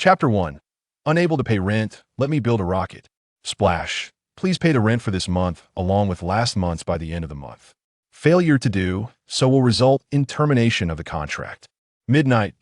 Chapter 1. Unable to pay rent, let me build a rocket. Splash. Please pay the rent for this month, along with last month's by the end of the month. Failure to do so will result in termination of the contract. Midnight.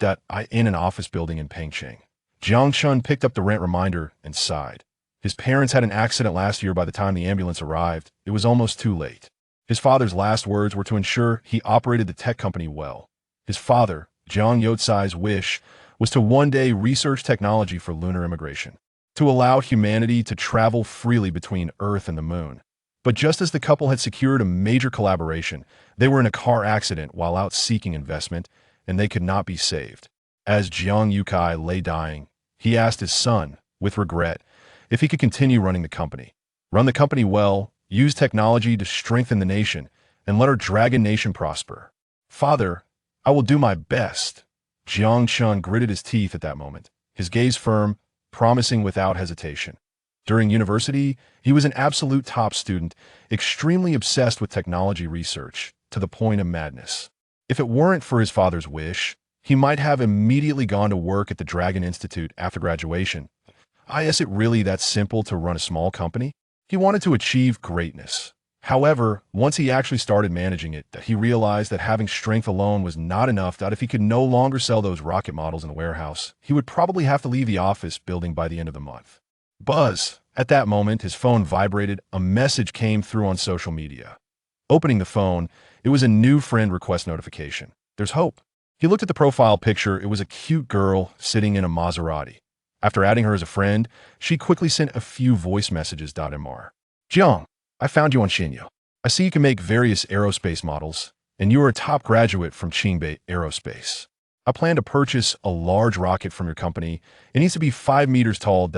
In an office building in Pengcheng. Jiang Chun picked up the rent reminder and sighed. His parents had an accident last year. By the time the ambulance arrived, it was almost too late. His father's last words were to ensure he operated the tech company well. His father, Jiang Yotsai's wish, was to one day research technology for lunar immigration, to allow humanity to travel freely between Earth and the Moon. But just as the couple had secured a major collaboration, they were in a car accident while out seeking investment, and they could not be saved. As Jiang Yukai lay dying, he asked his son, with regret, if he could continue running the company. Run the company well, use technology to strengthen the nation, and let our dragon nation prosper. Father, I will do my best. Jiang Chun gritted his teeth at that moment, his gaze firm, promising without hesitation. During university, he was an absolute top student, extremely obsessed with technology research, to the point of madness. If it weren't for his father's wish, he might have immediately gone to work at the Dragon Institute after graduation. Is it really that simple to run a small company? He wanted to achieve greatness. However, once he actually started managing it, he realized that having strength alone was not enough. If he could no longer sell those rocket models in the warehouse, he would probably have to leave the office building by the end of the month. Buzz. At that moment, his phone vibrated. A message came through on social media. Opening the phone, it was a new friend request notification. There's hope. He looked at the profile picture. It was a cute girl sitting in a Maserati. After adding her as a friend, she quickly sent a few voice messages. Mr. Jiang, I found you on Xinyu. I see you can make various aerospace models, and you are a top graduate from Qingbei Aerospace. I plan to purchase a large rocket from your company. It needs to be 5 meters tall.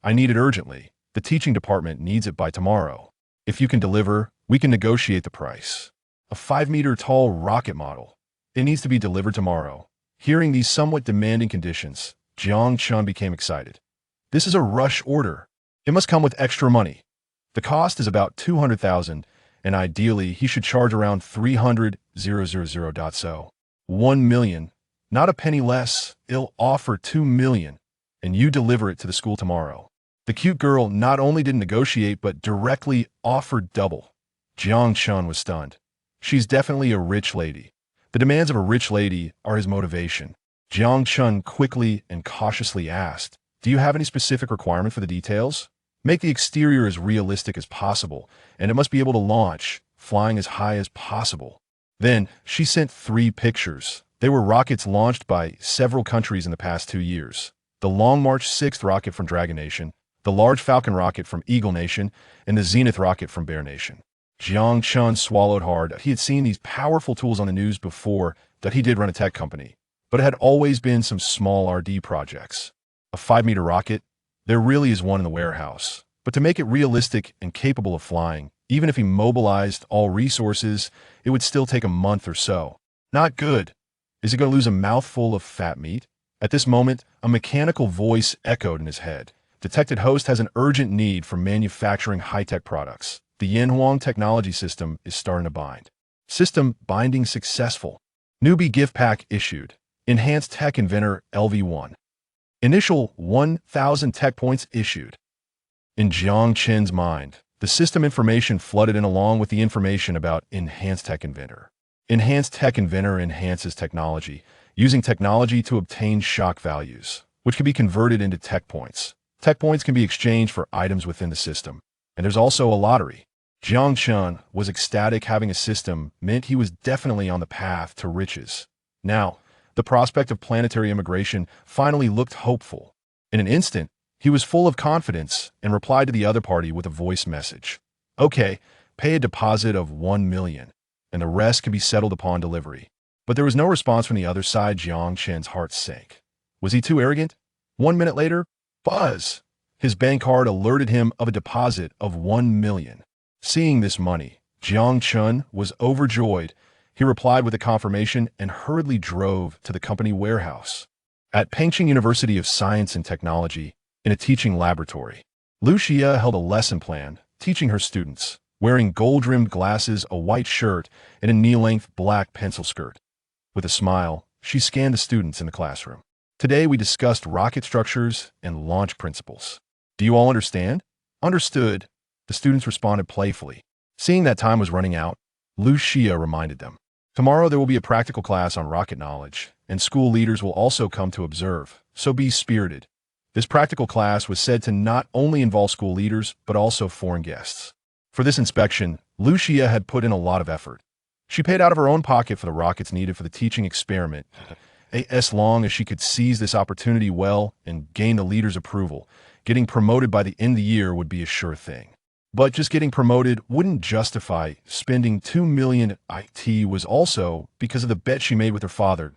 I need it urgently. The teaching department needs it by tomorrow. If you can deliver, we can negotiate the price. A 5-meter tall rocket model. It needs to be delivered tomorrow. Hearing these somewhat demanding conditions, Jiang Chun became excited. This is a rush order. It must come with extra money. The cost is about 200,000, and ideally he should charge around 300,000. So 1 million, not a penny less. I'll offer 2 million, and you deliver it to the school tomorrow. The cute girl not only didn't negotiate but directly offered double. Jiang Chun was stunned. She's definitely a rich lady. The demands of a rich lady are his motivation. Jiang Chun quickly and cautiously asked, "Do you have any specific requirement for the details? Make the exterior as realistic as possible, and it must be able to launch, flying as high as possible." Then she sent 3 pictures. They were rockets launched by several countries in the past 2 years. The Long March 6th rocket from Dragon Nation, the Large Falcon rocket from Eagle Nation, and the Zenith rocket from Bear Nation. Jiang Chun swallowed hard. He had seen these powerful tools on the news before. He did run a tech company, but it had always been some small RD projects. A 5-meter rocket? There really is one in the warehouse. But to make it realistic and capable of flying, even if he mobilized all resources, it would still take a month or so. Not good. Is he going to lose a mouthful of fat meat? At this moment, a mechanical voice echoed in his head. Detected host has an urgent need for manufacturing high-tech products. The Yanhuang technology system is starting to bind. System binding successful. Newbie gift pack issued. Enhanced Tech Inventor LV1. Initial 1,000 tech points issued. In Jiang Chen's mind, the system information flooded in along with the information about Enhanced Tech Inventor. Enhanced Tech Inventor enhances technology, using technology to obtain shock values, which can be converted into tech points. Tech points can be exchanged for items within the system. And there's also a lottery. Jiang Chun was ecstatic. Having a system meant he was definitely on the path to riches. Now, the prospect of planetary immigration finally looked hopeful. In an instant, he was full of confidence and replied to the other party with a voice message. "Okay, pay a deposit of 1 million, and the rest can be settled upon delivery." But there was no response from the other side. Jiang Chen's heart sank. Was he too arrogant? 1 minute later, buzz! His bank card alerted him of a deposit of 1 million. Seeing this money, Jiang Chun was overjoyed. He replied with a confirmation and hurriedly drove to the company warehouse. At Pengcheng University of Science and Technology, in a teaching laboratory, Lucia held a lesson plan, teaching her students, wearing gold-rimmed glasses, a white shirt, and a knee-length black pencil skirt. With a smile, she scanned the students in the classroom. Today we discussed rocket structures and launch principles. Do you all understand? Understood. The students responded playfully. Seeing that time was running out, Lucia reminded them. Tomorrow there will be a practical class on rocket knowledge, and school leaders will also come to observe, so be spirited. This practical class was said to not only involve school leaders, but also foreign guests. For this inspection, Lucia had put in a lot of effort. She paid out of her own pocket for the rockets needed for the teaching experiment, as long as she could seize this opportunity well and gain the leader's approval. Getting promoted by the end of the year would be a sure thing. But just getting promoted wouldn't justify spending $2 million. It was also because of the bet she made with her father.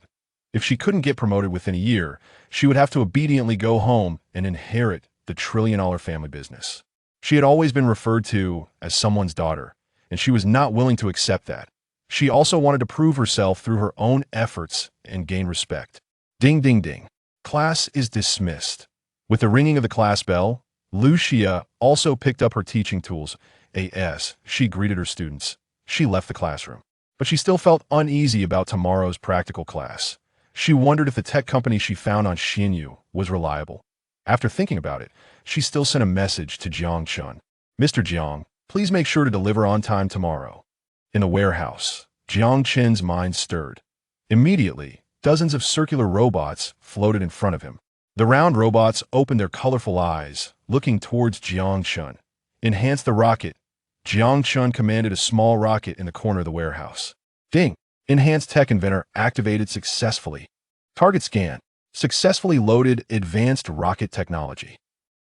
If she couldn't get promoted within a year, she would have to obediently go home and inherit the trillion-dollar family business. She had always been referred to as someone's daughter, and she was not willing to accept that. She also wanted to prove herself through her own efforts and gain respect. Ding, ding, ding. Class is dismissed. With the ringing of the class bell, Lucia also picked up her teaching tools. As she greeted her students, she left the classroom. But she still felt uneasy about tomorrow's practical class. She wondered if the tech company she found on Xinyu was reliable. After thinking about it, she still sent a message to Jiang Chun. Mr. Jiang, please make sure to deliver on time tomorrow. In the warehouse, Jiang Chen's mind stirred. Immediately, dozens of circular robots floated in front of him. The round robots opened their colorful eyes, looking towards Jiang Chun. Enhance the rocket. Jiang Chun commanded a small rocket in the corner of the warehouse. Ding! Enhanced Tech Inventor activated successfully. Target scan. Successfully loaded advanced rocket technology.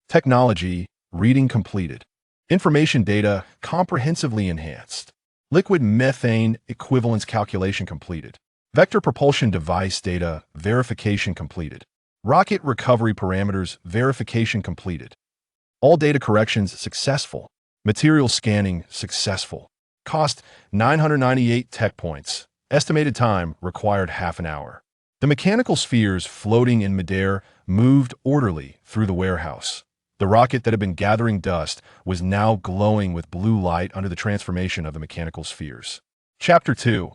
Technology, reading completed. Information data comprehensively enhanced. Liquid methane equivalence calculation completed. Vector propulsion device data verification completed. Rocket recovery parameters verification completed. All data corrections successful. Material scanning successful. Cost 998 tech points. Estimated time required half an hour. The mechanical spheres floating in midair moved orderly through the warehouse. The rocket that had been gathering dust was now glowing with blue light under the transformation of the mechanical spheres. Chapter 2.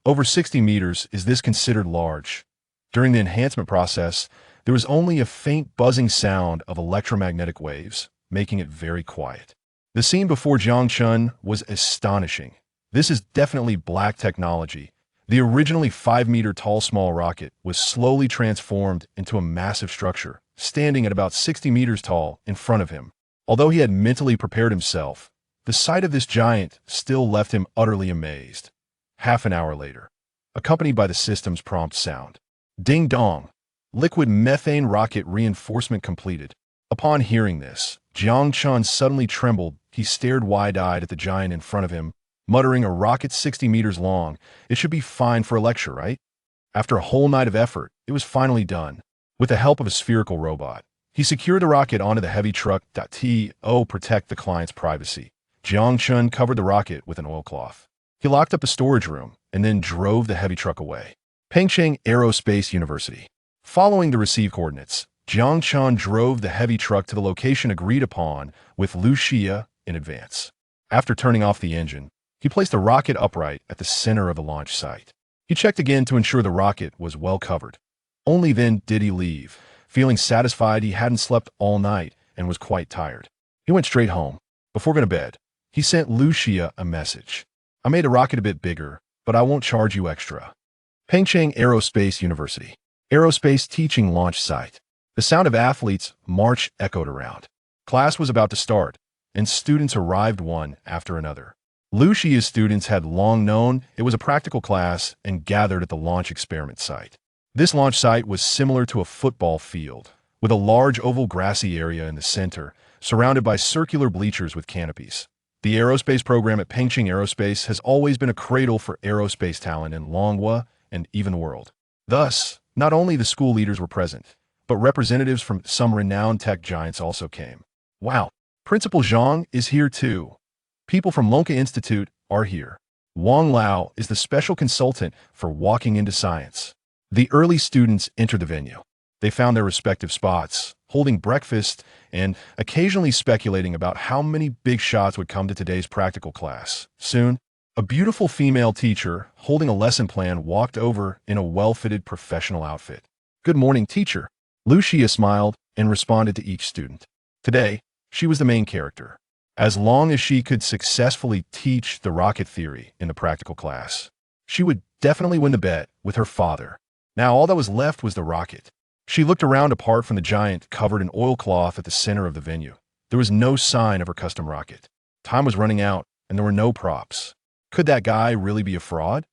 Over 60 meters, is this considered large? During the enhancement process, there was only a faint buzzing sound of electromagnetic waves, making it very quiet. The scene before Jiang Chun was astonishing. This is definitely black technology. The originally 5-meter-tall small rocket was slowly transformed into a massive structure, standing at about 60 meters tall in front of him. Although he had mentally prepared himself, the sight of this giant still left him utterly amazed. Half an hour later, accompanied by the system's prompt sound. Ding dong! Liquid methane rocket reinforcement completed. Upon hearing this, Jiang Chun suddenly trembled. He stared wide-eyed at the giant in front of him, muttering, a rocket 60 meters long. It should be fine for a lecture, right? After a whole night of effort, it was finally done. With the help of a spherical robot, he secured the rocket onto the heavy truck. To protect the client's privacy, Jiang Chun covered the rocket with an oilcloth. He locked up the storage room and then drove the heavy truck away. Pengcheng Aerospace University. Following the received coordinates, Jiang Chun drove the heavy truck to the location agreed upon with Lucia in advance. After turning off the engine, he placed the rocket upright at the center of the launch site. He checked again to ensure the rocket was well covered. Only then did he leave, feeling satisfied he hadn't slept all night and was quite tired. He went straight home. Before going to bed, he sent Lucia a message. I made the rocket a bit bigger, but I won't charge you extra. Pengcheng Aerospace University. Aerospace Teaching Launch Site. The sound of athletes' march echoed around. Class was about to start, and students arrived one after another. Lucia's students had long known it was a practical class and gathered at the launch experiment site. This launch site was similar to a football field, with a large oval grassy area in the center, surrounded by circular bleachers with canopies. The aerospace program at Pengcheng Aerospace has always been a cradle for aerospace talent in Longhua and even the world. Thus, not only the school leaders were present, but representatives from some renowned tech giants also came. Wow, Principal Zhang is here too. People from Lonka Institute are here. Wang Lao is the special consultant for walking into science. The early students entered the venue. They found their respective spots, holding breakfast and occasionally speculating about how many big shots would come to today's practical class. Soon, a beautiful female teacher holding a lesson plan walked over in a well-fitted professional outfit. Good morning, teacher. Lucia smiled and responded to each student. Today, she was the main character. As long as she could successfully teach the rocket theory in the practical class, she would definitely win the bet with her father. Now all that was left was the rocket. She looked around apart from the giant covered in oilcloth at the center of the venue. There was no sign of her custom rocket. Time was running out, and there were no props. Could that guy really be a fraud?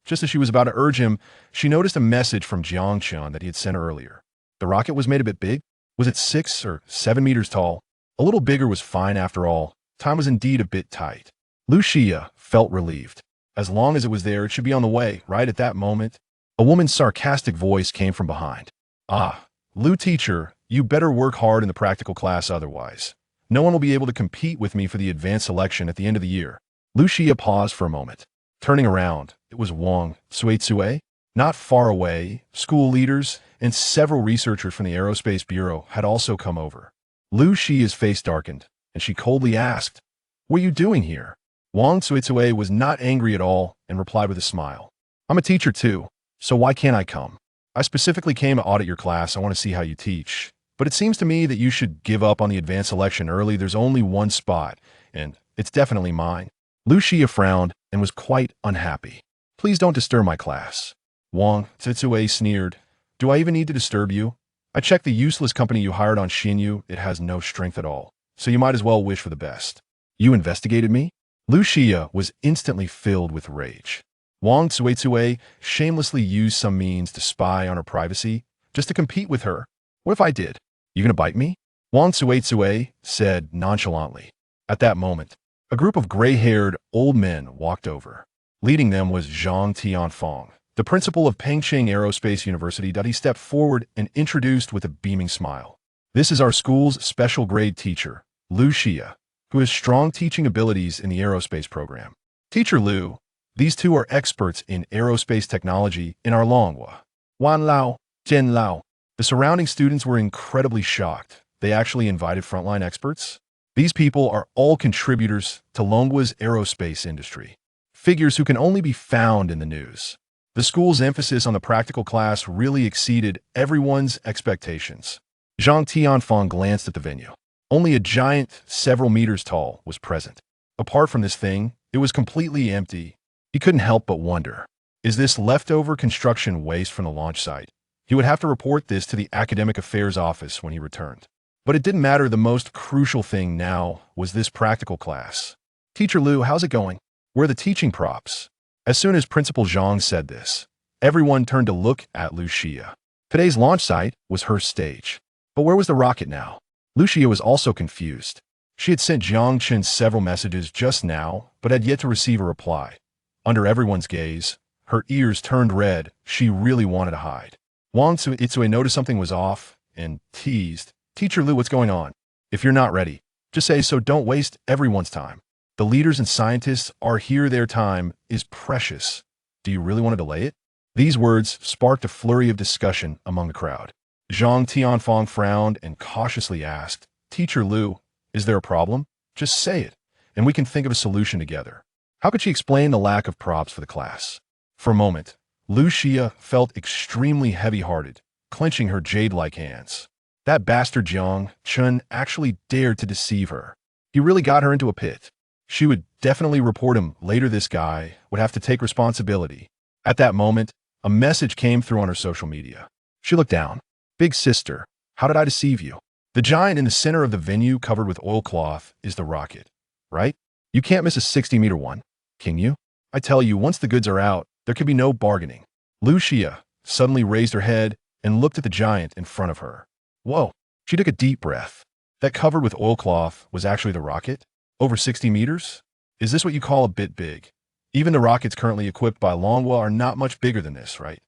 Just as she was about to urge him, she noticed a message from Jiang Chun that he had sent earlier. The rocket was made a bit big. Was it 6 or 7 meters tall? A little bigger was fine after all. Time was indeed a bit tight. Lucia felt relieved. As long as it was there, it should be on the way. Right at that moment, a woman's sarcastic voice came from behind. Ah, Lu teacher, you better work hard in the practical class otherwise. No one will be able to compete with me for the advanced selection at the end of the year. Lucia paused for a moment. Turning around, it was Wang Suitsue. Not far away, school leaders and several researchers from the Aerospace Bureau had also come over. Lucia's face darkened, and she coldly asked, "What are you doing here?" Wang Suitsue was not angry at all and replied with a smile. "I'm a teacher too, so why can't I come? I specifically came to audit your class. I want to see how you teach. But it seems to me that you should give up on the advanced selection early. There's only one spot, and it's definitely mine." Lucia frowned and was quite unhappy. "Please don't disturb my class." Wang Suitsue sneered. "Do I even need to disturb you? I checked the useless company you hired on Xinyu. It has no strength at all, so you might as well wish for the best." "You investigated me?" Lucia was instantly filled with rage. Wang Suitsue shamelessly used some means to spy on her privacy, just to compete with her. "What if I did? You gonna bite me?" Wang Suitsue said nonchalantly. At that moment, a group of gray-haired old men walked over. Leading them was Zhang Tianfang, the principal of Pengcheng Aerospace University. He stepped forward and introduced with a beaming smile. "This is our school's special grade teacher, Lucia, who has strong teaching abilities in the aerospace program. Teacher Lu, these two are experts in aerospace technology in our Longhua." Wan Lao, Jian Lao. The surrounding students were incredibly shocked. They actually invited frontline experts? These people are all contributors to Longhua's aerospace industry, figures who can only be found in the news. The school's emphasis on the practical class really exceeded everyone's expectations. Zhang Tianfang glanced at the venue. Only a giant, several meters tall, was present. Apart from this thing, it was completely empty. He couldn't help but wonder, is this leftover construction waste from the launch site? He would have to report this to the Academic Affairs Office when he returned. But it didn't matter. The most crucial thing now was this practical class. "Teacher Lu, how's it going? Where are the teaching props?" As soon as Principal Zhang said this, everyone turned to look at Lucia. Today's launch site was her stage. But where was the rocket now? Lucia was also confused. She had sent Jiang Chen several messages just now, but had yet to receive a reply. Under everyone's gaze, her ears turned red. She really wanted to hide. Wang Suitsue noticed something was off and teased, "Teacher Lu, what's going on? If you're not ready, just say so. Don't waste everyone's time. The leaders and scientists are here. Their time is precious. Do you really want to delay it?" These words sparked a flurry of discussion among the crowd. Zhang Tianfang frowned and cautiously asked, "Teacher Lu, is there a problem? Just say it, and we can think of a solution together." How could she explain the lack of props for the class? For a moment, Lucia felt extremely heavy-hearted, clenching her jade-like hands. That bastard Jiang Chun actually dared to deceive her. He really got her into a pit. She would definitely report him later. This guy would have to take responsibility. At that moment, a message came through on her social media. She looked down. "Big sister, how did I deceive you? The giant in the center of the venue covered with oilcloth is the rocket, right? You can't miss a 60-meter one, can you? I tell you, once the goods are out, there can be no bargaining." Lucia suddenly raised her head and looked at the giant in front of her. Whoa, she took a deep breath. That covered with oilcloth was actually the rocket? Over 60 meters? Is this what you call a bit big? Even the rockets currently equipped by Longhua are not much bigger than this, right?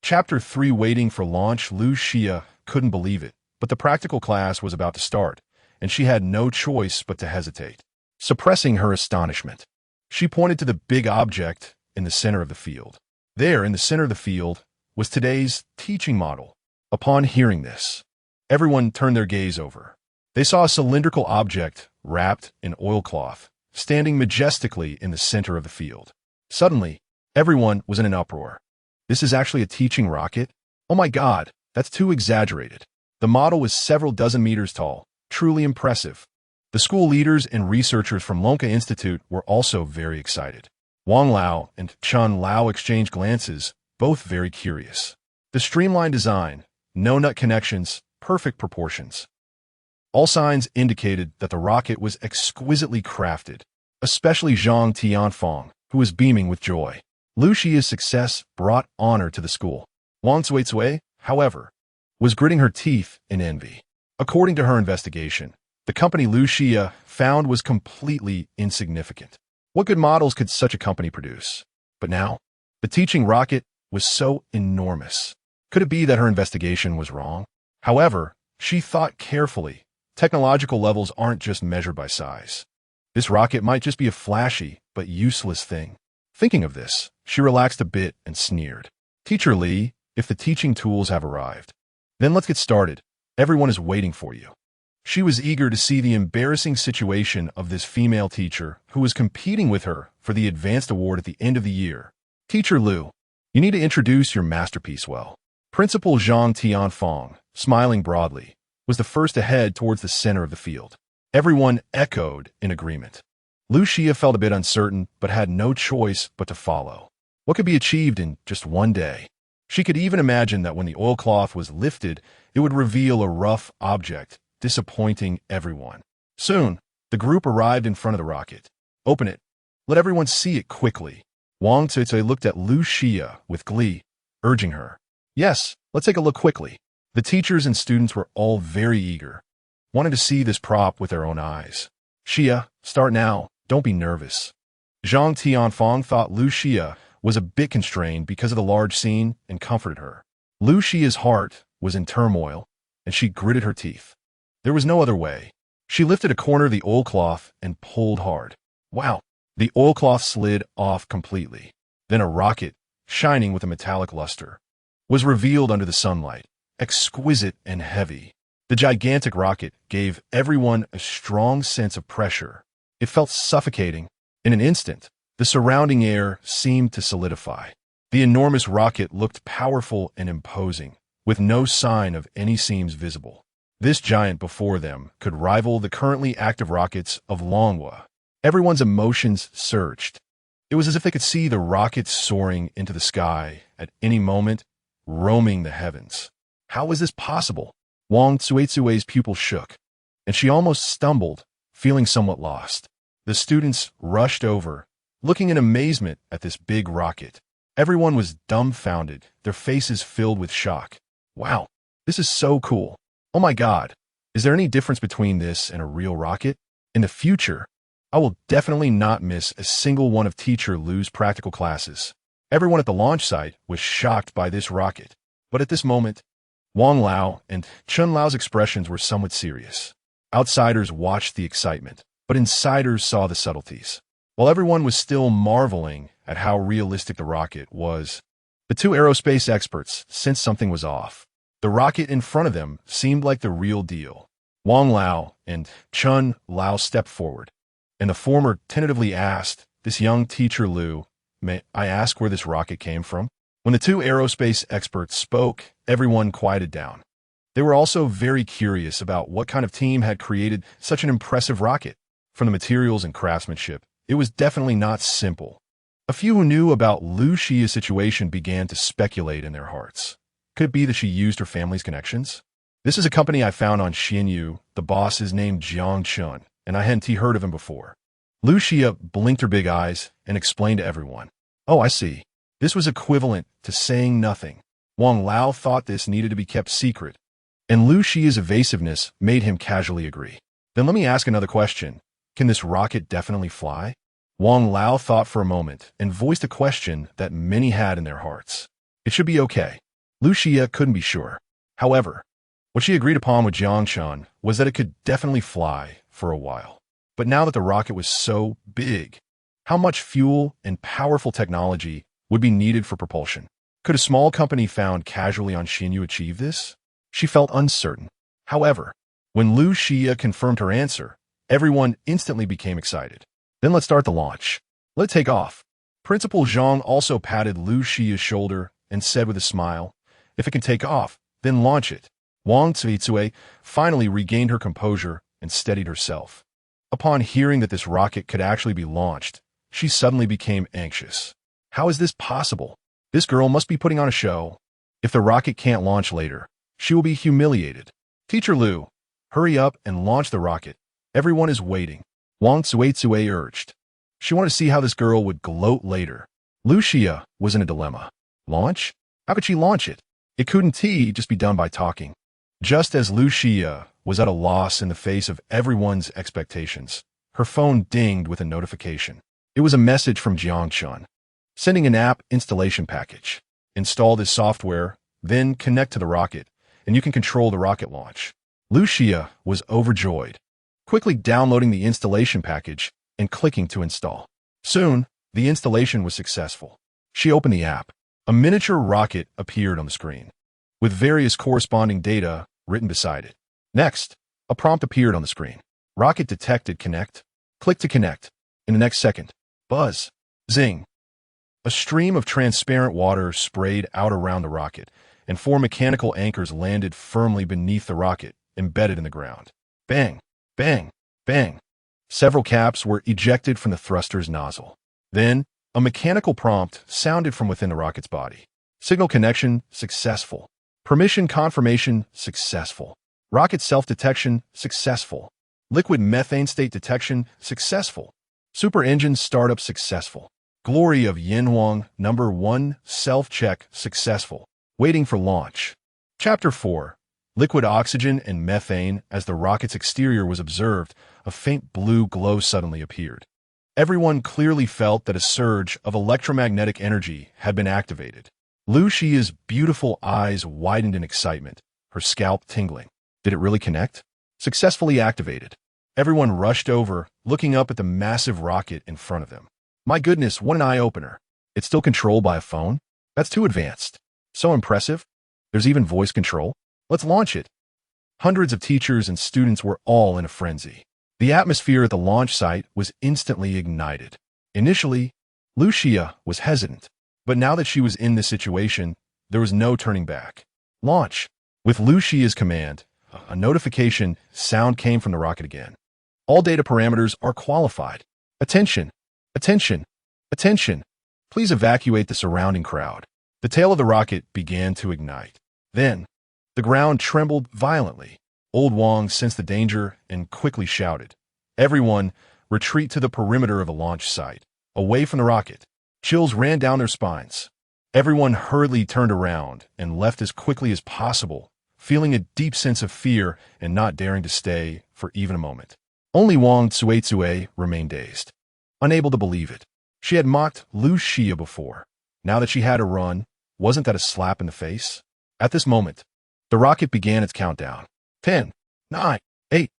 Chapter 3, Waiting for Launch. Lucia couldn't believe it, but the practical class was about to start, and she had no choice but to hesitate. Suppressing her astonishment, she pointed to the big object in the center of the field. There, in the center of the field, was today's teaching model. Upon hearing this, everyone turned their gaze over. They saw a cylindrical object wrapped in oilcloth, standing majestically in the center of the field. Suddenly, everyone was in an uproar. This is actually a teaching rocket? Oh my God, That's too exaggerated. The model was several dozen meters tall, truly impressive. The school leaders and researchers from Lonka Institute were also very excited. Wang Lao and Chun Lao exchanged glances, both very curious. The streamlined design, no nut connections, perfect proportions. All signs indicated that the rocket was exquisitely crafted, especially Zhang Tianfang, who was beaming with joy. Lu Xia's success brought honor to the school. Wang Cuicui, however, was gritting her teeth in envy. According to her investigation, the company Lu Xia found was completely insignificant. What good models could such a company produce? But now, the teaching rocket was so enormous. Could it be that her investigation was wrong? However, she thought carefully. Technological levels aren't just measured by size. This rocket might just be a flashy but useless thing. Thinking of this, she relaxed a bit and sneered. Teacher Li, if the teaching tools have arrived, then let's get started. Everyone is waiting for you. She was eager to see the embarrassing situation of this female teacher who was competing with her for the advanced award at the end of the year. Teacher Lu, you need to introduce your masterpiece well. Principal Zhang Tianfang, smiling broadly, was the first to head towards the center of the field. Everyone echoed in agreement. Lu Xia felt a bit uncertain, but had no choice but to follow. What could be achieved in just one day? She could even imagine that when the oilcloth was lifted, it would reveal a rough object, disappointing everyone. Soon, the group arrived in front of the rocket. Open it. Let everyone see it quickly. Wang Cuicui looked at Lu Xia with glee, urging her. Yes, let's take a look quickly. The teachers and students were all very eager, wanting to see this prop with their own eyes. Xia, start now. Don't be nervous. Zhang Tianfang thought Lu Xia was a bit constrained because of the large scene and comforted her. Lu Xia's heart was in turmoil, and she gritted her teeth. There was no other way. She lifted a corner of the oilcloth and pulled hard. Wow! The oilcloth slid off completely. Then a rocket, shining with a metallic luster, was revealed under the sunlight, exquisite and heavy. The gigantic rocket gave everyone a strong sense of pressure. It felt suffocating. In an instant, the surrounding air seemed to solidify. The enormous rocket looked powerful and imposing, with no sign of any seams visible. This giant before them could rival the currently active rockets of Longhua. Everyone's emotions surged. It was as if they could see the rocket soaring into the sky at any moment, roaming the heavens. How was this possible? Wang Cuicui's pupils shook, and she almost stumbled, feeling somewhat lost. The students rushed over, looking in amazement at this big rocket. Everyone was dumbfounded, their faces filled with shock. Wow, this is so cool. Oh my God, is there any difference between this and a real rocket? In the future, I will definitely not miss a single one of Teacher Lu's practical classes. Everyone at the launch site was shocked by this rocket. But at this moment, Wang Lao and Chun Lao's expressions were somewhat serious. Outsiders watched the excitement, but insiders saw the subtleties. While everyone was still marveling at how realistic the rocket was, the two aerospace experts sensed something was off. The rocket in front of them seemed like the real deal. Wang Lao and Chun Lao stepped forward, and the former tentatively asked this young Teacher Lu, "May I ask where this rocket came from?" When the two aerospace experts spoke, everyone quieted down. They were also very curious about what kind of team had created such an impressive rocket. From the materials and craftsmanship, it was definitely not simple. A few who knew about Lu Xia's situation began to speculate in their hearts. Could it be that she used her family's connections? This is a company I found on Xianyu. The boss is named Jiang Chun, and I hadn't heard of him before. Lu Xia blinked her big eyes and explained to everyone. Oh, I see. This was equivalent to saying nothing. Wang Lao thought this needed to be kept secret, and Lu Xia's evasiveness made him casually agree. Then let me ask another question. Can this rocket definitely fly? Wang Lao thought for a moment and voiced a question that many had in their hearts. It should be okay. Lu Xia couldn't be sure. However, what she agreed upon with Jiang Chun was that it could definitely fly for a while. But now that the rocket was so big, how much fuel and powerful technology would be needed for propulsion? Could a small company found casually on Xinyu achieve this? She felt uncertain. However, when Lu Xia confirmed her answer, everyone instantly became excited. Then let's start the launch. Let it take off. Principal Zhang also patted Lu Xia's shoulder and said with a smile, if it can take off, then launch it. Wang Tsuitsue finally regained her composure and steadied herself. Upon hearing that this rocket could actually be launched, she suddenly became anxious. How is this possible? This girl must be putting on a show. If the rocket can't launch later, she will be humiliated. Teacher Liu, hurry up and launch the rocket. Everyone is waiting. Wang Tsuitsue urged. She wanted to see how this girl would gloat later. Liu Xia was in a dilemma. Launch? How could she launch it? It couldn't just be done by talking. Just as Liu Xia was at a loss in the face of everyone's expectations, her phone dinged with a notification. It was a message from Jiangchun, sending an app installation package. Install this software, then connect to the rocket, and you can control the rocket launch. Liu Xia was overjoyed, quickly downloading the installation package and clicking to install. Soon, the installation was successful. She opened the app. A miniature rocket appeared on the screen, with various corresponding data written beside it. Next, a prompt appeared on the screen. Rocket detected, connect. Click to connect. In the next second, buzz, zing. A stream of transparent water sprayed out around the rocket, and 4 mechanical anchors landed firmly beneath the rocket, embedded in the ground. Bang, bang, bang. Several caps were ejected from the thruster's nozzle. Then, a mechanical prompt sounded from within the rocket's body. Signal connection successful. Permission confirmation successful. Rocket self-detection successful. Liquid methane state detection successful. Super engine startup successful. Glory of Yinhuang number 1 self-check successful. Waiting for launch. Chapter 4. Liquid oxygen and methane. As the rocket's exterior was observed, a faint blue glow suddenly appeared. Everyone clearly felt that a surge of electromagnetic energy had been activated. Liu Xia's beautiful eyes widened in excitement, her scalp tingling. Did it really connect? Successfully activated. Everyone rushed over, looking up at the massive rocket in front of them. My goodness, what an eye-opener. It's still controlled by a phone? That's too advanced. So impressive. There's even voice control. Let's launch it. Hundreds of teachers and students were all in a frenzy. The atmosphere at the launch site was instantly ignited. Initially, Liu Xia was hesitant, but now that she was in this situation, there was no turning back. Launch. With Liu Xia's command, a notification sound came from the rocket again. All data parameters are qualified. Attention, attention, attention. Please evacuate the surrounding crowd. The tail of the rocket began to ignite. Then, the ground trembled violently. Old Wang sensed the danger and quickly shouted, "Everyone, retreat to the perimeter of the launch site, away from the rocket." Chills ran down their spines. Everyone hurriedly turned around and left as quickly as possible, feeling a deep sense of fear and not daring to stay for even a moment. Only Wang Tsuitsue remained dazed, unable to believe it. She had mocked Liu Xia before. Now that she had to run, wasn't that a slap in the face? At this moment, the rocket began its countdown. 10, 9, 8.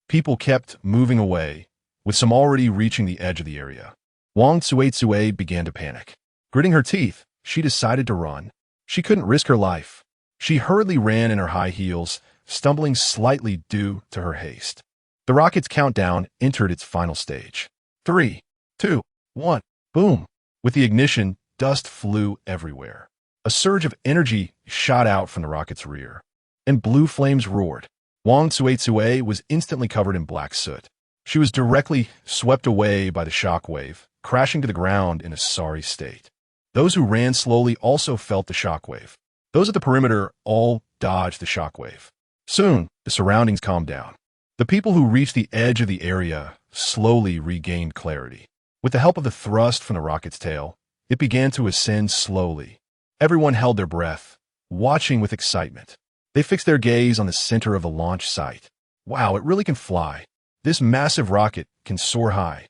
People kept moving away, with some already reaching the edge of the area. Wang Tsuitsue began to panic. Gritting her teeth, she decided to run. She couldn't risk her life. She hurriedly ran in her high heels, stumbling slightly due to her haste. The rocket's countdown entered its final stage. 3, 2, 1, boom. With the ignition, dust flew everywhere. A surge of energy shot out from the rocket's rear, and blue flames roared. Wang Tsuitsue was instantly covered in black soot. She was directly swept away by the shock wave, crashing to the ground in a sorry state. Those who ran slowly also felt the shock wave. Those at the perimeter all dodged the shock wave. Soon, the surroundings calmed down. The people who reached the edge of the area slowly regained clarity. With the help of the thrust from the rocket's tail, it began to ascend slowly. Everyone held their breath, watching with excitement. They fixed their gaze on the center of the launch site. Wow, it really can fly. This massive rocket can soar high.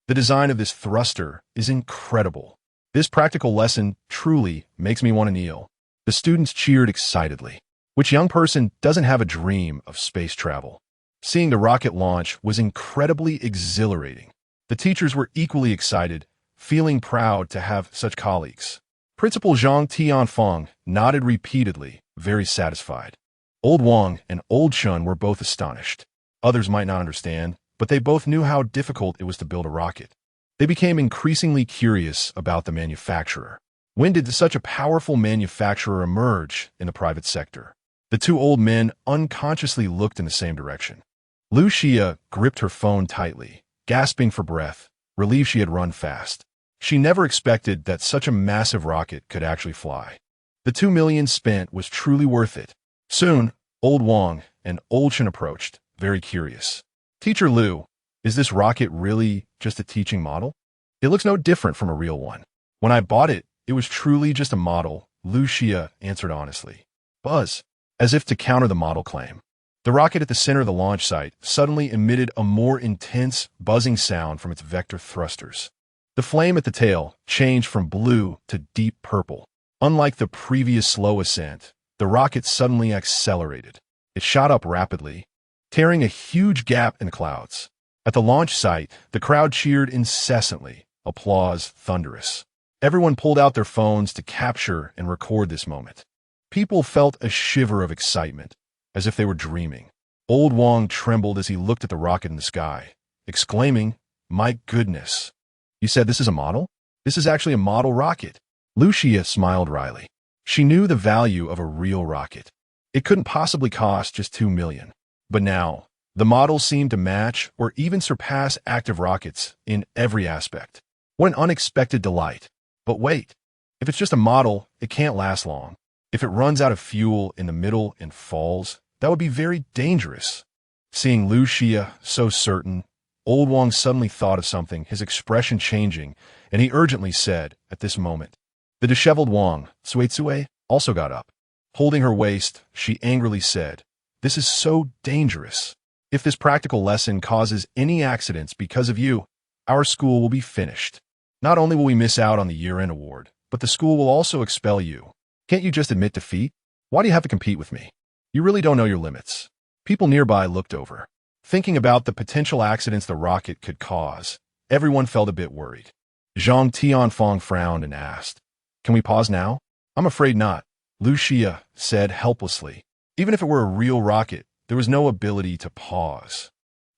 The design of this thruster is incredible. This practical lesson truly makes me want to kneel. The students cheered excitedly. Which young person doesn't have a dream of space travel? Seeing the rocket launch was incredibly exhilarating. The teachers were equally excited, feeling proud to have such colleagues. Principal Zhang Tianfeng nodded repeatedly, very satisfied. Old Wang and Old Chun were both astonished. Others might not understand, but they both knew how difficult it was to build a rocket. They became increasingly curious about the manufacturer. When did such a powerful manufacturer emerge in the private sector? The two old men unconsciously looked in the same direction. Lu Xia gripped her phone tightly, gasping for breath, relieved she had run fast. She never expected that such a massive rocket could actually fly. The 2 million spent was truly worth it. Soon, Old Wang and Old Chen approached, very curious. Teacher Lu, is this rocket really just a teaching model? It looks no different from a real one. When I bought it, it was truly just a model, Lu Xia answered honestly. Buzz, as if to counter the model claim. The rocket at the center of the launch site suddenly emitted a more intense, buzzing sound from its vector thrusters. The flame at the tail changed from blue to deep purple. Unlike the previous slow ascent, the rocket suddenly accelerated. It shot up rapidly, tearing a huge gap in the clouds. At the launch site, the crowd cheered incessantly, applause thunderous. Everyone pulled out their phones to capture and record this moment. People felt a shiver of excitement, as if they were dreaming. Old Wang trembled as he looked at the rocket in the sky, exclaiming, "My goodness! You said this is a model? This is actually a model rocket." Lu Xia smiled wryly. She knew the value of a real rocket. It couldn't possibly cost just 2 million. But now, the model seemed to match or even surpass active rockets in every aspect. What an unexpected delight. But wait, if it's just a model, it can't last long. If it runs out of fuel in the middle and falls, that would be very dangerous. Seeing Lu Xia so certain, Old Wang suddenly thought of something, his expression changing, and he urgently said, at this moment. The disheveled Wang, Sui Tsui, also got up. Holding her waist, she angrily said, "This is so dangerous. If this practical lesson causes any accidents because of you, our school will be finished. Not only will we miss out on the year-end award, but the school will also expel you. Can't you just admit defeat? Why do you have to compete with me? You really don't know your limits." People nearby looked over. Thinking about the potential accidents the rocket could cause, everyone felt a bit worried. Zhang Tianfang frowned and asked, "Can we pause now?" "I'm afraid not," Lu Xia said helplessly. Even if it were a real rocket, there was no ability to pause.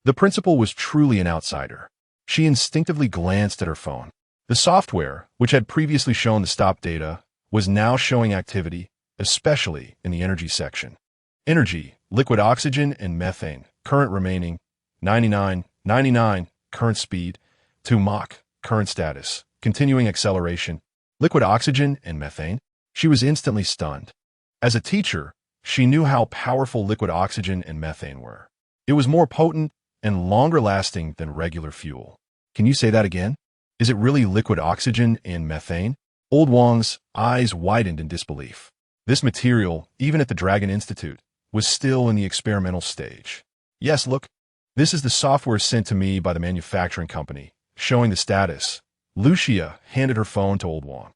The principal was truly an outsider. She instinctively glanced at her phone. The software, which had previously shown the stop data, was now showing activity, especially in the energy section. Energy, liquid oxygen and methane, current remaining, 99, current speed, 2 Mach, current status, continuing acceleration, liquid oxygen and methane. She was instantly stunned. As a teacher, she knew how powerful liquid oxygen and methane were. It was more potent and longer lasting than regular fuel. Can you say that again? Is it really liquid oxygen and methane? Old Wang's eyes widened in disbelief. This material, even at the Dragon Institute, was still in the experimental stage. Yes, look, this is the software sent to me by the manufacturing company, showing the status. Lu Xia handed her phone to Old Wang.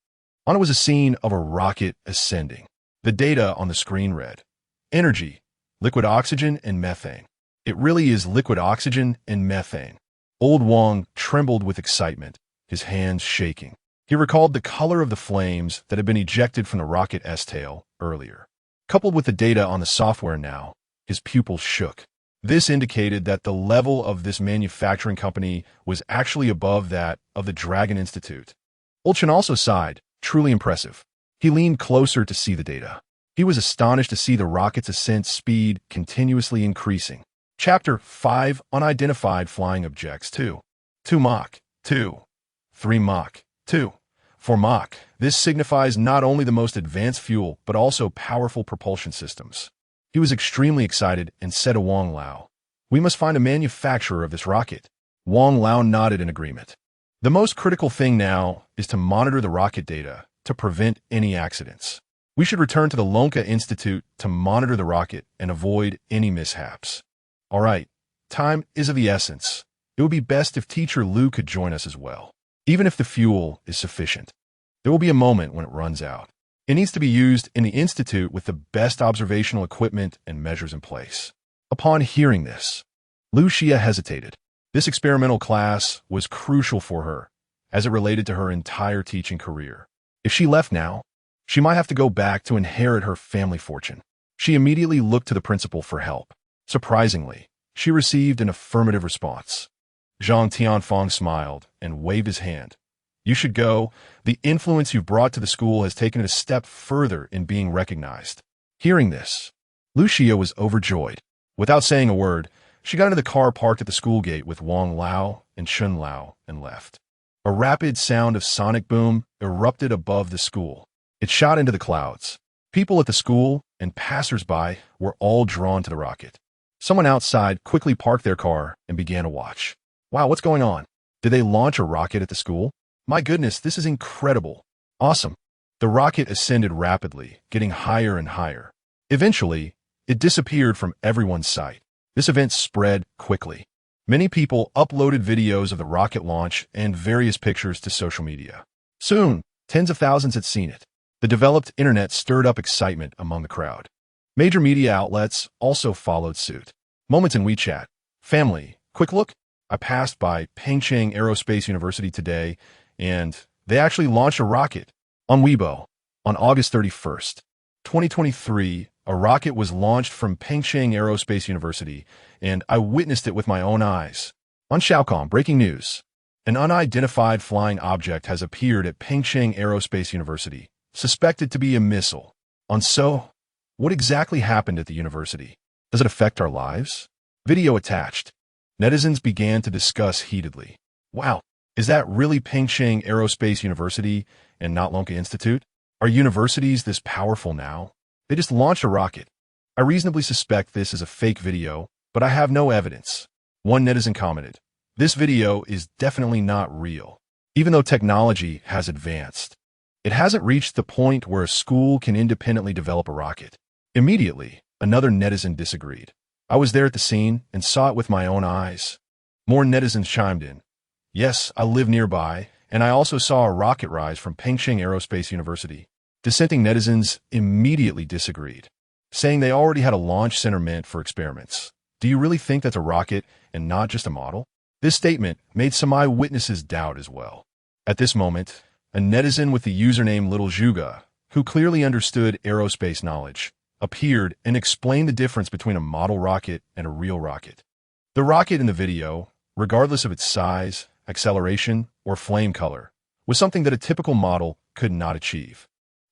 On it was a scene of a rocket ascending. The data on the screen read, energy, liquid oxygen and methane. It really is liquid oxygen and methane. Old Wang trembled with excitement, his hands shaking. He recalled the color of the flames that had been ejected from the rocket S-tail earlier. Coupled with the data on the software now, his pupils shook. This indicated that the level of this manufacturing company was actually above that of the Dragon Institute. Old Chen also sighed, truly impressive. He leaned closer to see the data. He was astonished to see the rocket's ascent speed continuously increasing. Chapter 5 Unidentified Flying Objects 2 Mach 2 3 Mach 2 4 Mach. This signifies not only the most advanced fuel, but also powerful propulsion systems. He was extremely excited and said to Wang Lao, "We must find a manufacturer of this rocket." Wang Lao nodded in agreement. The most critical thing now is to monitor the rocket data to prevent any accidents. We should return to the Lonka Institute to monitor the rocket and avoid any mishaps. All right, time is of the essence. It would be best if Teacher Lu could join us as well. Even if the fuel is sufficient, there will be a moment when it runs out. It needs to be used in the Institute with the best observational equipment and measures in place. Upon hearing this, Lu Xia hesitated. This experimental class was crucial for her, as it related to her entire teaching career. If she left now, she might have to go back to inherit her family fortune. She immediately looked to the principal for help. Surprisingly, she received an affirmative response. Zhang Tianfang smiled and waved his hand. "You should go. The influence you've brought to the school has taken it a step further in being recognized." Hearing this, Lucia was overjoyed. Without saying a word, she got into the car parked at the school gate with Wang Lao and Chun Lao and left. A rapid sound of sonic boom erupted above the school. It shot into the clouds. People at the school and passers-by were all drawn to the rocket. Someone outside quickly parked their car and began to watch. Wow, what's going on? Did they launch a rocket at the school? My goodness, this is incredible. Awesome. The rocket ascended rapidly, getting higher and higher. Eventually, it disappeared from everyone's sight. This event spread quickly. Many people uploaded videos of the rocket launch and various pictures to social media. Soon, tens of thousands had seen it. The developed internet stirred up excitement among the crowd. Major media outlets also followed suit. Moments in WeChat. Family. Quick look. I passed by Pengcheng Aerospace University today, and they actually launched a rocket. On Weibo, on August 31st, 2023, a rocket was launched from Pengcheng Aerospace University, and I witnessed it with my own eyes. On Xiaocom, breaking news. An unidentified flying object has appeared at Pengcheng Aerospace University, suspected to be a missile. On So, what exactly happened at the university? Does it affect our lives? Video attached. Netizens began to discuss heatedly. Wow, is that really Pengcheng Aerospace University and not Lonka Institute? Are universities this powerful now? They just launched a rocket. I reasonably suspect this is a fake video, but I have no evidence. One netizen commented, "This video is definitely not real." Even though technology has advanced, it hasn't reached the point where a school can independently develop a rocket. Immediately, another netizen disagreed. I was there at the scene and saw it with my own eyes. More netizens chimed in. Yes, I live nearby, and I also saw a rocket rise from Pengcheng Aerospace University. Dissenting netizens immediately disagreed, saying they already had a launch center meant for experiments. Do you really think that's a rocket and not just a model? This statement made some eyewitnesses doubt as well. At this moment, a netizen with the username Little Zhuga, who clearly understood aerospace knowledge, appeared and explained the difference between a model rocket and a real rocket. The rocket in the video, regardless of its size, acceleration, or flame color, was something that a typical model could not achieve,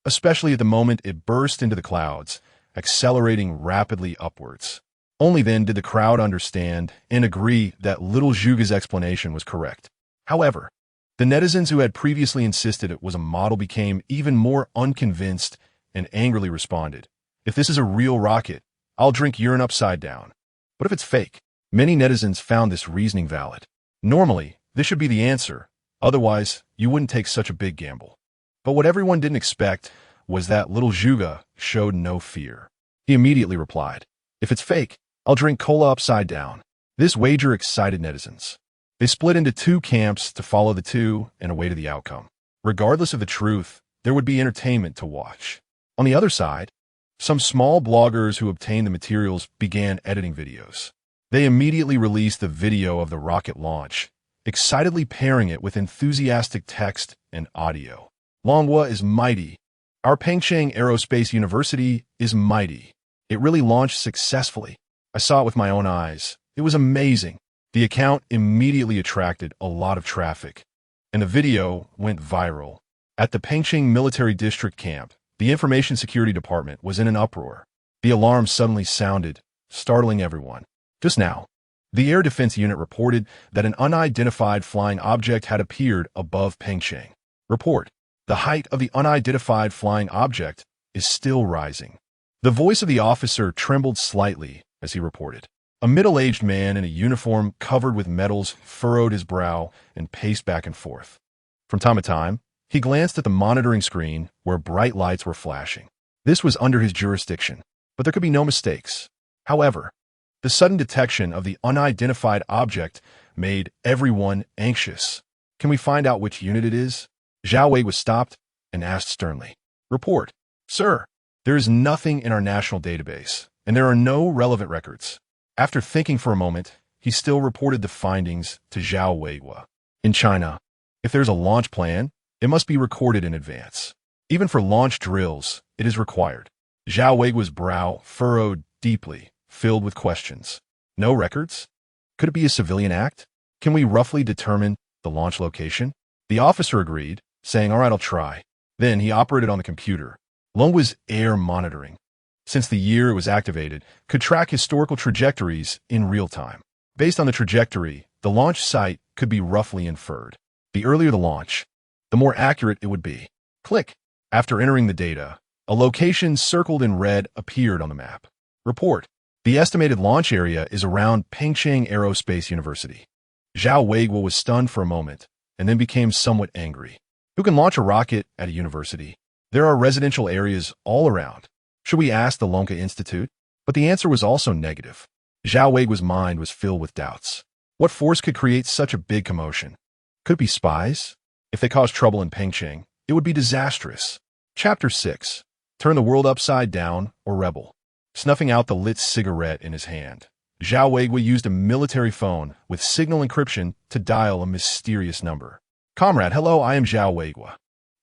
especially at the moment it burst into the clouds, accelerating rapidly upwards. Only then did the crowd understand and agree that Little Zhuga's explanation was correct. However, the netizens who had previously insisted it was a model became even more unconvinced and angrily responded, "If this is a real rocket, I'll drink urine upside down." But if it's fake? Many netizens found this reasoning valid. Normally, this should be the answer. Otherwise, you wouldn't take such a big gamble. But what everyone didn't expect was that Little Zhuga showed no fear. He immediately replied, "If it's fake, I'll drink cola upside down." This wager excited netizens. They split into two camps to follow the two and await the outcome. Regardless of the truth, there would be entertainment to watch. On the other side, some small bloggers who obtained the materials began editing videos. They immediately released the video of the rocket launch, excitedly pairing it with enthusiastic text and audio. Longhua is mighty. Our Pengcheng Aerospace University is mighty. It really launched successfully. I saw it with my own eyes. It was amazing. The account immediately attracted a lot of traffic, and the video went viral. At the Pengcheng Military District camp, the Information Security Department was in an uproar. The alarm suddenly sounded, startling everyone. Just now, the Air Defense Unit reported that an unidentified flying object had appeared above Pengcheng. Report: the height of the unidentified flying object is still rising. The voice of the officer trembled slightly as he reported. A middle-aged man in a uniform covered with medals furrowed his brow and paced back and forth. From time to time, he glanced at the monitoring screen where bright lights were flashing. This was under his jurisdiction, but there could be no mistakes. However, the sudden detection of the unidentified object made everyone anxious. "Can we find out which unit it is?" Zhao Wei was stopped and asked sternly. "Report, sir. There is nothing in our national database, and there are no relevant records." After thinking for a moment, he still reported the findings to Zhao Wei. In China, if there's a launch plan, it must be recorded in advance. Even for launch drills, it is required. Zhao Wei's brow furrowed deeply, filled with questions. No records? Could it be a civilian act? Can we roughly determine the launch location? The officer agreed, saying, "All right, I'll try." Then he operated on the computer. Longwa's air monitoring. since the year it was activated, could track historical trajectories in real time. Based on the trajectory, the launch site could be roughly inferred. The earlier the launch, the more accurate it would be. Click. After entering the data, a location circled in red appeared on the map. Report. The estimated launch area is around Pengcheng Aerospace University. Zhao Weiguo was stunned for a moment, and then became somewhat angry. Who can launch a rocket at a university? There are residential areas all around. Should we ask the Lonka Institute? But the answer was also negative. Zhao Weiguo's mind was filled with doubts. What force could create such a big commotion? Could it be spies? If they caused trouble in Pengcheng, it would be disastrous. Chapter 6. Turn the world upside down or rebel. Snuffing out the lit cigarette in his hand, Zhao Weiguo used a military phone with signal encryption to dial a mysterious number. Comrade, hello, I am Zhao Weiguo,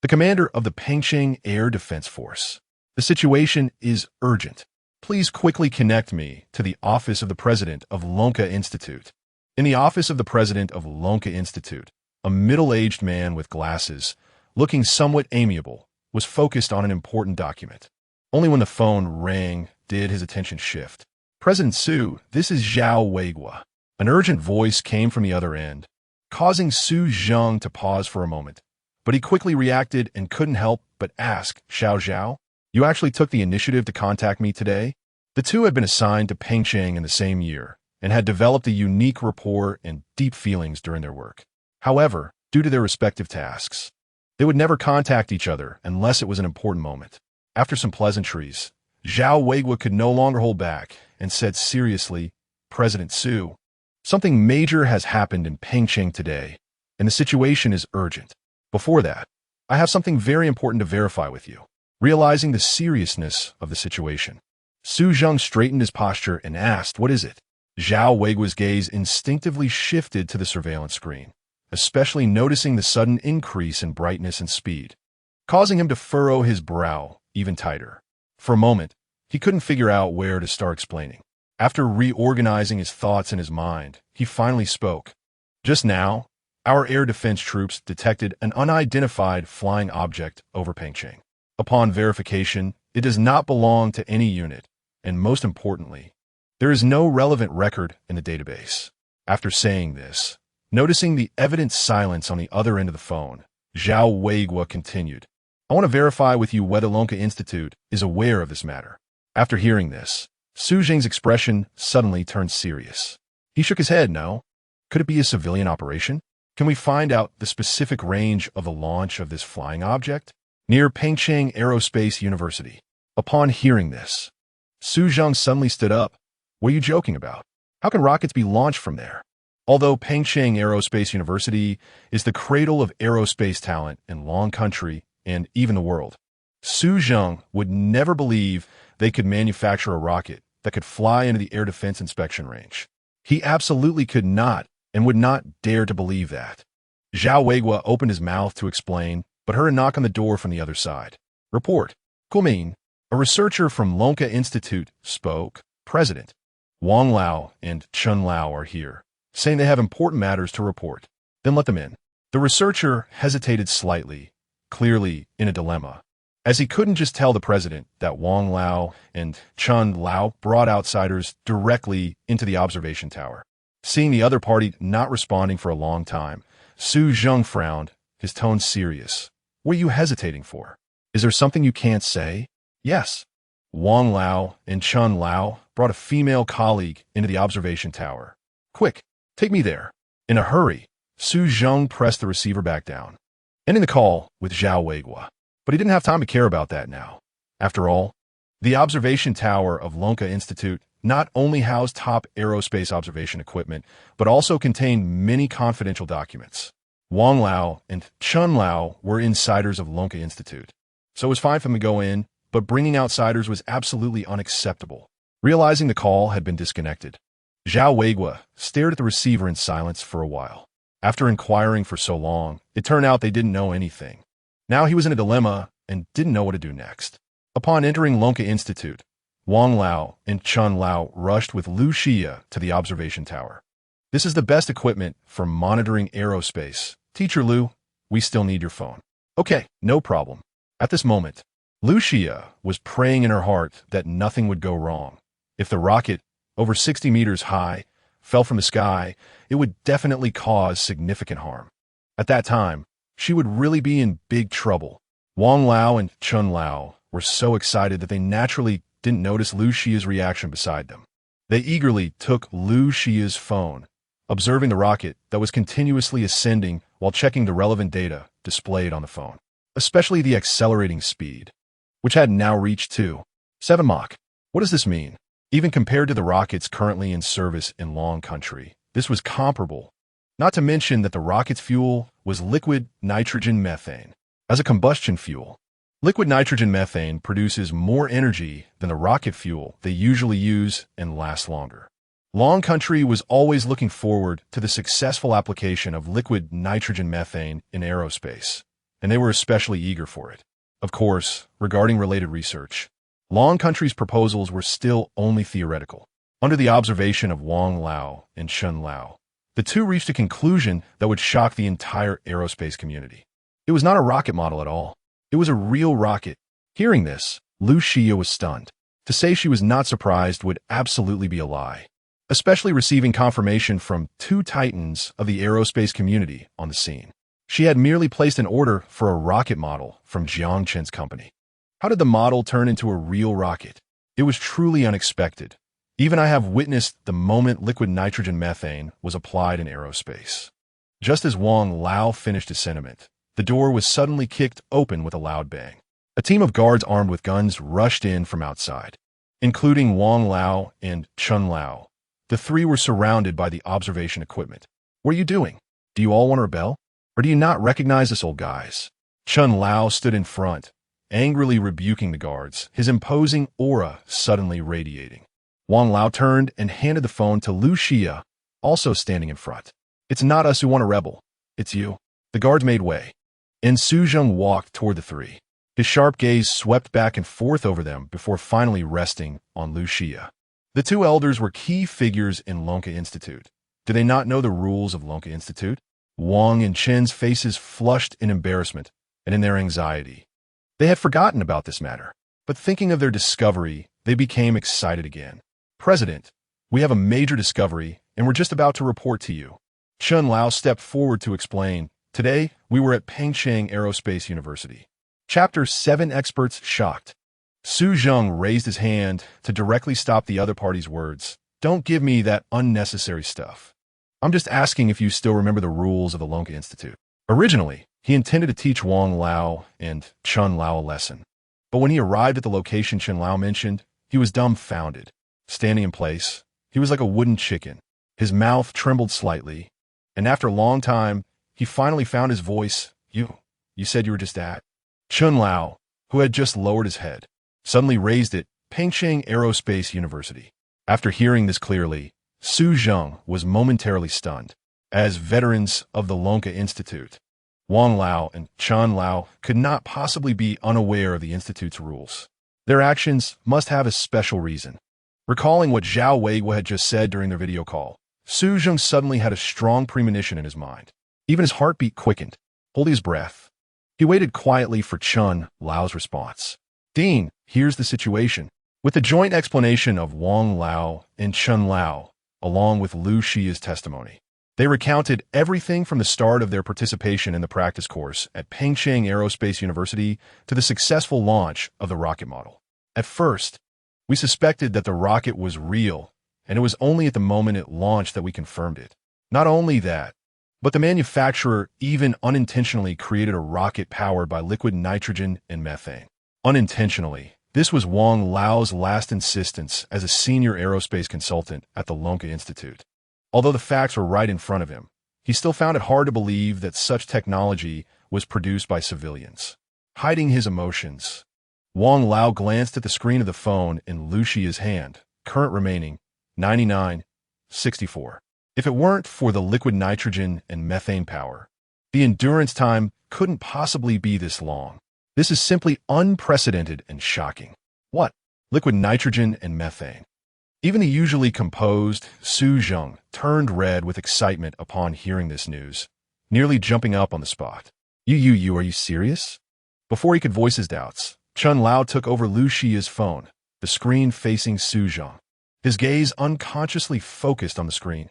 the commander of the Pengcheng Air Defense Force. The situation is urgent. Please quickly connect me to the office of the president of Lonka Institute. In the office of the president of Lonka Institute, a middle-aged man with glasses, looking somewhat amiable, was focused on an important document. Only when the phone rang did his attention shift. President Su, this is Zhao Weiguo. An urgent voice came from the other end, causing Su Zheng to pause for a moment. But he quickly reacted and couldn't help but ask, Zhao, you actually took the initiative to contact me today? The two had been assigned to Pengcheng in the same year and had developed a unique rapport and deep feelings during their work. However, due to their respective tasks, they would never contact each other unless it was an important moment. After some pleasantries, Zhao Weiguo could no longer hold back and said seriously, President Su, something major has happened in Pengcheng today, and the situation is urgent. Before that, I have something very important to verify with you. Realizing the seriousness of the situation, Su Zheng straightened his posture and asked, what is it? Zhao Weiguo's gaze instinctively shifted to the surveillance screen, especially noticing the sudden increase in brightness and speed, causing him to furrow his brow even tighter. For a moment, he couldn't figure out where to start explaining. After reorganizing his thoughts in his mind, he finally spoke. Just now, our air defense troops detected an unidentified flying object over Pengcheng. Upon verification, it does not belong to any unit, and most importantly, there is no relevant record in the database. After saying this, noticing the evident silence on the other end of the phone, Zhao Weiguo continued, I want to verify with you whether Lonka Institute is aware of this matter. After hearing this, Su Zheng's expression suddenly turned serious. He shook his head, no. Could it be a civilian operation? Can we find out the specific range of the launch of this flying object? Near Pengcheng Aerospace University. Upon hearing this, Su Zheng suddenly stood up. What are you joking about? How can rockets be launched from there? Although Pengcheng Aerospace University is the cradle of aerospace talent in Long Country and even the world, Su Zheng would never believe they could manufacture a rocket that could fly into the air defense inspection range. He absolutely could not and would not dare to believe that. Zhao Weiguo opened his mouth to explain, but heard a knock on the door from the other side. Report. Kumin, a researcher from Lonka Institute, spoke. President Wang Lao and Chun Lao are here, saying they have important matters to report. Then let them in. The researcher hesitated slightly, clearly in a dilemma, as he couldn't just tell the president that Wang Lao and Chun Lao brought outsiders directly into the observation tower. Seeing the other party not responding for a long time, Su Zheng frowned, his tone serious. What are you hesitating for? Is there something you can't say? Yes. Wang Lao and Chun Lao brought a female colleague into the observation tower. Quick, take me there. In a hurry, Su Zheng pressed the receiver back down, ending the call with Zhao Weiguo. But he didn't have time to care about that now. After all, the observation tower of Lonka Institute not only housed top aerospace observation equipment, but also contained many confidential documents. Wang Lao and Chun Lao were insiders of Lonka Institute, so it was fine for them to go in, but bringing outsiders was absolutely unacceptable. Realizing the call had been disconnected, Zhao Weiguo stared at the receiver in silence for a while. After inquiring for so long, it turned out they didn't know anything. Now he was in a dilemma and didn't know what to do next. Upon entering Lonka Institute, Wang Lao and Chun Lao rushed with Lu Xia to the observation tower. This is the best equipment for monitoring aerospace. Teacher Lu, we still need your phone. Okay, no problem. At this moment, Lucia was praying in her heart that nothing would go wrong. If the rocket, over 60 meters high, fell from the sky, it would definitely cause significant harm. At that time, she would really be in big trouble. Wang Lao and Chun Lao were so excited that they naturally didn't notice Lu Xia's reaction beside them. They eagerly took Lu Xia's phone, observing the rocket that was continuously ascending while checking the relevant data displayed on the phone, especially the accelerating speed, which had now reached 2.7 Mach. What does this mean? Even compared to the rockets currently in service in Long Country, this was comparable. Not to mention that the rocket's fuel was liquid nitrogen methane. As a combustion fuel, liquid nitrogen methane produces more energy than the rocket fuel they usually use and lasts longer. Long Country was always looking forward to the successful application of liquid nitrogen methane in aerospace, and they were especially eager for it. Of course, regarding related research, Long Country's proposals were still only theoretical. Under the observation of Wang Lao and Chun Lao, the two reached a conclusion that would shock the entire aerospace community. It was not a rocket model at all. It was a real rocket. Hearing this, Lu Xia was stunned. To say she was not surprised would absolutely be a lie, especially receiving confirmation from two titans of the aerospace community on the scene. She had merely placed an order for a rocket model from Jiangchen's company. How did the model turn into a real rocket? It was truly unexpected. Even I have witnessed the moment liquid nitrogen methane was applied in aerospace. Just as Wang Lao finished his sentiment, the door was suddenly kicked open with a loud bang. A team of guards armed with guns rushed in from outside, including Wang Lao and Chun Lao. The three were surrounded by the observation equipment. What are you doing? Do you all want to rebel? Or do you not recognize us old guys? Chun Lao stood in front, angrily rebuking the guards, his imposing aura suddenly radiating. Wang Lao turned and handed the phone to Lu Xia, also standing in front. It's not us who want to rebel. It's you. The guards made way, and Su Zheng walked toward the three. His sharp gaze swept back and forth over them before finally resting on Lu Xia. The two elders were key figures in Lonka Institute. Do they not know the rules of Lonka Institute? Wang and Chen's faces flushed in embarrassment and in their anxiety. They had forgotten about this matter, but thinking of their discovery, they became excited again. President, we have a major discovery, and we're just about to report to you. Chun Lao stepped forward to explain. Today, we were at Pengcheng Aerospace University. Chapter 7 experts shocked. Su Zheng raised his hand to directly stop the other party's words. Don't give me that unnecessary stuff. I'm just asking if you still remember the rules of the Lonka Institute. Originally, he intended to teach Wang Lao and Chun Lao a lesson. But when he arrived at the location Chun Lao mentioned, he was dumbfounded. Standing in place, he was like a wooden chicken. His mouth trembled slightly, and after a long time, he finally found his voice. You said you were just at. Chun Lao, who had just lowered his head, suddenly raised it. Pengcheng Aerospace University. After hearing this clearly, Su Zheng was momentarily stunned. As veterans of the Lonka Institute, Wang Lao and Chun Lao could not possibly be unaware of the Institute's rules. Their actions must have a special reason. Recalling what Zhao Weiguo had just said during their video call, Su Zheng suddenly had a strong premonition in his mind. Even his heartbeat quickened, holding his breath. He waited quietly for Chun Lao's response. Dean, here's the situation. With the joint explanation of Wang Lao and Chun Lao, along with Lu Xia's testimony, they recounted everything from the start of their participation in the practice course at Pengcheng Aerospace University to the successful launch of the rocket model. At first, we suspected that the rocket was real, and it was only at the moment it launched that we confirmed it. Not only that, but the manufacturer even unintentionally created a rocket powered by liquid nitrogen and methane. Unintentionally, this was Wang Lao's last insistence as a senior aerospace consultant at the Lonka Institute. Although the facts were right in front of him, he still found it hard to believe that such technology was produced by civilians. Hiding his emotions, Wang Lao glanced at the screen of the phone in Lu Xia's hand, current remaining 99.64. If it weren't for the liquid nitrogen and methane power, the endurance time couldn't possibly be this long. This is simply unprecedented and shocking. What? Liquid nitrogen and methane. Even the usually composed Su Zheng turned red with excitement upon hearing this news, nearly jumping up on the spot. Are you serious? Before he could voice his doubts, Chun Lao took over Lu Xia's phone, the screen facing Su Zhang. His gaze unconsciously focused on the screen.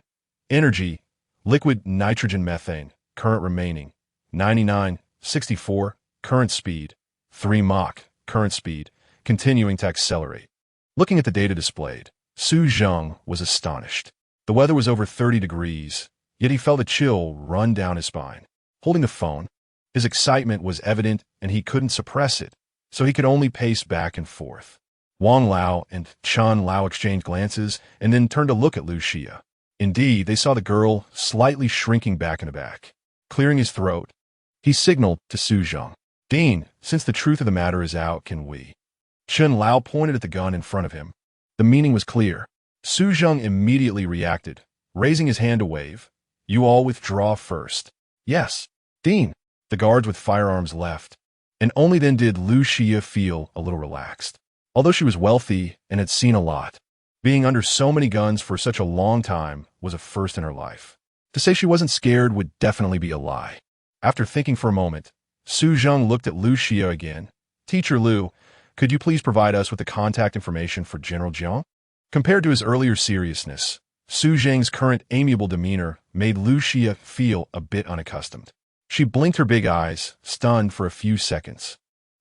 Energy, liquid nitrogen methane, current remaining, 99.64, current speed, 3 Mach, current speed, continuing to accelerate. Looking at the data displayed, Su Zhang was astonished. The weather was over 30 degrees, yet he felt a chill run down his spine. Holding the phone, his excitement was evident and he couldn't suppress it, so he could only pace back and forth. Wang Lao and Chun Lao exchanged glances and then turned to look at Lu Xia. Indeed, they saw the girl slightly shrinking back and aback. Clearing his throat, he signaled to Su Zhang. "Dean, since the truth of the matter is out, can we?" Chun Lao pointed at the gun in front of him. The meaning was clear. Su Zhang immediately reacted, raising his hand to wave. "You all withdraw first." "Yes, Dean." The guards with firearms left, and only then did Lu Xia feel a little relaxed. Although she was wealthy and had seen a lot, being under so many guns for such a long time was a first in her life. To say she wasn't scared would definitely be a lie. After thinking for a moment, Su Zhang looked at Lu Xia again. "Teacher Lu, could you please provide us with the contact information for General Jiang?" Compared to his earlier seriousness, Su Zhang's current amiable demeanor made Lu Xia feel a bit unaccustomed. She blinked her big eyes, stunned for a few seconds.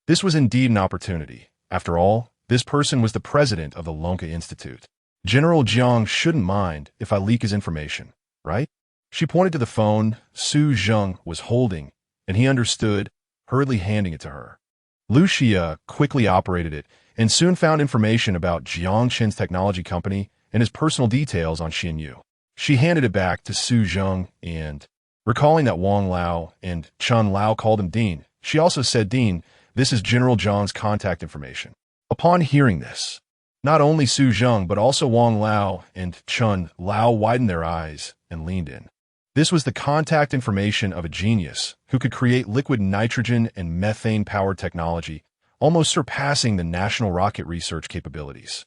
This was indeed an opportunity. After all, this person was the president of the Lonka Institute. General Jiang shouldn't mind if I leak his information, right? She pointed to the phone Su Zhang was holding, and he understood, hurriedly handing it to her. Lu Xia quickly operated it and soon found information about Jiang Qin's technology company and his personal details on Xin Yu. She handed it back to Su Zhang and, recalling that Wang Lao and Chun Lao called him Dean, she also said, "Dean, this is General Jiang's contact information." Upon hearing this, not only Su Zhang but also Wang Lao and Chun Lao widened their eyes and leaned in. This was the contact information of a genius who could create liquid nitrogen and methane-powered technology, almost surpassing the national rocket research capabilities.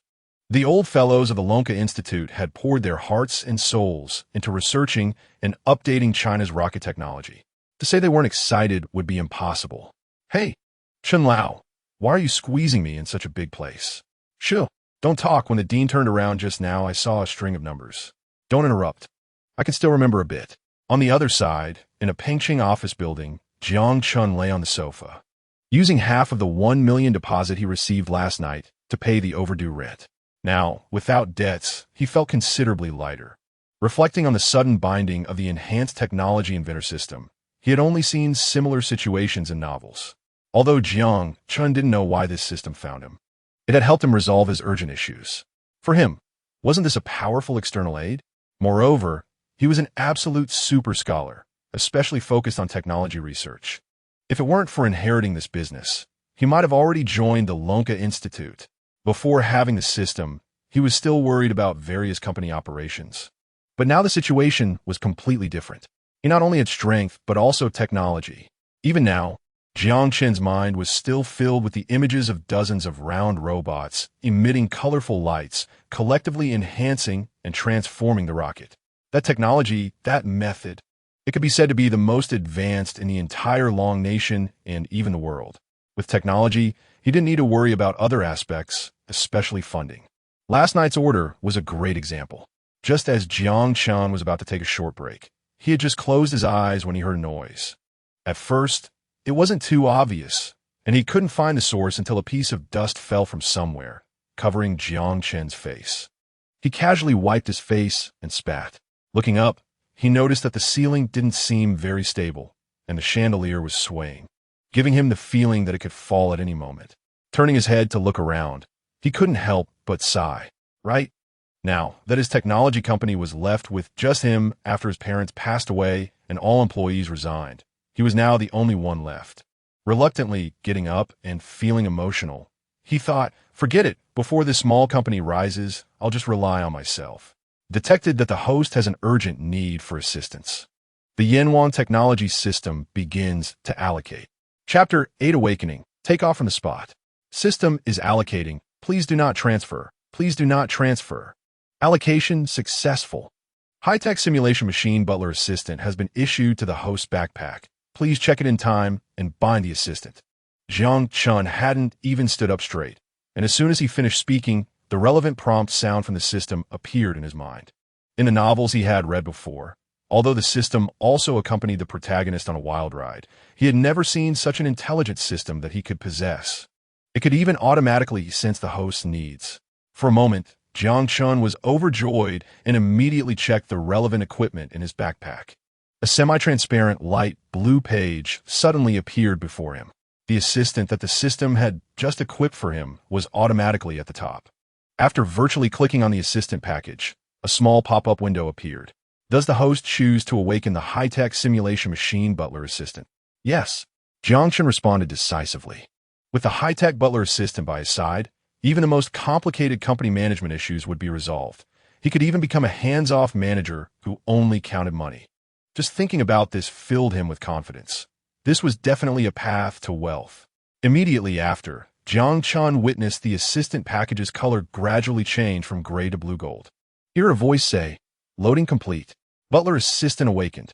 The old fellows of the Lonka Institute had poured their hearts and souls into researching and updating China's rocket technology. To say they weren't excited would be impossible. "Hey, Chun Lao, why are you squeezing me in such a big place?" "Shoo, don't talk." When the dean turned around just now, I saw a string of numbers. "Don't interrupt. I can still remember a bit." On the other side, in a Pengqing office building, Jiang Chun lay on the sofa, using half of the 1 million deposit he received last night to pay the overdue rent. Now, without debts, he felt considerably lighter. Reflecting on the sudden binding of the enhanced technology inventor system, he had only seen similar situations in novels. Although Jiang Chun didn't know why this system found him, it had helped him resolve his urgent issues. For him, wasn't this a powerful external aid? Moreover, he was an absolute super scholar, especially focused on technology research. If it weren't for inheriting this business, he might have already joined the Lonka Institute. Before having the system, he was still worried about various company operations. But now the situation was completely different. He not only had strength, but also technology. Even now, Jiang Qin's mind was still filled with the images of dozens of round robots emitting colorful lights, collectively enhancing and transforming the rocket. That technology, that method, it could be said to be the most advanced in the entire Long Nation and even the world. With technology, he didn't need to worry about other aspects, especially funding. Last night's order was a great example. Just as Jiang Chun was about to take a short break, he had just closed his eyes when he heard a noise. At first, it wasn't too obvious, and he couldn't find the source until a piece of dust fell from somewhere, covering Jiang Chen's face. He casually wiped his face and spat. Looking up, he noticed that the ceiling didn't seem very stable, and the chandelier was swaying, giving him the feeling that it could fall at any moment. Turning his head to look around, he couldn't help but sigh. Right now that his technology company was left with just him after his parents passed away and all employees resigned, he was now the only one left. Reluctantly getting up and feeling emotional, he thought, forget it, before this small company rises, I'll just rely on myself. Detected that the host has an urgent need for assistance. The Yanwan technology system begins to allocate. Chapter 8 Awakening. Take off from the spot. System is allocating. Please do not transfer. Please do not transfer. Allocation successful. High-tech simulation machine butler assistant has been issued to the host backpack. Please check it in time and bind the assistant. Jiang Chun hadn't even stood up straight, and as soon as he finished speaking, the relevant prompt sound from the system appeared in his mind. In the novels he had read before, although the system also accompanied the protagonist on a wild ride, he had never seen such an intelligent system that he could possess. It could even automatically sense the host's needs. For a moment, Jiang Chun was overjoyed and immediately checked the relevant equipment in his backpack. A semi-transparent light blue page suddenly appeared before him. The assistant that the system had just equipped for him was automatically at the top. After virtually clicking on the assistant package, a small pop-up window appeared. Does the host choose to awaken the high-tech simulation machine butler assistant? Yes. Jiang Chun responded decisively. With the high-tech butler assistant by his side, even the most complicated company management issues would be resolved. He could even become a hands-off manager who only counted money. Just thinking about this filled him with confidence. This was definitely a path to wealth. Immediately after, Jiang Chun witnessed the assistant package's color gradually change from gray to blue gold. He heard a voice say, "Loading complete." Butler assistant awakened.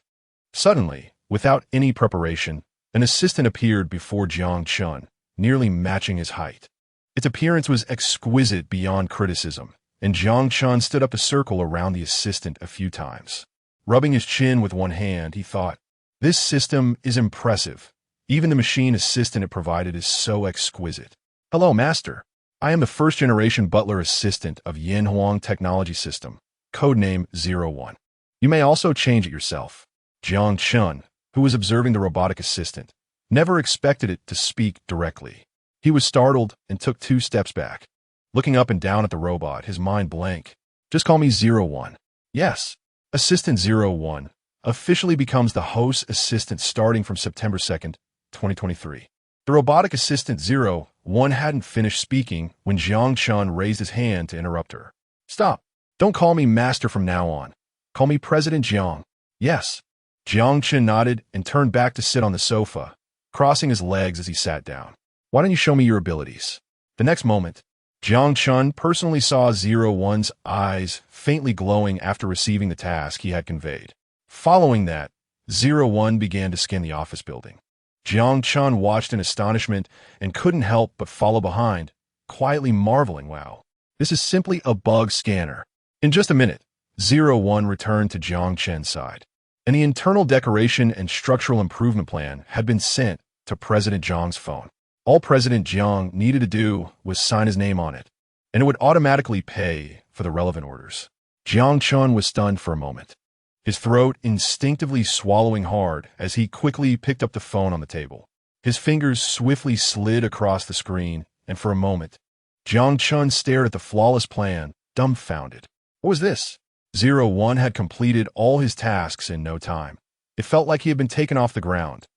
Suddenly, without any preparation, an assistant appeared before Jiang Chun, nearly matching his height. Its appearance was exquisite beyond criticism, and Jiang Chun stood up to circle around the assistant a few times. Rubbing his chin with one hand, he thought, "This system is impressive. Even the machine assistant it provided is so exquisite." "Hello, Master. I am the first-generation butler assistant of Yanhuang Technology System, codename 01. You may also change it yourself." Jiang Chun, who was observing the robotic assistant, never expected it to speak directly. He was startled and took 2 steps back. Looking up and down at the robot, his mind blank. "Just call me 01. Yes. Assistant 01 officially becomes the host's assistant starting from September 2nd, 2023. The robotic assistant 01 hadn't finished speaking when Jiang Chun raised his hand to interrupt her. "Stop. Don't call me Master from now on. Call me President Jiang." "Yes." Jiang Chun nodded and turned back to sit on the sofa, crossing his legs as he sat down. "Why don't you show me your abilities?" The next moment, Jiang Chun personally saw 01's eyes faintly glowing after receiving the task he had conveyed. Following that, 01 began to scan the office building. Jiang Chun watched in astonishment and couldn't help but follow behind, quietly marveling, "Wow, this is simply a bug scanner." In just a minute, 01 returned to Jiang Chun's side, and the internal decoration and structural improvement plan had been sent to President Jiang's phone. All President Jiang needed to do was sign his name on it, and it would automatically pay for the relevant orders. Jiang Chun was stunned for a moment, his throat instinctively swallowing hard as he quickly picked up the phone on the table. His fingers swiftly slid across the screen, and for a moment, Jiang Chun stared at the flawless plan, dumbfounded. What was this? 01 had completed all his tasks in no time. It felt like he had been taken off the ground.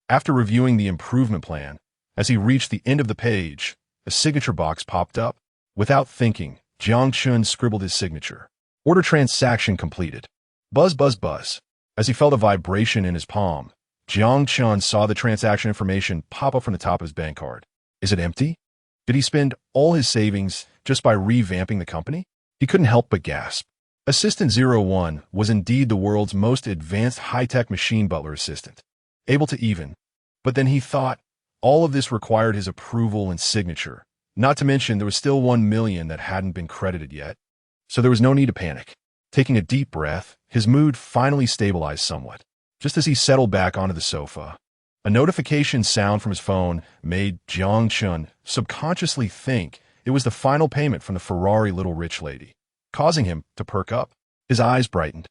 After reviewing the improvement plan, as he reached the end of the page, a signature box popped up. Without thinking, Jiang Chun scribbled his signature. "Order transaction completed." Buzz, buzz, buzz. As he felt a vibration in his palm, Jiang Chun saw the transaction information pop up from the top of his bank card. Is it empty? Did he spend all his savings just by revamping the company? He couldn't help but gasp. Assistant 01 was indeed the world's most advanced high-tech machine butler assistant, able to even. But then he thought, all of this required his approval and signature. Not to mention there was still 1 million that hadn't been credited yet. So there was no need to panic. Taking a deep breath, his mood finally stabilized somewhat. Just as he settled back onto the sofa, a notification sound from his phone made Jiang Chun subconsciously think it was the final payment from the Ferrari little rich lady, causing him to perk up. His eyes brightened.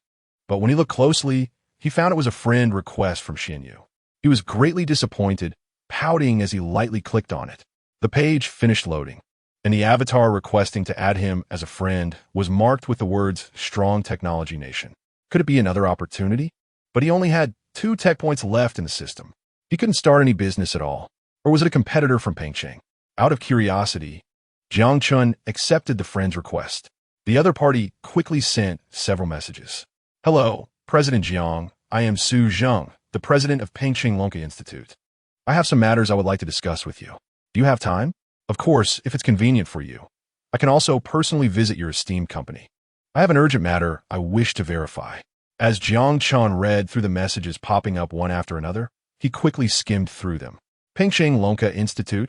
But when he looked closely, he found it was a friend request from Xinyu. He was greatly disappointed, pouting as he lightly clicked on it. The page finished loading, and the avatar requesting to add him as a friend was marked with the words "Strong Technology Nation." Could it be another opportunity? But he only had 2 tech points left in the system. He couldn't start any business at all. Or was it a competitor from Pengcheng? Out of curiosity, Jiang Chun accepted the friend's request. The other party quickly sent several messages. "Hello, President Jiang. I am Su Zheng, the president of Pengcheng Lonka Institute. I have some matters I would like to discuss with you. Do you have time? Of course, if it's convenient for you. I can also personally visit your esteemed company. I have an urgent matter I wish to verify." As Jiang Chun read through the messages popping up one after another, he quickly skimmed through them. Pingsheng Lonka Institute?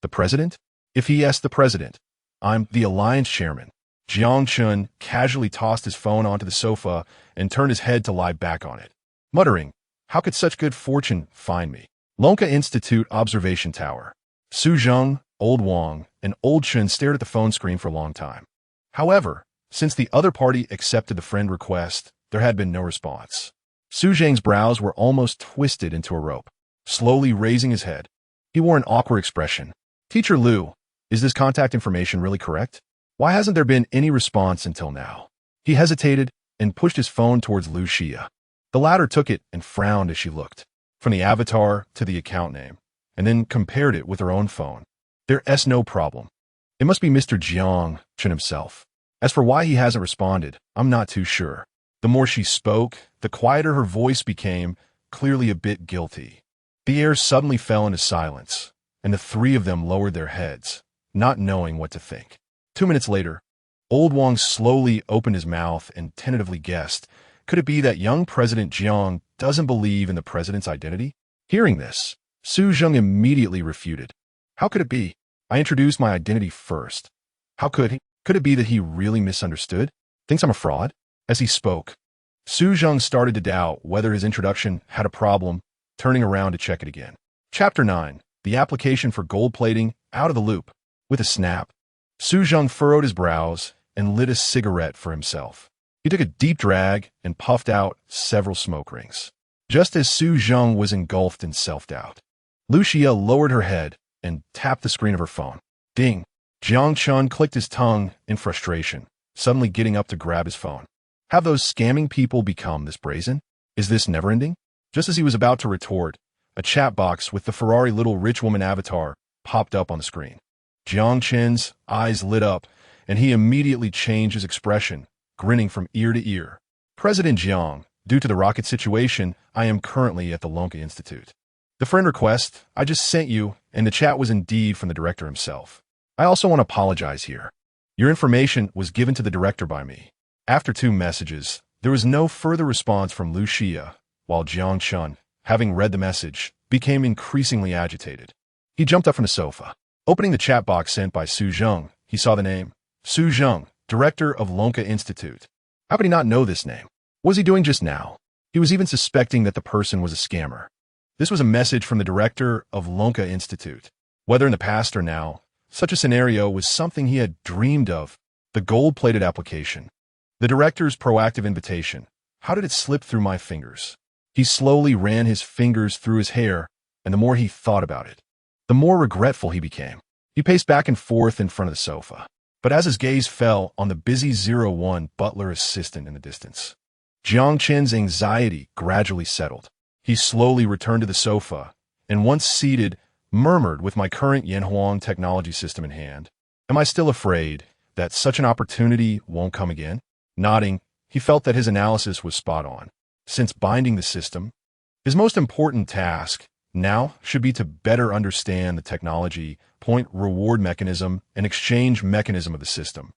The president? If he asked the president, I'm the alliance chairman. Jiang Chun casually tossed his phone onto the sofa and turned his head to lie back on it, muttering, how could such good fortune find me? Lonka Institute Observation Tower. Su Zheng, Old Wang, and Old Chun stared at the phone screen for a long time. However, since the other party accepted the friend request, there had been no response. Su Zheng's brows were almost twisted into a rope. Slowly raising his head, he wore an awkward expression. Teacher Liu, is this contact information really correct? Why hasn't there been any response until now? He hesitated and pushed his phone towards Liu Xia. The latter took it and frowned as she looked, from the avatar to the account name, and then compared it with her own phone. There's no problem. It must be Mr. Jiang Chun himself. As for why he hasn't responded, I'm not too sure. The more she spoke, the quieter her voice became, clearly a bit guilty. The air suddenly fell into silence, and the three of them lowered their heads, not knowing what to think. 2 minutes later, Old Wang slowly opened his mouth and tentatively guessed, could it be that young President Jiang doesn't believe in the president's identity? Hearing this, Su Zheng immediately refuted. How could it be? I introduced my identity first. How could he? Could it be that he really misunderstood? Thinks I'm a fraud? As he spoke, Su Zheng started to doubt whether his introduction had a problem, turning around to check it again. Chapter 9. The application for gold plating out of the loop. With a snap, Su Zheng furrowed his brows and lit a cigarette for himself. He took a deep drag and puffed out several smoke rings. Just as Su Zheng was engulfed in self-doubt, Liu Xia lowered her head and tapped the screen of her phone. Ding! Jiang Chun clicked his tongue in frustration, suddenly getting up to grab his phone. Have those scamming people become this brazen? Is this never-ending? Just as he was about to retort, a chat box with the Ferrari little rich woman avatar popped up on the screen. Jiang Chen's eyes lit up, and he immediately changed his expression, grinning from ear to ear. President Jiang, due to the rocket situation, I am currently at the Lonka Institute. The friend request I just sent you, and the chat was indeed from the director himself. I also want to apologize here. Your information was given to the director by me. After 2 messages, there was no further response from Liu Xia, while Jiang Chun, having read the message, became increasingly agitated. He jumped up from the sofa. Opening the chat box sent by Su Zheng, he saw the name, Su Zheng, director of Lonka Institute. How could he not know this name? What was he doing just now? He was even suspecting that the person was a scammer. This was a message from the director of Lonka Institute. Whether in the past or now, such a scenario was something he had dreamed of. The gold-plated application. The director's proactive invitation. How did it slip through my fingers? He slowly ran his fingers through his hair, and the more he thought about it, the more regretful he became. He paced back and forth in front of the sofa. But as his gaze fell on the busy 01 butler assistant in the distance, Jiang Chen's anxiety gradually settled. He slowly returned to the sofa, and once seated, murmured with my current Yanhuang technology system in hand, am I still afraid that such an opportunity won't come again? Nodding, he felt that his analysis was spot on. Since binding the system, his most important task now should be to better understand the technology, point reward mechanism, and exchange mechanism of the system.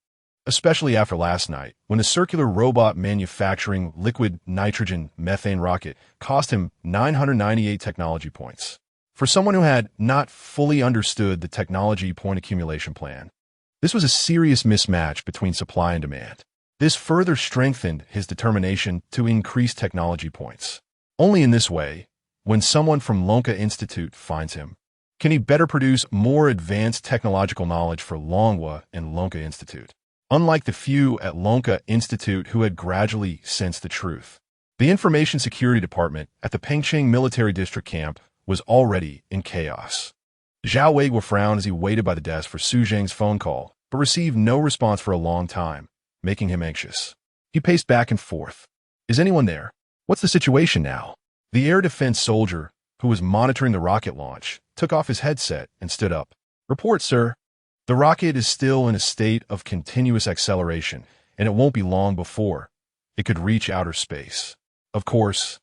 Especially after last night, when the circular robot manufacturing liquid nitrogen methane rocket cost him 998 technology points. For someone who had not fully understood the technology point accumulation plan, this was a serious mismatch between supply and demand. This further strengthened his determination to increase technology points. Only in this way, when someone from Lonka Institute finds him, can he better produce more advanced technological knowledge for Longhua and Lonka Institute. Unlike the few at Lonka Institute who had gradually sensed the truth, the Information Security Department at the Pengcheng Military District Camp was already in chaos. Zhao Wei frowned as he waited by the desk for Su Zheng's phone call, but received no response for a long time, making him anxious. He paced back and forth. Is anyone there? What's the situation now? The air defense soldier, who was monitoring the rocket launch, took off his headset and stood up. Report, sir. The rocket is still in a state of continuous acceleration, and it won't be long before it could reach outer space. Of course,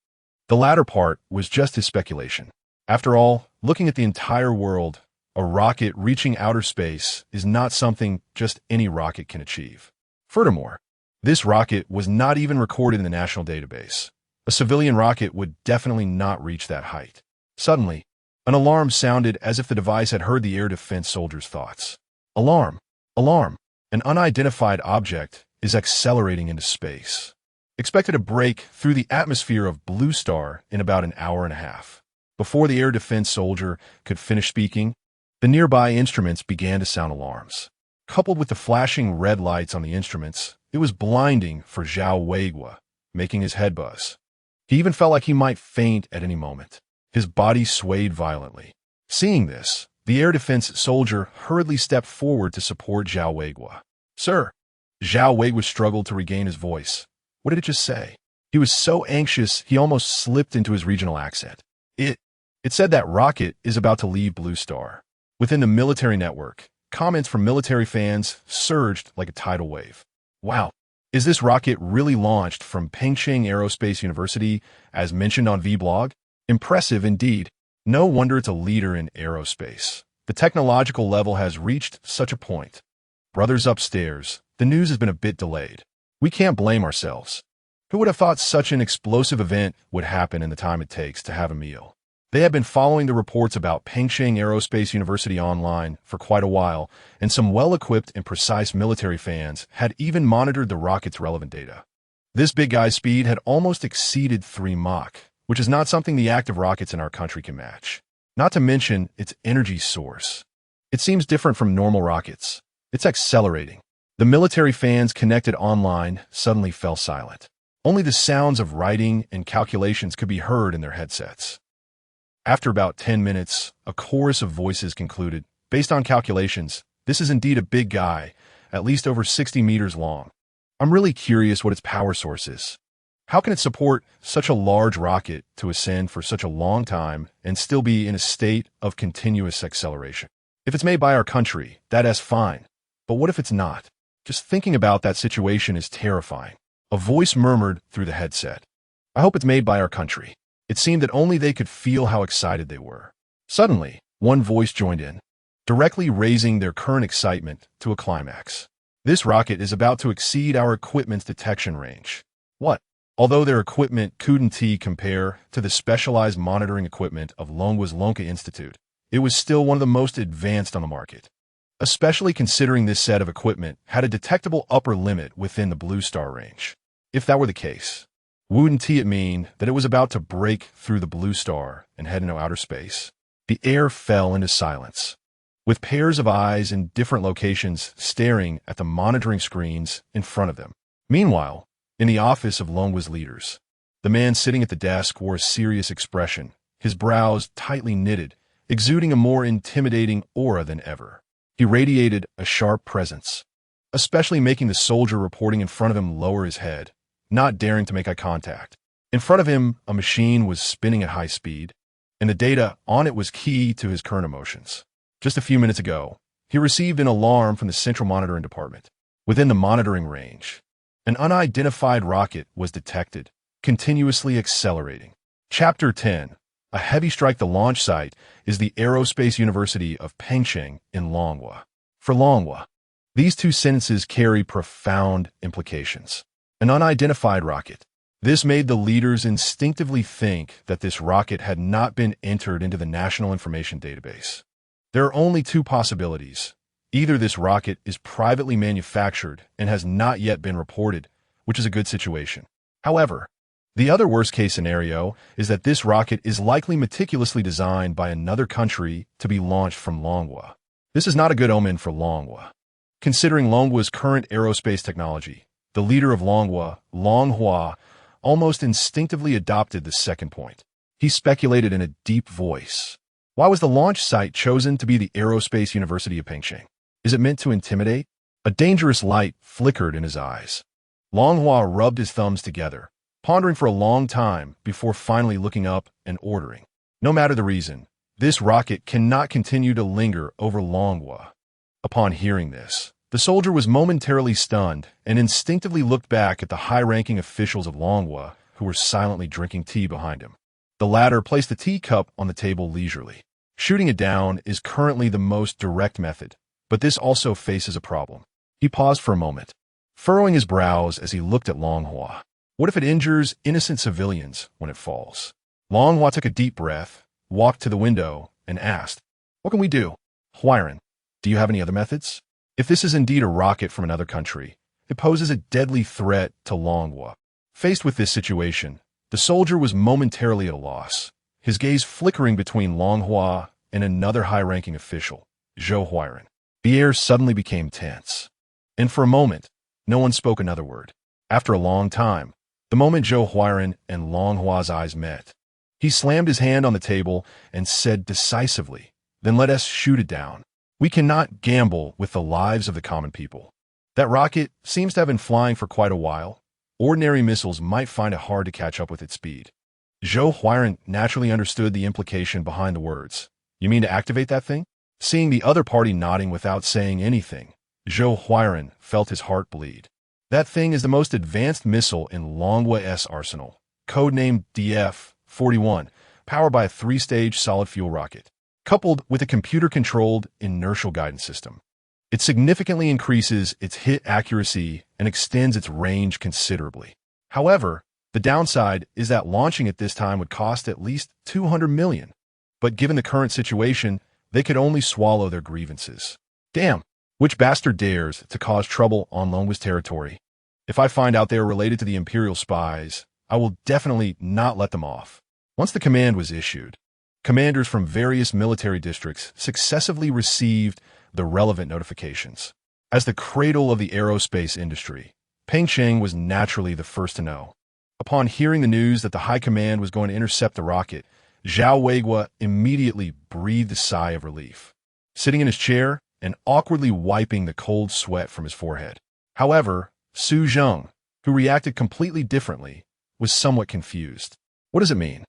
the latter part was just his speculation. After all, looking at the entire world, a rocket reaching outer space is not something just any rocket can achieve. Furthermore, this rocket was not even recorded in the national database. A civilian rocket would definitely not reach that height. Suddenly, An alarm sounded as if the device had heard the air defense soldier's thoughts. Alarm! Alarm! An unidentified object is accelerating into space. Expected to break through the atmosphere of Blue Star in about an hour and a half. Before the air defense soldier could finish speaking, the nearby instruments began to sound alarms. Coupled with the flashing red lights on the instruments, it was blinding for Zhao Weigua, making his head buzz. He even felt like he might faint at any moment. His body swayed violently. Seeing this, the air defense soldier hurriedly stepped forward to support Zhao Weigua. Sir! Zhao Weigua struggled to regain his voice. What did it just say? He was so anxious he almost slipped into his regional accent. It said that rocket is about to leave Blue Star. Within the military network, comments from military fans surged like a tidal wave. Wow, is this rocket really launched from Pengcheng Aerospace University, as mentioned on Vblog? Impressive indeed. No wonder it's a leader in aerospace. The technological level has reached such a point. Brothers upstairs, the news has been a bit delayed. We can't blame ourselves. Who would have thought such an explosive event would happen in the time it takes to have a meal? They had been following the reports about Pengcheng Aerospace University online for quite a while, and some well-equipped and precise military fans had even monitored the rocket's relevant data. This big guy's speed had almost exceeded 3 Mach, which is not something the active rockets in our country can match. Not to mention its energy source. It seems different from normal rockets. It's accelerating. The military fans connected online suddenly fell silent. Only the sounds of writing and calculations could be heard in their headsets. After about 10 minutes, a chorus of voices concluded, based on calculations, this is indeed a big guy, at least over 60 meters long. I'm really curious what its power source is. How can it support such a large rocket to ascend for such a long time and still be in a state of continuous acceleration? If it's made by our country, that's fine. But what if it's not? Just thinking about that situation is terrifying. A voice murmured through the headset. I hope it's made by our country. It seemed that only they could feel how excited they were. Suddenly, one voice joined in, directly raising their current excitement to a climax. This rocket is about to exceed our equipment's detection range. What? Although their equipment couldn't compare to the specialized monitoring equipment of Longwa's Lonka Institute, it was still one of the most advanced on the market. Especially considering this set of equipment had a detectable upper limit within the Blue Star range. If that were the case, wouldn't it mean that it was about to break through the Blue Star and head into outer space? The air fell into silence, with pairs of eyes in different locations staring at the monitoring screens in front of them. Meanwhile, in the office of Longwa's leaders, the man sitting at the desk wore a serious expression, his brows tightly knitted, exuding a more intimidating aura than ever. He radiated a sharp presence, especially making the soldier reporting in front of him lower his head, not daring to make eye contact. In front of him, a machine was spinning at high speed, and the data on it was key to his current emotions. Just a few minutes ago, he received an alarm from the Central Monitoring Department. Within the monitoring range, an unidentified rocket was detected, continuously accelerating. Chapter 10. A heavy strike. The launch site is the Aerospace University of Pengcheng in Longwa. For Longwa, these two sentences carry profound implications. An unidentified rocket. This made the leaders instinctively think that this rocket had not been entered into the National Information Database. There are only two possibilities. Either this rocket is privately manufactured and has not yet been reported, which is a good situation. However, the other worst-case scenario is that this rocket is likely meticulously designed by another country to be launched from Longwa. This is not a good omen for Longwa. Considering Longwa's current aerospace technology, the leader of Longwa, Longhua, almost instinctively adopted the second point. He speculated in a deep voice. Why was the launch site chosen to be the Aerospace University of Pengcheng? Is it meant to intimidate? A dangerous light flickered in his eyes. Longhua rubbed his thumbs together, pondering for a long time before finally looking up and ordering. No matter the reason, this rocket cannot continue to linger over Longwa. Upon hearing this, the soldier was momentarily stunned and instinctively looked back at the high-ranking officials of Longwa who were silently drinking tea behind him. The latter placed the teacup on the table leisurely. Shooting it down is currently the most direct method, but this also faces a problem. He paused for a moment, furrowing his brows as he looked at Longhua. What if it injures innocent civilians when it falls? Longhua took a deep breath, walked to the window, and asked, "What can we do? Huiran, do you have any other methods?" If this is indeed a rocket from another country, it poses a deadly threat to Longhua. Faced with this situation, the soldier was momentarily at a loss, his gaze flickering between Longhua and another high-ranking official, Zhou Huiran. The air suddenly became tense, and for a moment, no one spoke another word. After a long time, the moment Zhou Huiran and Longhua's eyes met, he slammed his hand on the table and said decisively, "Then let us shoot it down. We cannot gamble with the lives of the common people. That rocket seems to have been flying for quite a while. Ordinary missiles might find it hard to catch up with its speed." Zhou Huiran naturally understood the implication behind the words. "You mean to activate that thing?" Seeing the other party nodding without saying anything, Zhou Huiran felt his heart bleed. That thing is the most advanced missile in Longhua's arsenal, codenamed DF-41, powered by a 3-stage solid-fuel rocket, coupled with a computer-controlled inertial guidance system. It significantly increases its hit accuracy and extends its range considerably. However, the downside is that launching at this time would cost at least $200 million. But given the current situation, they could only swallow their grievances. Damn, which bastard dares to cause trouble on Longhua's territory? If I find out they are related to the Imperial spies, I will definitely not let them off. Once the command was issued, commanders from various military districts successively received the relevant notifications. As the cradle of the aerospace industry, Pengsheng was naturally the first to know. Upon hearing the news that the High Command was going to intercept the rocket, Zhao Weigua immediately breathed a sigh of relief, sitting in his chair and awkwardly wiping the cold sweat from his forehead. However, Su Zheng, who reacted completely differently, was somewhat confused. What does it mean?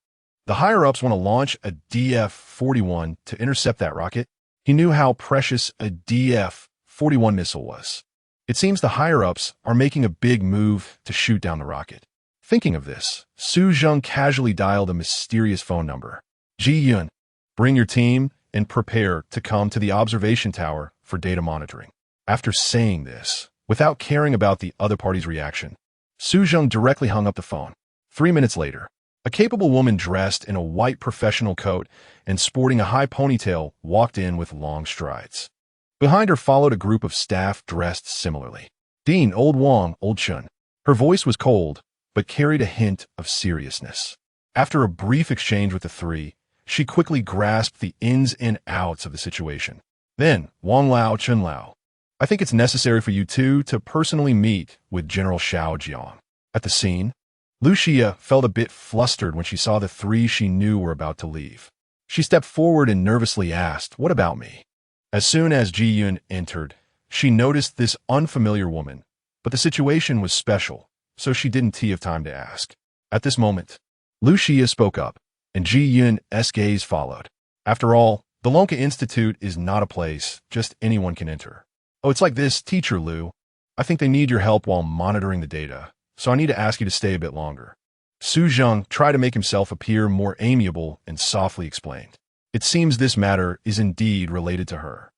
The higher-ups want to launch a DF-41 to intercept that rocket? He knew how precious a DF-41 missile was. It seems the higher-ups are making a big move to shoot down the rocket. Thinking of this, Su Zheng casually dialed a mysterious phone number. "Ji Yun, bring your team and prepare to come to the observation tower for data monitoring." After saying this, without caring about the other party's reaction, Su Zheng directly hung up the phone. 3 minutes later, a capable woman dressed in a white professional coat and sporting a high ponytail walked in with long strides. Behind her followed a group of staff dressed similarly. "Dean, Old Wang, Old Chun." Her voice was cold, but carried a hint of seriousness. After a brief exchange with the three, she quickly grasped the ins and outs of the situation. Then, "Wang Lao, Chun Lao, I think it's necessary for you two to personally meet with General Xiao Jiang." At the scene, Lucia felt a bit flustered when she saw the three she knew were about to leave. She stepped forward and nervously asked, "What about me?" As soon as Ji Yun entered, she noticed this unfamiliar woman, but the situation was special, so she didn't have time to ask. At this moment, Lucia spoke up, and Ji Yun's gaze followed. After all, the Lonka Institute is not a place just anyone can enter. "Oh, it's like this, Teacher Lu. I think they need your help while monitoring the data, so I need to ask you to stay a bit longer." Su Zheng tried to make himself appear more amiable and softly explained. It seems this matter is indeed related to her.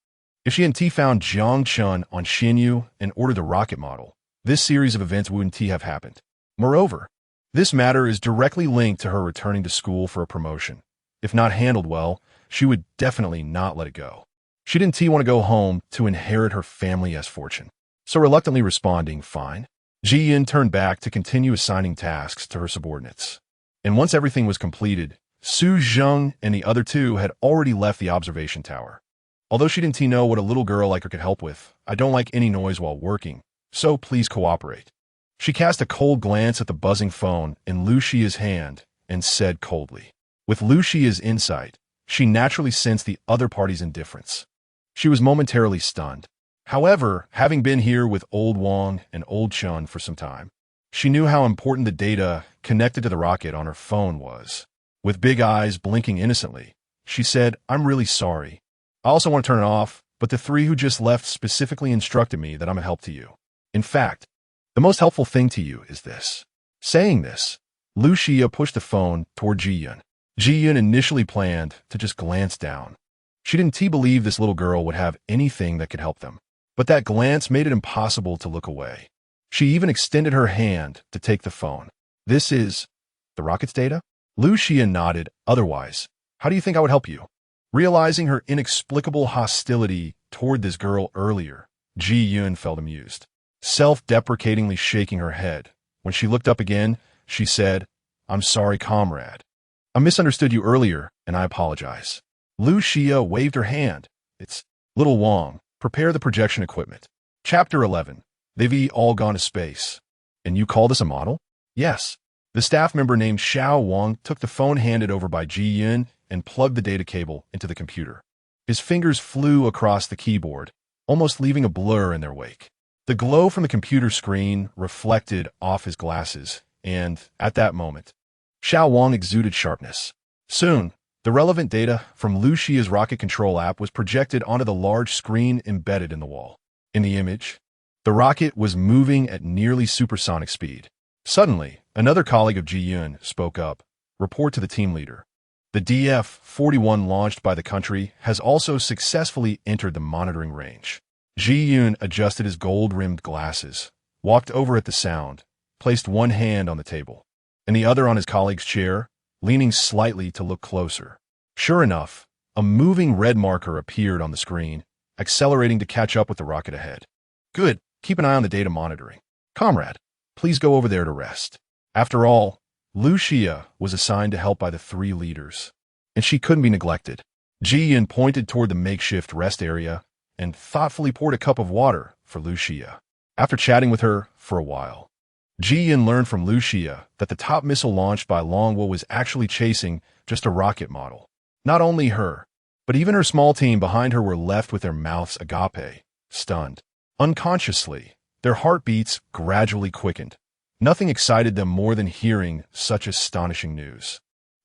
If she hadn't found Jiang Chun on Xinyu and ordered the rocket model, this series of events wouldn't have happened. Moreover, this matter is directly linked to her returning to school for a promotion. If not handled well, she would definitely not let it go. She didn't want to go home to inherit her family's fortune. So reluctantly responding, "Fine," Ji Yun turned back to continue assigning tasks to her subordinates. And once everything was completed, Su Zheng and the other two had already left the observation tower. Although she didn't know what a little girl like her could help with, "I don't like any noise while working, so please cooperate." She cast a cold glance at the buzzing phone in Lucia's hand and said coldly. With Lucia's insight, she naturally sensed the other party's indifference. She was momentarily stunned. However, having been here with Old Wang and Old Chun for some time, she knew how important the data connected to the rocket on her phone was. With big eyes blinking innocently, she said, "I'm really sorry. I also want to turn it off, but the three who just left specifically instructed me that I'm a help to you. In fact, the most helpful thing to you is this." Saying this, Lucia pushed the phone toward Ji Yun. Ji Yun initially planned to just glance down. She didn't believe this little girl would have anything that could help them. But that glance made it impossible to look away. She even extended her hand to take the phone. "This is the rocket's data?" Lucia nodded. "Otherwise, how do you think I would help you?" Realizing her inexplicable hostility toward this girl earlier, Ji Yun felt amused, self-deprecatingly shaking her head. When she looked up again, she said, "I'm sorry, comrade. I misunderstood you earlier, and I apologize." Lu Xia waved her hand. "It's Little Wong. Prepare the projection equipment." Chapter 11. They've all gone to space. "And you call this a model?" "Yes." The staff member named Xiao Wang took the phone handed over by Ji Yun and plugged the data cable into the computer. His fingers flew across the keyboard, almost leaving a blur in their wake. The glow from the computer screen reflected off his glasses, and, at that moment, Xiao Wang exuded sharpness. Soon, the relevant data from Lu Xia's rocket control app was projected onto the large screen embedded in the wall. In the image, the rocket was moving at nearly supersonic speed. Suddenly, another colleague of Ji Yun spoke up. "Report to the team leader. The DF-41 launched by the country has also successfully entered the monitoring range." Ji Yun adjusted his gold-rimmed glasses, walked over at the sound, placed one hand on the table, and the other on his colleague's chair, leaning slightly to look closer. Sure enough, a moving red marker appeared on the screen, accelerating to catch up with the rocket ahead. "Good. Keep an eye on the data monitoring. Comrade, please go over there to rest." After all, Lu Xia was assigned to help by the three leaders, and she couldn't be neglected. Ji Yun pointed toward the makeshift rest area and thoughtfully poured a cup of water for Lu Xia. After chatting with her for a while, Ji Yun learned from Lu Xia that the top missile launched by Longwa was actually chasing just a rocket model. Not only her, but even her small team behind her were left with their mouths agape, stunned. Unconsciously, their heartbeats gradually quickened. Nothing excited them more than hearing such astonishing news.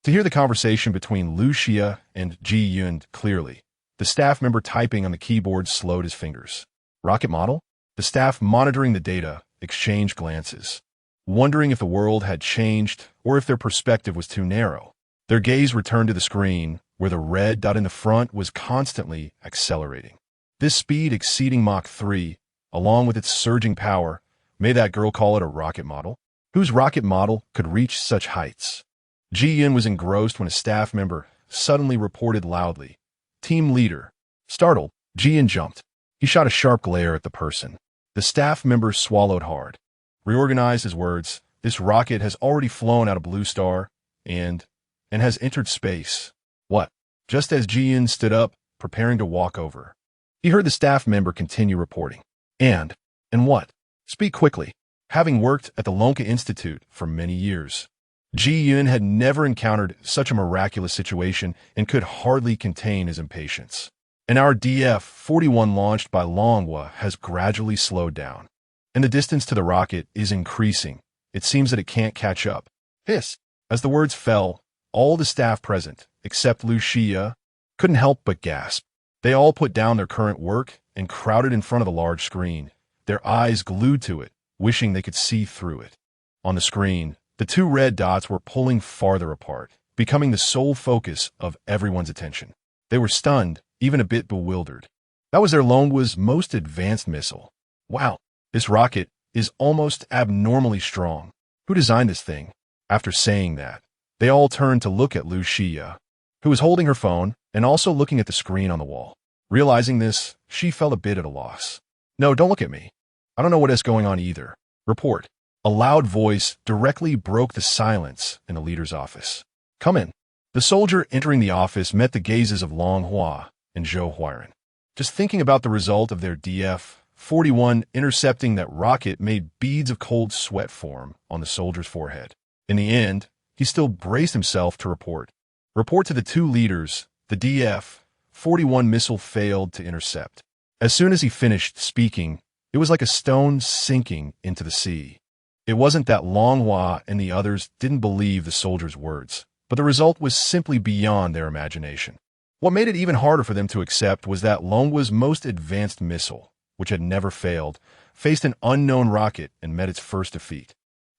To hear the conversation between Lu Xia and Ji Yun clearly, the staff member typing on the keyboard slowed his fingers. "Rocket model?" The staff monitoring the data exchanged glances, wondering if the world had changed or if their perspective was too narrow. Their gaze returned to the screen, where the red dot in the front was constantly accelerating. This speed exceeding Mach 3, along with its surging power, made that girl call it a rocket model. Whose rocket model could reach such heights? Ji Yun was engrossed when a staff member suddenly reported loudly, "Team leader." Startled, Ji Yun jumped. He shot a sharp glare at the person. The staff member swallowed hard, reorganized his words. "This rocket has already flown out of Blue Star and has entered space." "What?" Just as Ji Yun stood up, preparing to walk over, he heard the staff member continue reporting. And what?" "Speak quickly." Having worked at the Lonka Institute for many years, Ji Yun had never encountered such a miraculous situation and could hardly contain his impatience. "And our DF-41 launched by Longwa has gradually slowed down, and the distance to the rocket is increasing. It seems that it can't catch up." Hiss! As the words fell, all the staff present, except Lu Xia, couldn't help but gasp. They all put down their current work and crowded in front of the large screen, their eyes glued to it, wishing they could see through it. On the screen, the two red dots were pulling farther apart, becoming the sole focus of everyone's attention. They were stunned, even a bit bewildered. That was their Longwa's most advanced missile. "Wow, this rocket is almost abnormally strong. Who designed this thing?" After saying that, they all turned to look at Lu Xia, who was holding her phone and also looking at the screen on the wall. Realizing this, she felt a bit at a loss. "No, don't look at me. I don't know what is going on either." "Report." A loud voice directly broke the silence in the leader's office. "Come in." The soldier entering the office met the gazes of Long Hua and Zhou Huiran. Just thinking about the result of their DF-41 intercepting that rocket made beads of cold sweat form on the soldier's forehead. In the end, he still braced himself to report. "Report to the two leaders. The DF-41 missile failed to intercept." As soon as he finished speaking, it was like a stone sinking into the sea. It wasn't that Longhua and the others didn't believe the soldier's words, but the result was simply beyond their imagination. What made it even harder for them to accept was that Longwa's most advanced missile, which had never failed, faced an unknown rocket and met its first defeat.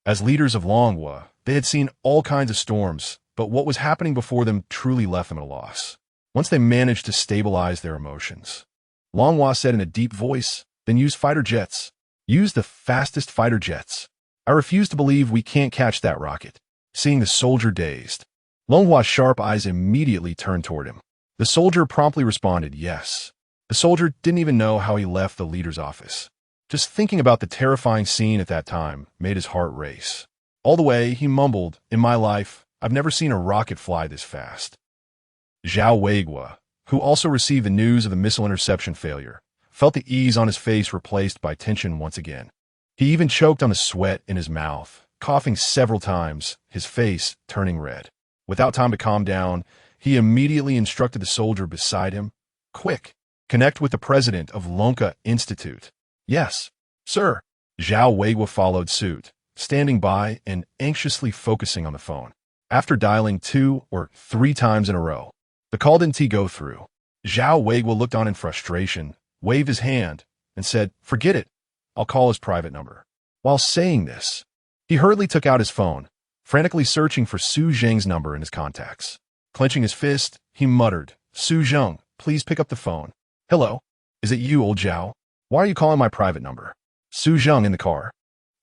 As leaders of Longwa, they had seen all kinds of storms, but what was happening before them truly left them at a loss. Once they managed to stabilize their emotions, Longhua said in a deep voice, "Then use fighter jets. Use the fastest fighter jets. I refuse to believe we can't catch that rocket." Seeing the soldier dazed, Longhua's sharp eyes immediately turned toward him. The soldier promptly responded, yes. The soldier didn't even know how he left the leader's office. Just thinking about the terrifying scene at that time made his heart race. All the way, he mumbled, in my life, I've never seen a rocket fly this fast. Zhao Weigua, who also received the news of the missile interception failure, felt the ease on his face replaced by tension once again. He even choked on the sweat in his mouth, coughing several times, his face turning red. Without time to calm down, he immediately instructed the soldier beside him, quick, connect with the president of Lonka Institute. Yes, sir. Zhao Weigua followed suit, standing by and anxiously focusing on the phone. After dialing 2 or 3 times in a row, the call didn't go through. Zhao Weigua looked on in frustration, waved his hand, and said, forget it, I'll call his private number. While saying this, he hurriedly took out his phone, frantically searching for Su Zheng's number in his contacts. Clenching his fist, he muttered, Su Zheng, please pick up the phone. Hello? Is it you, old Zhao? Why are you calling my private number? Su Zheng in the car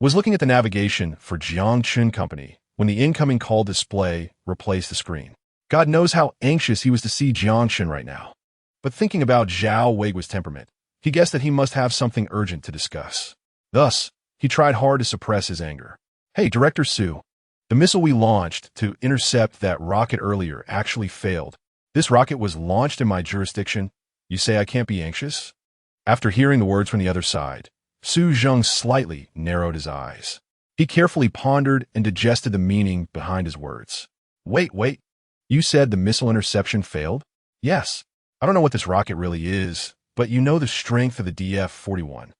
was looking at the navigation for Jiangchun Company when the incoming call display replaced the screen. God knows how anxious he was to see Jiangchun right now. But thinking about Zhao Weigua's temperament, he guessed that he must have something urgent to discuss. Thus, he tried hard to suppress his anger. Hey, Director Su, the missile we launched to intercept that rocket earlier actually failed. This rocket was launched in my jurisdiction. You say I can't be anxious? After hearing the words from the other side, Su Zheng slightly narrowed his eyes. He carefully pondered and digested the meaning behind his words. Wait. You said the missile interception failed? Yes. I don't know what this rocket really is, but you know the strength of the DF-41.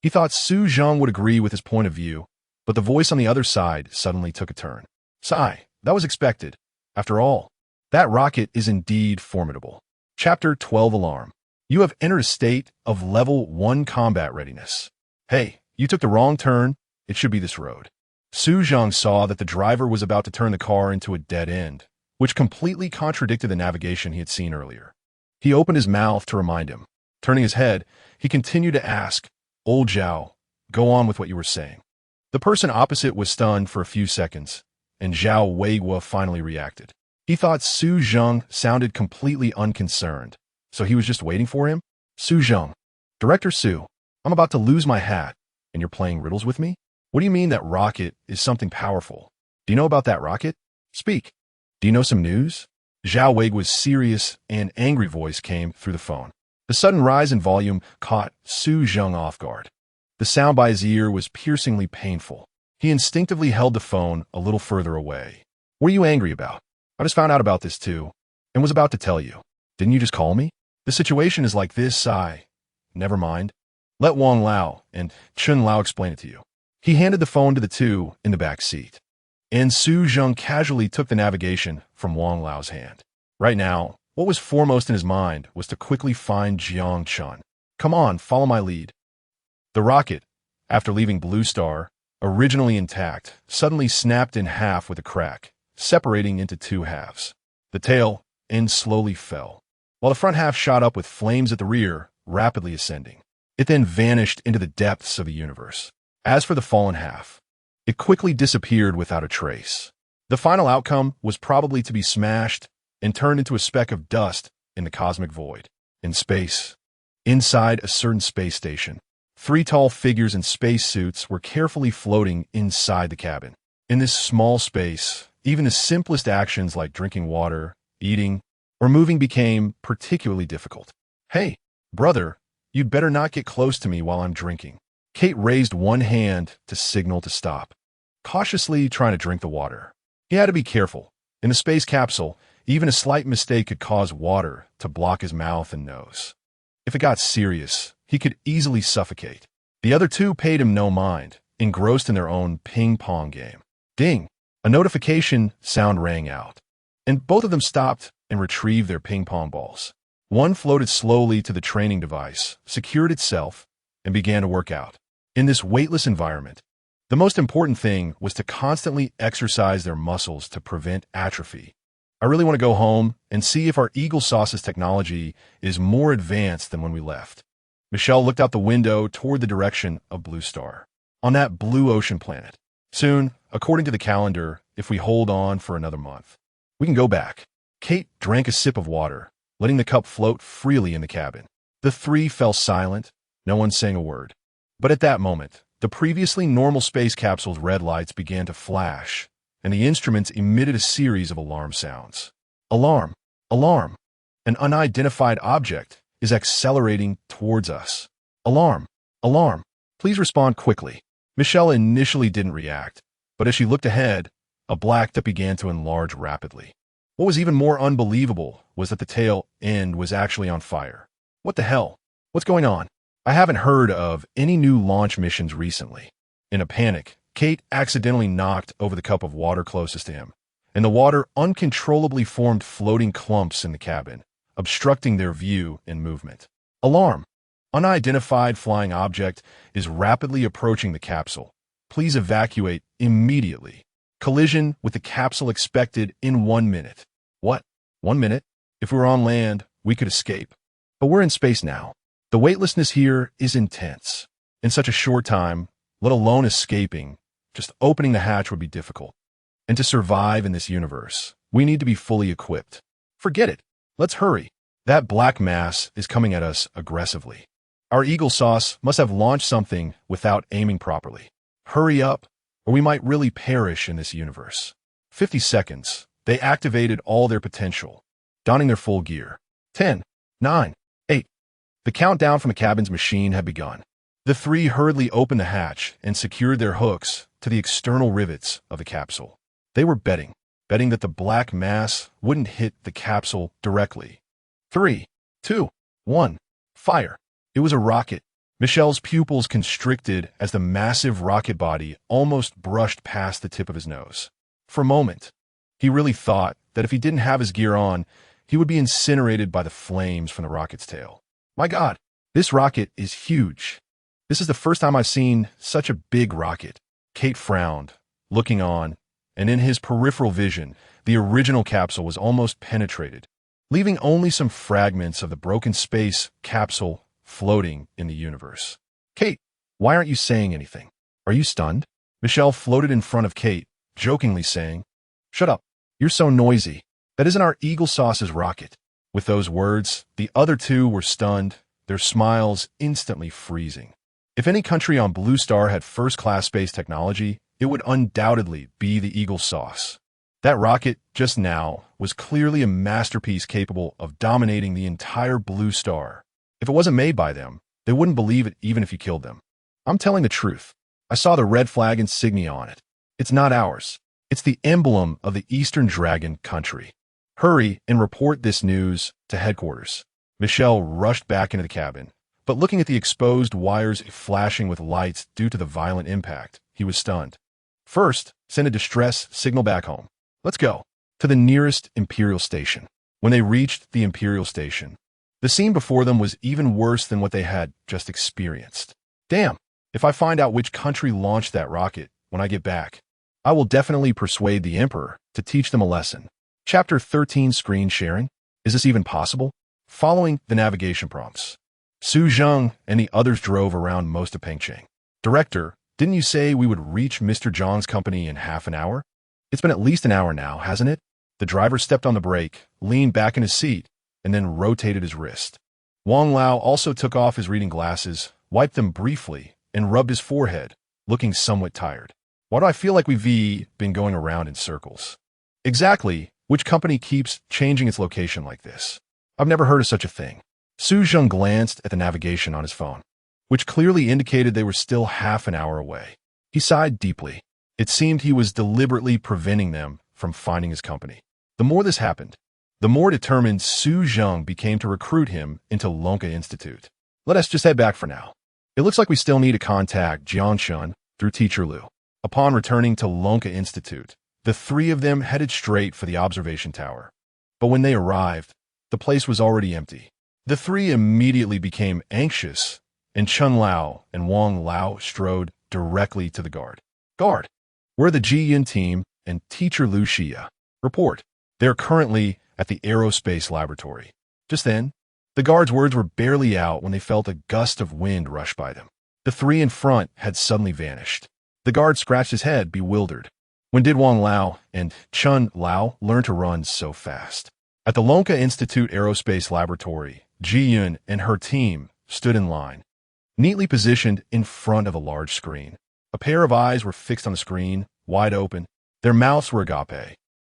He thought Su Zheng would agree with his point of view, but the voice on the other side suddenly took a turn. Sigh, that was expected. After all, that rocket is indeed formidable. Chapter 12 Alarm. You have entered a state of Level 1 combat readiness. Hey, you took the wrong turn. It should be this road. Su Zheng saw that the driver was about to turn the car into a dead end, which completely contradicted the navigation he had seen earlier. He opened his mouth to remind him. Turning his head, he continued to ask, Old Zhao, go on with what you were saying. The person opposite was stunned for a few seconds, and Zhao Weigua finally reacted. He thought Su Zheng sounded completely unconcerned, so he was just waiting for him? Su Zheng. Director Su, I'm about to lose my hat, and you're playing riddles with me? What do you mean that rocket is something powerful? Do you know about that rocket? Speak. Do you know some news? Zhao Weigua's serious and angry voice came through the phone. The sudden rise in volume caught Su Zheng off guard. The sound by his ear was piercingly painful. He instinctively held the phone a little further away. What are you angry about? I just found out about this too, and was about to tell you. Didn't you just call me? The situation is like this, Never mind. Let Wang Lao and Chun Lao explain it to you. He handed the phone to the two in the back seat, and Su Zheng casually took the navigation from Wang Lao's hand. Right now, what was foremost in his mind was to quickly find Jiangchun. Come on, follow my lead. The rocket, after leaving Blue Star, originally intact, suddenly snapped in half with a crack, separating into 2 halves. The tail end slowly fell, while the front half shot up with flames at the rear, rapidly ascending. It then vanished into the depths of the universe. As for the fallen half, it quickly disappeared without a trace. The final outcome was probably to be smashed and turned into a speck of dust in the cosmic void. In space, inside a certain space station, 3 tall figures in spacesuits were carefully floating inside the cabin. In this small space, even the simplest actions like drinking water, eating, or moving became particularly difficult. Hey, brother, you'd better not get close to me while I'm drinking. Kate raised one hand to signal to stop, cautiously trying to drink the water. He had to be careful. In the space capsule, even a slight mistake could cause water to block his mouth and nose. If it got serious, he could easily suffocate. The other two paid him no mind, engrossed in their own ping-pong game. Ding! A notification sound rang out, and both of them stopped and retrieved their ping-pong balls. One floated slowly to the training device, secured itself, and began to work out. In this weightless environment, the most important thing was to constantly exercise their muscles to prevent atrophy. I really want to go home and see if our Eagle Sauce's technology is more advanced than when we left. Michelle looked out the window toward the direction of Blue Star, on that blue ocean planet. Soon, according to the calendar, if we hold on for another month, we can go back. Kate drank a sip of water, letting the cup float freely in the cabin. The three fell silent, no one saying a word. But at that moment, the previously normal space capsule's red lights began to flash, and the instruments emitted a series of alarm sounds. Alarm! Alarm! An unidentified object is accelerating towards us. Alarm! Alarm! Please respond quickly. Michelle initially didn't react, but as she looked ahead, a black dot began to enlarge rapidly. What was even more unbelievable was that the tail end was actually on fire. What the hell? What's going on? I haven't heard of any new launch missions recently. In a panic, Kate accidentally knocked over the cup of water closest to him, and the water uncontrollably formed floating clumps in the cabin, obstructing their view and movement. Alarm! Unidentified flying object is rapidly approaching the capsule. Please evacuate immediately. Collision with the capsule expected in 1 minute. What? 1 minute? If we were on land, we could escape. But we're in space now. The weightlessness here is intense. In such a short time, let alone escaping, just opening the hatch would be difficult. And to survive in this universe, we need to be fully equipped. Forget it. Let's hurry. That black mass is coming at us aggressively. Our eagle sauce must have launched something without aiming properly. Hurry up, or we might really perish in this universe. 50 seconds. They activated all their potential, donning their full gear. 10, 9, 8. The countdown from the cabin's machine had begun. The three hurriedly opened the hatch and secured their hooks to the external rivets of the capsule. They were betting that the black mass wouldn't hit the capsule directly. 3, 2, 1, fire. It was a rocket. Michelle's pupils constricted as the massive rocket body almost brushed past the tip of his nose. For a moment, he really thought that if he didn't have his gear on, he would be incinerated by the flames from the rocket's tail. My God, this rocket is huge. This is the first time I've seen such a big rocket. Kate frowned, looking on, and in his peripheral vision, the original capsule was almost penetrated, leaving only some fragments of the broken space capsule floating in the universe. Kate, why aren't you saying anything? Are you stunned? Michelle floated in front of Kate, jokingly saying, "Shut up. You're so noisy. That isn't our Eagle Sauce's rocket." With those words, the other two were stunned, their smiles instantly freezing. If any country on Blue Star had first-class space technology, it would undoubtedly be the Eagle Sauce. That rocket, just now, was clearly a masterpiece capable of dominating the entire Blue Star. If it wasn't made by them, they wouldn't believe it even if you killed them. I'm telling the truth. I saw the red flag insignia on it. It's not ours. It's the emblem of the Eastern Dragon country. Hurry and report this news to headquarters. Michelle rushed back into the cabin, but looking at the exposed wires flashing with lights due to the violent impact, he was stunned. First, send a distress signal back home. Let's go. To the nearest Imperial station. When they reached the Imperial station, the scene before them was even worse than what they had just experienced. Damn, if I find out which country launched that rocket when I get back, I will definitely persuade the Emperor to teach them a lesson. Chapter 13 Screen Sharing. Is this even possible? Following the navigation prompts, Su Zheng and the others drove around most of Pengcheng. Director, didn't you say we would reach Mr. Zhang's company in half an hour? It's been at least an hour now, hasn't it? The driver stepped on the brake, leaned back in his seat, and then rotated his wrist. Wang Lao also took off his reading glasses, wiped them briefly, and rubbed his forehead, looking somewhat tired. Why do I feel like we've been going around in circles? Exactly, which company keeps changing its location like this? I've never heard of such a thing. Su Zheng glanced at the navigation on his phone, which clearly indicated they were still half an hour away. He sighed deeply. It seemed he was deliberately preventing them from finding his company. The more this happened, the more determined Su Zheng became to recruit him into Lonka Institute. Let us just head back for now. It looks like we still need to contact Jiangshun through Teacher Liu. Upon returning to Lonka Institute, the three of them headed straight for the observation tower. But when they arrived, the place was already empty. The three immediately became anxious, and Chun Lao and Wang Lao strode directly to the guard. Guard, we're the Ji Yin team and Teacher Liu Xia. Report. They're currently at the aerospace laboratory. Just then, the guard's words were barely out when they felt a gust of wind rush by them. The three in front had suddenly vanished. The guard scratched his head, bewildered. When did Wang Lao and Chun Lao learn to run so fast? At the Lonka Institute Aerospace Laboratory, Ji-yun and her team stood in line, neatly positioned in front of a large screen. A pair of eyes were fixed on the screen, wide open. Their mouths were agape,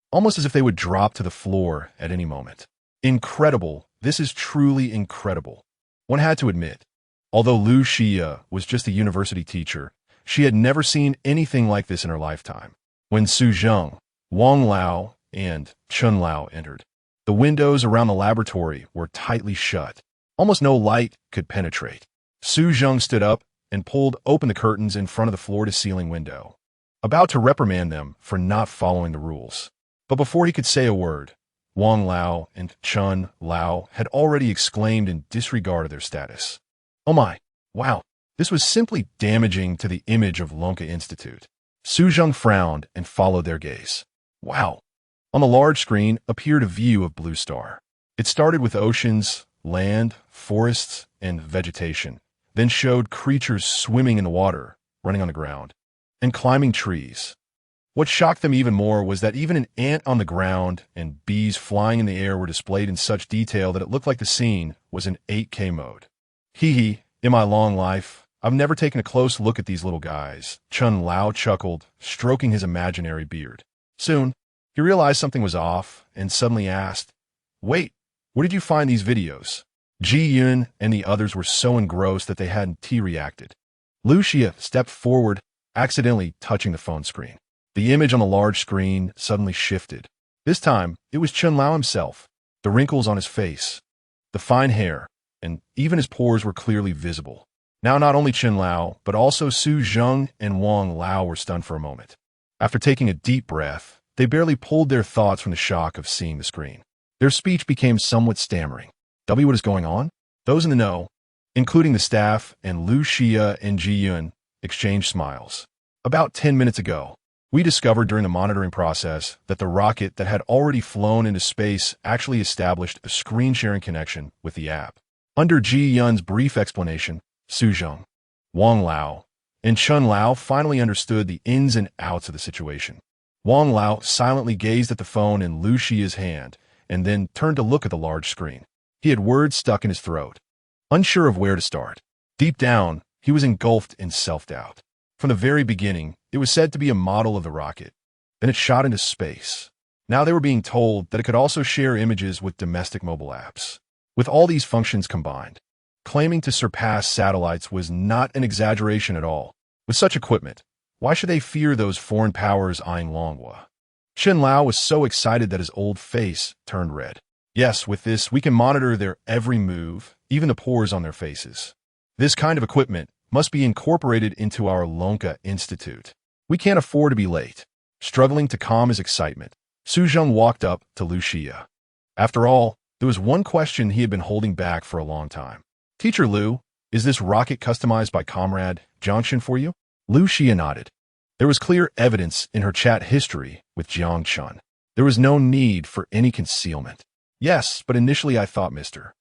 almost as if they would drop to the floor at any moment. Incredible. This is truly incredible. One had to admit, although Lu Xia was just a university teacher, she had never seen anything like this in her lifetime. When Su Zheng, Wang Lao, and Chun Lao entered, the windows around the laboratory were tightly shut. Almost no light could penetrate. Su Zheng stood up and pulled open the curtains in front of the floor-to-ceiling window, about to reprimand them for not following the rules. But before he could say a word, Wang Lao and Chun Lao had already exclaimed in disregard of their status. Oh my, wow, this was simply damaging to the image of Lonka Institute. Su Zheng frowned and followed their gaze. Wow. On the large screen appeared a view of Blue Star. It started with oceans, land, forests, and vegetation, then showed creatures swimming in the water, running on the ground, and climbing trees. What shocked them even more was that even an ant on the ground and bees flying in the air were displayed in such detail that it looked like the scene was in 8K mode. Hee hee, in my long life, I've never taken a close look at these little guys, Chun Lao chuckled, stroking his imaginary beard. Soon, he realized something was off and suddenly asked, "Wait, where did you find these videos?" Ji-yun and the others were so engrossed that they hadn't T-reacted. Lu Xia stepped forward, accidentally touching the phone screen. The image on the large screen suddenly shifted. This time, it was Chun Lao himself, the wrinkles on his face, the fine hair, and even his pores were clearly visible. Now not only Chun Lao, but also Su Zheng and Wang Lao were stunned for a moment. After taking a deep breath, they barely pulled their thoughts from the shock of seeing the screen. Their speech became somewhat stammering. What is going on? Those in the know, including the staff and Lu Xia and Ji-yun, exchanged smiles. About 10 minutes ago, we discovered during the monitoring process that the rocket that had already flown into space actually established a screen-sharing connection with the app. Under Ji-yun's brief explanation, Su Zheng, Wang Lao, and Chun Lao finally understood the ins and outs of the situation. Wang Lao silently gazed at the phone in Lu Xia's hand and then turned to look at the large screen. He had words stuck in his throat, unsure of where to start. Deep down, he was engulfed in self-doubt. From the very beginning, it was said to be a model of the rocket. Then it shot into space. Now they were being told that it could also share images with domestic mobile apps. With all these functions combined, claiming to surpass satellites was not an exaggeration at all. With such equipment, why should they fear those foreign powers eyeing Longhua? Chun Lao was so excited that his old face turned red. Yes, with this, we can monitor their every move, even the pores on their faces. This kind of equipment must be incorporated into our Lonka Institute. We can't afford to be late. Struggling to calm his excitement, Su Zheng walked up to Lu Xia. After all, there was one question he had been holding back for a long time. Teacher Lu, is this rocket customized by Comrade Jiangchen for you? Lu Xia nodded. There was clear evidence in her chat history with Jiang Chun. There was no need for any concealment. Yes, but initially I thought Mr.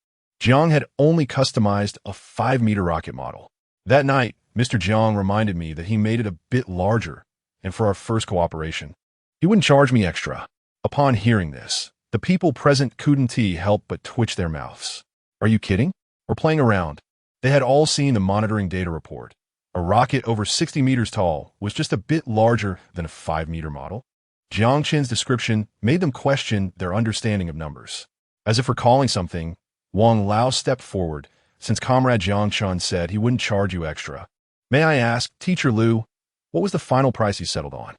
Jiang had only customized a 5-meter rocket model. That night, Mr. Jiang reminded me that he made it a bit larger, and for our first cooperation, he wouldn't charge me extra. Upon hearing this, the people present couldn't help but twitch their mouths. Are you kidding? We're playing around. They had all seen the monitoring data report. A rocket over 60 meters tall was just a bit larger than a 5-meter model. Jiang Chen's description made them question their understanding of numbers. As if recalling something, Wang Lao stepped forward, since Comrade Jiang Chun said he wouldn't charge you extra. May I ask, Teacher Lu, what was the final price you settled on?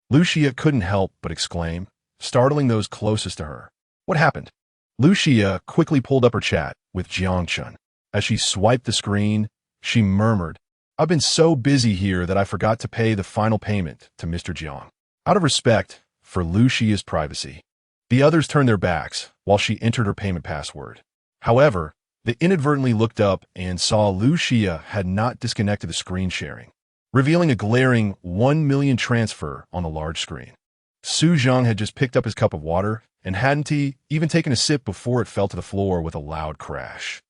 Lu Xia couldn't help but exclaim, startling those closest to her. What happened? Lu Xia quickly pulled up her chat with Jiang Chun. As she swiped the screen, she murmured, I've been so busy here that I forgot to pay the final payment to Mr. Jiang. Out of respect for Lu Xia's privacy, the others turned their backs while she entered her payment password. However, they inadvertently looked up and saw Lu Xia had not disconnected the screen sharing, revealing a glaring 1 million transfer on the large screen. Su Zheng had just picked up his cup of water and hadn't even taken a sip before it fell to the floor with a loud crash.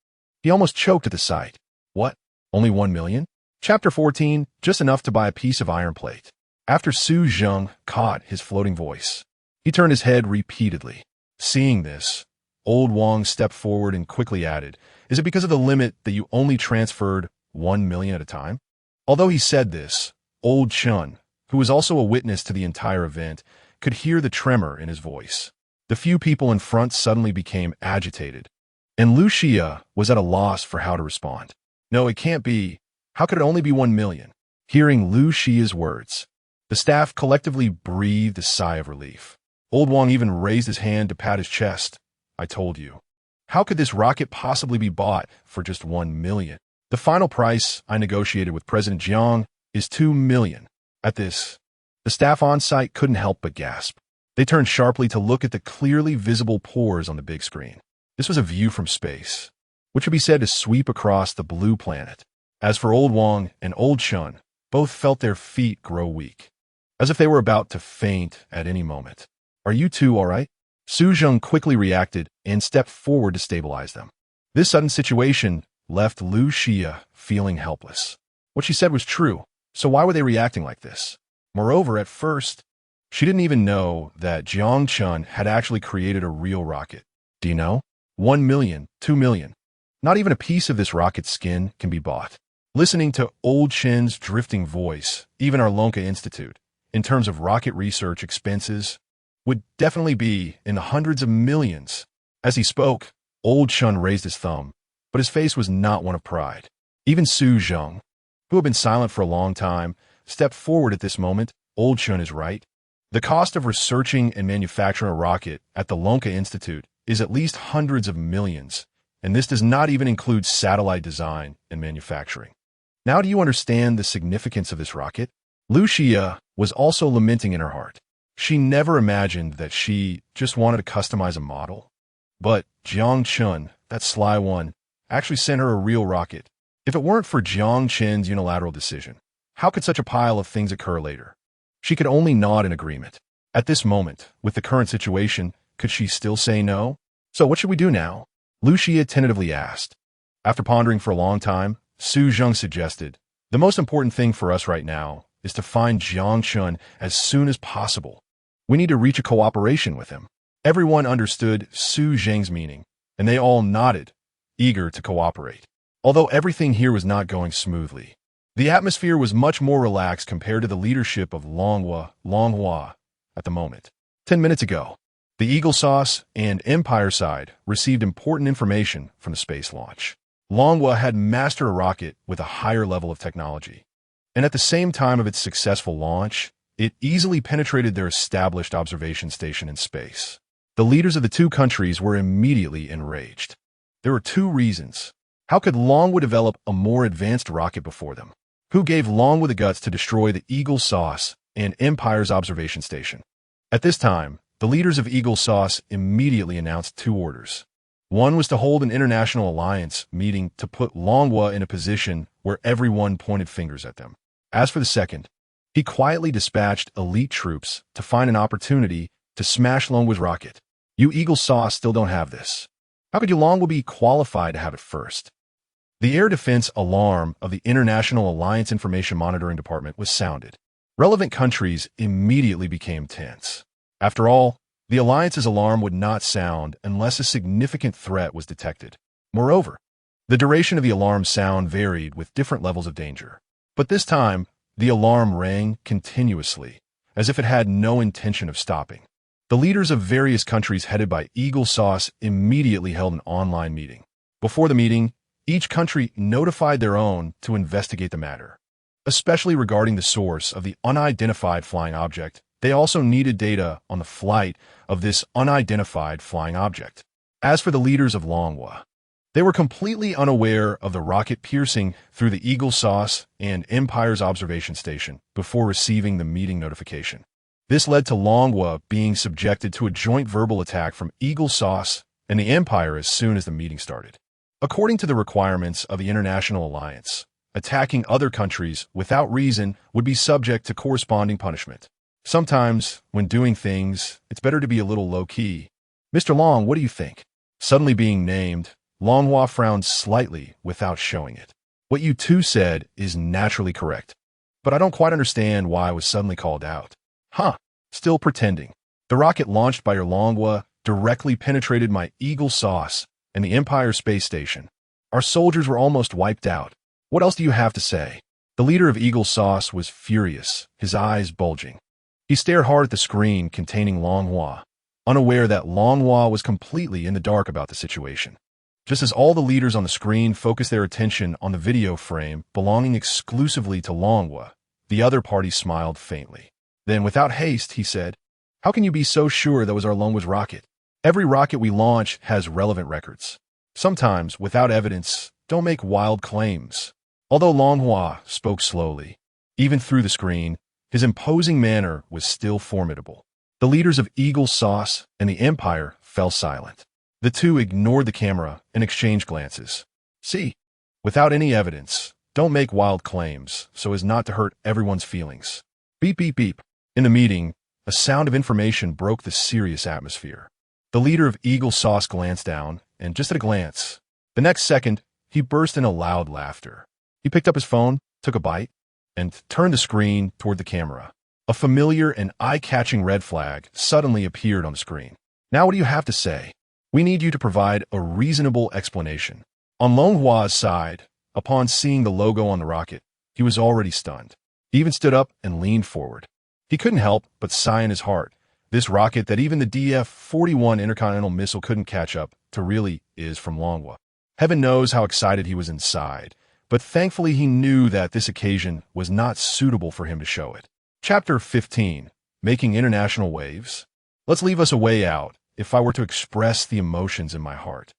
He almost choked at the sight. What? Only 1 million? Chapter 14, just enough to buy a piece of iron plate. After Su Zheng caught his floating voice, he turned his head repeatedly. Seeing this, old Wang stepped forward and quickly added, "Is it because of the limit that you only transferred 1 million at a time?" Although he said this, old Chun, who was also a witness to the entire event, could hear the tremor in his voice. The few people in front suddenly became agitated, and Lu Xia was at a loss for how to respond. "No, it can't be. How could it only be 1 million? Hearing Lu Xia's words, the staff collectively breathed a sigh of relief. Old Wang even raised his hand to pat his chest. "I told you. How could this rocket possibly be bought for just 1 million? The final price I negotiated with President Jiang is 2 million. At this, the staff on site couldn't help but gasp. They turned sharply to look at the clearly visible pores on the big screen. This was a view from space, which would be said to sweep across the blue planet. As for Old Wang and Old Chun, both felt their feet grow weak, as if they were about to faint at any moment. "Are you two all right?" Su Zheng quickly reacted and stepped forward to stabilize them. This sudden situation left Lu Xia feeling helpless. What she said was true, so why were they reacting like this? Moreover, at first, she didn't even know that Jiang Chun had actually created a real rocket. Do you know? 1 million, 2 million. Not even a piece of this rocket's skin can be bought. Listening to Old Chin's drifting voice, even our Lonka Institute, in terms of rocket research expenses, would definitely be in the hundreds of millions. As he spoke, Old Chun raised his thumb, but his face was not one of pride. Even Su Zheng, who had been silent for a long time, stepped forward at this moment. "Old Chun is right. The cost of researching and manufacturing a rocket at the Lonka Institute is at least hundreds of millions, and this does not even include satellite design and manufacturing. Now do you understand the significance of this rocket?" Lu Xia was also lamenting in her heart. She never imagined that she just wanted to customize a model. But Jiang Chun, that sly one, actually sent her a real rocket. If it weren't for Jiang Chen's unilateral decision, how could such a pile of things occur later? She could only nod in agreement. At this moment, with the current situation, could she still say no? "So what should we do now?" Lu Xia tentatively asked. After pondering for a long time, Su Zheng suggested, "The most important thing for us right now is to find Jiang Chun as soon as possible. We need to reach a cooperation with him." Everyone understood Su Zheng's meaning, and they all nodded, eager to cooperate. Although everything here was not going smoothly, the atmosphere was much more relaxed compared to the leadership of Longhua at the moment. 10 minutes ago, the Eagle Sauce and Empire side received important information from the space launch. Longhua had mastered a rocket with a higher level of technology, and at the same time of its successful launch, it easily penetrated their established observation station in space. The leaders of the two countries were immediately enraged. There were two reasons. How could Longhua develop a more advanced rocket before them? Who gave Longhua the guts to destroy the Eagle Sauce and Empire's observation station? At this time, the leaders of Eagle Sauce immediately announced two orders. One was to hold an international alliance meeting to put Longhua in a position where everyone pointed fingers at them. As for the second, he quietly dispatched elite troops to find an opportunity to smash Longwa's rocket. You Eagle Sauce still don't have this. How could you Longwa be qualified to have it first? The air defense alarm of the International Alliance Information Monitoring Department was sounded. Relevant countries immediately became tense. After all, the Alliance's alarm would not sound unless a significant threat was detected. Moreover, the duration of the alarm sound varied with different levels of danger. But this time, the alarm rang continuously, as if it had no intention of stopping. The leaders of various countries headed by Eagle Sauce immediately held an online meeting. Before the meeting, each country notified their own to investigate the matter. Especially regarding the source of the unidentified flying object, they also needed data on the flight of this unidentified flying object. As for the leaders of Longhua, they were completely unaware of the rocket piercing through the Eagle Sauce and Empire's observation station before receiving the meeting notification. This led to Longhua being subjected to a joint verbal attack from Eagle Sauce and the Empire as soon as the meeting started. According to the requirements of the International Alliance, attacking other countries without reason would be subject to corresponding punishment. Sometimes, when doing things, it's better to be a little low-key. "Mr. Long, what do you think?" Suddenly being named, Longhua frowned slightly without showing it. "What you two said is naturally correct, but I don't quite understand why I was suddenly called out." "Huh, still pretending. The rocket launched by your Longhua directly penetrated my Eagle sauce and the Empire space station. Our soldiers were almost wiped out. What else do you have to say? The leader of Eagle Sauce was furious, his eyes bulging. He stared hard at the screen containing Longhua, unaware that Longhua was completely in the dark about the situation. Just as all the leaders on the screen focused their attention on the video frame belonging exclusively to Longhua, the other party smiled faintly. Then, without haste, he said, "How can you be so sure that was our Longhua's rocket? Every rocket we launch has relevant records. Sometimes, without evidence, don't make wild claims." Although Longhua spoke slowly, even through the screen, his imposing manner was still formidable. The leaders of Eagle Sauce and the Empire fell silent. The two ignored the camera and exchanged glances. See, without any evidence, don't make wild claims so as not to hurt everyone's feelings. Beep, beep, beep. In the meeting, a sound of information broke the serious atmosphere. The leader of Eagle Sauce glanced down, and just at a glance, the next second, he burst into loud laughter. He picked up his phone, took a bite, and turned the screen toward the camera. A familiar and eye-catching red flag suddenly appeared on the screen. "Now what do you have to say? We need you to provide a reasonable explanation." On Longhua's side, upon seeing the logo on the rocket, he was already stunned. He even stood up and leaned forward. He couldn't help but sigh in his heart. This rocket that even the DF-41 intercontinental missile couldn't catch up to really is from Longhua. Heaven knows how excited he was inside, but thankfully he knew that this occasion was not suitable for him to show it. Chapter 15, Making International Waves. Let's leave us a way out if I were to express the emotions in my heart.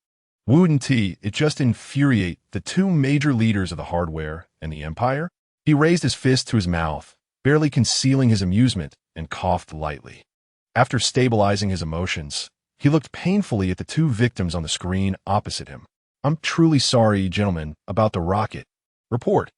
Wouldn't it just infuriate the two major leaders of the hardware and the Empire? He raised his fist to his mouth, barely concealing his amusement, and coughed lightly. After stabilizing his emotions, he looked painfully at the two victims on the screen opposite him. "I'm truly sorry, gentlemen, about the rocket. Report.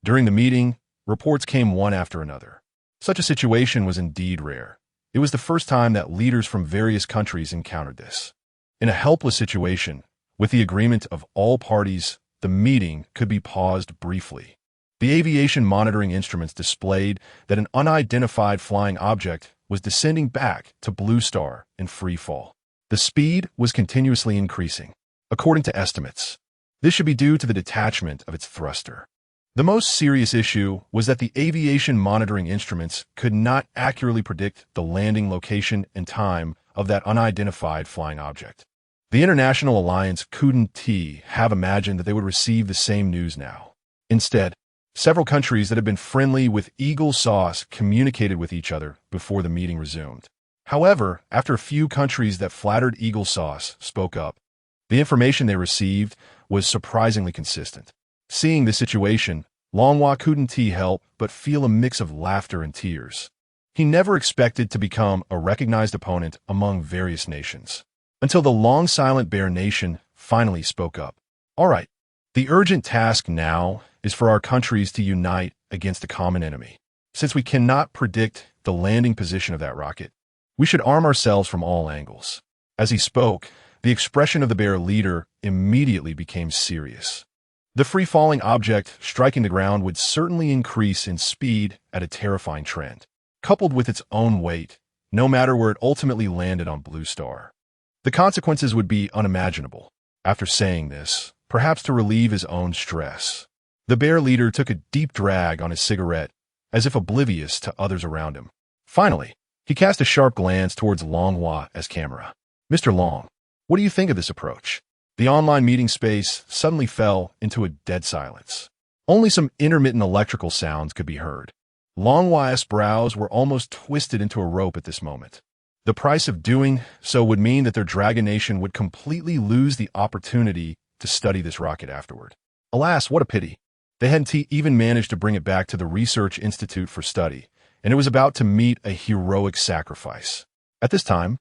During the meeting, reports came one after another. Such a situation was indeed rare. It was the first time that leaders from various countries encountered this. In a helpless situation, with the agreement of all parties, the meeting could be paused briefly. The aviation monitoring instruments displayed that an unidentified flying object was descending back to Blue Star in free fall. The speed was continuously increasing, according to estimates. This should be due to the detachment of its thruster. The most serious issue was that the aviation monitoring instruments could not accurately predict the landing location and time of that unidentified flying object. The International Alliance couldn't have imagined that they would receive the same news now. Instead, several countries that had been friendly with Eagle Sauce communicated with each other before the meeting resumed. However, after a few countries that flattered Eagle Sauce spoke up, the information they received was surprisingly consistent. Seeing the situation, Longhua couldn't help but feel a mix of laughter and tears. He never expected to become a recognized opponent among various nations, until the long-silent Bear Nation finally spoke up. "All right, the urgent task now is for our countries to unite against a common enemy. Since we cannot predict the landing position of that rocket, we should arm ourselves from all angles." As he spoke, the expression of the Bear leader immediately became serious. The free-falling object striking the ground would certainly increase in speed at a terrifying trend, coupled with its own weight, no matter where it ultimately landed on Blue Star. The consequences would be unimaginable. After saying this, perhaps to relieve his own stress, the Bear leader took a deep drag on his cigarette, as if oblivious to others around him. Finally, he cast a sharp glance towards Longhua as camera. "Mr. Long, what do you think of this approach?" The online meeting space suddenly fell into a dead silence. Only some intermittent electrical sounds could be heard. Longhua's brows were almost twisted into a rope at this moment. The price of doing so would mean that their Dragon Nation would completely lose the opportunity to study this rocket afterward. Alas, what a pity. They hadn't even managed to bring it back to the Research Institute for study, and it was about to meet a heroic sacrifice. At this time,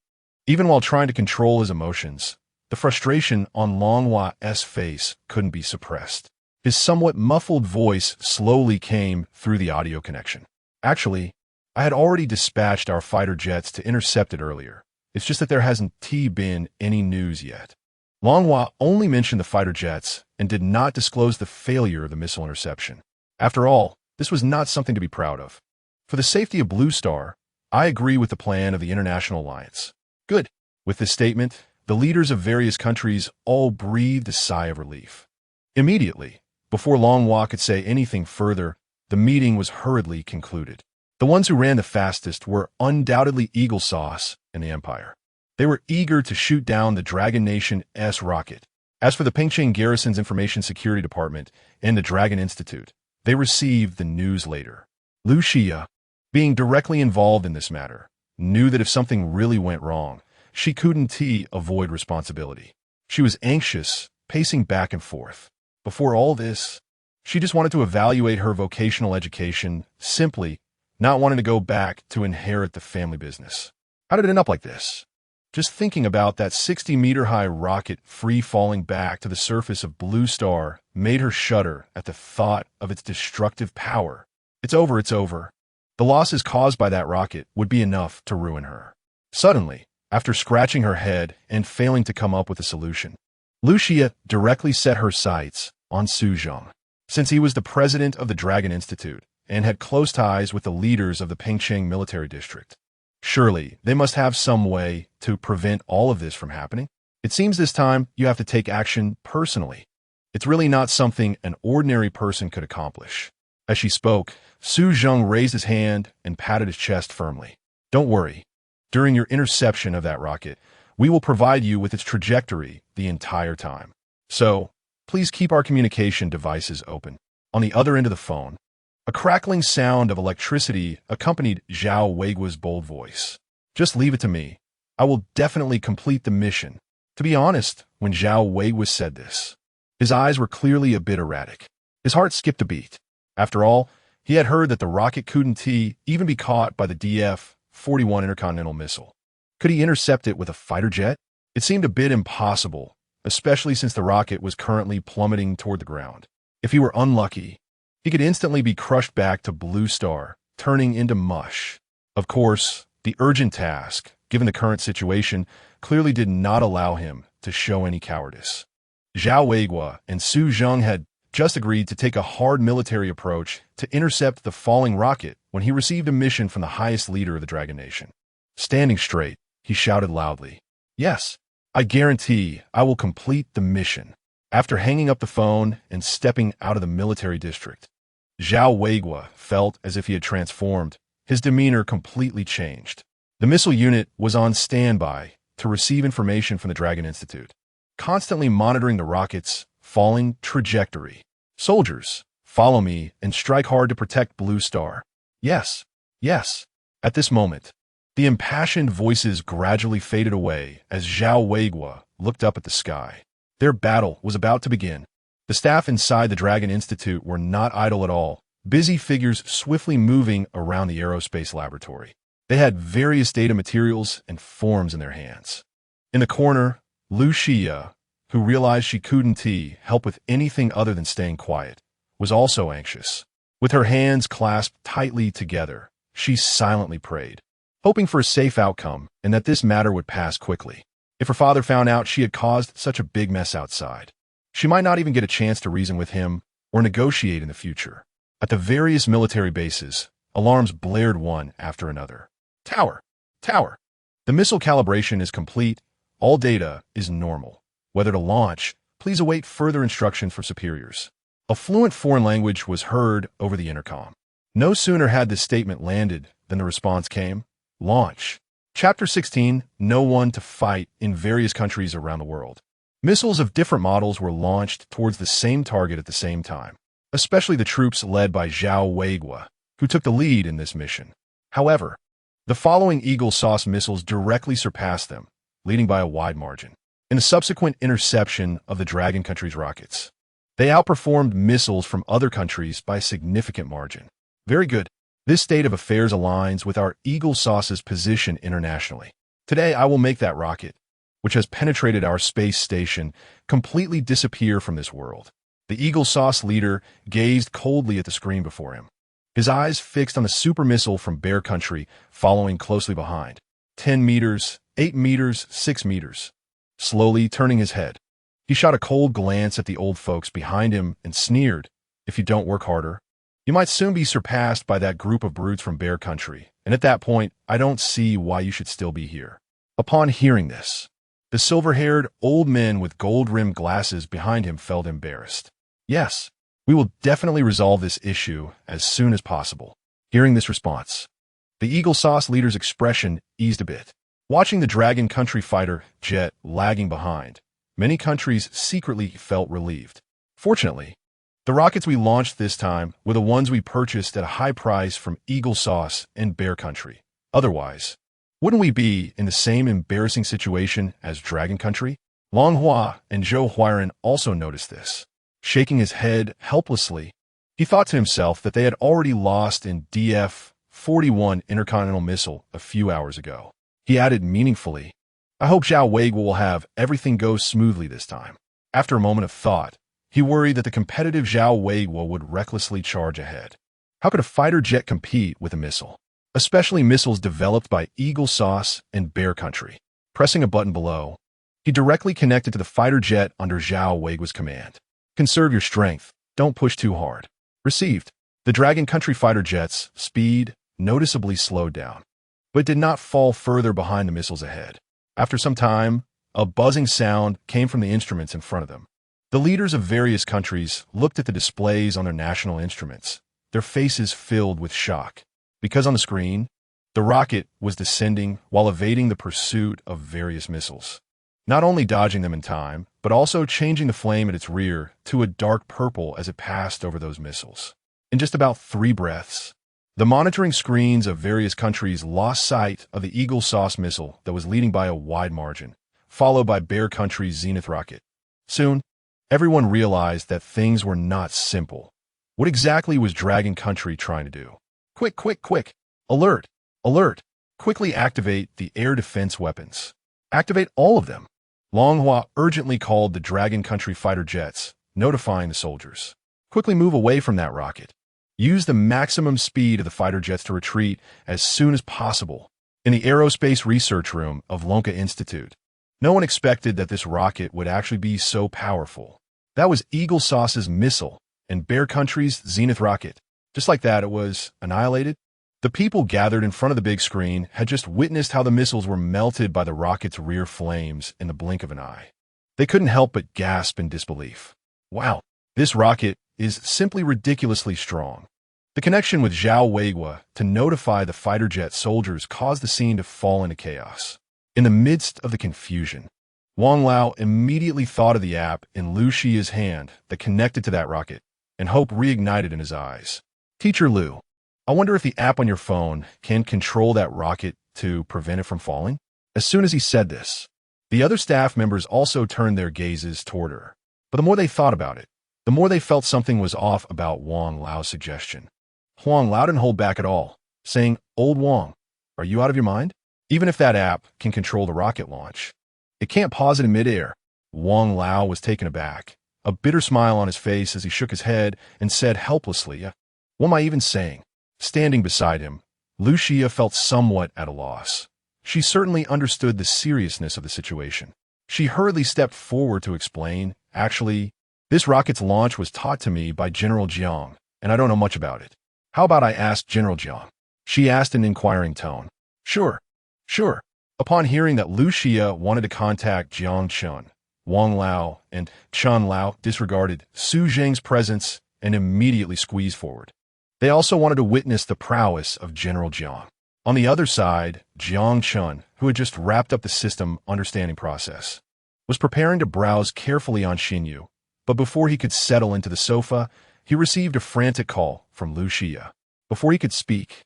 even while trying to control his emotions, the frustration on Longhua's face couldn't be suppressed. His somewhat muffled voice slowly came through the audio connection. "Actually, I had already dispatched our fighter jets to intercept it earlier. It's just that there hasn't been any news yet." Longhua only mentioned the fighter jets and did not disclose the failure of the missile interception. After all, this was not something to be proud of. For the safety of Blue Star, I agree with the plan of the International Alliance. Good. With this statement, the leaders of various countries all breathed a sigh of relief. Immediately, before Long Hua could say anything further, the meeting was hurriedly concluded. The ones who ran the fastest were undoubtedly Eagle Sauce and the Empire. They were eager to shoot down the Dragon Nation's rocket. As for the Pingcheng Garrison's Information Security Department and the Dragon Institute, they received the news later. Lu Xia, being directly involved in this matter, knew that if something really went wrong, she couldn't avoid responsibility. She was anxious, pacing back and forth. Before all this, she just wanted to evaluate her vocational education, simply not wanting to go back to inherit the family business. How did it end up like this? Just thinking about that 60-meter-high rocket free-falling back to the surface of Blue Star made her shudder at the thought of its destructive power. It's over, it's over. The losses caused by that rocket would be enough to ruin her. Suddenly, after scratching her head and failing to come up with a solution, Lu Xia directly set her sights on Su Zheng. Since he was the president of the Dragon Institute and had close ties with the leaders of the Pingcheng military district, surely they must have some way to prevent all of this from happening. It seems this time you have to take action personally. It's really not something an ordinary person could accomplish. As she spoke, Su Zheng raised his hand and patted his chest firmly. Don't worry. During your interception of that rocket, we will provide you with its trajectory the entire time. So, please keep our communication devices open. On the other end of the phone, a crackling sound of electricity accompanied Zhao Weigua's bold voice. Just leave it to me. I will definitely complete the mission. To be honest, when Zhao Weigua said this, his eyes were clearly a bit erratic. His heart skipped a beat. After all, he had heard that the rocket couldn't even be caught by the DF-41 intercontinental missile. Could he intercept it with a fighter jet? It seemed a bit impossible, especially since the rocket was currently plummeting toward the ground. If he were unlucky, he could instantly be crushed back to Blue Star, turning into mush. Of course, the urgent task, given the current situation, clearly did not allow him to show any cowardice. Zhao Weigua and Su Zheng had just agreed to take a hard military approach to intercept the falling rocket when he received a mission from the highest leader of the Dragon Nation. Standing straight, he shouted loudly, "Yes, I guarantee I will complete the mission." After hanging up the phone and stepping out of the military district, Zhao Weigua felt as if he had transformed. His demeanor completely changed. The missile unit was on standby to receive information from the Dragon Institute, constantly monitoring the rocket's falling trajectory. "Soldiers, follow me and strike hard to protect Blue Star." "Yes, yes." At this moment, the impassioned voices gradually faded away as Zhao Weigua looked up at the sky. Their battle was about to begin. The staff inside the Dragon Institute were not idle at all, busy figures swiftly moving around the aerospace laboratory. They had various data materials and forms in their hands. In the corner, Lu Xia, who realized she couldn't help with anything other than staying quiet, was also anxious. With her hands clasped tightly together, she silently prayed, hoping for a safe outcome and that this matter would pass quickly. If her father found out she had caused such a big mess outside, she might not even get a chance to reason with him or negotiate in the future. At the various military bases, alarms blared one after another. "Tower! Tower! The missile calibration is complete. All data is normal. Whether to launch, please await further instructions from superiors." A fluent foreign language was heard over the intercom. No sooner had this statement landed than the response came, "Launch." Chapter 16, No One to Fight in various countries around the world. Missiles of different models were launched towards the same target at the same time, especially the troops led by Zhao Weigua, who took the lead in this mission. However, the following Eagle Sauce missiles directly surpassed them, leading by a wide margin. In the subsequent interception of the Dragon country's rockets, they outperformed missiles from other countries by a significant margin. Very good. This state of affairs aligns with our Eagle Sauce's position internationally. Today, I will make that rocket, which has penetrated our space station, completely disappear from this world. The Eagle Sauce leader gazed coldly at the screen before him, his eyes fixed on the super missile from Bear Country following closely behind. 10 meters, 8 meters, 6 meters. Slowly turning his head, he shot a cold glance at the old folks behind him and sneered, "If you don't work harder, you might soon be surpassed by that group of brutes from Bear Country, and at that point, I don't see why you should still be here." Upon hearing this, the silver-haired old man with gold-rimmed glasses behind him felt embarrassed. Yes, we will definitely resolve this issue as soon as possible. Hearing this response, the Eagle Sauce leader's expression eased a bit. Watching the Dragon Country fighter jet lagging behind, many countries secretly felt relieved. Fortunately, the rockets we launched this time were the ones we purchased at a high price from Eagle Sauce and Bear Country. Otherwise, wouldn't we be in the same embarrassing situation as Dragon Country? Long Hua and Zhou Huiran also noticed this. Shaking his head helplessly, he thought to himself that they had already lost in DF-41 intercontinental missile a few hours ago. He added meaningfully, I hope Zhao Weiguo will have everything go smoothly this time. After a moment of thought, he worried that the competitive Zhao Weiguo would recklessly charge ahead. How could a fighter jet compete with a missile? Especially missiles developed by Eagle Sauce and Bear Country. Pressing a button below, he directly connected to the fighter jet under Zhao Weiguo's command. Conserve your strength. Don't push too hard. Received. The Dragon Country fighter jet's speed noticeably slowed down, but did not fall further behind the missiles ahead. After some time, a buzzing sound came from the instruments in front of them. The leaders of various countries looked at the displays on their national instruments, their faces filled with shock. Because on the screen, the rocket was descending while evading the pursuit of various missiles. Not only dodging them in time, but also changing the flame at its rear to a dark purple as it passed over those missiles. In just about 3 breaths, the monitoring screens of various countries lost sight of the Eagle Sauce missile that was leading by a wide margin, followed by Bear Country's Zenith rocket. Soon, everyone realized that things were not simple. What exactly was Dragon Country trying to do? Quick, quick, quick! Alert! Alert! Quickly activate the air defense weapons. Activate all of them. Long Hua urgently called the Dragon Country fighter jets, notifying the soldiers. Quickly move away from that rocket. Use the maximum speed of the fighter jets to retreat as soon as possible. In the Aerospace Research Room of Lonka Institute, no one expected that this rocket would actually be so powerful. That was Eagle Sauce's missile and Bear Country's Zenith rocket. Just like that, it was annihilated. The people gathered in front of the big screen had just witnessed how the missiles were melted by the rocket's rear flames in the blink of an eye. They couldn't help but gasp in disbelief. Wow, this rocket is simply ridiculously strong. The connection with Zhao Weiguo to notify the fighter jet soldiers caused the scene to fall into chaos. In the midst of the confusion, Wang Lao immediately thought of the app in Lu Xia's hand that connected to that rocket, and hope reignited in his eyes. Teacher Lu, I wonder if the app on your phone can control that rocket to prevent it from falling? As soon as he said this, the other staff members also turned their gazes toward her. But the more they thought about it, the more they felt something was off about Wang Lao's suggestion. Wang Lao didn't hold back at all, saying, Old Wang, are you out of your mind? Even if that app can control the rocket launch, it can't pause it in midair. Wang Lao was taken aback, a bitter smile on his face as he shook his head and said helplessly, What am I even saying? Standing beside him, Lu Xia felt somewhat at a loss. She certainly understood the seriousness of the situation. She hurriedly stepped forward to explain, Actually, this rocket's launch was taught to me by General Jiang, and I don't know much about it. How about I ask General Jiang? She asked in an inquiring tone. Sure. Upon hearing that Lu Xia wanted to contact Jiang Chun, Wang Lao and Chun Lao disregarded Su Zheng's presence and immediately squeezed forward. They also wanted to witness the prowess of General Jiang. On the other side, Jiang Chun, who had just wrapped up the system understanding process, was preparing to browse carefully on Xinyu, but before he could settle into the sofa, he received a frantic call from Lu Xia. Before he could speak,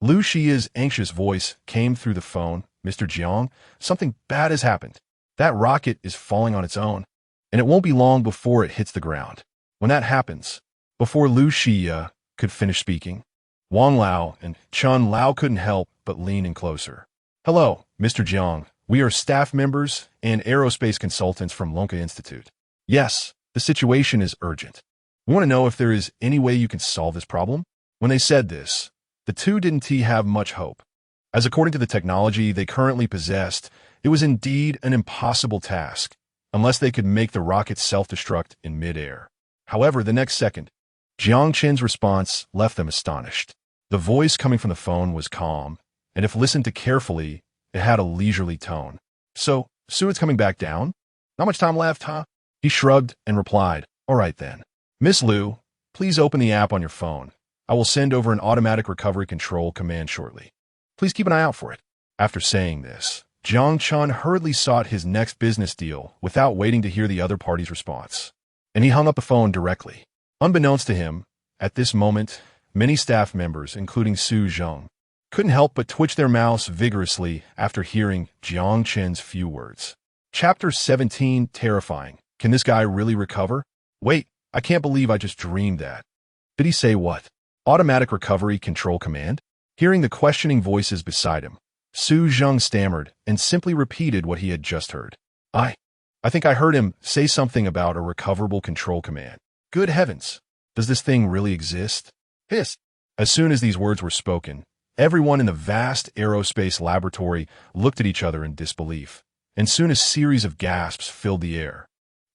Lu Xia's anxious voice came through the phone. Mr. Jiang, something bad has happened. That rocket is falling on its own, and it won't be long before it hits the ground. When that happens, before Lu Xia could finish speaking, Wang Lao and Chun Lao couldn't help but lean in closer. Hello, Mr. Jiang. We are staff members and aerospace consultants from Lonka Institute. Yes, the situation is urgent. We want to know if there is any way you can solve this problem. When they said this, the two didn't have much hope, as according to the technology they currently possessed, it was indeed an impossible task, unless they could make the rocket self-destruct in midair. However, the next second, Jiang Chen's response left them astonished. The voice coming from the phone was calm, and if listened to carefully, It had a leisurely tone. So, soon it's coming back down? Not much time left, huh? He shrugged and replied, all right then. Miss Liu, please open the app on your phone. I will send over an automatic recovery control command shortly. Please keep an eye out for it. After saying this, Jiang Chun hurriedly sought his next business deal without waiting to hear the other party's response. And he hung up the phone directly. Unbeknownst to him, at this moment, many staff members, including Su Zheng, couldn't help but twitch their mouths vigorously after hearing Jiang Chen's few words. Chapter 17, Terrifying. Can this guy really recover? Wait, I can't believe I just dreamed that. Did he say what? Automatic recovery control command? Hearing the questioning voices beside him, Su Zheng stammered and simply repeated what he had just heard. I think I heard him say something about a recoverable control command. Good heavens, does this thing really exist? Hiss. As soon as these words were spoken, everyone in the vast aerospace laboratory looked at each other in disbelief, and soon a series of gasps filled the air.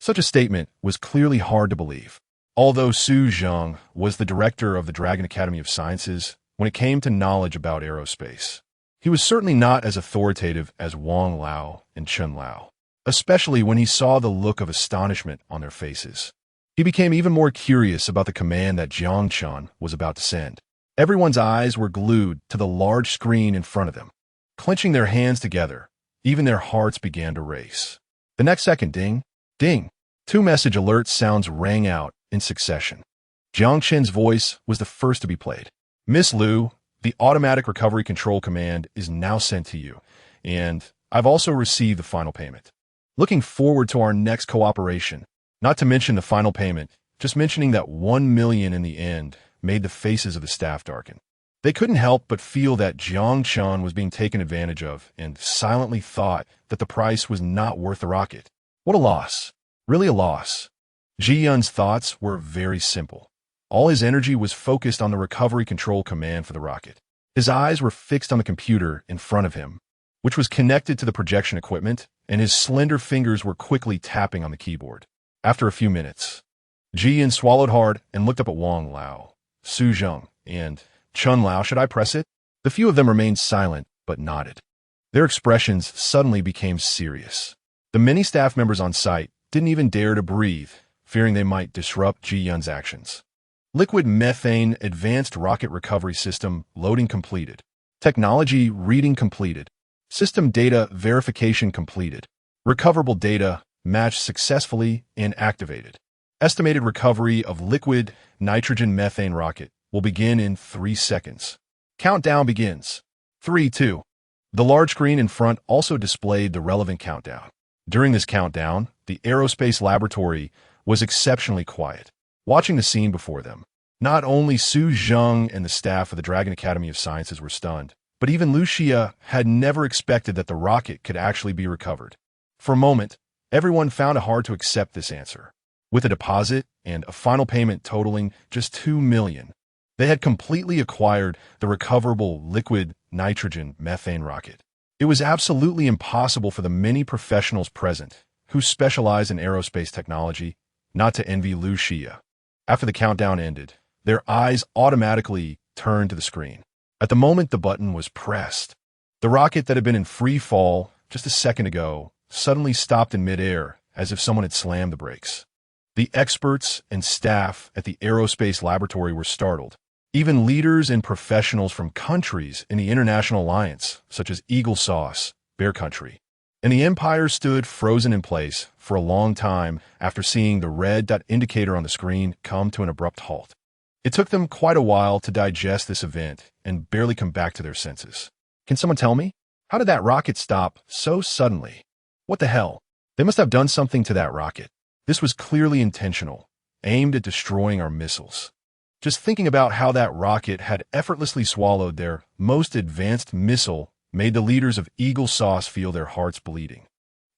Such a statement was clearly hard to believe. Although Su Zheng was the director of the Dragon Academy of Sciences, when it came to knowledge about aerospace, he was certainly not as authoritative as Wang Lao and Chen Lao, especially when he saw the look of astonishment on their faces. He became even more curious about the command that Jiang Chun was about to send. Everyone's eyes were glued to the large screen in front of them. Clenching their hands together, even their hearts began to race. The next second, ding, ding, 2 message alert sounds rang out in succession. Jiang Chen's voice was the first to be played. Miss Liu, the automatic recovery control command is now sent to you, and I've also received the final payment. Looking forward to our next cooperation. Not to mention the final payment, just mentioning that 1 million in the end made the faces of the staff darken. They couldn't help but feel that Jiang Chun was being taken advantage of and silently thought that the price was not worth the rocket. What a loss. Really a loss. Ji Yun's thoughts were very simple. All his energy was focused on the recovery control command for the rocket. His eyes were fixed on the computer in front of him, which was connected to the projection equipment, and his slender fingers were quickly tapping on the keyboard. After a few minutes, Ji Yun swallowed hard and looked up at Wang Lao, Su Zheng, and Chen Lao. Should I press it? The few of them remained silent, but nodded. Their expressions suddenly became serious. The many staff members on site didn't even dare to breathe, fearing they might disrupt Ji Yun's actions. Liquid methane advanced rocket recovery system loading completed. Technology reading completed. System data verification completed. Recoverable data matched successfully and activated. Estimated recovery of liquid nitrogen methane rocket will begin in 3 seconds. Countdown begins. 3, 2. The large screen in front also displayed the relevant countdown. During this countdown, the aerospace laboratory was exceptionally quiet, watching the scene before them. Not only Su Zheng and the staff of the Dragon Academy of Sciences were stunned, but even Liu Xia had never expected that the rocket could actually be recovered. For a moment, everyone found it hard to accept this answer. With a deposit and a final payment totaling just 2 million, they had completely acquired the recoverable liquid nitrogen methane rocket. It was absolutely impossible for the many professionals present who specialize in aerospace technology not to envy Liu Xia. After the countdown ended, their eyes automatically turned to the screen. At the moment the button was pressed, the rocket that had been in free fall just a second ago suddenly stopped in midair as if someone had slammed the brakes. The experts and staff at the aerospace laboratory were startled. Even leaders and professionals from countries in the International Alliance, such as Eagle Sauce, Bear Country, and the Empire stood frozen in place for a long time after seeing the red dot indicator on the screen come to an abrupt halt. It took them quite a while to digest this event and barely come back to their senses. Can someone tell me? How did that rocket stop so suddenly? What the hell? They must have done something to that rocket. This was clearly intentional, aimed at destroying our missiles. Just thinking about how that rocket had effortlessly swallowed their most advanced missile made the leaders of Eagle Sauce feel their hearts bleeding.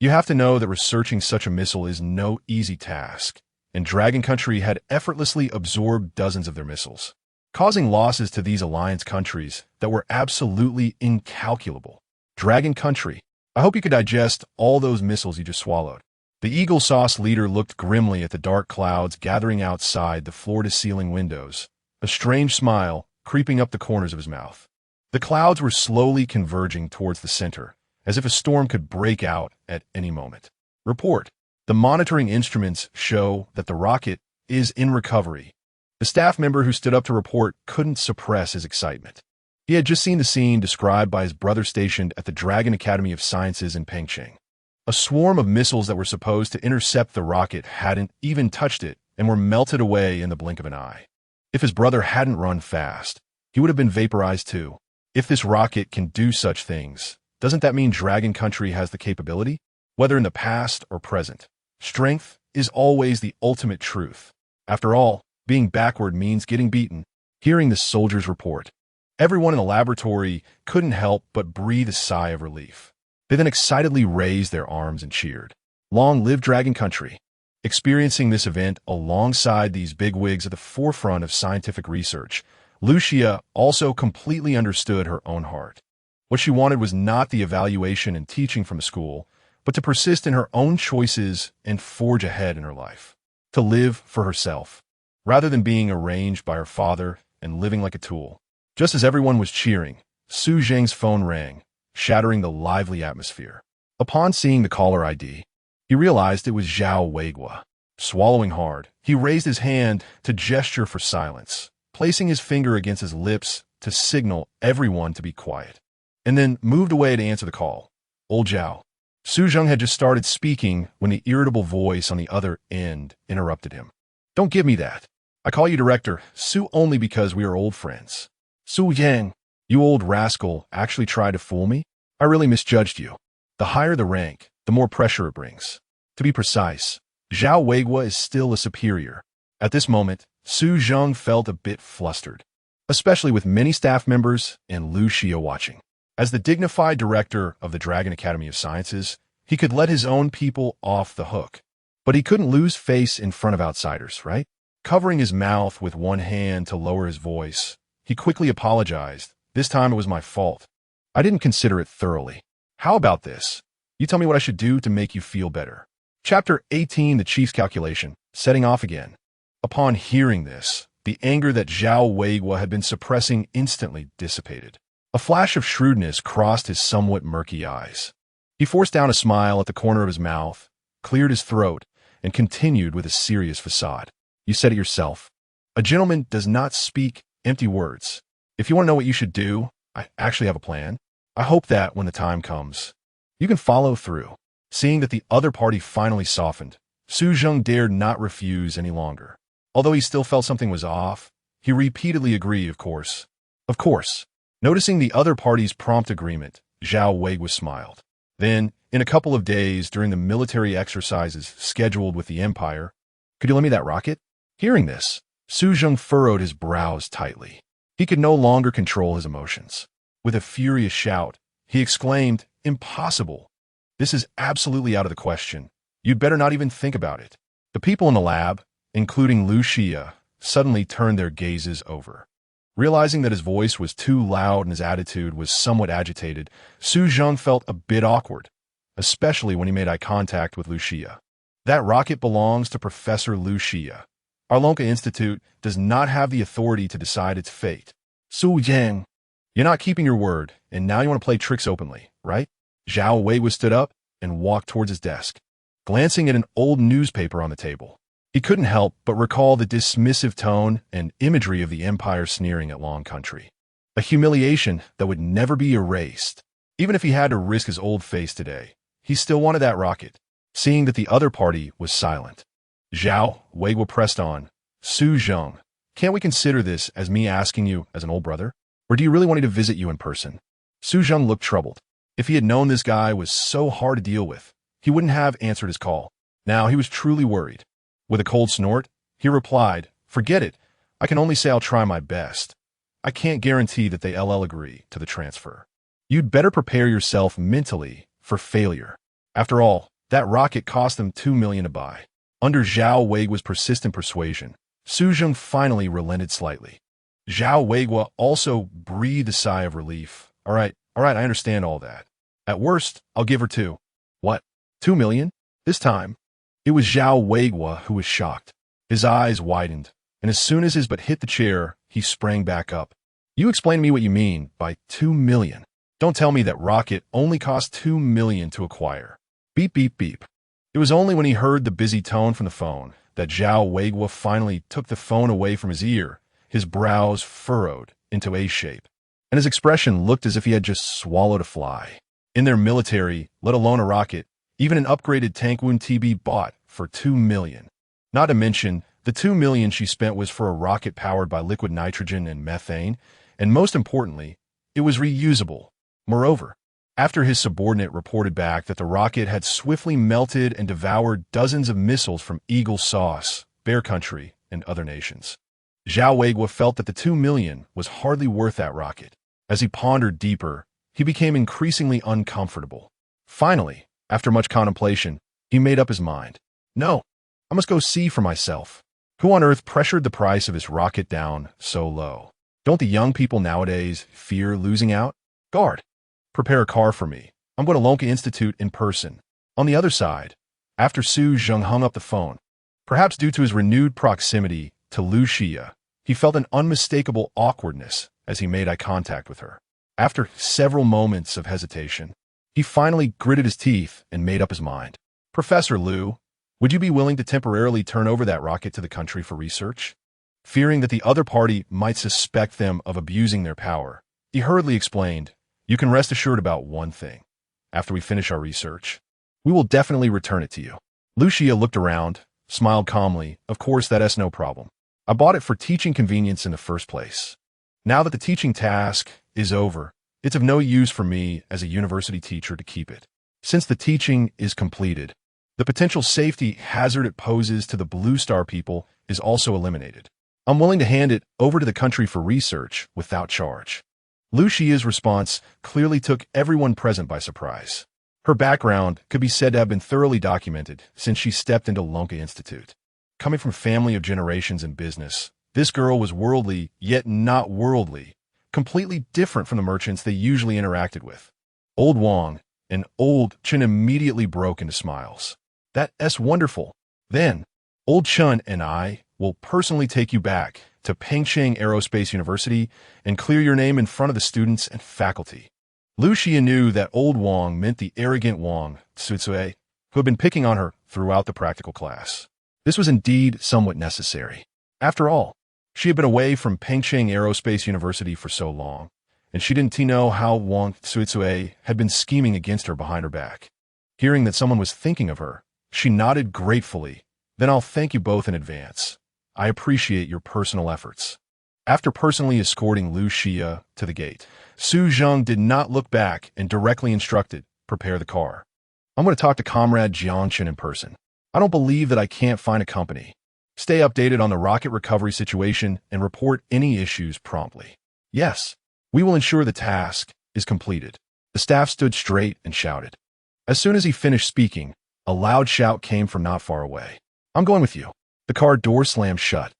You have to know that researching such a missile is no easy task, and Dragon Country had effortlessly absorbed dozens of their missiles, causing losses to these alliance countries that were absolutely incalculable. Dragon Country, I hope you could digest all those missiles you just swallowed. The Eagle Sauce leader looked grimly at the dark clouds gathering outside the floor-to-ceiling windows, a strange smile creeping up the corners of his mouth. The clouds were slowly converging towards the center, as if a storm could break out at any moment. Report. The monitoring instruments show that the rocket is in recovery. The staff member who stood up to report couldn't suppress his excitement. He had just seen the scene described by his brother stationed at the Dragon Academy of Sciences in Pengcheng. A swarm of missiles that were supposed to intercept the rocket hadn't even touched it and were melted away in the blink of an eye. If his brother hadn't run fast, he would have been vaporized too. If this rocket can do such things, doesn't that mean Dragon Country has the capability? Whether in the past or present, strength is always the ultimate truth. After all, being backward means getting beaten. Hearing the soldier's report, everyone in the laboratory couldn't help but breathe a sigh of relief. They then excitedly raised their arms and cheered. Long live Dragon Country! Experiencing this event alongside these bigwigs at the forefront of scientific research, Lucia also completely understood her own heart. What she wanted was not the evaluation and teaching from the school, but to persist in her own choices and forge ahead in her life. To live for herself, rather than being arranged by her father and living like a tool. Just as everyone was cheering, Su Zheng's phone rang, shattering the lively atmosphere. Upon seeing the caller ID, he realized it was Zhao Weiguo. Swallowing hard, he raised his hand to gesture for silence, placing his finger against his lips to signal everyone to be quiet, and then moved away to answer the call. Old Zhao. Su Zheng had just started speaking when the irritable voice on the other end interrupted him. Don't give me that. I call you Director Su only because we are old friends. Su Yang, you old rascal actually tried to fool me? I really misjudged you. The higher the rank, the more pressure it brings. To be precise, Zhao Weiguo is still a superior. At this moment, Su Zheng felt a bit flustered, especially with many staff members and Lu Xia watching. As the dignified director of the Dragon Academy of Sciences, he could let his own people off the hook. But he couldn't lose face in front of outsiders, right? Covering his mouth with one hand to lower his voice, he quickly apologized. This time it was my fault. I didn't consider it thoroughly. How about this? You tell me what I should do to make you feel better. Chapter 18, The Chief's Calculation, setting off again. Upon hearing this, the anger that Zhao Weiguo had been suppressing instantly dissipated. A flash of shrewdness crossed his somewhat murky eyes. He forced down a smile at the corner of his mouth, cleared his throat, and continued with a serious facade. You said it yourself. A gentleman does not speak empty words. If you want to know what you should do, I actually have a plan. I hope that when the time comes, you can follow through. Seeing that the other party finally softened, Su Zheng dared not refuse any longer. Although he still felt something was off, he repeatedly agreed, of course. Of course. Noticing the other party's prompt agreement, Zhao Weiguo smiled. Then, in a couple of days during the military exercises scheduled with the Empire, could you lend me that rocket? Hearing this, Su Zheng furrowed his brows tightly. He could no longer control his emotions. With a furious shout, he exclaimed, Impossible! This is absolutely out of the question. You'd better not even think about it. The people in the lab, including Lu Xia, suddenly turned their gazes over. Realizing that his voice was too loud and his attitude was somewhat agitated, Su Zheng felt a bit awkward, especially when he made eye contact with Lu Xia. That rocket belongs to Professor Lu Xia. Our Lonka Institute does not have the authority to decide its fate. Su Yang, you're not keeping your word, and now you want to play tricks openly, right? Zhao Weiguo stood up and walked towards his desk, glancing at an old newspaper on the table. He couldn't help but recall the dismissive tone and imagery of the Empire sneering at Long Country. A humiliation that would never be erased. Even if he had to risk his old face today, he still wanted that rocket. Seeing that the other party was silent, Zhao Weiguo pressed on. Su Zheng, can't we consider this as me asking you as an old brother? Or do you really want me to visit you in person? Su Zheng looked troubled. If he had known this guy was so hard to deal with, he wouldn't have answered his call. Now he was truly worried. With a cold snort, he replied, Forget it. I can only say I'll try my best. I can't guarantee that they'll agree to the transfer. You'd better prepare yourself mentally for failure. After all, that rocket cost them 2 million to buy. Under Zhao Weiguo's persistent persuasion, Su Zheng finally relented slightly. Zhao Weiguo also breathed a sigh of relief. All right, I understand all that. At worst, I'll give her 2. What? 2 million? This time, it was Zhao Weiguo who was shocked. His eyes widened, and as soon as his butt hit the chair, he sprang back up. You explain to me what you mean by 2 million. Don't tell me that rocket only cost 2 million to acquire. Beep, beep, beep. It was only when he heard the busy tone from the phone that Zhao Weiguo finally took the phone away from his ear, his brows furrowed into A shape, and his expression looked as if he had just swallowed a fly. In their military, let alone a rocket, even an upgraded tank would be bought for 2 million. Not to mention, the 2 million she spent was for a rocket powered by liquid nitrogen and methane, and most importantly, it was reusable. Moreover, after his subordinate reported back that the rocket had swiftly melted and devoured dozens of missiles from Eagle Sauce, Bear Country, and other nations, Zhao Weiguo felt that the 2 million was hardly worth that rocket. As he pondered deeper, he became increasingly uncomfortable. Finally, after much contemplation, he made up his mind. No, I must go see for myself. Who on earth pressured the price of his rocket down so low? Don't the young people nowadays fear losing out? Guard, prepare a car for me. I'm going to Lonka Institute in person. On the other side, after Su Zheng hung up the phone, perhaps due to his renewed proximity to Lu Xia, he felt an unmistakable awkwardness as he made eye contact with her. After several moments of hesitation, he finally gritted his teeth and made up his mind. Professor Liu, would you be willing to temporarily turn over that rocket to the country for research? Fearing that the other party might suspect them of abusing their power, he hurriedly explained, you can rest assured about one thing. After we finish our research, we will definitely return it to you. Lu Xia looked around, smiled calmly. Of course, that's no problem. I bought it for teaching convenience in the first place. Now that the teaching task is over, it's of no use for me as a university teacher to keep it. Since the teaching is completed, the potential safety hazard it poses to the Blue Star people is also eliminated. I'm willing to hand it over to the country for research without charge. Lu Xia's response clearly took everyone present by surprise. Her background could be said to have been thoroughly documented since she stepped into Lonka Institute. Coming from a family of generations in business, this girl was worldly, yet not worldly, completely different from the merchants they usually interacted with. Old Wang and Old Chen immediately broke into smiles. That's wonderful. Then, Old Chen and I will personally take you back to Pengcheng Aerospace University and clear your name in front of the students and faculty. Lu Xia knew that Old Wang meant the arrogant Wang Tsutsue, who had been picking on her throughout the practical class. This was indeed somewhat necessary. After all, she had been away from Pengcheng Aerospace University for so long, and she didn't know how Wang Tsutsue had been scheming against her behind her back. Hearing that someone was thinking of her, she nodded gratefully. Then I'll thank you both in advance. I appreciate your personal efforts. After personally escorting Lu Xia to the gate, Su Zheng did not look back and directly instructed, prepare the car. I'm going to talk to Comrade Jiangchen in person. I don't believe that I can't find a company. Stay updated on the rocket recovery situation and report any issues promptly. Yes, we will ensure the task is completed. The staff stood straight and shouted. As soon as he finished speaking, a loud shout came from not far away. I'm going with you. The car door slammed shut.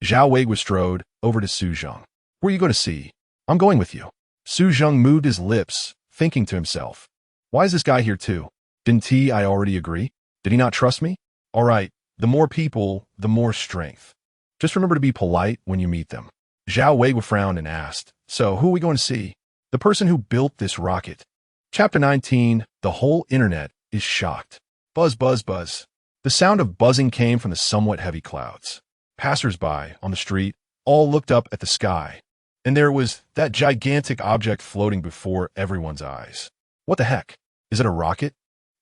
Zhao Weiguo strode over to Su Zheng. Where are you going to see? I'm going with you. Su Zheng moved his lips, thinking to himself. Why is this guy here too? Didn't I already agree? Did he not trust me? All right, the more people, the more strength. Just remember to be polite when you meet them. Zhao Weiguo frowned and asked, so who are we going to see? The person who built this rocket. Chapter 19, the whole internet is shocked. Buzz, buzz, buzz. The sound of buzzing came from the somewhat heavy clouds. Passers-by on the street all looked up at the sky, and there was that gigantic object floating before everyone's eyes. What the heck? Is it a rocket?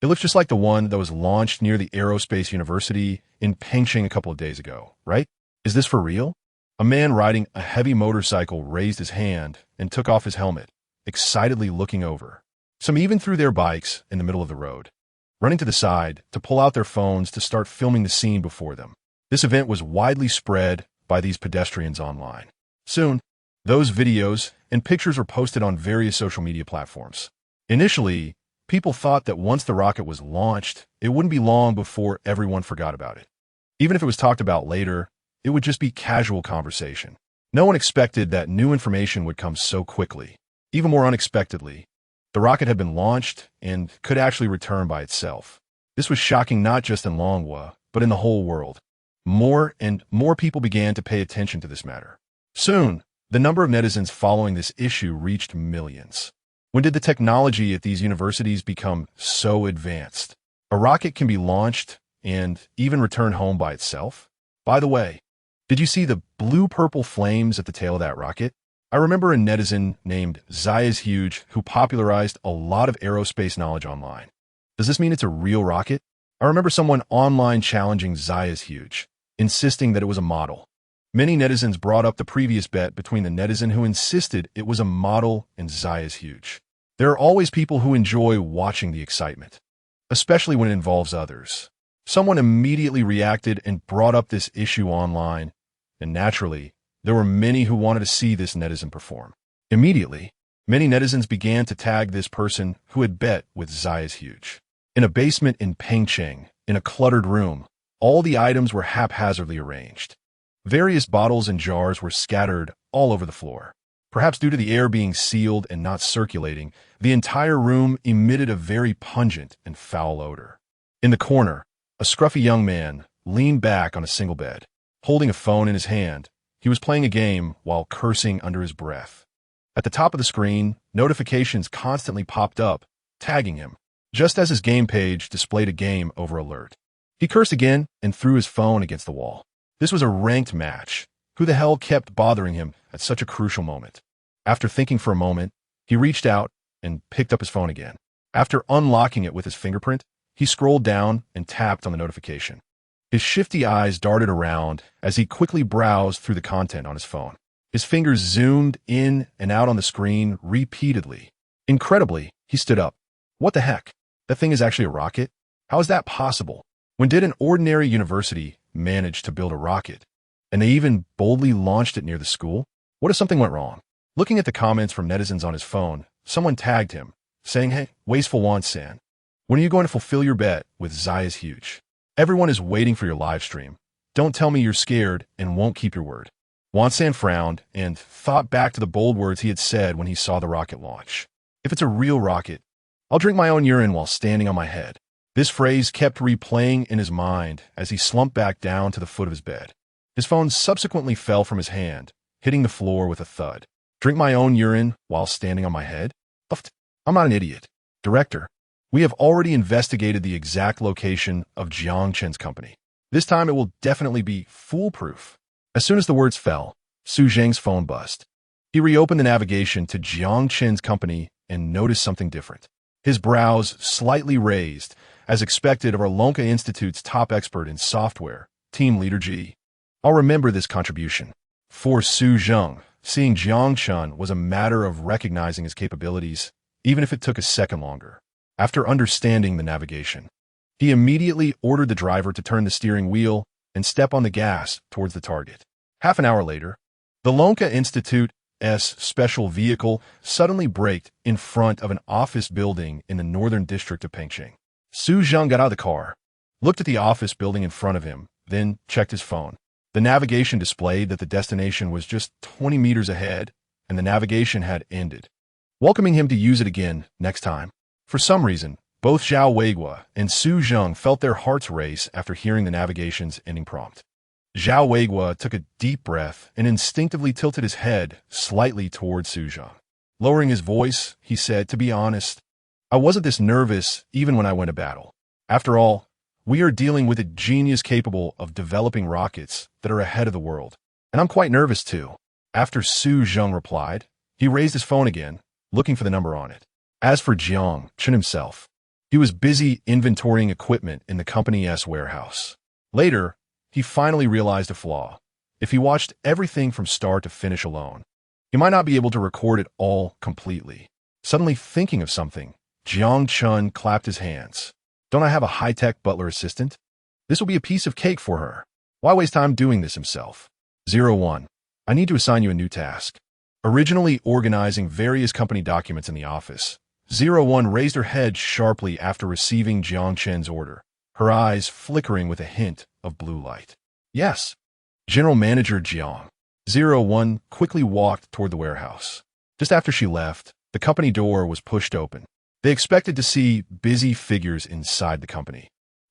It looks just like the one that was launched near the Aerospace University in Pengcheng a couple of days ago, right? Is this for real? A man riding a heavy motorcycle raised his hand and took off his helmet, excitedly looking over. Some even threw their bikes in the middle of the road, running to the side to pull out their phones to start filming the scene before them. This event was widely spread by these pedestrians online. Soon, those videos and pictures were posted on various social media platforms. Initially, people thought that once the rocket was launched, it wouldn't be long before everyone forgot about it. Even if it was talked about later, it would just be casual conversation. No one expected that new information would come so quickly. Even more unexpectedly, the rocket had been launched and could actually return by itself. This was shocking not just in Longhua, but in the whole world. More and more people began to pay attention to this matter. Soon, the number of netizens following this issue reached millions. When did the technology at these universities become so advanced? A rocket can be launched and even return home by itself? By the way, did you see the blue-purple flames at the tail of that rocket? I remember a netizen named Zaya's Huge who popularized a lot of aerospace knowledge online. Does this mean it's a real rocket? I remember someone online challenging Zaya's Huge, insisting that it was a model. Many netizens brought up the previous bet between the netizen who insisted it was a model and Zaya's Huge. There are always people who enjoy watching the excitement, especially when it involves others. Someone immediately reacted and brought up this issue online, and naturally, there were many who wanted to see this netizen perform. Immediately, many netizens began to tag this person who had bet with Zaya's Huge. In a basement in Pengcheng, in a cluttered room, all the items were haphazardly arranged. Various bottles and jars were scattered all over the floor. Perhaps due to the air being sealed and not circulating, the entire room emitted a very pungent and foul odor. In the corner, a scruffy young man leaned back on a single bed. Holding a phone in his hand, he was playing a game while cursing under his breath. At the top of the screen, notifications constantly popped up, tagging him, just as his game page displayed a game over alert. He cursed again and threw his phone against the wall. This was a ranked match. Who the hell kept bothering him at such a crucial moment? After thinking for a moment, he reached out and picked up his phone again. After unlocking it with his fingerprint, he scrolled down and tapped on the notification. His shifty eyes darted around as he quickly browsed through the content on his phone. His fingers zoomed in and out on the screen repeatedly. Incredibly, he stood up. What the heck? That thing is actually a rocket? How is that possible? When did an ordinary university manage to build a rocket? And they even boldly launched it near the school? What if something went wrong? Looking at the comments from netizens on his phone, someone tagged him, saying, "Hey, wasteful Wan-san, when are you going to fulfill your bet with Zaya's Huge? Everyone is waiting for your live stream. Don't tell me you're scared and won't keep your word." Wan-san frowned and thought back to the bold words he had said when he saw the rocket launch. "If it's a real rocket, I'll drink my own urine while standing on my head." This phrase kept replaying in his mind as he slumped back down to the foot of his bed. His phone subsequently fell from his hand, hitting the floor with a thud. Drink my own urine while standing on my head? I'm not an idiot. Director, we have already investigated the exact location of Jiang Chen's company. This time it will definitely be foolproof. As soon as the words fell, Su Zheng's phone buzzed. He reopened the navigation to Jiang Chen's company and noticed something different. His brows slightly raised, as expected of our Lonka Institute's top expert in software, Team Leader G. I'll remember this contribution. For Su Zheng, seeing Jiang Chen was a matter of recognizing his capabilities, even if it took a second longer. After understanding the navigation, he immediately ordered the driver to turn the steering wheel and step on the gas towards the target. Half an hour later, the Lonka Institute's special vehicle suddenly braked in front of an office building in the northern district of Pengcheng. Su Zheng got out of the car, looked at the office building in front of him, then checked his phone. The navigation displayed that the destination was just 20 meters ahead, and the navigation had ended, welcoming him to use it again next time. For some reason, both Zhao Weiguo and Su Zheng felt their hearts race after hearing the navigation's ending prompt. Zhao Weiguo took a deep breath and instinctively tilted his head slightly towards Su Zheng. Lowering his voice, he said, "To be honest, I wasn't this nervous even when I went to battle. After all, we are dealing with a genius capable of developing rockets that are ahead of the world. And I'm quite nervous too." After Su Zheng replied, he raised his phone again, looking for the number on it. As for Jiang Chen himself, he was busy inventorying equipment in the company's warehouse. Later, he finally realized a flaw. If he watched everything from start to finish alone, he might not be able to record it all completely. Suddenly thinking of something, Jiang Chen clapped his hands. "Don't I have a high-tech butler assistant? This will be a piece of cake for her. Why waste time doing this himself?" 01. I need to assign you a new task. Originally organizing various company documents in the office, 01 raised her head sharply after receiving Jiang Chen's order, her eyes flickering with a hint of blue light. "Yes." General Manager Jiang. 01 quickly walked toward the warehouse. Just after she left, the company door was pushed open. They expected to see busy figures inside the company.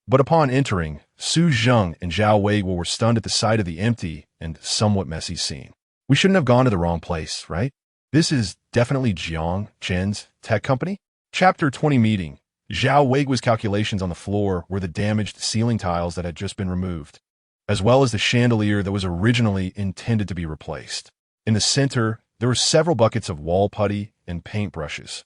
But upon entering, Su Zheng and Zhao Weiguo were stunned at the sight of the empty and somewhat messy scene. "We shouldn't have gone to the wrong place, right?" This is definitely Jiang Chen's tech company. Chapter 20 meeting. Zhao Weiguo's calculations on the floor were the damaged ceiling tiles that had just been removed, as well as the chandelier that was originally intended to be replaced. In the center, there were several buckets of wall putty and paintbrushes.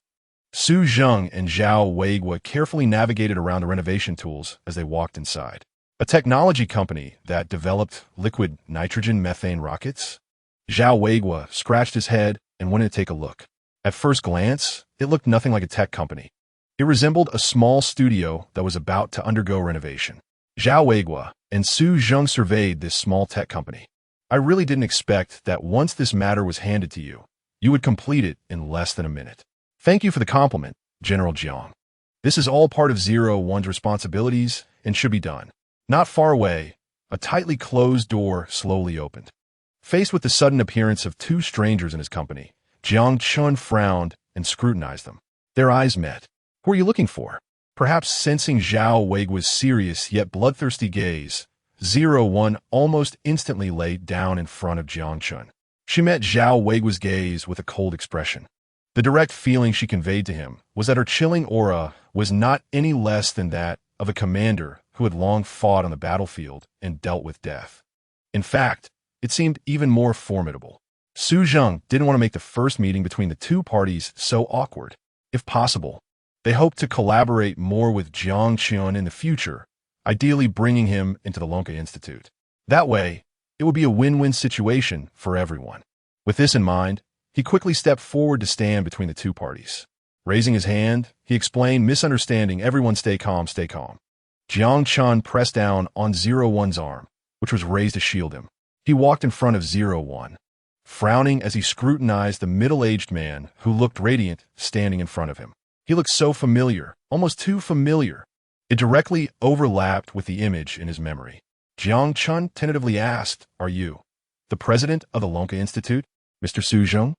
Su Zheng and Zhao Weiguo carefully navigated around the renovation tools as they walked inside. A technology company that developed liquid nitrogen methane rockets? Zhao Weiguo scratched his head and went to take a look. At first glance, it looked nothing like a tech company. It resembled a small studio that was about to undergo renovation. Zhao Weiguo and Su Zheng surveyed this small tech company. I really didn't expect that once this matter was handed to you, you would complete it in less than a minute. Thank you for the compliment, General Jiang. This is all part of 01's responsibilities and should be done. Not far away, a tightly closed door slowly opened. Faced with the sudden appearance of two strangers in his company, Jiang Chun frowned and scrutinized them. Their eyes met. Who are you looking for? Perhaps sensing Zhao Weiguo's serious yet bloodthirsty gaze, 01 almost instantly lay down in front of Jiang Chun. She met Zhao Weiguo's gaze with a cold expression. The direct feeling she conveyed to him was that her chilling aura was not any less than that of a commander who had long fought on the battlefield and dealt with death. In fact, it seemed even more formidable. Su Zheng didn't want to make the first meeting between the two parties so awkward. If possible, they hoped to collaborate more with Jiang Chun in the future, ideally bringing him into the Lonka Institute. That way, it would be a win-win situation for everyone. With this in mind, he quickly stepped forward to stand between the two parties. Raising his hand, he explained, misunderstanding, everyone stay calm, stay calm. Jiang Chun pressed down on 01's arm, which was raised to shield him. He walked in front of 01, frowning as he scrutinized the middle-aged man who looked radiant standing in front of him. He looked so familiar, almost too familiar. It directly overlapped with the image in his memory. Jiang Chun tentatively asked, "Are you the president of the Lonka Institute, Mr. Su Zheng?"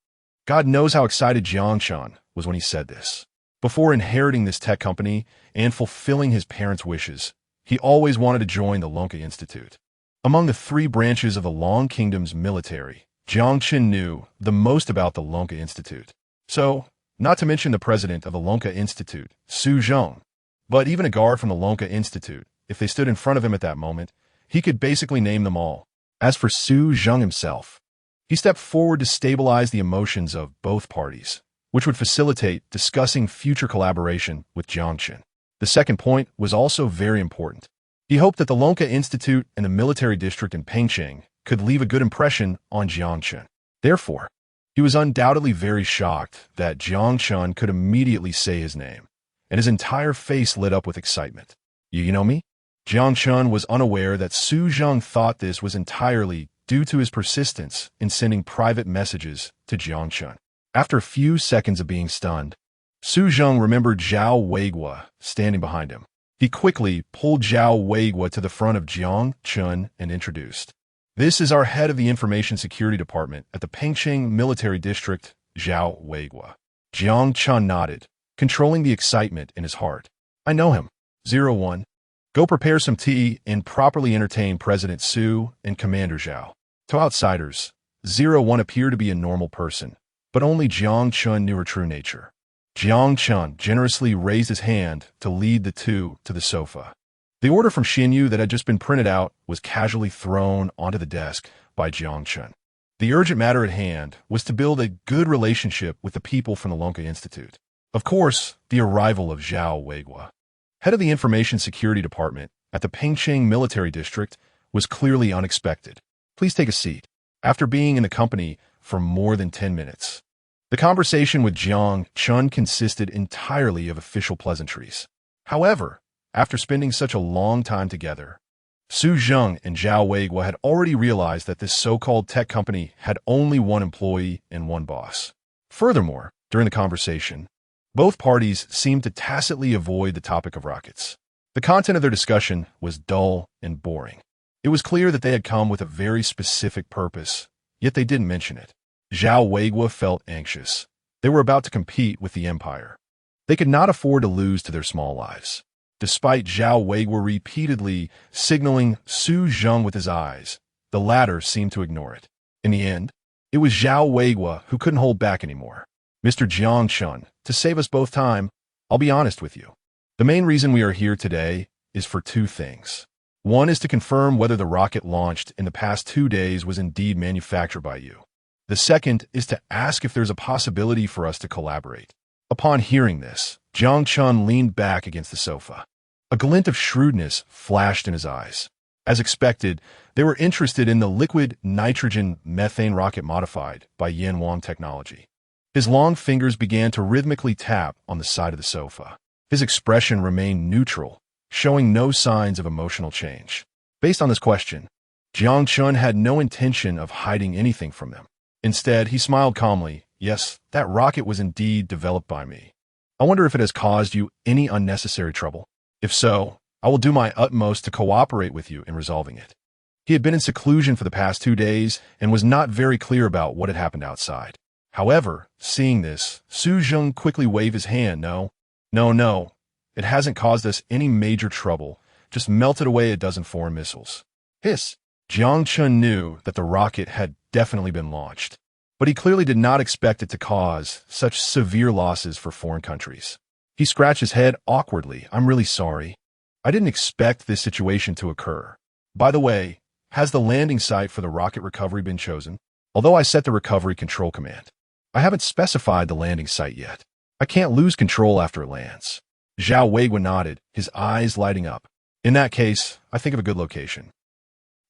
God knows how excited Jiang Chun was when he said this. Before inheriting this tech company and fulfilling his parents' wishes, he always wanted to join the Lonka Institute. Among the three branches of the Long Kingdom's military, Jiang Chun knew the most about the Lonka Institute. So, not to mention the president of the Lonka Institute, Su Zheng, but even a guard from the Lonka Institute, if they stood in front of him at that moment, he could basically name them all. As for Su Zheng himself, he stepped forward to stabilize the emotions of both parties, which would facilitate discussing future collaboration with Jiang Chun. The second point was also very important. He hoped that the Lonka Institute and the military district in Pengcheng could leave a good impression on Jiang Chun. Therefore, he was undoubtedly very shocked that Jiang Chun could immediately say his name, and his entire face lit up with excitement. You know me? Jiang Chun was unaware that Su Zheng thought this was entirely due to his persistence in sending private messages to Jiang Chun. After a few seconds of being stunned, Su Zheng remembered Zhao Weiguo standing behind him. He quickly pulled Zhao Weiguo to the front of Jiang Chun and introduced, "This is our head of the Information Security Department at the Pengcheng Military District, Zhao Weiguo." Jiang Chun nodded, controlling the excitement in his heart. "I know him. 01. Go prepare some tea and properly entertain President Su and Commander Zhao." To outsiders, 01 appeared to be a normal person, but only Jiang Chun knew her true nature. Jiang Chun generously raised his hand to lead the two to the sofa. The order from Xinyu that had just been printed out was casually thrown onto the desk by Jiang Chun. The urgent matter at hand was to build a good relationship with the people from the Lonka Institute. Of course, the arrival of Zhao Weiguo, head of the Information Security Department at the Pengcheng Military District, was clearly unexpected. "Please take a seat." After being in the company for more than 10 minutes, the conversation with Jiang Chun consisted entirely of official pleasantries. However, after spending such a long time together, Su Zheng and Zhao Weiguo had already realized that this so-called tech company had only one employee and one boss. Furthermore, during the conversation, both parties seemed to tacitly avoid the topic of rockets. The content of their discussion was dull and boring. It was clear that they had come with a very specific purpose, yet they didn't mention it. Zhao Weiguo felt anxious. They were about to compete with the Empire. They could not afford to lose to their small lives. Despite Zhao Weiguo repeatedly signaling Su Zheng with his eyes, the latter seemed to ignore it. In the end, It was Zhao Weiguo who couldn't hold back anymore. Mr. Jiang Chun, to save us both time, I'll be honest with you. The main reason we are here today is for two things. One is to confirm whether the rocket launched in the past 2 days was indeed manufactured by you. The second is to ask if there's a possibility for us to collaborate. Upon hearing this, Jiang Chun leaned back against the sofa. A glint of shrewdness flashed in his eyes. As expected, they were interested in the liquid nitrogen methane rocket modified by Yanwang technology. His long fingers began to rhythmically tap on the side of the sofa. His expression remained neutral, showing no signs of emotional change. Based on this question, Jiang Chun had no intention of hiding anything from them. Instead, he smiled calmly. Yes, that rocket was indeed developed by me. I wonder if it has caused you any unnecessary trouble. If so, I will do my utmost to cooperate with you in resolving it. He had been in seclusion for the past 2 days and was not very clear about what had happened outside. However, seeing this, Su Zheng quickly waved his hand. No. It hasn't caused us any major trouble, just melted away a dozen foreign missiles. Hiss! Jiang Chun knew that the rocket had definitely been launched, but he clearly did not expect it to cause such severe losses for foreign countries. He scratched his head awkwardly. I'm really sorry. I didn't expect this situation to occur. By the way, has the landing site for the rocket recovery been chosen? Although I set the recovery control command, I haven't specified the landing site yet. I can't lose control after it lands. Zhao Weiguo nodded, his eyes lighting up. In that case, I think of a good location.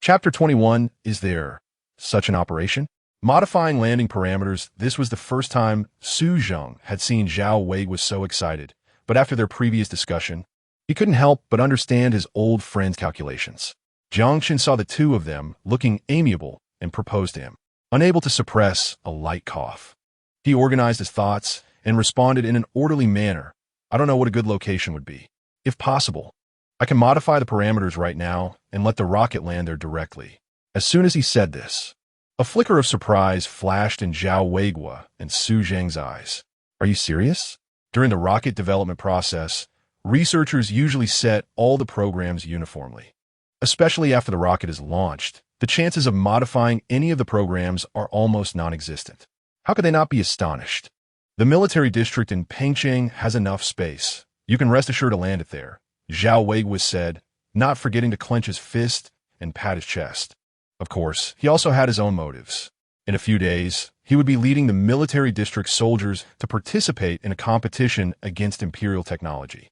Chapter 21, Is there such an operation? Modifying landing parameters. This was the first time Su Zheng had seen Zhao Weiguo so excited, but after their previous discussion, he couldn't help but understand his old friend's calculations. Jiang Chun saw the two of them looking amiable and proposed to him, unable to suppress a light cough. He organized his thoughts and responded in an orderly manner. I don't know what a good location would be. If possible, I can modify the parameters right now and let the rocket land there directly. As soon as he said this, a flicker of surprise flashed in Zhao Weiguo and Su Zheng's eyes. Are you serious? During the rocket development process, researchers usually set all the programs uniformly. Especially after the rocket is launched, the chances of modifying any of the programs are almost non-existent. How could they not be astonished? The military district in Pengcheng has enough space. You can rest assured to land it there, Zhao Weiguo said, not forgetting to clench his fist and pat his chest. Of course, he also had his own motives. In a few days, he would be leading the military district soldiers to participate in a competition against Imperial technology.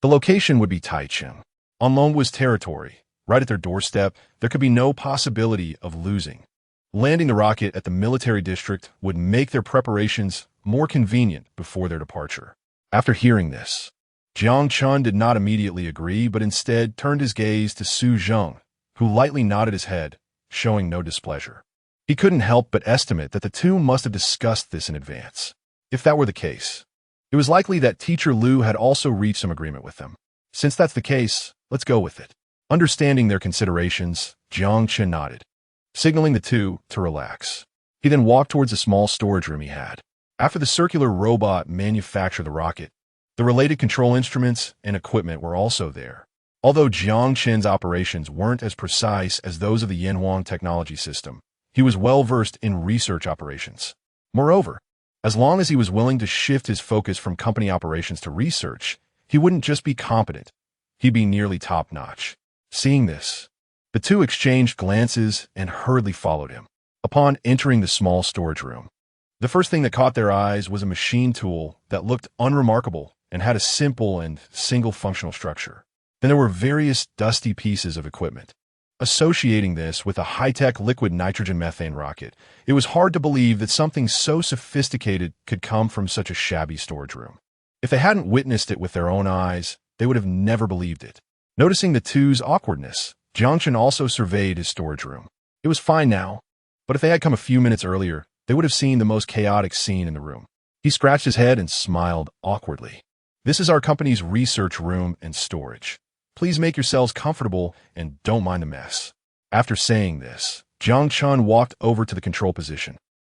The location would be Taichung, on Longwu's territory. Right at their doorstep, there could be no possibility of losing. Landing the rocket at the military district would make their preparations more convenient before their departure. After hearing this, Jiang Chun did not immediately agree, but instead turned his gaze to Su Zheng, who lightly nodded his head, showing no displeasure. He couldn't help but estimate that the two must have discussed this in advance. If that were the case, it was likely that Teacher Liu had also reached some agreement with them. Since that's the case, let's go with it. Understanding their considerations, Jiang Chun nodded, signaling the two to relax. He then walked towards a small storage room he had. After the circular robot manufactured the rocket, the related control instruments and equipment were also there. Although Jiang Chun's operations weren't as precise as those of the Yanwang technology system, he was well-versed in research operations. Moreover, as long as he was willing to shift his focus from company operations to research, he wouldn't just be competent, he'd be nearly top-notch. Seeing this, the two exchanged glances and hurriedly followed him. Upon entering the small storage room, the first thing that caught their eyes was a machine tool that looked unremarkable and had a simple and single functional structure. Then there were various dusty pieces of equipment. Associating this with a high-tech liquid nitrogen methane rocket, it was hard to believe that something so sophisticated could come from such a shabby storage room. If they hadn't witnessed it with their own eyes, they would have never believed it. Noticing the two's awkwardness, Jiang Chun also surveyed his storage room. It was fine now, but if they had come a few minutes earlier, they would have seen the most chaotic scene in the room. He scratched his head and smiled awkwardly. This is our company's research room and storage. Please make yourselves comfortable and don't mind the mess. After saying this, Jiang Chun walked over to the control position.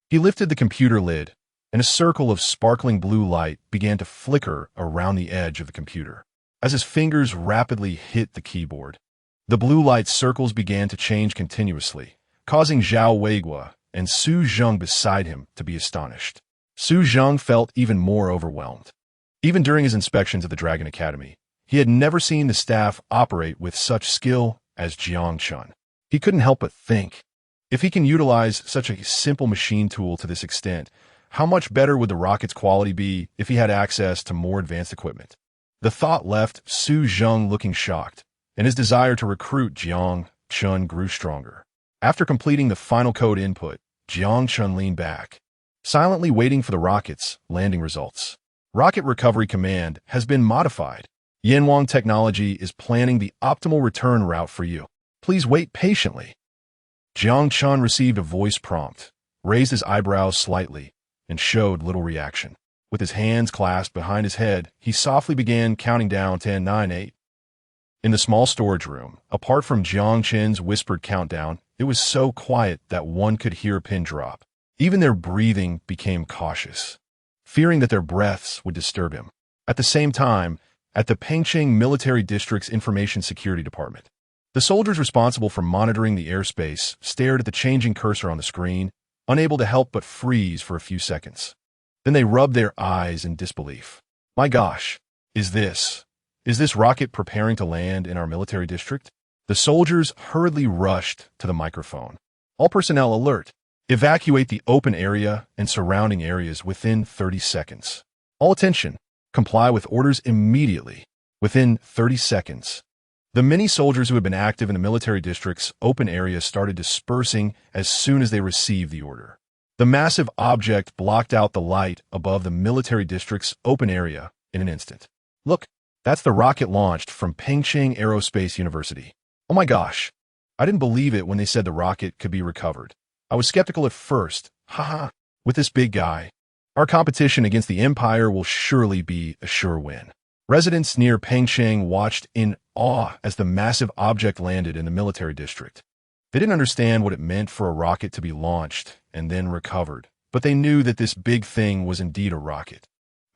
He lifted the computer lid, and a circle of sparkling blue light began to flicker around the edge of the computer. As his fingers rapidly hit the keyboard, the blue light circles began to change continuously, causing Zhao Weiguo and Su Zheng beside him to be astonished. Su Zheng felt even more overwhelmed. Even during his inspections at the Dragon Academy, he had never seen the staff operate with such skill as Jiang Chun. He couldn't help but think, if he can utilize such a simple machine tool to this extent, how much better would the rocket's quality be if he had access to more advanced equipment? The thought left Su Zheng looking shocked, and his desire to recruit Jiang Chun grew stronger. After completing the final code input, Jiang Chun leaned back, silently waiting for the rocket's landing results. Rocket Recovery Command has been modified. Yanwang Technology is planning the optimal return route for you. Please wait patiently. Jiang Chun received a voice prompt, raised his eyebrows slightly, and showed little reaction. With his hands clasped behind his head, he softly began counting down 10, 9, 8. In the small storage room, apart from Jiang Chen's whispered countdown, it was so quiet that one could hear a pin drop. Even their breathing became cautious, fearing that their breaths would disturb him. At the same time, at the Pengcheng Military District's Information Security Department, the soldiers responsible for monitoring the airspace stared at the changing cursor on the screen, unable to help but freeze for a few seconds. Then they rubbed their eyes in disbelief. My gosh, is this rocket preparing to land in our military district? The soldiers hurriedly rushed to the microphone. All personnel alert. Evacuate the open area and surrounding areas within 30 seconds. All attention. Comply with orders immediately. Within 30 seconds. The many soldiers who had been active in the military district's open area started dispersing as soon as they received the order. The massive object blocked out the light above the military district's open area in an instant. Look, that's the rocket launched from Pengcheng Aerospace University. Oh my gosh, I didn't believe it when they said the rocket could be recovered. I was skeptical at first. Haha, with this big guy, our competition against the Empire will surely be a sure win. Residents near Pengcheng watched in awe as the massive object landed in the military district. They didn't understand what it meant for a rocket to be launched and then recovered, but they knew that this big thing was indeed a rocket.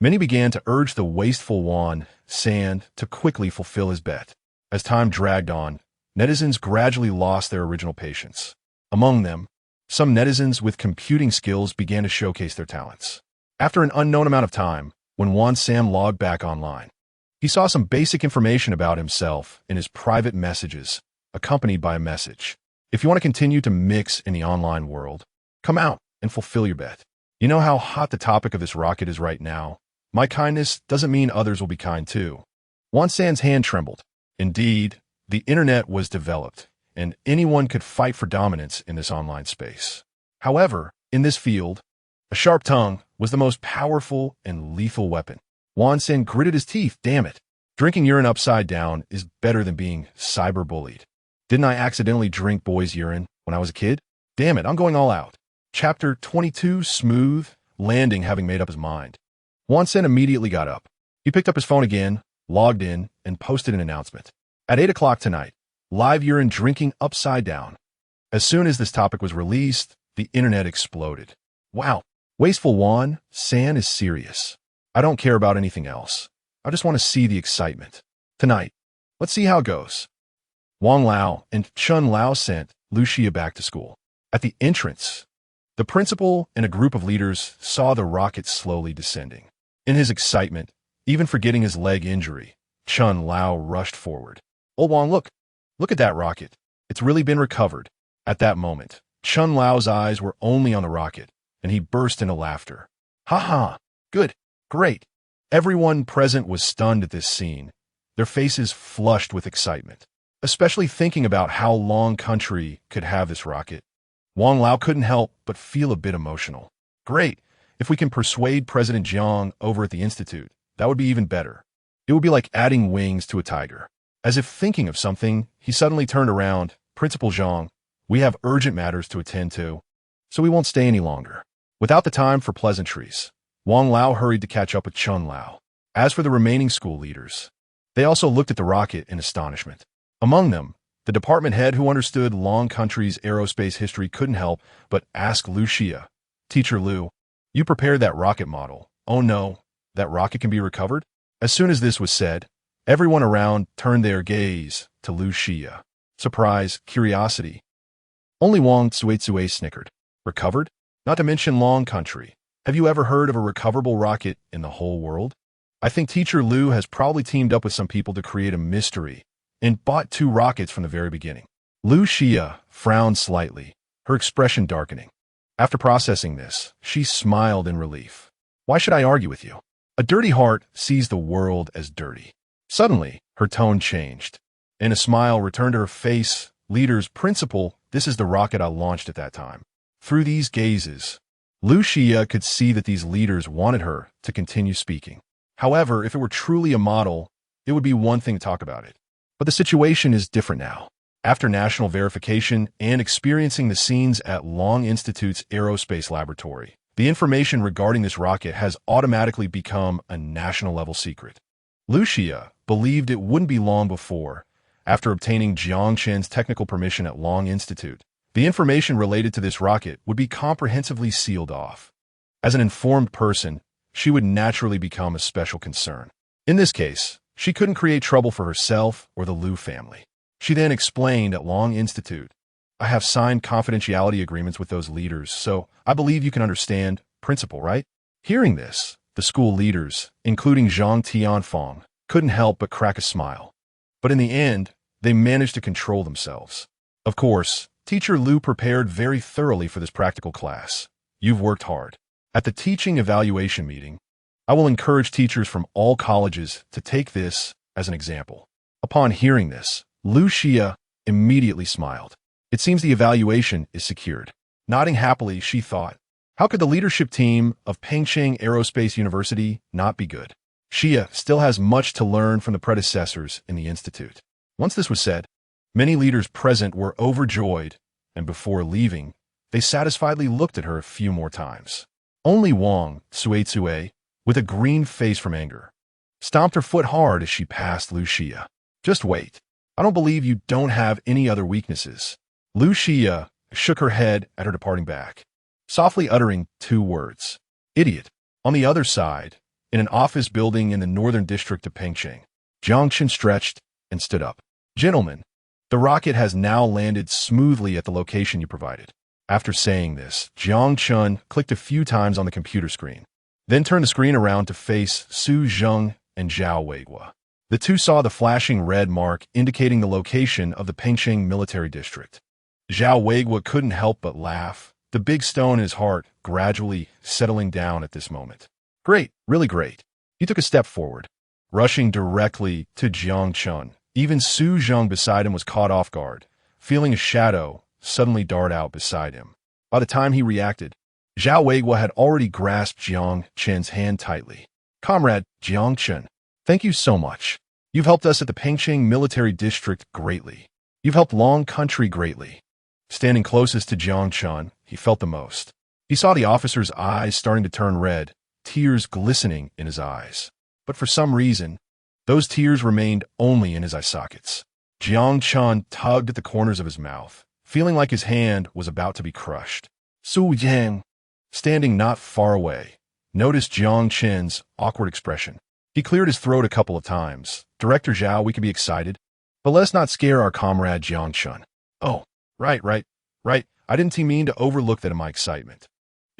Many began to urge the wasteful Wan San to quickly fulfill his bet. As time dragged on, netizens gradually lost their original patience. Among them, some netizens with computing skills began to showcase their talents. After an unknown amount of time, when Wan Sam logged back online, he saw some basic information about himself in his private messages, accompanied by a message. If you want to continue to mix in the online world, come out and fulfill your bet. You know how hot the topic of this rocket is right now. My kindness doesn't mean others will be kind too. Wan San's hand trembled. Indeed, the internet was developed, and anyone could fight for dominance in this online space. However, in this field, a sharp tongue was the most powerful and lethal weapon. Wan San gritted his teeth. Damn it. Drinking urine upside down is better than being cyberbullied. Didn't I accidentally drink boys' urine when I was a kid? Damn it, I'm going all out. Chapter 22, Smooth Landing. Having made up his mind, Wan San immediately got up. He picked up his phone again, logged in, and posted an announcement. At 8 o'clock tonight, live urine drinking upside down. As soon as this topic was released, the internet exploded. Wow, wasteful Wan San is serious. I don't care about anything else. I just want to see the excitement. Tonight, let's see how it goes. Wang Lao and Chun Lao sent Lucia back to school. At the entrance, the principal and a group of leaders saw the rocket slowly descending. In his excitement, even forgetting his leg injury, Chun Lao rushed forward. Oh, Wang, look at that rocket. It's really been recovered. At that moment, Chun Lao's eyes were only on the rocket, and he burst into laughter. Ha ha, good, great. Everyone present was stunned at this scene, their faces flushed with excitement, especially thinking about how Long Country could have this rocket. Wang Lao couldn't help but feel a bit emotional. Great, if we can persuade President Jiang over at the Institute, that would be even better. It would be like adding wings to a tiger. As if thinking of something, he suddenly turned around. Principal Zhang, we have urgent matters to attend to, so we won't stay any longer. Without the time for pleasantries, Wang Lao hurried to catch up with Chun Lao. As for the remaining school leaders, they also looked at the rocket in astonishment. Among them, the department head who understood Long Country's aerospace history couldn't help but ask Lucia, Teacher Lu, you prepared that rocket model. Oh no, that rocket can be recovered? As soon as this was said, everyone around turned their gaze to Lucia. Surprise, curiosity. Only Wang Tsuetsue snickered. Recovered? Not to mention long country. Have you ever heard of a recoverable rocket in the whole world? I think Teacher Lu has probably teamed up with some people to create a mystery and bought two rockets from the very beginning. Lu Xia frowned slightly, her expression darkening. After processing this, she smiled in relief. Why should I argue with you? A dirty heart sees the world as dirty. Suddenly, her tone changed, and a smile returned to her face. Leader's principle, this is the rocket I launched at that time. Through these gazes, Lu Xia could see that these leaders wanted her to continue speaking. However, if it were truly a model, it would be one thing to talk about it. But the situation is different now. After national verification and experiencing the scenes at Long Institute's aerospace laboratory, the information regarding this rocket has automatically become a national-level secret. Lu Xia believed it wouldn't be long before, after obtaining Jiang Chen's technical permission at Long Institute, the information related to this rocket would be comprehensively sealed off. As an informed person, she would naturally become a special concern. In this case, she couldn't create trouble for herself or the Lu family. She then explained at Long Institute, I have signed confidentiality agreements with those leaders, so I believe you can understand principle, right? Hearing this, the school leaders, including Zhang Tianfeng, couldn't help but crack a smile. But in the end, they managed to control themselves. Of course, Teacher Lu prepared very thoroughly for this practical class. You've worked hard. At the teaching evaluation meeting, I will encourage teachers from all colleges to take this as an example. Upon hearing this, Lu Xia immediately smiled. It seems the evaluation is secured. Nodding happily, she thought, how could the leadership team of Pengcheng Aerospace University not be good? Xia still has much to learn from the predecessors in the institute. Once this was said, many leaders present were overjoyed, and before leaving, they satisfiedly looked at her a few more times. Only Wang Tsuei, with a green face from anger, stomped her foot hard as she passed Lu Xia. Just wait. I don't believe you don't have any other weaknesses. Lu Xia shook her head at her departing back, softly uttering two words. Idiot. On the other side, in an office building in the northern district of Pengcheng, Jiang Chen stretched and stood up. Gentlemen, the rocket has now landed smoothly at the location you provided. After saying this, Jiang Chen clicked a few times on the computer screen, then turned the screen around to face Su Zheng and Zhao Weiguo. The two saw the flashing red mark indicating the location of the Pengcheng military district. Zhao Weiguo couldn't help but laugh, the big stone in his heart gradually settling down at this moment. Great, really great. He took a step forward, rushing directly to Jiang Chen. Even Su Zheng beside him was caught off guard, feeling a shadow suddenly dart out beside him. By the time he reacted, Zhao Weiguo had already grasped Jiang Chen's hand tightly. Comrade Jiang Chen, thank you so much. You've helped us at the Pengcheng military district greatly. You've helped Long Country greatly. Standing closest to Jiang Chen, he felt the most. He saw the officer's eyes starting to turn red, tears glistening in his eyes. But for some reason, those tears remained only in his eye sockets. Jiang Chen tugged at the corners of his mouth, feeling like his hand was about to be crushed. Su Yang, standing not far away, noticed Jiang Chen's awkward expression. He cleared his throat a couple of times. Director Zhao, we can be excited, but let's not scare our comrade Jiang Chen. Oh, right. I didn't mean to overlook that in my excitement.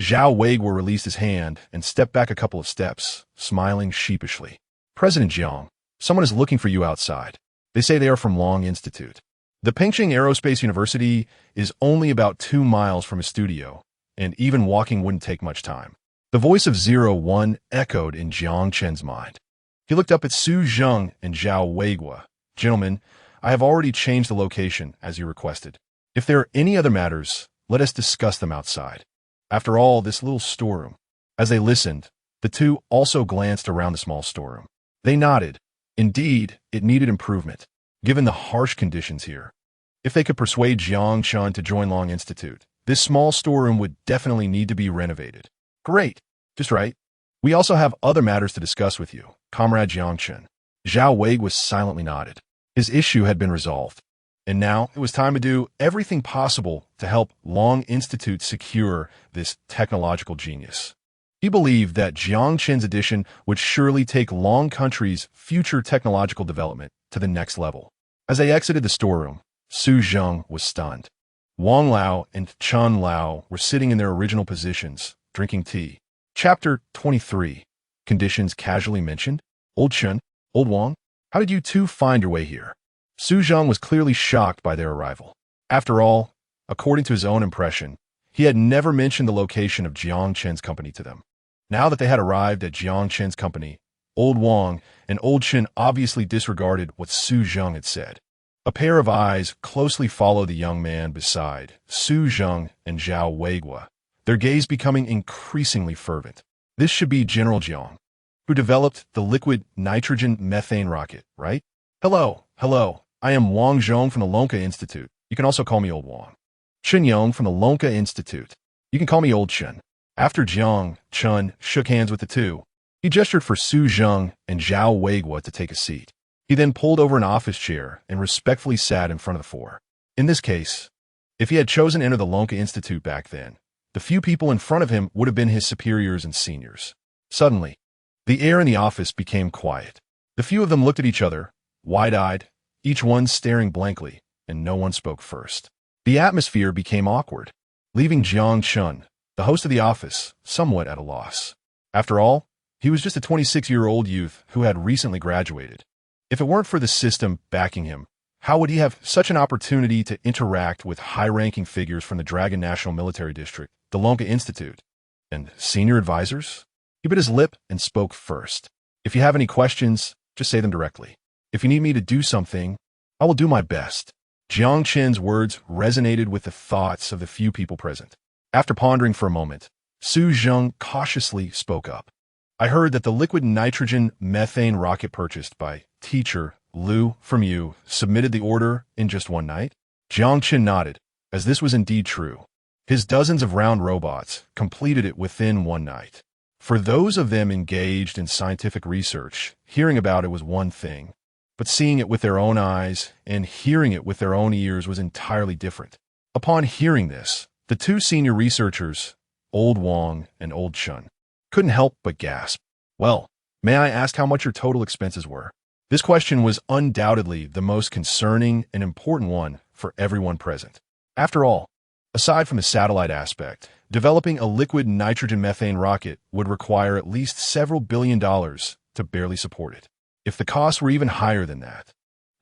Zhao Weiguo released his hand and stepped back a couple of steps, smiling sheepishly. President Jiang, someone is looking for you outside. They say they are from Long Institute. The Pengcheng Aerospace University is only about 2 miles from his studio, and even walking wouldn't take much time. The voice of 01 echoed in Jiang Chen's mind. He looked up at Su Zheng and Zhao Weiguo. Gentlemen, I have already changed the location, as you requested. If there are any other matters, let us discuss them outside. After all, this little storeroom. As they listened, the two also glanced around the small storeroom. They nodded. Indeed, it needed improvement, given the harsh conditions here. If they could persuade Jiang Chen to join Long Institute, this small storeroom would definitely need to be renovated. Great. Just right. We also have other matters to discuss with you, Comrade Jiang Chen. Zhao Weiguo silently nodded. His issue had been resolved, and now it was time to do everything possible to help Long Institute secure this technological genius. He believed that Jiang Chen's addition would surely take Long Country's future technological development to the next level. As they exited the storeroom, Su Zheng was stunned. Wang Lao and Chun Lao were sitting in their original positions, drinking tea. Chapter 23. Conditions casually mentioned. Old Chun, Old Wang, how did you two find your way here? Su Zhang was clearly shocked by their arrival. After all, according to his own impression, he had never mentioned the location of Jiang Chen's company to them. Now that they had arrived at Jiang Chen's company, Old Wang and Old Chen obviously disregarded what Su Zhang had said. A pair of eyes closely followed the young man beside Su Zhang and Zhao Weiguo, their gaze becoming increasingly fervent. This should be General Jiang, who developed the liquid nitrogen methane rocket, right? Hello, I am Wang Zhong from the Lonka Institute. You can also call me Old Wang. Chen Yong from the Lonka Institute. You can call me Old Chen. After Jiang, Chun shook hands with the two, he gestured for Su Zhang and Zhao Weiguo to take a seat. He then pulled over an office chair and respectfully sat in front of the four. In this case, if he had chosen to enter the Lonka Institute back then, the few people in front of him would have been his superiors and seniors. Suddenly, the air in the office became quiet. The few of them looked at each other, wide-eyed, each one staring blankly, and no one spoke first. The atmosphere became awkward, leaving Jiang Chun, the host of the office, somewhat at a loss. After all, he was just a 26-year-old youth who had recently graduated. If it weren't for the system backing him, how would he have such an opportunity to interact with high-ranking figures from the Dragon National Military District, the Lonka Institute, and senior advisors? He bit his lip and spoke first. If you have any questions, just say them directly. If you need me to do something, I will do my best. Jiang Chen's words resonated with the thoughts of the few people present. After pondering for a moment, Su Zhang cautiously spoke up. I heard that the liquid nitrogen methane rocket purchased by Teacher Liu from you submitted the order in just one night? Jiang Chen nodded, as this was indeed true. His dozens of round robots completed it within one night. For those of them engaged in scientific research, hearing about it was one thing, but seeing it with their own eyes and hearing it with their own ears was entirely different. Upon hearing this, the two senior researchers, Old Wang and Old Chun, couldn't help but gasp. Well, may I ask how much your total expenses were? This question was undoubtedly the most concerning and important one for everyone present. After all, aside from the satellite aspect, developing a liquid nitrogen methane rocket would require at least several $billion to barely support it. If the costs were even higher than that,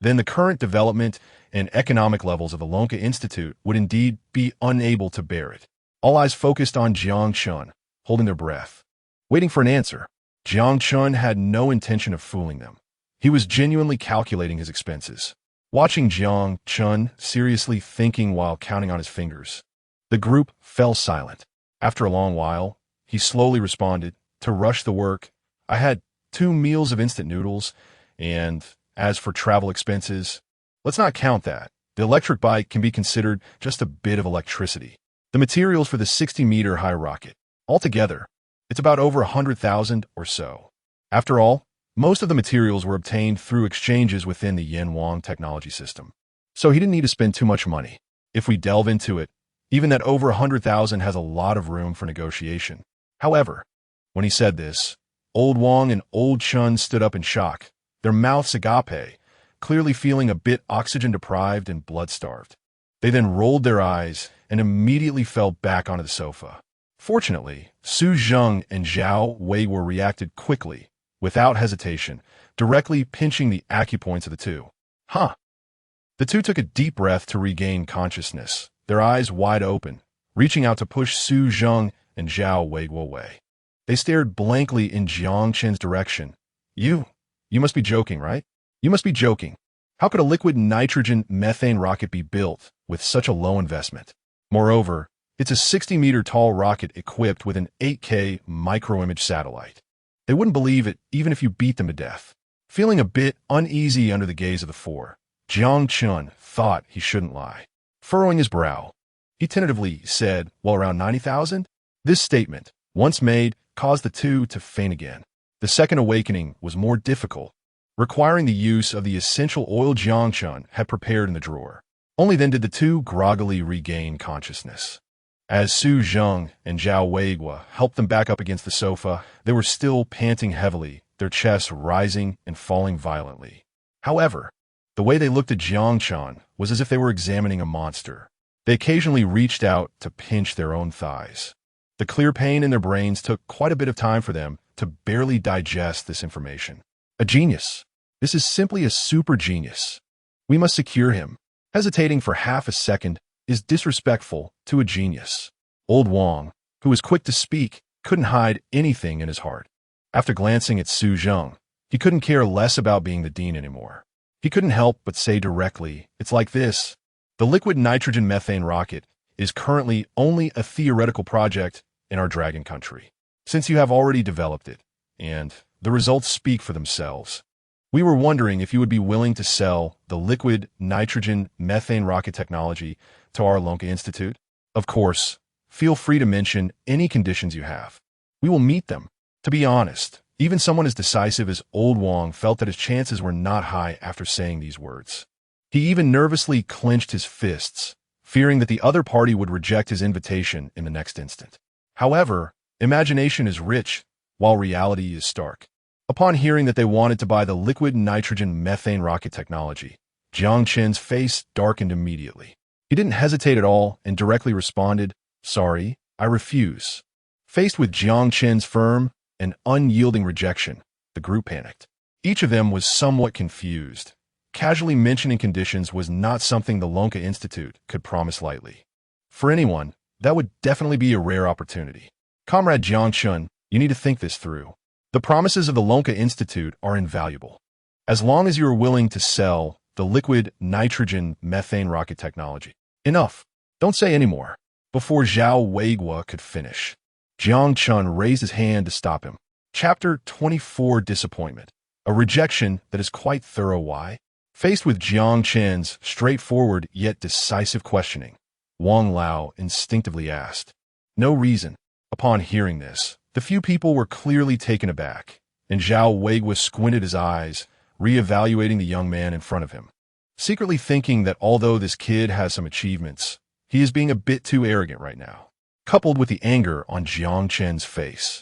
then the current development and economic levels of the Lonka Institute would indeed be unable to bear it. All eyes focused on Jiang Chun, holding their breath, waiting for an answer. Jiang Chun had no intention of fooling them. He was genuinely calculating his expenses. Watching Jiang Chun seriously thinking while counting on his fingers, the group fell silent. After a long while, he slowly responded, to rush the work, I had 2 meals of instant noodles, and as for travel expenses, let's not count that. The electric bike can be considered just a bit of electricity. The materials for the 60-meter high rocket. Altogether, it's about over 100,000 or so. After all, most of the materials were obtained through exchanges within the Yanwang technology system. So he didn't need to spend too much money. If we delve into it, even that over 100,000 has a lot of room for negotiation. However, when he said this, Old Wang and Old Chun stood up in shock, their mouths agape, clearly feeling a bit oxygen-deprived and blood-starved. They then rolled their eyes and immediately fell back onto the sofa. Fortunately, Su Zhang and Zhao Weiguo reacted quickly, without hesitation, directly pinching the acupoints of the two. The two took a deep breath to regain consciousness, their eyes wide open, reaching out to push Su Zhang and Zhao Weiguo away. They stared blankly in Jiang Chen's direction. You must be joking, right? You must be joking. How could a liquid nitrogen methane rocket be built with such a low investment? Moreover, it's a 60-meter tall rocket equipped with an 8K microimage satellite. They wouldn't believe it even if you beat them to death. Feeling a bit uneasy under the gaze of the four, Jiang Chun thought he shouldn't lie. Furrowing his brow, he tentatively said, well, around 90,000? This statement, once made, caused the two to faint again. The second awakening was more difficult, requiring the use of the essential oil Jiang Chun had prepared in the drawer. Only then did the two groggily regain consciousness. As Su Zhang and Zhao Weiguo helped them back up against the sofa, they were still panting heavily, their chests rising and falling violently. However, the way they looked at Jiang Chun was as if they were examining a monster. They occasionally reached out to pinch their own thighs. The clear pain in their brains took quite a bit of time for them to barely digest this information. A genius. This is simply a super genius. We must secure him. Hesitating for half a second is disrespectful to a genius. Old Wang, who was quick to speak, couldn't hide anything in his heart. After glancing at Su Zheng, he couldn't care less about being the dean anymore. He couldn't help but say directly, "It's like this. The liquid nitrogen methane rocket is currently only a theoretical project in our dragon country. Since you have already developed it, and the results speak for themselves, we were wondering if you would be willing to sell the liquid nitrogen methane rocket technology to our Lonka Institute. Of course, feel free to mention any conditions you have. We will meet them." To be honest, even someone as decisive as Old Wang felt that his chances were not high after saying these words. He even nervously clenched his fists, fearing that the other party would reject his invitation in the next instant. However, imagination is rich, while reality is stark. Upon hearing that they wanted to buy the liquid nitrogen methane rocket technology, Jiang Qin's face darkened immediately. He didn't hesitate at all and directly responded, "Sorry, I refuse." Faced with Jiang Qin's firm and unyielding rejection, the group panicked. Each of them was somewhat confused. Casually mentioning conditions was not something the Lonka Institute could promise lightly. For anyone, that would definitely be a rare opportunity. Comrade Jiang Qin, you need to think this through. The promises of the Lonka Institute are invaluable. As long as you are willing to sell the liquid nitrogen methane rocket technology. Enough. Don't say any more. Before Zhao Weiguo could finish, Jiang Qin raised his hand to stop him. Chapter 24, Disappointment. A rejection that is quite thorough. Why? Faced with Jiang Qin's straightforward yet decisive questioning, Wang Lao instinctively asked. No reason. Upon hearing this, the few people were clearly taken aback, and Zhao Weiguo squinted his eyes, re-evaluating the young man in front of him, secretly thinking that although this kid has some achievements, he is being a bit too arrogant right now. Coupled with the anger on Jiang Qin's face,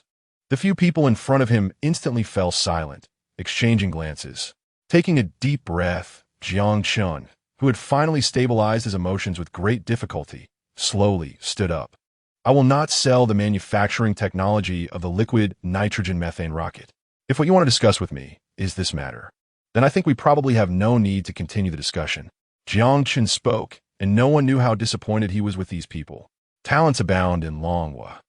the few people in front of him instantly fell silent, exchanging glances. Taking a deep breath, Jiang Qin, who had finally stabilized his emotions with great difficulty, slowly stood up. I will not sell the manufacturing technology of the liquid nitrogen methane rocket. If what you want to discuss with me is this matter, then I think we probably have no need to continue the discussion. Jiang Qin spoke, and no one knew how disappointed he was with these people. Talents abound in Longhua,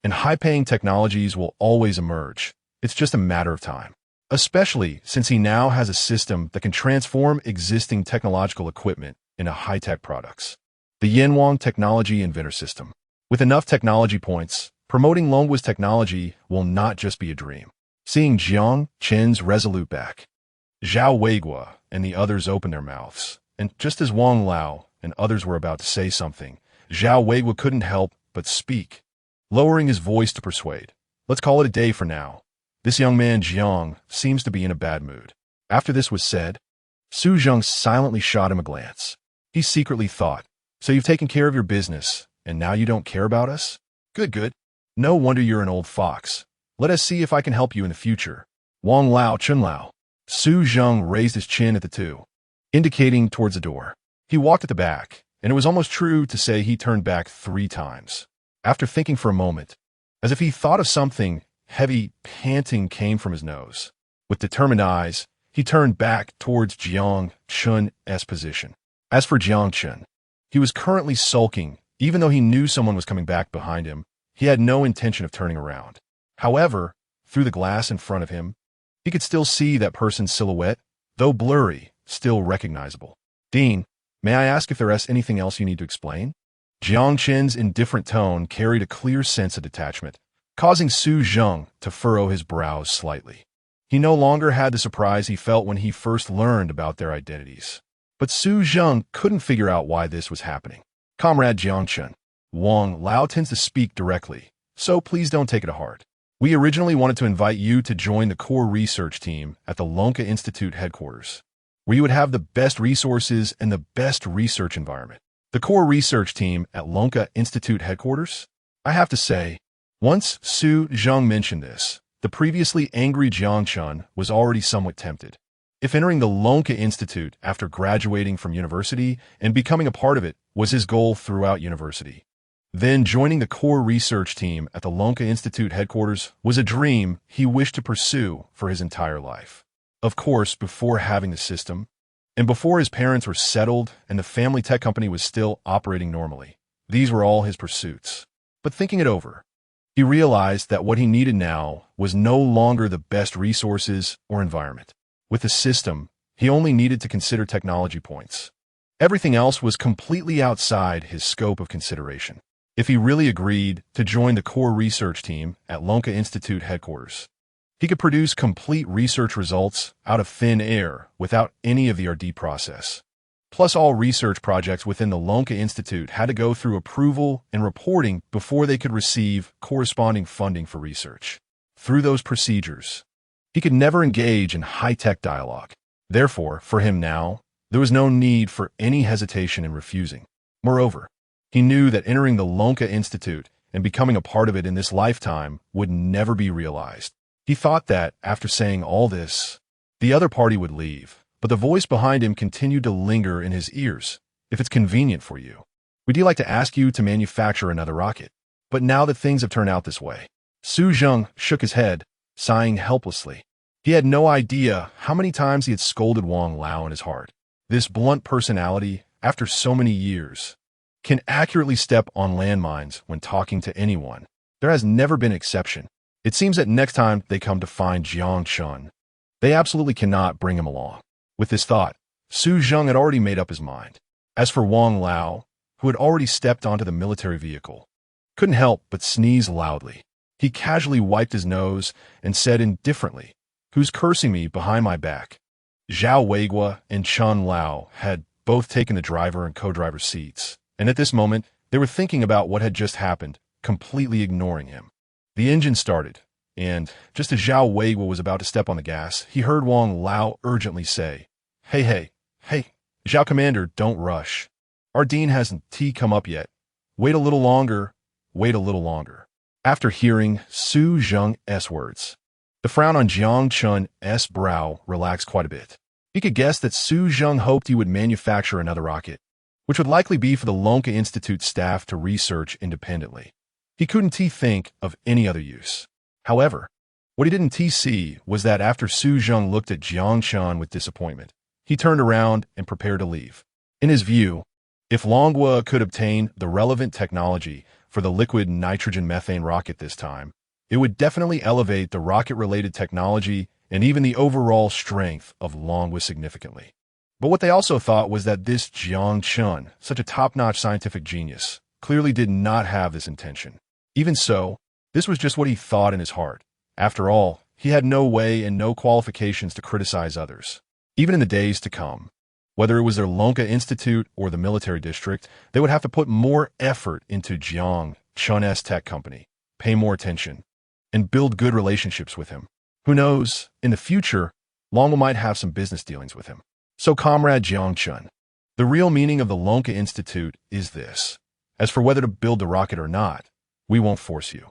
and high-paying technologies will always emerge. It's just a matter of time. Especially since he now has a system that can transform existing technological equipment into high-tech products. The Yanwang Technology Inventor System. With enough technology points, promoting Longhua's technology will not just be a dream. Seeing Jiang Qin's resolute back, Zhao Weiguo and the others opened their mouths, and just as Wang Lao and others were about to say something, Zhao Weiguo couldn't help but speak, lowering his voice to persuade. Let's call it a day for now. This young man Jiang seems to be in a bad mood. After this was said, Su Zheng silently shot him a glance. He secretly thought, so you've taken care of your business, and now you don't care about us? Good. No wonder you're an old fox. Let us see if I can help you in the future. Wang Lao, Chun Lao. Su Zheng raised his chin at the two, indicating towards the door. He walked at the back, and it was almost true to say he turned back 3 times. After thinking for a moment, as if he thought of something, heavy panting came from his nose. With determined eyes, he turned back towards Jiang Qin's position. As for Jiang Qin, he was currently sulking. Even though he knew someone was coming back behind him, he had no intention of turning around. However, through the glass in front of him, he could still see that person's silhouette, though blurry, still recognizable. Dean, may I ask if there is anything else you need to explain? Jiang Qin's indifferent tone carried a clear sense of detachment, causing Su Zheng to furrow his brows slightly. He no longer had the surprise he felt when he first learned about their identities. But Su Zheng couldn't figure out why this was happening. Comrade Jiang Qin, Wang Lao tends to speak directly, so please don't take it to heart. We originally wanted to invite you to join the core research team at the Lonka Institute headquarters, where you would have the best resources and the best research environment. The core research team at Lonka Institute headquarters? I have to say, once Su Zheng mentioned this, the previously angry Jiang Qin was already somewhat tempted. If entering the Lonka Institute after graduating from university and becoming a part of it was his goal throughout university. Then joining the core research team at the Lonka Institute headquarters was a dream he wished to pursue for his entire life. Of course, before having the system, and before his parents were settled and the family tech company was still operating normally, these were all his pursuits. But thinking it over, he realized that what he needed now was no longer the best resources or environment. With the system, he only needed to consider technology points. Everything else was completely outside his scope of consideration. If he really agreed to join the core research team at Lonka Institute headquarters, he could produce complete research results out of thin air without any of the R&D process. Plus, all research projects within the Lonka Institute had to go through approval and reporting before they could receive corresponding funding for research. Through those procedures, he could never engage in high-tech dialogue. Therefore, for him now, there was no need for any hesitation in refusing. Moreover, he knew that entering the Lonka Institute and becoming a part of it in this lifetime would never be realized. He thought that, after saying all this, the other party would leave, but the voice behind him continued to linger in his ears. If it's convenient for you, we'd like to ask you to manufacture another rocket. But now that things have turned out this way, Su Zheng shook his head, sighing helplessly. He had no idea how many times he had scolded Wang Lao in his heart. This blunt personality, after so many years, can accurately step on landmines when talking to anyone. There has never been an exception. It seems that next time they come to find Jiang Chun, they absolutely cannot bring him along. With this thought, Su Zheng had already made up his mind. As for Wang Lao, who had already stepped onto the military vehicle, couldn't help but sneeze loudly. He casually wiped his nose and said indifferently, "Who's cursing me behind my back?" Zhao Weiguo and Chun Lao had both taken the driver and co-driver seats, and at this moment, they were thinking about what had just happened, completely ignoring him. The engine started, and just as Zhao Weiguo was about to step on the gas, he heard Wang Lao urgently say, Hey, Zhao Commander, don't rush. Our dean hasn't come up yet. Wait a little longer, wait a little longer." After hearing Su Zheng's words, the frown on Jiang Chun's brow relaxed quite a bit. He could guess that Su Zheng hoped he would manufacture another rocket, which would likely be for the Lonka Institute staff to research independently. He couldn't think of any other use. However, what he didn't see was that after Su Zheng looked at Jiang Chun with disappointment, he turned around and prepared to leave. In his view, if Longhua could obtain the relevant technology for the liquid nitrogen methane rocket this time, it would definitely elevate the rocket-related technology and even the overall strength of Longhua significantly. But what they also thought was that this Jiang Chun, such a top-notch scientific genius, clearly did not have this intention. Even so, this was just what he thought in his heart. After all, he had no way and no qualifications to criticize others. Even in the days to come, whether it was their Lonka Institute or the military district, they would have to put more effort into Jiang Chun's tech company, pay more attention, and build good relationships with him. Who knows, in the future, Longhua might have some business dealings with him. So, Comrade Jiang Chun, the real meaning of the Lonka Institute is this. As for whether to build the rocket or not, we won't force you.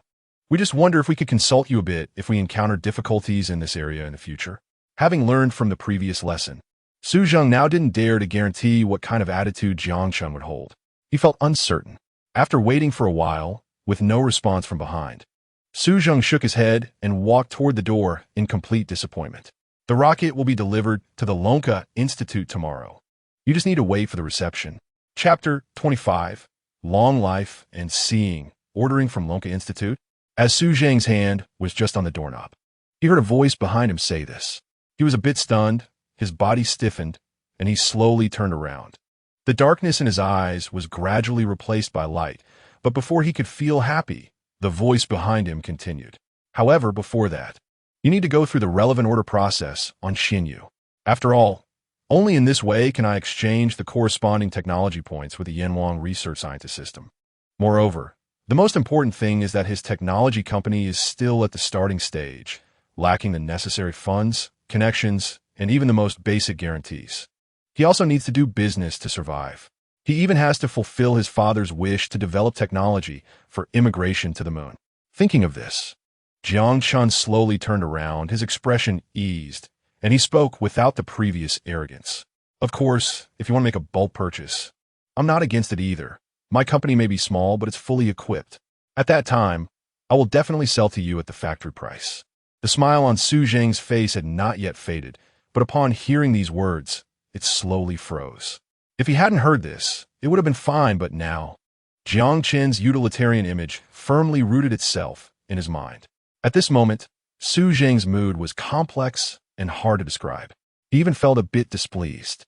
We just wonder if we could consult you a bit if we encounter difficulties in this area in the future. Having learned from the previous lesson, Su Zheng now didn't dare to guarantee what kind of attitude Jiang Chun would hold. He felt uncertain. After waiting for a while, with no response from behind, Su Zheng shook his head and walked toward the door in complete disappointment. The rocket will be delivered to the Lonka Institute tomorrow. You just need to wait for the reception. Chapter 25, Long Life and Seeing, ordering from Lonka Institute. As Su Zheng's hand was just on the doorknob, he heard a voice behind him say this. He was a bit stunned, his body stiffened, and he slowly turned around. The darkness in his eyes was gradually replaced by light, but before he could feel happy, the voice behind him continued. However, before that, you need to go through the relevant order process on Xinyu. After all, only in this way can I exchange the corresponding technology points with the Yanwang Research Scientist System. Moreover, the most important thing is that his technology company is still at the starting stage, lacking the necessary funds, connections, and even the most basic guarantees. He also needs to do business to survive. He even has to fulfill his father's wish to develop technology for immigration to the moon. Thinking of this, Jiang Chun slowly turned around, his expression eased, and he spoke without the previous arrogance. Of course, if you want to make a bulk purchase, I'm not against it either. My company may be small, but it's fully equipped. At that time, I will definitely sell to you at the factory price. The smile on Su Zheng's face had not yet faded, but upon hearing these words, it slowly froze. If he hadn't heard this, it would have been fine, but now, Jiang Qin's utilitarian image firmly rooted itself in his mind. At this moment, Su Zheng's mood was complex and hard to describe. He even felt a bit displeased.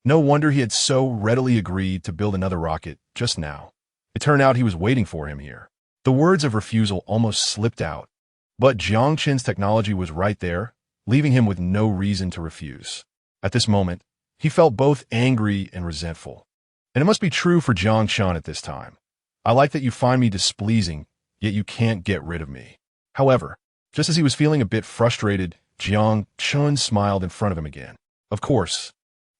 No wonder he had so readily agreed to build another rocket just now. It turned out he was waiting for him here. The words of refusal almost slipped out, but Jiang Qin's technology was right there, leaving him with no reason to refuse. At this moment, he felt both angry and resentful. And it must be true for Jiang Qin at this time. I like that you find me displeasing, yet you can't get rid of me. However, just as he was feeling a bit frustrated, Jiang Qin smiled in front of him again. Of course,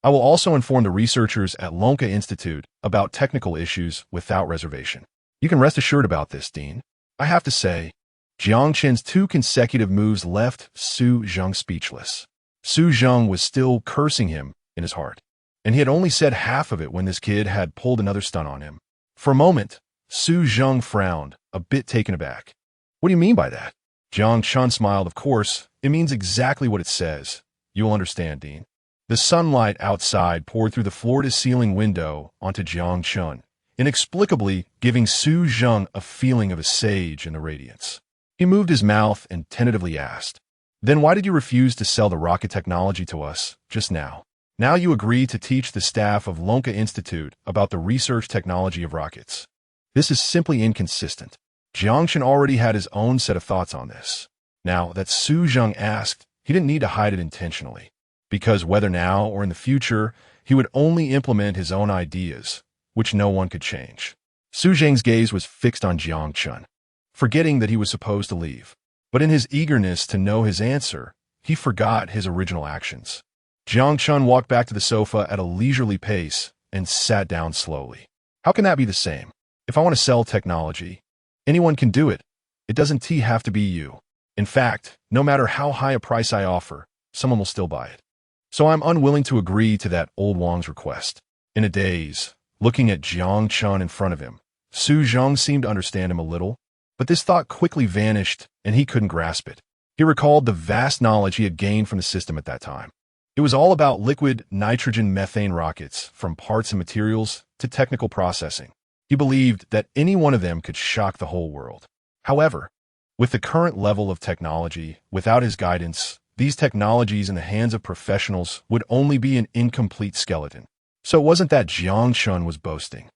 I will also inform the researchers at Lonka Institute about technical issues without reservation. You can rest assured about this, Dean. I have to say, Jiang Qin's 2 consecutive moves left Su Zheng speechless. Su Zheng was still cursing him in his heart, and he had only said half of it when this kid had pulled another stunt on him. For a moment, Su Zheng frowned, a bit taken aback. What do you mean by that? Jiang Qin smiled. Of course, it means exactly what it says. You'll understand, Dean. The sunlight outside poured through the floor-to-ceiling window onto Jiang Qin, inexplicably giving Su Zheng a feeling of a sage in the radiance. He moved his mouth and tentatively asked, "Then why did you refuse to sell the rocket technology to us just now? Now you agree to teach the staff of Lonka Institute about the research technology of rockets. This is simply inconsistent." Jiang Qin already had his own set of thoughts on this. Now that Su Zheng asked, he didn't need to hide it intentionally, because whether now or in the future, he would only implement his own ideas, which no one could change. Su Zheng's gaze was fixed on Jiang Qin, forgetting that he was supposed to leave. But in his eagerness to know his answer, he forgot his original actions. Jiang Qin walked back to the sofa at a leisurely pace and sat down slowly. How can that be the same? If I want to sell technology, anyone can do it. It doesn't have to be you. In fact, no matter how high a price I offer, someone will still buy it. So I'm unwilling to agree to that old Wang's request. In a daze, looking at Jiang Qin in front of him, Su Zheng seemed to understand him a little, but this thought quickly vanished and he couldn't grasp it. He recalled the vast knowledge he had gained from the system at that time. It was all about liquid nitrogen methane rockets, from parts and materials to technical processing. He believed that any one of them could shock the whole world. However, with the current level of technology, without his guidance, these technologies in the hands of professionals would only be an incomplete skeleton. So it wasn't that Jiang Qin was boasting.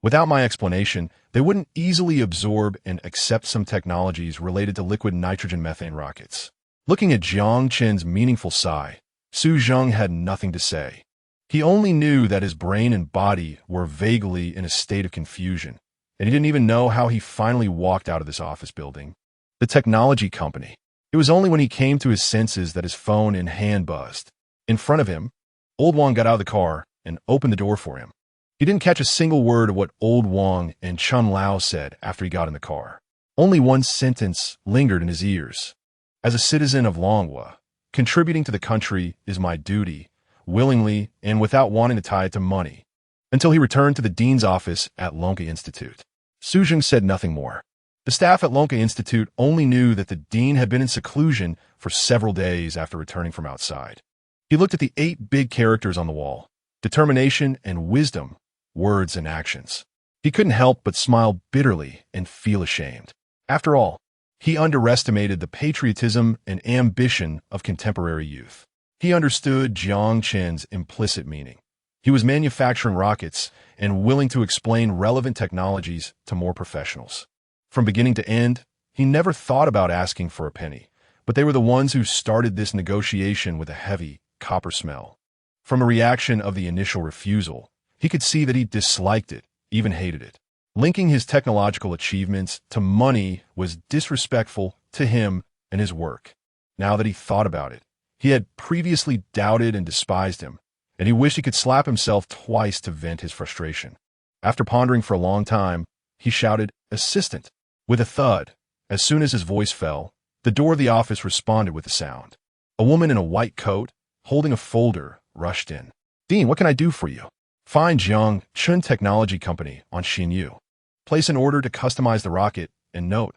Without my explanation, they wouldn't easily absorb and accept some technologies related to liquid nitrogen methane rockets. Looking at Jiang Qin's meaningful sigh, Su Zheng had nothing to say. He only knew that his brain and body were vaguely in a state of confusion, and he didn't even know how he finally walked out of this office building. The technology company. It was only when he came to his senses that his phone in hand buzzed. In front of him, Old Wang got out of the car and opened the door for him. He didn't catch a single word of what Old Wang and Chun Lao said after he got in the car. Only one sentence lingered in his ears. "As a citizen of Longhua, contributing to the country is my duty, willingly and without wanting to tie it to money," until he returned to the dean's office at Lonka Institute. Su Zheng said nothing more. The staff at Lonka Institute only knew that the dean had been in seclusion for several days after returning from outside. He looked at the 8 big characters on the wall: determination and wisdom, words and actions. He couldn't help but smile bitterly and feel ashamed. After all, he underestimated the patriotism and ambition of contemporary youth. He understood Jiang Qin's implicit meaning. He was manufacturing rockets and willing to explain relevant technologies to more professionals. From beginning to end, he never thought about asking for a penny, but they were the ones who started this negotiation with a heavy copper smell. From a reaction of the initial refusal, he could see that he disliked it, even hated it. Linking his technological achievements to money was disrespectful to him and his work. Now that he thought about it, he had previously doubted and despised him, and he wished he could slap himself twice to vent his frustration. After pondering for a long time, he shouted, "Assistant!" With a thud, as soon as his voice fell, the door of the office responded with a sound. A woman in a white coat, holding a folder, rushed in. "Dean, what can I do for you?" Find Jiang Chun Technology Company on Xinyu. Place an order to customize the rocket, and note.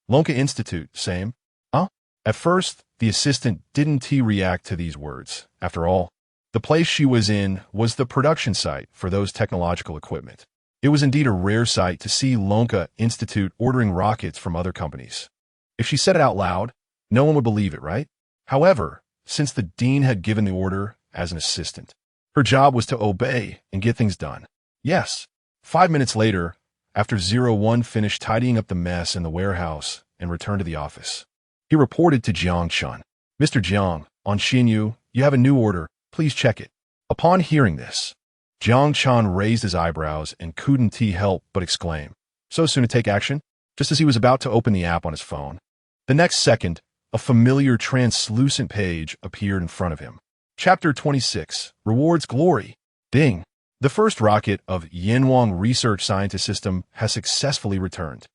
Lonka Institute, same. Huh? At first, the assistant didn't react to these words. After all, the place she was in was the production site for those technological equipment. It was indeed a rare sight to see Lonka Institute ordering rockets from other companies. If she said it out loud, no one would believe it, right? However, since the dean had given the order as an assistant, her job was to obey and get things done. Yes. 5 minutes later, after 01 finished tidying up the mess in the warehouse and returned to the office, he reported to Jiang Chun. Mr. Jiang, on Xinyu, you have a new order. Please check it. Upon hearing this, Jiang Chun raised his eyebrows and couldn't help but exclaim, so soon to take action? Just as he was about to open the app on his phone, the next second, a familiar translucent page appeared in front of him. Chapter 26, Rewards Glory. Ding. The first rocket of Yanwang Research Scientist System has successfully returned.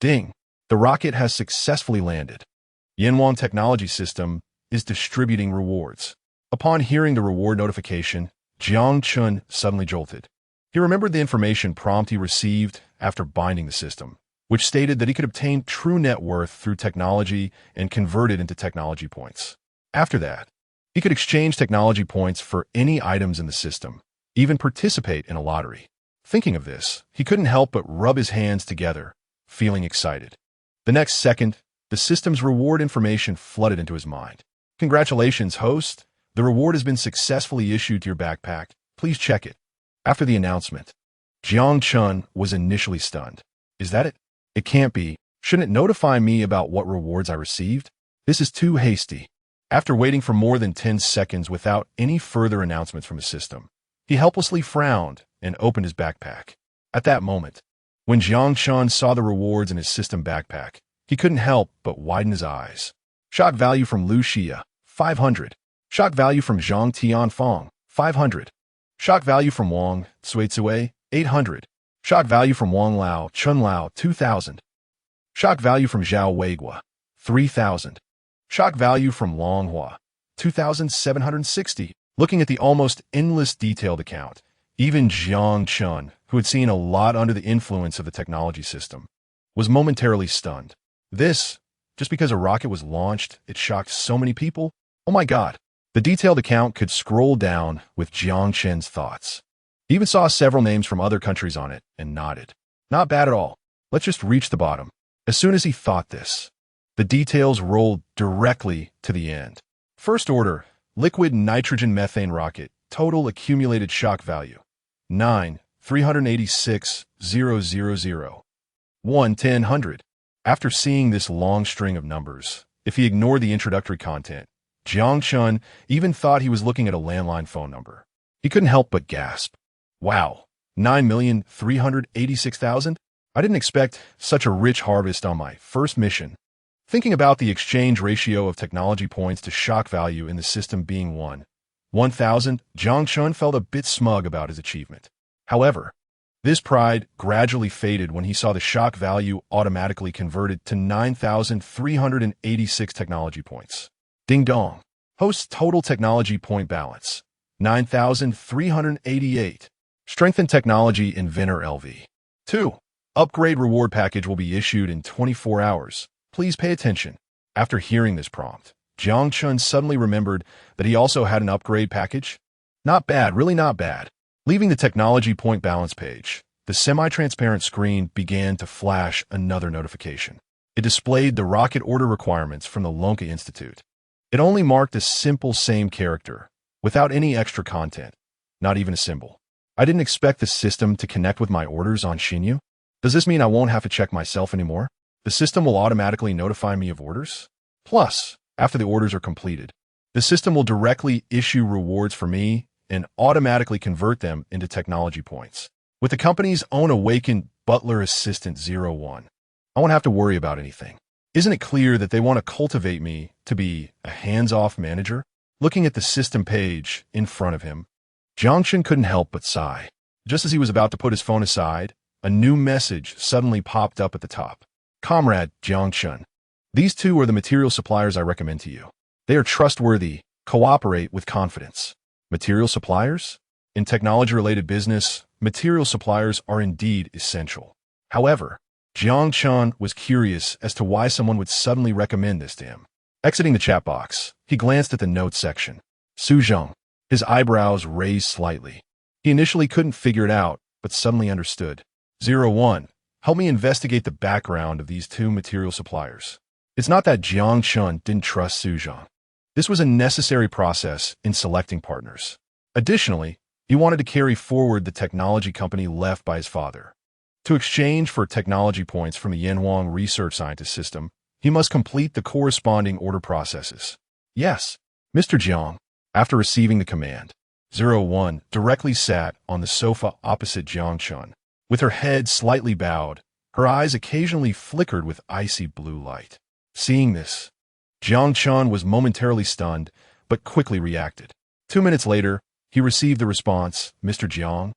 Ding. The rocket has successfully landed. Yanwang Technology System is distributing rewards. Upon hearing the reward notification, Jiang Chun suddenly jolted. He remembered the information prompt he received after binding the system, which stated that he could obtain true net worth through technology and convert it into technology points. After that, he could exchange technology points for any items in the system, even participate in a lottery. Thinking of this, he couldn't help but rub his hands together, feeling excited. The next second, the system's reward information flooded into his mind. Congratulations, host. The reward has been successfully issued to your backpack. Please check it. After the announcement, Jiang Chun was initially stunned. Is that it? It can't be. Shouldn't it notify me about what rewards I received? This is too hasty. After waiting for more than 10 seconds without any further announcements from the system, he helplessly frowned and opened his backpack. At that moment, when Jiang Chun saw the rewards in his system backpack, he couldn't help but widen his eyes. Shock value from Lu Xia, 500. Shock value from Zhang Tianfang, 500. Shock value from Wang Cuizue, 800. Shock value from Wang Lao Chunlao, 2,000. Shock value from Zhao Weigua, 3,000. Shock value from Longhua, 2,760. Looking at the almost endless detailed account, even Jiang Chun, who had seen a lot under the influence of the technology system, was momentarily stunned. This, just because a rocket was launched, it shocked so many people? Oh my God. The detailed account could scroll down with Jiang Chun's thoughts. He even saw several names from other countries on it and nodded. Not bad at all. Let's just reach the bottom. As soon as he thought this, the details rolled directly to the end. First order, liquid nitrogen methane rocket, total accumulated shock value, 9,386,000, 1,1000. After seeing this long string of numbers, if he ignored the introductory content, Jiang Chun even thought he was looking at a landline phone number. He couldn't help but gasp. Wow, 9,386,000? I didn't expect such a rich harvest on my first mission. Thinking about the exchange ratio of technology points to shock value in the system being 1,000, Jiang Chun felt a bit smug about his achievement. However, this pride gradually faded when he saw the shock value automatically converted to 9,386 technology points. Ding dong. Host's total technology point balance, 9,388. Strengthened Technology Inventor LV. 2. Upgrade reward package will be issued in 24 hours. Please pay attention. After hearing this prompt, Jiang Chun suddenly remembered that he also had an upgrade package. Not bad, really not bad. Leaving the technology point balance page, the semi-transparent screen began to flash another notification. It displayed the rocket order requirements from the Lonka Institute. It only marked a simple same character, without any extra content, not even a symbol. I didn't expect the system to connect with my orders on Xinyu. Does this mean I won't have to check myself anymore? The system will automatically notify me of orders? Plus, after the orders are completed, the system will directly issue rewards for me and automatically convert them into technology points. With the company's own awakened butler assistant 01, I won't have to worry about anything. Isn't it clear that they want to cultivate me to be a hands-off manager? Looking at the system page in front of him, Jiang Chun couldn't help but sigh. Just as he was about to put his phone aside, a new message suddenly popped up at the top. Comrade Jiang Chun, these two are the material suppliers I recommend to you. They are trustworthy. Cooperate with confidence. Material suppliers? In technology-related business, material suppliers are indeed essential. However, Jiang Chun was curious as to why someone would suddenly recommend this to him. Exiting the chat box, he glanced at the notes section. Su Zheng. His eyebrows raised slightly. He initially couldn't figure it out, but suddenly understood. 01. Help me investigate the background of these two material suppliers. It's not that Jiang Chun didn't trust Su Zheng. This was a necessary process in selecting partners. Additionally, he wanted to carry forward the technology company left by his father. To exchange for technology points from a Yanhuang research scientist system, he must complete the corresponding order processes. Yes, Mr. Jiang. After receiving the command, 01 directly sat on the sofa opposite Jiang Chun. With her head slightly bowed, her eyes occasionally flickered with icy blue light. Seeing this, Jiang Chun was momentarily stunned, but quickly reacted. 2 minutes later, he received the response, Mr. Jiang.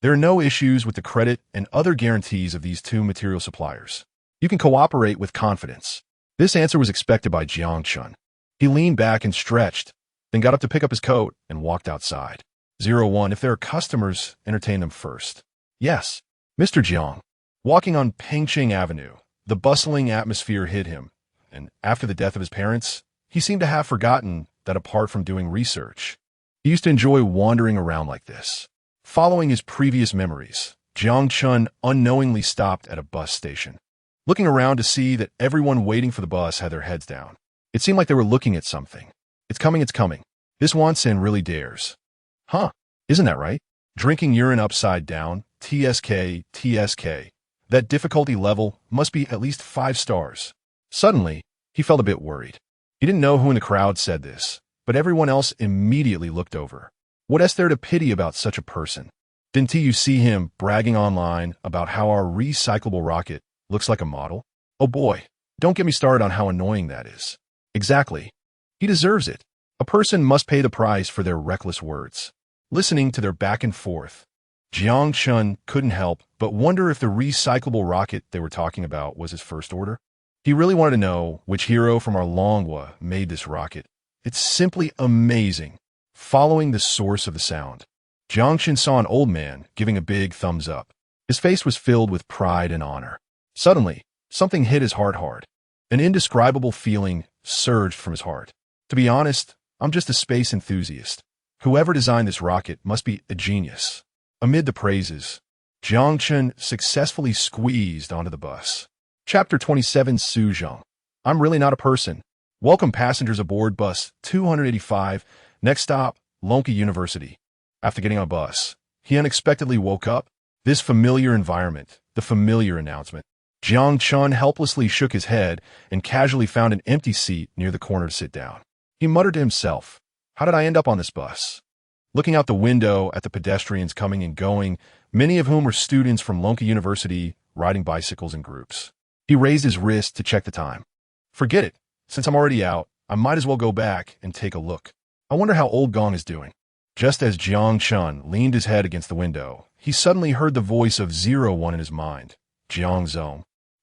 There are no issues with the credit and other guarantees of these two material suppliers. You can cooperate with confidence. This answer was expected by Jiang Chun. He leaned back and stretched, then got up to pick up his coat and walked outside. 01. If there are customers, entertain them first. Yes, Mr. Jiang. Walking on Pengcheng Avenue, the bustling atmosphere hit him, and after the death of his parents, he seemed to have forgotten that apart from doing research, he used to enjoy wandering around like this. Following his previous memories, Jiang Chun unknowingly stopped at a bus station. Looking around to see that everyone waiting for the bus had their heads down. It seemed like they were looking at something. It's coming, it's coming. This Wansen really dares. Huh, isn't that right? Drinking urine upside down, TSK, TSK. That difficulty level must be at least 5 stars. Suddenly, he felt a bit worried. He didn't know who in the crowd said this, but everyone else immediately looked over. What is there to pity about such a person? Didn't you see him bragging online about how our recyclable rocket looks like a model? Oh boy, don't get me started on how annoying that is. Exactly. He deserves it. A person must pay the price for their reckless words. Listening to their back and forth, Jiang Chun couldn't help but wonder if the recyclable rocket they were talking about was his first order. He really wanted to know which hero from our Longhua made this rocket. It's simply amazing. Following the source of the sound, Jiang Chun saw an old man giving a big thumbs up. His face was filled with pride and honor. Suddenly, something hit his heart hard. An indescribable feeling surged from his heart. To be honest, I'm just a space enthusiast. Whoever designed this rocket must be a genius. Amid the praises, Jiang Chun successfully squeezed onto the bus. Chapter 27. Su Zheng. I'm really not a person. Welcome passengers aboard bus 285. Next stop, Longhua University. After getting on a bus, he unexpectedly woke up. This familiar environment, the familiar announcement. Jiang Chun helplessly shook his head and casually found an empty seat near the corner to sit down. He muttered to himself, how did I end up on this bus? Looking out the window at the pedestrians coming and going, many of whom were students from Longhua University riding bicycles in groups. He raised his wrist to check the time. Forget it. Since I'm already out, I might as well go back and take a look. I wonder how old Gong is doing. Just as Jiang Chun leaned his head against the window, he suddenly heard the voice of 01 in his mind. Jiang Zhong.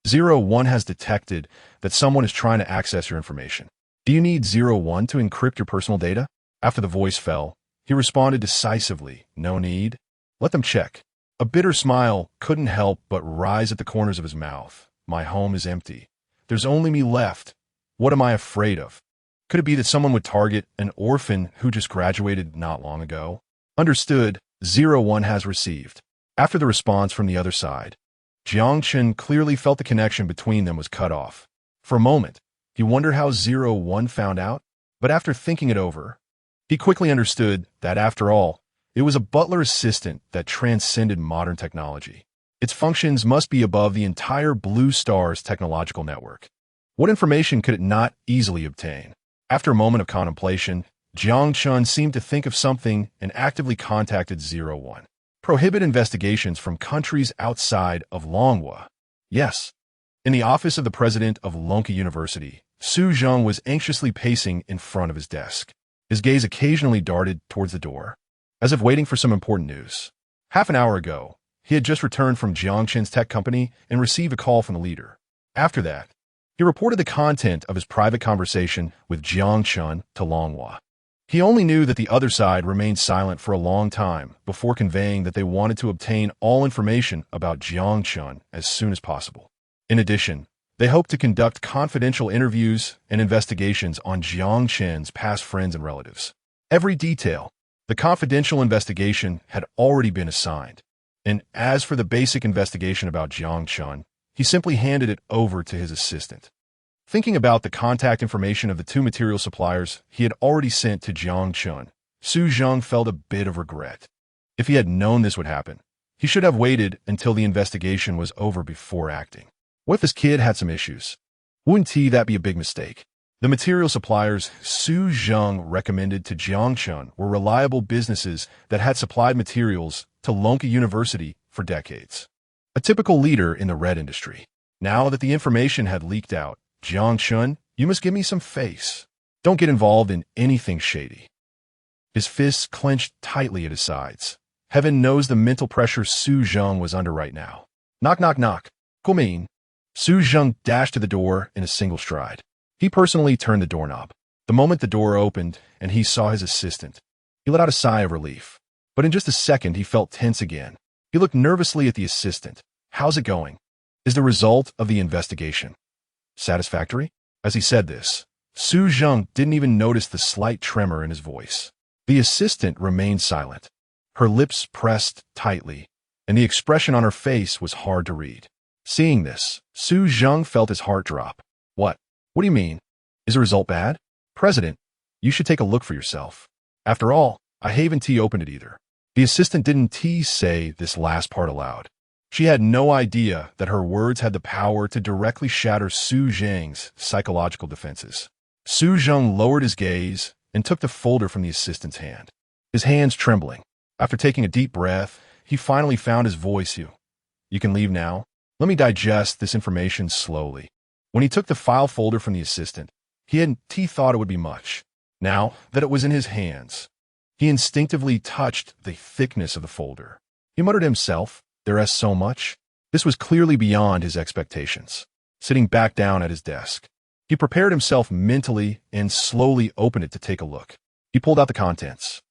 01 has detected that someone is trying to access your information. Do you need 01 to encrypt your personal data? After the voice fell, he responded decisively, no need. Let them check. A bitter smile couldn't help but rise at the corners of his mouth. My home is empty. There's only me left. What am I afraid of? Could it be that someone would target an orphan who just graduated not long ago? Understood, 01 has received. After the response from the other side, Jiang Chun clearly felt the connection between them was cut off. For a moment, he wondered how 01 found out, but after thinking it over, he quickly understood that, after all, it was a butler assistant that transcended modern technology. Its functions must be above the entire Blue Star's technological network. What information could it not easily obtain? After a moment of contemplation, Jiang Chun seemed to think of something and actively contacted 01. Prohibit investigations from countries outside of Longhua. Yes. In the office of the president of Longhua University, Su Zheng was anxiously pacing in front of his desk. His gaze occasionally darted towards the door, as if waiting for some important news. Half an hour ago, he had just returned from Jiang Chen's tech company and received a call from the leader. After that, he reported the content of his private conversation with Jiang Chun to Longhua. He only knew that the other side remained silent for a long time before conveying that they wanted to obtain all information about Jiang Chun as soon as possible. In addition, they hoped to conduct confidential interviews and investigations on Jiang Chen's past friends and relatives. Every detail, the confidential investigation had already been assigned. And as for the basic investigation about Jiang Chun, he simply handed it over to his assistant. Thinking about the contact information of the two material suppliers he had already sent to Jiang Chun, Su Zheng felt a bit of regret. If he had known this would happen, he should have waited until the investigation was over before acting. What if this kid had some issues? Wouldn't that be a big mistake? The material suppliers Su Zheng recommended to Jiang Chun were reliable businesses that had supplied materials to Lonka University for decades. A typical leader in the red industry. Now that the information had leaked out, Jiang Chun, you must give me some face. Don't get involved in anything shady. His fists clenched tightly at his sides. Heaven knows the mental pressure Su Zheng was under right now. Knock, knock, knock. Guomin. Su Zheng dashed to the door in a single stride. He personally turned the doorknob. The moment the door opened and he saw his assistant, he let out a sigh of relief. But in just a second, he felt tense again. He looked nervously at the assistant. How's it going? Is the result of the investigation satisfactory? As he said this, Su Zheng didn't even notice the slight tremor in his voice. The assistant remained silent. Her lips pressed tightly, and the expression on her face was hard to read. Seeing this, Su Zheng felt his heart drop. What? What do you mean? Is the result bad? President, you should take a look for yourself. After all, I haven't opened it either. The assistant didn't say this last part aloud. She had no idea that her words had the power to directly shatter Su Zheng's psychological defenses. Su Zheng lowered his gaze and took the folder from the assistant's hand, his hands trembling. After taking a deep breath, he finally found his voice. You can leave now. Let me digest this information slowly. When he took the file folder from the assistant, he hadn't thought it would be much. Now that it was in his hands, he instinctively touched the thickness of the folder. He muttered to himself, there is so much. This was clearly beyond his expectations. Sitting back down at his desk, he prepared himself mentally and slowly opened it to take a look. He pulled out the contents,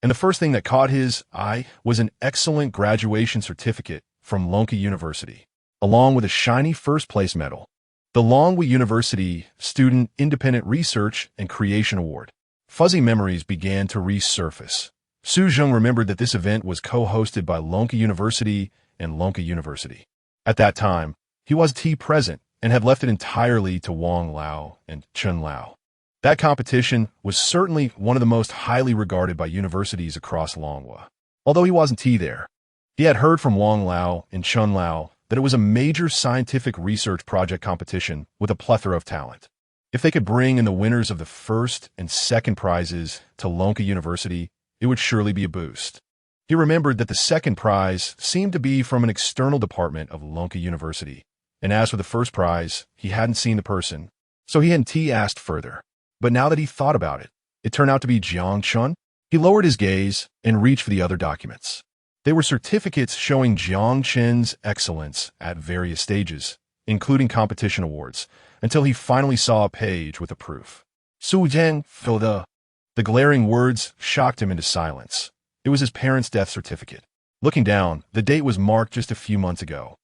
and the first thing that caught his eye was an excellent graduation certificate from Lonka University, along with a shiny first-place medal. The Lonka University Student Independent Research and Creation Award. Fuzzy memories began to resurface. Su Zheng remembered that this event was co-hosted by Lonka University and Lonka University. At that time, he was present and had left it entirely to Wang Lao and Chen Lao. That competition was certainly one of the most highly regarded by universities across Longhua. Although he wasn't there, he had heard from Wang Lao and Chen Lao that it was a major scientific research project competition with a plethora of talent. If they could bring in the winners of the first and second prizes to Lonka University, it would surely be a boost. He remembered that the second prize seemed to be from an external department of Lonka University, and as for the first prize, he hadn't seen the person, so he hadn't asked further. But now that he thought about it, it turned out to be Jiang Chun. He lowered his gaze and reached for the other documents. They were certificates showing Jiang Chen's excellence at various stages, including competition awards, until he finally saw a page with a proof. Su Zheng filled the glaring words shocked him into silence. It was his parents' death certificate. Looking down, the date was marked just a few months ago.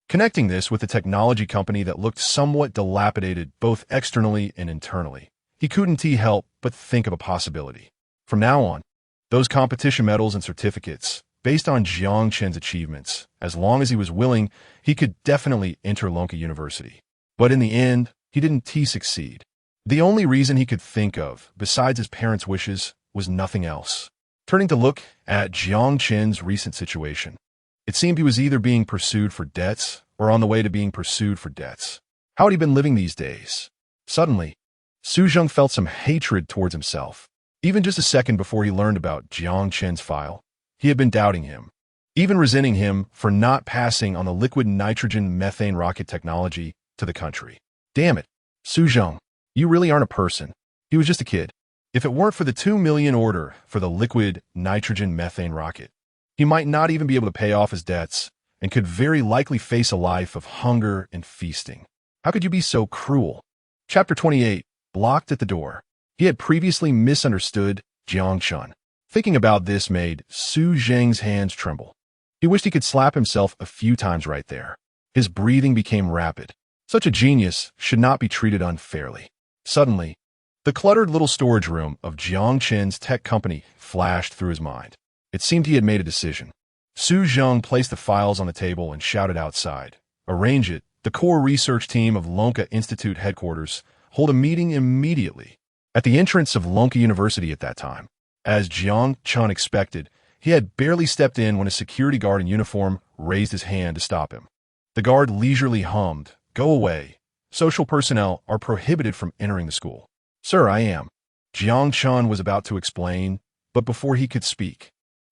Connecting this with a technology company that looked somewhat dilapidated both externally and internally, he couldn't help but think of a possibility. From now on, those competition medals and certificates, based on Jiang Chen's achievements, as long as he was willing, he could definitely enter Lonka University. But in the end, he didn't succeed. The only reason he could think of, besides his parents' wishes, was nothing else. Turning to look at Jiang Chen's recent situation, it seemed he was either being pursued for debts or on the way to being pursued for debts. How had he been living these days? Suddenly, Su Zheng felt some hatred towards himself. Even just a second before he learned about Jiang Chen's file, he had been doubting him, even resenting him for not passing on the liquid nitrogen methane rocket technology to the country. Damn it, Su Zheng, you really aren't a person. He was just a kid. If it weren't for the 2 million order for the liquid nitrogen methane rocket, he might not even be able to pay off his debts and could very likely face a life of hunger and feasting. How could you be so cruel? Chapter 28, blocked at the door. He had previously misunderstood Jiang Chun. Thinking about this made Su Zheng's hands tremble. He wished he could slap himself a few times right there. His breathing became rapid. Such a genius should not be treated unfairly. Suddenly, the cluttered little storage room of Jiang Chen's tech company flashed through his mind. It seemed he had made a decision. Su Zheng placed the files on the table and shouted outside. Arrange it. The core research team of Lonka Institute headquarters hold a meeting immediately. At the entrance of Lonka University at that time, as Jiang Chun expected, he had barely stepped in when a security guard in uniform raised his hand to stop him. The guard leisurely hummed, "Go away. Social personnel are prohibited from entering the school." "Sir, I am." Jiang Chun was about to explain, but before he could speak,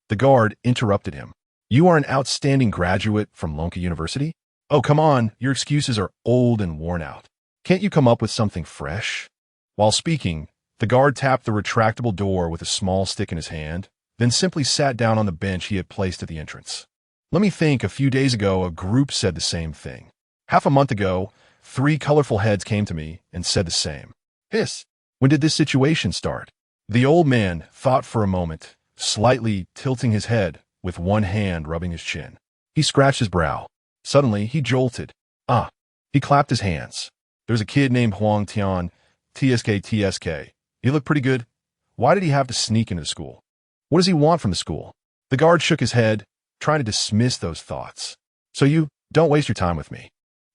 the guard interrupted him. "You are an outstanding graduate from Lonka University? Oh, come on, your excuses are old and worn out. Can't you come up with something fresh?" While speaking, the guard tapped the retractable door with a small stick in his hand, then simply sat down on the bench he had placed at the entrance. "Let me think. A few days ago, a group said the same thing. Half a month ago, 3 colorful heads came to me and said the same. Hiss. When did this situation start?" The old man thought for a moment, slightly tilting his head, with one hand rubbing his chin. He scratched his brow. Suddenly, he jolted. "Ah." He clapped his hands. "There's a kid named Huang Tian, TSK. He looked pretty good. Why did he have to sneak into the school? What does he want from the school?" The guard shook his head, trying to dismiss those thoughts. "So you don't waste your time with me.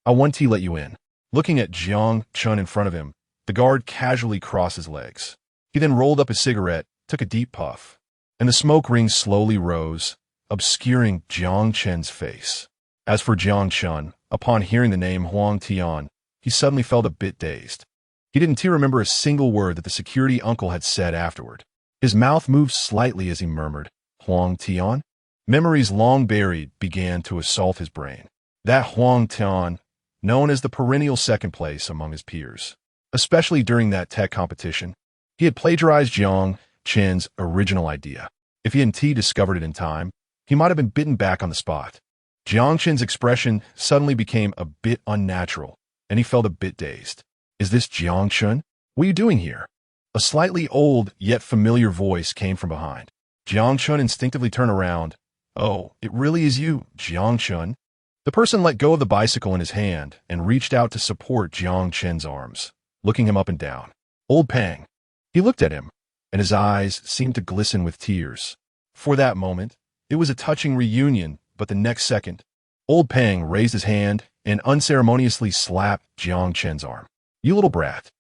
I want to let you in." Looking at Jiang Chun in front of him, the guard casually crossed his legs. He then rolled up a cigarette, took a deep puff, and the smoke rings slowly rose, obscuring Jiang Chen's face. As for Jiang Chun, upon hearing the name Huang Tian, he suddenly felt a bit dazed. He didn't remember a single word that the security uncle had said afterward. His mouth moved slightly as he murmured, "Huang Tian?" Memories long buried began to assault his brain. That Huang Tian, known as the perennial second place among his peers. Especially during that tech competition, he had plagiarized Jiang Chen's original idea. If he hadn't discovered it in time, he might have been bitten back on the spot. Jiang Chen's expression suddenly became a bit unnatural, and he felt a bit dazed. "Is this Jiang Chun? What are you doing here?" A slightly old yet familiar voice came from behind. Jiang Chun instinctively turned around. "Oh, it really is you, Jiang Chun." The person let go of the bicycle in his hand and reached out to support Jiang Chen's arms, looking him up and down. Old Pang. He looked at him, and his eyes seemed to glisten with tears. For that moment, it was a touching reunion, but the next second, Old Pang raised his hand and unceremoniously slapped Jiang Chen's arm. "You little brat.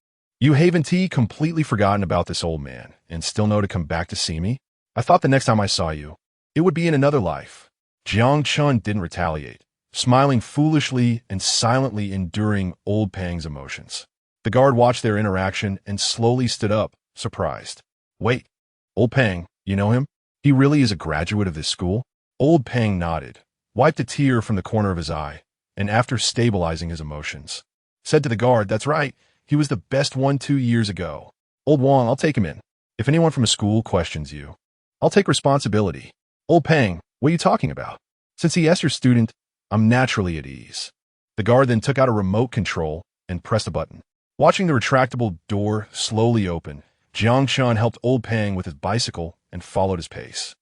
You haven't completely forgotten about this old man and still know to come back to see me? I thought the next time I saw you, it would be in another life." Jiang Chun didn't retaliate, smiling foolishly and silently enduring Old Pang's emotions. The guard watched their interaction and slowly stood up, surprised. "Wait, Old Pang, you know him? He really is a graduate of this school?" Old Pang nodded, wiped a tear from the corner of his eye, and after stabilizing his emotions, said to the guard, "That's right, he was the best one 2 years ago. Old Wang, I'll take him in. If anyone from a school questions you, I'll take responsibility." "Old Pang, what are you talking about? Since he is your student, I'm naturally at ease." The guard then took out a remote control and pressed a button. Watching the retractable door slowly open, Jiang Chun helped Old Pang with his bicycle and followed his pace.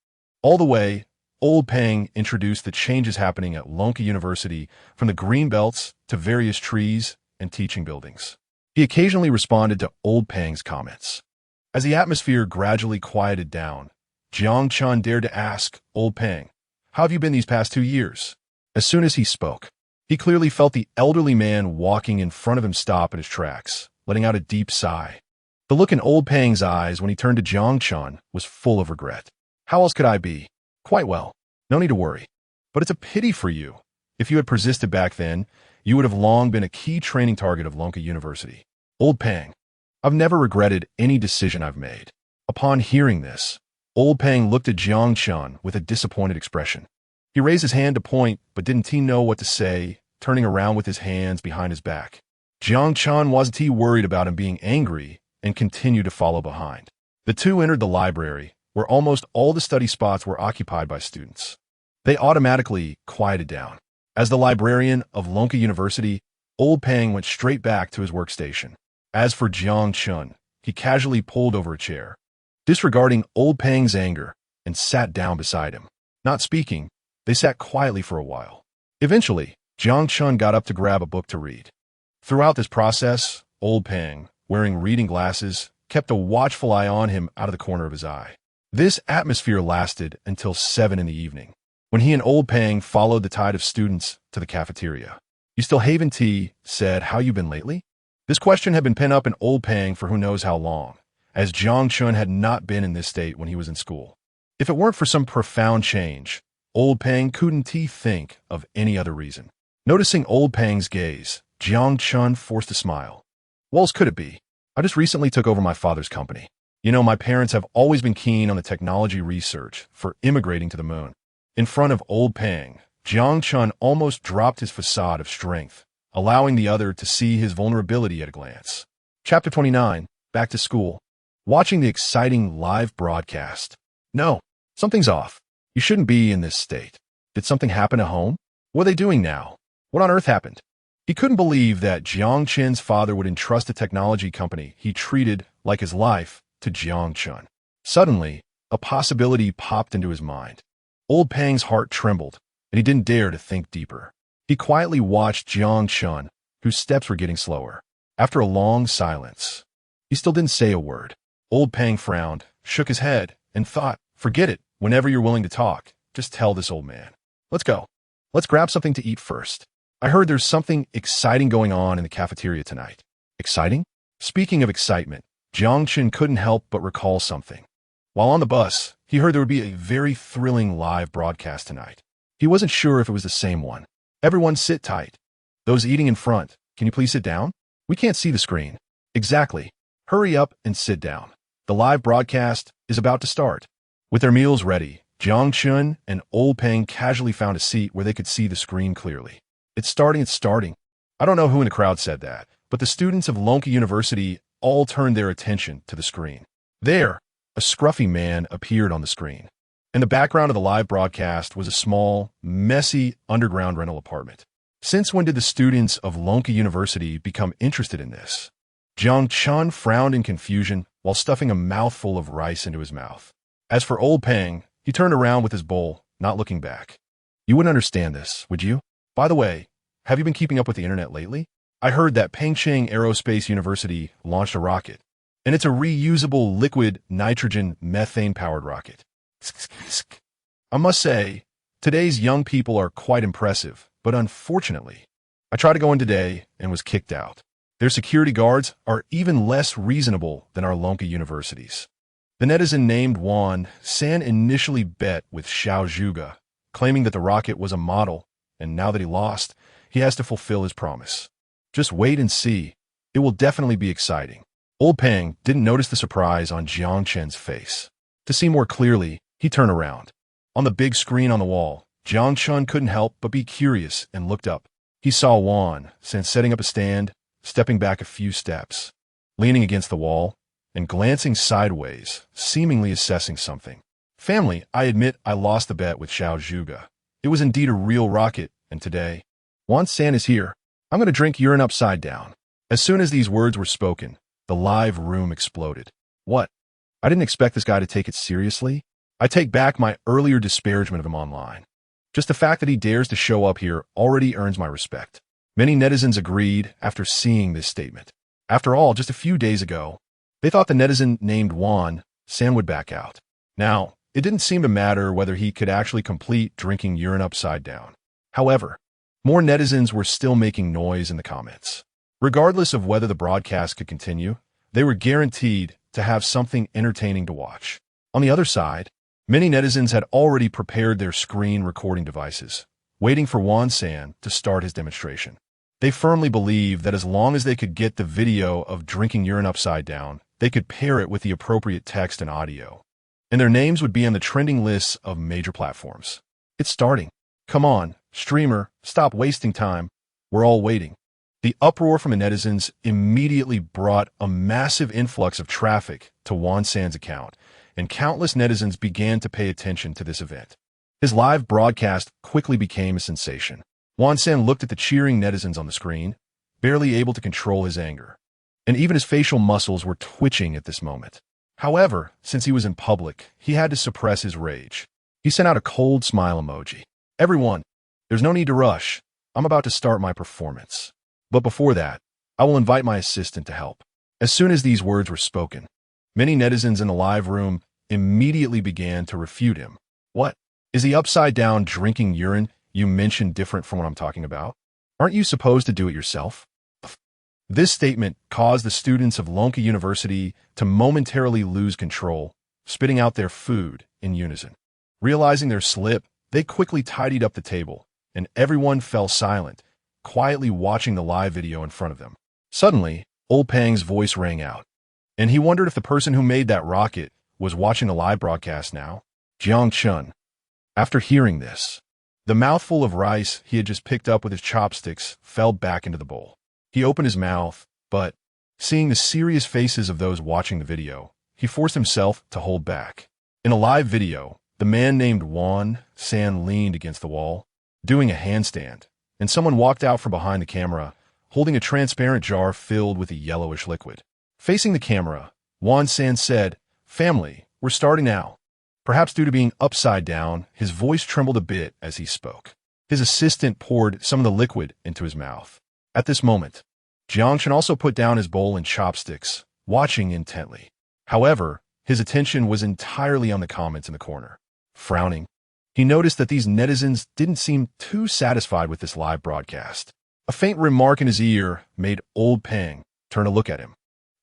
All the way, Old Pang introduced the changes happening at Lonka University, from the green belts to various trees and teaching buildings. He occasionally responded to Old Pang's comments. As the atmosphere gradually quieted down, Jiang Chun dared to ask Old Pang, "How have you been these past 2 years?" As soon as he spoke, he clearly felt the elderly man walking in front of him stop in his tracks, letting out a deep sigh. The look in Old Pang's eyes when he turned to Jiang Chun was full of regret. "How else could I be? Quite well. No need to worry. But it's a pity for you. If you had persisted back then, you would have long been a key training target of Lonka University." Old Pang. "I've never regretted any decision I've made." Upon hearing this, Old Pang looked at Jiang Chun with a disappointed expression. He raised his hand to point, but didn't know what to say, turning around with his hands behind his back. Jiang Chun wasn't worried about him being angry and continued to follow behind. The two entered the library, where almost all the study spots were occupied by students. They automatically quieted down. As the librarian of Lonka University, Old Pang went straight back to his workstation. As for Jiang Chun, he casually pulled over a chair. disregarding old Pang's anger, and sat down beside him. Not speaking, they sat quietly for a while. Eventually, Jiang Chun got up to grab a book to read. Throughout this process, old Pang, wearing reading glasses, kept a watchful eye on him out of the corner of his eye. This atmosphere lasted until 7 in the evening, when he and old Pang followed the tide of students to the cafeteria. "You still having tea?" said, "How you been lately?" This question had been pent up in old Pang for who knows how long, as Jiang Chun had not been in this state when he was in school. If it weren't for some profound change, old Pang couldn't think of any other reason. Noticing old Pang's gaze, Jiang Chun forced a smile. "What else could it be? I just recently took over my father's company. You know, my parents have always been keen on the technology research for immigrating to the moon." In front of old Pang, Jiang Chun almost dropped his facade of strength, allowing the other to see his vulnerability at a glance. Chapter 29, Back to School. Watching the exciting live broadcast. "No, something's off. You shouldn't be in this state. Did something happen at home? What are they doing now? What on earth happened?" He couldn't believe that Jiang Chun's father would entrust a technology company he treated like his life to Jiang Chun. Suddenly, a possibility popped into his mind. Old Pang's heart trembled, and he didn't dare to think deeper. He quietly watched Jiang Chun, whose steps were getting slower. After a long silence, he still didn't say a word. Old Pang frowned, shook his head, and thought, "Forget it. Whenever you're willing to talk, just tell this old man. Let's go. Let's grab something to eat first. I heard there's something exciting going on in the cafeteria tonight." Exciting? Speaking of excitement, Jiang Chun couldn't help but recall something. While on the bus, he heard there would be a very thrilling live broadcast tonight. He wasn't sure if it was the same one. "Everyone sit tight. Those eating in front, can you please sit down? We can't see the screen." "Exactly. Hurry up and sit down. The live broadcast is about to start." With their meals ready, Jiang Chun and old Pang casually found a seat where they could see the screen clearly. It's starting. I don't know who in the crowd said that, but the students of Lonka University all turned their attention to the screen. There, a scruffy man appeared on the screen. In the background of the live broadcast was a small, messy underground rental apartment. Since when did the students of Lonka University become interested in this? Jiang Chun frowned in confusion while stuffing a mouthful of rice into his mouth. As for old Pang, he turned around with his bowl, not looking back. "You wouldn't understand this, would you? By the way, have you been keeping up with the internet lately? I heard that Pengcheng Aerospace University launched a rocket, and it's a reusable liquid nitrogen methane-powered rocket. I must say, today's young people are quite impressive, but unfortunately, I tried to go in today and was kicked out. Their security guards are even less reasonable than our Lonka universities." The netizen named Wan San initially bet with Xiao Zhuge, claiming that the rocket was a model, and now that he lost, he has to fulfill his promise. "Just wait and see. It will definitely be exciting." Old Pang didn't notice the surprise on Jiang Chen's face. To see more clearly, he turned around. On the big screen on the wall, Jiang Chun couldn't help but be curious and looked up. He saw Wan San setting up a stand, stepping back a few steps, leaning against the wall, and glancing sideways, seemingly assessing something. "Family, I admit I lost the bet with Xiao Zhuge. It was indeed a real rocket, and today, Wan San is here. I'm going to drink urine upside down." As soon as these words were spoken, the live room exploded. "What? I didn't expect this guy to take it seriously. I take back my earlier disparagement of him online. Just the fact that he dares to show up here already earns my respect." Many netizens agreed after seeing this statement. After all, just a few days ago, they thought the netizen named Wan San would back out. Now, it didn't seem to matter whether he could actually complete drinking urine upside down. However, more netizens were still making noise in the comments. Regardless of whether the broadcast could continue, they were guaranteed to have something entertaining to watch. On the other side, many netizens had already prepared their screen recording devices, waiting for Wan San to start his demonstration. They firmly believed that as long as they could get the video of drinking urine upside down, they could pair it with the appropriate text and audio, and their names would be on the trending lists of major platforms. "It's starting. Come on, streamer, stop wasting time. We're all waiting." The uproar from the netizens immediately brought a massive influx of traffic to Wan San's account, and countless netizens began to pay attention to this event. His live broadcast quickly became a sensation. Wan San looked at the cheering netizens on the screen, barely able to control his anger, and even his facial muscles were twitching at this moment. However, since he was in public, he had to suppress his rage. He sent out a cold smile emoji. Everyone, there's no need to rush. I'm about to start my performance. But before that, I will invite my assistant to help. As soon as these words were spoken, many netizens in the live room immediately began to refute him. What? Is the upside down drinking urine you mentioned different from what I'm talking about? Aren't you supposed to do it yourself? This statement caused the students of Lonka University to momentarily lose control, spitting out their food in unison. Realizing their slip, they quickly tidied up the table, and everyone fell silent, quietly watching the live video in front of them. Suddenly, Old Pang's voice rang out, and he wondered if the person who made that rocket was watching the live broadcast now. Jiang Chun. After hearing this, the mouthful of rice he had just picked up with his chopsticks fell back into the bowl. He opened his mouth, but, seeing the serious faces of those watching the video, he forced himself to hold back. In a live video, the man named Wan San leaned against the wall, doing a handstand, and someone walked out from behind the camera, holding a transparent jar filled with a yellowish liquid. Facing the camera, Wan San said, "Family, we're starting now." Perhaps due to being upside down, his voice trembled a bit as he spoke. His assistant poured some of the liquid into his mouth. At this moment, Jiang Chun also put down his bowl and chopsticks, watching intently. However, his attention was entirely on the comments in the corner. Frowning, he noticed that these netizens didn't seem too satisfied with this live broadcast. A faint remark in his ear made Old Pang turn to look at him.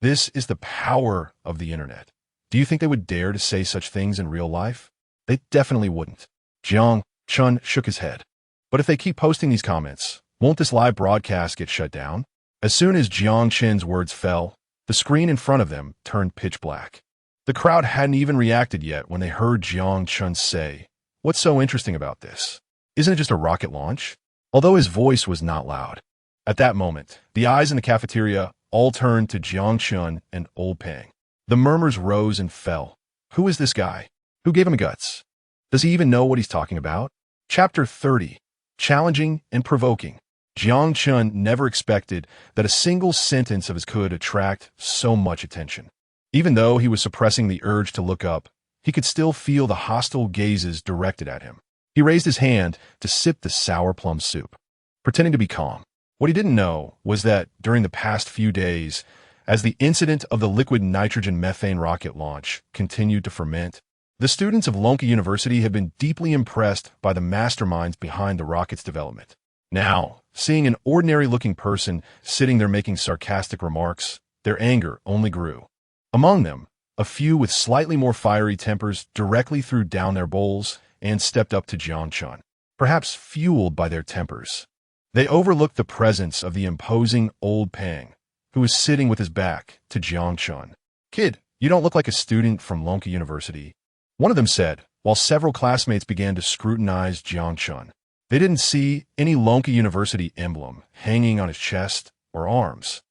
This is the power of the internet. Do you think they would dare to say such things in real life? They definitely wouldn't. Jiang Chun shook his head. But if they keep posting these comments, won't this live broadcast get shut down? As soon as Jiang Chun's words fell, the screen in front of them turned pitch black. The crowd hadn't even reacted yet when they heard Jiang Chun say, "What's so interesting about this? Isn't it just a rocket launch?" Although his voice was not loud. At that moment, the eyes in the cafeteria all turned to Jiang Chun and Old Pang. The murmurs rose and fell. Who is this guy? Who gave him guts? Does he even know what he's talking about? Chapter 30. Challenging and Provoking. Jiang Chun never expected that a single sentence of his could attract so much attention. Even though he was suppressing the urge to look up, he could still feel the hostile gazes directed at him. He raised his hand to sip the sour plum soup, pretending to be calm. What he didn't know was that during the past few days, as the incident of the liquid nitrogen methane rocket launch continued to ferment, the students of Lonka University had been deeply impressed by the masterminds behind the rocket's development. Now, seeing an ordinary-looking person sitting there making sarcastic remarks, their anger only grew. Among them, a few with slightly more fiery tempers directly threw down their bowls and stepped up to Jiang Chun, perhaps fueled by their tempers. They overlooked the presence of the imposing Old Pang, who was sitting with his back to Jiang Chun. "Kid, you don't look like a student from Lonka University," one of them said, while several classmates began to scrutinize Jiang Chun. They didn't see any Lonka University emblem hanging on his chest or arms,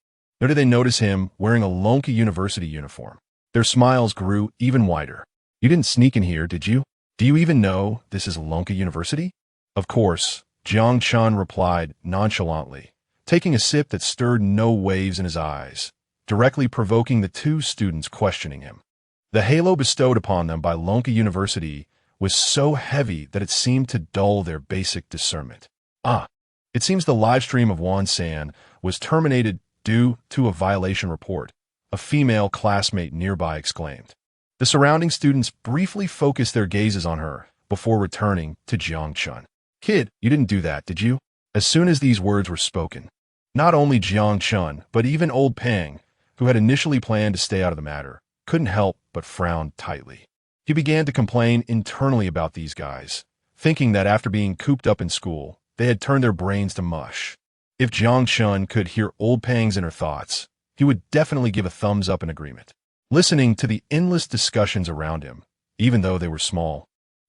nor did they notice him wearing a Lonka University uniform. Their smiles grew even wider. "You didn't sneak in here, did you? Do you even know this is Lonka University?" "Of course," Jiang Chun replied nonchalantly, taking a sip that stirred no waves in his eyes, directly provoking the two students questioning him. The halo bestowed upon them by Lonka University was so heavy that it seemed to dull their basic discernment. It seems the live stream of Wan San was terminated due to a violation report, a female classmate nearby exclaimed. The surrounding students briefly focused their gazes on her before returning to Jiang Chun. "Kid, you didn't do that, did you?" As soon as these words were spoken, not only Jiang Chun, but even Old Pang, who had initially planned to stay out of the matter, couldn't help but frown tightly. He began to complain internally about these guys, thinking that after being cooped up in school, they had turned their brains to mush. If Jiang Chun could hear Old Pang's inner thoughts, he would definitely give a thumbs up in agreement. Listening to the endless discussions around him, even though they were small,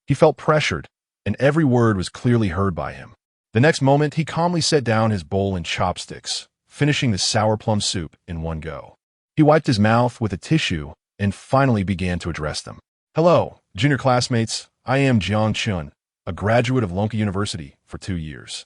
he felt pressured, and every word was clearly heard by him. The next moment, he calmly set down his bowl and chopsticks, finishing the sour plum soup in one go. He wiped his mouth with a tissue and finally began to address them. "Hello, junior classmates. I am Jiang Chun, a graduate of Lonka University for 2 years.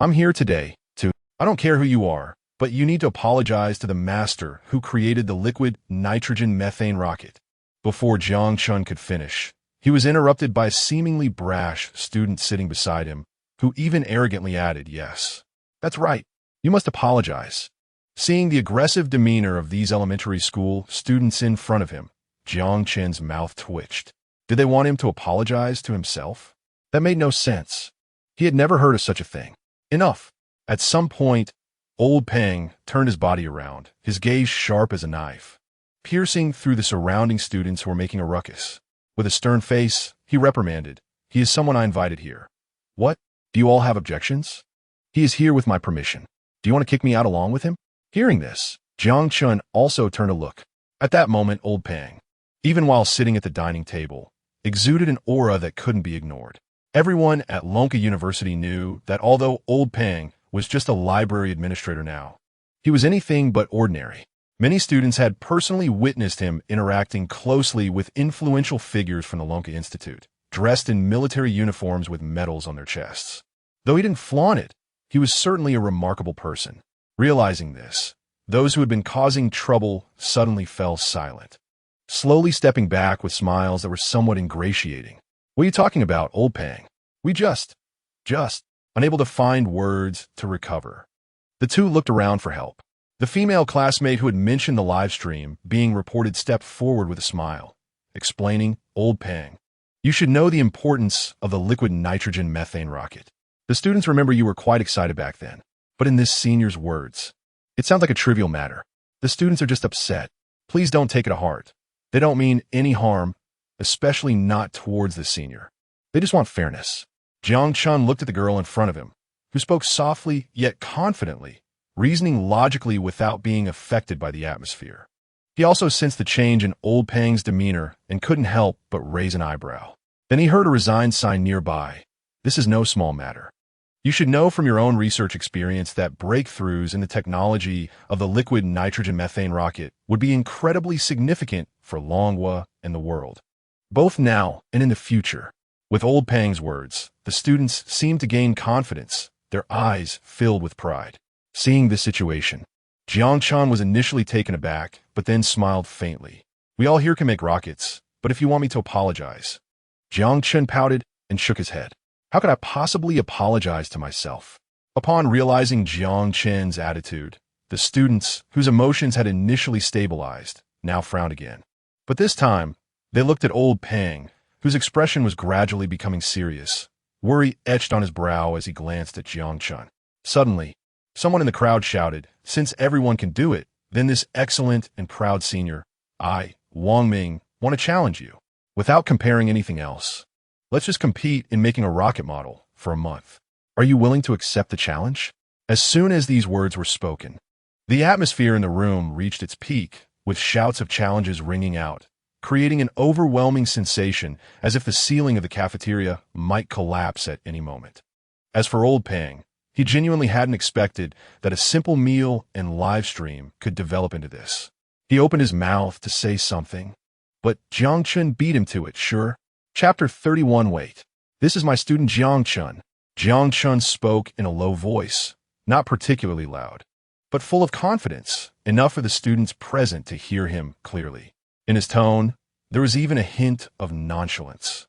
I'm here today to, I don't care who you are, but you need to apologize to the master who created the liquid nitrogen methane rocket. Before Jiang Chun could finish, he was interrupted by a seemingly brash student sitting beside him, who even arrogantly added, "Yes, that's right. You must apologize." Seeing the aggressive demeanor of these elementary school students in front of him, Jiang Chen's mouth twitched. Did they want him to apologize to himself? That made no sense. He had never heard of such a thing. Enough. At some point, old Peng turned his body around, his gaze sharp as a knife, piercing through the surrounding students who were making a ruckus. With a stern face, he reprimanded, "He is someone I invited here. What? Do you all have objections? He is here with my permission. Do you want to kick me out along with him?" Hearing this, Jiang Chun also turned to look. At that moment, old Peng, even while sitting at the dining table, exuded an aura that couldn't be ignored. Everyone at Lonka University knew that although old Peng was just a library administrator now, he was anything but ordinary. Many students had personally witnessed him interacting closely with influential figures from the Lonka Institute, dressed in military uniforms with medals on their chests. Though he didn't flaunt it, he was certainly a remarkable person. Realizing this, those who had been causing trouble suddenly fell silent, slowly stepping back with smiles that were somewhat ingratiating. "What are you talking about, old Peng?" We just, unable to find words to recover. The two looked around for help. The female classmate who had mentioned the live stream being reported stepped forward with a smile, explaining, "Old Peng, you should know the importance of the liquid nitrogen methane rocket. The students remember you were quite excited back then, but in this senior's words, it sounds like a trivial matter. The students are just upset. Please don't take it to heart. They don't mean any harm, especially not towards the senior. They just want fairness." Jiang Chun looked at the girl in front of him, who spoke softly yet confidently, reasoning logically without being affected by the atmosphere. He also sensed the change in old Peng's demeanor and couldn't help but raise an eyebrow. Then he heard a resigned sign nearby. "This is no small matter. You should know from your own research experience that breakthroughs in the technology of the liquid nitrogen methane rocket would be incredibly significant for Longhua and the world, both now and in the future." With old Peng's words, the students seemed to gain confidence, their eyes filled with pride. Seeing this situation, Jiang Chun was initially taken aback, but then smiled faintly. "We all here can make rockets, but if you want me to apologize..." Jiang Chun pouted and shook his head. "How could I possibly apologize to myself?" Upon realizing Jiang Chen's attitude, the students, whose emotions had initially stabilized, now frowned again. But this time, they looked at old Peng, whose expression was gradually becoming serious. Worry etched on his brow as he glanced at Jiang Chun. Suddenly, someone in the crowd shouted, "Since everyone can do it, then this excellent and proud senior, I, Wang Ming, want to challenge you. Without comparing anything else, let's just compete in making a rocket model for a month. Are you willing to accept the challenge?" As soon as these words were spoken, the atmosphere in the room reached its peak, with shouts of challenges ringing out, creating an overwhelming sensation as if the ceiling of the cafeteria might collapse at any moment. As for old Peng, he genuinely hadn't expected that a simple meal and live stream could develop into this. He opened his mouth to say something, but Jiang Chun beat him to it, sure. Chapter 31. Wait. This is my student Jiang Chun. Jiang Chun spoke in a low voice, not particularly loud, but full of confidence, enough for the students present to hear him clearly. In his tone, there was even a hint of nonchalance,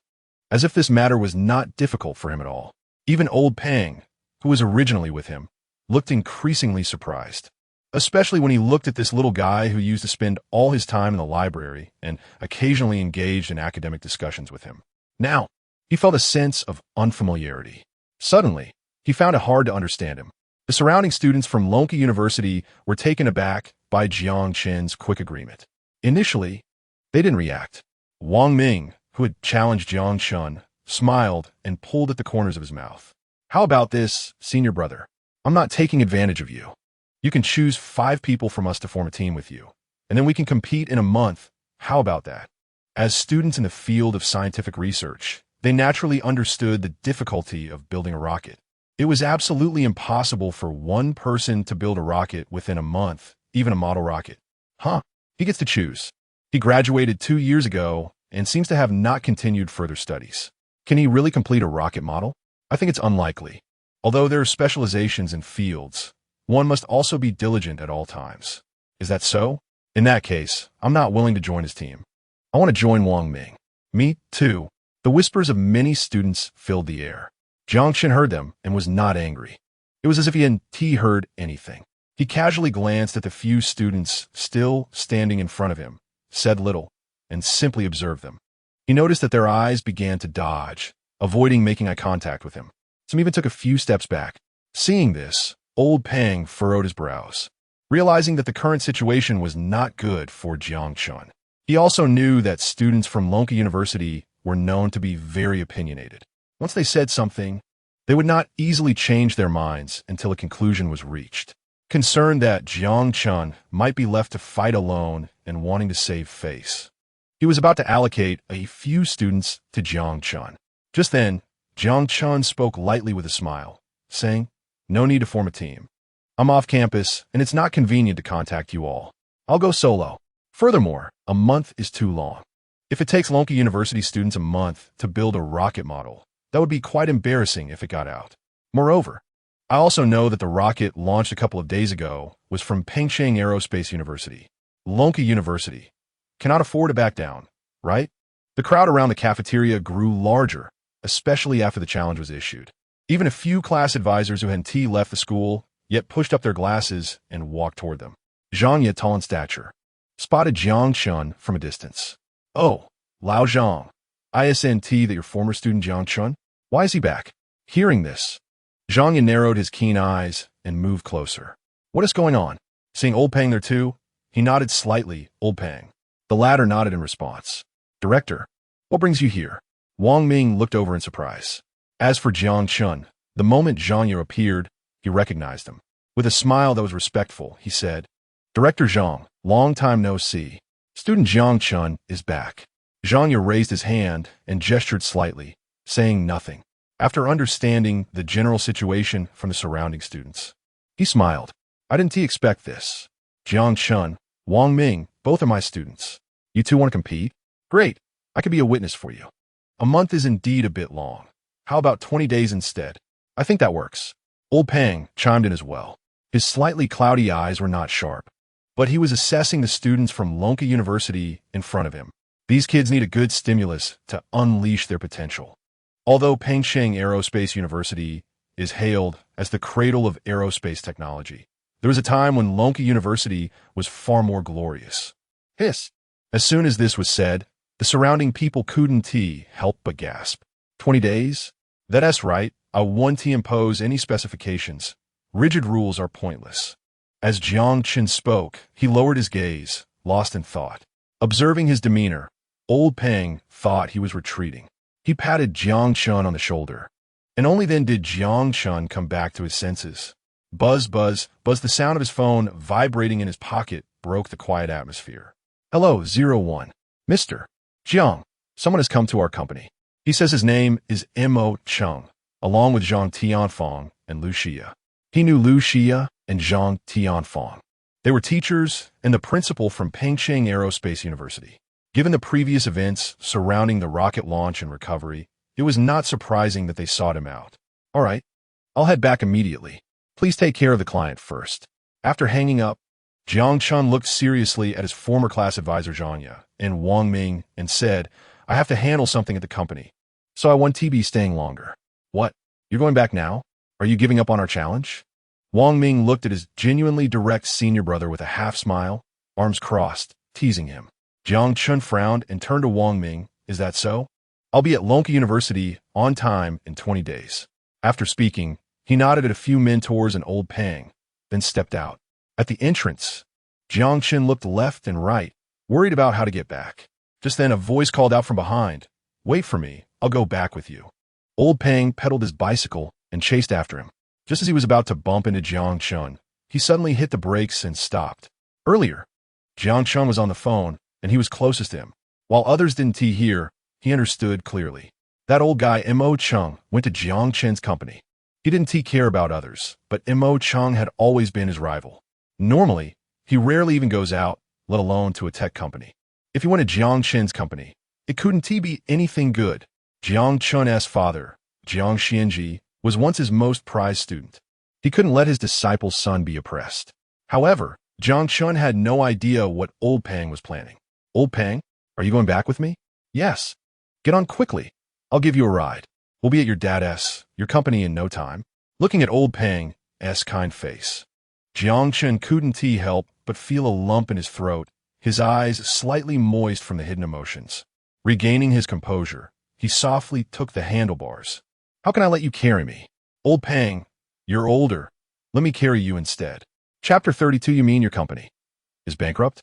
as if this matter was not difficult for him at all. Even old Peng, who was originally with him, looked increasingly surprised, especially when he looked at this little guy who used to spend all his time in the library and occasionally engaged in academic discussions with him. Now, he felt a sense of unfamiliarity. Suddenly, he found it hard to understand him. The surrounding students from Lonka University were taken aback by Jiang Chen's quick agreement. Initially, they didn't react. Wang Ming, who had challenged Jiang Chun, smiled and pulled at the corners of his mouth. "How about this, senior brother? I'm not taking advantage of you. You can choose 5 people from us to form a team with you, and then we can compete in a month. How about that?" As students in the field of scientific research, they naturally understood the difficulty of building a rocket. It was absolutely impossible for one person to build a rocket within a month, even a model rocket. He gets to choose. He graduated 2 years ago and seems to have not continued further studies. Can he really complete a rocket model? I think it's unlikely. Although there are specializations in fields, one must also be diligent at all times. Is that so? In that case, I'm not willing to join his team. I want to join Wang Ming. Me, too. The whispers of many students filled the air. Jiang Chen heard them and was not angry. It was as if he hadn't heard anything. He casually glanced at the few students still standing in front of him, said little, and simply observed them. He noticed that their eyes began to dodge, avoiding making eye contact with him. Some even took a few steps back. Seeing this, old Pang furrowed his brows, realizing that the current situation was not good for Jiang Chen. He also knew that students from Lonka University were known to be very opinionated. Once they said something, they would not easily change their minds until a conclusion was reached. Concerned that Jiang Chen might be left to fight alone and wanting to save face, he was about to allocate a few students to Jiang Chen. Just then, Jiang Chen spoke lightly with a smile, saying, "No need to form a team. I'm off campus, and it's not convenient to contact you all. I'll go solo. Furthermore, a month is too long. If it takes Lonka University students a month to build a rocket model, that would be quite embarrassing if it got out. Moreover, I also know that the rocket launched a couple of days ago was from Pengcheng Aerospace University. Lonka University cannot afford to back down, right?" The crowd around the cafeteria grew larger, especially after the challenge was issued. Even a few class advisors who hadn't left the school, yet pushed up their glasses and walked toward them. Zhang, tall in stature, spotted Jiang Chen from a distance. "Oh, Lao Zhang, ISNT that your former student Jiang Chen? Why is he back?" Hearing this, Zhang narrowed his keen eyes and moved closer. "What is going on?" Seeing old Pang there too, he nodded slightly. Old Pang. The latter nodded in response. "Director, what brings you here?" Wang Ming looked over in surprise. As for Jiang Chen, the moment Zhang appeared, he recognized him. With a smile that was respectful, he said, "Director Zhang, long time no see. Student Jiang Chen is back." Zhang raised his hand and gestured slightly, saying nothing. After understanding the general situation from the surrounding students, he smiled. "I didn't expect this. Jiang Chen, Wang Ming, both are my students. You two want to compete? Great, I could be a witness for you. A month is indeed a bit long. How about 20 days instead? I think that works." Old Pang chimed in as well. His slightly cloudy eyes were not sharp, but he was assessing the students from Lonka University in front of him. These kids need a good stimulus to unleash their potential. Although Pengcheng Aerospace University is hailed as the cradle of aerospace technology, there was a time when Lonka University was far more glorious. Hiss! As soon as this was said, the surrounding people couldn't help but gasp. 20 days? That's right. I won't impose any specifications. Rigid rules are pointless. As Jiang Chen spoke, he lowered his gaze, lost in thought. Observing his demeanor, old Pang thought he was retreating. He patted Jiang Chen on the shoulder, and only then did Jiang Chen come back to his senses. Buzz, buzz, buzz. The sound of his phone vibrating in his pocket broke the quiet atmosphere. "Hello, 01. Mr. Jiang, someone has come to our company. He says his name is Mo Cheng, along with Zhang Tianfang and Lu Xia." He knew Lu Xia and Zhang Tianfang. They were teachers and the principal from Pengcheng Aerospace University. Given the previous events surrounding the rocket launch and recovery, it was not surprising that they sought him out. "All right, I'll head back immediately. Please take care of the client first." After hanging up, Jiang Chen looked seriously at his former class advisor Zhang and Wang Ming and said, "I have to handle something at the company, so I want to be staying longer." "What? You're going back now? Are you giving up on our challenge?" Wang Ming looked at his genuinely direct senior brother with a half smile, arms crossed, teasing him. Jiang Chen frowned and turned to Wang Ming. "Is that so? I'll be at Lonka University on time in 20 days. After speaking, he nodded at a few mentors and old Pang, then stepped out. At the entrance, Jiang Chen looked left and right, worried about how to get back. Just then a voice called out from behind, "Wait for me, I'll go back with you." Old Pang pedaled his bicycle and chased after him. Just as he was about to bump into Jiang Chen, he suddenly hit the brakes and stopped. Earlier, Jiang Chen was on the phone, and he was closest to him. While others didn't hear, he understood clearly. That old guy Mo Cheng went to Jiang Chen's company. He didn't care about others, but Mo Cheng had always been his rival. Normally, he rarely even goes out, let alone to a tech company. If he went to Jiang Chen's company, it couldn't be anything good. Jiang Chen's father, Jiang Xianji, was once his most prized student. He couldn't let his disciple's son be oppressed. However, Jiang Chen had no idea what Old Pang was planning. "Old Pang, Are you going back with me? Yes. Get on quickly. I'll give you a ride. We'll be at your company in no time. Looking at old Pang's kind face, Jiang Chen couldn't help but feel a lump in his throat, his eyes slightly moist from the hidden emotions. Regaining his composure, he softly took the handlebars. How can I let you carry me? Old Pang, you're older. Let me carry you instead. Chapter 32. You mean your company is bankrupt?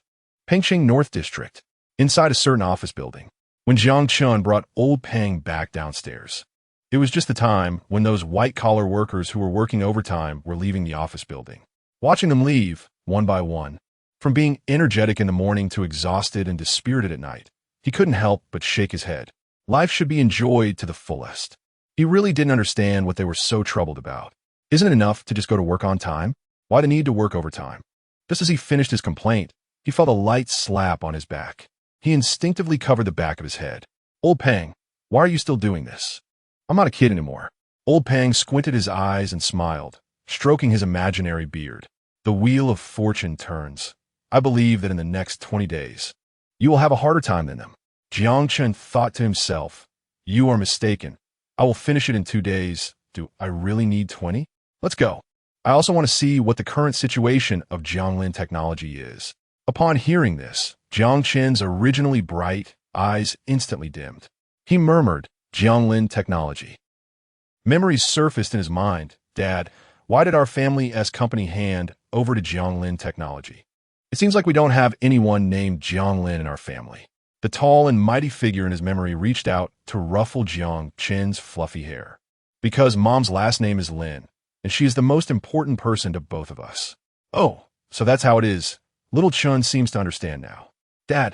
Pengsheng North District, inside a certain office building. When Jiang Chun brought old Pang back downstairs, it was just the time when those white-collar workers who were working overtime were leaving the office building. Watching them leave, one by one, from being energetic in the morning to exhausted and dispirited at night, he couldn't help but shake his head. Life should be enjoyed to the fullest. He really didn't understand what they were so troubled about. Isn't it enough to just go to work on time? Why the need to work overtime? Just as he finished his complaint, he felt a light slap on his back. He instinctively covered the back of his head. Old Pang, why are you still doing this? I'm not a kid anymore. Old Pang squinted his eyes and smiled, stroking his imaginary beard. The wheel of fortune turns. I believe that in the next 20 days, you will have a harder time than them. Jiang Chen thought to himself, you are mistaken. I will finish it in 2 days. Do I really need 20? Let's go. I also want to see what the current situation of Jianglin technology is. Upon hearing this, Jiang Chen's originally bright eyes instantly dimmed. He murmured, Jianglin technology. Memories surfaced in his mind. Dad, why did our family's company hand over to Jianglin technology? It seems like we don't have anyone named Jianglin in our family. The tall and mighty figure in his memory reached out to ruffle Jiang Chen's fluffy hair. Because Mom's last name is Lin, and she is the most important person to both of us. Oh, so that's how it is. Little Chun seems to understand now. Dad,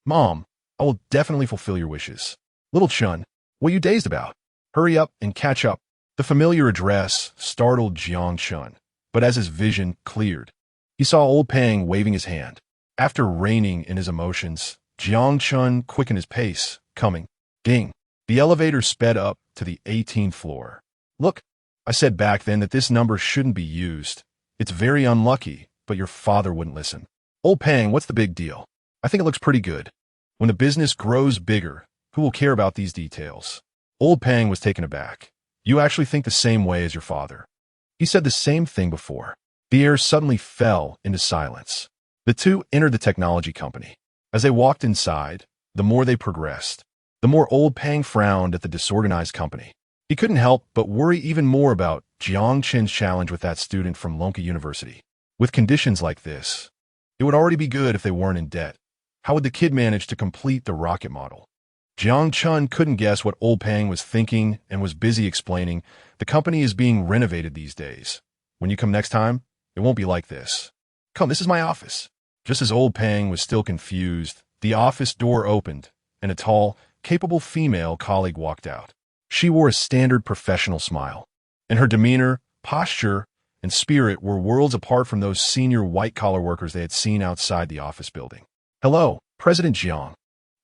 Mom, I will definitely fulfill your wishes. Little Chun, what are you dazed about? Hurry up and catch up. The familiar address startled Jiang Chun, but as his vision cleared, he saw old Pang waving his hand. After reining in his emotions, Jiang Chun quickened his pace, coming. Ding. The elevator sped up to the 18th floor. Look, I said back then that this number shouldn't be used. It's very unlucky, but your father wouldn't listen. Old Pang, what's the big deal? I think it looks pretty good. When the business grows bigger, who will care about these details? Old Pang was taken aback. You actually think the same way as your father. He said the same thing before. The air suddenly fell into silence. The two entered the technology company. As they walked inside, the more they progressed, the more old Pang frowned at the disorganized company. He couldn't help but worry even more about Jiang Chen's challenge with that student from Lonka University. With conditions like this, it would already be good if they weren't in debt. How would the kid manage to complete the rocket model? Jiang Chun couldn't guess what old Pang was thinking and was busy explaining, the company is being renovated these days. When you come next time, it won't be like this. Come, this is my office. Just as old Pang was still confused, the office door opened, and a tall, capable female colleague walked out. She wore a standard professional smile, and her demeanor, posture, and spirit were worlds apart from those senior white-collar workers they had seen outside the office building. Hello, President Jiang.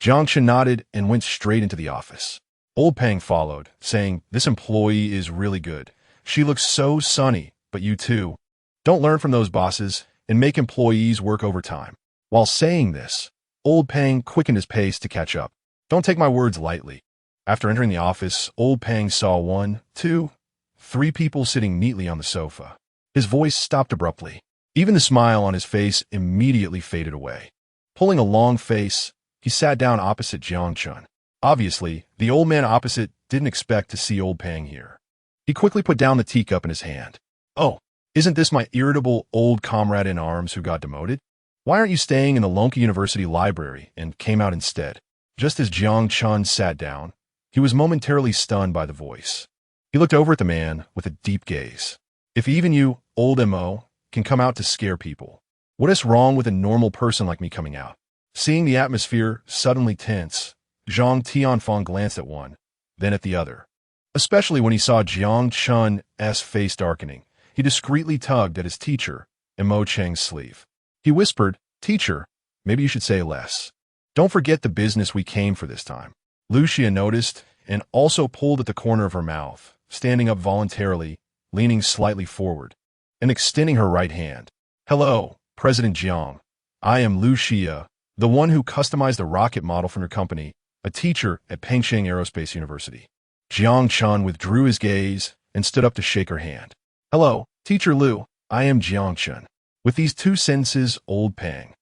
Jiang Chen nodded and went straight into the office. Old Pang followed, saying, this employee is really good. She looks so sunny, but you too. Don't learn from those bosses and make employees work overtime. While saying this, old Pang quickened his pace to catch up. Don't take my words lightly. After entering the office, old Pang saw 1, 2, 3 people sitting neatly on the sofa. His voice stopped abruptly. Even the smile on his face immediately faded away. Pulling a long face, he sat down opposite Jiang Chun. Obviously, the old man opposite didn't expect to see old Pang here. He quickly put down the teacup in his hand. Oh, isn't this my irritable old comrade in arms who got demoted? Why aren't you staying in the Lonka University library and came out instead? Just as Jiang Chun sat down, he was momentarily stunned by the voice. He looked over at the man with a deep gaze. If even you, old M.O., can come out to scare people, what is wrong with a normal person like me coming out? Seeing the atmosphere suddenly tense, Zhang Tianfeng glanced at one, then at the other. Especially when he saw Jiang Chun's face darkening, he discreetly tugged at his teacher, Mo Cheng's sleeve. He whispered, Teacher, maybe you should say less. Don't forget the business we came for this time. Lucia noticed and also pulled at the corner of her mouth, standing up voluntarily, leaning slightly forward, and extending her right hand. Hello, President Jiang. I am Lucia, The one who customized the rocket model from your company, a teacher at Pengcheng Aerospace University. Jiang Chun withdrew his gaze and stood up to shake her hand. Hello, Teacher Liu, I am Jiang Chun. With these two sentences, old Peng,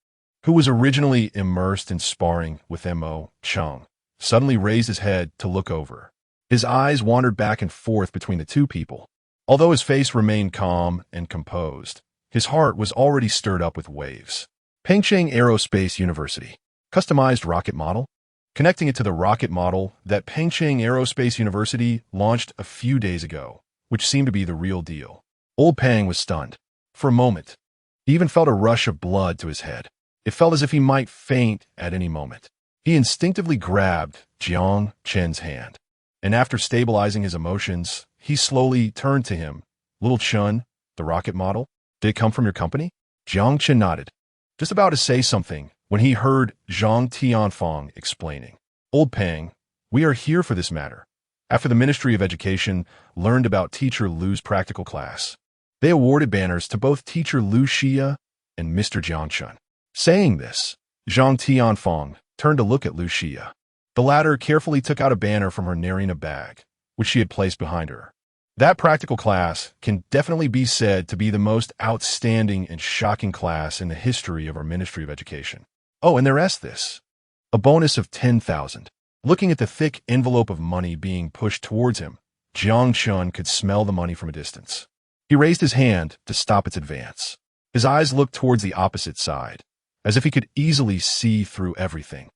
who was originally immersed in sparring with Mo Chung, suddenly raised his head to look over. His eyes wandered back and forth between the two people. Although his face remained calm and composed, his heart was already stirred up with waves. Pengcheng Aerospace University. Customized rocket model? Connecting it to the rocket model that Pengcheng Aerospace University launched a few days ago, which seemed to be the real deal. Old Peng was stunned. For a moment, he even felt a rush of blood to his head. It felt as if he might faint at any moment. He instinctively grabbed Jiang Chen's hand, and after stabilizing his emotions, he slowly turned to him. Little Chun, the rocket model, did it come from your company? Jiang Chen nodded, just about to say something when he heard Zhang Tianfang explaining. Old Peng, we are here for this matter. After the Ministry of Education learned about Teacher Liu's practical class, they awarded banners to both Teacher Liu Xia and Mr. Jiang Chun. Saying this, Zhang Tianfang turned to look at Liu Xia. The latter carefully took out a banner from her Narina bag, which she had placed behind her. That practical class can definitely be said to be the most outstanding and shocking class in the history of our Ministry of Education. Oh, and there is this. A bonus of 10,000. Looking at the thick envelope of money being pushed towards him, Jiang Chun could smell the money from a distance. He raised his hand to stop its advance. His eyes looked towards the opposite side, as if he could easily see through everything.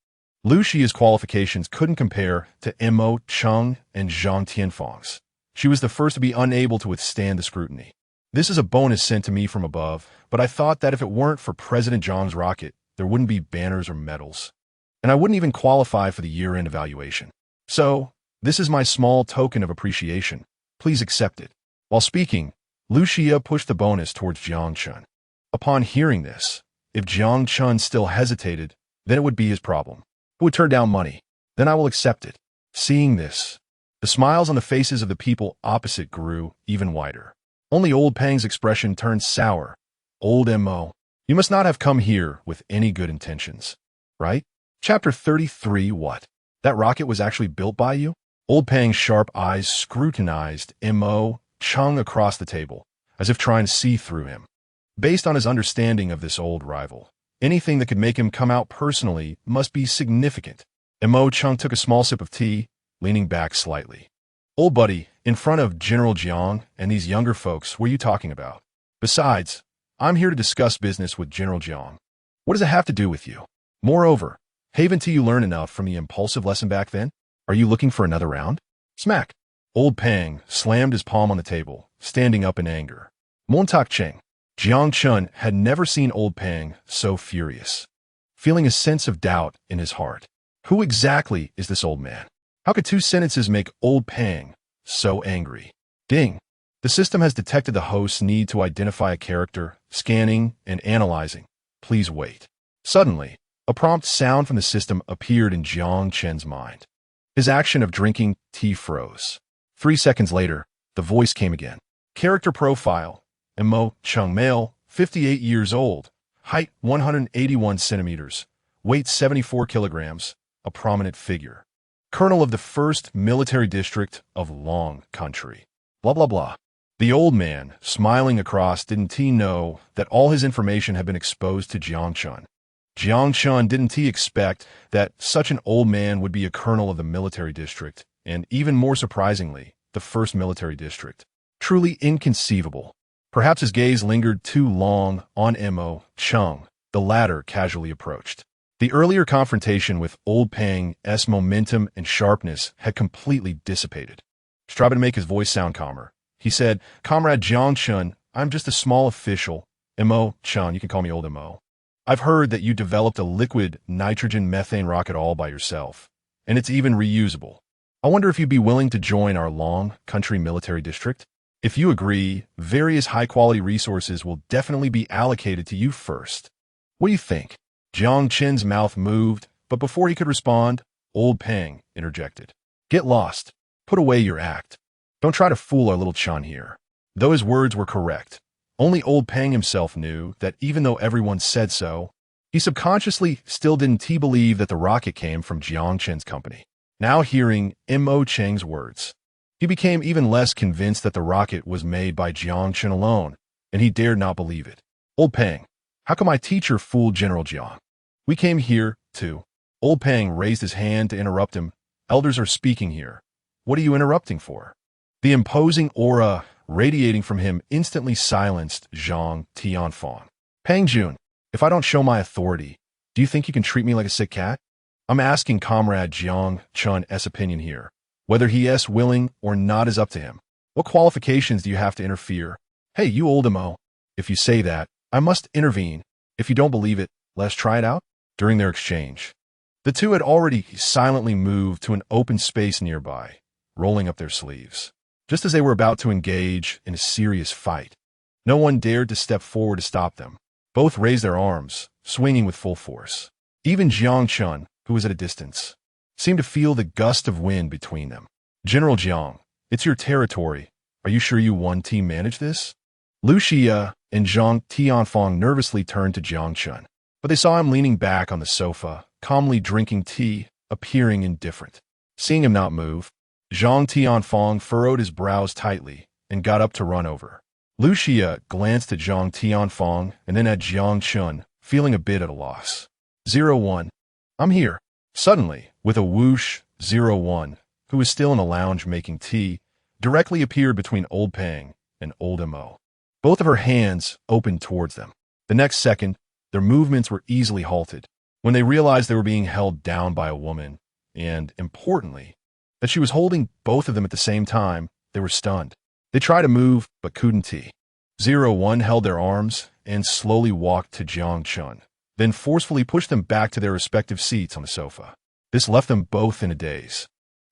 Liu Xia's qualifications couldn't compare to Mo Chung and Zhang Tianfang's. She was the first to be unable to withstand the scrutiny. This is a bonus sent to me from above, but I thought that if it weren't for President Zhang's rocket, there wouldn't be banners or medals. And I wouldn't even qualify for the year-end evaluation. So, this is my small token of appreciation. Please accept it. While speaking, Liu Xia pushed the bonus towards Jiang Chun. Upon hearing this, if Jiang Chun still hesitated, then it would be his problem. Who would turn down money? Then I will accept it. Seeing this, the smiles on the faces of the people opposite grew even wider. Only old Peng's expression turned sour. Old Mo, you must not have come here with any good intentions, right? Chapter 33. What? That rocket was actually built by you? Old Peng's sharp eyes scrutinized Mo Chung across the table, as if trying to see through him. Based on his understanding of this old rival, anything that could make him come out personally must be significant. Mo Chung took a small sip of tea, leaning back slightly. Old buddy, in front of General Jiang and these younger folks, what are you talking about? Besides, I'm here to discuss business with General Jiang. What does it have to do with you? Moreover, haven't you learned enough from the impulsive lesson back then? Are you looking for another round? Smack. Old Peng slammed his palm on the table, standing up in anger. Montak Cheng. Jiang Chun had never seen Old Peng so furious, feeling a sense of doubt in his heart. Who exactly is this old man? How could two sentences make Old Peng so angry? Ding. The system has detected the host's need to identify a character, scanning and analyzing. Please wait. Suddenly, a prompt sound from the system appeared in Jiang Chen's mind. His action of drinking tea froze. 3 seconds later, the voice came again. Character profile. Mo Chung male, 58 years old, height 181 centimeters, weight 74 kilograms, a prominent figure. Colonel of the 1st Military District of Long Country. Blah, blah, blah. The old man, smiling across, didn't he know that all his information had been exposed to Jiang Chun? Jiang Chun didn't he expect that such an old man would be a colonel of the military district, and even more surprisingly, the 1st Military District. Truly inconceivable. Perhaps his gaze lingered too long on Mo Chung. The latter casually approached. The earlier confrontation with Old Peng's momentum and sharpness had completely dissipated. Striving to make his voice sound calmer, he said, Comrade Jiang Chun, I'm just a small official. Mo Chung, you can call me Old Mo. I've heard that you developed a liquid nitrogen methane rocket all by yourself, and it's even reusable. I wonder if you'd be willing to join our Long Country Military District? If you agree, various high-quality resources will definitely be allocated to you first. What do you think? Jiang Chen's mouth moved, but before he could respond, Old Peng interjected. Get lost. Put away your act. Don't try to fool our little Chun here. Though his words were correct, only Old Peng himself knew that even though everyone said so, He subconsciously still didn't believe that the rocket came from Jiang Chen's company. Now hearing Mo Cheng's words, he became even less convinced that the rocket was made by Jiang Chen alone, and he dared not believe it. Old Peng, how come my teacher fooled General Jiang? We came here, too. Old Peng raised his hand to interrupt him. Elders are speaking here. What are you interrupting for? The imposing aura radiating from him instantly silenced Zhang Tianfang. Peng Jun, if I don't show my authority, do you think you can treat me like a sick cat? I'm asking Comrade Jiang Chun's opinion here. Whether he is willing or not is up to him. What qualifications do you have to interfere? Hey, you old Mo. If you say that, I must intervene. If you don't believe it, let's try it out. During their exchange, the two had already silently moved to an open space nearby, rolling up their sleeves. Just as they were about to engage in a serious fight, no one dared to step forward to stop them. Both raised their arms, swinging with full force. Even Jiang Chun, who was at a distance, seemed to feel the gust of wind between them. General Jiang, it's your territory. Are you sure you one team manage this? Lu Xia and Zhang Tianfang nervously turned to Jiang Chun, but they saw him leaning back on the sofa, calmly drinking tea, appearing indifferent. Seeing him not move, Zhang Tianfang furrowed his brows tightly and got up to run over. Lu Xia glanced at Zhang Tianfang and then at Jiang Chun, feeling a bit at a loss. 01. I'm here. Suddenly, with a whoosh, 01, who was still in a lounge making tea, directly appeared between Old Peng and Old Mo. Both of her hands opened towards them. The next second, their movements were easily halted when they realized they were being held down by a woman, and, importantly, that she was holding both of them at the same time. They were stunned. They tried to move, but couldn't. 01 held their arms and slowly walked to Jiang Chun, then forcefully pushed them back to their respective seats on the sofa. This left them both in a daze.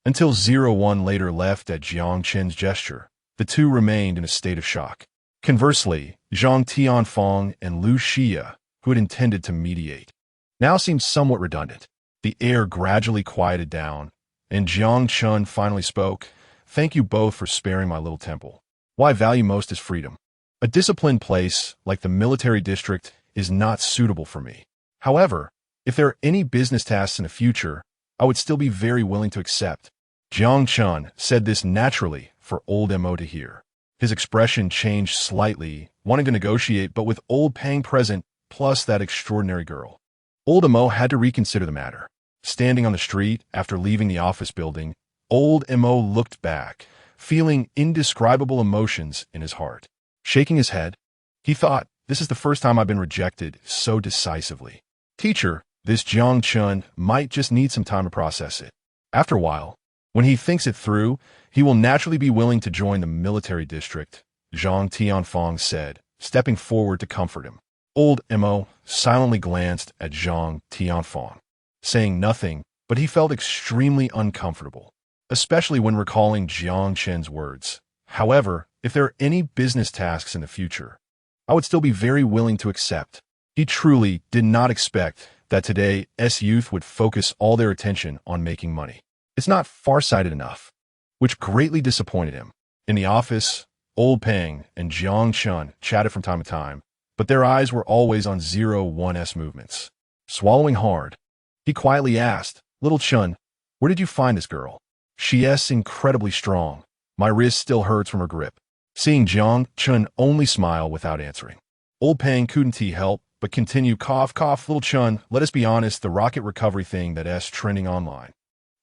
Until 01 later left at Jiang Chen's gesture, the two remained in a state of shock. Conversely, Zhang Tianfang and Lu Xia, who had intended to mediate, now seemed somewhat redundant. The air gradually quieted down, and Jiang Chun finally spoke. Thank you both for sparing my little temple. What I value most is freedom. A disciplined place like the military district is not suitable for me. However, if there are any business tasks in the future, I would still be very willing to accept. Jiang Chun said this naturally for Old Mo to hear. His expression changed slightly, wanting to negotiate, but with Old Peng present, plus that extraordinary girl, Old Mo had to reconsider the matter. Standing on the street after leaving the office building, Old Mo looked back, feeling indescribable emotions in his heart. Shaking his head, he thought, this is the first time I've been rejected so decisively. Teacher, this Jiang Chun might just need some time to process it. After a while, when he thinks it through, he will naturally be willing to join the military district, Zhang Tianfang said, stepping forward to comfort him. Old Mo silently glanced at Zhang Tianfang, saying nothing, but he felt extremely uncomfortable, especially when recalling Jiang Chen's words. However, if there are any business tasks in the future, I would still be very willing to accept. He truly did not expect that today's youth would focus all their attention on making money. It's not far-sighted enough, which greatly disappointed him. In the office, Old Peng and Jiang Chun chatted from time to time, but their eyes were always on 01's movements. Swallowing hard, he quietly asked, Little Chun, where did you find this girl? She is incredibly strong. My wrist still hurts from her grip. Seeing Jiang Chun only smile without answering, Old Peng couldn't help but continue, cough, cough. Little Chun, let us be honest, the rocket recovery thing that's trending online.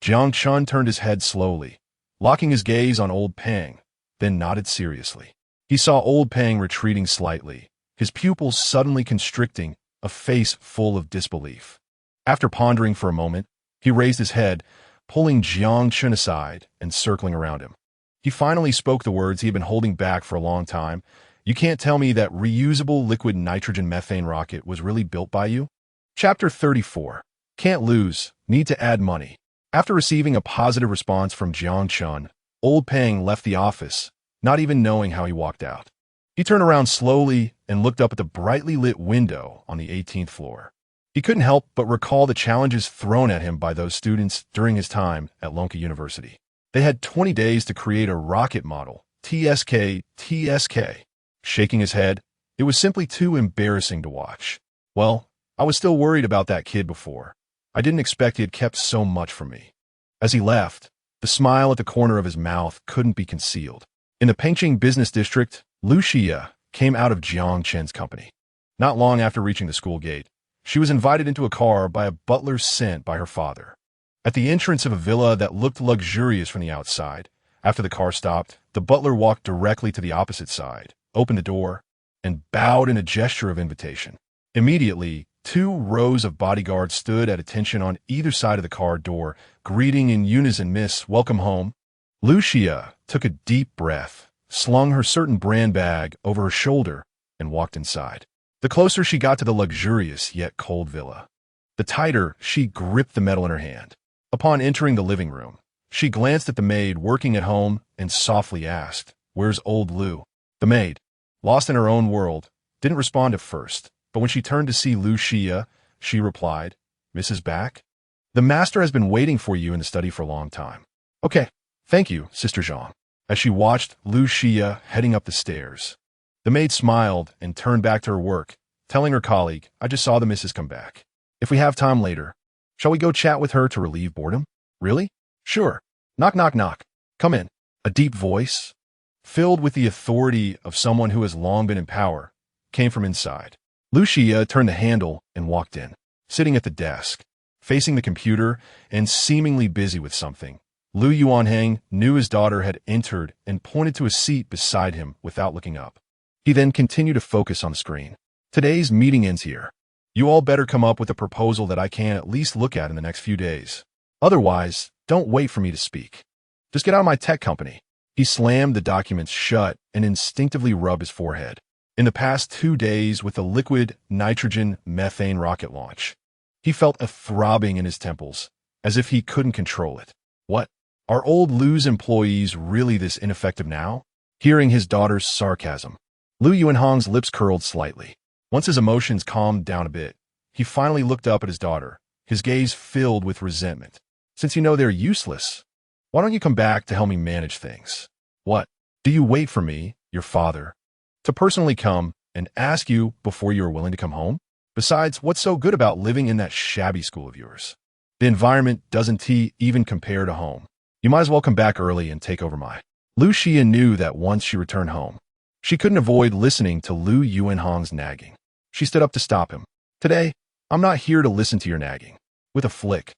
Jiang Chun turned his head slowly, locking his gaze on Old Peng, then nodded seriously. He saw Old Peng retreating slightly, his pupils suddenly constricting, a face full of disbelief. After pondering for a moment, he raised his head, pulling Jiang Chun aside and circling around him. He finally spoke the words he had been holding back for a long time. You can't tell me that reusable liquid nitrogen methane rocket was really built by you? Chapter 34. Can't lose, need to add money. After receiving a positive response from Jiang Chun, Old Peng left the office, not even knowing how he walked out. He turned around slowly and looked up at the brightly lit window on the 18th floor. He couldn't help but recall the challenges thrown at him by those students during his time at Lonka University. They had 20 days to create a rocket model, TSK. Shaking his head, it was simply too embarrassing to watch. Well, I was still worried about that kid before. I didn't expect he had kept so much from me. As he left, the smile at the corner of his mouth couldn't be concealed. In the Pengqing business district, Lu Xia came out of Jiang Chen's company. Not long after reaching the school gate, she was invited into a car by a butler sent by her father. At the entrance of a villa that looked luxurious from the outside, after the car stopped, the butler walked directly to the opposite side, opened the door, and bowed in a gesture of invitation. Immediately, 2 rows of bodyguards stood at attention on either side of the car door, greeting in unison, "Miss, welcome home." Lu Xia took a deep breath, slung her certain brand bag over her shoulder, and walked inside. The closer she got to the luxurious yet cold villa, the tighter she gripped the medal in her hand. Upon entering the living room, she glanced at the maid working at home and softly asked, "Where's old Lu?" The maid, lost in her own world, didn't respond at first, but when she turned to see Lu Xia, she replied, "Mrs. Back? The master has been waiting for you in the study for a long time." "Okay, thank you, Sister Zhang." As she watched Lu Xia heading up the stairs, the maid smiled and turned back to her work, telling her colleague, "I just saw the missus come back. If we have time later, shall we go chat with her to relieve boredom?" "Really? Sure. Knock, knock, knock. Come in." A deep voice, filled with the authority of someone who has long been in power, came from inside. Lu Xia turned the handle and walked in. Sitting at the desk, facing the computer and seemingly busy with something, Lu Yuanhang knew his daughter had entered and pointed to a seat beside him without looking up. He then continued to focus on the screen. "Today's meeting ends here. You all better come up with a proposal that I can at least look at in the next few days. Otherwise, don't wait for me to speak. Just get out of my tech company." He slammed the documents shut and instinctively rubbed his forehead. In the past 2 days with the liquid nitrogen methane rocket launch, he felt a throbbing in his temples, as if he couldn't control it. What? Are old Lu's employees really this ineffective now? Hearing his daughter's sarcasm, Lu Yuanhang's lips curled slightly. Once his emotions calmed down a bit, he finally looked up at his daughter, his gaze filled with resentment. "Since you know they're useless, why don't you come back to help me manage things?" "What? Do you wait for me, your father, to personally come and ask you before you are willing to come home? Besides, what's so good about living in that shabby school of yours? The environment doesn't even compare to home. You might as well come back early and take over my..." Lu Xia knew that once she returned home, she couldn't avoid listening to Lu Yuanhang's nagging. She stood up to stop him. "Today, I'm not here to listen to your nagging." With a flick,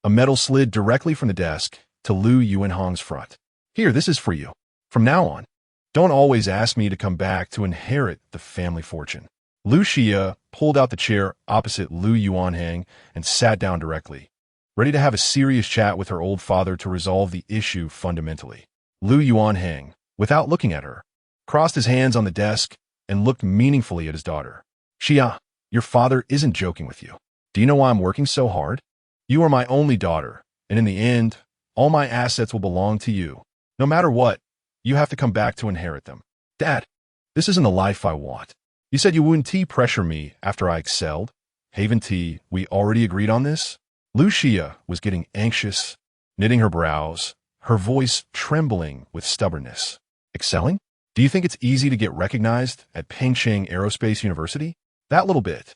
a medal slid directly from the desk to Lu Yuanhang's front. "Here, this is for you. From now on, don't always ask me to come back to inherit the family fortune." Lu Xia pulled out the chair opposite Lu Yuanhang and sat down directly, ready to have a serious chat with her old father to resolve the issue fundamentally. Lu Yuanhang, without looking at her, crossed his hands on the desk and looked meaningfully at his daughter. "Xia, your father isn't joking with you. Do you know why I'm working so hard? You are my only daughter, and in the end, all my assets will belong to you. No matter what, you have to come back to inherit them." "Dad, this isn't the life I want. You said you wouldn't pressure me after I excelled. Haven't we already agreed on this?" Lu Xia was getting anxious, knitting her brows, her voice trembling with stubbornness. "Excelling? Do you think it's easy to get recognized at Pengqing Aerospace University? That little bit.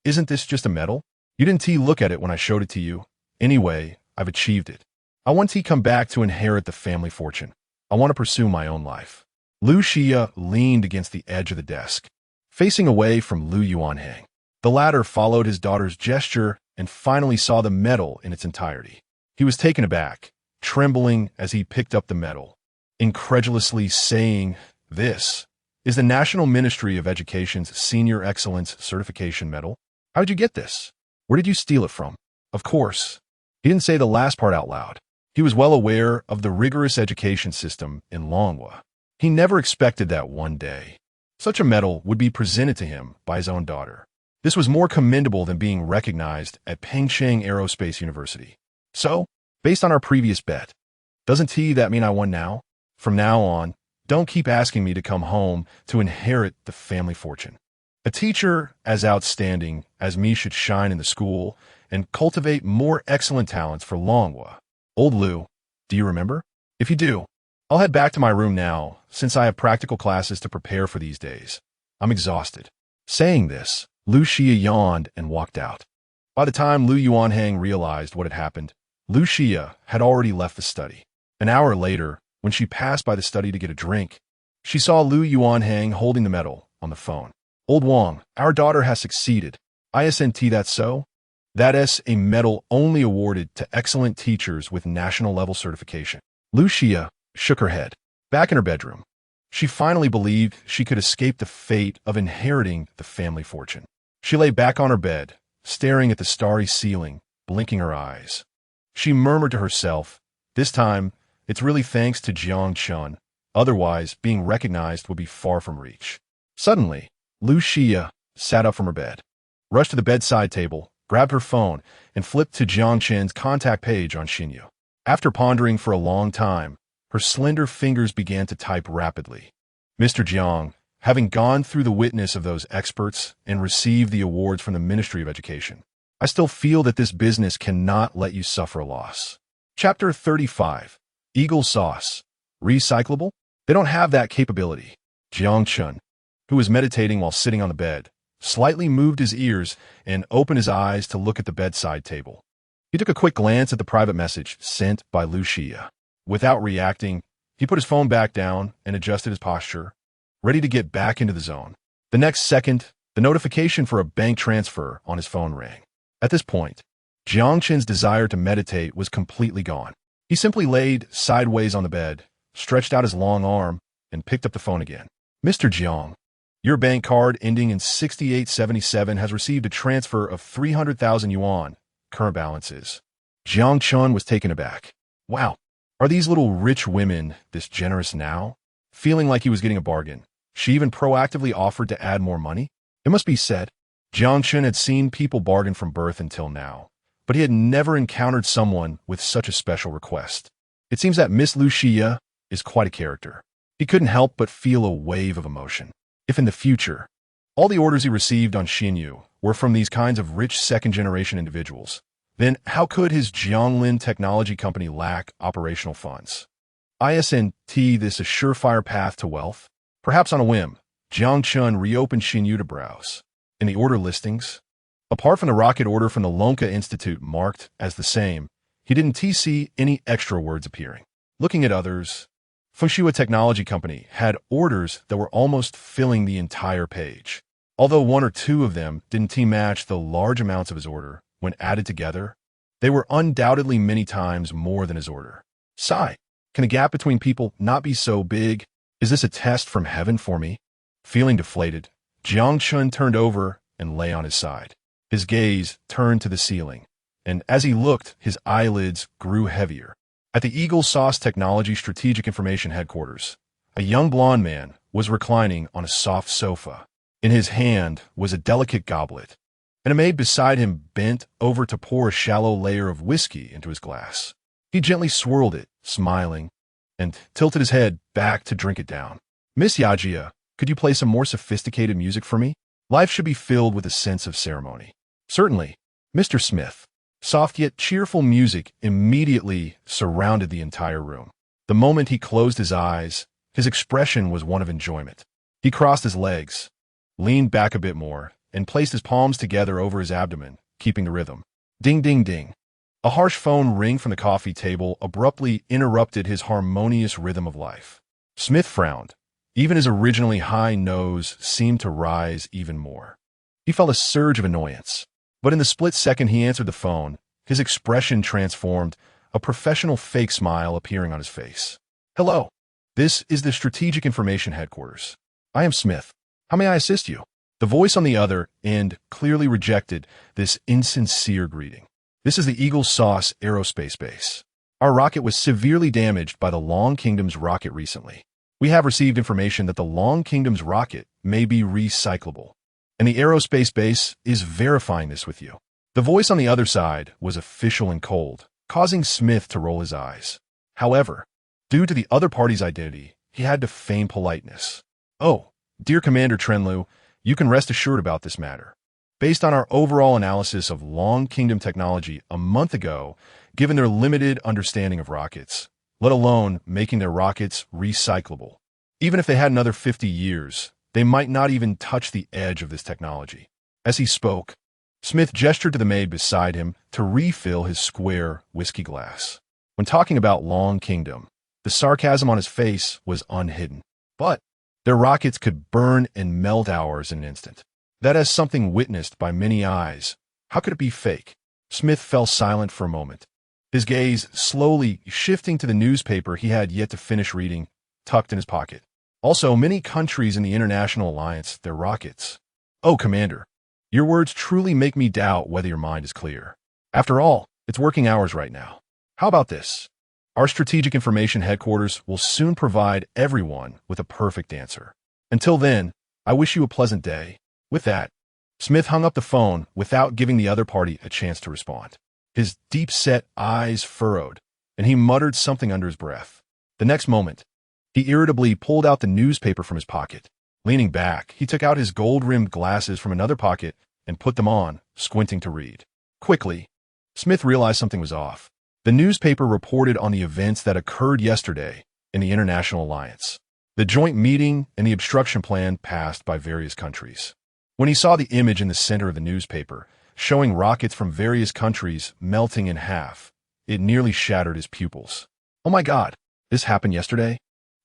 Isn't this just a medal? You didn't look at it when I showed it to you. Anyway, I've achieved it. I want to come back to inherit the family fortune. I want to pursue my own life." Lu Xia leaned against the edge of the desk, facing away from Lu Yuanhang. The latter followed his daughter's gesture and finally saw the medal in its entirety. He was taken aback, trembling as he picked up the medal, incredulously saying, "This is the National Ministry of Education's Senior Excellence Certification Medal. How did you get this? Where did you steal it from?" Of course, he didn't say the last part out loud. He was well aware of the rigorous education system in Longhua. He never expected that one day such a medal would be presented to him by his own daughter. This was more commendable than being recognized at Pengqing Aerospace University. "So, based on our previous bet, doesn't that mean I won now? From now on, don't keep asking me to come home to inherit the family fortune. A teacher as outstanding as me should shine in the school and cultivate more excellent talents for Longhua. Old Lu, do you remember? If you do, I'll head back to my room now, since I have practical classes to prepare for these days. I'm exhausted." Saying this, Lu Xia yawned and walked out. By the time Lu Yuanhang realized what had happened, Lu Xia had already left the study. An hour later, when she passed by the study to get a drink, she saw Lu Yuanhang holding the medal on the phone. Old Wang, our daughter has succeeded. ISNT, that's so? That is a medal only awarded to excellent teachers with national-level certification. Lu Xia shook her head. Back in her bedroom, she finally believed she could escape the fate of inheriting the family fortune. She lay back on her bed, staring at the starry ceiling, blinking her eyes. She murmured to herself, this time, it's really thanks to Jiang Chun. Otherwise, being recognized would be far from reach. Suddenly, Lu Xia sat up from her bed, rushed to the bedside table, grabbed her phone, and flipped to Jiang Chen's contact page on Xinyu. After pondering for a long time, her slender fingers began to type rapidly. Mr. Jiang, having gone through the witness of those experts and received the awards from the Ministry of Education, I still feel that this business cannot let you suffer a loss. Chapter 35. Eagle Sauce. Recyclable? They don't have that capability. Jiang Chun, who was meditating while sitting on the bed, slightly moved his ears and opened his eyes to look at the bedside table. He took a quick glance at the private message sent by Lu Xia. Without reacting, he put his phone back down and adjusted his posture, ready to get back into the zone. The next second, the notification for a bank transfer on his phone rang. At this point, Jiang Chen's desire to meditate was completely gone. He simply laid sideways on the bed, stretched out his long arm, and picked up the phone again. Mr. Jiang, your bank card ending in 6877 has received a transfer of 300,000 yuan. Current balance is. Jiang Chun was taken aback. Wow, are these little rich women this generous now? Feeling like he was getting a bargain, she even proactively offered to add more money? It must be said, Jiang Chun had seen people bargain from birth until now, but he had never encountered someone with such a special request. It seems that Miss Lu Xia is quite a character. He couldn't help but feel a wave of emotion. If in the future, all the orders he received on Xinyu were from these kinds of rich second-generation individuals, then how could his Jianglin technology company lack operational funds? ISNT, this a surefire path to wealth? Perhaps on a whim, Jiang Chun reopened Xinyu to browse. In the order listings, apart from the rocket order from the Lonka Institute marked as the same, he didn't see any extra words appearing. Looking at others, Fengshua Technology Company had orders that were almost filling the entire page. Although one or two of them didn't match the large amounts of his order, when added together, they were undoubtedly many times more than his order. Sigh, can the gap between people not be so big? Is this a test from heaven for me? Feeling deflated, Jiang Chun turned over and lay on his side. His gaze turned to the ceiling, and as he looked, his eyelids grew heavier. At the Eagle Sauce Technology Strategic Information Headquarters, a young blond man was reclining on a soft sofa. In his hand was a delicate goblet, and a maid beside him bent over to pour a shallow layer of whiskey into his glass. He gently swirled it, smiling, and tilted his head back to drink it down. Miss Yajia, could you play some more sophisticated music for me? Life should be filled with a sense of ceremony. Certainly, Mr. Smith. Soft yet cheerful music immediately surrounded the entire room. The moment he closed his eyes, his expression was one of enjoyment. He crossed his legs, leaned back a bit more, and placed his palms together over his abdomen, keeping the rhythm. Ding, ding, ding. A harsh phone ring from the coffee table abruptly interrupted his harmonious rhythm of life. Smith frowned. Even his originally high nose seemed to rise even more. He felt a surge of annoyance. But in the split second he answered the phone, his expression transformed, a professional fake smile appearing on his face. Hello. This is the Strategic Information Headquarters. I am Smith. How may I assist you? The voice on the other end clearly rejected this insincere greeting. This is the Eagle Sauce Aerospace Base. Our rocket was severely damaged by the Long Kingdom's rocket recently. We have received information that the Long Kingdom's rocket may be recyclable, and the aerospace base is verifying this with you. The voice on the other side was official and cold, causing Smith to roll his eyes. However, due to the other party's identity, he had to feign politeness. Oh, dear Commander Trenlu, you can rest assured about this matter. Based on our overall analysis of Long Kingdom technology a month ago, given their limited understanding of rockets, let alone making their rockets recyclable, even if they had another 50 years, they might not even touch the edge of this technology. As he spoke, Smith gestured to the maid beside him to refill his square whiskey glass. When talking about Long Kingdom, the sarcasm on his face was unhidden. But their rockets could burn and melt ours in an instant. That as something witnessed by many eyes, how could it be fake? Smith fell silent for a moment, his gaze slowly shifting to the newspaper he had yet to finish reading, tucked in his pocket. Also, many countries in the International Alliance, their rockets. Oh, Commander, your words truly make me doubt whether your mind is clear. After all, it's working hours right now. How about this? Our Strategic Information Headquarters will soon provide everyone with a perfect answer. Until then, I wish you a pleasant day. With that, Smith hung up the phone without giving the other party a chance to respond. His deep-set eyes furrowed, and he muttered something under his breath. The next moment, he irritably pulled out the newspaper from his pocket. Leaning back, he took out his gold-rimmed glasses from another pocket and put them on, squinting to read. Quickly, Smith realized something was off. The newspaper reported on the events that occurred yesterday in the International Alliance, the joint meeting and the obstruction plan passed by various countries. When he saw the image in the center of the newspaper, showing rockets from various countries melting in half, it nearly shattered his pupils. Oh my God, this happened yesterday?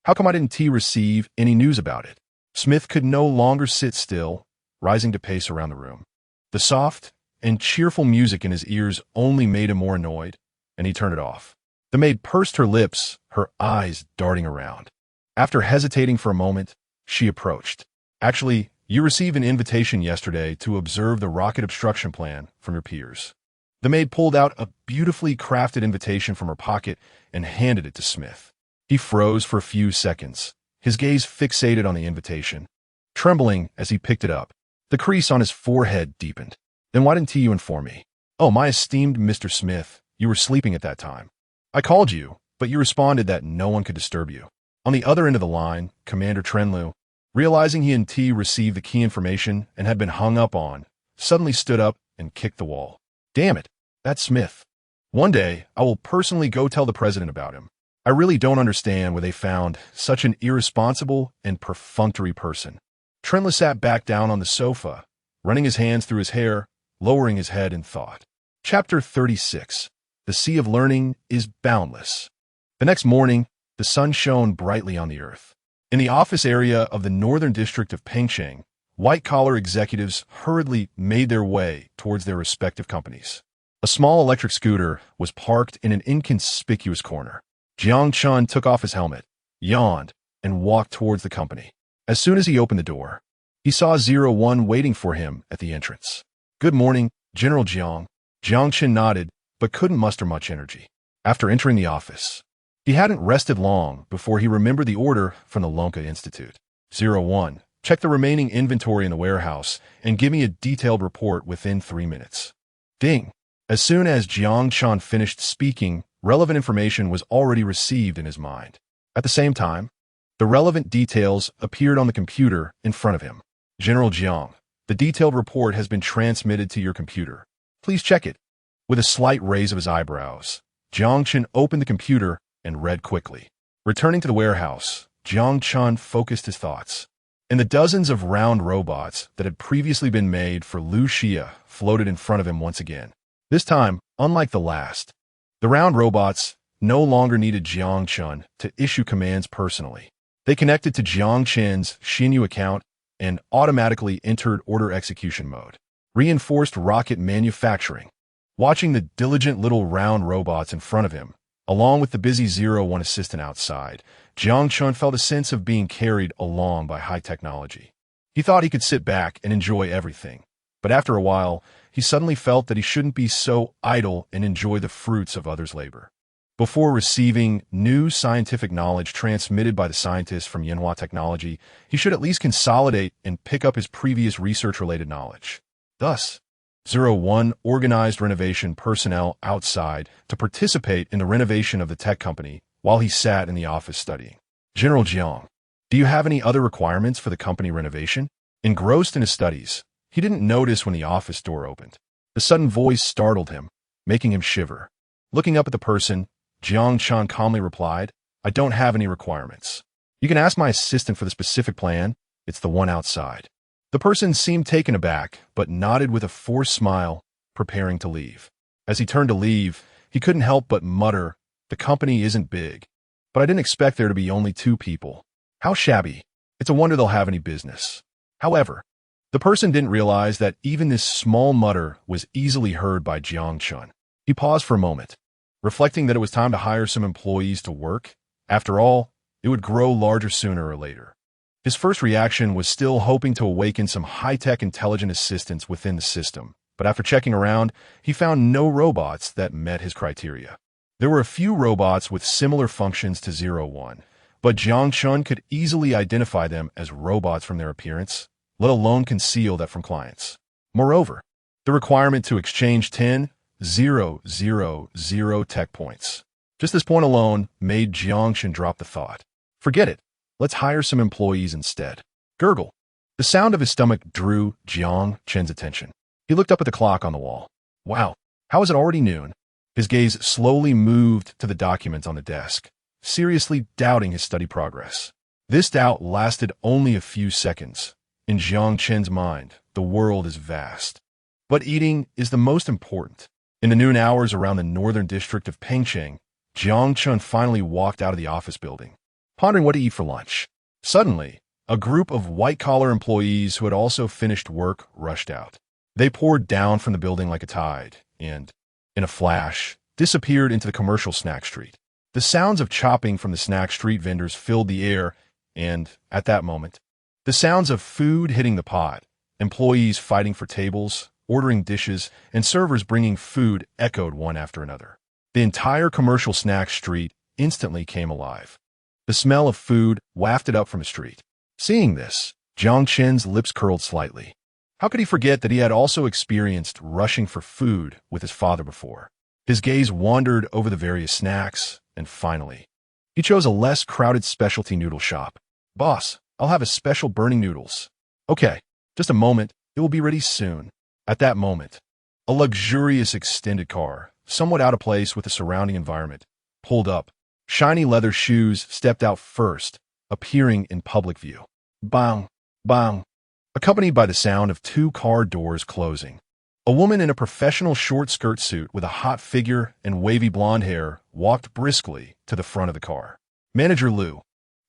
How come I didn't receive any news about it? Smith could no longer sit still, rising to pace around the room. The soft and cheerful music in his ears only made him more annoyed, and he turned it off. The maid pursed her lips, her eyes darting around. After hesitating for a moment, she approached. Actually, you received an invitation yesterday to observe the rocket obstruction plan from your peers. The maid pulled out a beautifully crafted invitation from her pocket and handed it to Smith. He froze for a few seconds, his gaze fixated on the invitation. Trembling as he picked it up, the crease on his forehead deepened. Then why didn't you inform me? Oh, my esteemed Mr. Smith, you were sleeping at that time. I called you, but you responded that no one could disturb you. On the other end of the line, Commander Trenlu, realizing he and received the key information and had been hung up on, suddenly stood up and kicked the wall. Damn it, that's Smith. One day, I will personally go tell the president about him. I really don't understand where they found such an irresponsible and perfunctory person. Trenlu sat back down on the sofa, running his hands through his hair, lowering his head in thought. Chapter 36. The Sea of Learning is Boundless. The next morning, the sun shone brightly on the earth. In the office area of the northern district of Pengcheng, white-collar executives hurriedly made their way towards their respective companies. A small electric scooter was parked in an inconspicuous corner. Jiang Chun took off his helmet, yawned, and walked towards the company. As soon as he opened the door, he saw 01 waiting for him at the entrance. Good morning, General Jiang. Jiang Chun nodded, but couldn't muster much energy. After entering the office, he hadn't rested long before he remembered the order from the Lonka Institute. 01, check the remaining inventory in the warehouse and give me a detailed report within 3 minutes. Ding! As soon as Jiang Chun finished speaking, relevant information was already received in his mind. At the same time, the relevant details appeared on the computer in front of him. General Jiang, the detailed report has been transmitted to your computer. Please check it. With a slight raise of his eyebrows, Jiang Chun opened the computer and read quickly. Returning to the warehouse, Jiang Chun focused his thoughts. And the dozens of round robots that had previously been made for Lu Xia floated in front of him once again. This time, unlike the last, the round robots no longer needed Jiang Chun to issue commands personally. They connected to Jiang Chun's Xinyu account and automatically entered order execution mode. Reinforced rocket manufacturing. Watching the diligent little round robots in front of him, along with the busy 01 assistant outside, Jiang Chun felt a sense of being carried along by high technology. He thought he could sit back and enjoy everything, but after a while, he suddenly felt that he shouldn't be so idle and enjoy the fruits of others' labor. Before receiving new scientific knowledge transmitted by the scientists from Yanhua Technology, he should at least consolidate and pick up his previous research-related knowledge. Thus, 01 organized renovation personnel outside to participate in the renovation of the tech company while he sat in the office studying. General Jiang, do you have any other requirements for the company renovation? Engrossed in his studies, he didn't notice when the office door opened. The sudden voice startled him, making him shiver. Looking up at the person, Jiang Chun calmly replied, I don't have any requirements. You can ask my assistant for the specific plan. It's the one outside. The person seemed taken aback, but nodded with a forced smile, preparing to leave. As he turned to leave, he couldn't help but mutter, "The company isn't big, but I didn't expect there to be only 2 people. How shabby. It's a wonder they'll have any business." However, the person didn't realize that even this small mutter was easily heard by Jiang Chun. He paused for a moment, reflecting that it was time to hire some employees to work. After all, it would grow larger sooner or later. His first reaction was still hoping to awaken some high-tech intelligent assistants within the system, but after checking around, he found no robots that met his criteria. There were a few robots with similar functions to 01, but Jiang Chun could easily identify them as robots from their appearance, let alone conceal that from clients. Moreover, the requirement to exchange 10,000 tech points. Just this point alone made Jiang Chun drop the thought. Forget it. Let's hire some employees instead. Gurgle. The sound of his stomach drew Jiang Chun's attention. He looked up at the clock on the wall. Wow, how is it already noon? His gaze slowly moved to the documents on the desk, seriously doubting his study progress. This doubt lasted only a few seconds. In Jiang Chun's mind, the world is vast. But eating is the most important. In the noon hours around the northern district of Pengcheng, Jiang Chun finally walked out of the office building, pondering what to eat for lunch. Suddenly, a group of white-collar employees who had also finished work rushed out. They poured down from the building like a tide and, in a flash, disappeared into the commercial snack street. The sounds of chopping from the snack street vendors filled the air, and, at that moment, the sounds of food hitting the pot, employees fighting for tables, ordering dishes, and servers bringing food echoed one after another. The entire commercial snack street instantly came alive. The smell of food wafted up from the street. Seeing this, Jiang Chun's lips curled slightly. How could he forget that he had also experienced rushing for food with his father before? His gaze wandered over the various snacks, and finally, he chose a less crowded specialty noodle shop. "Boss, I'll have a special burning noodles." "Okay, just a moment, it will be ready soon." At that moment, a luxurious extended car, somewhat out of place with the surrounding environment, pulled up. Shiny leather shoes stepped out first, appearing in public view. Bang, bang, accompanied by the sound of 2 car doors closing. A woman in a professional short skirt suit with a hot figure and wavy blonde hair walked briskly to the front of the car. "Manager Liu,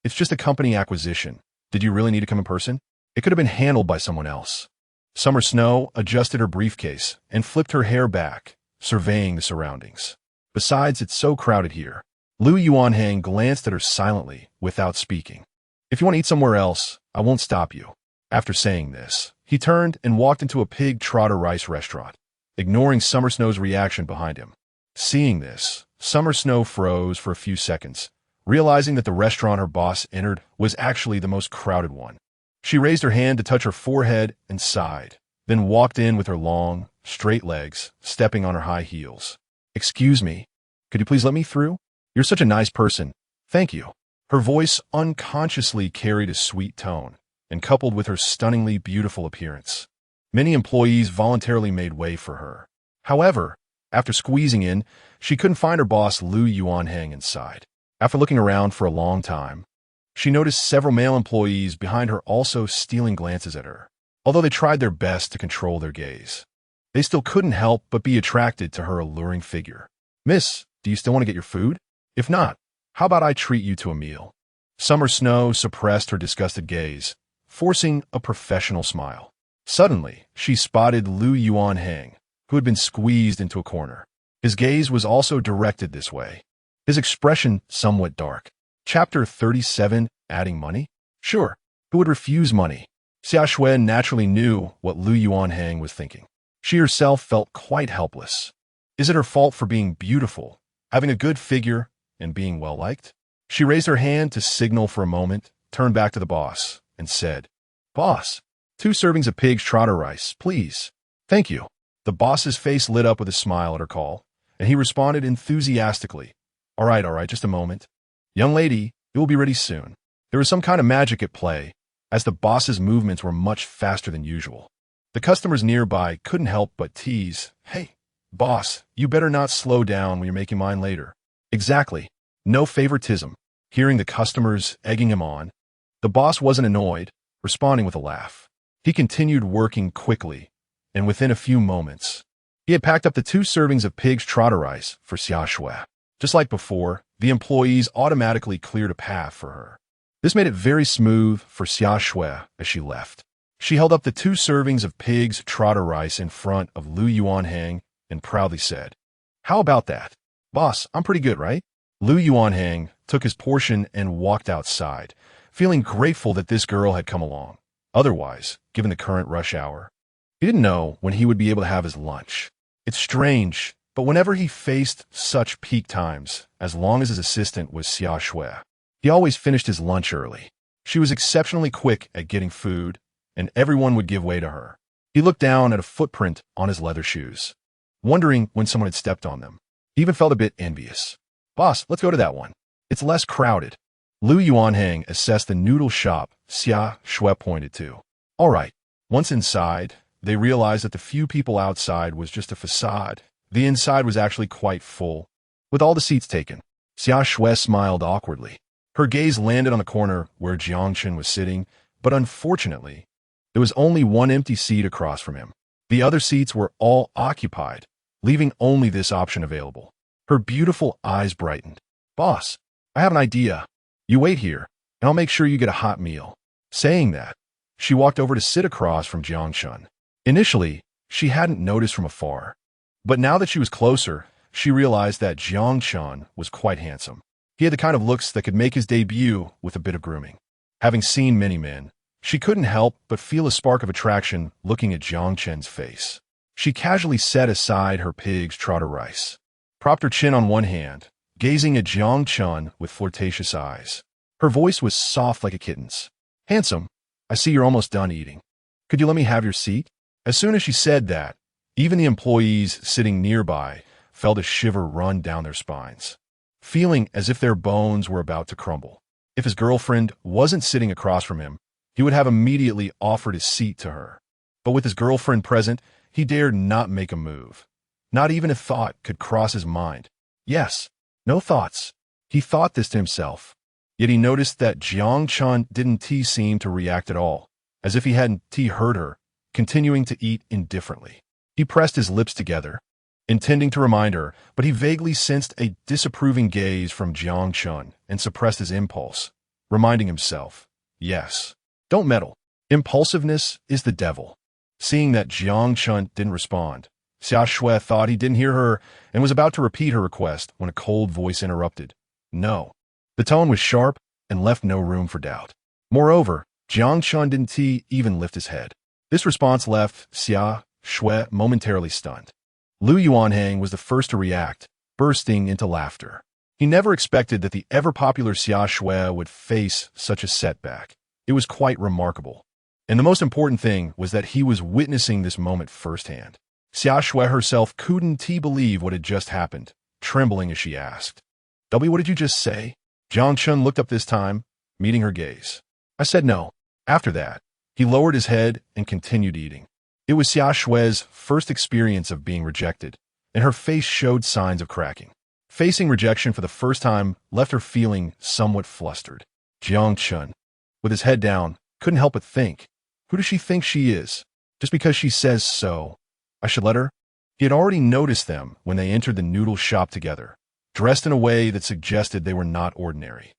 it's just a company acquisition. Did you really need to come in person? It could have been handled by someone else." Summer Snow adjusted her briefcase and flipped her hair back, surveying the surroundings. "Besides, it's so crowded here." Liu Yuanhang glanced at her silently, without speaking. "If you want to eat somewhere else, I won't stop you." After saying this, he turned and walked into a pig trotter rice restaurant, ignoring Summer Snow's reaction behind him. Seeing this, Summer Snow froze for a few seconds, realizing that the restaurant her boss entered was actually the most crowded one. She raised her hand to touch her forehead and sighed, then walked in with her long, straight legs, stepping on her high heels. "Excuse me, could you please let me through? You're such a nice person. Thank you." Her voice unconsciously carried a sweet tone, and coupled with her stunningly beautiful appearance, many employees voluntarily made way for her. However, after squeezing in, she couldn't find her boss Liu Yuanhang inside. After looking around for a long time, she noticed several male employees behind her also stealing glances at her. Although they tried their best to control their gaze, they still couldn't help but be attracted to her alluring figure. "Miss, do you still want to get your food? If not, how about I treat you to a meal?" Summer Snow suppressed her disgusted gaze, forcing a professional smile. Suddenly, she spotted Liu Yuanhang, who had been squeezed into a corner. His gaze was also directed this way, his expression somewhat dark. Chapter 37, Adding Money? Sure, who would refuse money? Xia Xuan naturally knew what Liu Yuanhang was thinking. She herself felt quite helpless. Is it her fault for being beautiful, having a good figure, and being well-liked? She raised her hand to signal for a moment, turned back to the boss, and said, "Boss, 2 servings of pig's trotter rice, please." "Thank you." The boss's face lit up with a smile at her call, and he responded enthusiastically, all right, just a moment. Young lady, it will be ready soon." There was some kind of magic at play, as the boss's movements were much faster than usual. The customers nearby couldn't help but tease, "Hey, boss, you better not slow down when you're making mine later." Exactly. No favoritism. Hearing the customers egging him on, the boss wasn't annoyed, responding with a laugh. He continued working quickly, and within a few moments, he had packed up the 2 servings of pig's trotter rice for Xia Shui. Just like before, the employees automatically cleared a path for her. This made it very smooth for Xia Shui as she left. She held up the 2 servings of pig's trotter rice in front of Lu Yuanhang and proudly said, "How about that? Boss, I'm pretty good, right?" Lu Yuanhang took his portion and walked outside, feeling grateful that this girl had come along. Otherwise, given the current rush hour, he didn't know when he would be able to have his lunch. It's strange, but whenever he faced such peak times, as long as his assistant was Xia Shui, he always finished his lunch early. She was exceptionally quick at getting food, and everyone would give way to her. He looked down at a footprint on his leather shoes, wondering when someone had stepped on them. He even felt a bit envious. "Boss, let's go to that one. It's less crowded." Lu Yuanhang assessed the noodle shop Xia Shui pointed to. All right. Once inside, they realized that the few people outside was just a facade. The inside was actually quite full, with all the seats taken. Xia Shui smiled awkwardly. Her gaze landed on the corner where Jiang Chen was sitting, but unfortunately, there was only one empty seat across from him. The other seats were all occupied, leaving only this option available. Her beautiful eyes brightened. "Boss, I have an idea. You wait here, and I'll make sure you get a hot meal." Saying that, she walked over to sit across from Jiang Chen. Initially, she hadn't noticed from afar, but now that she was closer, she realized that Jiang Chen was quite handsome. He had the kind of looks that could make his debut with a bit of grooming. Having seen many men, she couldn't help but feel a spark of attraction looking at Jiang Chen's face. She casually set aside her pig's trotter rice, propped her chin on one hand, gazing at Jiang Chen with flirtatious eyes. Her voice was soft like a kitten's. "Handsome, I see you're almost done eating. Could you let me have your seat?" As soon as she said that, even the employees sitting nearby felt a shiver run down their spines, feeling as if their bones were about to crumble. If his girlfriend wasn't sitting across from him, he would have immediately offered his seat to her. But with his girlfriend present, he dared not make a move. Not even a thought could cross his mind. Yes, no thoughts. He thought this to himself. Yet he noticed that Jiang Chen didn't seem to react at all, as if he hadn't heard her, continuing to eat indifferently. He pressed his lips together, intending to remind her, but he vaguely sensed a disapproving gaze from Jiang Chen and suppressed his impulse, reminding himself, "Yes, don't meddle. Impulsiveness is the devil." Seeing that Jiang Chen didn't respond, Xia Shui thought he didn't hear her and was about to repeat her request when a cold voice interrupted. "No." The tone was sharp and left no room for doubt. Moreover, Jiang Chen didn't even lift his head. This response left Xia Shui momentarily stunned. Lu Yuanhang was the first to react, bursting into laughter. He never expected that the ever-popular Xia Shui would face such a setback. It was quite remarkable. And the most important thing was that he was witnessing this moment firsthand. Xia Shui herself couldn't believe what had just happened, trembling as she asked, "W, what did you just say?" Jiang Chen looked up this time, meeting her gaze. "I said no." After that, he lowered his head and continued eating. It was Xia Shui's first experience of being rejected, and her face showed signs of cracking. Facing rejection for the first time left her feeling somewhat flustered. Jiang Chen, with his head down, couldn't help but think, who does she think she is? Just because she says so, I should let her? He had already noticed them when they entered the noodle shop together, dressed in a way that suggested they were not ordinary.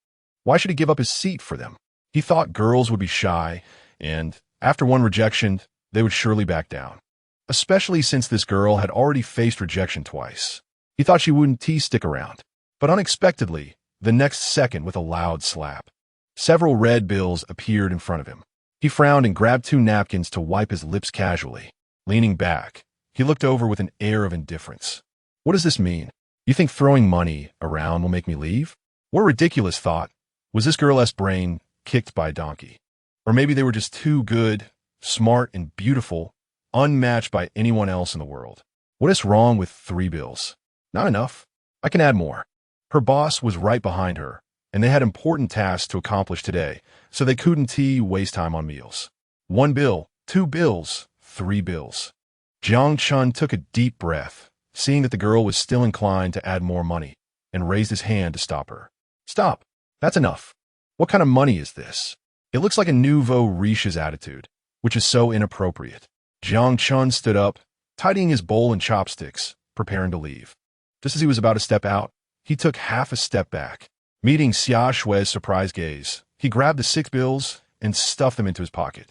Why should he give up his seat for them? He thought girls would be shy, and, after one rejection, they would surely back down. Especially since this girl had already faced rejection twice. He thought she wouldn't stick around. But unexpectedly, the next second with a loud slap, several red bills appeared in front of him. He frowned and grabbed 2 napkins to wipe his lips casually. Leaning back, he looked over with an air of indifference. "What does this mean? You think throwing money around will make me leave?" What a ridiculous thought. Was this girl's brain kicked by a donkey? Or maybe they were just too good, smart, and beautiful, unmatched by anyone else in the world. What is wrong with 3 bills? Not enough. I can add more. Her boss was right behind her, and they had important tasks to accomplish today, so they couldn't waste time on meals. 1 bill, 2 bills, 3 bills. Jiang Chen took a deep breath, seeing that the girl was still inclined to add more money, and raised his hand to stop her. "Stop. That's enough. What kind of money is this? It looks like a nouveau riche's attitude. which is so inappropriate. Jiang Chun stood up, tidying his bowl and chopsticks, preparing to leave. Just as he was about to step out, he took half a step back. Meeting Xia Shui's surprised gaze, he grabbed the 6 bills and stuffed them into his pocket.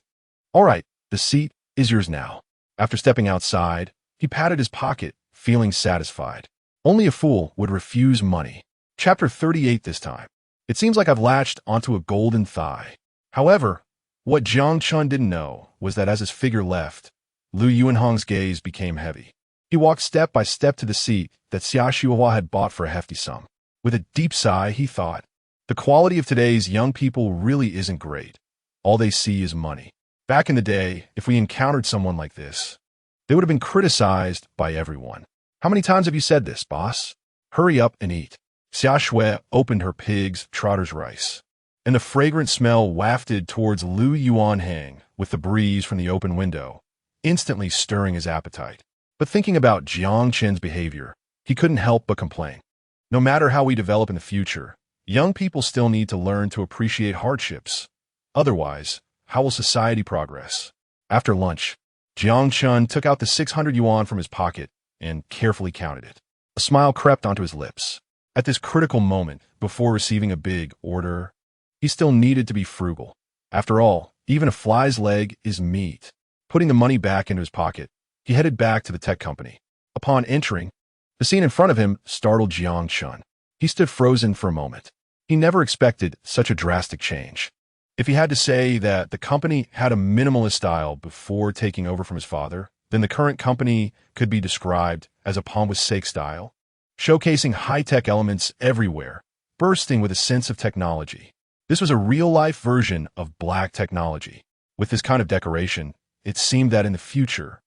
All right, the seat is yours now. After stepping outside, he patted his pocket, feeling satisfied. Only a fool would refuse money. Chapter 38 this time. It seems like I've latched onto a golden thigh. However, what Jiang Chun didn't know was that as his figure left, Lu Yuanhong's gaze became heavy. He walked step by step to the seat that Xia Shuihua had bought for a hefty sum. With a deep sigh, he thought, the quality of today's young people really isn't great. All they see is money. Back in the day, if we encountered someone like this, they would have been criticized by everyone. How many times have you said this, boss? Hurry up and eat. Xia Shui opened her pig's trotter's rice, and the fragrant smell wafted towards Lu Yuanhang with the breeze from the open window, instantly stirring his appetite. But thinking about Jiang Chen's behavior, he couldn't help but complain. No matter how we develop in the future, young people still need to learn to appreciate hardships. Otherwise, how will society progress? After lunch, Jiang Chun took out the 600 yuan from his pocket and carefully counted it. A smile crept onto his lips. At this critical moment, before receiving a big order, he still needed to be frugal. After all, even a fly's leg is meat. Putting the money back into his pocket, he headed back to the tech company. Upon entering, the scene in front of him startled Jiang Chun. He stood frozen for a moment. He never expected such a drastic change. If he had to say that the company had a minimalist style before taking over from his father, then the current company could be described as a pompous style, showcasing high-tech elements everywhere, bursting with a sense of technology. This was a real-life version of black technology. With this kind of decoration, it seemed that in the future,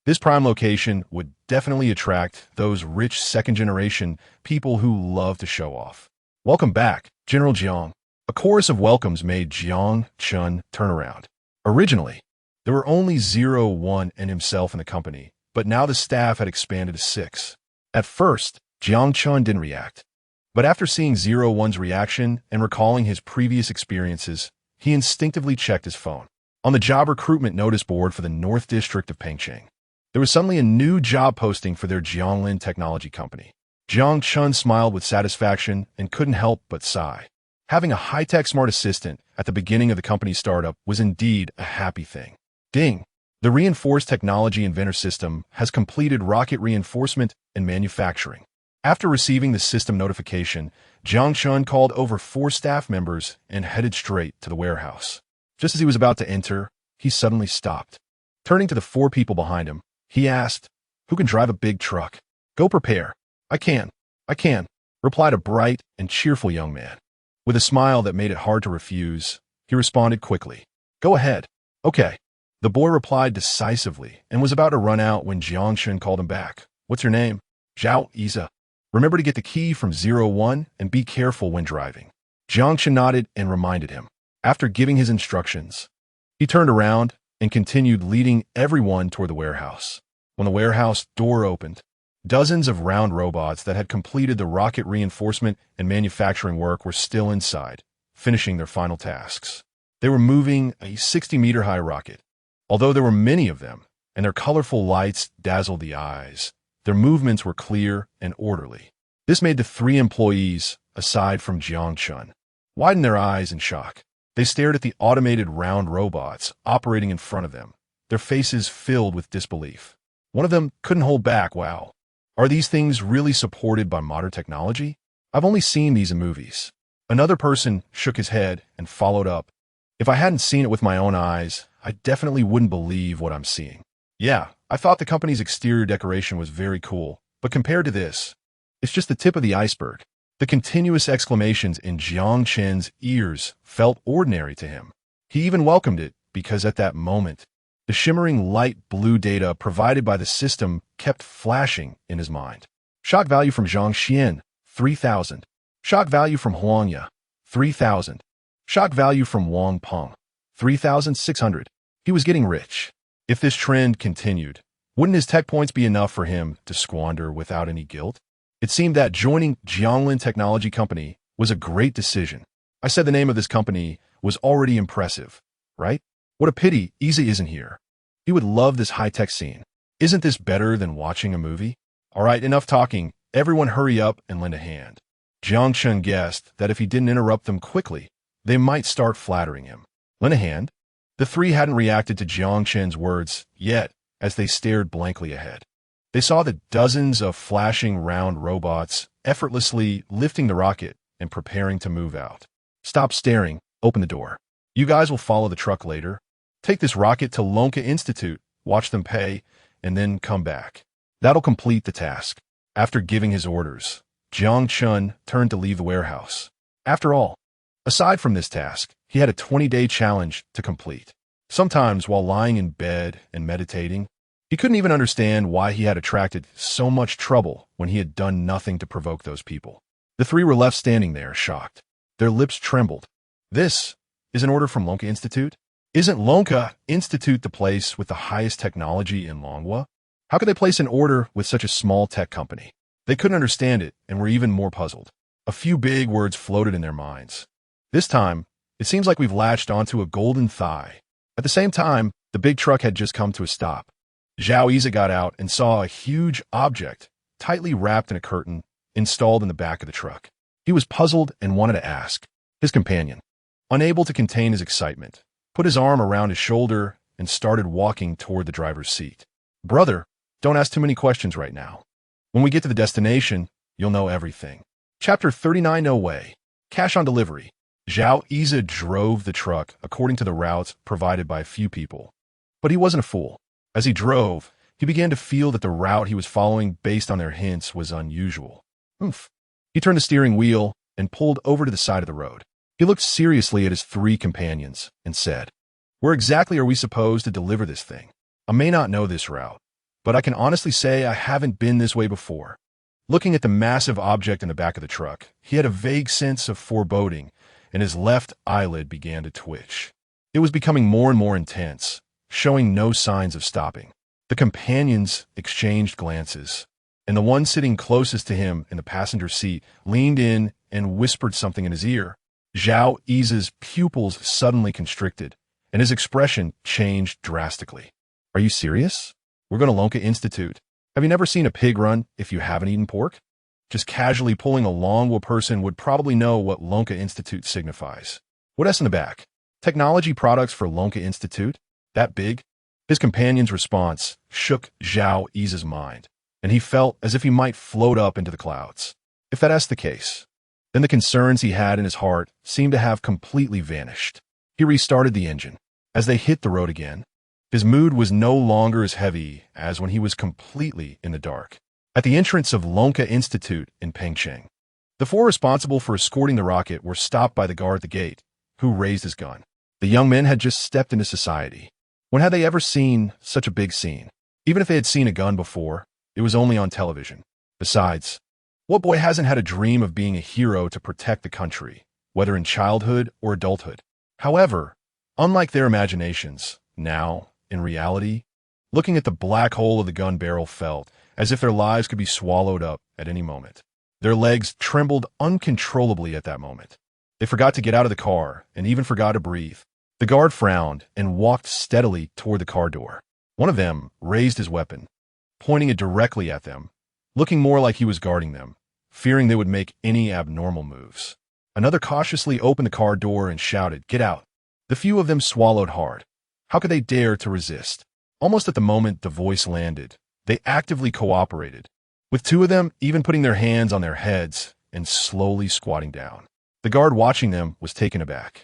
this prime location would definitely attract those rich second-generation people who love to show off. Welcome back, General Jiang. A chorus of welcomes made Jiang Chun turn around. Originally, there were only 01 and himself in the company, but now the staff had expanded to 6. At first, Jiang Chun didn't react. But after seeing 01's reaction and recalling his previous experiences, he instinctively checked his phone. On the job recruitment notice board for the North District of Pengcheng, there was suddenly a new job posting for their Jianglin technology company. Jiang Chun smiled with satisfaction and couldn't help but sigh. Having a high-tech smart assistant at the beginning of the company's startup was indeed a happy thing. Ding! The Reinforced Technology Inventor System has completed rocket reinforcement and manufacturing. After receiving the system notification, Jiang Chun called over 4 staff members and headed straight to the warehouse. Just as he was about to enter, he suddenly stopped. Turning to the 4 people behind him, he asked, "Who can drive a big truck?" "Go prepare." I can," replied a bright and cheerful young man. With a smile that made it hard to refuse, he responded quickly, "Go ahead." "Okay." The boy replied decisively and was about to run out when Jiang Chun called him back. "What's your name?" "Zhao Isa." "Remember to get the key from 01 and be careful when driving." Jiang Chun nodded and reminded him. After giving his instructions, he turned around and continued leading everyone toward the warehouse. When the warehouse door opened, dozens of round robots that had completed the rocket reinforcement and manufacturing work were still inside, finishing their final tasks. They were moving a 60-meter-high rocket. Although there were many of them, and their colorful lights dazzled the eyes, their movements were clear and orderly. This made the 3 employees, aside from Jiang Chun, widen their eyes in shock. They stared at the automated round robots operating in front of them, their faces filled with disbelief. One of them couldn't hold back. "Wow. Are these things really supported by modern technology? I've only seen these in movies." Another person shook his head and followed up. "If I hadn't seen it with my own eyes, I definitely wouldn't believe what I'm seeing." "Yeah, I thought the company's exterior decoration was very cool, but compared to this, it's just the tip of the iceberg." The continuous exclamations in Jiang Chen's ears felt ordinary to him. He even welcomed it because at that moment, the shimmering light blue data provided by the system kept flashing in his mind. Shock value from Zhang Xian, 3,000. Shock value from Huangya, 3,000. Shock value from Wang Peng, 3,600. He was getting rich. If this trend continued, wouldn't his tech points be enough for him to squander without any guilt? It seemed that joining Jianglin Technology Company was a great decision. I said the name of this company was already impressive, right? What a pity Easy isn't here. He would love this high-tech scene. Isn't this better than watching a movie? All right, enough talking. Everyone hurry up and lend a hand. Jiang Chun guessed that if he didn't interrupt them quickly, they might start flattering him. Lend a hand? The three hadn't reacted to Jiang Chen's words yet as they stared blankly ahead. They saw the dozens of flashing round robots effortlessly lifting the rocket and preparing to move out. Stop staring. Open the door. You guys will follow the truck later. Take this rocket to Lonka Institute, watch them pay, and then come back. That'll complete the task. After giving his orders, Jiang Chun turned to leave the warehouse. After all, aside from this task, he had a 20-day challenge to complete. Sometimes, while lying in bed and meditating, he couldn't even understand why he had attracted so much trouble when he had done nothing to provoke those people. The three were left standing there, shocked. Their lips trembled. This is an order from Lonka Institute? Isn't Lonka Institute the place with the highest technology in Longhua? How could they place an order with such a small tech company? They couldn't understand it and were even more puzzled. A few big words floated in their minds. This time, it seems like we've latched onto a golden thigh. At the same time, the big truck had just come to a stop. Zhao Yiza got out and saw a huge object, tightly wrapped in a curtain, installed in the back of the truck. He was puzzled and wanted to ask. His companion, unable to contain his excitement, put his arm around his shoulder and started walking toward the driver's seat. Brother, don't ask too many questions right now. When we get to the destination, you'll know everything. Chapter 39. No way. Cash on delivery. Zhao Yiza drove the truck according to the routes provided by a few people. But he wasn't a fool. As he drove, he began to feel that the route he was following based on their hints was unusual. Oomph. He turned the steering wheel and pulled over to the side of the road. He looked seriously at his three companions and said, "Where exactly are we supposed to deliver this thing? I may not know this route, but I can honestly say I haven't been this way before." Looking at the massive object in the back of the truck, he had a vague sense of foreboding, and his left eyelid began to twitch. It was becoming more and more intense, showing no signs of stopping. The companions exchanged glances, and the one sitting closest to him in the passenger seat leaned in and whispered something in his ear. Zhao Yiza's pupils suddenly constricted, and his expression changed drastically. "Are you serious? We're going to Lonka Institute. Have you never seen a pig run if you haven't eaten pork?" Just casually pulling along, a person would probably know what Lonka Institute signifies. What else in the back? Technology products for Lonka Institute? That big? His companion's response shook Zhao Yiza's mind, and he felt as if he might float up into the clouds. If that's the case, then the concerns he had in his heart seemed to have completely vanished. He restarted the engine. As they hit the road again, his mood was no longer as heavy as when he was completely in the dark. At the entrance of Lonka Institute in Pengcheng, the four responsible for escorting the rocket were stopped by the guard at the gate, who raised his gun. The young men had just stepped into society. When had they ever seen such a big scene? Even if they had seen a gun before, it was only on television. Besides, what boy hasn't had a dream of being a hero to protect the country, whether in childhood or adulthood? However, unlike their imaginations, now, in reality, looking at the black hole of the gun barrel felt as if their lives could be swallowed up at any moment. Their legs trembled uncontrollably at that moment. They forgot to get out of the car and even forgot to breathe. The guard frowned and walked steadily toward the car door. One of them raised his weapon, pointing it directly at them, looking more like he was guarding them, fearing they would make any abnormal moves. Another cautiously opened the car door and shouted, "Get out." The few of them swallowed hard. How could they dare to resist? Almost at the moment the voice landed, they actively cooperated, with two of them even putting their hands on their heads and slowly squatting down. The guard watching them was taken aback.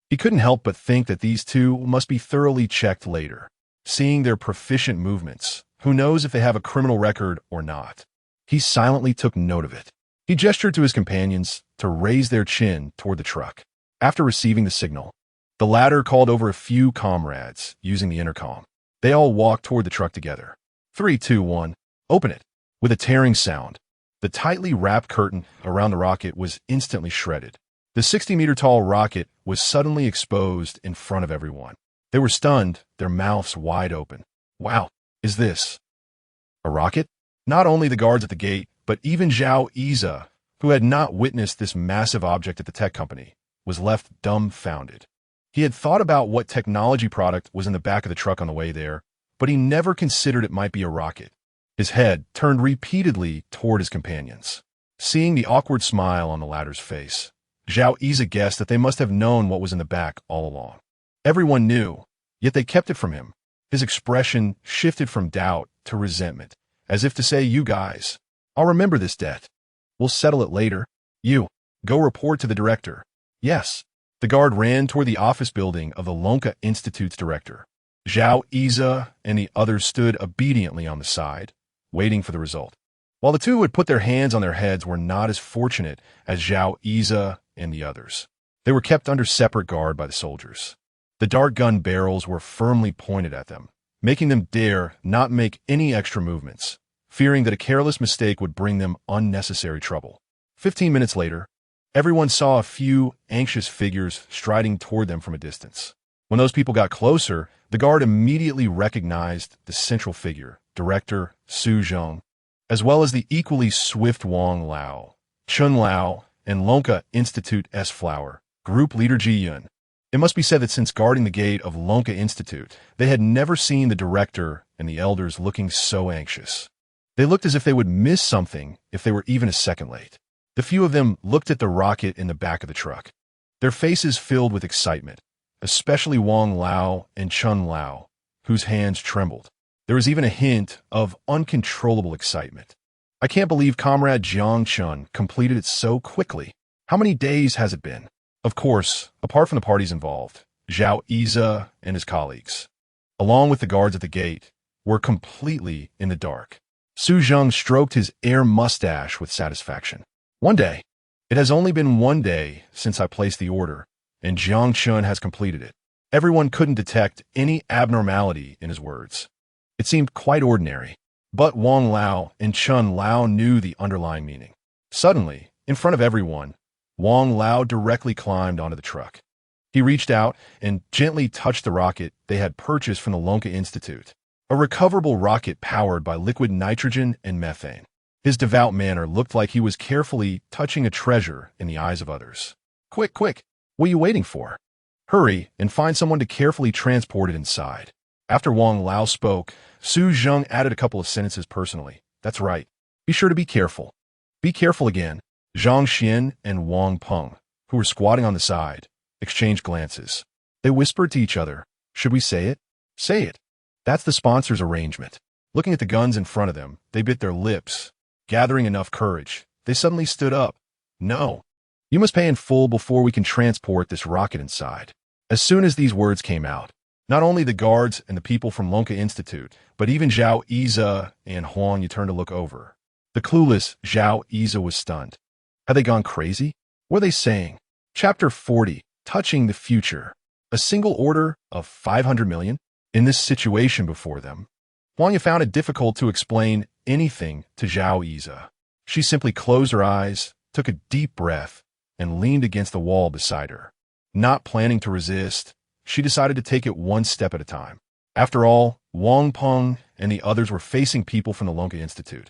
He couldn't help but think that these two must be thoroughly checked later. Seeing their proficient movements, who knows if they have a criminal record or not? He silently took note of it. He gestured to his companions to raise their chin toward the truck. After receiving the signal, the latter called over a few comrades using the intercom. They all walked toward the truck together. 3, 2, 1, open it. With a tearing sound, the tightly wrapped curtain around the rocket was instantly shredded. The 60-meter-tall rocket was suddenly exposed in front of everyone. They were stunned, their mouths wide open. Wow, is this a rocket? Not only the guards at the gate, but even Zhao Yiza, who had not witnessed this massive object at the tech company, was left dumbfounded. He had thought about what technology product was in the back of the truck on the way there, but he never considered it might be a rocket. His head turned repeatedly toward his companions. Seeing the awkward smile on the latter's face, Zhao Iza guessed that they must have known what was in the back all along. Everyone knew, yet they kept it from him. His expression shifted from doubt to resentment, as if to say, "You guys, I'll remember this debt. We'll settle it later. You, go report to the director." Yes. The guard ran toward the office building of the Lonka Institute's director. Zhao Iza and the others stood obediently on the side, waiting for the result. While the two who had put their hands on their heads were not as fortunate as Zhao Iza and the others, they were kept under separate guard by the soldiers. The dart gun barrels were firmly pointed at them, making them dare not make any extra movements, fearing that a careless mistake would bring them unnecessary trouble. 15 minutes later, everyone saw a few anxious figures striding toward them from a distance. When those people got closer, the guard immediately recognized the central figure, Director Su Zhong, as well as the equally swift Wang Lao, Chun Lao, and Lonka Institute S. Flower, Group Leader Ji Yun. It must be said that since guarding the gate of Lonka Institute, they had never seen the director and the elders looking so anxious. They looked as if they would miss something if they were even a second late. The few of them looked at the rocket in the back of the truck, their faces filled with excitement, especially Wang Lao and Chun Lao, whose hands trembled. There was even a hint of uncontrollable excitement. "I can't believe Comrade Jiang Chun completed it so quickly. How many days has it been?" Of course, apart from the parties involved, Zhao Iza and his colleagues, along with the guards at the gate, were completely in the dark. Su Zhong stroked his air mustache with satisfaction. "One day. It has only been 1 day since I placed the order, and Jiang Chun has completed it." Everyone couldn't detect any abnormality in his words. It seemed quite ordinary, but Wang Lao and Chun Lao knew the underlying meaning. Suddenly, in front of everyone, Wang Lao directly climbed onto the truck. He reached out and gently touched the rocket they had purchased from the Lonka Institute, a recoverable rocket powered by liquid nitrogen and methane. His devout manner looked like he was carefully touching a treasure in the eyes of others. "Quick, quick, what are you waiting for? Hurry and find someone to carefully transport it inside." After Wang Lao spoke, Su Zhong added a couple of sentences personally. "That's right. Be sure to be careful." "Be careful again." Zhang Xian and Wang Peng, who were squatting on the side, exchanged glances. They whispered to each other, "Should we say it?" "Say it. That's the sponsor's arrangement." Looking at the guns in front of them, they bit their lips. Gathering enough courage, they suddenly stood up. "No. You must pay in full before we can transport this rocket inside." As soon as these words came out, not only the guards and the people from Lonka Institute, but even Zhao Iza and Huang Yu turned to look over. The clueless Zhao Iza was stunned. Had they gone crazy? What were they saying? Chapter 40, Touching the Future. A single order of 500 million? In this situation before them, Huang Yu found it difficult to explain anything to Zhao Iza. She simply closed her eyes, took a deep breath, and leaned against the wall beside her. Not planning to resist, she decided to take it one step at a time. After all, Wang Peng and the others were facing people from the Lonka Institute.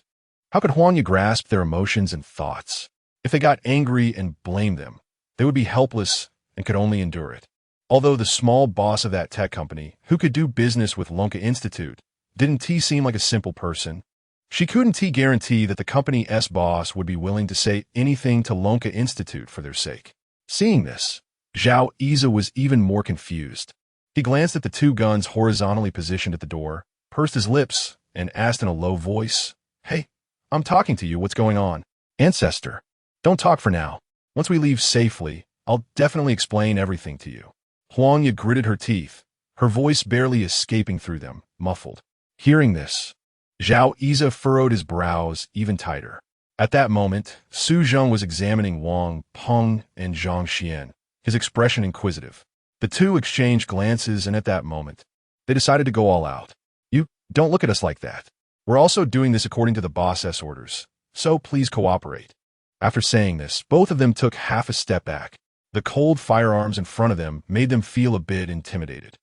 How could Huang Yu grasp their emotions and thoughts? If they got angry and blamed them, they would be helpless and could only endure it. Although the small boss of that tech company, who could do business with Lonka Institute, didn't seem like a simple person, she couldn't guarantee that the company's boss would be willing to say anything to Lonka Institute for their sake. Seeing this, Zhao Iza was even more confused. He glanced at the two guns horizontally positioned at the door, pursed his lips, and asked in a low voice, "Hey, I'm talking to you. What's going on?" "Ancestor, don't talk for now. Once we leave safely, I'll definitely explain everything to you." Huang Yu gritted her teeth, her voice barely escaping through them, muffled. Hearing this, Zhao Iza furrowed his brows even tighter. At that moment, Su Zhong was examining Wang Peng and Zhang Xian, his expression inquisitive. The two exchanged glances, and at that moment, they decided to go all out. "You don't look at us like that. We're also doing this according to the boss's orders, so please cooperate." After saying this, both of them took half a step back. The cold firearms in front of them made them feel a bit intimidated.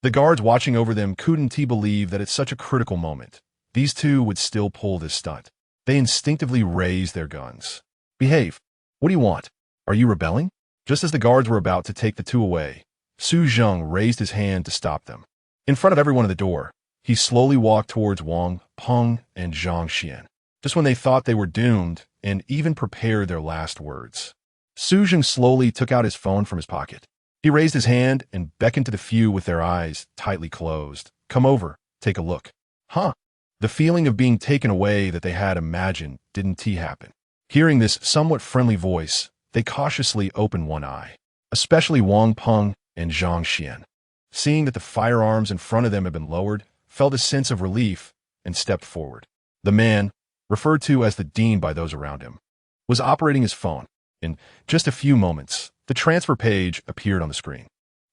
The guards watching over them couldn't believe that at such a critical moment, these two would still pull this stunt. They instinctively raised their guns. "Behave. What do you want? Are you rebelling?" Just as the guards were about to take the two away, Su Zheng raised his hand to stop them. In front of everyone at the door, he slowly walked towards Wang Peng and Zhang Xian, just when they thought they were doomed and even prepared their last words. Su Zheng slowly took out his phone from his pocket. He raised his hand and beckoned to the few with their eyes tightly closed. Come over, take a look. Huh? The feeling of being taken away that they had imagined didn't happen. Hearing this somewhat friendly voice, they cautiously opened one eye, especially Wang Peng and Zhang Xian. Seeing that the firearms in front of them had been lowered, felt a sense of relief and stepped forward. The man, referred to as the Dean by those around him, was operating his phone. In just a few moments, the transfer page appeared on the screen.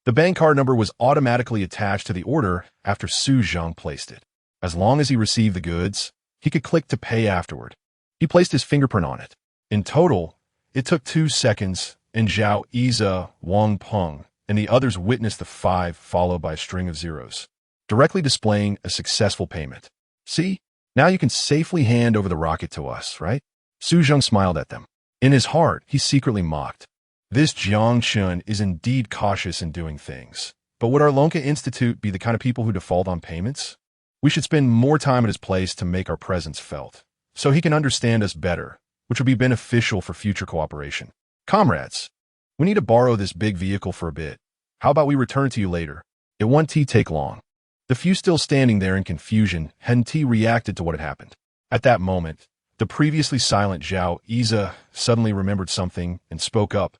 The bank card number was automatically attached to the order after Su Zheng placed it. As long as he received the goods, he could click to pay afterward. He placed his fingerprint on it. In total, it took 2 seconds, and Zhao Yize, Wang Peng, and the others witnessed the 5 followed by a string of zeros, directly displaying a successful payment. See? Now you can safely hand over the rocket to us, right? Su Zheng smiled at them. In his heart, he secretly mocked. This Jiang Chun is indeed cautious in doing things. But would our Lonka Institute be the kind of people who default on payments? We should spend more time at his place to make our presence felt, so he can understand us better, which would be beneficial for future cooperation. Comrades, we need to borrow this big vehicle for a bit. How about we return to you later? It won't take long. The few still standing there in confusion hadn't reacted to what had happened. At that moment, the previously silent Zhao Yize suddenly remembered something and spoke up.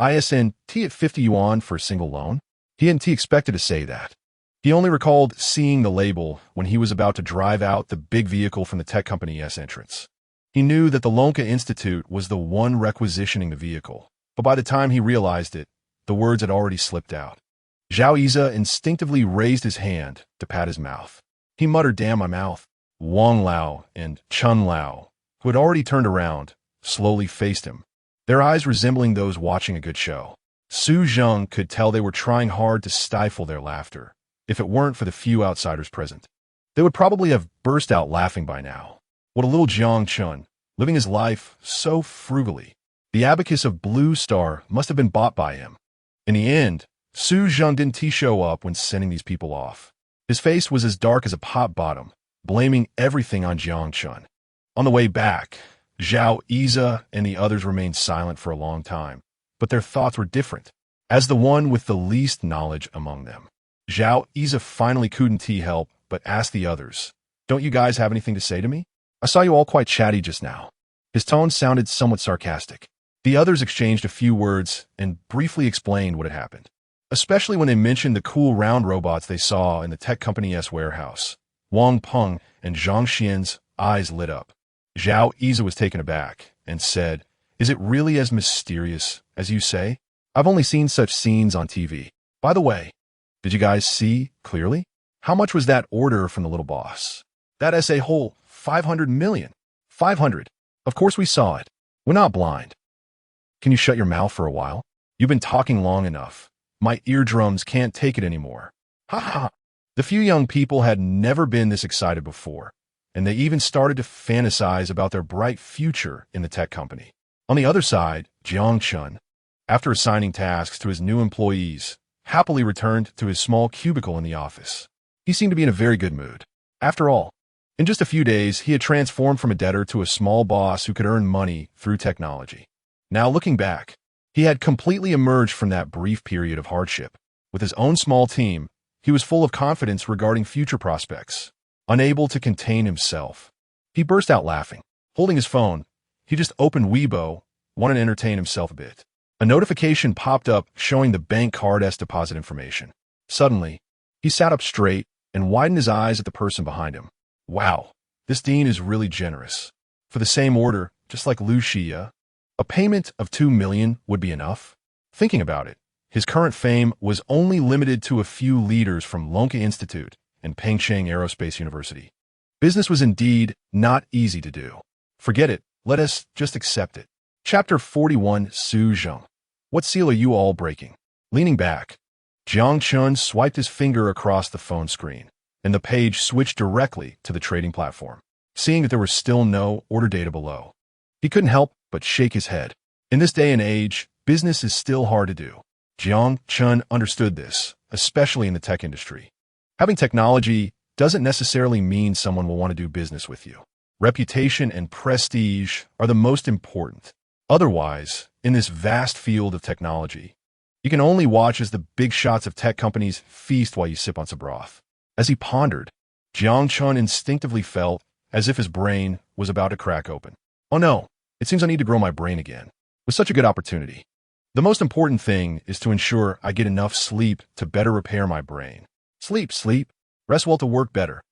ISN at 50 yuan for a single loan? He hadn't expected to say that. He only recalled seeing the label when he was about to drive out the big vehicle from the tech company's entrance. He knew that the Lonka Institute was the one requisitioning the vehicle, but by the time he realized it, the words had already slipped out. Zhao Yize instinctively raised his hand to pat his mouth. He muttered, "Damn my mouth." Wang Lao and Chun Lao, who had already turned around, slowly faced him, their eyes resembling those watching a good show. Su Zheng could tell they were trying hard to stifle their laughter. If it weren't for the few outsiders present, they would probably have burst out laughing by now. What a little Jiang Chun, living his life so frugally. The abacus of Blue Star must have been bought by him. In the end, Su Zheng didn't show up when sending these people off. His face was as dark as a pot bottom, blaming everything on Jiang Chun. On the way back, Zhao Yize and the others remained silent for a long time, but their thoughts were different. As the one with the least knowledge among them, Zhao Yize finally couldn't help but ask the others, "Don't you guys have anything to say to me? I saw you all quite chatty just now." His tone sounded somewhat sarcastic. The others exchanged a few words and briefly explained what had happened, especially when they mentioned the cool round robots they saw in the tech company's warehouse. Wang Peng and Zhang Xian's eyes lit up. Zhao Yize was taken aback and said, "Is it really as mysterious as you say? I've only seen such scenes on TV. By the way, did you guys see clearly? How much was that order from the little boss? That's a whole 500 million. 500. Of course we saw it. We're not blind. Can you shut your mouth for a while? You've been talking long enough. My eardrums can't take it anymore." Ha ha. The few young people had never been this excited before, and they even started to fantasize about their bright future in the tech company. On the other side, Jiang Chun, after assigning tasks to his new employees, happily returned to his small cubicle in the office. He seemed to be in a very good mood. After all, in just a few days, he had transformed from a debtor to a small boss who could earn money through technology. Now looking back, he had completely emerged from that brief period of hardship. With his own small team, he was full of confidence regarding future prospects. Unable to contain himself, he burst out laughing. Holding his phone, he just opened Weibo, wanted to entertain himself a bit. A notification popped up showing the bank card's deposit information. Suddenly, he sat up straight and widened his eyes at the person behind him. Wow, this Dean is really generous. For the same order, just like Lu Xia, a payment of 2 million would be enough. Thinking about it, his current fame was only limited to a few leaders from Lonka Institute and Pengcheng Aerospace University. Business was indeed not easy to do. Forget it, let us just accept it. Chapter 41. Su Zheng. What seal are you all breaking? Leaning back, Jiang Chun swiped his finger across the phone screen, and the page switched directly to the trading platform. Seeing that there was still no order data below, he couldn't help but shake his head. In this day and age, business is still hard to do. Jiang Chun understood this, especially in the tech industry. Having technology doesn't necessarily mean someone will want to do business with you. Reputation and prestige are the most important. Otherwise, in this vast field of technology, you can only watch as the big shots of tech companies feast while you sip on some broth. As he pondered, Jiang Chun instinctively felt as if his brain was about to crack open. Oh no, it seems I need to grow my brain again. With such a good opportunity. The most important thing is to ensure I get enough sleep to better repair my brain. Sleep. Rest well to work better.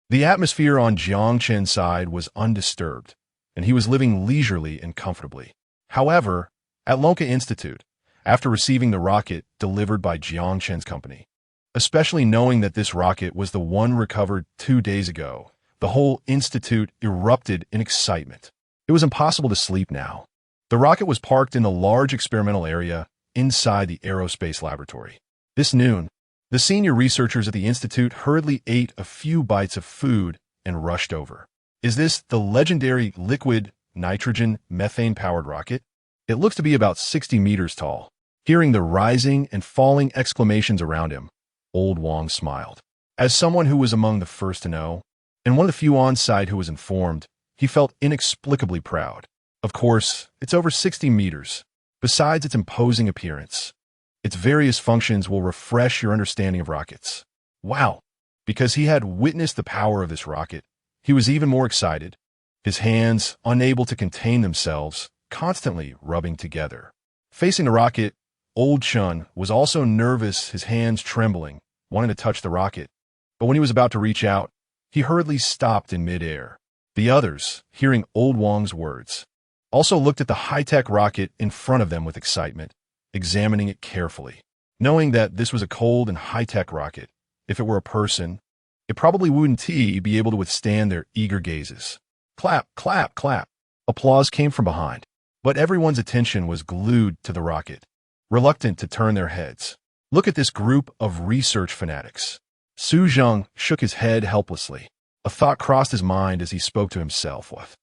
The atmosphere on Jiang Chen's side was undisturbed, and he was living leisurely and comfortably. However, at Lonka Institute, after receiving the rocket delivered by Jiang Chen's company, especially knowing that this rocket was the one recovered 2 days ago, the whole institute erupted in excitement. It was impossible to sleep now. The rocket was parked in the large experimental area inside the aerospace laboratory. This noon, the senior researchers at the institute hurriedly ate a few bites of food and rushed over. Is this the legendary liquid nitrogen methane-powered rocket? It looks to be about 60 meters tall. Hearing the rising and falling exclamations around him, Old Wang smiled. As someone who was among the first to know, and one of the few on-site who was informed, he felt inexplicably proud. Of course, it's over 60 meters. Besides its imposing appearance, its various functions will refresh your understanding of rockets. Wow! Because he had witnessed the power of this rocket, he was even more excited, his hands, unable to contain themselves, constantly rubbing together. Facing the rocket, Old Chun was also nervous, his hands trembling, wanting to touch the rocket. But when he was about to reach out, he hurriedly stopped in midair. The others, hearing Old Wang's words, also looked at the high-tech rocket in front of them with excitement, examining it carefully. Knowing that this was a cold and high-tech rocket, if it were a person, it probably wouldn't be able to withstand their eager gazes. Clap, clap, clap. Applause came from behind, but everyone's attention was glued to the rocket, reluctant to turn their heads. Look at this group of research fanatics. Su Zheng shook his head helplessly. A thought crossed his mind as he spoke to himself. What?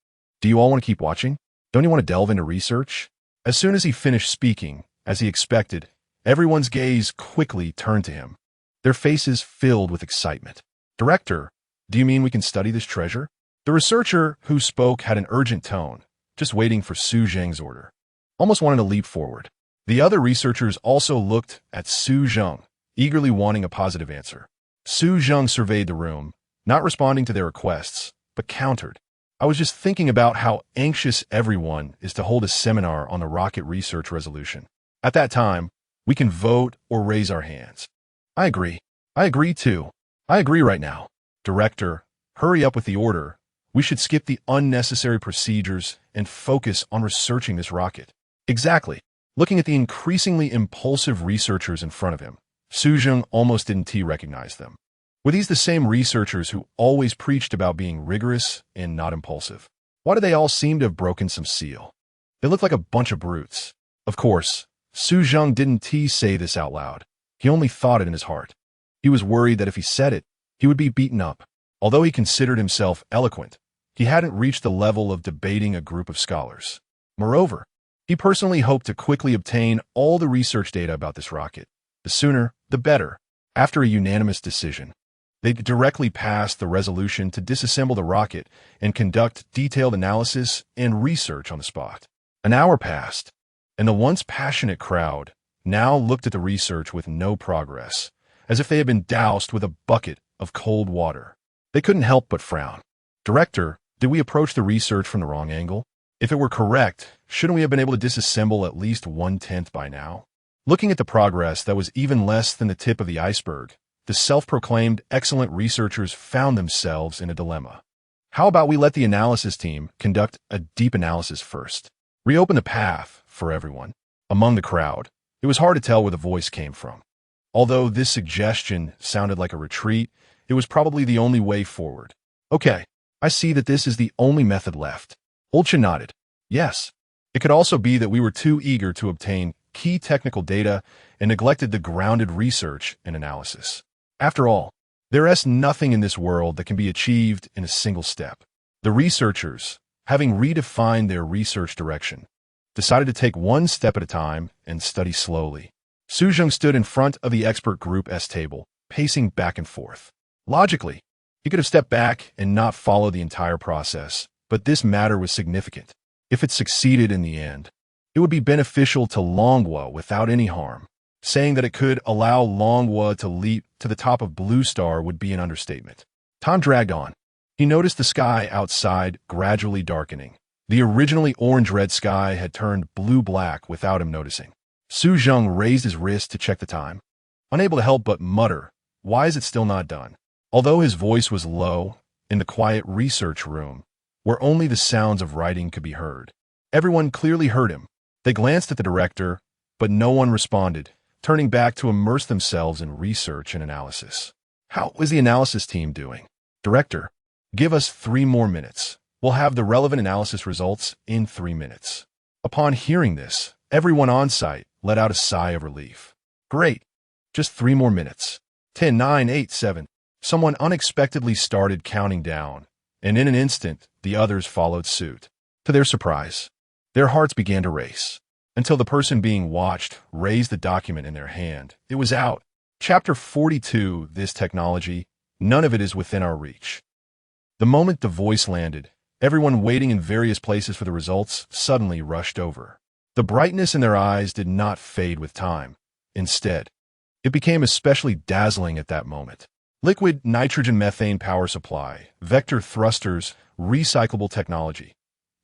Do you all want to keep watching? Don't you want to delve into research? As soon as he finished speaking, as he expected, everyone's gaze quickly turned to him, their faces filled with excitement. Director, do you mean we can study this treasure? The researcher who spoke had an urgent tone, just waiting for Su Zheng's order. Almost wanted to leap forward. The other researchers also looked at Su Zheng, eagerly wanting a positive answer. Su Zheng surveyed the room, not responding to their requests, but countered. I was just thinking about how anxious everyone is to hold a seminar on the rocket research resolution. At that time, we can vote or raise our hands. I agree. I agree too. I agree right now. Director, hurry up with the order. We should skip the unnecessary procedures and focus on researching this rocket. Exactly. Looking at the increasingly impulsive researchers in front of him, Su Zheng almost didn't recognize them. Were these the same researchers who always preached about being rigorous and not impulsive? Why do they all seem to have broken some seal? They look like a bunch of brutes. Of course, Su Zheng didn't say this out loud. He only thought it in his heart. He was worried that if he said it, he would be beaten up. Although he considered himself eloquent, he hadn't reached the level of debating a group of scholars. Moreover, he personally hoped to quickly obtain all the research data about this rocket. The sooner, the better. After a unanimous decision, they directly passed the resolution to disassemble the rocket and conduct detailed analysis and research on the spot. An hour passed, and the once passionate crowd now looked at the research with no progress, as if they had been doused with a bucket of cold water. They couldn't help but frown. Director, did we approach the research from the wrong angle? If it were correct, shouldn't we have been able to disassemble at least 1/10 by now? Looking at the progress that was even less than the tip of the iceberg, the self-proclaimed excellent researchers found themselves in a dilemma. How about we let the analysis team conduct a deep analysis first? Reopen the path for everyone. Among the crowd, it was hard to tell where the voice came from. Although this suggestion sounded like a retreat, it was probably the only way forward. Okay, I see that this is the only method left. Old Chen nodded. Yes. It could also be that we were too eager to obtain key technical data and neglected the grounded research and analysis. After all, there is nothing in this world that can be achieved in a single step. The researchers, having redefined their research direction, decided to take one step at a time and study slowly. Su Zheng stood in front of the expert group S table, pacing back and forth. Logically, he could have stepped back and not followed the entire process, but this matter was significant. If it succeeded in the end, it would be beneficial to Longhua without any harm. Saying that it could allow Longhua to leap to the top of Blue Star would be an understatement. Time dragged on. He noticed the sky outside gradually darkening. The originally orange-red sky had turned blue-black without him noticing. Su Zheng raised his wrist to check the time, unable to help but mutter, "Why is it still not done?" Although his voice was low, in the quiet research room, where only the sounds of writing could be heard, everyone clearly heard him. They glanced at the director, but no one responded, turning back to immerse themselves in research and analysis. How was the analysis team doing? Director, give us 3 more minutes. We'll have the relevant analysis results in 3 minutes. Upon hearing this, everyone on site let out a sigh of relief. Great. Just 3 more minutes. 10, 9, 8, 7. Someone unexpectedly started counting down, and in an instant, the others followed suit. To their surprise, their hearts began to race, until the person being watched raised the document in their hand. It was out. Chapter 42, This Technology, None of It Is Within Our Reach. The moment the voice landed, everyone waiting in various places for the results suddenly rushed over. The brightness in their eyes did not fade with time. Instead, it became especially dazzling at that moment. Liquid nitrogen methane power supply, vector thrusters, recyclable technology,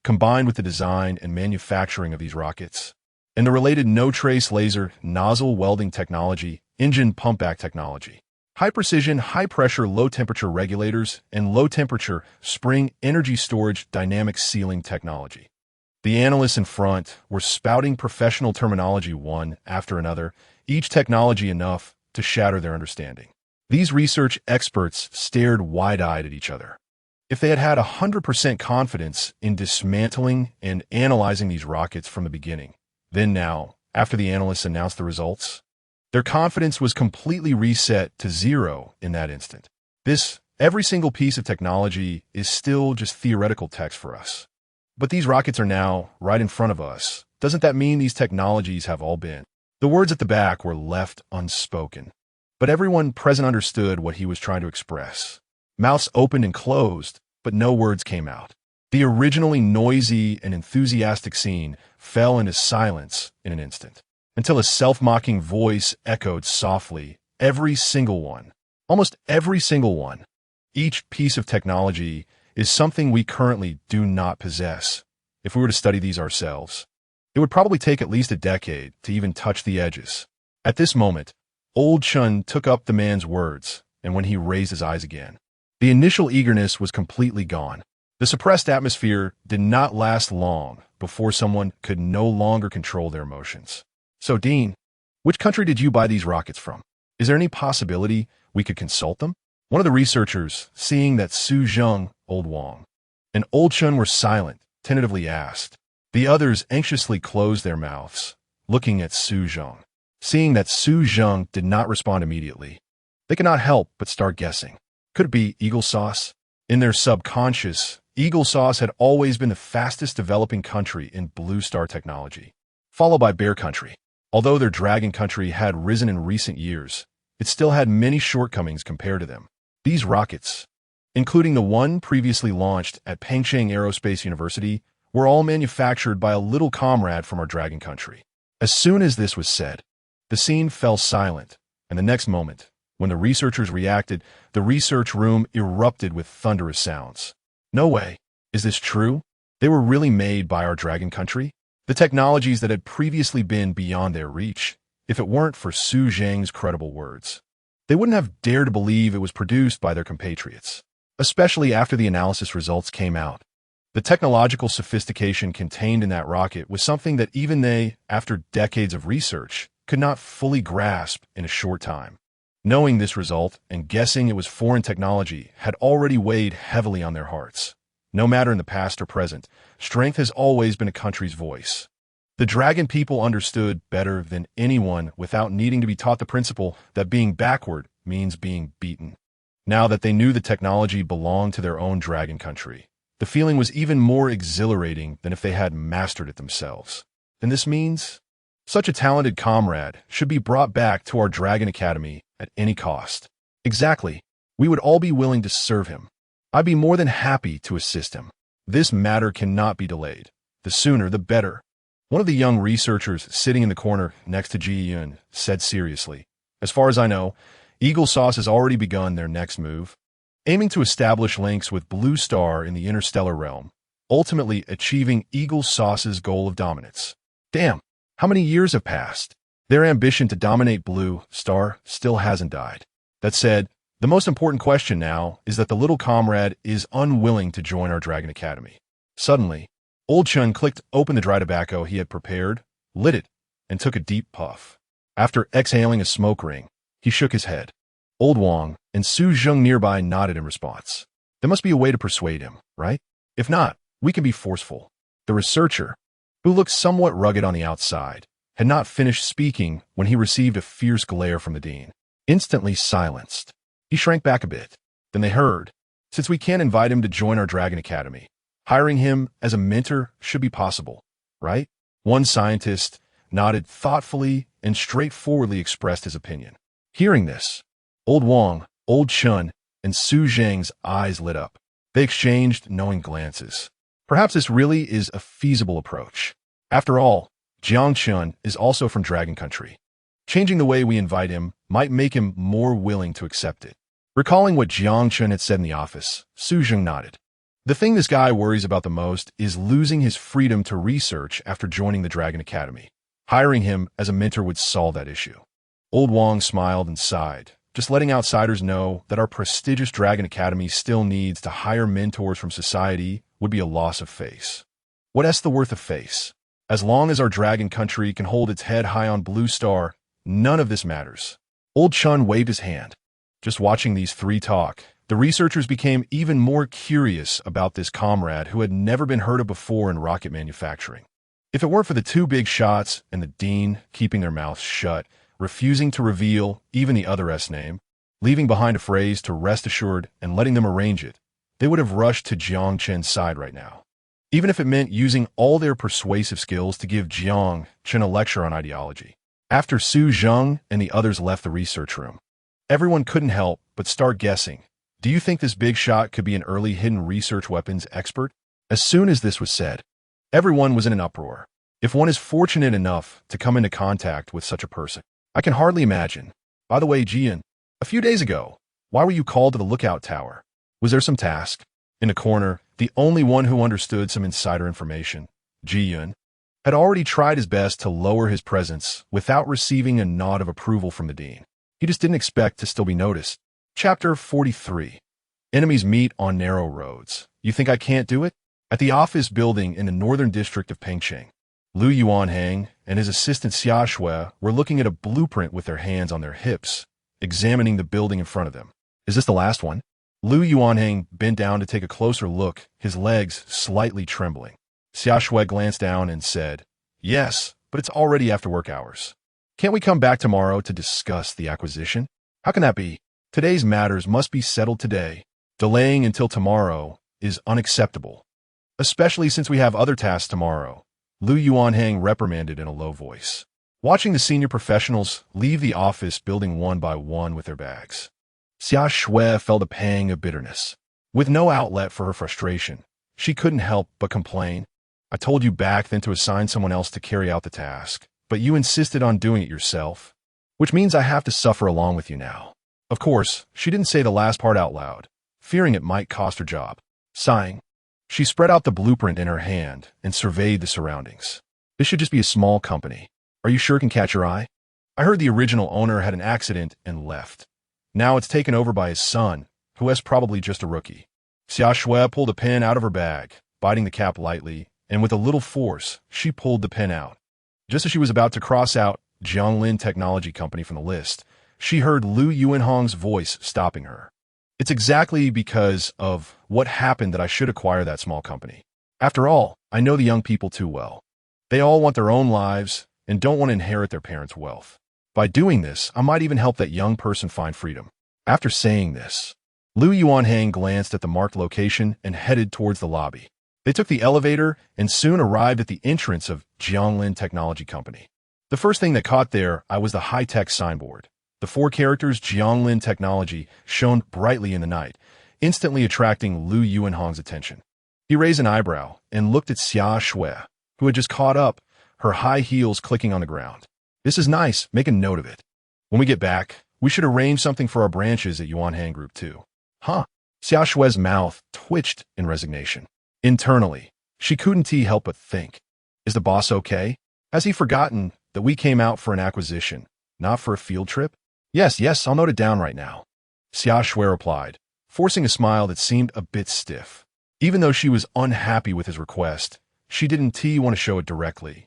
combined with the design and manufacturing of these rockets, and the related no-trace laser, nozzle welding technology, engine pumpback technology, high-precision, high-pressure, low-temperature regulators, and low-temperature spring energy storage dynamic sealing technology. The analysts in front were spouting professional terminology one after another, each technology enough to shatter their understanding. These research experts stared wide-eyed at each other. If they had had 100% confidence in dismantling and analyzing these rockets from the beginning, then now, after the analysts announced the results, their confidence was completely reset to 0 in that instant. Every single piece of technology is still just theoretical text for us. But these rockets are now right in front of us. Doesn't that mean these technologies have all been? The words at the back were left unspoken, but everyone present understood what he was trying to express. Mouths opened and closed, but no words came out. The originally noisy and enthusiastic scene fell into silence in an instant, until a self-mocking voice echoed softly, every single one, almost every single one. Each piece of technology is something we currently do not possess. If we were to study these ourselves, it would probably take at least a decade to even touch the edges. At this moment, Old Chun took up the man's words, and when he raised his eyes again, the initial eagerness was completely gone. The suppressed atmosphere did not last long before someone could no longer control their emotions. So, Dean, which country did you buy these rockets from? Is there any possibility we could consult them? One of the researchers, seeing that Su Zheng, Old Wang, and Old Chun were silent, tentatively asked. The others anxiously closed their mouths, looking at Su Zheng. Seeing that Su Zheng did not respond immediately, they could not help but start guessing. Could it be Eagle Sauce? In their subconscious, Eagle Sauce had always been the fastest developing country in Blue Star technology, followed by Bear Country. Although their Dragon Country had risen in recent years, it still had many shortcomings compared to them. These rockets, including the one previously launched at Pengcheng Aerospace University, were all manufactured by a little comrade from our Dragon Country. As soon as this was said, the scene fell silent, and the next moment, when the researchers reacted, the research room erupted with thunderous sounds. No way. Is this true? They were really made by our Dragon Country? The technologies that had previously been beyond their reach, if it weren't for Su Zheng's credible words. They wouldn't have dared to believe it was produced by their compatriots, especially after the analysis results came out. The technological sophistication contained in that rocket was something that even they, after decades of research, could not fully grasp in a short time. Knowing this result and guessing it was foreign technology had already weighed heavily on their hearts. No matter in the past or present, strength has always been a country's voice. The Dragon people understood better than anyone without needing to be taught the principle that being backward means being beaten. Now that they knew the technology belonged to their own Dragon Country, the feeling was even more exhilarating than if they had mastered it themselves. And this means Such a talented comrade should be brought back to our Dragon Academy at any cost. Exactly. We would all be willing to serve him. I'd be more than happy to assist him. This matter cannot be delayed. The sooner, the better. One of the young researchers sitting in the corner next to Ji Yun said seriously, "As far as I know, Eagle Sauce has already begun their next move, aiming to establish links with Blue Star in the interstellar realm, ultimately achieving Eagle Sauce's goal of dominance." Damn, how many years have passed? Their ambition to dominate Blue Star still hasn't died. That said, the most important question now is that the little comrade is unwilling to join our Dragon Academy. Suddenly, Old Chun clicked open the dry tobacco he had prepared, lit it, and took a deep puff. After exhaling a smoke ring, he shook his head. Old Wang and Su Zheng nearby nodded in response. There must be a way to persuade him, right? If not, we can be forceful. The researcher, who looked somewhat rugged on the outside, had not finished speaking when he received a fierce glare from the dean. Instantly silenced, he shrank back a bit. Then they heard, "Since we can't invite him to join our Dragon Academy, hiring him as a mentor should be possible, right?" One scientist nodded thoughtfully and straightforwardly expressed his opinion. Hearing this, Old Wang, Old Chun, and Su Zheng's eyes lit up. They exchanged knowing glances. Perhaps this really is a feasible approach. After all, Jiang Chun is also from Dragon Country. Changing the way we invite him might make him more willing to accept it. Recalling what Jiang Chun had said in the office, Su Zheng nodded. The thing this guy worries about the most is losing his freedom to research after joining the Dragon Academy. Hiring him as a mentor would solve that issue. Old Wang smiled and sighed, just letting outsiders know that our prestigious Dragon Academy still needs to hire mentors from society would be a loss of face. What's the worth of face? As long as our Dragon Country can hold its head high on Blue Star, none of this matters. Old Chun waved his hand. Just watching these three talk, the researchers became even more curious about this comrade who had never been heard of before in rocket manufacturing. If it weren't for the two big shots and the dean keeping their mouths shut, refusing to reveal even the other S name, leaving behind a phrase to rest assured and letting them arrange it, they would have rushed to Jiang Chen's side right now. Even if it meant using all their persuasive skills to give Jiang Chen a lecture on ideology. After Su Zheng and the others left the research room, everyone couldn't help but start guessing. Do you think this big shot could be an early hidden research weapons expert? As soon as this was said, everyone was in an uproar. If one is fortunate enough to come into contact with such a person, I can hardly imagine. By the way, Jian, a few days ago, why were you called to the lookout tower? Was there some task? In a corner, the only one who understood some insider information, Ji Yun, had already tried his best to lower his presence without receiving a nod of approval from the dean. He just didn't expect to still be noticed. Chapter 43. Enemies meet on narrow roads. You think I can't do it? At the office building in the northern district of Pengcheng, Lu Yuanhang and his assistant Xia Shui were looking at a blueprint with their hands on their hips, examining the building in front of them. Is this the last one? Lu Yuanhang bent down to take a closer look, his legs slightly trembling. Xia Shui glanced down and said, "Yes, but it's already after work hours. Can't we come back tomorrow to discuss the acquisition?" "How can that be? Today's matters must be settled today. Delaying until tomorrow is unacceptable, especially since we have other tasks tomorrow," Lu Yuanhang reprimanded in a low voice. Watching the senior professionals leave the office building one by one with their bags, Xia Shui felt a pang of bitterness. With no outlet for her frustration, she couldn't help but complain. "I told you back then to assign someone else to carry out the task, but you insisted on doing it yourself, which means I have to suffer along with you now." Of course, she didn't say the last part out loud, fearing it might cost her job. Sighing, she spread out the blueprint in her hand and surveyed the surroundings. "This should just be a small company. Are you sure it can catch your eye? I heard the original owner had an accident and left. Now it's taken over by his son, who is probably just a rookie." Xia Shui pulled a pen out of her bag, biting the cap lightly, and with a little force, she pulled the pen out. Just as she was about to cross out Jianglin Technology Company from the list, she heard Lu Yuanhang's voice stopping her. "It's exactly because of what happened that I should acquire that small company. After all, I know the young people too well. They all want their own lives and don't want to inherit their parents' wealth. By doing this, I might even help that young person find freedom." After saying this, Lu Yuanhang glanced at the marked location and headed towards the lobby. They took the elevator and soon arrived at the entrance of Jianglin Technology Company. The first thing that caught their eye was the high-tech signboard. The 4 characters Jianglin technology shone brightly in the night, instantly attracting Lu Yuanhong's attention. He raised an eyebrow and looked at Xia Shui, who had just caught up, her high heels clicking on the ground. This is nice, make a note of it. When we get back, we should arrange something for our branches at Yuanhang Group too. Huh? Xia Shui's mouth twitched in resignation. Internally, she couldn't help but think, is the boss okay? Has he forgotten that we came out for an acquisition, not for a field trip? Yes, I'll note it down right now. Xia Shui replied, forcing a smile that seemed a bit stiff. Even though she was unhappy with his request, she didn't want to show it directly.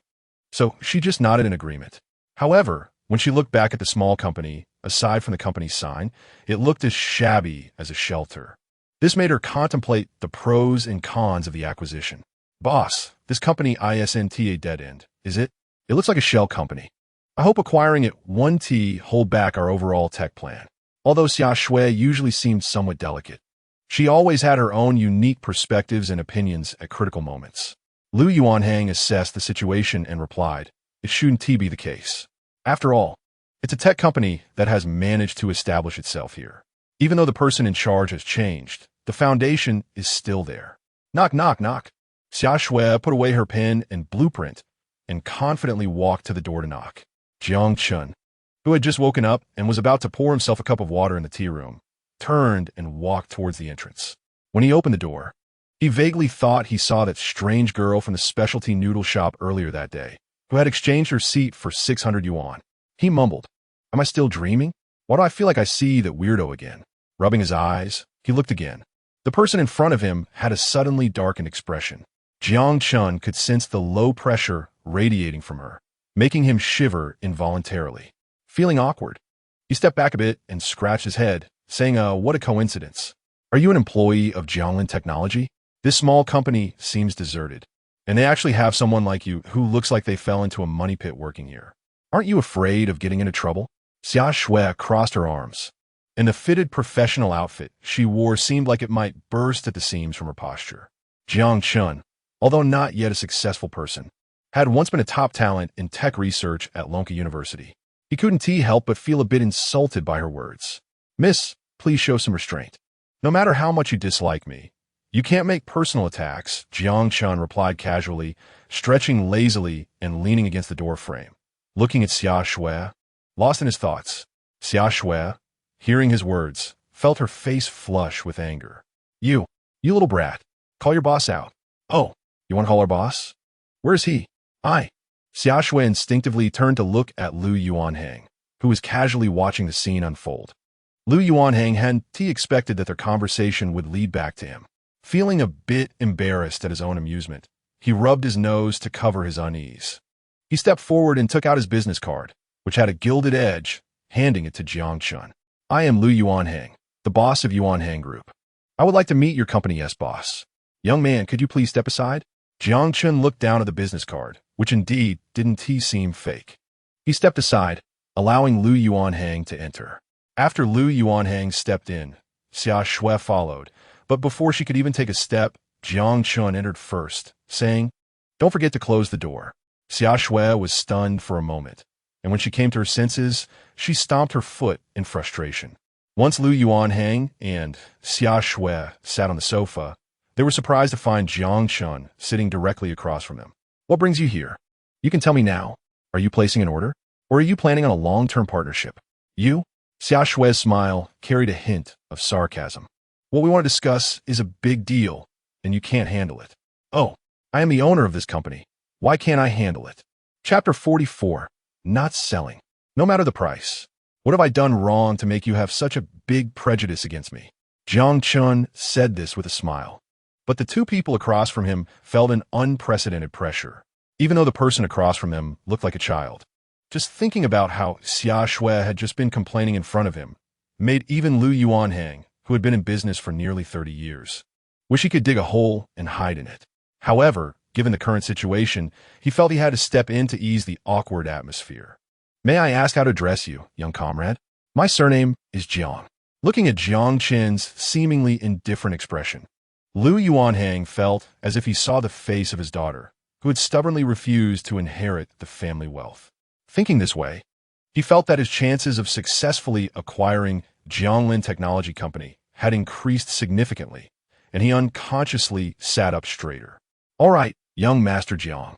So she just nodded in agreement. However, when she looked back at the small company, aside from the company's sign, it looked as shabby as a shelter. This made her contemplate the pros and cons of the acquisition. Boss, this company isn't a dead end, is it? It looks like a shell company. I hope acquiring it won't hold back our overall tech plan. Although Xia Shui usually seemed somewhat delicate, she always had her own unique perspectives and opinions at critical moments. Lu Yuanhang assessed the situation and replied, it shouldn't be the case. After all, it's a tech company that has managed to establish itself here. Even though the person in charge has changed, the foundation is still there. Knock, knock, knock. Xia Shui put away her pen and blueprint and confidently walked to the door to knock. Jiang Chun, who had just woken up and was about to pour himself a cup of water in the tea room, turned and walked towards the entrance. When he opened the door, he vaguely thought he saw that strange girl from the specialty noodle shop earlier that day, who had exchanged her seat for 600 yuan. He mumbled, am I still dreaming? Why do I feel like I see that weirdo again? Rubbing his eyes, he looked again. The person in front of him had a suddenly darkened expression. Jiang Chun could sense the low pressure radiating from her, making him shiver involuntarily. Feeling awkward, he stepped back a bit and scratched his head, saying, what a coincidence. Are you an employee of Jianglin Technology? This small company seems deserted, and they actually have someone like you who looks like they fell into a money pit working here. Aren't you afraid of getting into trouble? Xia Shui crossed her arms, and the fitted professional outfit she wore seemed like it might burst at the seams from her posture. Jiang Chun, although not yet a successful person, had once been a top talent in tech research at Lonka University. He couldn't help but feel a bit insulted by her words. Miss, please show some restraint. No matter how much you dislike me, you can't make personal attacks, Jiang Chun replied casually, stretching lazily and leaning against the door frame. Looking at Xia Shui, lost in his thoughts, Xia Shui, hearing his words, felt her face flush with anger. You little brat, call your boss out. Oh, you want to call our boss? Where's he? Xia Shui instinctively turned to look at Lu Yuanhang, who was casually watching the scene unfold. Lu Yuanhang hadn't expected that their conversation would lead back to him. Feeling a bit embarrassed at his own amusement, he rubbed his nose to cover his unease. He stepped forward and took out his business card, which had a gilded edge, handing it to Jiang Chun. I am Lu Yuanhang, the boss of Yuanhang Group. I would like to meet your company's boss. Young man, could you please step aside? Jiang Chun looked down at the business card, which indeed didn't seem fake. He stepped aside, allowing Lu Yuanhang to enter. After Lu Yuanhang stepped in, Xia Shui followed, but before she could even take a step, Jiang Chun entered first, saying, don't forget to close the door. Xia Shui was stunned for a moment, and when she came to her senses, she stomped her foot in frustration. Once Lu Yuanhang and Xia Shui sat on the sofa, they were surprised to find Jiang Chun sitting directly across from them. What brings you here? You can tell me now. Are you placing an order? Or are you planning on a long-term partnership? You? Xia Shui's smile carried a hint of sarcasm. What we want to discuss is a big deal, and you can't handle it. Oh, I am the owner of this company. Why can't I handle it? Chapter 44. Not selling. No matter the price. What have I done wrong to make you have such a big prejudice against me? Jiang Chun said this with a smile. But the two people across from him felt an unprecedented pressure, even though the person across from them looked like a child. Just thinking about how Xia Shui had just been complaining in front of him made even Lu Yuanhang, who had been in business for nearly 30 years, wish he could dig a hole and hide in it. However, given the current situation, he felt he had to step in to ease the awkward atmosphere. May I ask how to address you, young comrade? My surname is Jiang. Looking at Jiang Chen's seemingly indifferent expression, Lu Yuanhang felt as if he saw the face of his daughter, who had stubbornly refused to inherit the family wealth. Thinking this way, he felt that his chances of successfully acquiring Jianglin Technology Company had increased significantly, and he unconsciously sat up straighter. All right, young Master Jiang.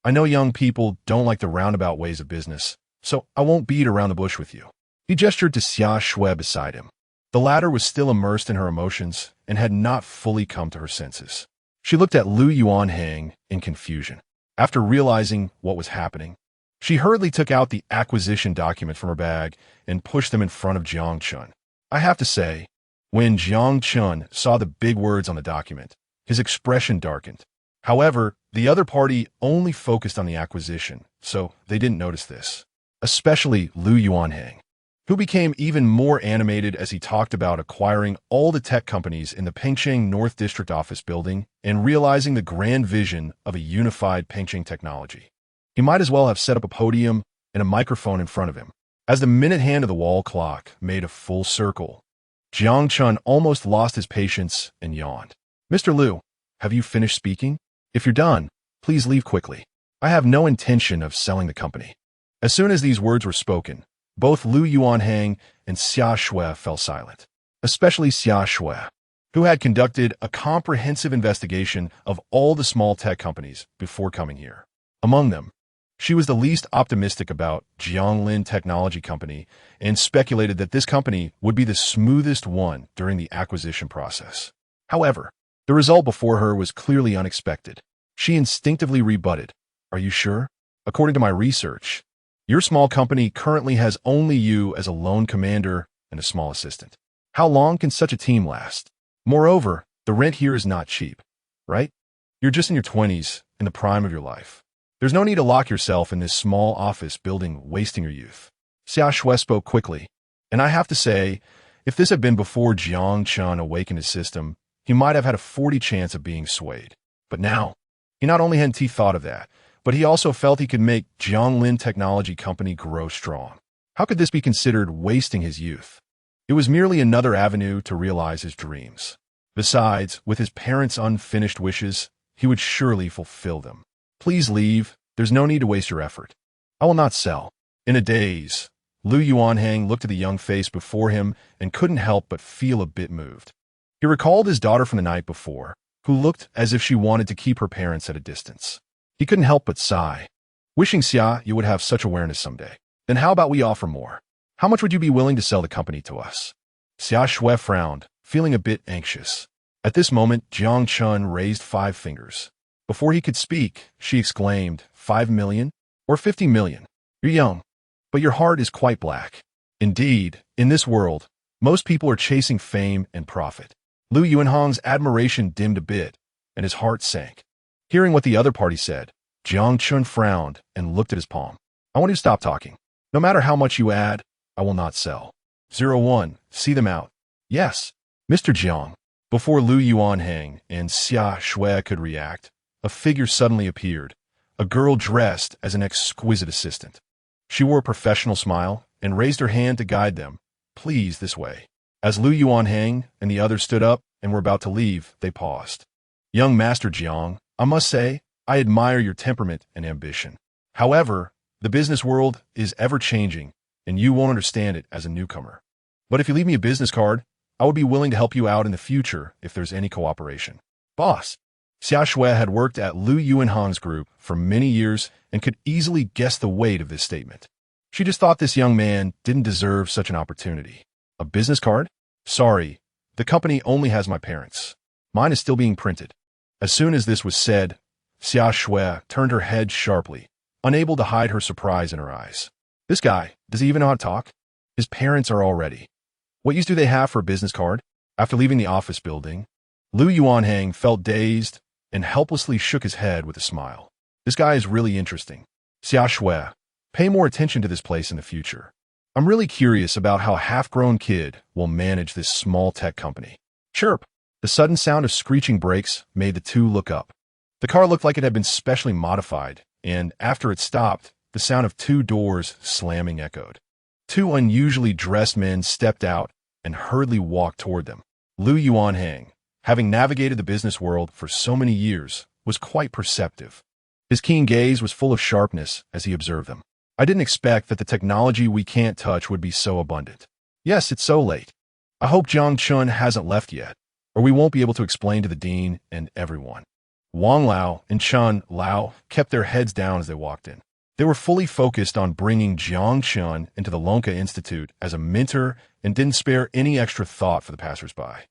I know young people don't like the roundabout ways of business, so I won't beat around the bush with you. He gestured to Xia Shui beside him. The latter was still immersed in her emotions and had not fully come to her senses. She looked at Lu Yuanhang in confusion. After realizing what was happening, she hurriedly took out the acquisition document from her bag and pushed them in front of Jiang Chun. I have to say, when Jiang Chun saw the big words on the document, his expression darkened. However, the other party only focused on the acquisition, so they didn't notice this. Especially Lu Yuanhang, who became even more animated as he talked about acquiring all the tech companies in the Pengcheng North District office building and realizing the grand vision of a unified Pengcheng technology. He might as well have set up a podium and a microphone in front of him. As the minute hand of the wall clock made a full circle, Jiang Chun almost lost his patience and yawned. Mr. Liu, have you finished speaking? If you're done, please leave quickly. I have no intention of selling the company. As soon as these words were spoken, both Lu Yuanhang and Xia Shui fell silent, especially Xia Shui, who had conducted a comprehensive investigation of all the small tech companies before coming here. Among them, she was the least optimistic about Jianglin Technology Company and speculated that this company would be the smoothest one during the acquisition process. However, the result before her was clearly unexpected. She instinctively rebutted, "Are you sure? According to my research, your small company currently has only you as a lone commander and a small assistant. How long can such a team last? Moreover, the rent here is not cheap, right? You're just in your 20s, in the prime of your life. There's no need to lock yourself in this small office building, wasting your youth." Xia Shui spoke quickly, and I have to say, if this had been before Jiang Chun awakened his system, he might have had a 40 chance of being swayed. But now, he not only hadn't thought of that, but he also felt he could make Jianglin Technology Company grow strong. How could this be considered wasting his youth? It was merely another avenue to realize his dreams. Besides, with his parents' unfinished wishes, he would surely fulfill them. Please leave. There's no need to waste your effort. I will not sell. In a daze, Lu Yuanhang looked at the young face before him and couldn't help but feel a bit moved. He recalled his daughter from the night before, who looked as if she wanted to keep her parents at a distance. He couldn't help but sigh. Wishing Xia you would have such awareness someday. Then how about we offer more? How much would you be willing to sell the company to us? Xia Shui frowned, feeling a bit anxious. At this moment, Jiang Chun raised 5 fingers. Before he could speak, she exclaimed, 5 million? Or 50 million? You're young, but your heart is quite black. Indeed, in this world, most people are chasing fame and profit. Lu Yuanhang's admiration dimmed a bit, and his heart sank. Hearing what the other party said, Jiang Chun frowned and looked at his palm. I want you to stop talking. No matter how much you add, I will not sell. 01, see them out. Yes, Mr. Jiang. Before Lu Yuanhang and Xia Shui could react, a figure suddenly appeared, a girl dressed as an exquisite assistant. She wore a professional smile and raised her hand to guide them. Please, this way. As Lu Yuanhang and the others stood up and were about to leave, they paused. Young Master Jiang, I must say, I admire your temperament and ambition. However, the business world is ever-changing, and you won't understand it as a newcomer. But if you leave me a business card, I would be willing to help you out in the future if there's any cooperation. Boss. Xia Shui had worked at Lu Yuanhang's group for many years and could easily guess the weight of this statement. She just thought this young man didn't deserve such an opportunity. A business card? Sorry, the company only has my parents. Mine is still being printed. As soon as this was said, Xia Shui turned her head sharply, unable to hide her surprise in her eyes. This guy, does he even know how to talk? His parents are all ready. What use do they have for a business card? After leaving the office building, Lu Yuanhang felt dazed and helplessly shook his head with a smile. This guy is really interesting. Xia Shui, pay more attention to this place in the future. I'm really curious about how a half-grown kid will manage this small tech company. Chirp! The sudden sound of screeching brakes made the two look up. The car looked like it had been specially modified, and after it stopped, the sound of 2 doors slamming echoed. 2 unusually dressed men stepped out and hurriedly walked toward them. Lu Yuanhang, having navigated the business world for so many years, was quite perceptive. His keen gaze was full of sharpness as he observed them. I didn't expect that the technology we can't touch would be so abundant. Yes, it's so late. I hope Jiang Chun hasn't left yet, or we won't be able to explain to the dean and everyone. Wang Lao and Chun Lao kept their heads down as they walked in. They were fully focused on bringing Jiang Chun into the Lonka Institute as a mentor and didn't spare any extra thought for the passersby.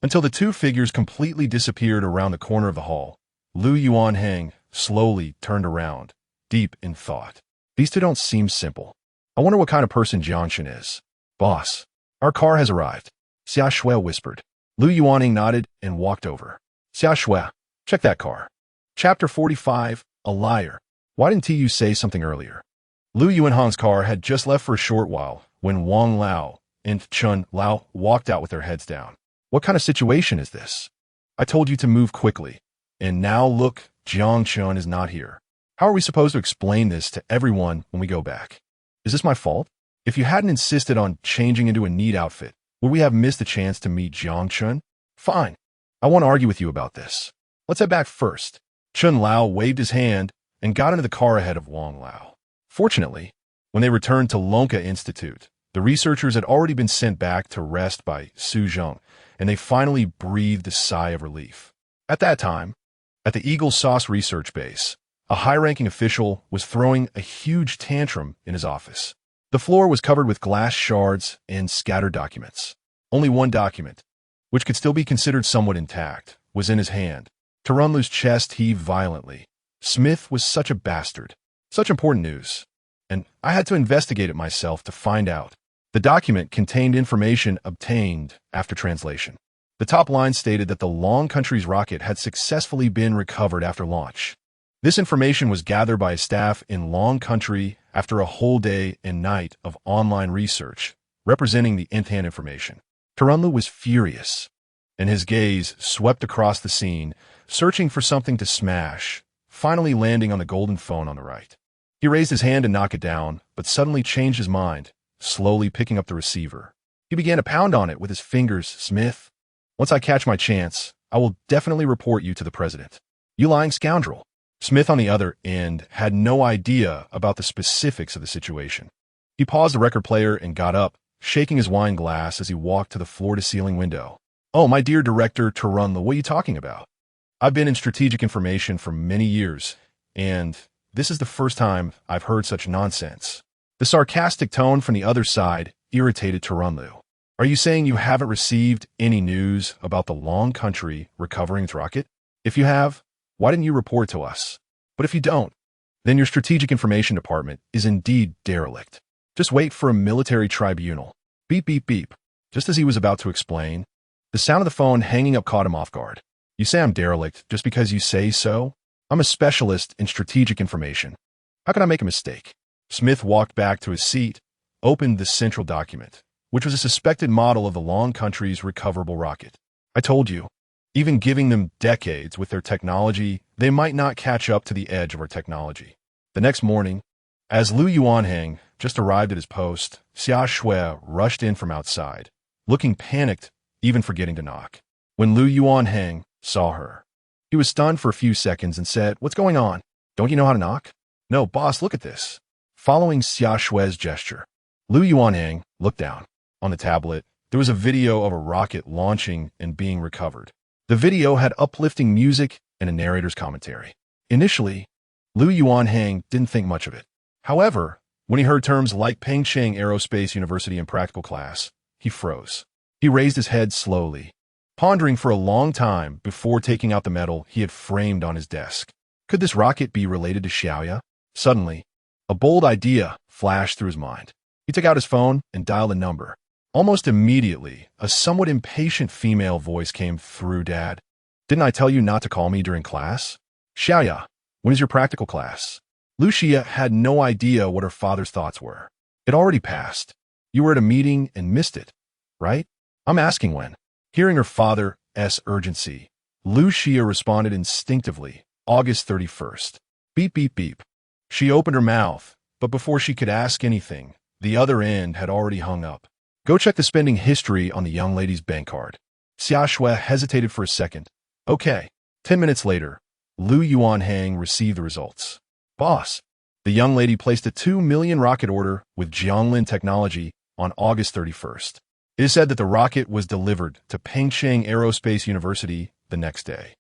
Until the two figures completely disappeared around the corner of the hall, Lu Yuanheng slowly turned around, deep in thought. These two don't seem simple. I wonder what kind of person Jiang Chun is. Boss, our car has arrived, Xia Shui whispered. Lu Yuanheng nodded and walked over. Xia Shui, check that car. Chapter 45, A Liar. Why didn't you say something earlier? Lu Yuanheng's car had just left for a short while when Wang Lao and Chun Lao walked out with their heads down. What kind of situation is this? I told you to move quickly. And now look, Jiang Chun is not here. How are we supposed to explain this to everyone when we go back? Is this my fault? If you hadn't insisted on changing into a neat outfit, would we have missed the chance to meet Jiang Chun? Fine. I won't argue with you about this. Let's head back first. Chun Lao waved his hand and got into the car ahead of Wang Lao. Fortunately, when they returned to Lonka Institute, the researchers had already been sent back to rest by Su Zheng, and they finally breathed a sigh of relief. At that time, at the Eagle Sauce Research Base, a high-ranking official was throwing a huge tantrum in his office. The floor was covered with glass shards and scattered documents. Only one document, which could still be considered somewhat intact, was in his hand. Tarunlu's chest heaved violently. Smith was such a bastard. Such important news. And I had to investigate it myself to find out. The document contained information obtained after translation. The top line stated that the Long Country's rocket had successfully been recovered after launch. This information was gathered by a staff in Long Country after a whole day and night of online research, representing the in-hand information. Tarunlu was furious, and his gaze swept across the scene, searching for something to smash, finally landing on the golden phone on the right. He raised his hand to knock it down, but suddenly changed his mind, slowly picking up the receiver. He began to pound on it with his fingers. Smith, once I catch my chance, I will definitely report you to the president. You lying scoundrel. Smith on the other end had no idea about the specifics of the situation. He paused the record player and got up, shaking his wine glass as he walked to the floor-to-ceiling window. Oh, my dear Director Tarunlu, what are you talking about? I've been in strategic information for many years, and this is the first time I've heard such nonsense. The sarcastic tone from the other side irritated Tarunlu. Are you saying you haven't received any news about the Long Country recovering its rocket? If you have, why didn't you report to us? But if you don't, then your strategic information department is indeed derelict. Just wait for a military tribunal. Beep, beep, beep. Just as he was about to explain, the sound of the phone hanging up caught him off guard. You say I'm derelict just because you say so? I'm a specialist in strategic information. How can I make a mistake? Smith walked back to his seat, opened the central document, which was a suspected model of the Long Country's recoverable rocket. I told you, even giving them decades with their technology, they might not catch up to the edge of our technology. The next morning, as Lu Yuanheng just arrived at his post, Xia Shui rushed in from outside, looking panicked, even forgetting to knock. When Lu Yuanheng saw her, he was stunned for a few seconds and said, "What's going on? Don't you know how to knock?" "No, boss, look at this." Following Xia Shui's gesture, Lu Yuanheng looked down. On the tablet, there was a video of a rocket launching and being recovered. The video had uplifting music and a narrator's commentary. Initially, Lu Yuanheng didn't think much of it. However, when he heard terms like Pengcheng Aerospace University in practical class, he froze. He raised his head slowly, pondering for a long time before taking out the medal he had framed on his desk. Could this rocket be related to Xiaoya? Suddenly, a bold idea flashed through his mind. He took out his phone and dialed a number. Almost immediately, a somewhat impatient female voice came through. "Dad, didn't I tell you not to call me during class?" "Xiaoya, when is your practical class?" Lucia had no idea what her father's thoughts were. It already passed. You were at a meeting and missed it, right? I'm asking when. Hearing her father's urgency, Lucia responded instinctively, August 31st. Beep, beep, beep. She opened her mouth, but before she could ask anything, the other end had already hung up. Go check the spending history on the young lady's bank card. Xia Shui hesitated for a second. Okay. 10 minutes later, Lu Yuanheng received the results. Boss, The young lady placed a 2 million rocket order with Jianglin Technology on August 31st. It is said that the rocket was delivered to Pengcheng Aerospace University the next day.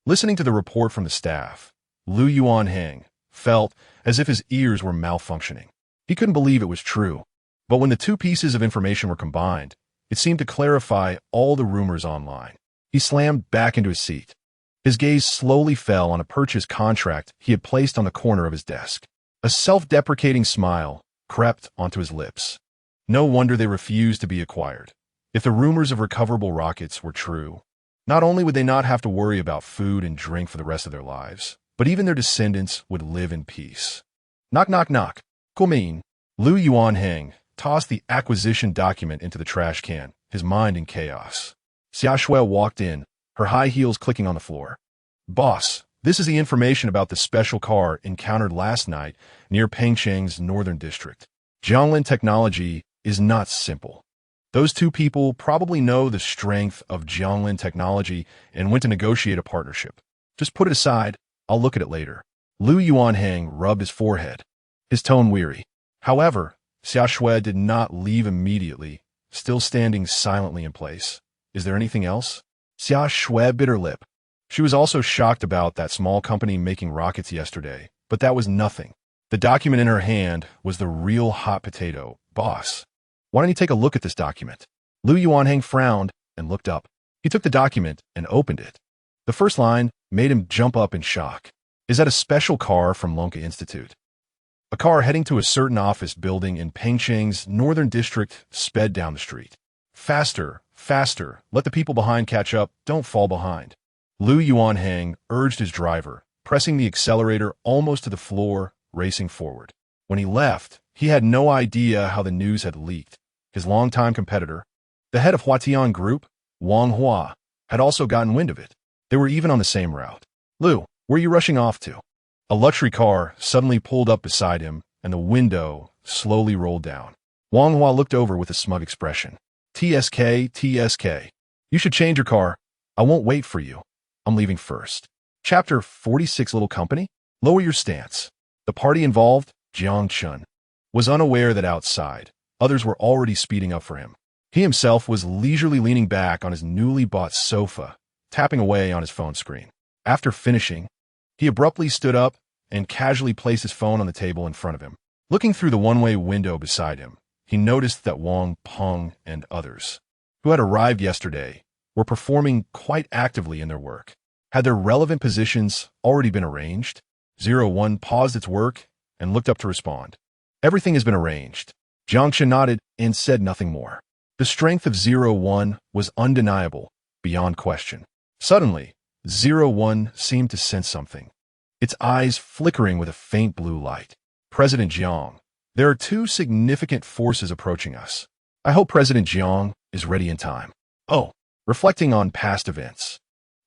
Listening to the report from the staff, Lu Yuanheng felt as if his ears were malfunctioning. He couldn't believe it was true. But when the two pieces of information were combined, it seemed to clarify all the rumors online. He slammed back into his seat. His gaze slowly fell on a purchase contract he had placed on the corner of his desk. A self-deprecating smile crept onto his lips. No wonder they refused to be acquired. If the rumors of recoverable rockets were true, not only would they not have to worry about food and drink for the rest of their lives, but even their descendants would live in peace. Knock, knock, knock. Kumin. Lu Yuanheng tossed the acquisition document into the trash can, his mind in chaos. Xia Shui walked in, her high heels clicking on the floor. Boss, this is the information about the special car encountered last night near Pengcheng's northern district. Jianglin Technology is not simple. Those two people probably know the strength of Jianglin Technology and went to negotiate a partnership. Just put it aside, I'll look at it later. Lu Yuanheng rubbed his forehead, his tone weary. However, Xia Shui did not leave immediately, still standing silently in place. Is there anything else? Xia Shui bit her lip. She was also shocked about that small company making rockets yesterday, but that was nothing. The document in her hand was the real hot potato. Boss, why don't you take a look at this document? Lu Yuanheng frowned and looked up. He took the document and opened it. The first line made him jump up in shock. Is that a special car from Lonka Institute? A car heading to a certain office building in Pengcheng's northern district sped down the street. Faster, faster, let the people behind catch up, don't fall behind. Lu Yuanheng urged his driver, pressing the accelerator almost to the floor, racing forward. When he left, he had no idea how the news had leaked. His longtime competitor, the head of Huatian Group, Wang Hua, had also gotten wind of it. They were even on the same route. Lu, where are you rushing off to? A luxury car suddenly pulled up beside him, and the window slowly rolled down. Wang Hua looked over with a smug expression. TSK, TSK. You should change your car. I won't wait for you. I'm leaving first. Chapter 46 Little Company? Lower your stance. The party involved, Jiang Chun, was unaware that outside, others were already speeding up for him. He himself was leisurely leaning back on his newly bought sofa, tapping away on his phone screen. After finishing, he abruptly stood up and casually placed his phone on the table in front of him. Looking through the one-way window beside him, he noticed that Wang Peng and others, who had arrived yesterday, were performing quite actively in their work. Had their relevant positions already been arranged? 01 paused its work and looked up to respond. Everything has been arranged. Jiangxin nodded and said nothing more. The strength of 01 was undeniable, beyond question. Suddenly, 01 seemed to sense something, its eyes flickering with a faint blue light. President Jiang, there are two significant forces approaching us. I hope President Jiang is ready in time. Oh, reflecting on past events.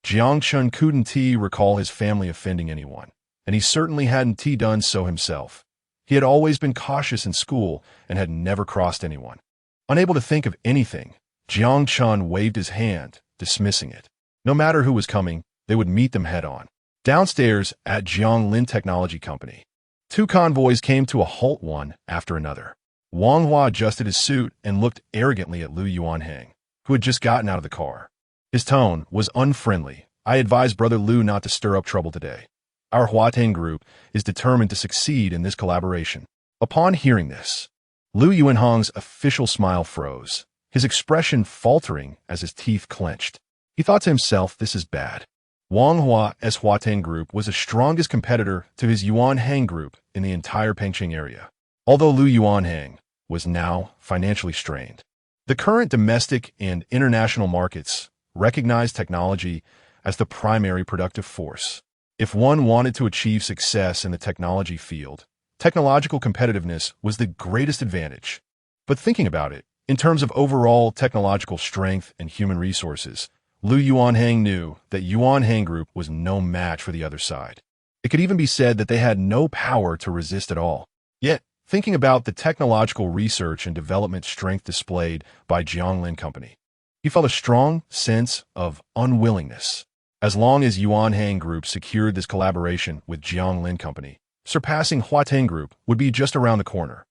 Jiang Chun couldn't recall his family offending anyone, and he certainly hadn't done so himself. He had always been cautious in school and had never crossed anyone. Unable to think of anything, Jiang Chun waved his hand, dismissing it. No matter who was coming, they would meet them head-on. Downstairs at Jianglin Technology Company, two convoys came to a halt one after another. Wang Hua adjusted his suit and looked arrogantly at Lu Yuanheng, who had just gotten out of the car. His tone was unfriendly. I advise Brother Lu not to stir up trouble today. Our Huatian Group is determined to succeed in this collaboration. Upon hearing this, Lu Yuanheng's official smile froze, his expression faltering as his teeth clenched. He thought to himself, this is bad. Wang Hua's Huatian Group was the strongest competitor to his Yuanheng Group in the entire Pengcheng area, although Lu Yuanheng was now financially strained. The current domestic and international markets recognize technology as the primary productive force. If one wanted to achieve success in the technology field, technological competitiveness was the greatest advantage. But thinking about it, in terms of overall technological strength and human resources, Lu Yuanheng knew that Yuanheng Group was no match for the other side. It could even be said that they had no power to resist at all. Yet, thinking about the technological research and development strength displayed by Jianglin Company, he felt a strong sense of unwillingness. As long as Yuanheng Group secured this collaboration with Jianglin Company, surpassing Huateng Group would be just around the corner.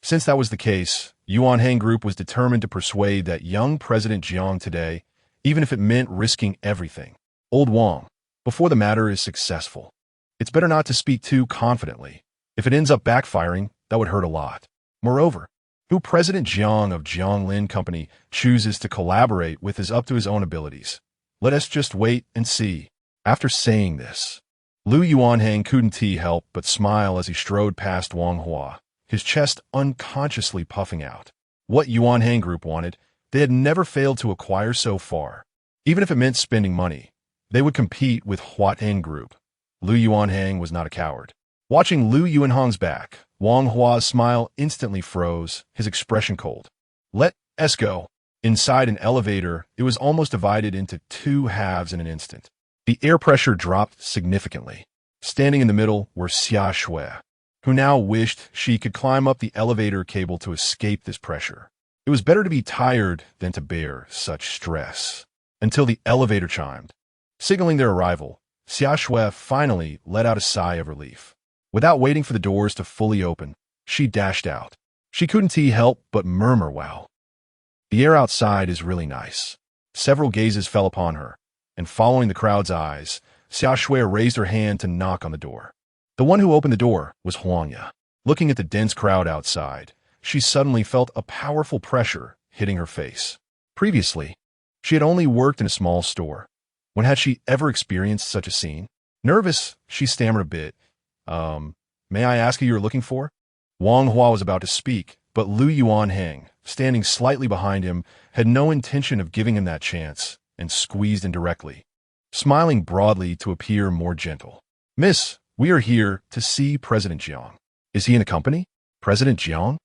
Since that was the case, Yuanhang Group was determined to persuade that young President Jiang today, even if it meant risking everything. Old Wang, before the matter is successful, it's better not to speak too confidently. If it ends up backfiring, that would hurt a lot. Moreover, who President Jiang of Jianglin Company chooses to collaborate with is up to his own abilities. Let us just wait and see. After saying this, Lu Yuanhang couldn't help but smile as he strode past Wang Hua, his chest unconsciously puffing out. What Yuanhang Group wanted, they had never failed to acquire so far. Even if it meant spending money, they would compete with Huateng Group. Lu Yuanhang was not a coward. Watching Lu Yuanhang's back, Wang Hua's smile instantly froze, his expression cold. Let us go. Inside an elevator, it was almost divided into two halves in an instant. The air pressure dropped significantly. Standing in the middle were Xia Shui, who now wished she could climb up the elevator cable to escape this pressure. It was better to be tired than to bear such stress. Until the elevator chimed, signaling their arrival, Xia Shui finally let out a sigh of relief. Without waiting for the doors to fully open, she dashed out. She couldn't help but murmur, wow. The air outside is really nice. Several gazes fell upon her, and following the crowd's eyes, Xia Shui raised her hand to knock on the door. The one who opened the door was Huangya. Looking at the dense crowd outside, she suddenly felt a powerful pressure hitting her face. Previously, she had only worked in a small store. When had she ever experienced such a scene? Nervous, she stammered a bit. May I ask who you're looking for? Wang Hua was about to speak, but Lu Yuanhang, standing slightly behind him, had no intention of giving him that chance, and squeezed in directly, smiling broadly to appear more gentle. Miss, we are here to see President Jiang. Is he in the company? President Jiang?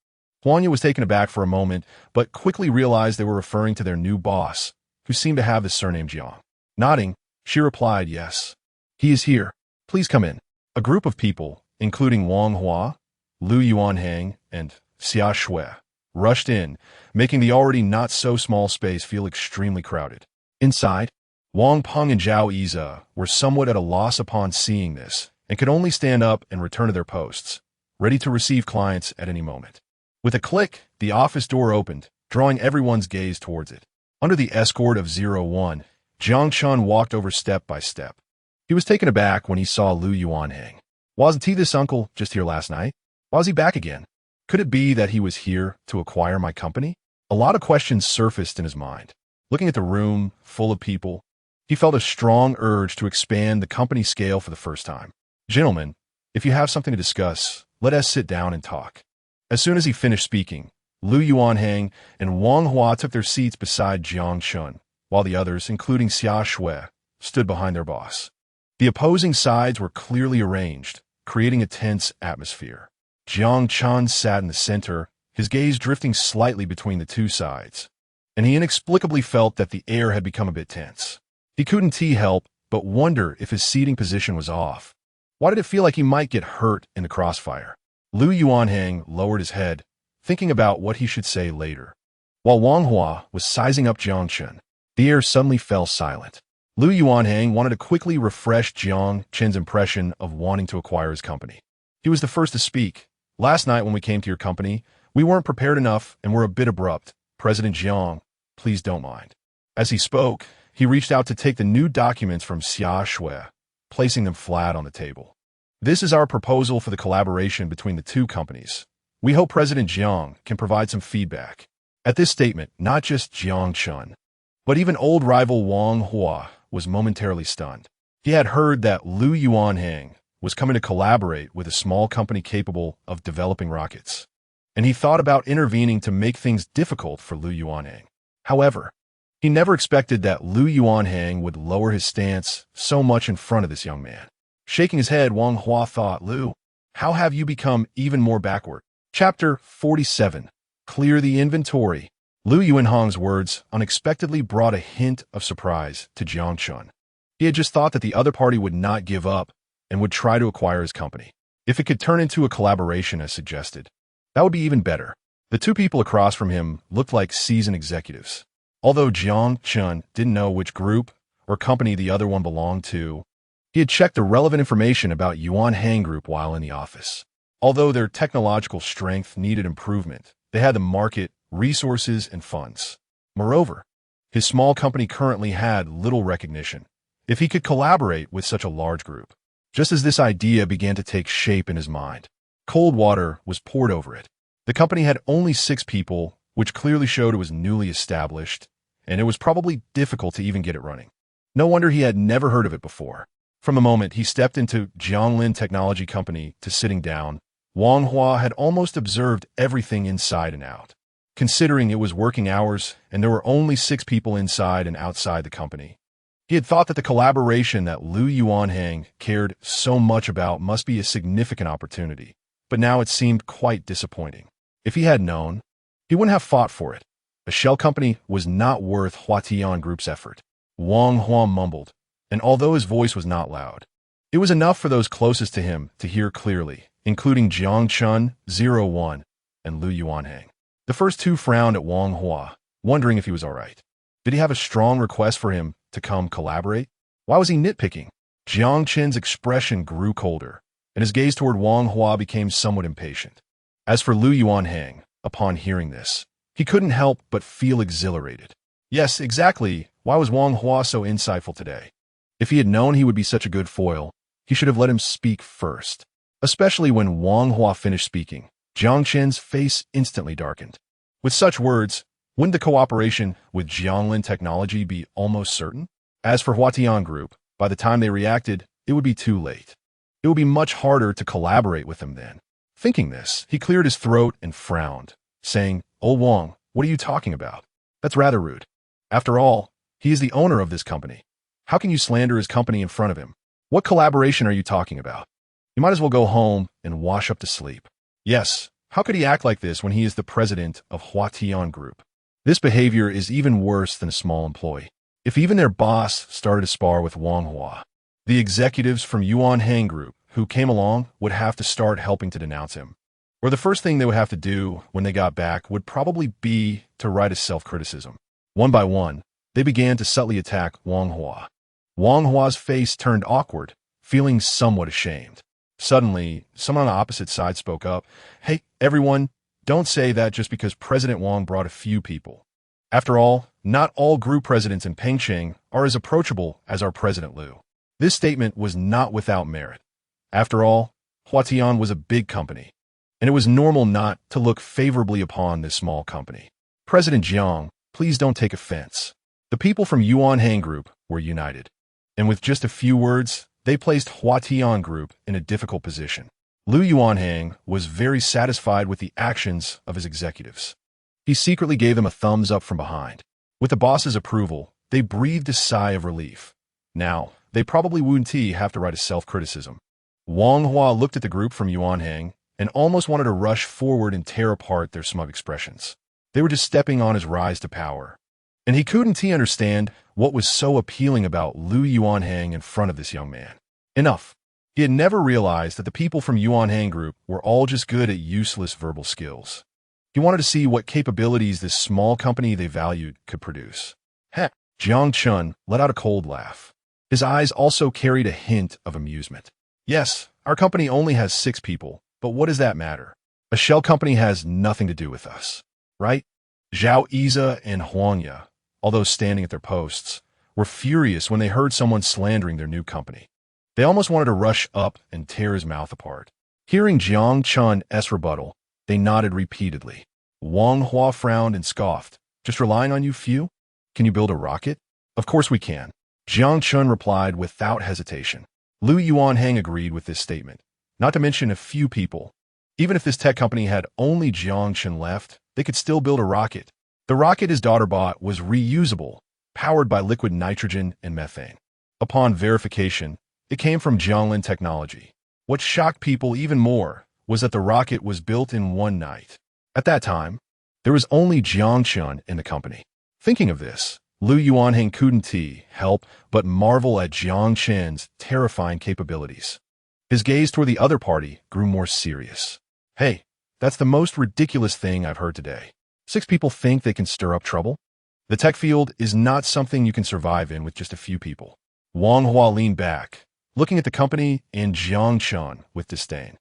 Huanya was taken aback for a moment, but quickly realized they were referring to their new boss, who seemed to have the surname Jiang. Nodding, she replied, yes. He is here. Please come in. A group of people, including Wang Hua, Lu Yuanhang, and Xia Shui, rushed in, making the already not-so-small space feel extremely crowded. Inside, Wang Peng and Zhao Yize were somewhat at a loss upon seeing this, and could only stand up and return to their posts, ready to receive clients at any moment. With a click, the office door opened, drawing everyone's gaze towards it. Under the escort of 01, Jiang Chun walked over step by step. He was taken aback when he saw Lu Yuanhang. Wasn't he this uncle just here last night? Why was he back again? Could it be that he was here to acquire my company? A lot of questions surfaced in his mind. Looking at the room full of people, he felt a strong urge to expand the company scale for the first time. Gentlemen, if you have something to discuss, let us sit down and talk. As soon as he finished speaking, Lu Yuanhang and Wang Hua took their seats beside Jiang Chun, while the others, including Xia Shui, stood behind their boss. The opposing sides were clearly arranged, creating a tense atmosphere. Jiang Chun sat in the center, his gaze drifting slightly between the two sides, and he inexplicably felt that the air had become a bit tense. He couldn't help but wonder if his seating position was off. Why did it feel like he might get hurt in the crossfire? Lu Yuanhang lowered his head, thinking about what he should say later. While Wang Hua was sizing up Jiang Chun, the air suddenly fell silent. Lu Yuanhang wanted to quickly refresh Jiang Chen's impression of wanting to acquire his company. He was the first to speak. Last night when we came to your company, we weren't prepared enough and were a bit abrupt. President Jiang, please don't mind. As he spoke, he reached out to take the new documents from Xia Shui, placing them flat on the table. This is our proposal for the collaboration between the two companies. We hope President Jiang can provide some feedback. At this statement, not just Jiang Chun, but even old rival Wang Hua was momentarily stunned. He had heard that Lu Yuanhang was coming to collaborate with a small company capable of developing rockets, and he thought about intervening to make things difficult for Lu Yuanhang. However, he never expected that Lu Yuanhang would lower his stance so much in front of this young man. Shaking his head, Wang Hua thought, Lu, how have you become even more backward? Chapter 47. Clear the inventory. Lu Yuanhang's words unexpectedly brought a hint of surprise to Jiang Chun. He had just thought that the other party would not give up and would try to acquire his company. If it could turn into a collaboration as suggested, that would be even better. The two people across from him looked like seasoned executives. Although Jiang Chun didn't know which group or company the other one belonged to, He had checked the relevant information about Yuan Hang Group while in the office. Although their technological strength needed improvement, they had the market, resources, and funds. Moreover, his small company currently had little recognition if he could collaborate with such a large group. Just as this idea began to take shape in his mind, cold water was poured over it. The company had only 6 people, which clearly showed it was newly established, and it was probably difficult to even get it running. No wonder he had never heard of it before. From the moment he stepped into Jianglin Technology Company to sitting down, Wang Hua had almost observed everything inside and out. Considering it was working hours and there were only 6 people inside and outside the company, he had thought that the collaboration that Lu Yuanhang cared so much about must be a significant opportunity, but now it seemed quite disappointing. If he had known, he wouldn't have fought for it. A shell company was not worth Huatian Group's effort. Wang Hua mumbled, and although his voice was not loud, it was enough for those closest to him to hear clearly, including Jiang Chun, 01, and Lu Yuanhang. The first 2 frowned at Wang Hua, wondering if he was all right. Did he have a strong request for him to come collaborate? Why was he nitpicking? Jiang Chen's expression grew colder, and his gaze toward Wang Hua became somewhat impatient. As for Lu Yuanhang, upon hearing this, he couldn't help but feel exhilarated. Yes, exactly. Why was Wang Hua so insightful today? If he had known he would be such a good foil, he should have let him speak first. Especially when Wang Hua finished speaking, Jiang Chen's face instantly darkened. With such words, wouldn't the cooperation with Jianglin Technology be almost certain? As for Huatian Group, by the time they reacted, it would be too late. It would be much harder to collaborate with them then. Thinking this, he cleared his throat and frowned, saying, "Oh Wang, what are you talking about? That's rather rude. After all, he is the owner of this company. How can you slander his company in front of him? What collaboration are you talking about? You might as well go home and wash up to sleep." Yes, how could he act like this when he is the president of Huatian Group? This behavior is even worse than a small employee. If even their boss started to spar with Wang Hua, the executives from Yuan Hang Group who came along would have to start helping to denounce him. Or the first thing they would have to do when they got back would probably be to write a self-criticism. One by one, they began to subtly attack Wang Hua. Wang Hua's face turned awkward, feeling somewhat ashamed. Suddenly, someone on the opposite side spoke up. "Hey, everyone, don't say that just because President Wang brought a few people. After all, not all group presidents in Pengcheng are as approachable as our President Liu." This statement was not without merit. After all, Huatian was a big company, and it was normal not to look favorably upon this small company. "President Jiang, please don't take offense." The people from Yuan Hang Group were united, and with just a few words, they placed Huatian Group in a difficult position. Lu Yuanhang was very satisfied with the actions of his executives. He secretly gave them a thumbs up from behind. With the boss's approval, they breathed a sigh of relief. Now, they probably wouldn't have to write a self-criticism. Wang Hua looked at the group from Yuanhang and almost wanted to rush forward and tear apart their smug expressions. They were just stepping on his rise to power. And he couldn't understand what was so appealing about Lu Yuanhang in front of this young man. Enough. He had never realized that the people from Yuanhang Group were all just good at useless verbal skills. He wanted to see what capabilities this small company they valued could produce. Heck, Jiang Chun let out a cold laugh. His eyes also carried a hint of amusement. "Yes, our company only has 6 people, but what does that matter? A shell company has nothing to do with us, right?" Zhao Iza and Huangya, although standing at their posts, were furious when they heard someone slandering their new company. They almost wanted to rush up and tear his mouth apart. Hearing Jiang Chun's rebuttal, they nodded repeatedly. Wang Hua frowned and scoffed. "Just relying on you few? Can you build a rocket?" "Of course we can," Jiang Chun replied without hesitation. Lu Yuanhang agreed with this statement, not to mention a few people. Even if this tech company had only Jiang Chun left, they could still build a rocket. The rocket his daughter bought was reusable, powered by liquid nitrogen and methane. Upon verification, it came from Jianglin Technology. What shocked people even more was that the rocket was built in one night. At that time, there was only Jiang Chun in the company. Thinking of this, Lu Yuanhang couldn't help but marvel at Jiang Chen's terrifying capabilities. His gaze toward the other party grew more serious. "Hey, that's the most ridiculous thing I've heard today. 6 people think they can stir up trouble? The tech field is not something you can survive in with just a few people." Wang Hua leaned back, looking at the company and Jiang Chun with disdain.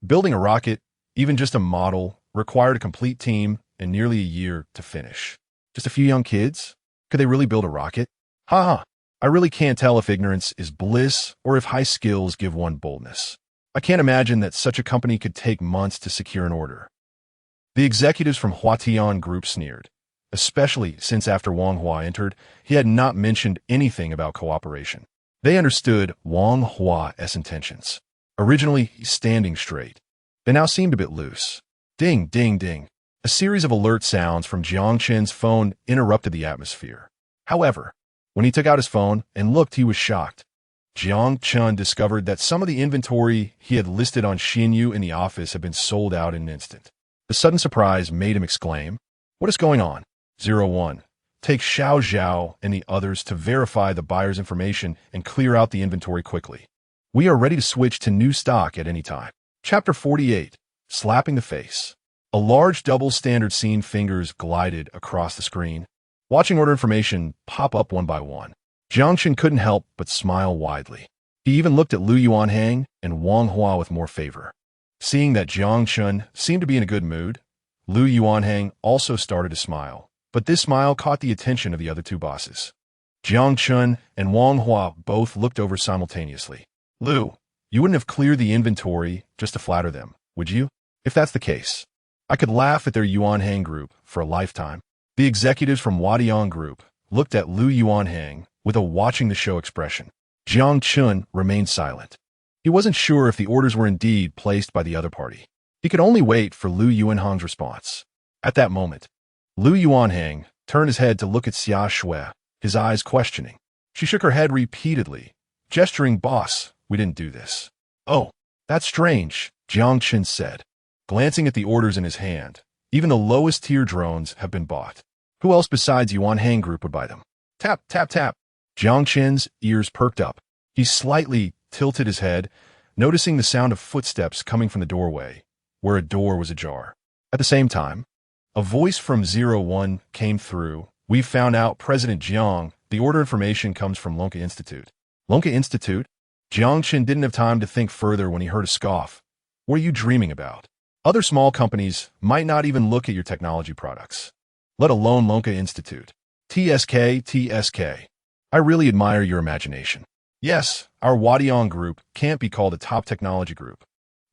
Building a rocket, even just a model, required a complete team and nearly a year to finish. Just a few young kids? Could they really build a rocket? Ha ha. I really can't tell if ignorance is bliss or if high skills give one boldness. I can't imagine that such a company could take months to secure an order. The executives from Huatian Group sneered, especially since after Wang Hua entered, he had not mentioned anything about cooperation. They understood Wang Hua's intentions. Originally standing straight, they now seemed a bit loose. Ding, ding, ding. A series of alert sounds from Jiang Chen's phone interrupted the atmosphere. However, when he took out his phone and looked, he was shocked. Jiang Chen discovered that some of the inventory he had listed on Xinyu in the office had been sold out in an instant. The sudden surprise made him exclaim, "What is going on?" 01. Take Xiao Zhao and the others to verify the buyer's information and clear out the inventory quickly. We are ready to switch to new stock at any time. Chapter 48. Slapping the face. A large double standard scene fingers glided across the screen, watching order information pop up one by one. Jiang Chen couldn't help but smile widely. He even looked at Lu Yuanhang and Wang Hua with more favor. Seeing that Jiang Chen seemed to be in a good mood, Lu Yuanhang also started to smile, but this smile caught the attention of the other two bosses. Jiang Chen and Wang Hua both looked over simultaneously. Lu, you wouldn't have cleared the inventory just to flatter them, would you? If that's the case, I could laugh at their Yuanhang group for a lifetime. The executives from Huadian Group looked at Lu Yuanhang with a watching-the-show expression. Jiang Chen remained silent. He wasn't sure if the orders were indeed placed by the other party. He could only wait for Lu Yuanhang's response. At that moment, Lu Yuanhang turned his head to look at Xia Shui, his eyes questioning. She shook her head repeatedly, gesturing, "Boss, we didn't do this." "Oh, that's strange," Jiang Chen said, glancing at the orders in his hand. "Even the lowest tier drones have been bought. Who else besides Yuanhang Group would buy them?" Tap, tap, tap. Jiang Chen's ears perked up. He slightly tilted his head, noticing the sound of footsteps coming from the doorway, where a door was ajar. At the same time, a voice from 01 came through. "We've found out, President Jiang, the order information comes from Lonka Institute." Lonka Institute? Jiang Chen didn't have time to think further when he heard a scoff. "What are you dreaming about? Other small companies might not even look at your technology products, let alone Lonka Institute. TSK, TSK. I really admire your imagination. Yes, our Huadian Group can't be called a top technology group,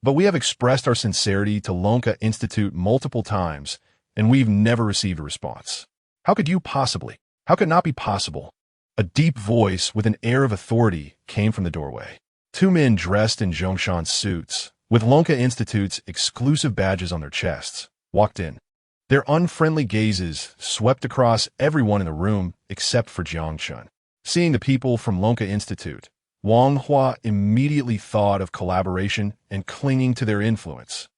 but we have expressed our sincerity to Lonka Institute multiple times, and we've never received a response. How could it not be possible?" A deep voice with an air of authority came from the doorway. Two men dressed in Zhongshan suits, with Lonka Institute's exclusive badges on their chests, walked in. Their unfriendly gazes swept across everyone in the room except for Jiang Chen. Seeing the people from Lonka Institute, Wang Hua immediately thought of collaboration and clinging to their influence.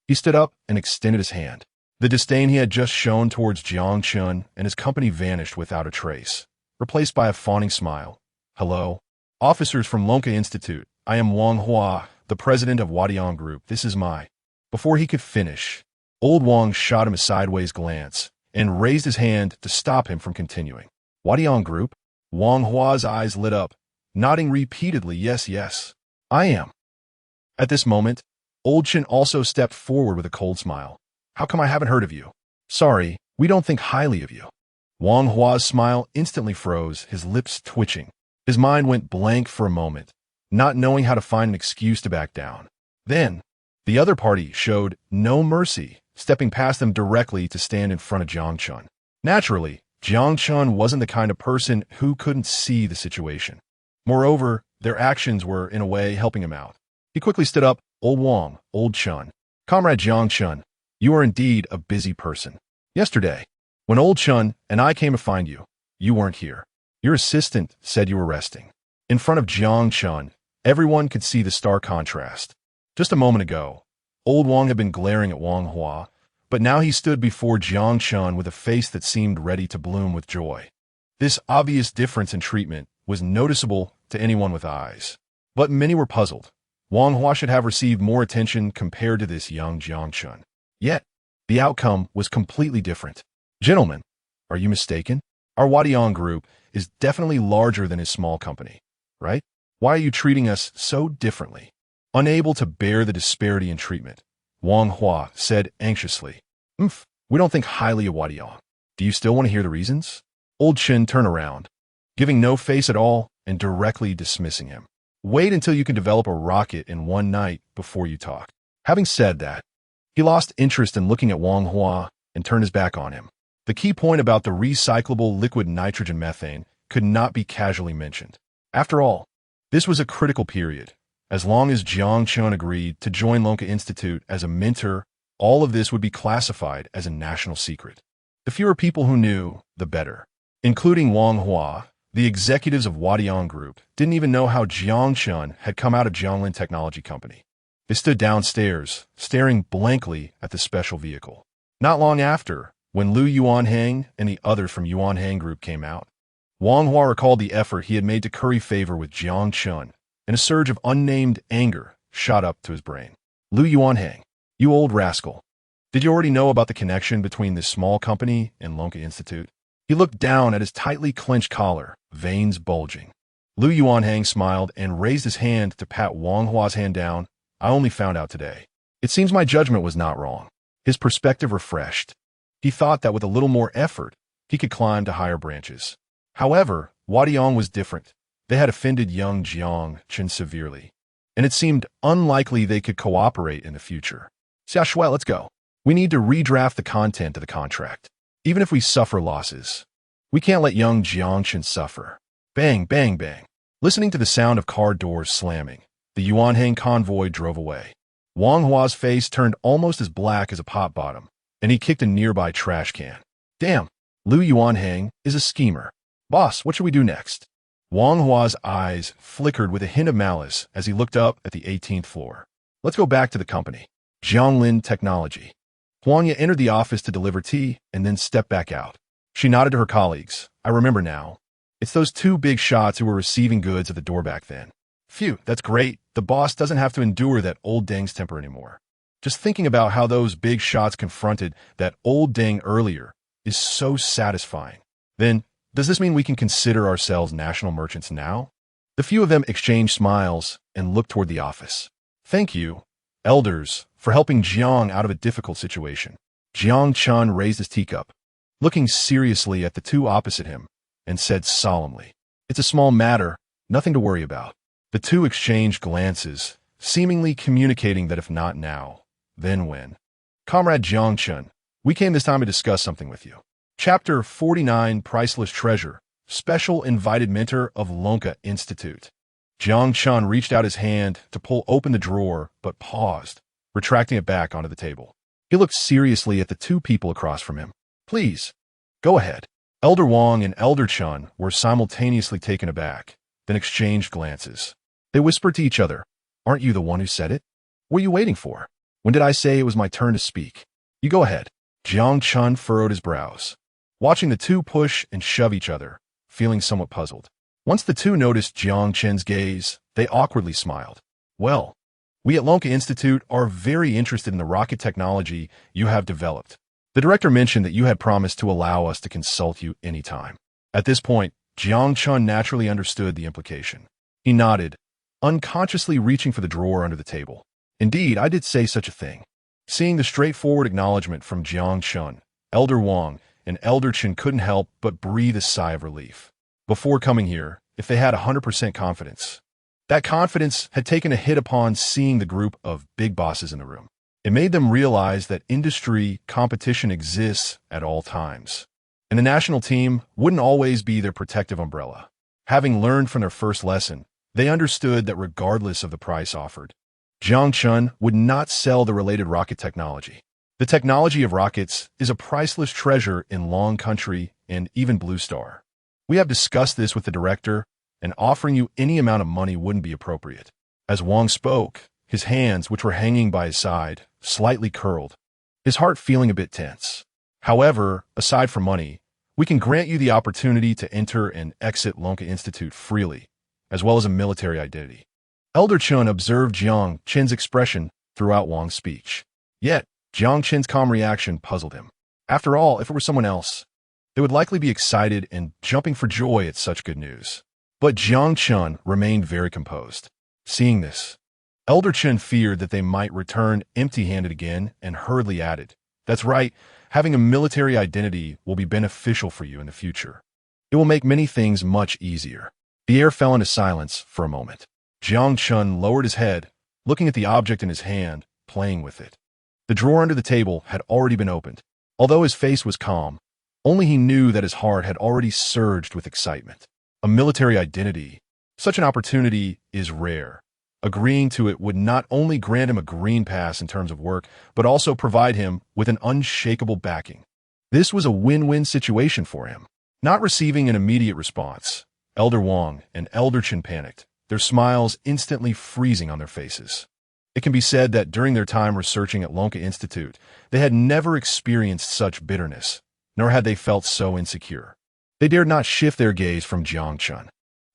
He stood up and extended his hand. The disdain he had just shown towards Jiang Chen and his company vanished without a trace, replaced by a fawning smile. "Hello, officers from Lonka Institute. I am Wang Hua, the president of Huadian Group. This is my..." Before he could finish, Old Wang shot him a sideways glance and raised his hand to stop him from continuing. "Huadian Group?" Wang Hua's eyes lit up, nodding repeatedly, "Yes, yes, I am." At this moment, Old Chen also stepped forward with a cold smile. "How come I haven't heard of you?" "Sorry, we don't think highly of you." Wang Hua's smile instantly froze, his lips twitching. His mind went blank for a moment, not knowing how to find an excuse to back down. Then, the other party showed no mercy, stepping past them directly to stand in front of Jiang Chen. Naturally, Jiang Chen wasn't the kind of person who couldn't see the situation. Moreover, their actions were, in a way, helping him out. He quickly stood up. "Old Wang, Old Chen. Comrade Jiang Chen, you are indeed a busy person. Yesterday, when Old Chen and I came to find you, you weren't here. Your assistant said you were resting." In front of Jiang Chen, everyone could see the stark contrast. Just a moment ago, Old Wang had been glaring at Wang Hua, but now he stood before Jiang Chen with a face that seemed ready to bloom with joy. This obvious difference in treatment was noticeable to anyone with eyes, but many were puzzled. Wang Hua should have received more attention compared to this young Jiang Chen. Yet, the outcome was completely different. "Gentlemen, are you mistaken? Our Huadian Group is definitely larger than his small company, right?" Why are you treating us so differently? Unable to bear the disparity in treatment, Wang Hua said anxiously, we don't think highly of Wadiang. Do you still want to hear the reasons? Old Chen turned around, giving no face at all and directly dismissing him. Wait until you can develop a rocket in one night before you talk. Having said that, he lost interest in looking at Wang Hua and turned his back on him. The key point about the recyclable liquid nitrogen methane could not be casually mentioned. After all, this was a critical period. As long as Jiang Chun agreed to join Lonka Institute as a mentor, all of this would be classified as a national secret. The fewer people who knew, the better. Including Wang Hua, the executives of Wadiang Group didn't even know how Jiang Chun had come out of Jianglin Technology Company. They stood downstairs, staring blankly at the special vehicle. Not long after, when Lu Yuanhang and the others from Yuanhang Group came out, Wang Hua recalled the effort he had made to curry favor with Jiang Chun, and a surge of unnamed anger shot up to his brain. Lu Yuanhang, you old rascal. Did you already know about the connection between this small company and Lonka Institute? He looked down at his tightly clenched collar, veins bulging. Lu Yuanhang smiled and raised his hand to pat Wang Hua's hand down. I only found out today. It seems my judgment was not wrong. His perspective refreshed. He thought that with a little more effort, he could climb to higher branches. However, Wadiang was different. They had offended young Jiang Chen severely, and it seemed unlikely they could cooperate in the future. Xia Shui, let's go. We need to redraft the content of the contract. Even if we suffer losses, we can't let young Jiang Chen suffer. Bang, bang, bang. Listening to the sound of car doors slamming, the Yuanhang convoy drove away. Wang Hua's face turned almost as black as a pot bottom, and he kicked a nearby trash can. Damn, Lu Yuanhang is a schemer. Boss, what should we do next? Wang Hua's eyes flickered with a hint of malice as he looked up at the 18th floor. Let's go back to the company. Jianglin Technology. Huangya entered the office to deliver tea and then stepped back out. She nodded to her colleagues. I remember now. It's those two big shots who were receiving goods at the door back then. Phew, that's great. The boss doesn't have to endure that old Deng's temper anymore. Just thinking about how those big shots confronted that old Deng earlier is so satisfying. Then, does this mean we can consider ourselves national merchants now? The few of them exchanged smiles and looked toward the office. Thank you, elders, for helping Jiang out of a difficult situation. Jiang Chun raised his teacup, looking seriously at the two opposite him, and said solemnly, It's a small matter, nothing to worry about. The two exchanged glances, seemingly communicating that if not now, then when. Comrade Jiang Chun, we came this time to discuss something with you. Chapter 49, Priceless Treasure, Special Invited Mentor of Lonka Institute. Jiang Chun reached out his hand to pull open the drawer, but paused, retracting it back onto the table. He looked seriously at the two people across from him. Please, go ahead. Elder Wang and Elder Chun were simultaneously taken aback, then exchanged glances. They whispered to each other, Aren't you the one who said it? What are you waiting for? When did I say it was my turn to speak? You go ahead. Jiang Chun furrowed his brows, watching the two push and shove each other, feeling somewhat puzzled. Once the two noticed Jiang Chen's gaze, they awkwardly smiled. Well, we at Lonka Institute are very interested in the rocket technology you have developed. The director mentioned that you had promised to allow us to consult you anytime. At this point, Jiang Chun naturally understood the implication. He nodded, unconsciously reaching for the drawer under the table. Indeed, I did say such a thing. Seeing the straightforward acknowledgement from Jiang Chun, Elder Wang and Elder Chen couldn't help but breathe a sigh of relief. Before coming here, if they had 100% confidence, that confidence had taken a hit upon seeing the group of big bosses in the room. It made them realize that industry competition exists at all times, and the national team wouldn't always be their protective umbrella. Having learned from their first lesson, they understood that regardless of the price offered, Jiang Chun would not sell the related rocket technology. The technology of rockets is a priceless treasure in Long Country and even Blue Star. We have discussed this with the director, and offering you any amount of money wouldn't be appropriate. As Wang spoke, his hands, which were hanging by his side, slightly curled, his heart feeling a bit tense. However, aside from money, we can grant you the opportunity to enter and exit Lonka Institute freely, as well as a military identity. Elder Chun observed Jiang Chen's expression throughout Wang's speech. Yet, Jiang Chen's calm reaction puzzled him. After all, if it were someone else, they would likely be excited and jumping for joy at such good news. But Jiang Chun remained very composed. Seeing this, Elder Chen feared that they might return empty-handed again and hurriedly added, "That's right, having a military identity will be beneficial for you in the future. It will make many things much easier." The air fell into silence for a moment. Jiang Chun lowered his head, looking at the object in his hand, playing with it. The drawer under the table had already been opened. Although his face was calm, only he knew that his heart had already surged with excitement. A military identity. Such an opportunity is rare. Agreeing to it would not only grant him a green pass in terms of work, but also provide him with an unshakable backing. This was a win-win situation for him. Not receiving an immediate response, Elder Wang and Elder Chen panicked, their smiles instantly freezing on their faces. It can be said that during their time researching at Lonka Institute, they had never experienced such bitterness, nor had they felt so insecure. They dared not shift their gaze from Jiang Chun.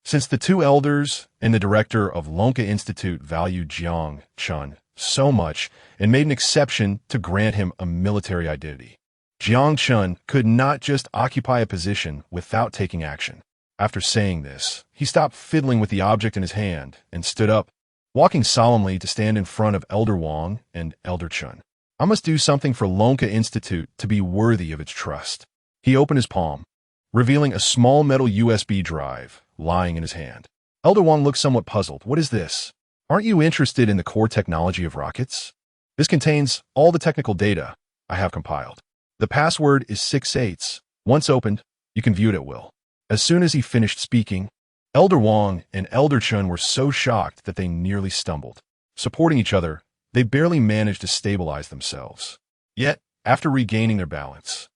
Since the two elders and the director of Lonka Institute valued Jiang Chun so much and made an exception to grant him a military identity, Jiang Chun could not just occupy a position without taking action. After saying this, he stopped fiddling with the object in his hand and stood up, walking solemnly to stand in front of Elder Wang and Elder Chun. "I must do something for Lonka Institute to be worthy of its trust." He opened his palm, revealing a small metal USB drive lying in his hand. Elder Wang looked somewhat puzzled. "What is this? Aren't you interested in the core technology of rockets? This contains all the technical data I have compiled. The password is 6/8. Once opened, you can view it at will." As soon as he finished speaking, Elder Wang and Elder Chun were so shocked that they nearly stumbled. Supporting each other, they barely managed to stabilize themselves. Yet, after regaining their balance,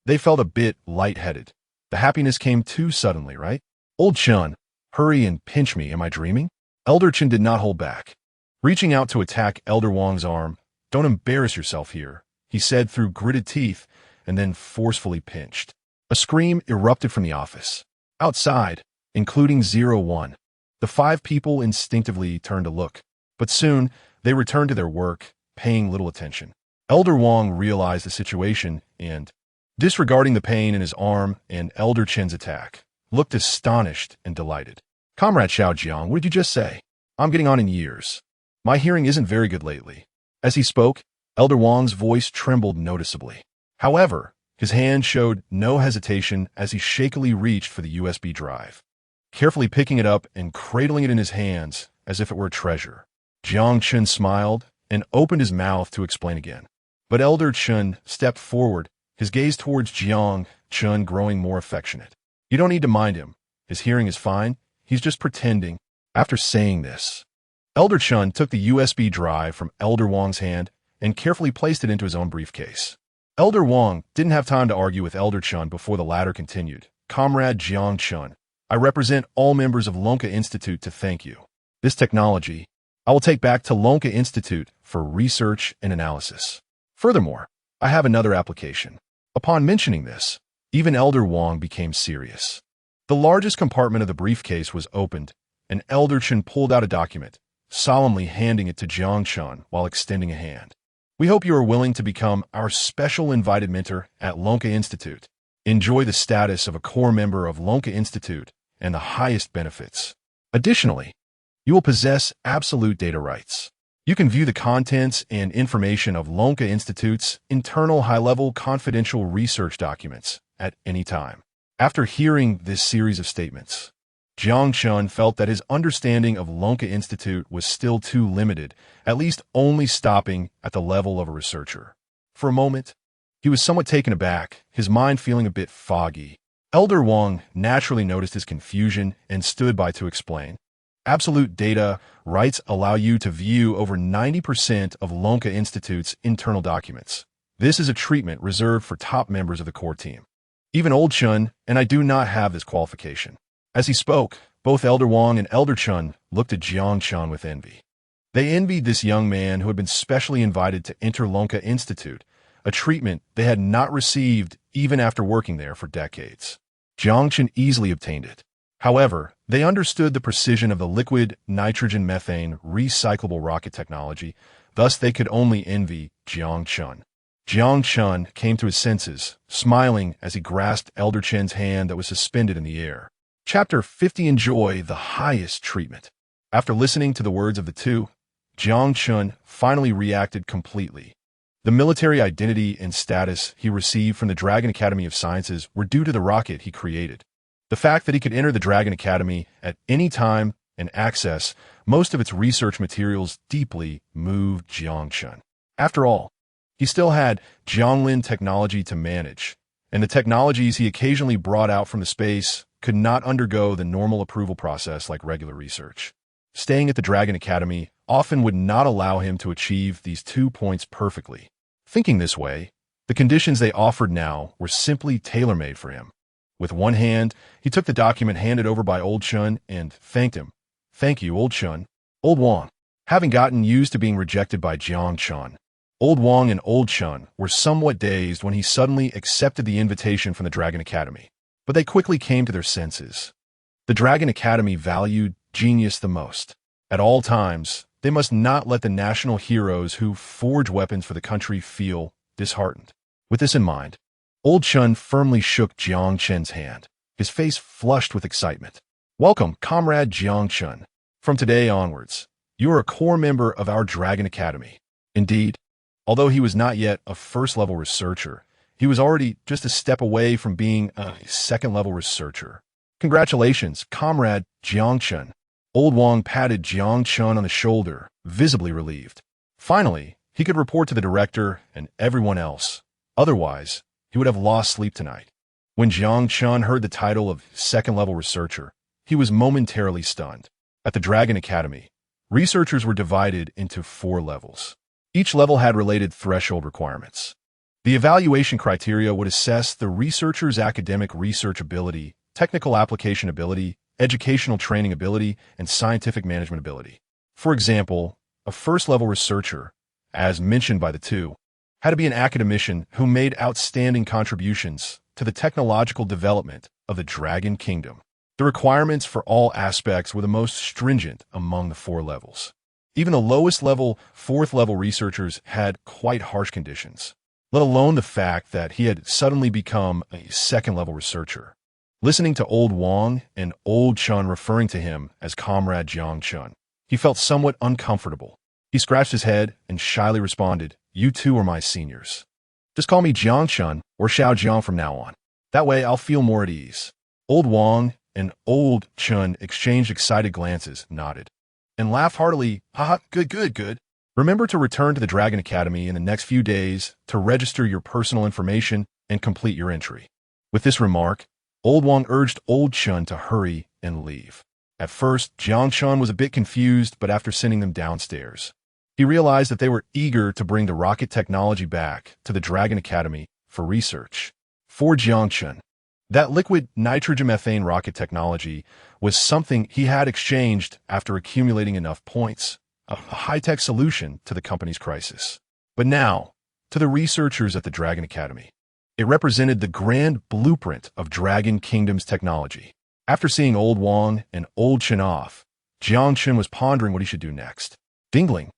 they felt a bit lightheaded. The happiness came too suddenly, right? "Old Chun, hurry and pinch me, am I dreaming?" Elder Chun did not hold back. Reaching out to attack Elder Wang's arm, "Don't embarrass yourself here," he said through gritted teeth, and then forcefully pinched. A scream erupted from the office. Outside, including 01, the 5 people instinctively turned to look, but soon they returned to their work, paying little attention. Elder Wang realized the situation and, disregarding the pain in his arm and Elder Chen's attack, looked astonished and delighted. "Comrade Xiao Jiang, what did you just say? I'm getting on in years. My hearing isn't very good lately." As he spoke, Elder Wang's voice trembled noticeably. However, his hand showed no hesitation as he shakily reached for the USB drive, carefully picking it up and cradling it in his hands as if it were a treasure. Jiang Chun smiled and opened his mouth to explain again. But Elder Chun stepped forward, his gaze towards Jiang Chun growing more affectionate. "You don't need to mind him. His hearing is fine. He's just pretending." After saying this, Elder Chun took the USB drive from Elder Wang's hand and carefully placed it into his own briefcase. Elder Wang didn't have time to argue with Elder Chun before the latter continued. "Comrade Jiang Chun, I represent all members of Lonka Institute to thank you. This technology I will take back to Lonka Institute for research and analysis. Furthermore, I have another application." Upon mentioning this, even Elder Wang became serious. The largest compartment of the briefcase was opened, and Elder Chen pulled out a document, solemnly handing it to Jiang Chun while extending a hand. "We hope you are willing to become our special invited mentor at Lonka Institute. Enjoy the status of a core member of Lonka Institute and the highest benefits. Additionally, you will possess absolute data rights. You can view the contents and information of Lonka Institute's internal high-level confidential research documents at any time." After hearing this series of statements, Jiang Chun felt that his understanding of Lonka Institute was still too limited, at least only stopping at the level of a researcher. For a moment, he was somewhat taken aback, his mind feeling a bit foggy. Elder Wang naturally noticed his confusion and stood by to explain. "Absolute data rights allow you to view over 90% of Lonka Institute's internal documents. This is a treatment reserved for top members of the core team. Even Old Chun and I do not have this qualification." As he spoke, both Elder Wang and Elder Chun looked at Jiang Chun with envy. They envied this young man who had been specially invited to enter Lonka Institute, a treatment they had not received even after working there for decades. Jiang Chun easily obtained it. However, they understood the precision of the liquid nitrogen-methane recyclable rocket technology, thus they could only envy Jiang Chun. Jiang Chun came to his senses, smiling as he grasped Elder Chen's hand that was suspended in the air. Chapter 50. Enjoy the highest treatment. After listening to the words of the two, Jiang Chun finally reacted completely. The military identity and status he received from the Dragon Academy of Sciences were due to the rocket he created. The fact that he could enter the Dragon Academy at any time and access most of its research materials deeply moved Jiang Chun. After all, he still had Jianglin technology to manage, and the technologies he occasionally brought out from the space could not undergo the normal approval process like regular research. Staying at the Dragon Academy often would not allow him to achieve these 2 points perfectly. Thinking this way, the conditions they offered now were simply tailor-made for him. With one hand, he took the document handed over by Old Chun and thanked him. "Thank you, Old Chun." Old Wang. Having gotten used to being rejected by Jiang Chun, Old Wang and Old Chun were somewhat dazed when he suddenly accepted the invitation from the Dragon Academy. But they quickly came to their senses. The Dragon Academy valued genius the most. At all times, they must not let the national heroes who forge weapons for the country feel disheartened. With this in mind, Old Chun firmly shook Jiang Chun's hand, his face flushed with excitement. "Welcome, Comrade Jiang Chun. From today onwards, you are a core member of our Dragon Academy." Indeed, although he was not yet a first-level researcher, he was already just a step away from being a second-level researcher. "Congratulations, Comrade Jiang Chun." Old Wang patted Jiang Chun on the shoulder, visibly relieved. Finally, he could report to the director and everyone else. Otherwise, he would have lost sleep tonight. When Jiang Chun heard the title of second-level researcher, he was momentarily stunned. At the Dragon Academy, researchers were divided into 4 levels. Each level had related threshold requirements. The evaluation criteria would assess the researcher's academic research ability, technical application ability, educational training ability, and scientific management ability. For example, a first-level researcher, as mentioned by the two, had to be an academician who made outstanding contributions to the technological development of the Dragon Kingdom. The requirements for all aspects were the most stringent among the 4 levels. Even the lowest level, 4th-level researchers had quite harsh conditions, let alone the fact that he had suddenly become a second-level researcher. Listening to Old Wang and Old Chun referring to him as Comrade Jiang Chun, he felt somewhat uncomfortable. He scratched his head and shyly responded, "You two are my seniors. Just call me Jiang Chun or Xiao Jiang from now on. That way I'll feel more at ease." Old Wang and Old Chun exchanged excited glances, nodded, and laughed heartily. "Haha, good. Remember to return to the Dragon Academy in the next few days to register your personal information and complete your entry." With this remark, Old Wang urged Old Chun to hurry and leave. At first, Jiang Chun was a bit confused, but after sending them downstairs, he realized that they were eager to bring the rocket technology back to the Dragon Academy for research. For Jiang Chun, that liquid nitrogen methane rocket technology was something he had exchanged after accumulating enough points, a high-tech solution to the company's crisis. But now, to the researchers at the Dragon Academy, it represented the grand blueprint of Dragon Kingdom's technology. After seeing Old Wang and Old Chun off, Jiang Chun was pondering what he should do next. Dingling.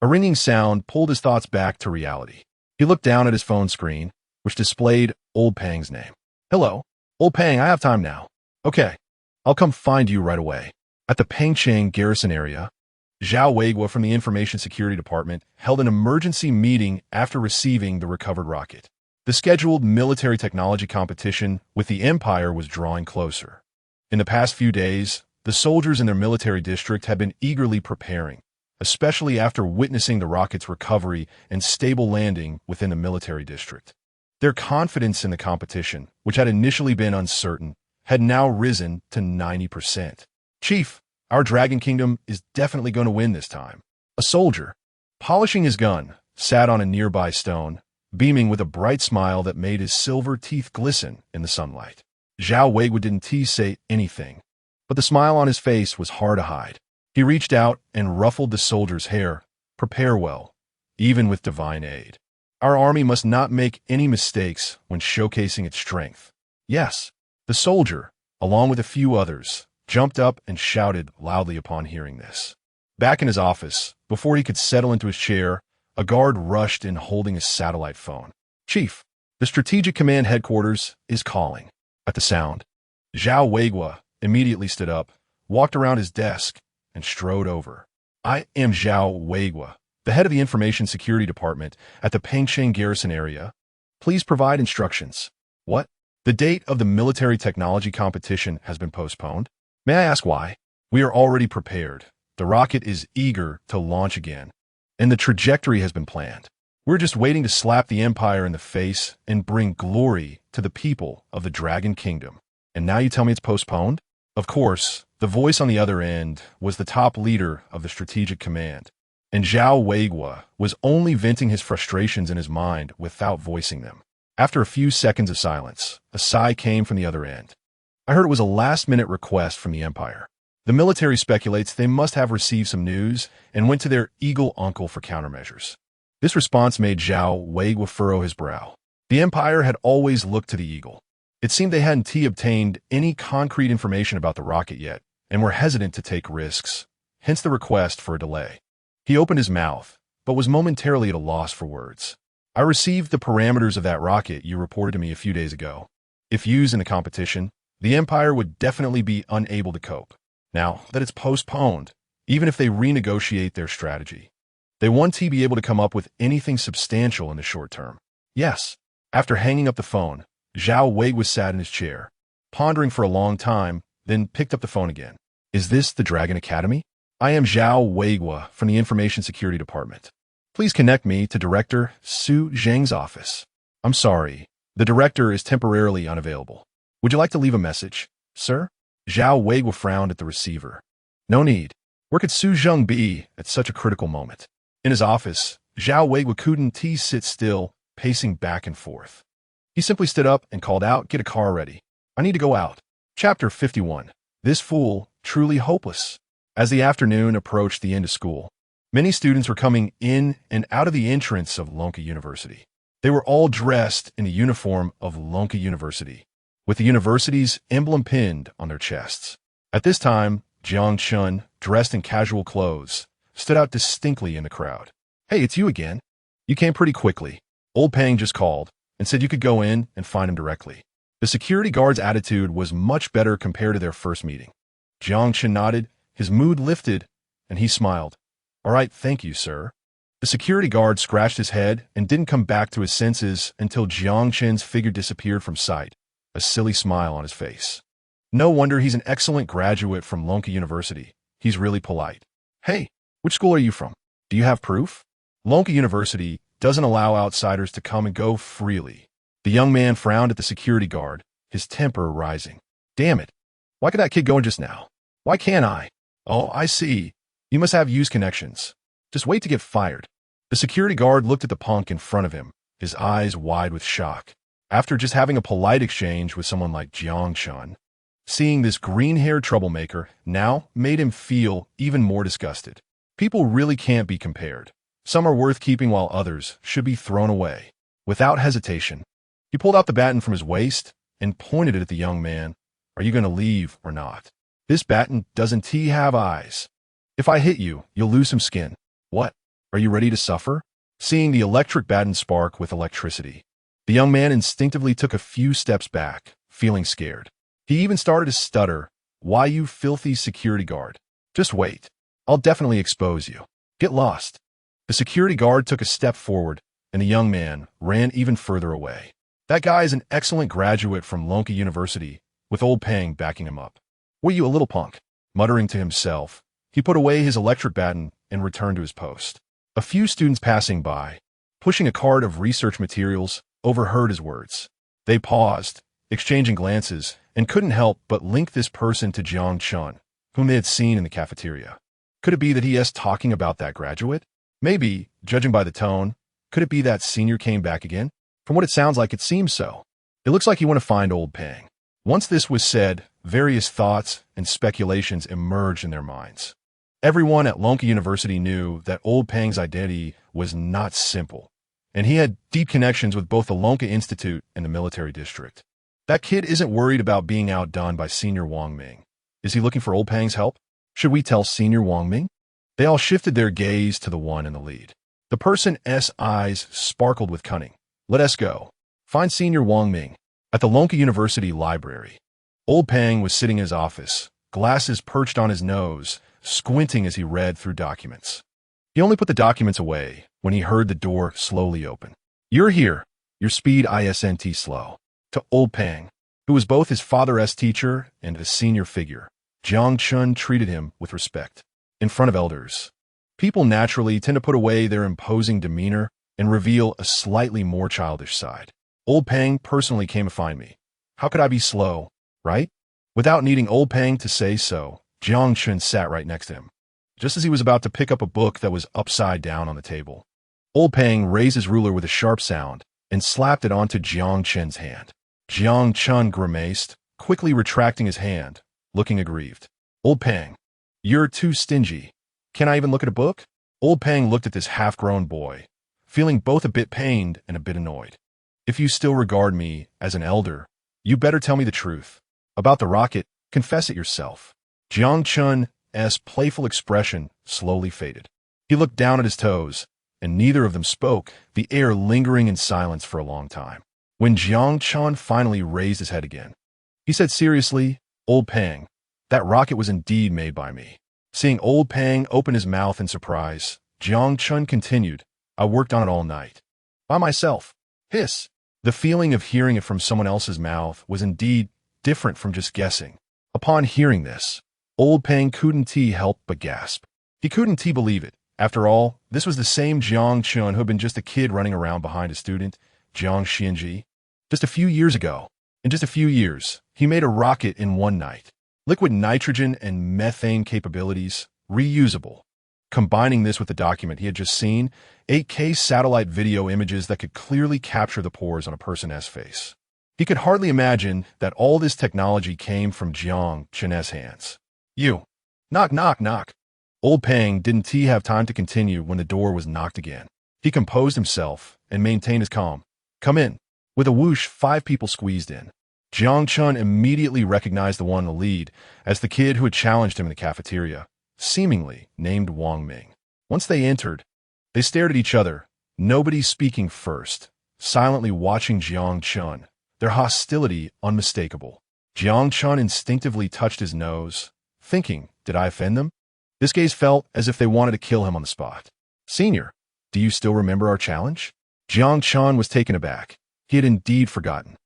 A ringing sound pulled his thoughts back to reality. He looked down at his phone screen, which displayed Old Pang's name. "Hello, Old Pang, I have time now." "Okay, I'll come find you right away." At the Pengcheng garrison area, Zhao Weigua from the Information Security Department held an emergency meeting after receiving the recovered rocket. The scheduled military technology competition with the Empire was drawing closer. In the past few days, the soldiers in their military district had been eagerly preparing, especially after witnessing the rocket's recovery and stable landing within the military district. Their confidence in the competition, which had initially been uncertain, had now risen to 90%. "Chief, our Dragon Kingdom is definitely going to win this time." A soldier, polishing his gun, sat on a nearby stone, beaming with a bright smile that made his silver teeth glisten in the sunlight. Zhao Weigua didn't say anything, but the smile on his face was hard to hide. He reached out and ruffled the soldier's hair. "Prepare well, even with divine aid. Our army must not make any mistakes when showcasing its strength." "Yes." The soldier, along with a few others, jumped up and shouted loudly upon hearing this. Back in his office, before he could settle into his chair, a guard rushed in holding his satellite phone. "Chief, the Strategic Command Headquarters is calling." At the sound, Zhao Weigua immediately stood up, walked around his desk, and strode over. I am Zhao Weigua, the head of the Information Security Department at the Pengsheng Garrison area. Please provide instructions. What? The date of the military technology competition has been postponed? May I ask why? We are already prepared. The rocket is eager to launch again, and the trajectory has been planned. We're just waiting to slap the Empire in the face and bring glory to the people of the Dragon Kingdom. And now you tell me it's postponed? Of course, the voice on the other end was the top leader of the Strategic Command, and Zhao Weigua was only venting his frustrations in his mind without voicing them. After a few seconds of silence, a sigh came from the other end. I heard it was a last-minute request from the Empire. The military speculates they must have received some news and went to their eagle uncle for countermeasures. This response made Zhao Weigua furrow his brow. The Empire had always looked to the eagle. It seemed they hadn't obtained any concrete information about the rocket yet, and were hesitant to take risks, hence the request for a delay. He opened his mouth, but was momentarily at a loss for words. I received the parameters of that rocket you reported to me a few days ago. If used in the competition, the Empire would definitely be unable to cope. Now that it's postponed, even if they renegotiate their strategy, they want to be able to come up with anything substantial in the short term. Yes. After hanging up the phone, Zhao Weigua sat in his chair, pondering for a long time, then picked up the phone again. Is this the Dragon Academy? I am Zhao Weigua from the Information Security Department. Please connect me to Director Su Zheng's office. I'm sorry, the director is temporarily unavailable. Would you like to leave a message, sir? Zhao Weigua frowned at the receiver. No need. Where could Su Zheng be at such a critical moment? In his office, Zhao Weigua couldn't sit still, pacing back and forth. He simply stood up and called out, "Get a car ready. I need to go out." Chapter 51. This fool, truly hopeless. As the afternoon approached the end of school, many students were coming in and out of the entrance of Lonka University. They were all dressed in the uniform of Lonka University, with the university's emblem pinned on their chests. At this time, Jiang Chun, dressed in casual clothes, stood out distinctly in the crowd. "Hey, it's you again. You came pretty quickly. Old Pang just called and said you could go in and find him directly." The security guard's attitude was much better compared to their first meeting. Jiang Chun nodded, his mood lifted, and he smiled. "All right, thank you, sir." The security guard scratched his head and didn't come back to his senses until Jiang Chun's figure disappeared from sight, a silly smile on his face. No wonder he's an excellent graduate from Lonka University. He's really polite. "Hey, which school are you from? Do you have proof?" Lonka University doesn't allow outsiders to come and go freely. The young man frowned at the security guard, his temper rising. "Damn it. Why could that kid go in just now? Why can't I? Oh, I see. You must have used connections. Just wait to get fired." The security guard looked at the punk in front of him, his eyes wide with shock. After just having a polite exchange with someone like Jiang Chun, seeing this green-haired troublemaker now made him feel even more disgusted. People really can't be compared. Some are worth keeping while others should be thrown away. Without hesitation, he pulled out the baton from his waist and pointed it at the young man. "Are you going to leave or not? This baton doesn't have eyes. If I hit you, you'll lose some skin. What? Are you ready to suffer?" Seeing the electric baton spark with electricity, the young man instinctively took a few steps back, feeling scared. He even started to stutter. "Why, you filthy security guard? Just wait. I'll definitely expose you. Get lost." The security guard took a step forward, and the young man ran even further away. That guy is an excellent graduate from Lonka University, with old Pang backing him up. "What, you a little punk?" Muttering to himself, he put away his electric baton and returned to his post. A few students passing by, pushing a cart of research materials, overheard his words. They paused, exchanging glances, and couldn't help but link this person to Jiang Chun, whom they had seen in the cafeteria. Could it be that he is talking about that graduate? Maybe, judging by the tone, could it be that senior came back again? From what it sounds like, it seems so. It looks like you want to find old Pang. Once this was said, various thoughts and speculations emerged in their minds. Everyone at Lonka University knew that old Pang's identity was not simple, and he had deep connections with both the Lonka Institute and the military district. That kid isn't worried about being outdone by Senior Wang Ming. Is he looking for old Pang's help? Should we tell Senior Wang Ming? They all shifted their gaze to the one in the lead. The person's eyes sparkled with cunning. "Let us go. Find Senior Wang Ming at the Lonka University library." Old Pang was sitting in his office, glasses perched on his nose, squinting as he read through documents. He only put the documents away when he heard the door slowly open. "You're here. Your speed isn't slow." To Old Pang, who was both his father's teacher and a senior figure, Jiang Chun treated him with respect. In front of elders, people naturally tend to put away their imposing demeanor and reveal a slightly more childish side. Old Pang personally came to find me. How could I be slow, right? Without needing Old Pang to say so, Jiang Chun sat right next to him, just as he was about to pick up a book that was upside down on the table. Old Pang raised his ruler with a sharp sound and slapped it onto Jiang Chun's hand. Jiang Chun grimaced, quickly retracting his hand, looking aggrieved. "Old Pang, you're too stingy. Can I even look at a book?" Old Pang looked at this half-grown boy, feeling both a bit pained and a bit annoyed. "If you still regard me as an elder, you better tell me the truth. About the rocket, confess it yourself." Jiang Chun's playful expression slowly faded. He looked down at his toes, and neither of them spoke, the air lingering in silence for a long time. When Jiang Chun finally raised his head again, he said seriously, "Old Pang, that rocket was indeed made by me." Seeing Old Pang open his mouth in surprise, Jiang Chun continued, "I worked on it all night. By myself." Hiss. The feeling of hearing it from someone else's mouth was indeed different from just guessing. Upon hearing this, Old Pang couldn't help but gasp. He couldn't believe it. After all, this was the same Jiang Chun who had been just a kid running around behind a student, Jiang Xianji. Just a few years ago, in just a few years, he made a rocket in one night. Liquid nitrogen and methane capabilities, reusable. Combining this with the document he had just seen, 8K satellite video images that could clearly capture the pores on a person's face. He could hardly imagine that all this technology came from Jiang Chun's hands. "You." Knock, knock, knock. Old Pang didn't have time to continue when the door was knocked again. He composed himself and maintained his calm. "Come in." With a whoosh, 5 people squeezed in. Jiang Chun immediately recognized the one in the lead as the kid who had challenged him in the cafeteria, seemingly named Wang Ming. Once they entered, they stared at each other, nobody speaking first, silently watching Jiang Chun, their hostility unmistakable. Jiang Chun instinctively touched his nose, thinking, did I offend them? This gaze felt as if they wanted to kill him on the spot. "Senior, do you still remember our challenge?" Jiang Chun was taken aback. He had indeed forgotten.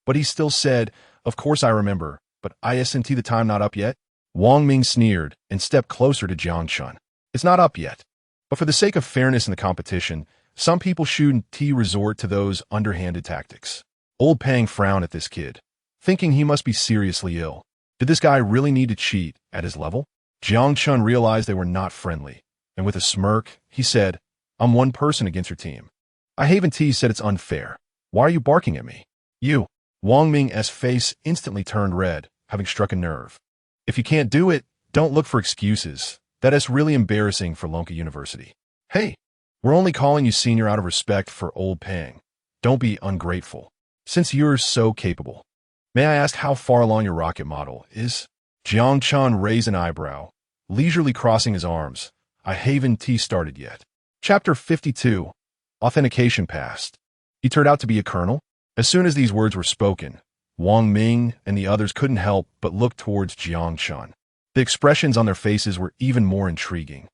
But he still said, "Of course I remember, but isn't the time not up yet?" Wang Ming sneered and stepped closer to Jiang Chun. "It's not up yet. But for the sake of fairness in the competition, some people shouldn't resort to those underhanded tactics." Old Pang frowned at this kid, thinking he must be seriously ill. Did this guy really need to cheat at his level? Jiang Chun realized they were not friendly, and with a smirk, he said, "I'm one person against your team. I haven't said it's unfair. Why are you barking at me?" "You." Wang Ming's face instantly turned red, having struck a nerve. "If you can't do it, don't look for excuses. That is really embarrassing for Lonka University." "Hey, we're only calling you senior out of respect for Old Pang. Don't be ungrateful. Since you're so capable, may I ask how far along your rocket model is?" Jiang Chun raised an eyebrow, leisurely crossing his arms. "I haven't started yet." Chapter 52. Authentication passed. He turned out to be a colonel. As soon as these words were spoken, Wang Ming and the others couldn't help but look towards Jiang Chun. The expressions on their faces were even more intriguing.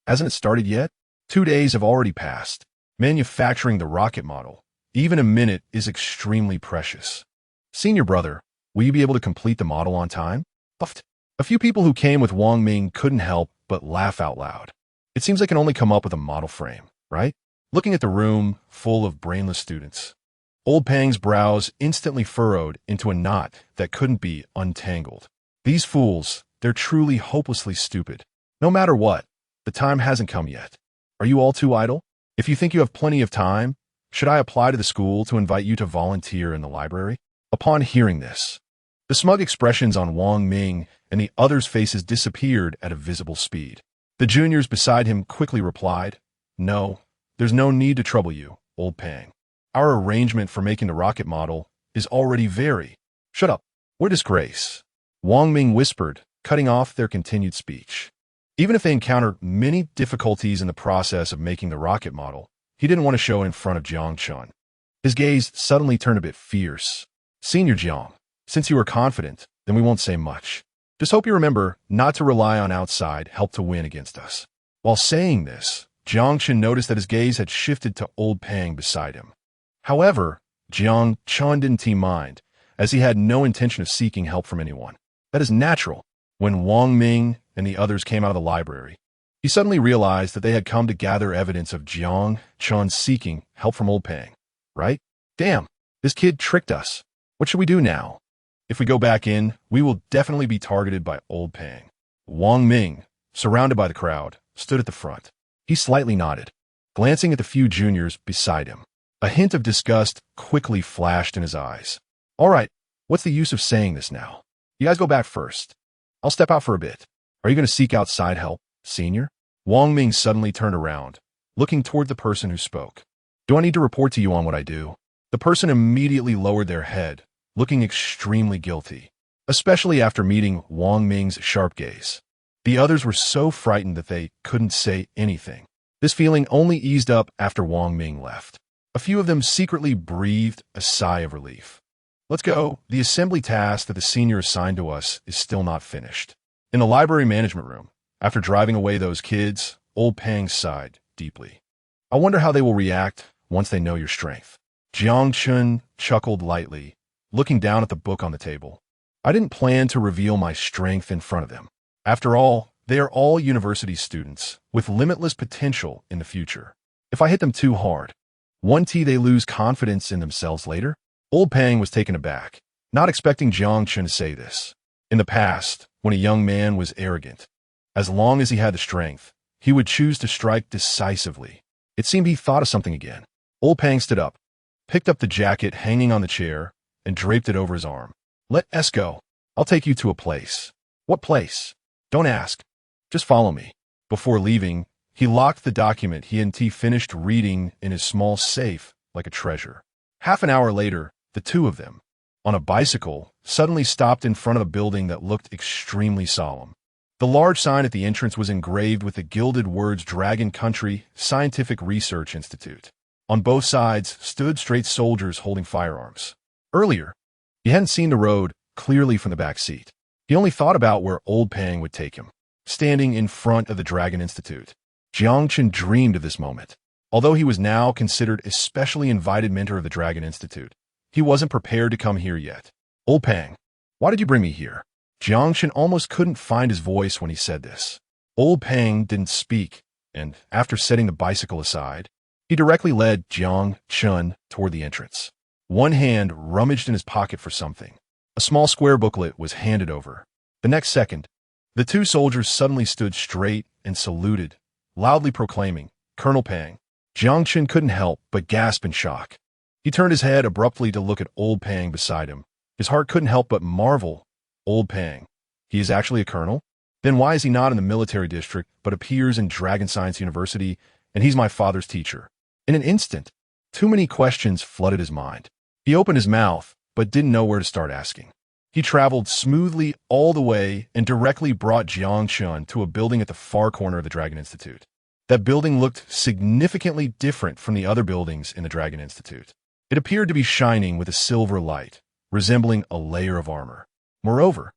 Hasn't it started yet? 2 days have already passed. Manufacturing the rocket model, even a minute is extremely precious. Senior brother, will you be able to complete the model on time? Puffed. A few people who came with Wang Ming couldn't help but laugh out loud. It seems I can only come up with a model frame, right? Looking at the room full of brainless students, Old Pang's brows instantly furrowed into a knot that couldn't be untangled. These fools, they're truly hopelessly stupid. No matter what, the time hasn't come yet. Are you all too idle? If you think you have plenty of time, should I apply to the school to invite you to volunteer in the library? Upon hearing this, the smug expressions on Wang Ming and the others' faces disappeared at a visible speed. The juniors beside him quickly replied, "No, there's no need to trouble you, Old Pang. Our arrangement for making the rocket model is already very—" "Shut up. We're disgrace," Wang Ming whispered, cutting off their continued speech. Even if they encountered many difficulties in the process of making the rocket model, he didn't want to show in front of Jiang Chun. His gaze suddenly turned a bit fierce. "Senior Jiang, Since you are confident, then we won't say much. Just hope you remember not to rely on outside help to win against us. While saying this, Jiang Chen noticed that his gaze had shifted to old Pang beside him. However, Jiang Chen didn't mind, as he had no intention of seeking help from anyone. That is natural. When Wang Ming and the others came out of the library, he suddenly realized that they had come to gather evidence of Jiang Chen seeking help from old Pang. Right? Damn, this kid tricked us. What should we do now? If we go back in, we will definitely be targeted by old Pang. Wang Ming, surrounded by the crowd, stood at the front. He slightly nodded, glancing at the few juniors beside him. A hint of disgust quickly flashed in his eyes. All right, what's the use of saying this now? You guys go back first. I'll step out for a bit. Are you going to seek outside help, senior? Wang Ming suddenly turned around, looking toward the person who spoke. Do I need to report to you on what I do? The person immediately lowered their head, looking extremely guilty, especially after meeting Wang Ming's sharp gaze. The others were so frightened that they couldn't say anything. This feeling only eased up after Wang Ming left. A few of them secretly breathed a sigh of relief. Let's go. The assembly task that the senior assigned to us is still not finished. In the library management room, after driving away those kids, old Pang sighed deeply. I wonder how they will react once they know your strength. Jiang Chun chuckled lightly, looking down at the book on the table. I didn't plan to reveal my strength in front of them. After all, they are all university students with limitless potential in the future. If I hit them too hard, they lose confidence in themselves later. Old Pang was taken aback, not expecting Jiang Chun to say this. In the past, when a young man was arrogant, as long as he had the strength, he would choose to strike decisively. It seemed he thought of something again. Old Pang stood up, picked up the jacket hanging on the chair, and draped it over his arm. Let us go. I'll take you to a place. What place? Don't ask. Just follow me. Before leaving, he locked the document he and T finished reading in his small safe like a treasure. Half an hour later, the two of them, on a bicycle, suddenly stopped in front of a building that looked extremely solemn. The large sign at the entrance was engraved with the gilded words Dragon Country Scientific Research Institute. On both sides stood straight soldiers holding firearms. Earlier, he hadn't seen the road clearly from the back seat. He only thought about where old Pang would take him, standing in front of the Dragon Institute. Jiang Chen dreamed of this moment. Although he was now considered a specially invited mentor of the Dragon Institute, he wasn't prepared to come here yet. Old Pang, why did you bring me here? Jiang Chen almost couldn't find his voice when he said this. Old Pang didn't speak, and after setting the bicycle aside, he directly led Jiang Chen toward the entrance. One hand rummaged in his pocket for something. A small square booklet was handed over. The next second, the two soldiers suddenly stood straight and saluted, loudly proclaiming, Colonel Pang. Jiang Chen couldn't help but gasp in shock. He turned his head abruptly to look at old Pang beside him. His heart couldn't help but marvel. Old Pang. He is actually a colonel? Then why is he not in the military district, but appears in Dragon Science University, and he's my father's teacher? In an instant, too many questions flooded his mind. He opened his mouth, but didn't know where to start asking. He traveled smoothly all the way and directly brought Jiang Chun to a building at the far corner of the Dragon Institute. That building looked significantly different from the other buildings in the Dragon Institute. It appeared to be shining with a silver light, resembling a layer of armor. Moreover,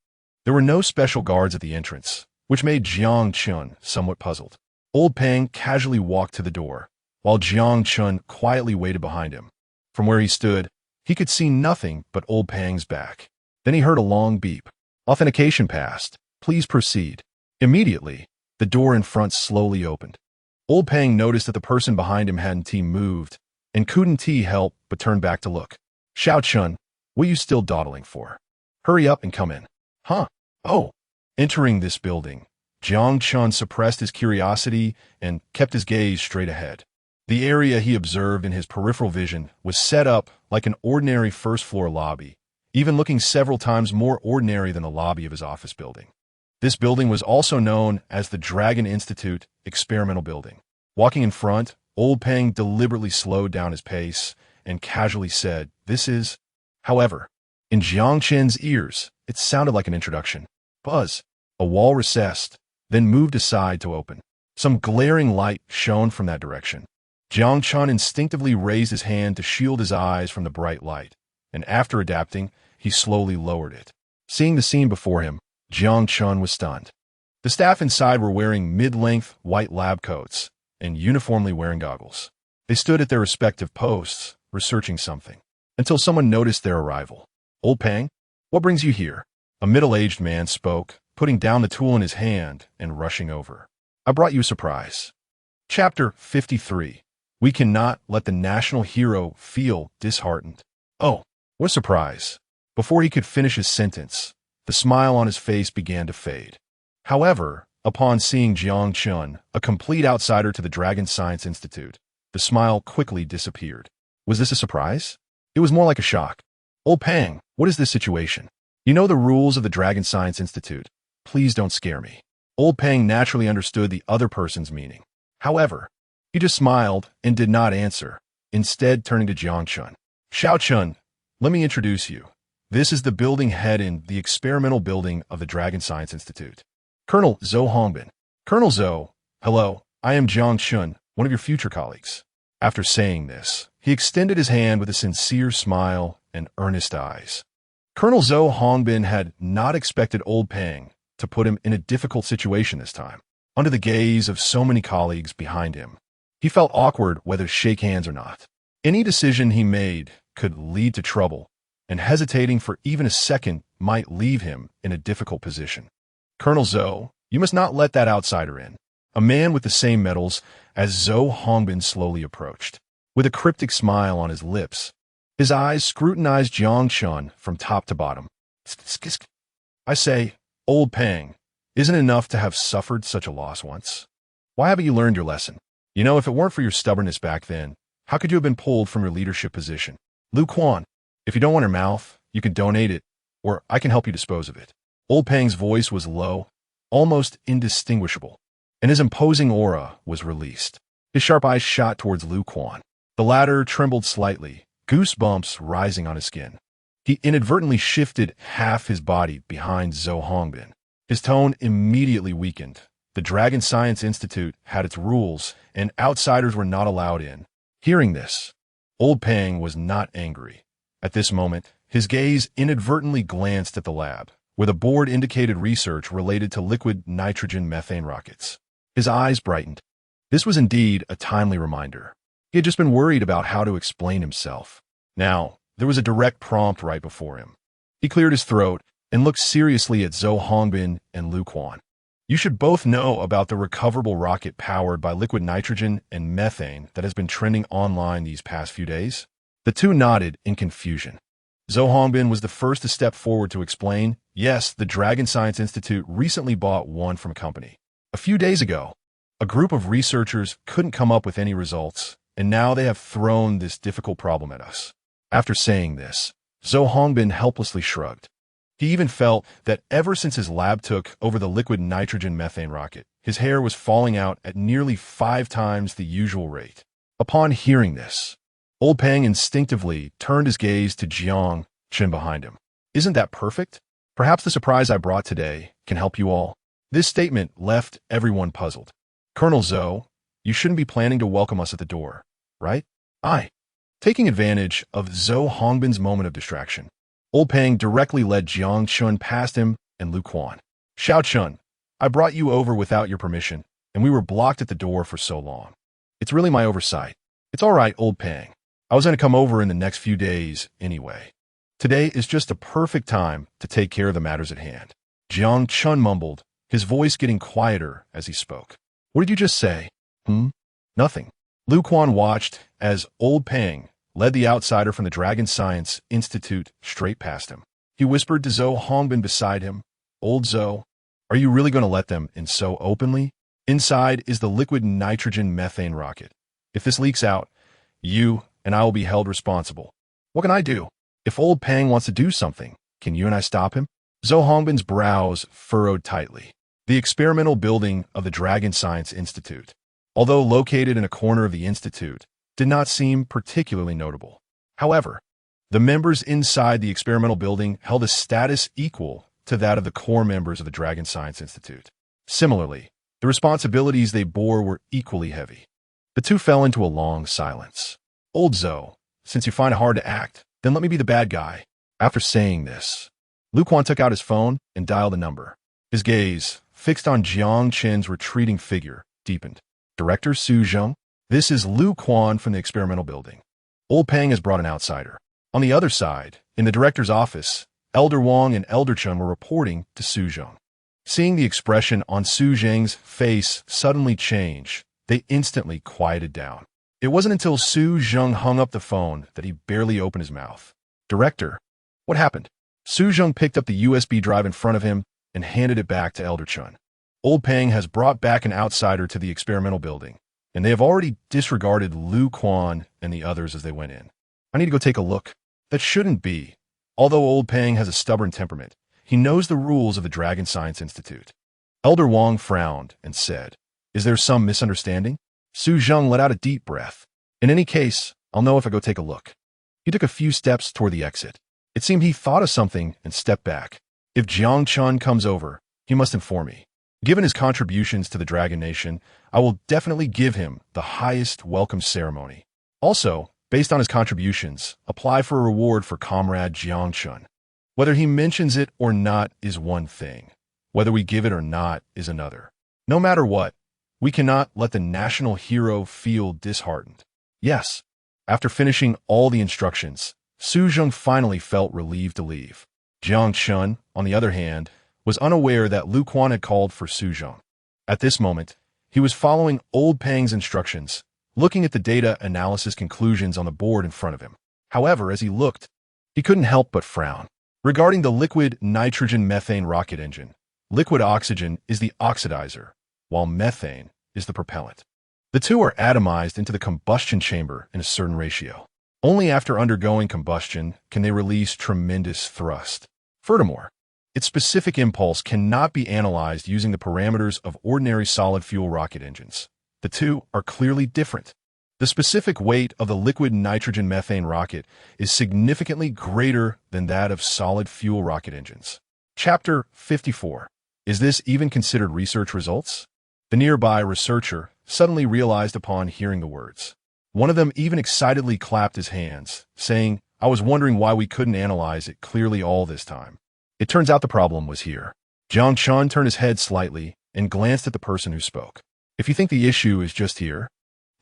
there were no special guards at the entrance, which made Jiang Chun somewhat puzzled. Old Pang casually walked to the door, while Jiang Chun quietly waited behind him. From where he stood, he could see nothing but old Pang's back. Then he heard a long beep. Authentication passed. Please proceed. Immediately, the door in front slowly opened. Old Pang noticed that the person behind him hadn't moved, and couldn't help but turn back to look. Xiao Chun, what are you still dawdling for? Hurry up and come in. Huh? Oh. Entering this building, Jiang Chun suppressed his curiosity and kept his gaze straight ahead. The area he observed in his peripheral vision was set up like an ordinary first-floor lobby, even looking several times more ordinary than the lobby of his office building. This building was also known as the Dragon Institute Experimental Building. Walking in front, old Pang deliberately slowed down his pace and casually said, "This is..." However, in Jiang Chen's ears, it sounded like an introduction. Buzz. A wall recessed, then moved aside to open. Some glaring light shone from that direction. Jiang Chen instinctively raised his hand to shield his eyes from the bright light, and after adapting, he slowly lowered it. Seeing the scene before him, Jiang Chun was stunned. The staff inside were wearing mid-length white lab coats and uniformly wearing goggles. They stood at their respective posts, researching something, until someone noticed their arrival. "Old Pang, what brings you here?" A middle-aged man spoke, putting down the tool in his hand and rushing over. "I brought you a surprise." Chapter 53. We cannot let the national hero feel disheartened. "Oh, what a surprise." Before he could finish his sentence, the smile on his face began to fade. However, upon seeing Jiang Chun, a complete outsider to the Dragon Science Institute, the smile quickly disappeared. Was this a surprise? It was more like a shock. "Old Pang, what is this situation? You know the rules of the Dragon Science Institute. Please don't scare me." Old Pang naturally understood the other person's meaning. However, he just smiled and did not answer, instead turning to Jiang Chun. "Xiao Chun, let me introduce you. This is the building head in the experimental building of the Dragon Science Institute. Colonel Zhou Hongbin." "Colonel Zhou, hello, I am Jiang Chun, one of your future colleagues." After saying this, he extended his hand with a sincere smile and earnest eyes. Colonel Zhou Hongbin had not expected Old Pang to put him in a difficult situation this time. Under the gaze of so many colleagues behind him, he felt awkward whether to shake hands or not. Any decision he made could lead to trouble, and hesitating for even a second might leave him in a difficult position. "Colonel Zhou, you must not let that outsider in." A man with the same medals as Zhou Hongbin slowly approached. With a cryptic smile on his lips, his eyes scrutinized Jiang Chun from top to bottom. "I say, Old Pang, isn't it enough to have suffered such a loss once? Why haven't you learned your lesson? You know, if it weren't for your stubbornness back then, how could you have been pulled from your leadership position? Lu Quan, if you don't want your mouth, you can donate it, or I can help you dispose of it." Old Pang's voice was low, almost indistinguishable, and his imposing aura was released. His sharp eyes shot towards Lu Quan. The latter trembled slightly, goosebumps rising on his skin. He inadvertently shifted half his body behind Zhou Hongbin. His tone immediately weakened. The Dragon Science Institute had its rules, and outsiders were not allowed in. Hearing this, Old Pang was not angry. At this moment, his gaze inadvertently glanced at the lab, where the board indicated research related to liquid nitrogen methane rockets. His eyes brightened. This was indeed a timely reminder. He had just been worried about how to explain himself. Now, there was a direct prompt right before him. He cleared his throat and looked seriously at Zhou Hongbin and Lu Quan. "You should both know about the recoverable rocket powered by liquid nitrogen and methane that has been trending online these past few days." The two nodded in confusion. Zhou Hongbin was the first to step forward to explain, "Yes, the Dragon Science Institute recently bought one from a company. A few days ago, a group of researchers couldn't come up with any results, and now they have thrown this difficult problem at us." After saying this, Zhou Hongbin helplessly shrugged. He even felt that ever since his lab took over the liquid nitrogen methane rocket, his hair was falling out at nearly 5 times the usual rate. Upon hearing this, Old Pang instinctively turned his gaze to Jiang Chun behind him. "Isn't that perfect? Perhaps the surprise I brought today can help you all." This statement left everyone puzzled. "Colonel Zhou, you shouldn't be planning to welcome us at the door, right?" Taking advantage of Zhou Hongbin's moment of distraction, Old Pang directly led Jiang Chun past him and Lu Quan. "Xiao Chun, I brought you over without your permission, and we were blocked at the door for so long. It's really my oversight." "It's all right, Old Pang. I was going to come over in the next few days anyway. Today is just a perfect time to take care of the matters at hand." Jiang Chun mumbled, his voice getting quieter as he spoke. "What did you just say?" "Nothing." Lu Quan watched as Old Pang led the outsider from the Dragon Science Institute straight past him. He whispered to Zhou Hongbin beside him, "Old Zhou, are you really going to let them in so openly? Inside is the liquid nitrogen methane rocket. If this leaks out, you and I will be held responsible. What can I do? If Old Pang wants to do something, can you and I stop him?" Zhou Hongbin's brows furrowed tightly. The experimental building of the Dragon Science Institute, although located in a corner of the institute, did not seem particularly notable. However, the members inside the experimental building held a status equal to that of the core members of the Dragon Science Institute. Similarly, the responsibilities they bore were equally heavy. The two fell into a long silence. "Old Zhou, since you find it hard to act, then let me be the bad guy. After saying this, Lu Quan took out his phone and dialed the number. His gaze, fixed on Jiang Chen's retreating figure, deepened. Director Su Zheng, this is Lu Quan from the experimental building. Old Pang has brought an outsider. On the other side, in the director's office, Elder Wang and Elder Chun were reporting to Su Zheng. Seeing the expression on Su Zheng's face suddenly change, they instantly quieted down. It wasn't until Su Zheng hung up the phone that he barely opened his mouth. Director, what happened? Su Zheng picked up the USB drive in front of him and handed it back to Elder Chun. Old Pang has brought back an outsider to the experimental building, and they have already disregarded Lu Quan and the others as they went in. I need to go take a look. That shouldn't be. Although Old Pang has a stubborn temperament, he knows the rules of the Dragon Science Institute. Elder Wang frowned and said, is there some misunderstanding? Su Zheng let out a deep breath. In any case, I'll know if I go take a look. He took a few steps toward the exit. It seemed he thought of something and stepped back. If Jiang Chun comes over, he must inform me. Given his contributions to the Dragon Nation, I will definitely give him the highest welcome ceremony. Also, based on his contributions, apply for a reward for Comrade Jiang Chun. Whether he mentions it or not is one thing. Whether we give it or not is another. No matter what, we cannot let the national hero feel disheartened. Yes, after finishing all the instructions, Su Zheng finally felt relieved to leave. Jiang Chun, on the other hand, was unaware that Lu Quan had called for Su Zheng. At this moment, he was following Old Pang's instructions, looking at the data analysis conclusions on the board in front of him. However, as he looked, he couldn't help but frown. Regarding the liquid nitrogen-methane rocket engine, liquid oxygen is the oxidizer, while methane is the propellant. The two are atomized into the combustion chamber in a certain ratio. Only after undergoing combustion can they release tremendous thrust. Furthermore, its specific impulse cannot be analyzed using the parameters of ordinary solid fuel rocket engines. The two are clearly different. The specific weight of the liquid nitrogen-methane rocket is significantly greater than that of solid fuel rocket engines. Chapter 54. Is this even considered research results? The nearby researcher suddenly realized upon hearing the words. One of them even excitedly clapped his hands, saying, I was wondering why we couldn't analyze it clearly all this time. It turns out the problem was here. Jiang Chun turned his head slightly and glanced at the person who spoke. If you think the issue is just here,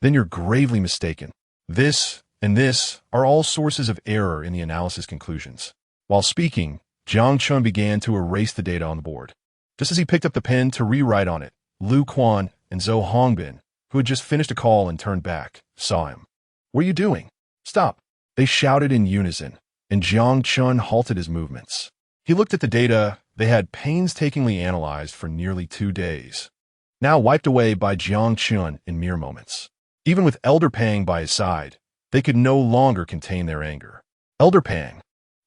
then you're gravely mistaken. This and this are all sources of error in the analysis conclusions. While speaking, Jiang Chun began to erase the data on the board. Just as he picked up the pen to rewrite on it, Lu Quan and Zhou Hongbin, who had just finished a call and turned back, saw him. What are you doing? Stop! They shouted in unison, and Jiang Chun halted his movements. He looked at the data they had painstakingly analyzed for nearly 2 days, now wiped away by Jiang Chun in mere moments. Even with Elder Pang by his side, they could no longer contain their anger. Elder Pang,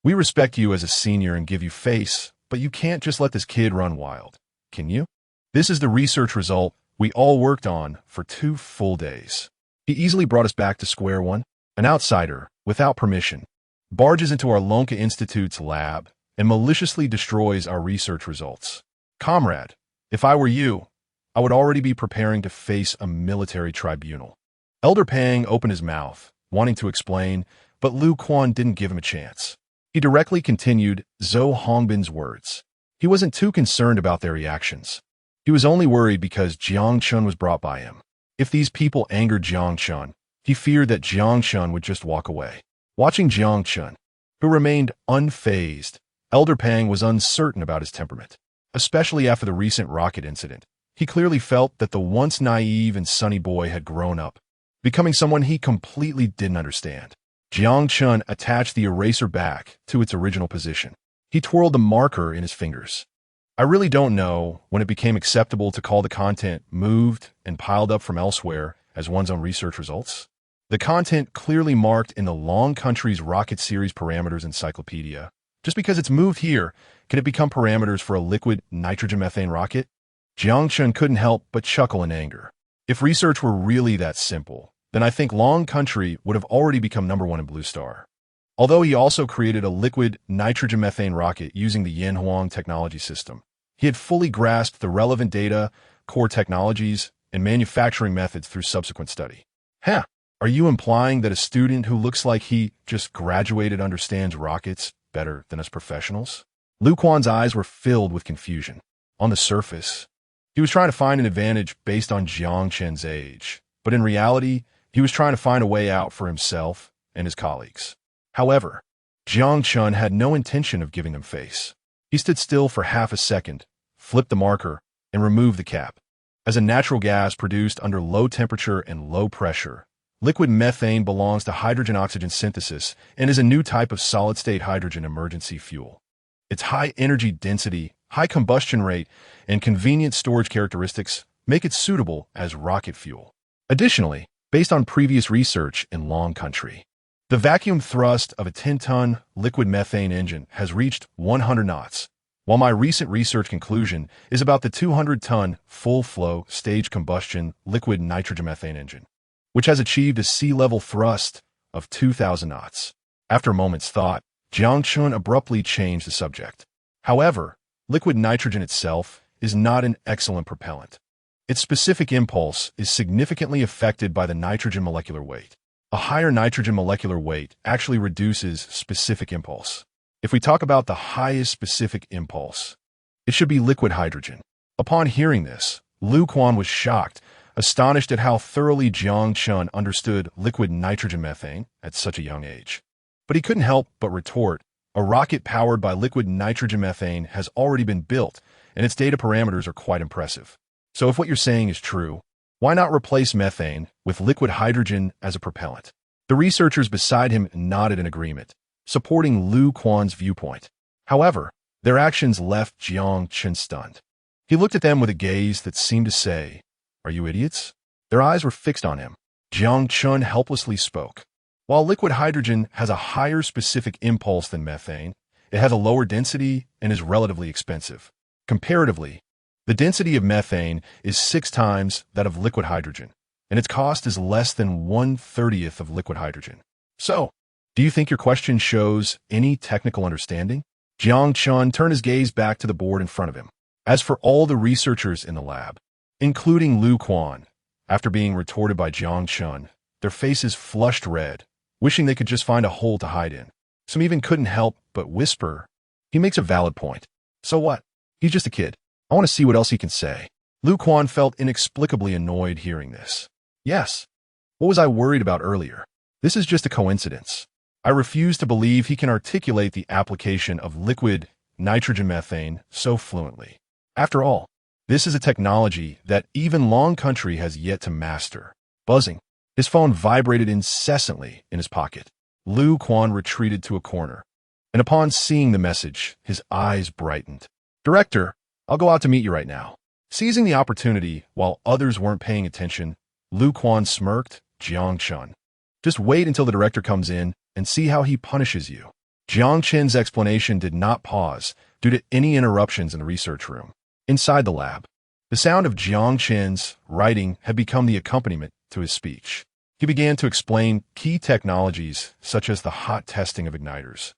we respect you as a senior and give you face, but you can't just let this kid run wild, can you? This is the research result we all worked on for 2 full days. He easily brought us back to square one. An outsider, without permission, barges into our Lonka Institute's lab and maliciously destroys our research results. Comrade, if I were you, I would already be preparing to face a military tribunal. Elder Pang opened his mouth, wanting to explain, but Lu Quan didn't give him a chance. He directly continued Zhou Hongbin's words. He wasn't too concerned about their reactions. He was only worried because Jiang Chun was brought by him. If these people angered Jiang Chun, he feared that Jiang Chun would just walk away. Watching Jiang Chun, who remained unfazed, Elder Pang was uncertain about his temperament. Especially after the recent rocket incident, he clearly felt that the once naive and sunny boy had grown up, becoming someone he completely didn't understand. Jiang Chun attached the eraser back to its original position. He twirled the marker in his fingers. I really don't know when it became acceptable to call the content moved and piled up from elsewhere as one's own research results. The content clearly marked in the Long Country's Rocket Series Parameters Encyclopedia. Just because it's moved here, can it become parameters for a liquid nitrogen-methane rocket? Jiang Chun couldn't help but chuckle in anger. If research were really that simple, then I think Long Country would have already become #1 in Blue Star. Although he also created a liquid nitrogen-methane rocket using the Yanhuang technology system, he had fully grasped the relevant data, core technologies, and manufacturing methods through subsequent study. Are you implying that a student who looks like he just graduated understands rockets better than us professionals? Lu Quan's eyes were filled with confusion. On the surface, he was trying to find an advantage based on Jiang Chen's age, but in reality, he was trying to find a way out for himself and his colleagues. However, Jiang Chen had no intention of giving them face. He stood still for half a second, flipped the marker, and removed the cap. As a natural gas produced under low temperature and low pressure, liquid methane belongs to hydrogen-oxygen synthesis and is a new type of solid-state hydrogen emergency fuel. Its high energy density, high combustion rate, and convenient storage characteristics make it suitable as rocket fuel. Additionally, based on previous research in Long Country, the vacuum thrust of a 10-ton liquid methane engine has reached 100 knots, while my recent research conclusion is about the 200-ton full-flow stage combustion liquid nitrogen methane engine, which has achieved a sea-level thrust of 2,000 knots. After a moment's thought, Jiang Chen abruptly changed the subject. However, liquid nitrogen itself is not an excellent propellant. Its specific impulse is significantly affected by the nitrogen molecular weight. A higher nitrogen molecular weight actually reduces specific impulse. If we talk about the highest specific impulse, it should be liquid hydrogen. Upon hearing this, Lu Quan was shocked, astonished at how thoroughly Jiang Chen understood liquid nitrogen methane at such a young age. But he couldn't help but retort, a rocket powered by liquid nitrogen methane has already been built, and its data parameters are quite impressive. So if what you're saying is true, why not replace methane with liquid hydrogen as a propellant? The researchers beside him nodded in agreement, supporting Lu Quan's viewpoint. However, their actions left Jiang Chen stunned. He looked at them with a gaze that seemed to say, "Are you idiots?" Their eyes were fixed on him. Jiang Chen helplessly spoke. While liquid hydrogen has a higher specific impulse than methane, it has a lower density and is relatively expensive. Comparatively, the density of methane is 6 times that of liquid hydrogen, and its cost is less than 1/30th of liquid hydrogen. So, do you think your question shows any technical understanding? Jiang Chen turned his gaze back to the board in front of him. As for all the researchers in the lab, including Lu Quan, after being retorted by Jiang Chen, their faces flushed red, wishing they could just find a hole to hide in. Some even couldn't help but whisper, "He makes a valid point. So what? He's just a kid. I want to see what else he can say." Lu Quan felt inexplicably annoyed hearing this. Yes. What was I worried about earlier? This is just a coincidence. I refuse to believe he can articulate the application of liquid nitrogen methane so fluently. After all, this is a technology that even Long Country has yet to master. Buzzing. His phone vibrated incessantly in his pocket. Lu Quan retreated to a corner, and upon seeing the message, his eyes brightened. "Director, I'll go out to meet you right now." Seizing the opportunity while others weren't paying attention, Lu Quan smirked, "Jiang Chen. Just wait until the director comes in and see how he punishes you." Jiang Chen's explanation did not pause due to any interruptions in the research room. Inside the lab, the sound of Jiang Chen's writing had become the accompaniment to his speech. He began to explain key technologies such as the hot testing of igniters,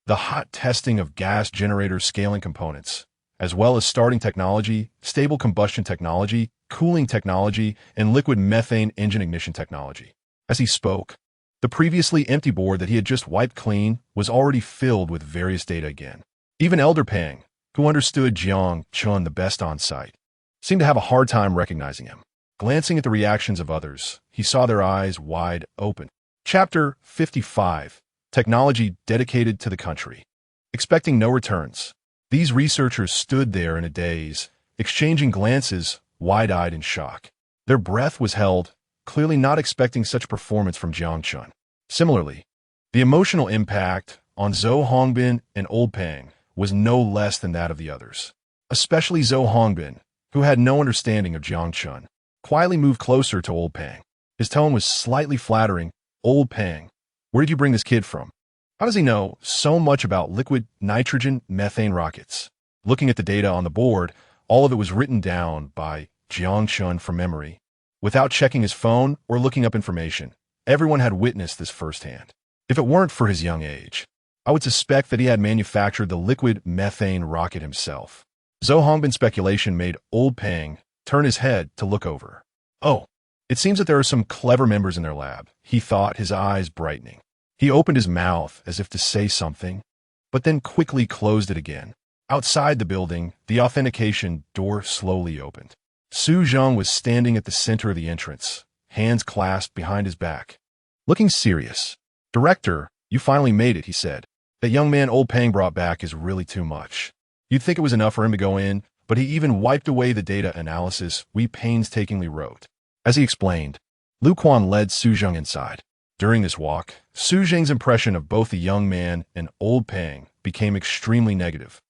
the hot testing of gas generator scaling components, as well as starting technology, stable combustion technology, cooling technology, and liquid methane engine ignition technology. As he spoke, the previously empty board that he had just wiped clean was already filled with various data again. Even Elder Pang, who understood Jiang Chen the best on site, seemed to have a hard time recognizing him. Glancing at the reactions of others, he saw their eyes wide open. Chapter 55. Technology dedicated to the country. Expecting no returns, these researchers stood there in a daze, exchanging glances, wide-eyed in shock. Their breath was held, clearly not expecting such performance from Jiang Chen. Similarly, the emotional impact on Zhou Hongbin and Old Pang was no less than that of the others. Especially Zhou Hongbin, who had no understanding of Jiang Chen, quietly moved closer to Old Pang. His tone was slightly flattering. "Old Pang, where did you bring this kid from? How does he know so much about liquid nitrogen methane rockets?" Looking at the data on the board, all of it was written down by Jiang Chen from memory. Without checking his phone or looking up information, everyone had witnessed this firsthand. If it weren't for his young age, I would suspect that he had manufactured the liquid methane rocket himself. Zhou Hongbin's speculation made Old Pang turn his head to look over. "Oh, it seems that there are some clever members in their lab," he thought, his eyes brightening. He opened his mouth as if to say something, but then quickly closed it again. Outside the building, the authentication door slowly opened. Su Zheng was standing at the center of the entrance, hands clasped behind his back, looking serious. "Director, you finally made it," he said. "That young man old Pang brought back is really too much. You'd think it was enough for him to go in, but he even wiped away the data analysis we painstakingly wrote." As he explained, Lu Quan led Su Zheng inside. During this walk, Su Zheng's impression of both the young man and old Pang became extremely negative.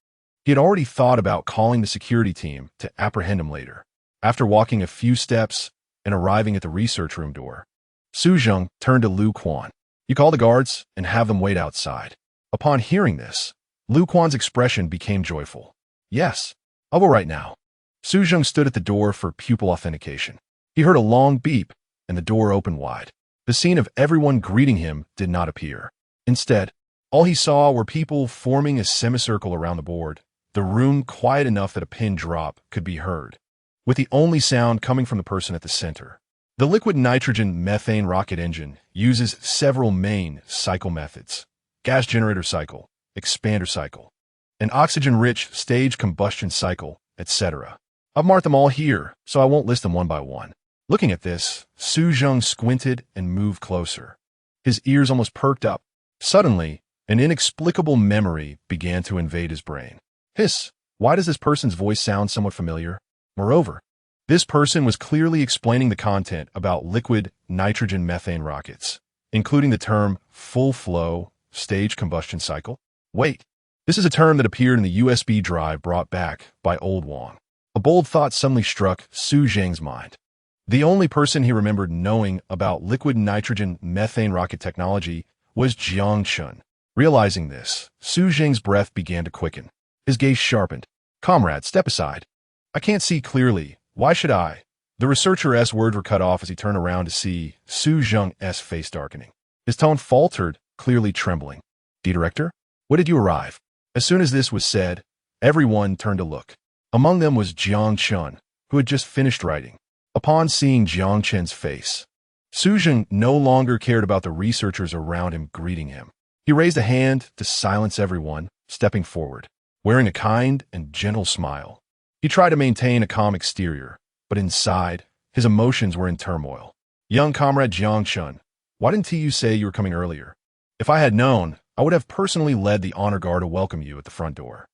He had already thought about calling the security team to apprehend him later. After walking a few steps and arriving at the research room door, Su Zheng turned to Lu Quan. "You call the guards and have them wait outside." Upon hearing this, Lu Quan's expression became joyful. "Yes, I'll go right now." Su Zheng stood at the door for pupil authentication. He heard a long beep, and the door opened wide. The scene of everyone greeting him did not appear. Instead, all he saw were people forming a semicircle around the board, the room quiet enough that a pin drop could be heard, with the only sound coming from the person at the center. The liquid nitrogen methane rocket engine uses several main cycle methods: gas generator cycle, expander cycle, an oxygen-rich stage combustion cycle, etc. I've marked them all here, so I won't list them one by one. Looking at this, Su Zheng squinted and moved closer. His ears almost perked up. Suddenly, an inexplicable memory began to invade his brain. Hiss, why does this person's voice sound somewhat familiar? Moreover, this person was clearly explaining the content about liquid nitrogen methane rockets, including the term full flow stage combustion cycle. Wait, this is a term that appeared in the USB drive brought back by Old Wang. A bold thought suddenly struck Su Zheng's mind. The only person he remembered knowing about liquid nitrogen methane rocket technology was Jiang Chun. Realizing this, Su Zheng's breath began to quicken. His gaze sharpened. "Comrade, step aside. I can't see clearly. Why should I?" The researcher's words were cut off as he turned around to see Su Zheng's face darkening. His tone faltered, clearly trembling. "Director, when did you arrive?" As soon as this was said, everyone turned to look. Among them was Jiang Chun, who had just finished writing. Upon seeing Jiang Chun's face, Su Zheng no longer cared about the researchers around him greeting him. He raised a hand to silence everyone, stepping forward, wearing a kind and gentle smile. He tried to maintain a calm exterior, but inside, his emotions were in turmoil. "Young comrade Jiang Chun, why didn't you say you were coming earlier? If I had known, I would have personally led the honor guard to welcome you at the front door."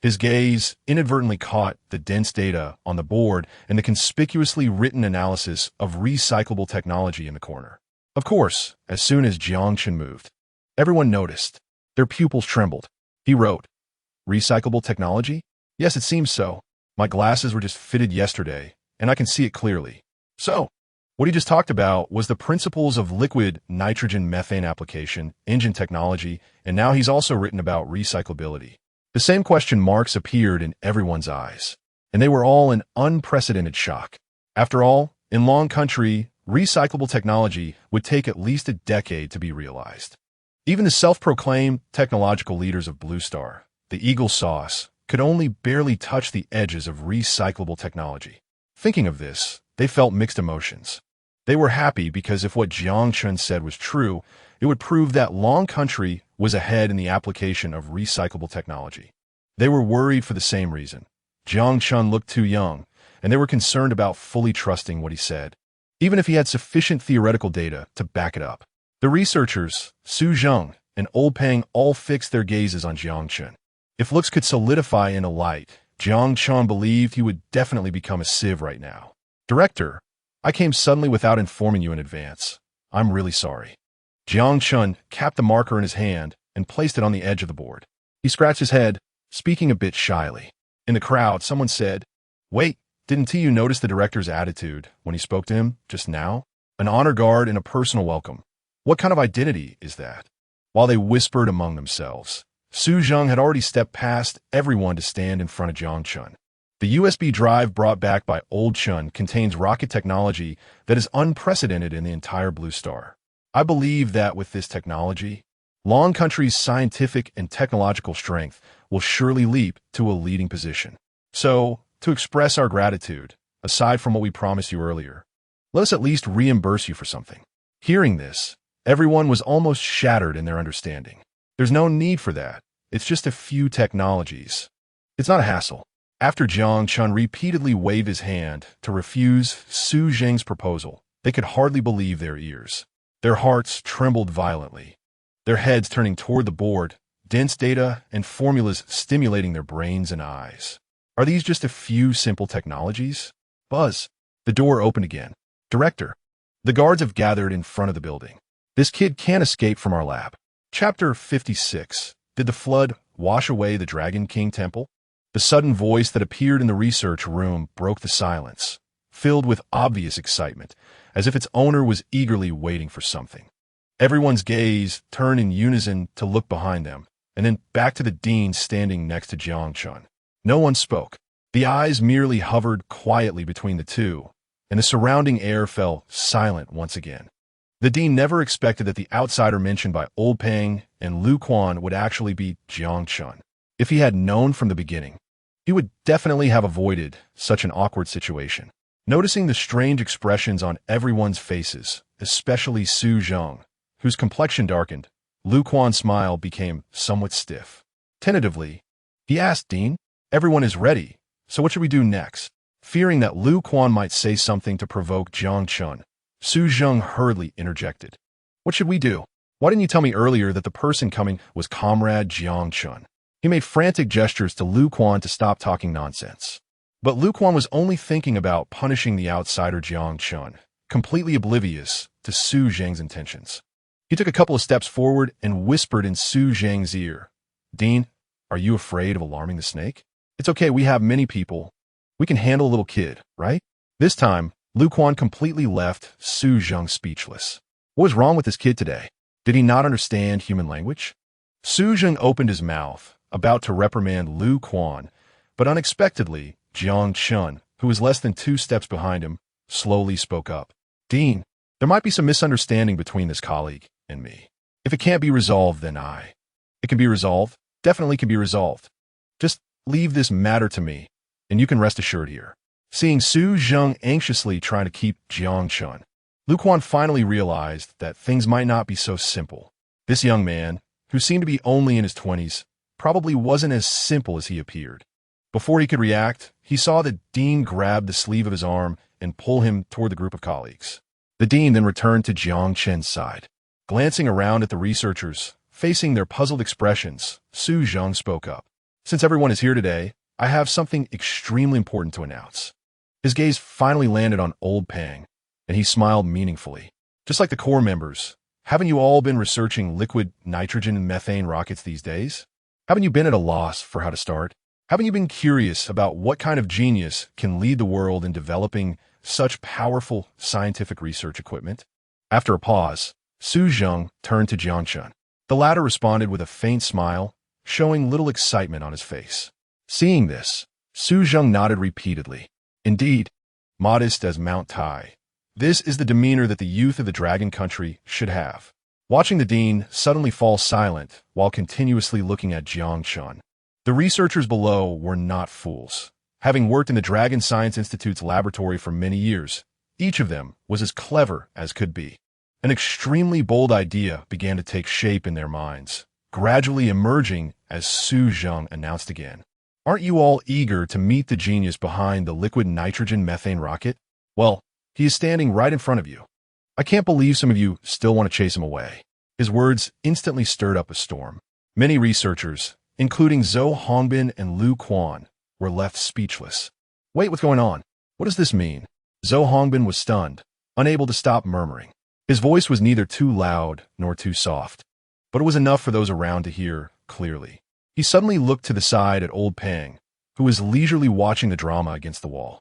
His gaze inadvertently caught the dense data on the board and the conspicuously written analysis of recyclable technology in the corner. Of course, as soon as Jiang Chun moved, everyone noticed. Their pupils trembled. He wrote, "Recyclable technology? Yes, it seems so. My glasses were just fitted yesterday, and I can see it clearly." So, what he just talked about was the principles of liquid nitrogen methane application, engine technology, and now he's also written about recyclability. The same question marks appeared in everyone's eyes, and they were all in unprecedented shock. After all, in Long Country, recyclable technology would take at least a decade to be realized. Even the self-proclaimed technological leaders of Blue Star, the Eagle Sauce, could only barely touch the edges of recyclable technology. Thinking of this, they felt mixed emotions. They were happy because if what Jiang Chun said was true, it would prove that Long Country was ahead in the application of recyclable technology. They were worried for the same reason. Jiang Chun looked too young, and they were concerned about fully trusting what he said, even if he had sufficient theoretical data to back it up. The researchers, Su Zheng and Old Pang, all fixed their gazes on Jiang Chun. If looks could solidify in a light, Jiang Chun believed he would definitely become a sieve right now. "Director, I came suddenly without informing you in advance. I'm really sorry." Jiang Chun capped the marker in his hand and placed it on the edge of the board. He scratched his head, speaking a bit shyly. In the crowd, someone said, "Wait, didn't you notice the director's attitude when he spoke to him just now? An honor guard and a personal welcome. What kind of identity is that?" While they whispered among themselves, Su Zheng had already stepped past everyone to stand in front of Jiang Chun. The USB drive brought back by Old Chun contains rocket technology that is unprecedented in the entire Blue Star. I believe that with this technology, Long Country's scientific and technological strength will surely leap to a leading position. So, to express our gratitude, aside from what we promised you earlier, let us at least reimburse you for something. Hearing this, everyone was almost shattered in their understanding. There's no need for that. It's just a few technologies. It's not a hassle. After Jiang Chun repeatedly waved his hand to refuse Su Zheng's proposal, they could hardly believe their ears. Their hearts trembled violently, their heads turning toward the board, dense data and formulas stimulating their brains and eyes. Are these just a few simple technologies? Buzz. The door opened again. Director. The guards have gathered in front of the building. This kid can't escape from our lab. Chapter 56. Did the flood wash away the Dragon King Temple? The sudden voice that appeared in the research room broke the silence, filled with obvious excitement, as if its owner was eagerly waiting for something. Everyone's gaze turned in unison to look behind them, and then back to the dean standing next to Jiang Chun. No one spoke. The eyes merely hovered quietly between the two, and the surrounding air fell silent once again. The dean never expected that the outsider mentioned by Old Peng and Lu Quan would actually be Jiang Chun. If he had known from the beginning, he would definitely have avoided such an awkward situation. Noticing the strange expressions on everyone's faces, especially Su Zheng, whose complexion darkened, Lu Quan's smile became somewhat stiff. Tentatively, he asked Dean, "Everyone is ready, so what should we do next?" Fearing that Lu Quan might say something to provoke Jiang Chun, Su Zheng hurriedly interjected. "What should we do? Why didn't you tell me earlier that the person coming was Comrade Jiang Chun?" He made frantic gestures to Lu Quan to stop talking nonsense. But Lu Quan was only thinking about punishing the outsider Jiang Chun, completely oblivious to Su Zheng's intentions. He took a couple of steps forward and whispered in Su Zheng's ear, "Dean, are you afraid of alarming the snake? It's okay, we have many people. We can handle a little kid, right?" This time, Lu Quan completely left Su Zheng speechless. What was wrong with this kid today? Did he not understand human language? Su Zheng opened his mouth, about to reprimand Lu Quan, but unexpectedly, Jiang Chun, who was less than 2 steps behind him, slowly spoke up. "Dean, there might be some misunderstanding between this colleague and me. If it can't be resolved, then It can be resolved, definitely can be resolved. Just leave this matter to me, and you can rest assured here." Seeing Su Zheng anxiously trying to keep Jiang Chun, Lu Quan finally realized that things might not be so simple. This young man, who seemed to be only in his 20s, probably wasn't as simple as he appeared. Before he could react, he saw the dean grab the sleeve of his arm and pull him toward the group of colleagues. The dean then returned to Jiang Chen's side. Glancing around at the researchers, facing their puzzled expressions, Su Zheng spoke up. "Since everyone is here today, I have something extremely important to announce." His gaze finally landed on Old Peng, and he smiled meaningfully. "Just like the core members, haven't you all been researching liquid nitrogen and methane rockets these days? Haven't you been at a loss for how to start? Haven't you been curious about what kind of genius can lead the world in developing such powerful scientific research equipment?" After a pause, Su Zheng turned to Jiang Chun. The latter responded with a faint smile, showing little excitement on his face. Seeing this, Su Zheng nodded repeatedly. Indeed, modest as Mount Tai, this is the demeanor that the youth of the Dragon Country should have. Watching the dean suddenly fall silent while continuously looking at Jiang Chun, the researchers below were not fools. Having worked in the Dragon Science Institute's laboratory for many years, each of them was as clever as could be. An extremely bold idea began to take shape in their minds, gradually emerging as Su Zheng announced again. "Aren't you all eager to meet the genius behind the liquid nitrogen methane rocket? Well, he is standing right in front of you. I can't believe some of you still want to chase him away." His words instantly stirred up a storm. Many researchers, including Zhou Hongbin and Lu Quan, were left speechless. "Wait, what's going on? What does this mean?" Zhou Hongbin was stunned, unable to stop murmuring. His voice was neither too loud nor too soft, but it was enough for those around to hear clearly. He suddenly looked to the side at Old Peng, who was leisurely watching the drama against the wall.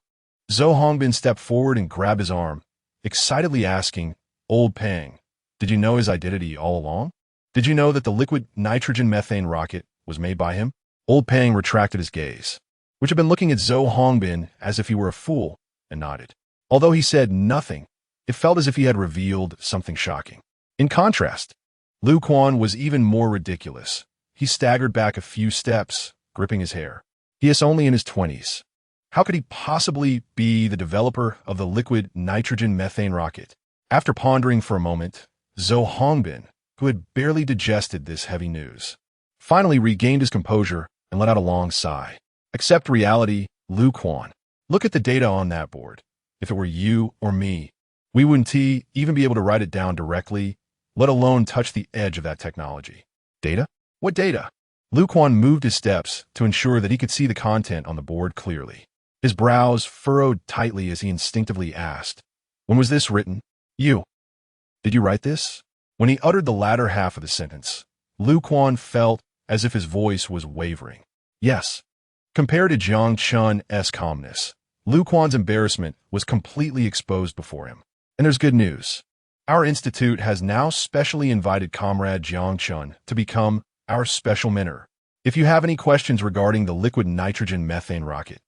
Zhou Hongbin stepped forward and grabbed his arm, excitedly asking, "Old Peng, did you know his identity all along? Did you know that the liquid nitrogen methane rocket was made by him?" Old Peng retracted his gaze, which had been looking at Zhou Hongbin as if he were a fool, and nodded. Although he said nothing, it felt as if he had revealed something shocking. In contrast, Lu Quan was even more ridiculous. He staggered back a few steps, gripping his hair. He is only in his 20s. How could he possibly be the developer of the liquid nitrogen methane rocket? After pondering for a moment, Zhou Hongbin, who had barely digested this heavy news, finally regained his composure and let out a long sigh. Accept reality, Lu Quan. Look at the data on that board. If it were you or me, we wouldn't even be able to write it down directly, let alone touch the edge of that technology. Data? What data? Lu Quan moved his steps to ensure that he could see the content on the board clearly. His brows furrowed tightly as he instinctively asked, "When was this written?" "You. Did you write this?" When he uttered the latter half of the sentence, Lu Quan felt as if his voice was wavering. Yes. Compared to Jiang Chun's calmness, Lu Quan's embarrassment was completely exposed before him. And there's good news. Our institute has now specially invited Comrade Jiang Chun to become our special mentor. If you have any questions regarding the liquid nitrogen methane rocket,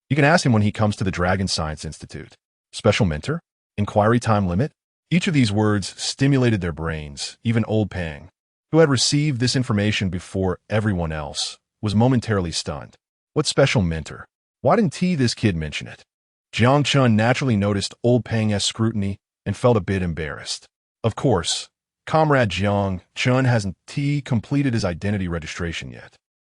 you can ask him when he comes to the Dragon Science Institute. Special mentor? Inquiry time limit? Each of these words stimulated their brains. Even Old Pang, who had received this information before everyone else, was momentarily stunned. What special mentor? Why didn't this kid mention it? Jiang Chun naturally noticed Old Pang's scrutiny and felt a bit embarrassed. Of course, Comrade Jiang Chun hasn't completed his identity registration yet.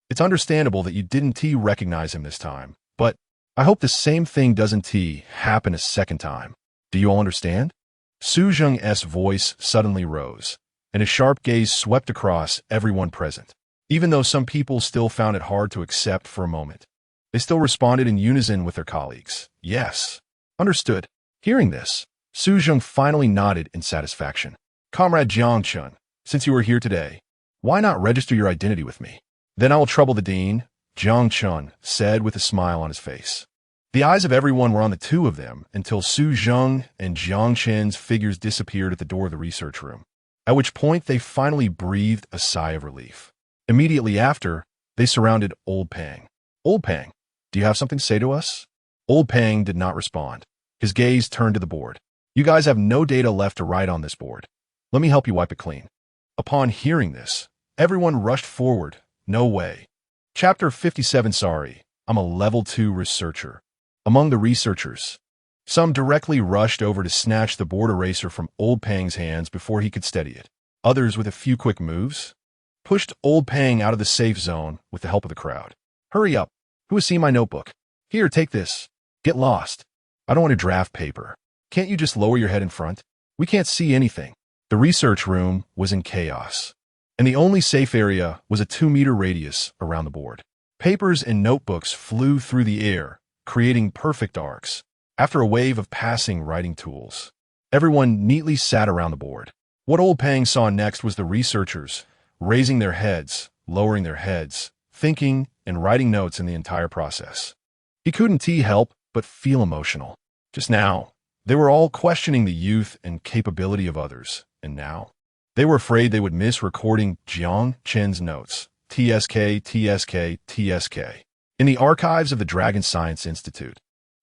It's understandable that you didn't recognize him this time, but I hope the same thing doesn't happen a second time. Do you all understand? Su Zheng's voice suddenly rose, and his sharp gaze swept across everyone present. Even though some people still found it hard to accept for a moment, they still responded in unison with their colleagues. Yes. Understood. Hearing this, Su Zheng finally nodded in satisfaction. Comrade Jiang Chun, since you are here today, why not register your identity with me? Then I will trouble the dean, Jiang Chun said with a smile on his face. The eyes of everyone were on the two of them until Su Zheng and Jiang Chen's figures disappeared at the door of the research room, at which point they finally breathed a sigh of relief. Immediately after, they surrounded Old Pang. Old Pang, do you have something to say to us? Old Pang did not respond. His gaze turned to the board. You guys have no data left to write on this board. Let me help you wipe it clean. Upon hearing this, everyone rushed forward. No way. Chapter 57. Sorry, I'm a level 2 researcher. Among the researchers, some directly rushed over to snatch the board eraser from Old Pang's hands before he could steady it. Others, with a few quick moves, pushed Old Pang out of the safe zone with the help of the crowd. Hurry up. Who has seen my notebook? Here, take this. Get lost. I don't want to draft paper. Can't you just lower your head in front? We can't see anything. The research room was in chaos, and the only safe area was a 2-meter radius around the board. Papers and notebooks flew through the air, creating perfect arcs. After a wave of passing writing tools, everyone neatly sat around the board. What Old Pang saw next was the researchers raising their heads, lowering their heads, thinking and writing notes in the entire process. He couldn't help but feel emotional. Just now, they were all questioning the youth and capability of others, and now they were afraid they would miss recording Jiang Chen's notes. TSK, TSK, TSK. In the archives of the Dragon Science Institute,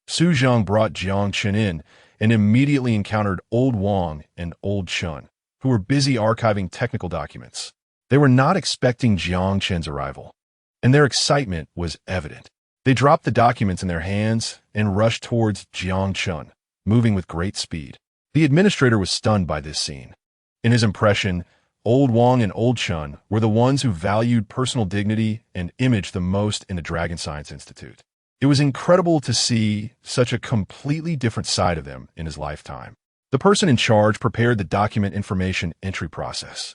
Su Zheng brought Jiang Chen in and immediately encountered Old Wang and Old Chun, who were busy archiving technical documents. They were not expecting Jiang Chen's arrival, and their excitement was evident. They dropped the documents in their hands and rushed towards Jiang Chen, moving with great speed. The administrator was stunned by this scene. In his impression, Old Wang and Old Chun were the ones who valued personal dignity and image the most in the Dragon Science Institute. It was incredible to see such a completely different side of them in his lifetime. The person in charge prepared the document information entry process.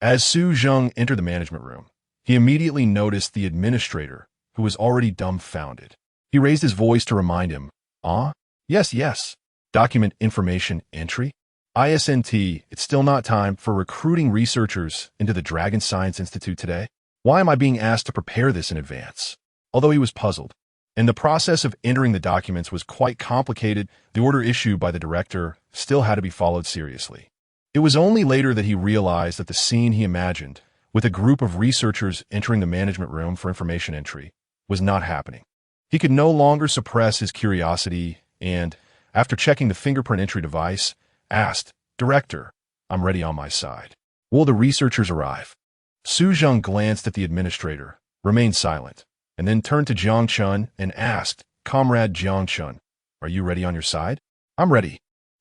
As Su Zheng entered the management room, he immediately noticed the administrator, who was already dumbfounded. He raised his voice to remind him, Yes. Document information entry? ISNT, it's still not time for recruiting researchers into the Dragon Science Institute today. Why am I being asked to prepare this in advance?" Although he was puzzled, and the process of entering the documents was quite complicated, the order issued by the director still had to be followed seriously. It was only later that he realized that the scene he imagined, with a group of researchers entering the management room for information entry, was not happening. He could no longer suppress his curiosity and, after checking the fingerprint entry device, asked, "Director, I'm ready on my side. Will the researchers arrive?" Su Zheng glanced at the administrator, remained silent, and then turned to Jiang Chun and asked, "Comrade Jiang Chun, are you ready on your side?" "I'm ready."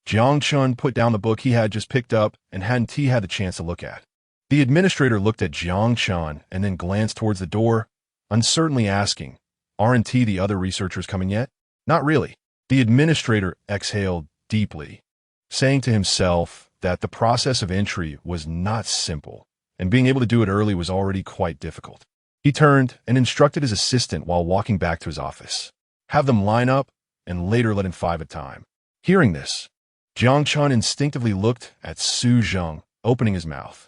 Jiang Chun put down the book he had just picked up and hadn't had the chance to look at. The administrator looked at Jiang Chan and then glanced towards the door, uncertainly asking, "Aren't the other researchers coming yet?" "Not really." The administrator exhaled deeply, saying to himself that the process of entry was not simple, and being able to do it early was already quite difficult. He turned and instructed his assistant while walking back to his office. "Have them line up, and later let in 5 at a time." Hearing this, Jiang Chun instinctively looked at Su Zheng, opening his mouth.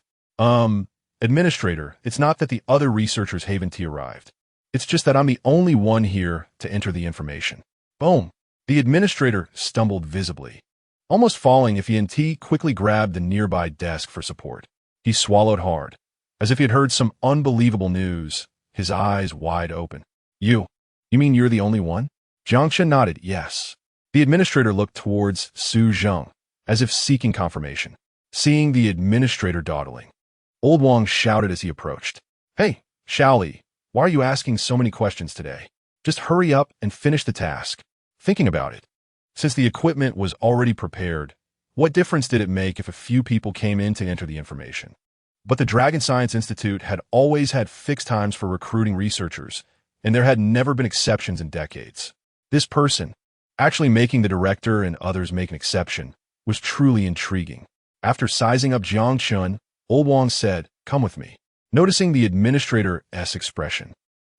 Administrator, it's not that the other researchers haven't arrived. It's just that I'm the only one here to enter the information." Boom! The administrator stumbled visibly, almost falling if he and T quickly grabbed the nearby desk for support. He swallowed hard, as if he had heard some unbelievable news, his eyes wide open. You mean you're the only one?" Jiang Chen nodded, yes. The administrator looked towards Su Zheng, as if seeking confirmation. Seeing the administrator dawdling, Old Wang shouted as he approached. "Hey, Shaoli, why are you asking so many questions today? Just hurry up and finish the task." Thinking about it, since the equipment was already prepared, what difference did it make if a few people came in to enter the information? But the Dragon Science Institute had always had fixed times for recruiting researchers, and there had never been exceptions in decades. This person, actually making the director and others make an exception, was truly intriguing. After sizing up Jiang Chun, Old Wang said, "Come with me." Noticing the administrator's expression,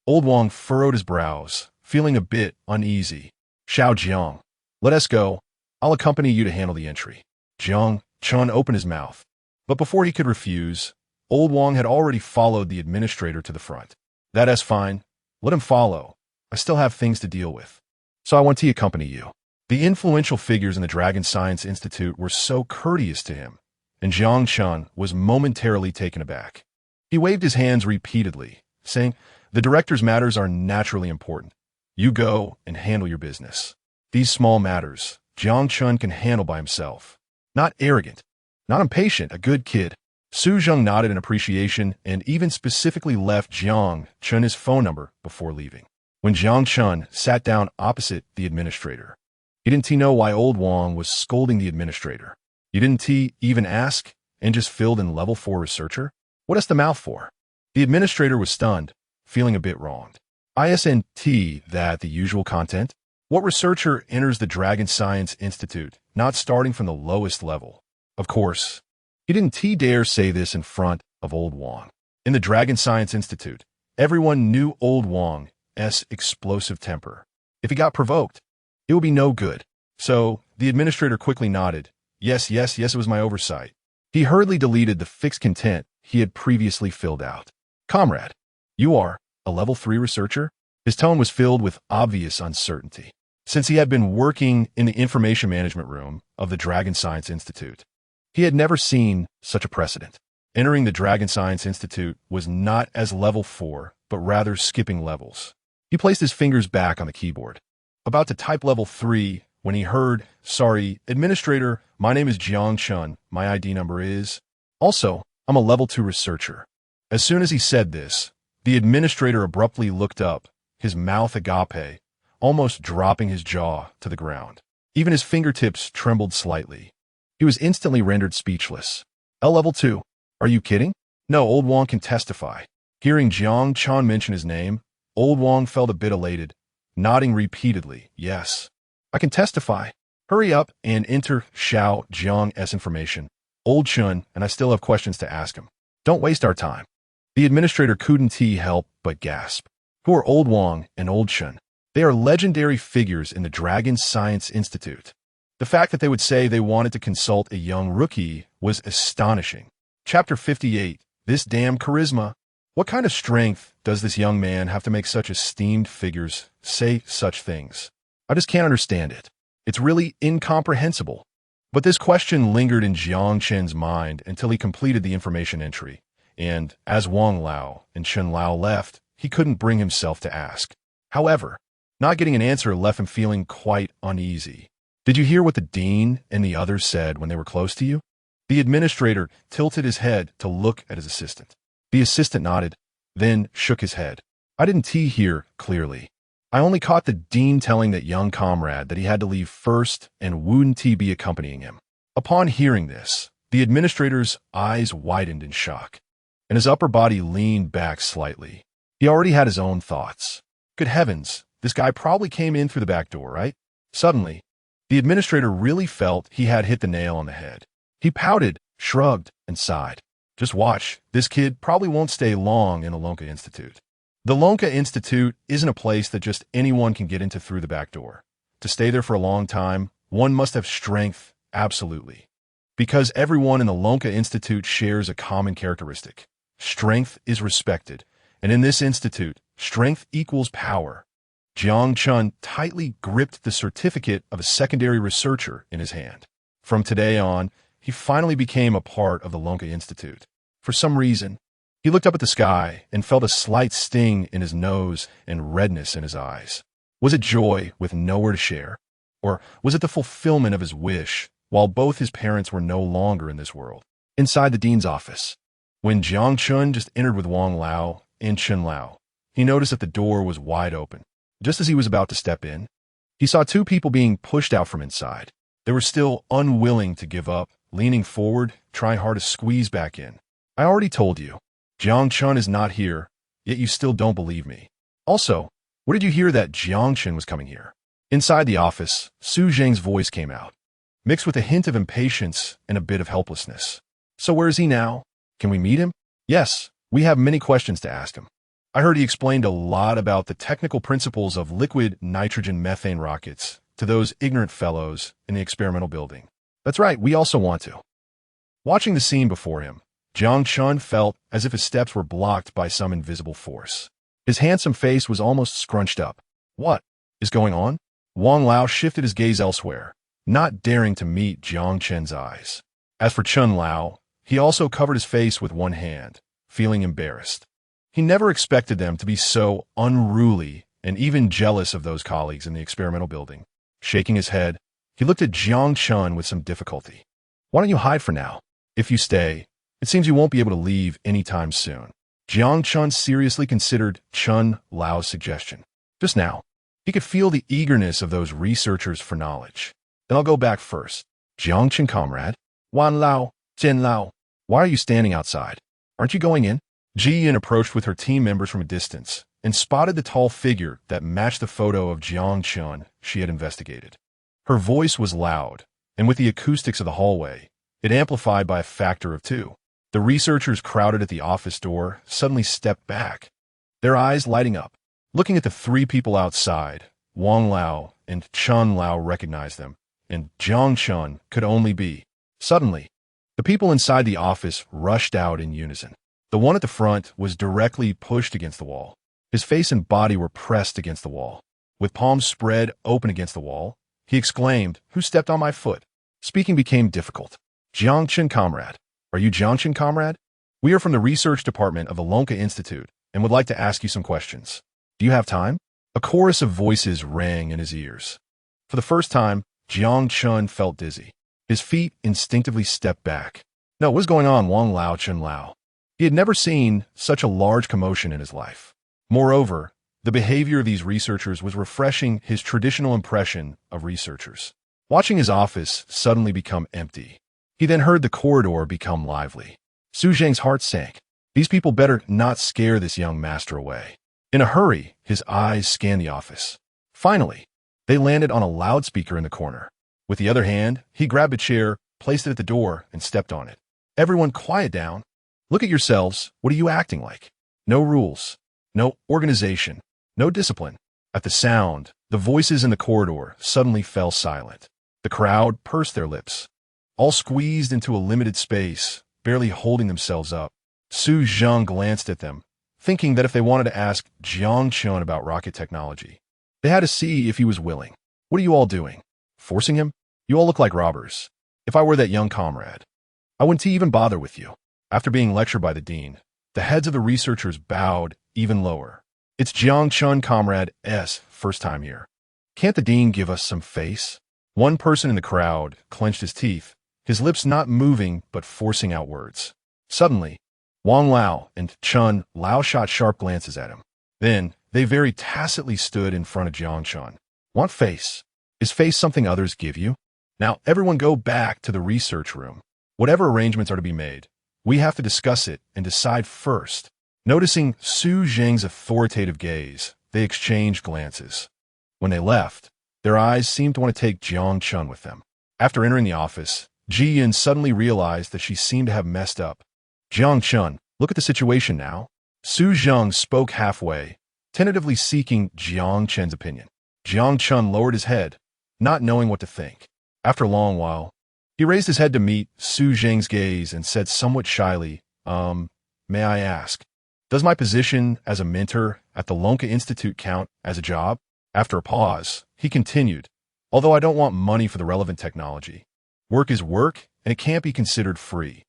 Old Wang furrowed his brows, feeling a bit uneasy. "Xiao Jiang, let us go. I'll accompany you to handle the entry." Jiang Chun opened his mouth, but before he could refuse, Old Wang had already followed the administrator to the front. "That's fine. Let him follow. I still have things to deal with. So I want to accompany you." The influential figures in the Dragon Science Institute were so courteous to him, and Jiang Chun was momentarily taken aback. He waved his hands repeatedly, saying, "The director's matters are naturally important. You go and handle your business. These small matters, Jiang Chun can handle by himself. Not arrogant, not impatient, a good kid." Su Zheng nodded in appreciation and even specifically left Jiang Chun his phone number before leaving. When Jiang Chun sat down opposite the administrator, he didn't know why Old Wang was scolding the administrator. You didn't even ask and just filled in level 4 researcher? What is the mouth for? The administrator was stunned, feeling a bit wronged. Isn't that the usual content? What researcher enters the Dragon Science Institute, not starting from the lowest level? Of course, he didn't dare say this in front of Old Wang. In the Dragon Science Institute, everyone knew Old Wang's explosive temper. If he got provoked, it would be no good. So the administrator quickly nodded. Yes, it was my oversight. He hurriedly deleted the fixed content he had previously filled out. "Comrade, you are a level 3 researcher?" His tone was filled with obvious uncertainty, since he had been working in the information management room of the Dragon Science Institute. He had never seen such a precedent. Entering the Dragon Science Institute was not as level 4, but rather skipping levels. He placed his fingers back on the keyboard, about to type level 3, when he heard, "Sorry, administrator, my name is Jiang Chun. My ID number is..." Also, I'm a level 2 researcher. As soon as he said this, the administrator abruptly looked up, his mouth agape, almost dropping his jaw to the ground. Even his fingertips trembled slightly. He was instantly rendered speechless. Level 2. Are you kidding? No, Old Wang can testify. Hearing Jiang Chun mention his name, Old Wang felt a bit elated, nodding repeatedly. Yes, I can testify. Hurry up and enter Xiao Jiang's information. Old Chun, and I still have questions to ask him. Don't waste our time. The administrator couldn't help but gasp. Who are Old Wang and Old Chun? They are legendary figures in the Dragon Science Institute. The fact that they would say they wanted to consult a young rookie was astonishing. Chapter 58. This damn charisma. What kind of strength does this young man have to make such esteemed figures say such things? I just can't understand it. It's really incomprehensible. But this question lingered in Jiang Chen's mind until he completed the information entry, and as Wang Lao and Chen Lao left, he couldn't bring himself to ask. However, not getting an answer left him feeling quite uneasy. Did you hear what the dean and the others said when they were close to you? The administrator tilted his head to look at his assistant. The assistant nodded, then shook his head. I didn't hear clearly. I only caught the dean telling that young comrade that he had to leave first and wouldn't be accompanying him. Upon hearing this, the administrator's eyes widened in shock. and his upper body leaned back slightly. He already had his own thoughts. Good heavens, this guy probably came in through the back door, right? Suddenly, the administrator really felt he had hit the nail on the head. He pouted, shrugged, and sighed. Just watch, this kid probably won't stay long in the Lonka Institute. The Lonka Institute isn't a place that just anyone can get into through the back door. To stay there for a long time, one must have strength, absolutely. Because everyone in the Lonka Institute shares a common characteristic. Strength is respected, and in this institute, strength equals power. Jiang Chun tightly gripped the certificate of a secondary researcher in his hand. From today on, he finally became a part of the Lonka Institute. For some reason, he looked up at the sky and felt a slight sting in his nose and redness in his eyes. Was it joy with nowhere to share? Or was it the fulfillment of his wish, while both his parents were no longer in this world? Inside the dean's office, when Jiang Chun just entered with Wang Lao and Chen Lao, he noticed that the door was wide open. Just as he was about to step in, he saw two people being pushed out from inside. They were still unwilling to give up, leaning forward, trying hard to squeeze back in. I already told you, Jiang Chun is not here, yet you still don't believe me. Also, where did you hear that Jiang Chun was coming here? Inside the office, Su Zheng's voice came out, mixed with a hint of impatience and a bit of helplessness. So where is he now? Can we meet him? Yes, we have many questions to ask him. I heard he explained a lot about the technical principles of liquid nitrogen methane rockets to those ignorant fellows in the experimental building. That's right, we also want to. Watching the scene before him, Jiang Chun felt as if his steps were blocked by some invisible force. His handsome face was almost scrunched up. What is going on? Wang Lao shifted his gaze elsewhere, not daring to meet Jiang Chen's eyes. As for Chen Lao, he also covered his face with one hand, feeling embarrassed. He never expected them to be so unruly and even jealous of those colleagues in the experimental building. Shaking his head, he looked at Jiang Chun with some difficulty. Why don't you hide for now? If you stay, it seems you won't be able to leave anytime soon. Jiang Chun seriously considered Chen Lao's suggestion. Just now, he could feel the eagerness of those researchers for knowledge. Then I'll go back first. Jiang Chen, comrade. Wan Lao, Chen Lao, why are you standing outside? Aren't you going in? Ji Yin approached with her team members from a distance and spotted the tall figure that matched the photo of Jiang Chun she had investigated. Her voice was loud, and with the acoustics of the hallway, it amplified by a factor of 2. The researchers crowded at the office door suddenly stepped back, their eyes lighting up. Looking at the 3 people outside, Wang Lao and Chen Lao recognized them, and Jiang Chun could only be. Suddenly, the people inside the office rushed out in unison. The one at the front was directly pushed against the wall. His face and body were pressed against the wall. With palms spread open against the wall, he exclaimed, "Who stepped on my foot?" Speaking became difficult. Jiang Chen, comrade. Are you Jiang Chen, comrade? We are from the research department of the Lonka Institute and would like to ask you some questions. Do you have time? A chorus of voices rang in his ears. For the first time, Jiang Chun felt dizzy. His feet instinctively stepped back. No, what was going on, Wang Lao, Chen Lao? He had never seen such a large commotion in his life. Moreover, the behavior of these researchers was refreshing his traditional impression of researchers. Watching his office suddenly become empty, he then heard the corridor become lively. Su Zheng's heart sank. These people better not scare this young master away. In a hurry, his eyes scanned the office. Finally, they landed on a loudspeaker in the corner. With the other hand, he grabbed a chair, placed it at the door, and stepped on it. Everyone quiet down. Look at yourselves. What are you acting like? No rules, no organization, no discipline. At the sound, the voices in the corridor suddenly fell silent. The crowd pursed their lips, all squeezed into a limited space, barely holding themselves up. Su Zheng glanced at them, thinking that if they wanted to ask Jiang Chun about rocket technology, they had to see if he was willing. What are you all doing? Forcing him? You all look like robbers. If I were that young comrade, I wouldn't even bother with you. After being lectured by the dean, the heads of the researchers bowed even lower. It's Jiang Chun, comrade's first time here. Can't the dean give us some face? One person in the crowd clenched his teeth, his lips not moving but forcing out words. Suddenly, Wang Lao and Chen Lao shot sharp glances at him. Then, they very tacitly stood in front of Jiang Chun. Want face? Is face something others give you? Now, everyone go back to the research room. Whatever arrangements are to be made, We have to discuss it and decide first. Noticing Su Zheng's authoritative gaze, they exchanged glances. When they left, their eyes seemed to want to take Jiang Chun with them. After entering the office, Ji Yun suddenly realized that she seemed to have messed up. Jiang Chun, look at the situation now. Su Zheng spoke halfway, tentatively seeking Jiang Chen's opinion. Jiang Chun lowered his head, not knowing what to think. After a long while, he raised his head to meet Su Zheng's gaze and said somewhat shyly, may I ask, does my position as a mentor at the Lonka Institute count as a job? After a pause, he continued, although I don't want money for the relevant technology. Work is work, and it can't be considered free.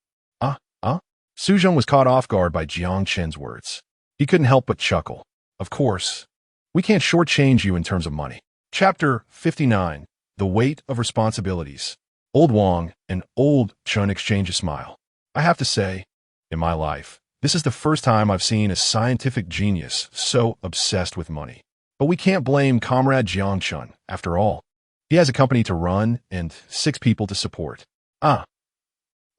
Su Zheng was caught off guard by Jiang Chen's words. He couldn't help but chuckle. Of course, we can't shortchange you in terms of money. Chapter 59, The Weight of Responsibilities. Old Wang and Old Chun exchange a smile. I have to say, in my life, this is the first time I've seen a scientific genius so obsessed with money. But we can't blame Comrade Jiang Chun, after all. He has a company to run and 6 people to support.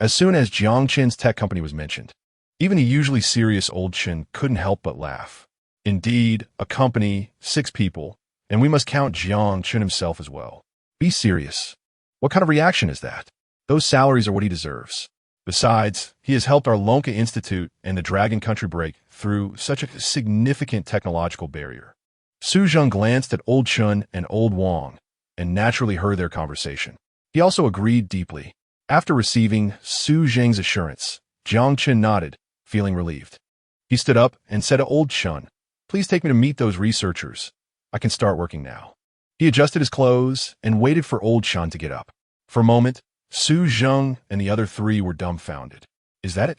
As soon as Jiang Chen's tech company was mentioned, even the usually serious Old Chen couldn't help but laugh. Indeed, a company, 6 people, and we must count Jiang Chen himself as well. Be serious. What kind of reaction is that? Those salaries are what he deserves. Besides, he has helped our Lonka Institute and the Dragon Country break through such a significant technological barrier. Su Zheng glanced at Old Chun and Old Wang and naturally heard their conversation. He also agreed deeply. After receiving Su Zheng's assurance, Jiang Chen nodded, feeling relieved. He stood up and said to Old Chun, please take me to meet those researchers. I can start working now. He adjusted his clothes and waited for Old Chun to get up. For a moment, Su Zheng and the other 3 were dumbfounded. Is that it?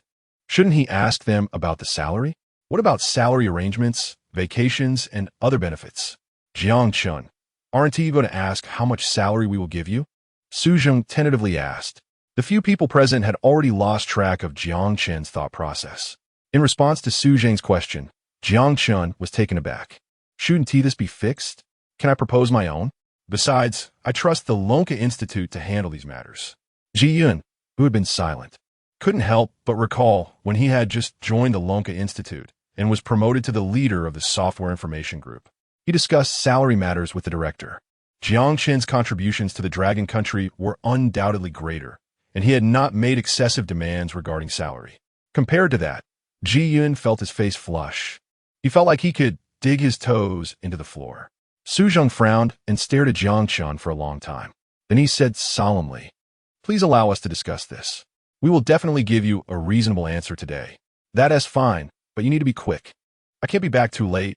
Shouldn't he ask them about the salary? What about salary arrangements, vacations, and other benefits? Jiang Chun, aren't you going to ask how much salary we will give you? Su Zheng tentatively asked. The few people present had already lost track of Jiang Chen's thought process. In response to Su Zheng's question, Jiang Chun was taken aback. Shouldn't this be fixed? Can I propose my own? Besides, I trust the Lonka Institute to handle these matters. Ji Yun, who had been silent, couldn't help but recall when he had just joined the Lonka Institute and was promoted to the leader of the Software Information Group. He discussed salary matters with the director. Jiang Chen's contributions to the Dragon Country were undoubtedly greater, and he had not made excessive demands regarding salary. Compared to that, Ji Yun felt his face flush. He felt like he could dig his toes into the floor. Su Zheng frowned and stared at Jiang Chun for a long time. Then he said solemnly, please allow us to discuss this. We will definitely give you a reasonable answer today. That is fine, but you need to be quick. I can't be back too late.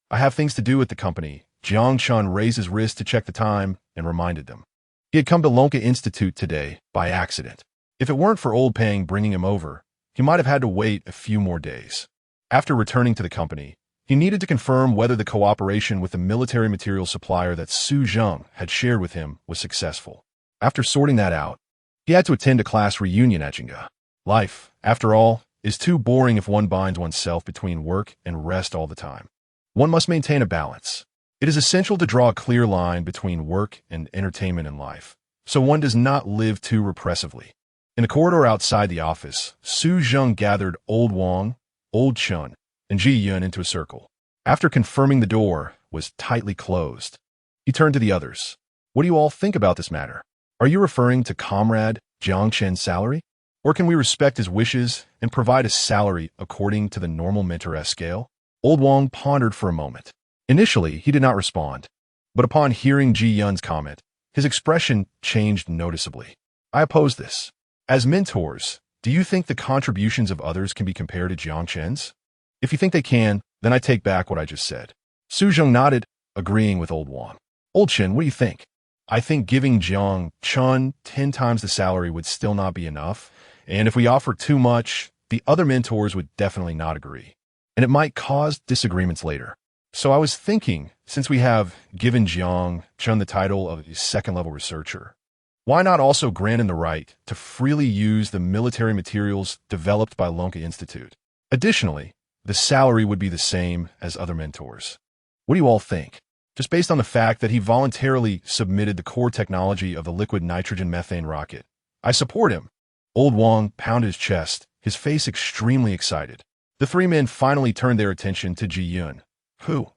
I have things to do at the company. Jiang Chun raised his wrist to check the time and reminded them. He had come to Lonka Institute today by accident. If it weren't for Old Pang bringing him over, he might have had to wait a few more days. After returning to the company, he needed to confirm whether the cooperation with the military material supplier that Su Zheng had shared with him was successful. After sorting that out, he had to attend a class reunion at Jinga. Life, after all, is too boring if one binds oneself between work and rest all the time. One must maintain a balance. It is essential to draw a clear line between work and entertainment in life, so one does not live too repressively. In the corridor outside the office, Su Zheng gathered Old Wang, Old Chun, and Ji Yun into a circle. After confirming the door was tightly closed, he turned to the others. What do you all think about this matter? Are you referring to Comrade Jiang Chen's salary? Or can we respect his wishes and provide a salary according to the normal mentor-esque scale? Old Wang pondered for a moment. Initially, he did not respond, but upon hearing Ji Yun's comment, his expression changed noticeably. I oppose this. As mentors, do you think the contributions of others can be compared to Jiang Chen's? If you think they can, then I take back what I just said. Su Zheng nodded, agreeing with Old Wang. Old Chen, what do you think? I think giving Jiang Chun 10 times the salary would still not be enough, and if we offer too much, the other mentors would definitely not agree, and it might cause disagreements later. So I was thinking, since we have given Jiang Chun the title of a second-level researcher, why not also grant him the right to freely use the military materials developed by Lonka Institute? Additionally, the salary would be the same as other mentors. What do you all think? Just based on the fact that he voluntarily submitted the core technology of the liquid nitrogen methane rocket, I support him. Old Wang pounded his chest his face extremely excited. The three men finally turned their attention to Ji Yun, who,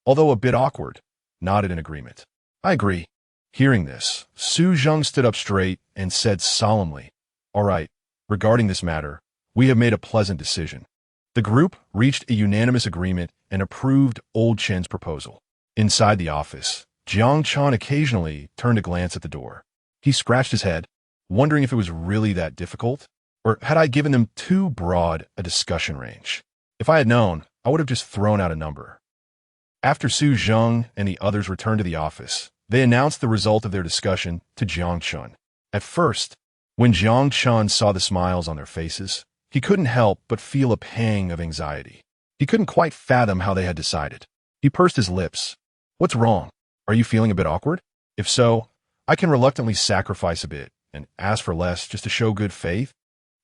although a bit awkward, nodded in agreement. I agree. Hearing this, Su Zheng stood up straight and said solemnly, All right, regarding this matter, we have made a pleasant decision. The group reached a unanimous agreement and approved Old Chen's proposal. Inside the office, Jiang Chan occasionally turned a glance at the door. He scratched his head, wondering if it was really that difficult, or had I given them too broad a discussion range. If I had known, I would have just thrown out a number. After Su Zheng and the others returned to the office, they announced the result of their discussion to Jiang Chun. At first, when Jiang Chun saw the smiles on their faces, he couldn't help but feel a pang of anxiety. He couldn't quite fathom how they had decided. He pursed his lips. What's wrong? Are you feeling a bit awkward? If so, I can reluctantly sacrifice a bit and ask for less just to show good faith.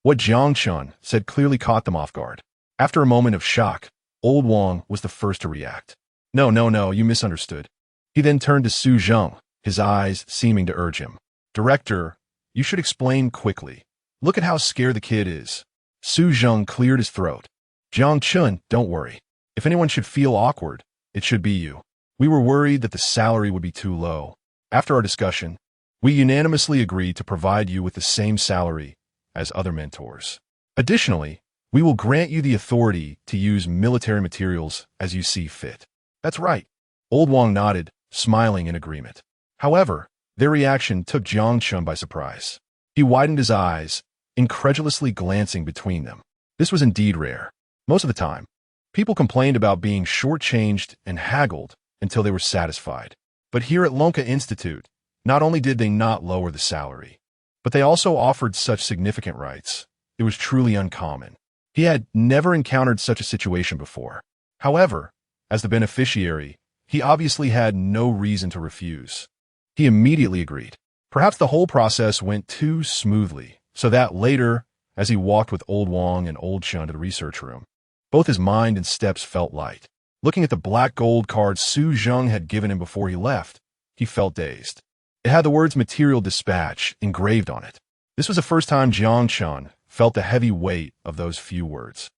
What Jiang Chun said clearly caught them off guard. After a moment of shock, Old Wang was the first to react. No, you misunderstood. He then turned to Su Zheng, his eyes seeming to urge him. Director, you should explain quickly. Look at how scared the kid is. Su Zheng cleared his throat. Jiang Chun, don't worry. If anyone should feel awkward, it should be you. We were worried that the salary would be too low. After our discussion, we unanimously agreed to provide you with the same salary as other mentors. Additionally, we will grant you the authority to use military materials as you see fit. That's right. Old Wang nodded, smiling in agreement. However, their reaction took Jiang Chun by surprise. He widened his eyes, incredulously glancing between them. This was indeed rare. Most of the time, people complained about being shortchanged and haggled until they were satisfied. But here at Lonka Institute, not only did they not lower the salary, but they also offered such significant rights. It was truly uncommon. He had never encountered such a situation before. However, as the beneficiary, he obviously had no reason to refuse. He immediately agreed. Perhaps the whole process went too smoothly, so that later, as he walked with Old Wang and Old Chun to the research room, both his mind and steps felt light. Looking at the black gold card Su Zheng had given him before he left, he felt dazed. It had the words Material Dispatch engraved on it. This was the first time Jiang Chun felt the heavy weight of those few words.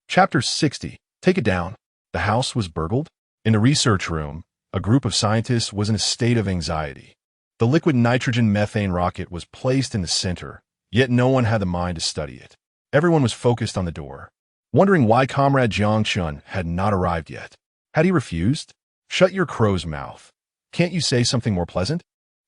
Chapter 60. Take it down. The house was burgled. In the research room, a group of scientists was in a state of anxiety. The liquid nitrogen methane rocket was placed in the center, yet no one had the mind to study it. Everyone was focused on the door, wondering why Comrade Jiang Chun had not arrived yet. Had he refused? Shut your crow's mouth. Can't you say something more pleasant?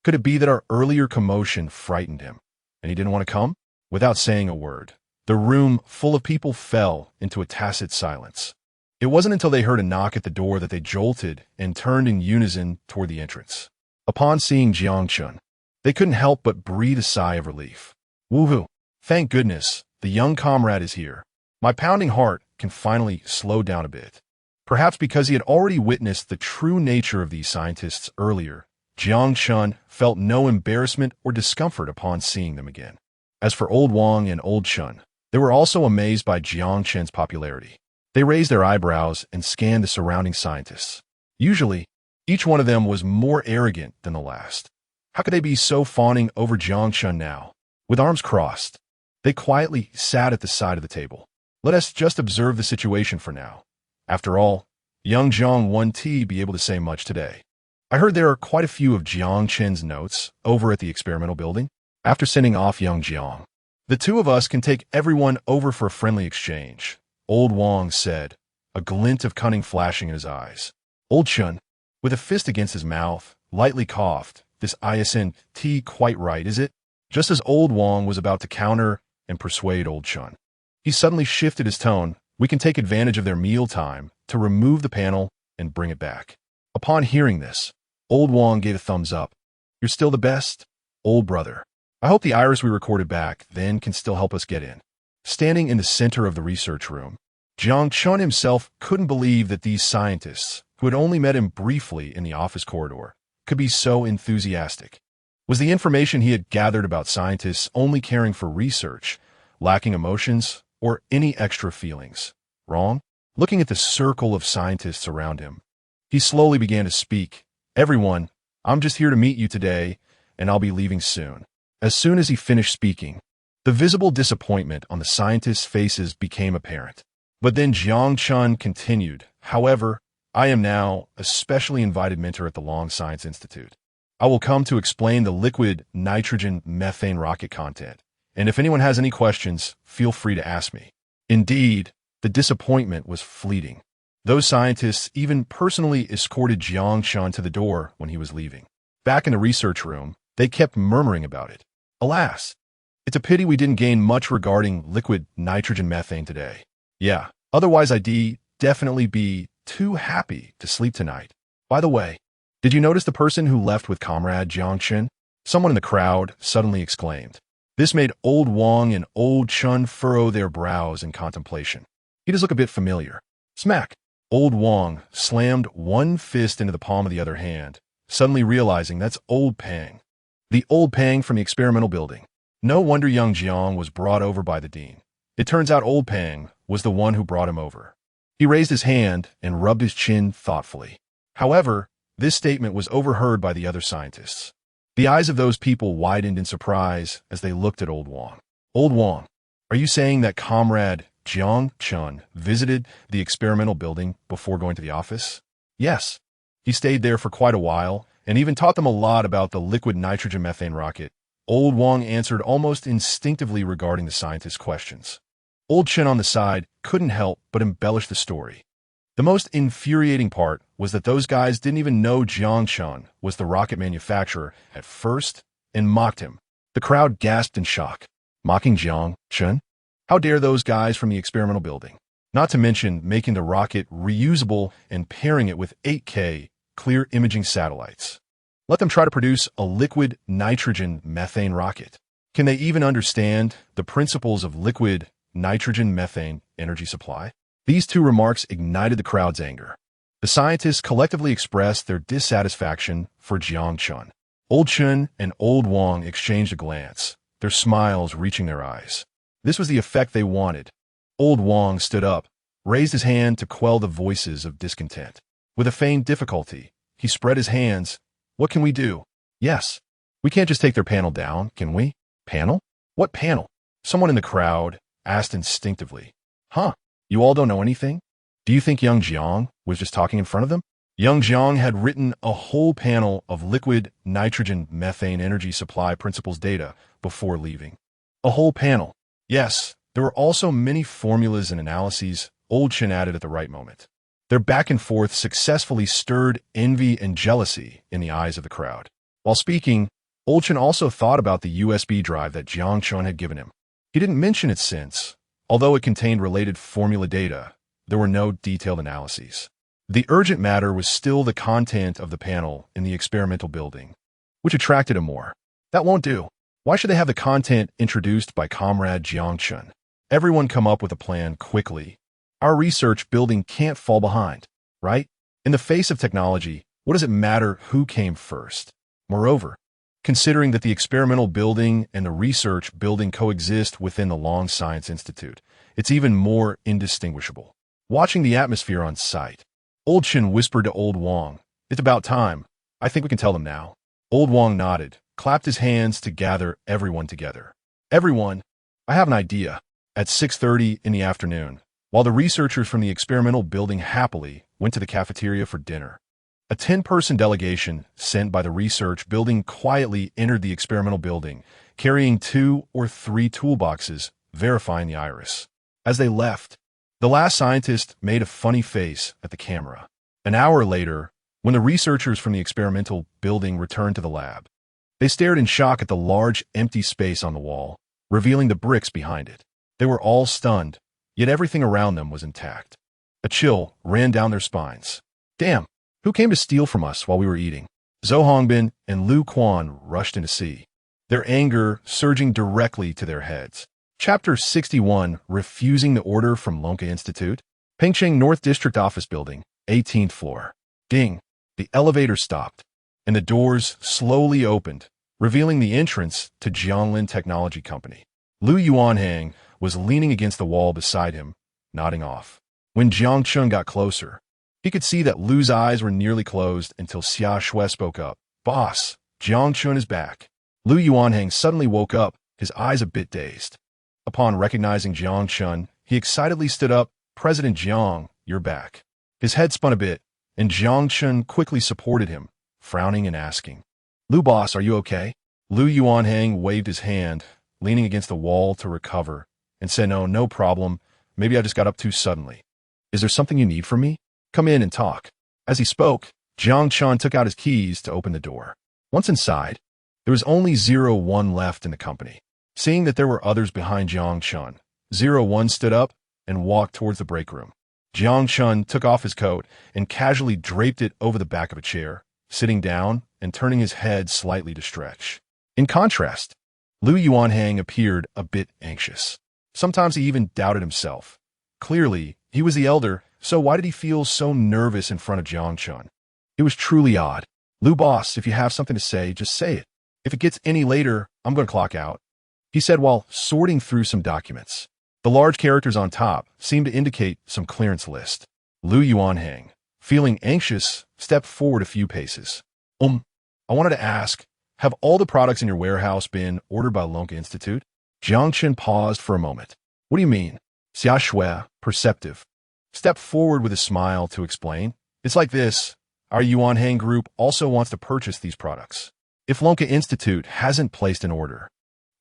Could it be that our earlier commotion frightened him, and he didn't want to come? Without saying a word, the room full of people fell into a tacit silence. It wasn't until they heard a knock at the door that they jolted and turned in unison toward the entrance. Upon seeing Jiang Chun, they couldn't help but breathe a sigh of relief. Woohoo! Thank goodness, the young comrade is here. My pounding heart can finally slow down a bit. Perhaps because he had already witnessed the true nature of these scientists earlier, Jiang Chun felt no embarrassment or discomfort upon seeing them again. As for Old Wang and Old Chun, they were also amazed by Jiang Chen's popularity. They raised their eyebrows and scanned the surrounding scientists. Usually, each one of them was more arrogant than the last. How could they be so fawning over Jiang Chun now? With arms crossed, they quietly sat at the side of the table. Let us just observe the situation for now. After all, young Jiang won't be able to say much today. I heard there are quite a few of Jiang Chen's notes over at the experimental building. After sending off young Jiang, the two of us can take everyone over for a friendly exchange, Old Wang said, a glint of cunning flashing in his eyes. Old Chun, with a fist against his mouth, lightly coughed. This isn't quite right, is it? Just as Old Wang was about to counter and persuade Old Chun, he suddenly shifted his tone. We can take advantage of their meal time to remove the panel and bring it back. Upon hearing this, Old Wang gave a thumbs up. You're still the best, old brother. I hope the iris we recorded back then can still help us get in. Standing in the center of the research room, Jiang Chun himself couldn't believe that these scientists, who had only met him briefly in the office corridor, could be so enthusiastic. Was the information he had gathered about scientists only caring for research, lacking emotions, or any extra feelings wrong? Looking at the circle of scientists around him, he slowly began to speak. Everyone, I'm just here to meet you today, and I'll be leaving soon. As soon as he finished speaking, The visible disappointment on the scientists' faces became apparent. But then Jiang Chun continued, "However, I am now a specially invited mentor at the Long Science Institute. I will come to explain the liquid nitrogen methane rocket content, and if anyone has any questions, feel free to ask me." Indeed, the disappointment was fleeting. Those scientists even personally escorted Jiang Chun to the door when he was leaving. Back in the research room, they kept murmuring about it. "Alas, it's a pity we didn't gain much regarding liquid nitrogen methane today. Yeah, otherwise I'd definitely be too happy to sleep tonight. By the way, did you notice the person who left with Comrade Jiang Chun?" Someone in the crowd suddenly exclaimed. This made Old Wang and Old Chun furrow their brows in contemplation. "He does look a bit familiar." Smack! Old Wang slammed one fist into the palm of the other hand, suddenly realizing that's Old Pang. The Old Pang from the experimental building. No wonder young Jiang was brought over by the dean. It turns out Old Pang was the one who brought him over. He raised his hand and rubbed his chin thoughtfully. However, this statement was overheard by the other scientists. The eyes of those people widened in surprise as they looked at Old Wang. "Old Wang, are you saying that Comrade Jiang Chun visited the experimental building before going to the office?" "Yes. He stayed there for quite a while and even taught them a lot about the liquid nitrogen methane rocket." Old Wang answered almost instinctively regarding the scientist's questions. Old Chen on the side couldn't help but embellish the story. The most infuriating part was that those guys didn't even know Jiang Chun was the rocket manufacturer at first and mocked him. The crowd gasped in shock. Mocking Jiang Chun? How dare those guys from the experimental building? Not to mention making the rocket reusable and pairing it with 8K clear imaging satellites. Let them try to produce a liquid nitrogen methane rocket. Can they even understand the principles of liquid nitrogen methane energy supply? These two remarks ignited the crowd's anger. The scientists collectively expressed their dissatisfaction for Jiang Chun. Old Chun and Old Wang exchanged a glance, their smiles reaching their eyes. This was the effect they wanted. Old Wang stood up, raised his hand to quell the voices of discontent. With a feigned difficulty, he spread his hands. "What can we do?" "Yes. We can't just take their panel down, can we?" "Panel? What panel?" Someone in the crowd asked instinctively. "Huh? You all don't know anything? Do you think young Jiang was just talking in front of them?" Young Jiang had written a whole panel of liquid nitrogen methane energy supply principles data before leaving. A whole panel. Yes, there were also many formulas and analyses Old Chen added at the right moment. Their back and forth successfully stirred envy and jealousy in the eyes of the crowd. While speaking, Old Chen also thought about the USB drive that Jiang Chun had given him. He didn't mention it since, although it contained related formula data, there were no detailed analyses. The urgent matter was still the content of the panel in the experimental building, which attracted him more. That won't do. Why should they have the content introduced by Comrade Jiang Chun? Everyone come up with a plan quickly. Our research building can't fall behind, right? In the face of technology, what does it matter who came first? Moreover, considering that the experimental building and the research building coexist within the Long Science Institute, it's even more indistinguishable. Watching the atmosphere on site, Old Chen whispered to Old Wang, "It's about time. I think we can tell them now." Old Wang nodded, clapped his hands to gather everyone together. "Everyone, I have an idea." At 6:30 in the afternoon, while the researchers from the experimental building happily went to the cafeteria for dinner, a 10-person delegation sent by the research building quietly entered the experimental building, carrying 2 or 3 toolboxes verifying the iris. As they left, the last scientist made a funny face at the camera. An hour later, when the researchers from the experimental building returned to the lab, they stared in shock at the large empty space on the wall, revealing the bricks behind it. They were all stunned, yet everything around them was intact. A chill ran down their spines. "Damn, who came to steal from us while we were eating?" Zhou Hongbin and Lu Quan rushed in to see, their anger surging directly to their heads. Chapter 61, Refusing the Order from Lonka Institute. Pengcheng North District Office Building, 18th floor. Ding! The elevator stopped, and the doors slowly opened, revealing the entrance to Jianglin Technology Company. Lu Yuanhang was leaning against the wall beside him, nodding off. When Jiang Chun got closer, he could see that Lu's eyes were nearly closed until Xia Shui spoke up. "Boss, Jiang Chun is back." Lu Yuanhang suddenly woke up, his eyes a bit dazed. Upon recognizing Jiang Chun, he excitedly stood up. "President Jiang, you're back." His head spun a bit, and Jiang Chun quickly supported him, frowning and asking, "Lu boss, are you okay?" Lu Yuanhang waved his hand, leaning against the wall to recover, and said, "No problem. Maybe I just got up too suddenly. Is there something you need from me? Come in and talk." As he spoke, Jiang Chun took out his keys to open the door. Once inside, there was only 01 left in the company. Seeing that there were others behind Jiang Chun, 01 stood up and walked towards the break room. Jiang Chun took off his coat and casually draped it over the back of a chair, sitting down and turning his head slightly to stretch. In contrast, Lu Yuanhang appeared a bit anxious. Sometimes he even doubted himself. Clearly, he was the elder, so why did he feel so nervous in front of Jiang Chun? It was truly odd. "Lu boss, if you have something to say, just say it. If it gets any later, I'm going to clock out," he said while sorting through some documents. The large characters on top seemed to indicate some clearance list. Lu Yuanhang, feeling anxious, stepped forward a few paces. I wanted to ask, have all the products in your warehouse been ordered by Lonka Institute?" Jiang Chun paused for a moment. "What do you mean?" Xia Shui, perceptive, stepped forward with a smile to explain. "It's like this. Our Yuanhang group also wants to purchase these products. If Lonka Institute hasn't placed an order,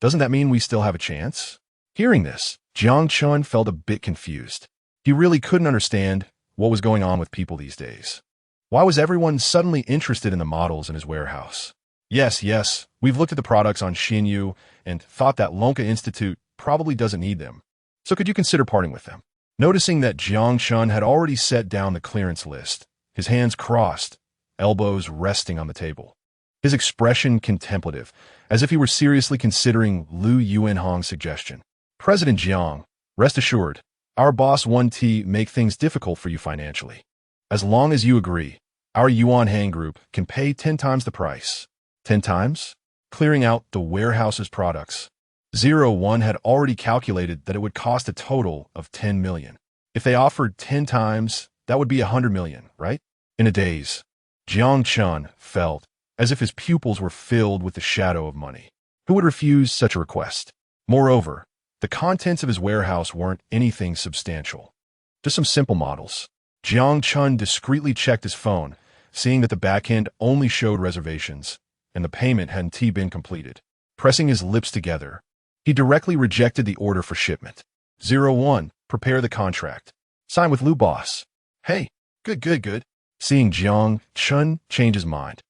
doesn't that mean we still have a chance?" Hearing this, Jiang Chun felt a bit confused. He really couldn't understand what was going on with people these days. Why was everyone suddenly interested in the models in his warehouse? Yes, we've looked at the products on Xinyu and thought that Lonka Institute probably doesn't need them. So could you consider parting with them? Noticing that Jiang Chun had already set down the clearance list, his hands crossed, elbows resting on the table. His expression contemplative, as if he were seriously considering Lu Yuanhang's suggestion. "President Jiang, rest assured, our boss 1T make things difficult for you financially. As long as you agree, our Yuanhang group can pay 10 times the price." 10 times? Clearing out the warehouse's products. 01 had already calculated that it would cost a total of 10 million. If they offered 10 times, that would be 100 million, right? In a daze, Jiang Chun felt as if his pupils were filled with the shadow of money. Who would refuse such a request? Moreover, the contents of his warehouse weren't anything substantial. Just some simple models. Jiang Chun discreetly checked his phone, seeing that the backend only showed reservations, and the payment hadn't been completed. Pressing his lips together, he directly rejected the order for shipment. 01, prepare the contract. Sign with Lu boss. Hey, good. Seeing Jiang Chun change his mind,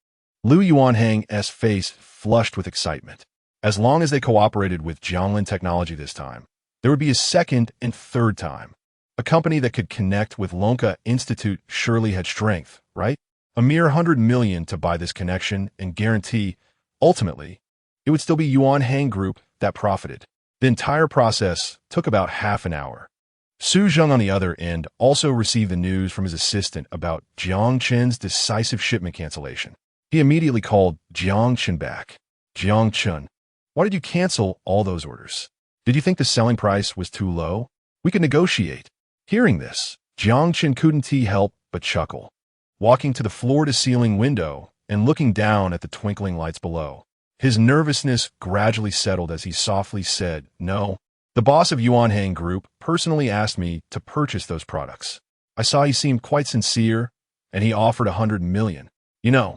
Lu Yuanhang's face flushed with excitement. As long as they cooperated with Jianglin Technology this time, there would be a second and third time. A company that could connect with Lonka Institute surely had strength, right? A mere 100 million to buy this connection and guarantee, ultimately, it would still be Yuanhang Group that profited. The entire process took about half an hour. Su Zheng on the other end also received the news from his assistant about Jiang Chen's decisive shipment cancellation. He immediately called Jiang Chen back. "Jiang Chen, why did you cancel all those orders? Did you think the selling price was too low? We could negotiate." Hearing this, Jiang Chen couldn't help but chuckle. Walking to the floor-to-ceiling window and looking down at the twinkling lights below, his nervousness gradually settled as he softly said, "No, the boss of Yuanhang Group personally asked me to purchase those products. I saw he seemed quite sincere, and he offered 100 million. You know,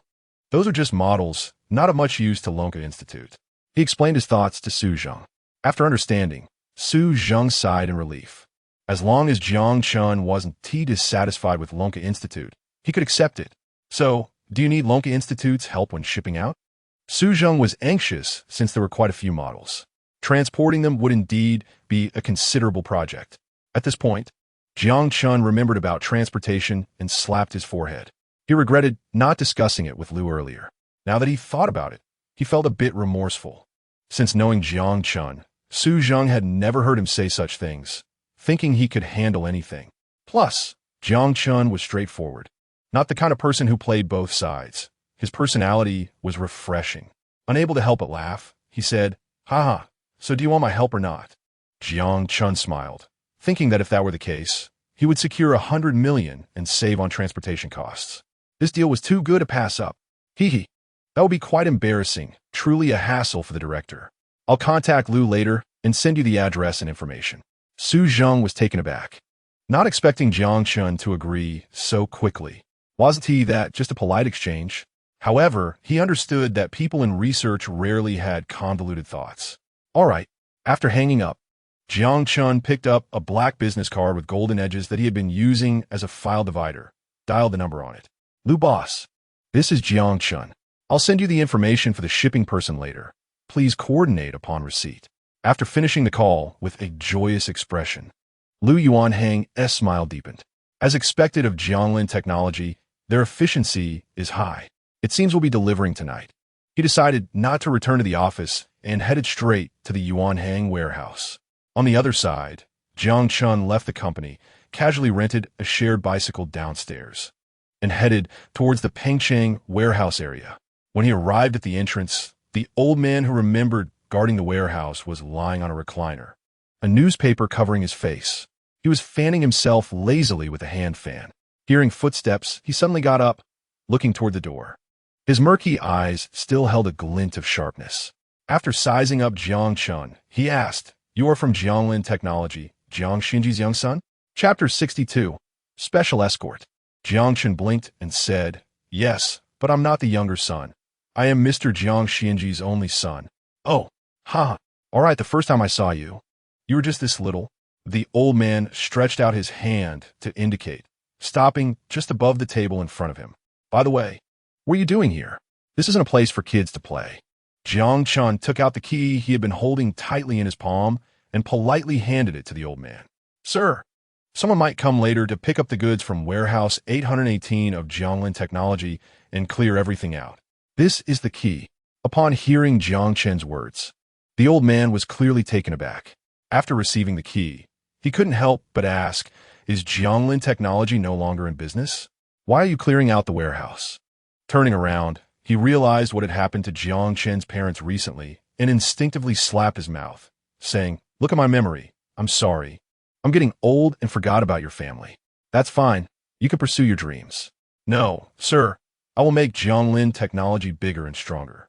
those are just models, not of much use to Lonka Institute." He explained his thoughts to Su Zheng. After understanding, Su Zheng sighed in relief. As long as Jiang Chun wasn't dissatisfied with Lonka Institute, he could accept it. "So, do you need Lonka Institute's help when shipping out?" Su Zheng was anxious since there were quite a few models. Transporting them would indeed be a considerable project. At this point, Jiang Chun remembered about transportation and slapped his forehead. He regretted not discussing it with Lu earlier. Now that he thought about it, he felt a bit remorseful. Since knowing Jiang Chun, Su Zheng had never heard him say such things, thinking he could handle anything. Plus, Jiang Chun was straightforward. Not the kind of person who played both sides. His personality was refreshing. Unable to help but laugh, he said, "Haha, so do you want my help or not?" Jiang Chun smiled, thinking that if that were the case, he would secure 100 million and save on transportation costs. This deal was too good to pass up. That would be quite embarrassing, truly a hassle for the director. I'll contact Lu later and send you the address and information. Su Zheng was taken aback, not expecting Jiang Chun to agree so quickly. Wasn't he that just a polite exchange? However, he understood that people in research rarely had convoluted thoughts. All right. After hanging up, Jiang Chun picked up a black business card with golden edges that he had been using as a file divider, dialed the number on it. Lu boss, this is Jiang Chun. I'll send you the information for the shipping person later. Please coordinate upon receipt. After finishing the call with a joyous expression, Lu Yuanhang's smile deepened. As expected of Jianglin Technology, their efficiency is high. It seems we'll be delivering tonight. He decided not to return to the office and headed straight to the Yuanhang warehouse. On the other side, Jiang Chun left the company, casually rented a shared bicycle downstairs, and headed towards the Pengcheng warehouse area. When he arrived at the entrance, the old man who remembered guarding the warehouse was lying on a recliner, a newspaper covering his face. He was fanning himself lazily with a hand fan. Hearing footsteps, he suddenly got up, looking toward the door. His murky eyes still held a glint of sharpness. After sizing up Jiang Chun, he asked, "You are from Jianglin Technology, Jiang Xinji's young son?" Chapter 62, Special Escort. Jiang Chun blinked and said, "Yes, but I'm not the younger son. I am Mr. Jiang Xinji's only son." "Oh, ha. All right, the first time I saw you, you were just this little." The old man stretched out his hand to indicate, stopping just above the table in front of him. "By the way, what are you doing here? This isn't a place for kids to play." Jiang Chun took out the key he had been holding tightly in his palm and politely handed it to the old man. "Sir, someone might come later to pick up the goods from warehouse 818 of Jianglin Technology and clear everything out. This is the key." Upon hearing Jiang Chen's words, the old man was clearly taken aback. After receiving the key, he couldn't help but ask, "Is Jianglin Technology no longer in business? Why are you clearing out the warehouse?" Turning around, he realized what had happened to Jiang Chen's parents recently and instinctively slapped his mouth, saying, "Look at my memory. I'm sorry. I'm getting old and forgot about your family. That's fine. You can pursue your dreams." "No, sir. I will make Jianglin Technology bigger and stronger.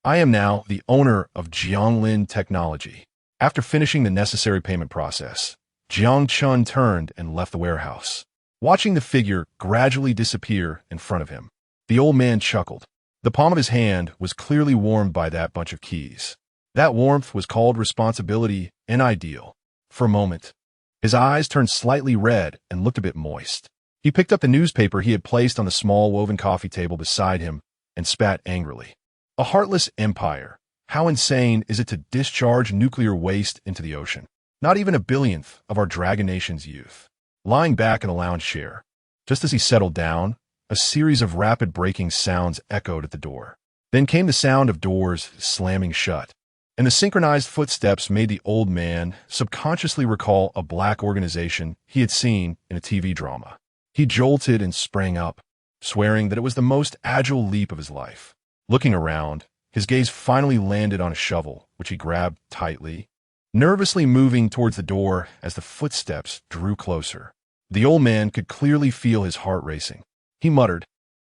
I am now the owner of Jianglin Technology." After finishing the necessary payment process, Jiang Chun turned and left the warehouse. Watching the figure gradually disappear in front of him, the old man chuckled. The palm of his hand was clearly warmed by that bunch of keys. That warmth was called responsibility and ideal. For a moment, his eyes turned slightly red and looked a bit moist. He picked up the newspaper he had placed on the small woven coffee table beside him and spat angrily. A heartless empire. How insane is it to discharge nuclear waste into the ocean? Not even a billionth of our Dragon Nation's youth. Lying back in the lounge chair, just as he settled down, a series of rapid breaking sounds echoed at the door. Then came the sound of doors slamming shut, and the synchronized footsteps made the old man subconsciously recall a black organization he had seen in a TV drama. He jolted and sprang up, swearing that it was the most agile leap of his life. Looking around, his gaze finally landed on a shovel, which he grabbed tightly, nervously moving towards the door as the footsteps drew closer. The old man could clearly feel his heart racing. He muttered,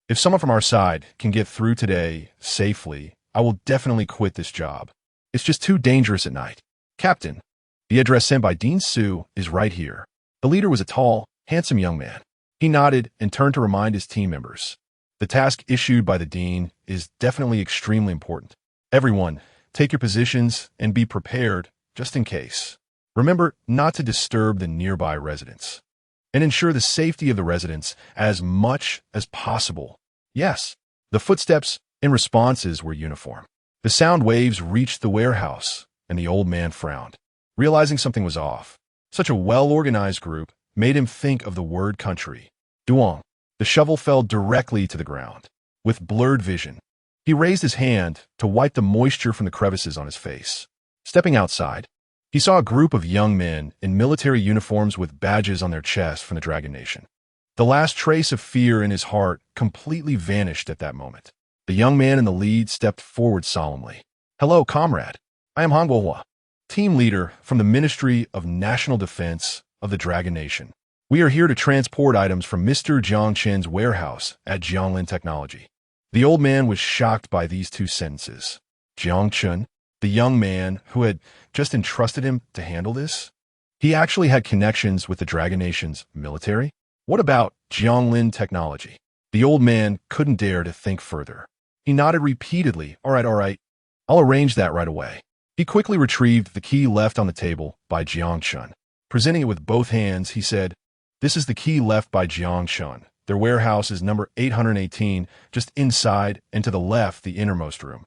"If someone from our side can get through today safely, I will definitely quit this job. It's just too dangerous at night." "Captain, the address sent by Dean Su is right here." The leader was a tall, handsome young man. He nodded and turned to remind his team members. "The task issued by the Dean is definitely extremely important. Everyone, take your positions and be prepared just in case. Remember not to disturb the nearby residents, and ensure the safety of the residents as much as possible." Yes, the footsteps and responses were uniform. The sound waves reached the warehouse, and the old man frowned, realizing something was off. Such a well-organized group made him think of the word country. Duong. The shovel fell directly to the ground. With blurred vision, he raised his hand to wipe the moisture from the crevices on his face. Stepping outside, he saw a group of young men in military uniforms with badges on their chests from the Dragon Nation. The last trace of fear in his heart completely vanished at that moment. The young man in the lead stepped forward solemnly. "Hello, comrade. I am Han Guohua, team leader from the Ministry of National Defense of the Dragon Nation. We are here to transport items from Mr. Jiang Chen's warehouse at Jianglin Technology." The old man was shocked by these two sentences. Jiang Chen, the young man who had just entrusted him to handle this? He actually had connections with the Dragon Nation's military? What about Jianglin technology? The old man couldn't dare to think further. He nodded repeatedly. All right. I'll arrange that right away. He quickly retrieved the key left on the table by Jiang Chun. Presenting it with both hands, he said, "This is the key left by Jiang Chun. Their warehouse is number 818, just inside and to the left, the innermost room."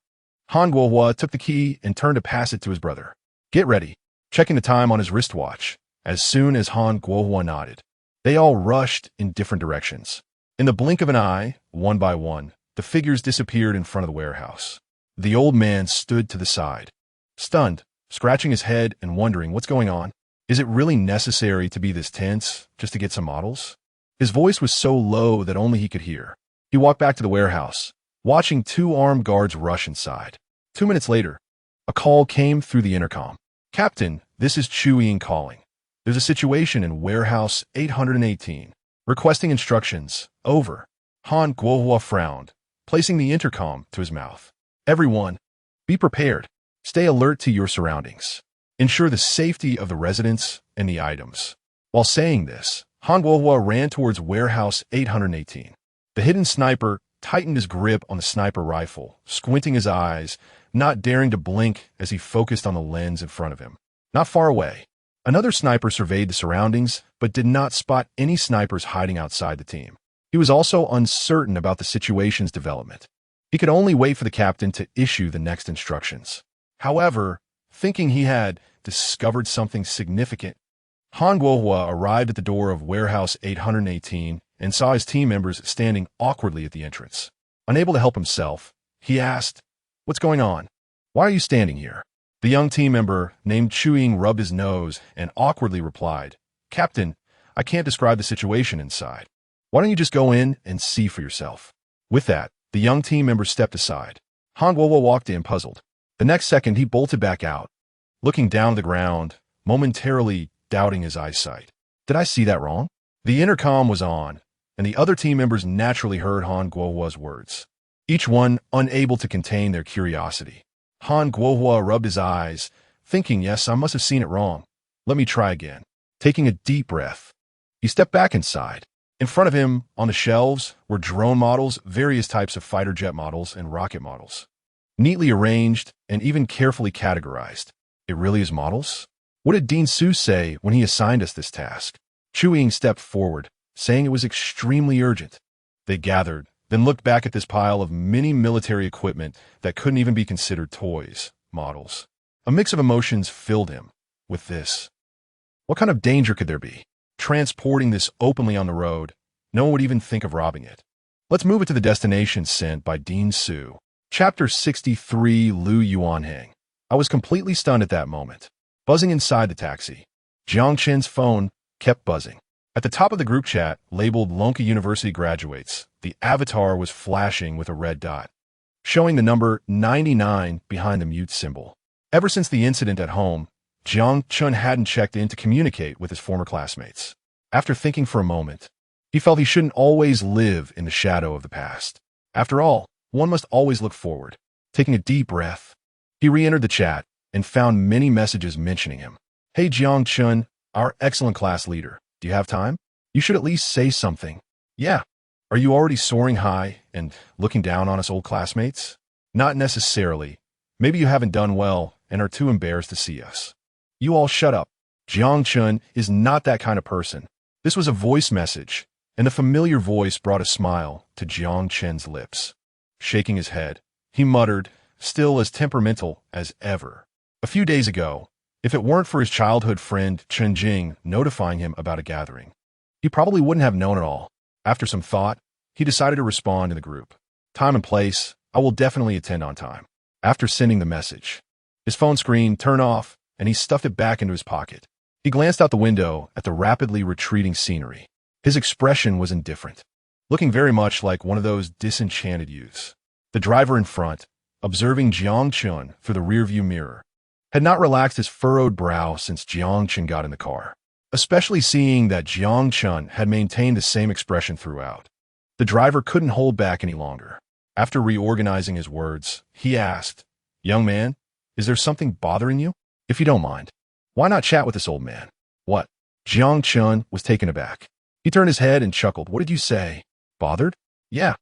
Han Guohua took the key and turned to pass it to his brother. "Get ready," checking the time on his wristwatch. As soon as Han Guohua nodded, they all rushed in different directions. In the blink of an eye, one by one, the figures disappeared in front of the warehouse. The old man stood to the side, stunned, scratching his head and wondering what's going on. Is it really necessary to be this tense just to get some models? His voice was so low that only he could hear. He walked back to the warehouse, watching two armed guards rush inside. 2 minutes later, a call came through the intercom. "Captain, this is Chu Ying calling. There's a situation in warehouse 818. Requesting instructions. Over." Han Guohua frowned, placing the intercom to his mouth. "Everyone, be prepared. Stay alert to your surroundings. Ensure the safety of the residents and the items." While saying this, Han Guohua ran towards warehouse 818. The hidden sniper tightened his grip on the sniper rifle, squinting his eyes, not daring to blink as he focused on the lens in front of him. Not far away, another sniper surveyed the surroundings, but did not spot any snipers hiding outside the team. He was also uncertain about the situation's development. He could only wait for the captain to issue the next instructions. However, thinking he had discovered something significant, Han Guohua arrived at the door of warehouse 818 and saw his team members standing awkwardly at the entrance. Unable to help himself, he asked, "What's going on? Why are you standing here?" The young team member named Chu Ying rubbed his nose and awkwardly replied, "Captain, I can't describe the situation inside. Why don't you just go in and see for yourself?" With that, the young team member stepped aside. Han Guohua walked in, puzzled. The next second, he bolted back out, looking down at the ground, momentarily doubting his eyesight. Did I see that wrong? The intercom was on, and the other team members naturally heard Han Guohua's words, each one unable to contain their curiosity. Han Guohua rubbed his eyes, thinking, "Yes, I must have seen it wrong. Let me try again." Taking a deep breath, he stepped back inside. In front of him, on the shelves, were drone models, various types of fighter jet models, and rocket models, neatly arranged and even carefully categorized. It really is models? What did Dean Su say when he assigned us this task? Chu Ying stepped forward, saying it was extremely urgent. They gathered, then looked back at this pile of mini military equipment that couldn't even be considered toys, models. A mix of emotions filled him. With this, what kind of danger could there be? Transporting this openly on the road, no one would even think of robbing it. Let's move it to the destination sent by Dean Su. Chapter 63, Lu Yuanhang. I was completely stunned at that moment. Buzzing inside the taxi, Jiang Chen's phone kept buzzing. At the top of the group chat, labeled Lonka University Graduates, the avatar was flashing with a red dot, showing the number 99 behind the mute symbol. Ever since the incident at home, Jiang Chun hadn't checked in to communicate with his former classmates. After thinking for a moment, he felt he shouldn't always live in the shadow of the past. After all, one must always look forward. Taking a deep breath, he re-entered the chat and found many messages mentioning him. "Hey Jiang Chun, our excellent class leader. Do you have time? You should at least say something." "Yeah. Are you already soaring high and looking down on us old classmates?" "Not necessarily. Maybe you haven't done well and are too embarrassed to see us." "You all shut up. Jiang Chun is not that kind of person." This was a voice message, and the familiar voice brought a smile to Jiang Chen's lips. Shaking his head, he muttered, still as temperamental as ever. A few days ago, if it weren't for his childhood friend Chen Jing notifying him about a gathering, he probably wouldn't have known at all. After some thought, he decided to respond in the group. "Time and place, I will definitely attend on time." After sending the message, his phone screen turned off and he stuffed it back into his pocket. He glanced out the window at the rapidly retreating scenery. His expression was indifferent, looking very much like one of those disenchanted youths. The driver in front, observing Jiang Chun through the rearview mirror, had not relaxed his furrowed brow since Jiang Chun got in the car, especially seeing that Jiang Chun had maintained the same expression throughout. The driver couldn't hold back any longer. After reorganizing his words, he asked, "Young man, Is there something bothering you? If you don't mind, why not chat with this old man? What? Jiang Chun was taken aback. He turned his head and chuckled. What did you say? Bothered? Yeah.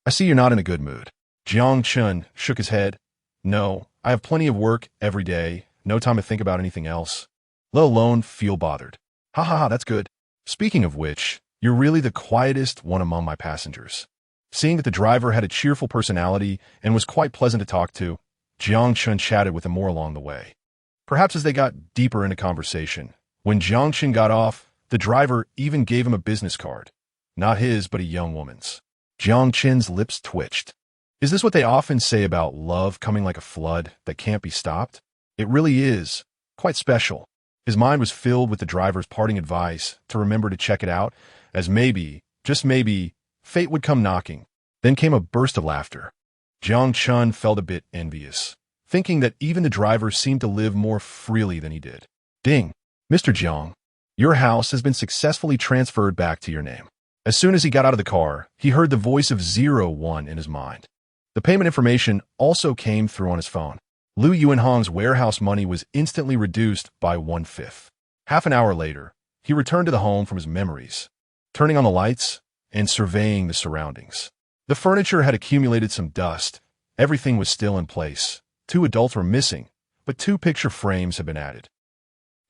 I see you're not in a good mood. Jiang Chun shook his head. No, I have plenty of work every day. No time to think about anything else, let alone feel bothered. Ha ha ha, that's good. Speaking of which, you're really the quietest one among my passengers. Seeing that the driver had a cheerful personality and was quite pleasant to talk to, Jiang Chun chatted with him more along the way. Perhaps as they got deeper into conversation, when Jiang Chun got off, the driver even gave him a business card. Not his, but a young woman's. Jiang Chun's lips twitched. Is this what they often say about love coming like a flood that can't be stopped? It really is. Quite special. His mind was filled with the driver's parting advice to remember to check it out, as maybe, just maybe, fate would come knocking. Then came a burst of laughter. Jiang Chun felt a bit envious, thinking that even the driver seemed to live more freely than he did. Ding! Mr. Jiang, your house has been successfully transferred back to your name. As soon as he got out of the car, he heard the voice of 01 in his mind. The payment information also came through on his phone. Lu Yuanhong's warehouse money was instantly reduced by 1/5. Half an hour later, he returned to the home from his memories, turning on the lights and surveying the surroundings. The furniture had accumulated some dust. Everything was still in place. 2 adults were missing, but 2 picture frames had been added.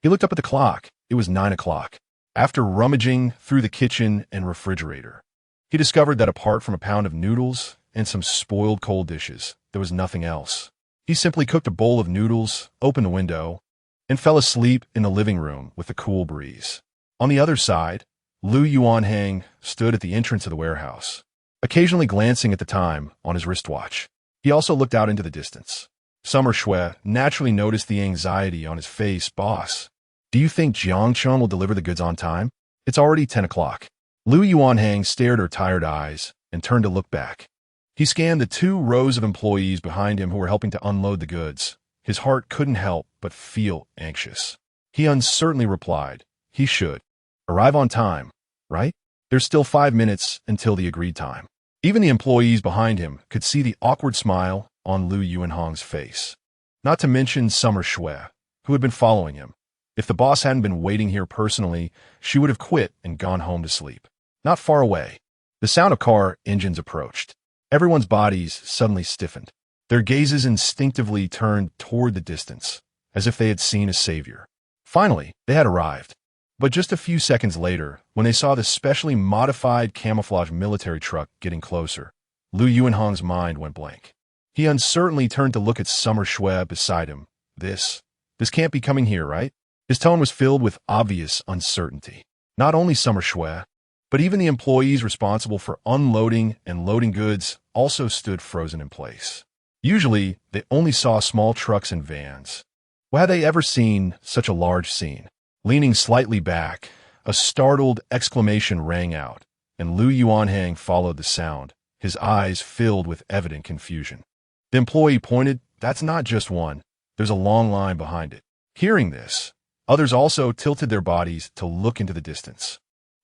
He looked up at the clock. It was 9 o'clock. After rummaging through the kitchen and refrigerator, he discovered that apart from a pound of noodles and some spoiled cold dishes, there was nothing else. He simply cooked a bowl of noodles, opened the window, and fell asleep in the living room with the cool breeze. On the other side, Lu Yuanhang stood at the entrance of the warehouse, occasionally glancing at the time on his wristwatch. He also looked out into the distance. Summer Shui naturally noticed the anxiety on his face. Boss, do you think Jiang Chun will deliver the goods on time? It's already 10 o'clock. Lu Yuanhang stared her tired eyes and turned to look back. He scanned the 2 rows of employees behind him who were helping to unload the goods. His heart couldn't help but feel anxious. He uncertainly replied, he should arrive on time, right? There's still 5 minutes until the agreed time. Even the employees behind him could see the awkward smile on Lu Yuanhong's face. Not to mention Summer Shui, who had been following him. If the boss hadn't been waiting here personally, she would have quit and gone home to sleep. Not far away, the sound of car engines approached. Everyone's bodies suddenly stiffened. Their gazes instinctively turned toward the distance, as if they had seen a savior. Finally, they had arrived. But just a few seconds later, when they saw the specially modified camouflage military truck getting closer, Lu Yuanhong's mind went blank. He uncertainly turned to look at Summer Shui beside him. This can't be coming here, right? His tone was filled with obvious uncertainty. Not only Summer Shui, but even the employees responsible for unloading and loading goods also stood frozen in place. Usually, they only saw small trucks and vans. Well, had they ever seen such a large scene? Leaning slightly back, a startled exclamation rang out, and Lu Yuanhang followed the sound, his eyes filled with evident confusion. The employee pointed, that's not just one. There's a long line behind it. Hearing this, others also tilted their bodies to look into the distance.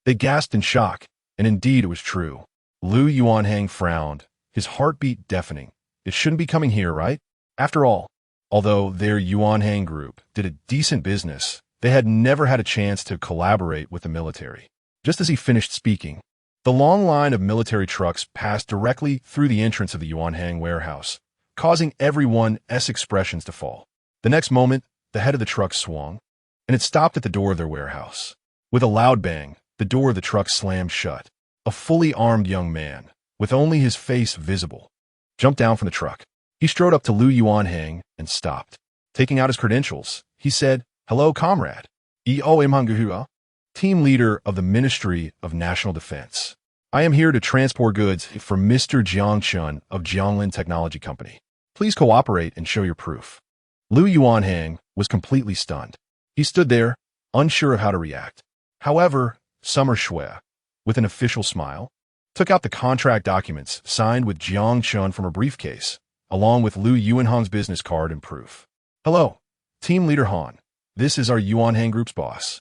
They gasped in shock, and indeed it was true. Lu Yuanhang frowned, his heartbeat deafening. It shouldn't be coming here, right? After all, although their Yuanhang group did a decent business, they had never had a chance to collaborate with the military. Just as he finished speaking, the long line of military trucks passed directly through the entrance of the Yuanhang warehouse, causing everyone's expressions to fall. The next moment, the head of the truck swung, and it stopped at the door of their warehouse. With a loud bang, the door of the truck slammed shut. A fully armed young man, with only his face visible, jumped down from the truck. He strode up to Lu Yuanhang and stopped. Taking out his credentials, he said, "Hello, comrade. Eo Imhanguhua, team leader of the Ministry of National Defense. I am here to transport goods for Mr. Jiang Chun of Jianglin Technology Company. Please cooperate and show your proof." Lu Yuanhang was completely stunned. He stood there, unsure of how to react. However, Summer Shui, with an official smile, took out the contract documents signed with Jiang Chun from her briefcase, along with Lu Yuanhang's business card and proof. "Hello, Team Leader Han. This is our Yuanhang Group's boss.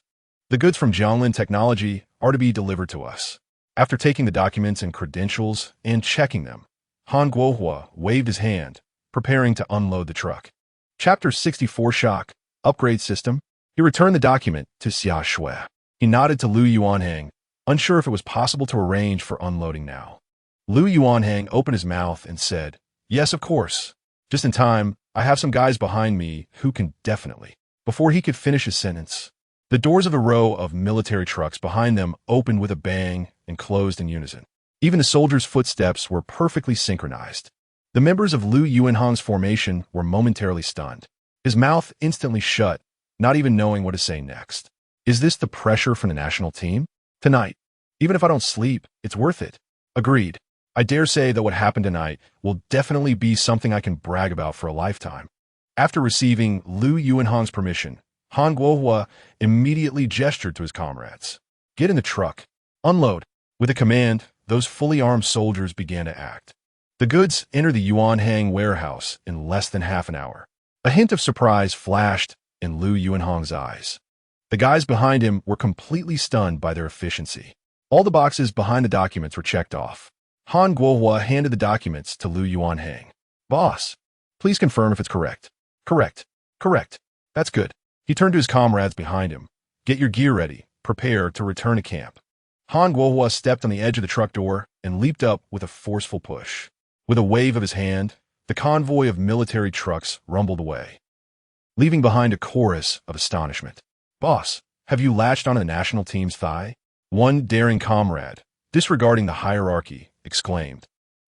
The goods from Jianglin Technology are to be delivered to us." After taking the documents and credentials and checking them, Han Guohua waved his hand, preparing to unload the truck. Chapter 64 Shock. Upgrade System. He returned the document to Xia Shui. He nodded to Lu Yuanhang, unsure if it was possible to arrange for unloading now. Lu Yuanhang opened his mouth and said, "Yes, of course. Just in time, I have some guys behind me who can definitely." Before he could finish his sentence, the doors of the row of military trucks behind them opened with a bang and closed in unison. Even the soldiers' footsteps were perfectly synchronized. The members of Lu Yuanhang's formation were momentarily stunned. His mouth instantly shut, not even knowing what to say next. Is this the pressure from the national team? Tonight, even if I don't sleep, it's worth it. Agreed. I dare say that what happened tonight will definitely be something I can brag about for a lifetime. After receiving Lu Yuanhang's permission, Han Guohua immediately gestured to his comrades. "Get in the truck. Unload." With a command, those fully armed soldiers began to act. The goods entered the Yuanhang warehouse in less than half an hour. A hint of surprise flashed in Lu Yuanhang's eyes. The guys behind him were completely stunned by their efficiency. All the boxes behind the documents were checked off. Han Guohua handed the documents to Lu Yuanhang. "Boss, please confirm if it's correct." "Correct. Correct. That's good." He turned to his comrades behind him. "Get your gear ready. Prepare to return to camp." Han Guohua stepped on the edge of the truck door and leaped up with a forceful push. With a wave of his hand, the convoy of military trucks rumbled away, leaving behind a chorus of astonishment. "Boss, have you latched onto the national team's thigh?" One daring comrade, disregarding the hierarchy, exclaimed.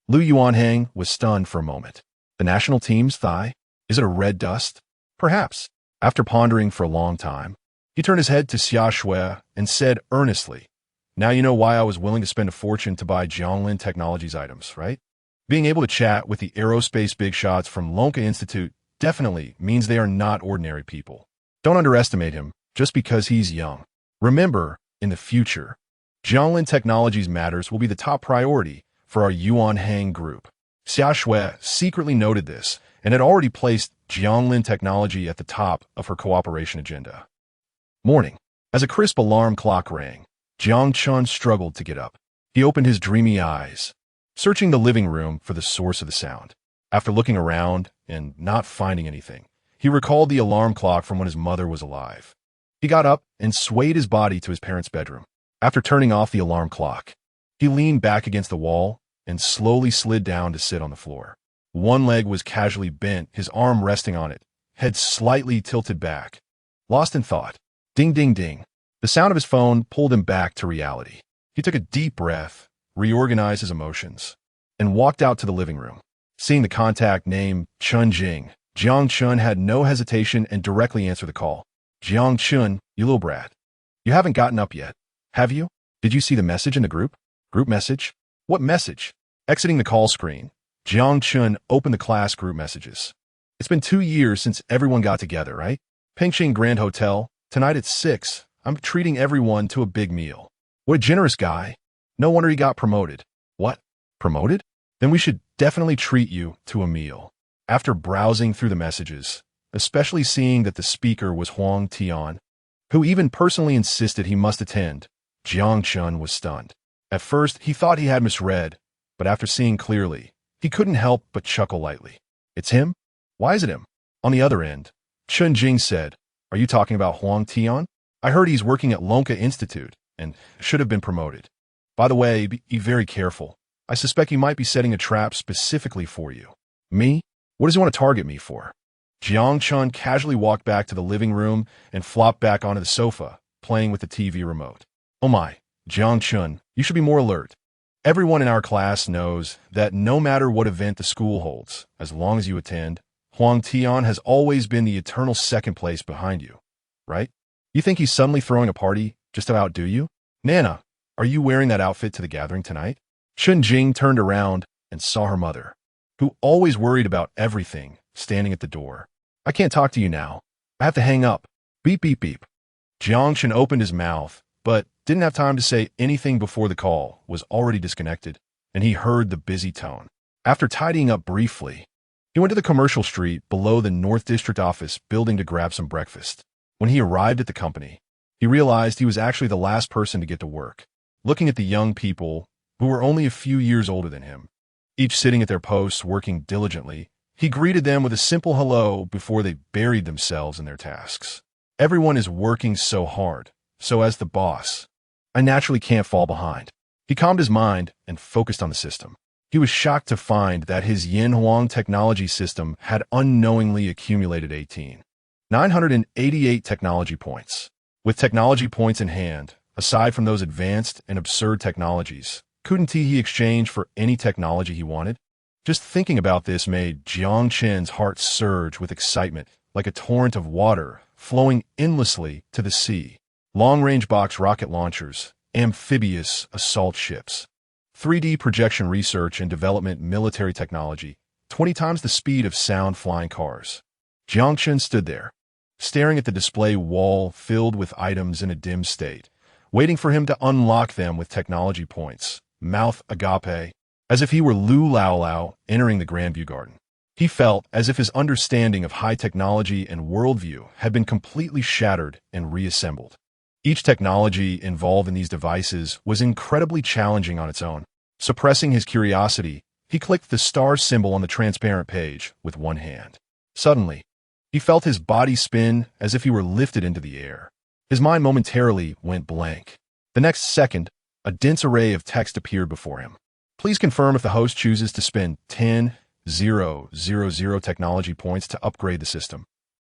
Lu Yuanhang was stunned for a moment. The national team's thigh? Is it a red dust? Perhaps. After pondering for a long time, he turned his head to Xia Shui and said earnestly, "Now you know why I was willing to spend a fortune to buy Jianglin Technologies items, right? Being able to chat with the aerospace big shots from Lonka Institute definitely means they are not ordinary people. Don't underestimate him just because he's young. Remember, in the future, Jianglin Technologies matters will be the top priority for our Yuanhang group." Xia Shui secretly noted this and had already placed Jianglin Technology at the top of her cooperation agenda. Morning. As a crisp alarm clock rang, Jiang Chun struggled to get up. He opened his dreamy eyes, searching the living room for the source of the sound. After looking around and not finding anything, he recalled the alarm clock from when his mother was alive. He got up and swayed his body to his parents' bedroom. After turning off the alarm clock, he leaned back against the wall and slowly slid down to sit on the floor. One leg was casually bent, his arm resting on it, head slightly tilted back. Lost in thought. Ding, ding, ding. The sound of his phone pulled him back to reality. He took a deep breath, reorganized his emotions, and walked out to the living room. Seeing the contact name Chun Jing, Jiang Chun had no hesitation and directly answered the call. "Jiang Chun, you little brat. You haven't gotten up yet, have you? Did you see the message in the group?" "Group message? What message?" Exiting the call screen, Jiang Chun opened the class group messages. "It's been 2 years since everyone got together, right? Pingxing Grand Hotel, tonight at 6. I'm treating everyone to a big meal." "What a generous guy. No wonder he got promoted." "What? Promoted? Then we should definitely treat you to a meal." After browsing through the messages, especially seeing that the speaker was Huang Tian, who even personally insisted he must attend, Jiang Chun was stunned. At first, he thought he had misread, but after seeing clearly, he couldn't help but chuckle lightly. "It's him? Why is it him?" On the other end, Chun Jing said, "Are you talking about Huang Tian? I heard he's working at Lonka Institute and should have been promoted. By the way, be very careful. I suspect he might be setting a trap specifically for you." "Me? What does he want to target me for?" Jiang Chun casually walked back to the living room and flopped back onto the sofa, playing with the TV remote. "Oh my, Jiang Chun, you should be more alert. Everyone in our class knows that no matter what event the school holds, as long as you attend, Huang Tian has always been the eternal second place behind you, right? You think he's suddenly throwing a party just to outdo you? Nana, are you wearing that outfit to the gathering tonight?" Chun Jing turned around and saw her mother, who always worried about everything, standing at the door. "I can't talk to you now. I have to hang up. Beep, beep, beep." Jiang Chun opened his mouth, but didn't have time to say anything before the call was already disconnected, and he heard the busy tone. After tidying up briefly, he went to the commercial street below the North District office building to grab some breakfast. When he arrived at the company, he realized he was actually the last person to get to work. Looking at the young people who were only a few years older than him, each sitting at their posts working diligently, He greeted them with a simple hello before they buried themselves in their tasks. Everyone is working so hard, so as the boss, I naturally can't fall behind. He calmed his mind and focused on the system. He was shocked to find that his Yin Huang technology system had unknowingly accumulated 18,988 technology points. With technology points in hand, aside from those advanced and absurd technologies, couldn't he exchange for any technology he wanted? Just thinking about this made Jiang Chen's heart surge with excitement, like a torrent of water flowing endlessly to the sea. Long-range box rocket launchers, amphibious assault ships, 3D projection research and development military technology, 20 times the speed of sound flying cars. Jiang Chen stood there, staring at the display wall filled with items in a dim state, waiting for him to unlock them with technology points, mouth agape, as if he were Lu Lao entering the Grandview Garden. He felt as if his understanding of high technology and worldview had been completely shattered and reassembled. Each technology involved in these devices was incredibly challenging on its own. Suppressing his curiosity, he clicked the star symbol on the transparent page with one hand. Suddenly, he felt his body spin as if he were lifted into the air. His mind momentarily went blank. The next second, a dense array of text appeared before him. Please confirm if the host chooses to spend 10,000 technology points to upgrade the system.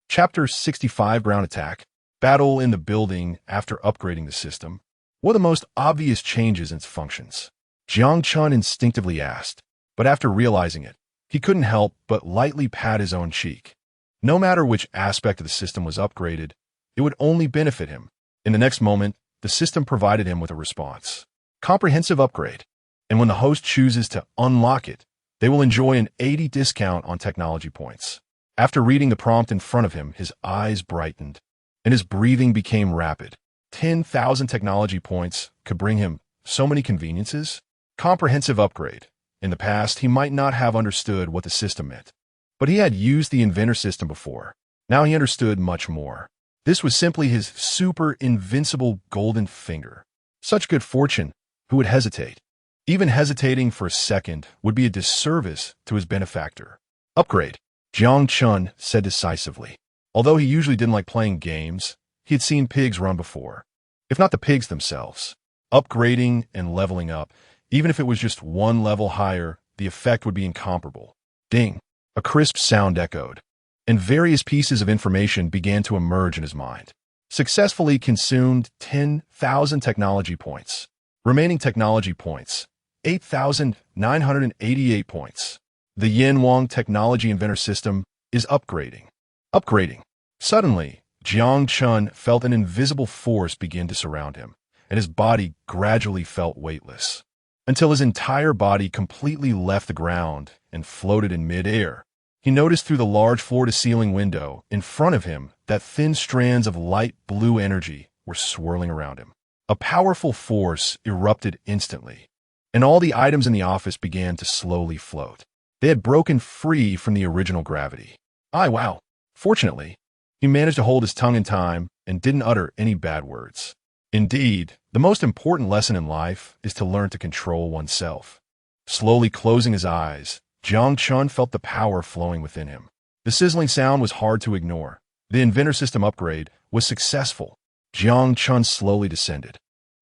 Chapter 65 Ground Attack. Battle in the building after upgrading the system. What are the most obvious changes in its functions? Jiang Chen instinctively asked, but after realizing it, he couldn't help but lightly pat his own cheek. No matter which aspect of the system was upgraded, it would only benefit him. In the next moment, the system provided him with a response. Comprehensive upgrade. And when the host chooses to unlock it, they will enjoy an 80 discount on technology points. After reading the prompt in front of him, his eyes brightened, and his breathing became rapid. 10,000 technology points could bring him so many conveniences. Comprehensive upgrade. In the past, he might not have understood what the system meant, but he had used the inventor system before. Now he understood much more. This was simply his super invincible golden finger. Such good fortune, who would hesitate? Even hesitating for a second would be a disservice to his benefactor. Upgrade, Jiang Chen said decisively. Although he usually didn't like playing games, he had seen pigs run before. If not the pigs themselves. Upgrading and leveling up, even if it was just one level higher, the effect would be incomparable. Ding! A crisp sound echoed, and various pieces of information began to emerge in his mind. Successfully consumed 10,000 technology points. Remaining technology points, 8,988 points. The Yin Huang technology inventor system is upgrading. Upgrading. Suddenly, Jiang Chen felt an invisible force begin to surround him, and his body gradually felt weightless, until his entire body completely left the ground and floated in mid-air. He noticed through the large floor-to-ceiling window in front of him that thin strands of light blue energy were swirling around him. A powerful force erupted instantly, and all the items in the office began to slowly float. They had broken free from the original gravity. Wow. Fortunately, he managed to hold his tongue in time and didn't utter any bad words. Indeed, the most important lesson in life is to learn to control oneself. Slowly closing his eyes, Jiang Chen felt the power flowing within him. The sizzling sound was hard to ignore. The inventor system upgrade was successful. Jiang Chen slowly descended.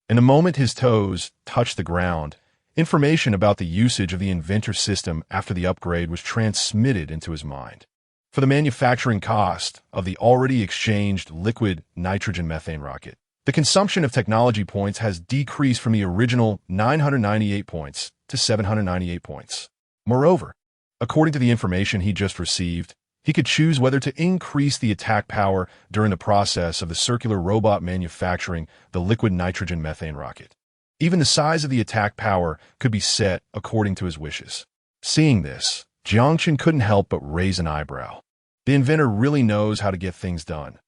And the moment his toes touched the ground, information about the usage of the inventor system after the upgrade was transmitted into his mind. For the manufacturing cost of the already exchanged liquid nitrogen methane rocket, the consumption of technology points has decreased from the original 998 points to 798 points. Moreover, according to the information he just received, he could choose whether to increase the attack power during the process of the circular robot manufacturing the liquid nitrogen methane rocket. Even the size of the attack power could be set according to his wishes. Seeing this, Jiang Chen couldn't help but raise an eyebrow. The inventor really knows how to get things done.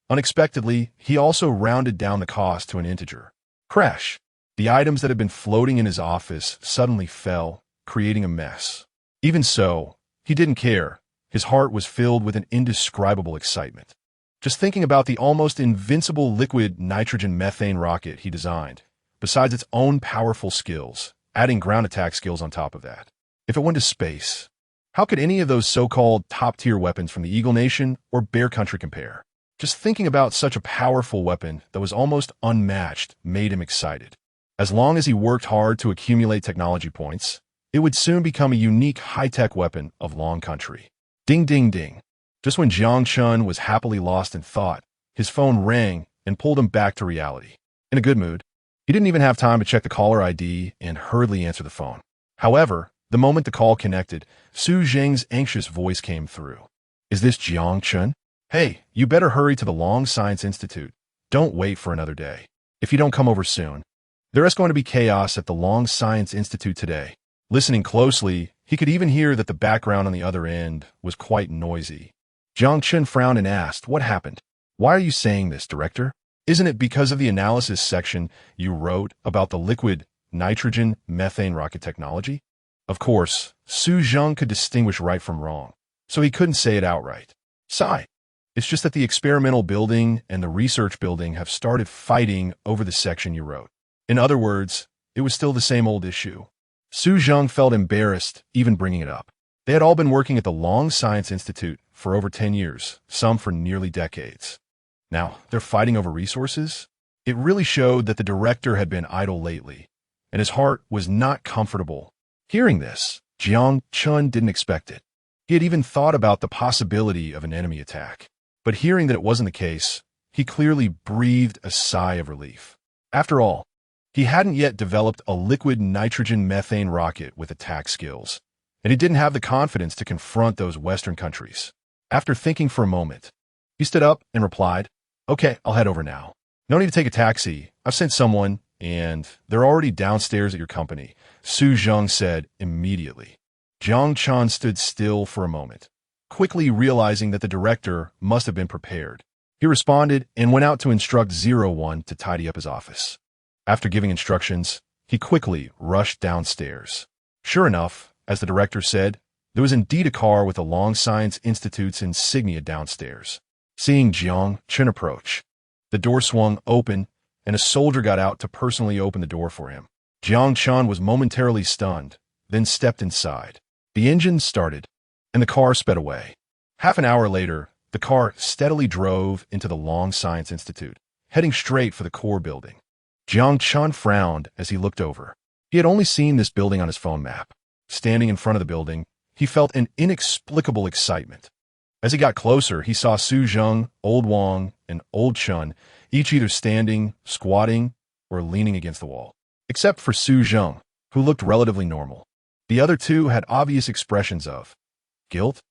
Unexpectedly, he also rounded down the cost to an integer. Crash! The items that had been floating in his office suddenly fell, creating a mess. Even so, he didn't care. His heart was filled with an indescribable excitement. Just thinking about the almost invincible liquid nitrogen methane rocket he designed, besides its own powerful skills, adding ground attack skills on top of that. If it went to space, How could any of those so-called top-tier weapons from the Eagle Nation or Bear Country compare? Just thinking about such a powerful weapon that was almost unmatched made him excited. As long as he worked hard to accumulate technology points, it would soon become a unique high-tech weapon of Long Country. Ding, ding, ding. Just when Jiang Chun was happily lost in thought, his phone rang and pulled him back to reality. In a good mood, he didn't even have time to check the caller ID and hurriedly answer the phone. However, the moment the call connected, Su Zheng's anxious voice came through. Is this Jiang Chun? Hey, you better hurry to the Long Science Institute. Don't wait for another day. If you don't come over soon, there is going to be chaos at the Long Science Institute today. Listening closely, he could even hear that the background on the other end was quite noisy. Jiang Chun frowned and asked, "What happened? Why are you saying this, Director? Isn't it because of the analysis section you wrote about the liquid nitrogen methane rocket technology?" Of course, Su Zheng could distinguish right from wrong, so he couldn't say it outright. Sigh. It's just that the experimental building and the research building have started fighting over the section you wrote. In other words, it was still the same old issue. Su Zheng felt embarrassed even bringing it up. They had all been working at the Long Science Institute for over 10 years, some for nearly decades. Now, they're fighting over resources? It really showed that the director had been idle lately, and his heart was not comfortable. Hearing this, Jiang Chun didn't expect it. He had even thought about the possibility of an enemy attack. But hearing that it wasn't the case, he clearly breathed a sigh of relief. After all, he hadn't yet developed a liquid nitrogen methane rocket with attack skills, and he didn't have the confidence to confront those Western countries. After thinking for a moment, he stood up and replied, "Okay, I'll head over now. No need to take a taxi. I've sent someone, and they're already downstairs at your company," Su Zheng said immediately. Jiang Chun stood still for a moment, quickly realizing that the director must have been prepared. He responded and went out to instruct 01 to tidy up his office. After giving instructions, he quickly rushed downstairs. Sure enough, as the director said, there was indeed a car with the Long Science Institute's insignia downstairs. Seeing Jiang Chun approach, the door swung open and a soldier got out to personally open the door for him. Jiang Chun was momentarily stunned, then stepped inside. The engine started, and the car sped away. Half an hour later, the car steadily drove into the Long Science Institute, heading straight for the core building. Jiang Chun frowned as he looked over. He had only seen this building on his phone map. Standing in front of the building, he felt an inexplicable excitement. As he got closer, he saw Su Zheng, Old Wang, and Old Chun, each either standing, squatting, or leaning against the wall. Except for Su Zheng, who looked relatively normal. The other two had obvious expressions of guilt.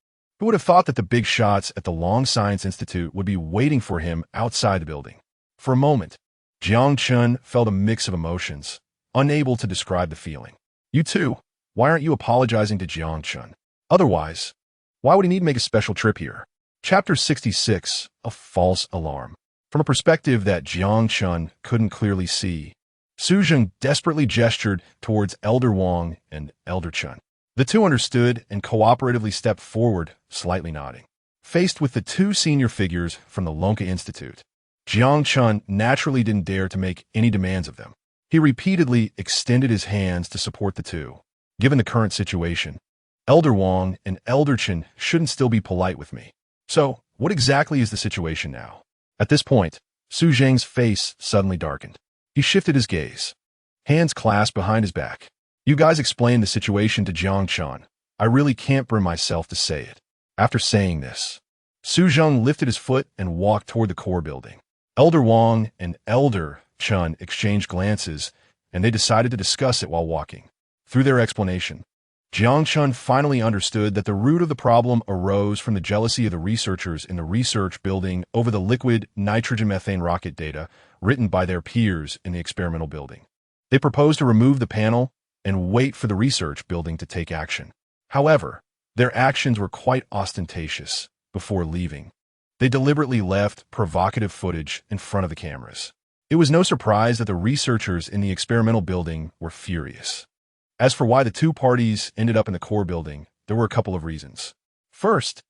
Who would have thought that the big shots at the Long Science Institute would be waiting for him outside the building? For a moment, Jiang Chun felt a mix of emotions, unable to describe the feeling. You too, why aren't you apologizing to Jiang Chun? Otherwise, why would he need to make a special trip here? Chapter 66, A False Alarm. From a perspective that Jiang Chun couldn't clearly see, Su Zheng desperately gestured towards Elder Wang and Elder Chun. The two understood and cooperatively stepped forward, slightly nodding. Faced with the two senior figures from the Lonka Institute, Jiang Chun naturally didn't dare to make any demands of them. He repeatedly extended his hands to support the two. Given the current situation, Elder Wang and Elder Chun shouldn't still be polite with me. So, what exactly is the situation now? At this point, Su Zheng's face suddenly darkened. He shifted his gaze, hands clasped behind his back. You guys explained the situation to Jiang Chun. I really can't bring myself to say it. After saying this, Su Zheng lifted his foot and walked toward the core building. Elder Wang and Elder Chun exchanged glances, and they decided to discuss it while walking. Through their explanation, Jiang Chun finally understood that the root of the problem arose from the jealousy of the researchers in the research building over the liquid nitrogen methane rocket data written by their peers in the experimental building. They proposed to remove the panel and wait for the research building to take action. However, their actions were quite ostentatious. Before leaving, they deliberately left provocative footage in front of the cameras. It was no surprise that the researchers in the experimental building were furious. As for why the two parties ended up in the core building, there were a couple of reasons. First,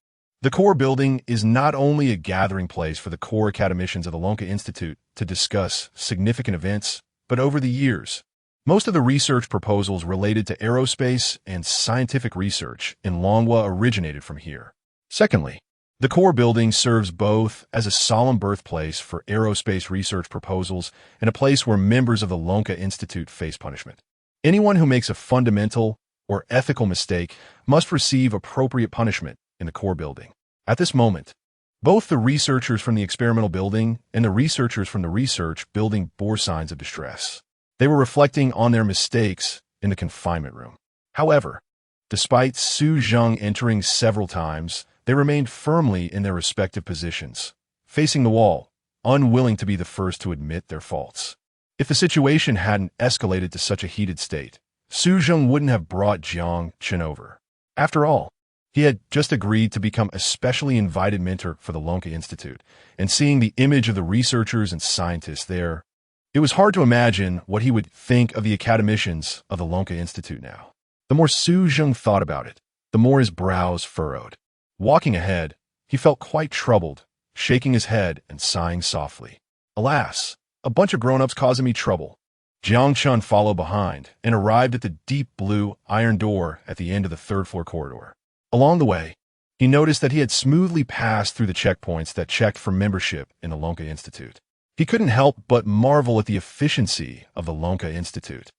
the core building is not only a gathering place for the core academicians of the Lonka Institute to discuss significant events, but over the years, Most of the research proposals related to aerospace and scientific research in Longwa originated from here. Secondly, the core building serves both as a solemn birthplace for aerospace research proposals and a place where members of the Lonka Institute face punishment. Anyone who makes a fundamental or ethical mistake must receive appropriate punishment in the core building. At this moment, both the researchers from the experimental building and the researchers from the research building bore signs of distress. They were reflecting on their mistakes in the confinement room. However, despite Su Zheng entering several times, they remained firmly in their respective positions, facing the wall, unwilling to be the first to admit their faults. If the situation hadn't escalated to such a heated state, Su Zheng wouldn't have brought Jiang Chen over. After all, he had just agreed to become a specially invited mentor for the Lonka Institute, and seeing the image of the researchers and scientists there, it was hard to imagine what he would think of the academicians of the Lonka Institute now. The more Su Zheng thought about it, the more his brows furrowed. Walking ahead, he felt quite troubled, shaking his head and sighing softly. Alas, a bunch of grown-ups causing me trouble. Jiang Chun followed behind and arrived at the deep blue iron door at the end of the third-floor corridor. Along the way, he noticed that he had smoothly passed through the checkpoints that checked for membership in the Lonka Institute. He couldn't help but marvel at the efficiency of the Lonka Institute.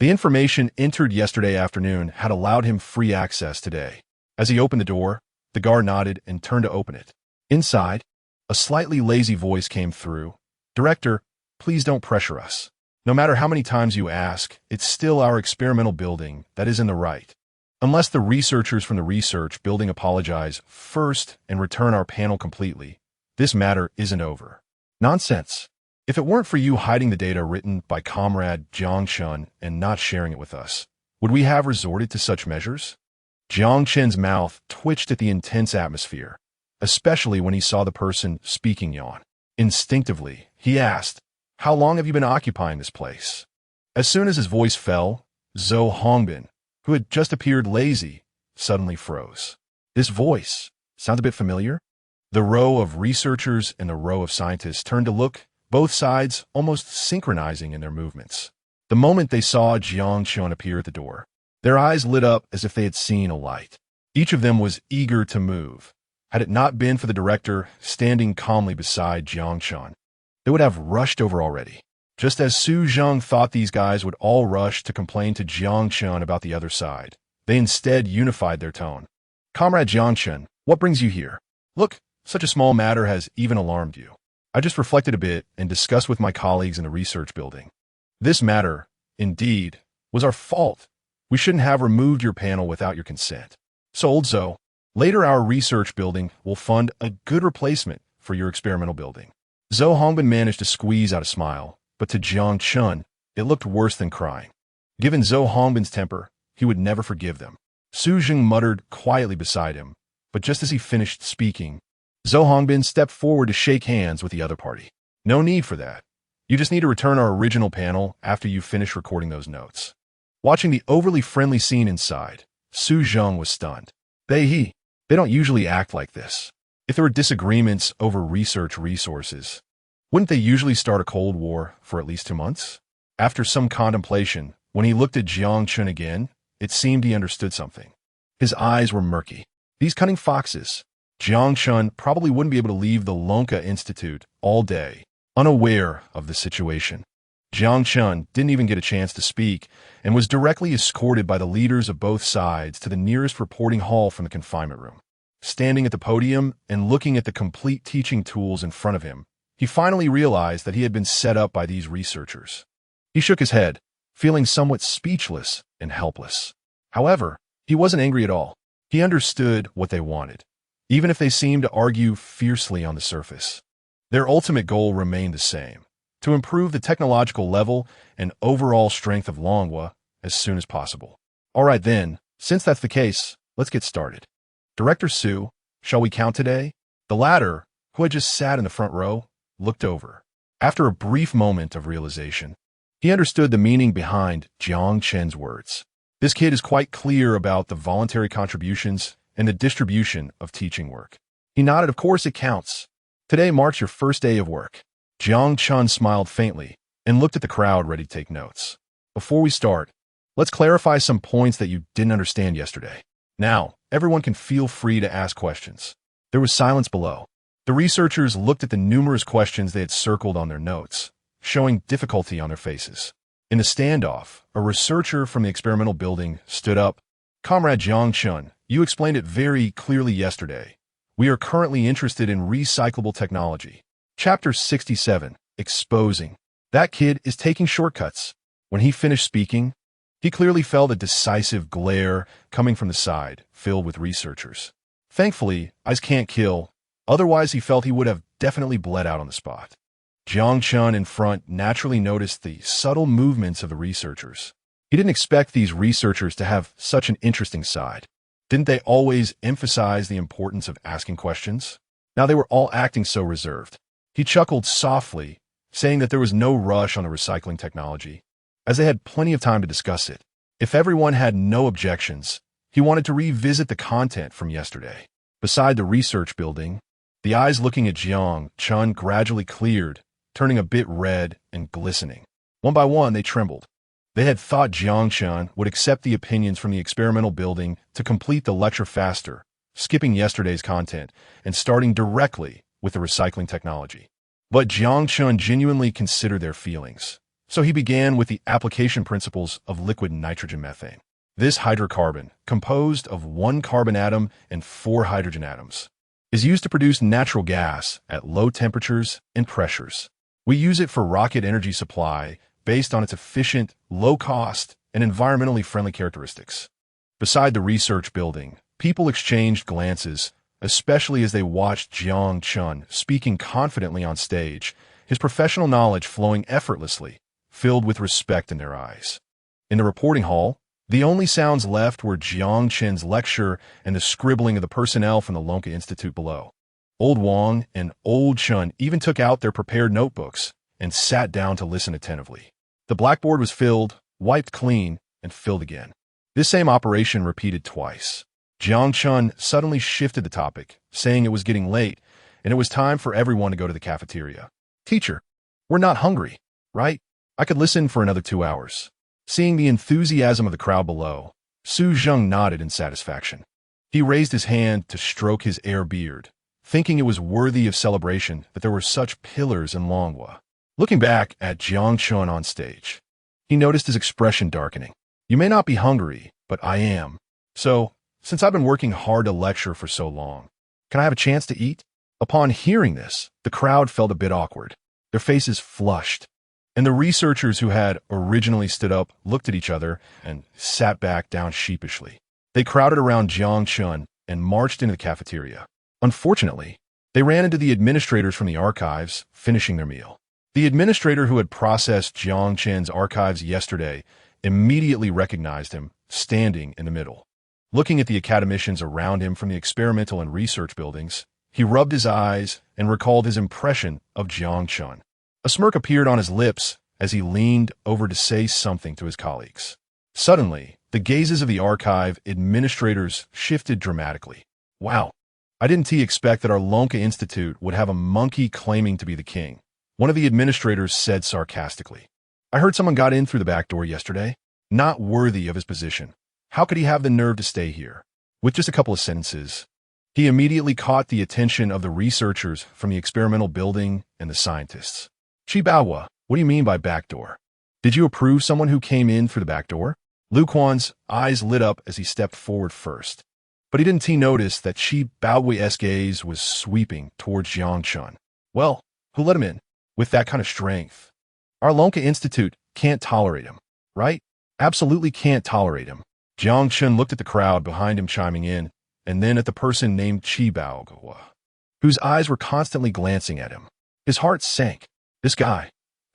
The information entered yesterday afternoon had allowed him free access today. As he opened the door, the guard nodded and turned to open it. Inside, a slightly lazy voice came through. "Director, please don't pressure us. No matter how many times you ask, it's still our experimental building that is in the right. Unless the researchers from the research building apologize first and return our panel completely, this matter isn't over." Nonsense. If it weren't for you hiding the data written by Comrade Jiang Chun and not sharing it with us, would we have resorted to such measures? Jiang Chen's mouth twitched at the intense atmosphere, especially when he saw the person speaking yawn. Instinctively, he asked, "How long have you been occupying this place?" As soon as his voice fell, Zhou Hongbin, who had just appeared lazy, suddenly froze. This voice sound a bit familiar? The row of researchers and the row of scientists turned to look, both sides almost synchronizing in their movements. The moment they saw Jiang Chun appear at the door, their eyes lit up as if they had seen a light. Each of them was eager to move. Had it not been for the director standing calmly beside Jiang Chun, they would have rushed over already. Just as Su Zheng thought these guys would all rush to complain to Jiang Chun about the other side, they instead unified their tone. "Comrade Jiang Chun, what brings you here? Look, such a small matter has even alarmed you. I just reflected a bit and discussed with my colleagues in the research building. This matter, indeed, was our fault. We shouldn't have removed your panel without your consent. So, old Zhou, later our research building will fund a good replacement for your experimental building." Zhou Hongbin managed to squeeze out a smile, but to Jiang Chun, it looked worse than crying. Given Zhou Hongbin's temper, he would never forgive them. Su Zheng muttered quietly beside him, but just as he finished speaking, Zhou Hongbin stepped forward to shake hands with the other party. "No need for that. You just need to return our original panel after you finish recording those notes." Watching the overly friendly scene inside, Su Zheng was stunned. They don't usually act like this. If there were disagreements over research resources, wouldn't they usually start a Cold War for at least 2 months? After some contemplation, when he looked at Jiang Chun again, it seemed he understood something. His eyes were murky. These cunning foxes. Jiang Chun probably wouldn't be able to leave the Lonka Institute all day, unaware of the situation. Jiang Chun didn't even get a chance to speak and was directly escorted by the leaders of both sides to the nearest reporting hall from the confinement room. Standing at the podium and looking at the complete teaching tools in front of him, he finally realized that he had been set up by these researchers. He shook his head, feeling somewhat speechless and helpless. However, he wasn't angry at all. He understood what they wanted, even if they seemed to argue fiercely on the surface. Their ultimate goal remained the same: to improve the technological level and overall strength of Longwa as soon as possible. All right then, since that's the case, let's get started. Director Su, shall we count today? The latter, who had just sat in the front row, looked over. After a brief moment of realization, he understood the meaning behind Jiang Chen's words. This kid is quite clear about the voluntary contributions and the distribution of teaching work. He nodded. Of course it counts. Today marks your first day of work. Jiang Chun smiled faintly and looked at the crowd ready to take notes. Before we start, let's clarify some points that you didn't understand yesterday. Now, everyone can feel free to ask questions. There was silence below. The researchers looked at the numerous questions they had circled on their notes, showing difficulty on their faces. In the standoff, a researcher from the experimental building stood up. Comrade Jiang Chun, you explained it very clearly yesterday. We are currently interested in recyclable technology. Chapter 67, Exposing. That kid is taking shortcuts. When he finished speaking, he clearly felt a decisive glare coming from the side, filled with researchers. Thankfully, eyes can't kill, otherwise he felt he would have definitely bled out on the spot. Jiang Chun in front naturally noticed the subtle movements of the researchers. He didn't expect these researchers to have such an interesting side. Didn't they always emphasize the importance of asking questions? Now they were all acting so reserved. He chuckled softly, saying that there was no rush on the recycling technology, as they had plenty of time to discuss it. If everyone had no objections, he wanted to revisit the content from yesterday. Beside the research building, the eyes looking at Jiang Chun gradually cleared, turning a bit red and glistening. One by one, they trembled. They had thought Jiang Chun would accept the opinions from the experimental building to complete the lecture faster, skipping yesterday's content and starting directly with the recycling technology. But Jiang Chun genuinely considered their feelings. So he began with the application principles of liquid nitrogen methane. This hydrocarbon, composed of one carbon atom and 4 hydrogen atoms, is used to produce natural gas at low temperatures and pressures. We use it for rocket energy supply based on its efficient, low-cost, and environmentally friendly characteristics. Beside the research building, people exchanged glances, especially as they watched Jiang Chun speaking confidently on stage, his professional knowledge flowing effortlessly, filled with respect in their eyes. In the reporting hall, the only sounds left were Jiang Chun's lecture and the scribbling of the personnel from the Lonka Institute below. Old Wang and Old Chun even took out their prepared notebooks and sat down to listen attentively. The blackboard was filled, wiped clean, and filled again. This same operation repeated twice. Jiang Chun suddenly shifted the topic, saying it was getting late and it was time for everyone to go to the cafeteria. Teacher, we're not hungry, right? I could listen for another 2 hours. Seeing the enthusiasm of the crowd below, Su Zheng nodded in satisfaction. He raised his hand to stroke his air beard, thinking it was worthy of celebration that there were such pillars in Longhua. Looking back at Jiang Chun on stage, he noticed his expression darkening. You may not be hungry, but I am. So, since I've been working hard to lecture for so long, can I have a chance to eat? Upon hearing this, the crowd felt a bit awkward. Their faces flushed, and the researchers who had originally stood up looked at each other and sat back down sheepishly. They crowded around Jiang Chun and marched into the cafeteria. Unfortunately, they ran into the administrators from the archives, finishing their meal. The administrator who had processed Jiang Chun's archives yesterday immediately recognized him, standing in the middle. Looking at the academicians around him from the experimental and research buildings, he rubbed his eyes and recalled his impression of Jiang Chun. A smirk appeared on his lips as he leaned over to say something to his colleagues. Suddenly, the gazes of the archive administrators shifted dramatically. Wow, I didn't expect that our Lonka Institute would have a monkey claiming to be the king, one of the administrators said sarcastically. I heard someone got in through the back door yesterday. Not worthy of his position. How could he have the nerve to stay here? With just a couple of sentences, he immediately caught the attention of the researchers from the experimental building and the scientists. Chibawa, what do you mean by back door? Did you approve someone who came in through the back door? Lu Quan's eyes lit up as he stepped forward first. But he didn't notice that Chibawa's gaze was sweeping towards Jiang Chun. Well, who let him in? With that kind of strength. Our Lonka Institute can't tolerate him, right? Absolutely can't tolerate him. Jiang Chun looked at the crowd behind him chiming in, and then at the person named Chibawa, whose eyes were constantly glancing at him. His heart sank. This guy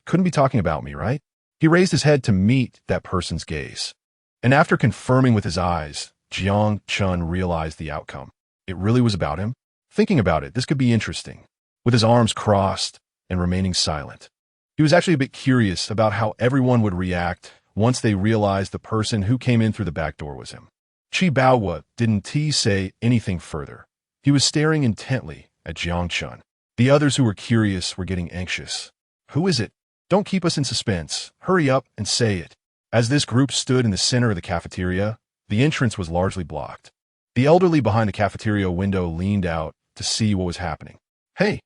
couldn't be talking about me, right? He raised his head to meet that person's gaze. And after confirming with his eyes, Jiang Chun realized the outcome. It really was about him. Thinking about it, this could be interesting. With his arms crossed and remaining silent, he was actually a bit curious about how everyone would react once they realized the person who came in through the back door was him. Chibawa didn't say anything further. He was staring intently at Jiang Chun. The others who were curious were getting anxious. Who is it? Don't keep us in suspense. Hurry up and say it. As this group stood in the center of the cafeteria, the entrance was largely blocked. The elderly behind the cafeteria window leaned out to see what was happening. Hey,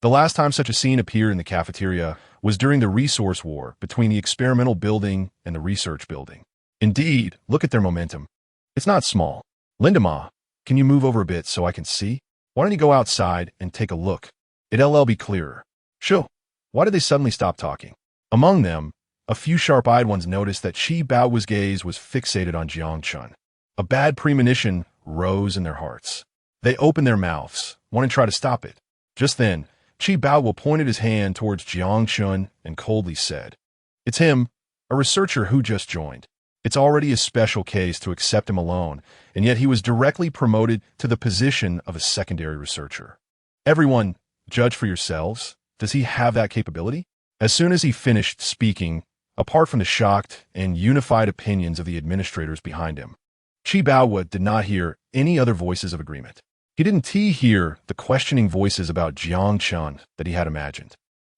the last time such a scene appeared in the cafeteria was during the resource war between the experimental building and the research building. Indeed, look at their momentum. It's not small. Lindema, can you move over a bit so I can see? Why don't you go outside and take a look? It'll be clearer. Sure. Why did they suddenly stop talking? Among them, a few sharp-eyed ones noticed that Qi Bao's gaze was fixated on Jiang Chun. A bad premonition rose in their hearts. They opened their mouths, wanting to try to stop it. Just then, Qi Bao pointed his hand towards Jiang Chun and coldly said, "It's him, a researcher who just joined. It's already a special case to accept him alone, and yet he was directly promoted to the position of a secondary researcher. Everyone, judge for yourselves. Does he have that capability?" As soon as he finished speaking, apart from the shocked and unified opinions of the administrators behind him, Qi Bao did not hear any other voices of agreement. He didn't hear the questioning voices about Jiang Chun that he had imagined.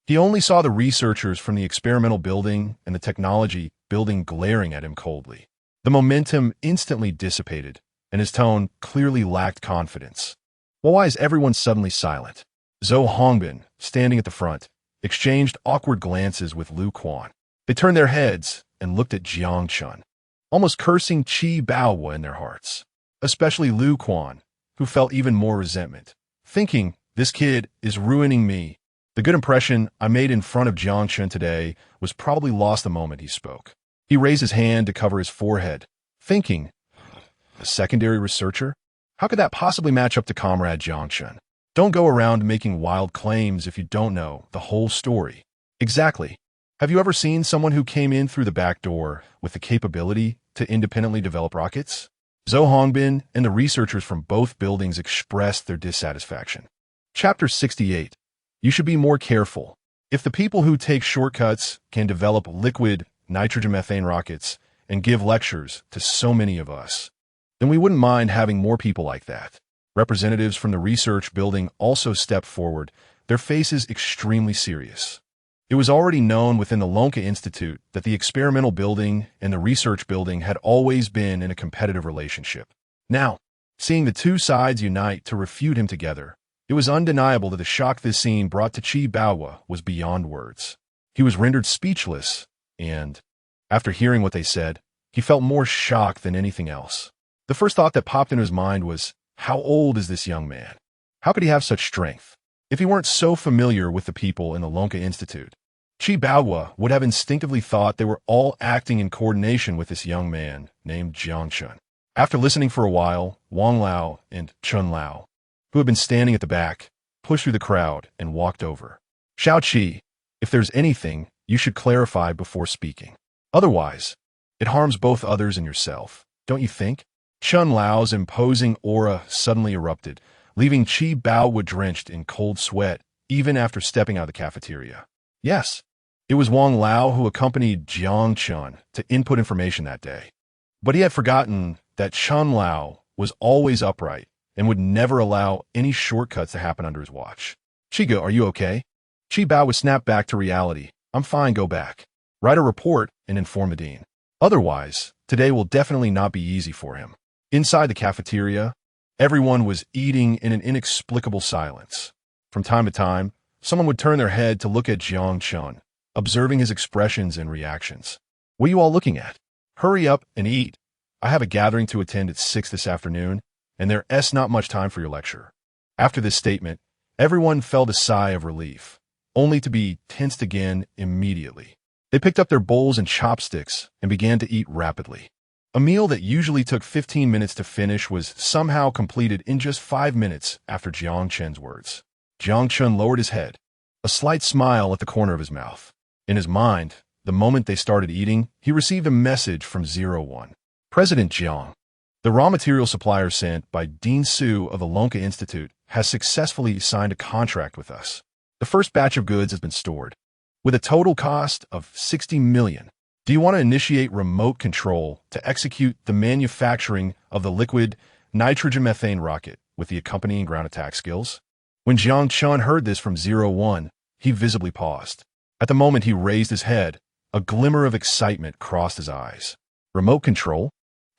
He only saw the researchers from the experimental building and the technology building glaring at him coldly. The momentum instantly dissipated, and his tone clearly lacked confidence. Well, why is everyone suddenly silent? Zhou Hongbin, standing at the front, exchanged awkward glances with Lu Quan. They turned their heads and looked at Jiang Chun, almost cursing Qi Bao in their hearts, especially Lu Quan, who felt even more resentment, thinking, "This kid is ruining me." The good impression I made in front of Jiang Chun today was probably lost the moment he spoke. He raised his hand to cover his forehead, thinking, "A secondary researcher? How could that possibly match up to Comrade Jiang Chun? Don't go around making wild claims if you don't know the whole story." Exactly. Have you ever seen someone who came in through the back door with the capability to independently develop rockets? Zhou Hongbin and the researchers from both buildings expressed their dissatisfaction. Chapter 68. You should be more careful. If the people who take shortcuts can develop liquid nitrogen methane rockets and give lectures to so many of us, then we wouldn't mind having more people like that. Representatives from the research building also stepped forward, their faces extremely serious. It was already known within the Lonka Institute that the experimental building and the research building had always been in a competitive relationship. Now, seeing the two sides unite to refute him together, it was undeniable that the shock this scene brought to Qi Bao was beyond words. He was rendered speechless, and, after hearing what they said, he felt more shocked than anything else. The first thought that popped into his mind was, how old is this young man? How could he have such strength? If he weren't so familiar with the people in the Lonka Institute, Qi Bao would have instinctively thought they were all acting in coordination with this young man named Jiang Chun. After listening for a while, Wang Lao and Chun Lao, who had been standing at the back, pushed through the crowd and walked over. "Xiao Qi, if there's anything, you should clarify before speaking. Otherwise, it harms both others and yourself, don't you think?" Chun Lao's imposing aura suddenly erupted, leaving Qi Bao drenched in cold sweat even after stepping out of the cafeteria. Yes, it was Wang Lao who accompanied Jiang Chun to input information that day. But he had forgotten that Chun Lao was always upright and would never allow any shortcuts to happen under his watch. "Chiga, are you okay?" Qi Bao snapped back to reality. "I'm fine, go back. Write a report and inform the dean. Otherwise, today will definitely not be easy for him." Inside the cafeteria, everyone was eating in an inexplicable silence. From time to time, someone would turn their head to look at Jiang Chun, observing his expressions and reactions. "What are you all looking at? Hurry up and eat. I have a gathering to attend at 6 this afternoon, and there's not much time for your lecture." After this statement, everyone felt a sigh of relief, only to be tensed again immediately. They picked up their bowls and chopsticks and began to eat rapidly. A meal that usually took 15 minutes to finish was somehow completed in just 5 minutes after Jiang Chun's words. Jiang Chun lowered his head, a slight smile at the corner of his mouth. In his mind, the moment they started eating, he received a message from 01. "President Jiang, the raw material supplier sent by Dean Su of the Lonka Institute has successfully signed a contract with us. The first batch of goods has been stored, with a total cost of 60 million. Do you want to initiate remote control to execute the manufacturing of the liquid nitrogen methane rocket with the accompanying ground attack skills?" When Jiang Chun heard this from 01, he visibly paused. At the moment he raised his head, A glimmer of excitement crossed his eyes. Remote control?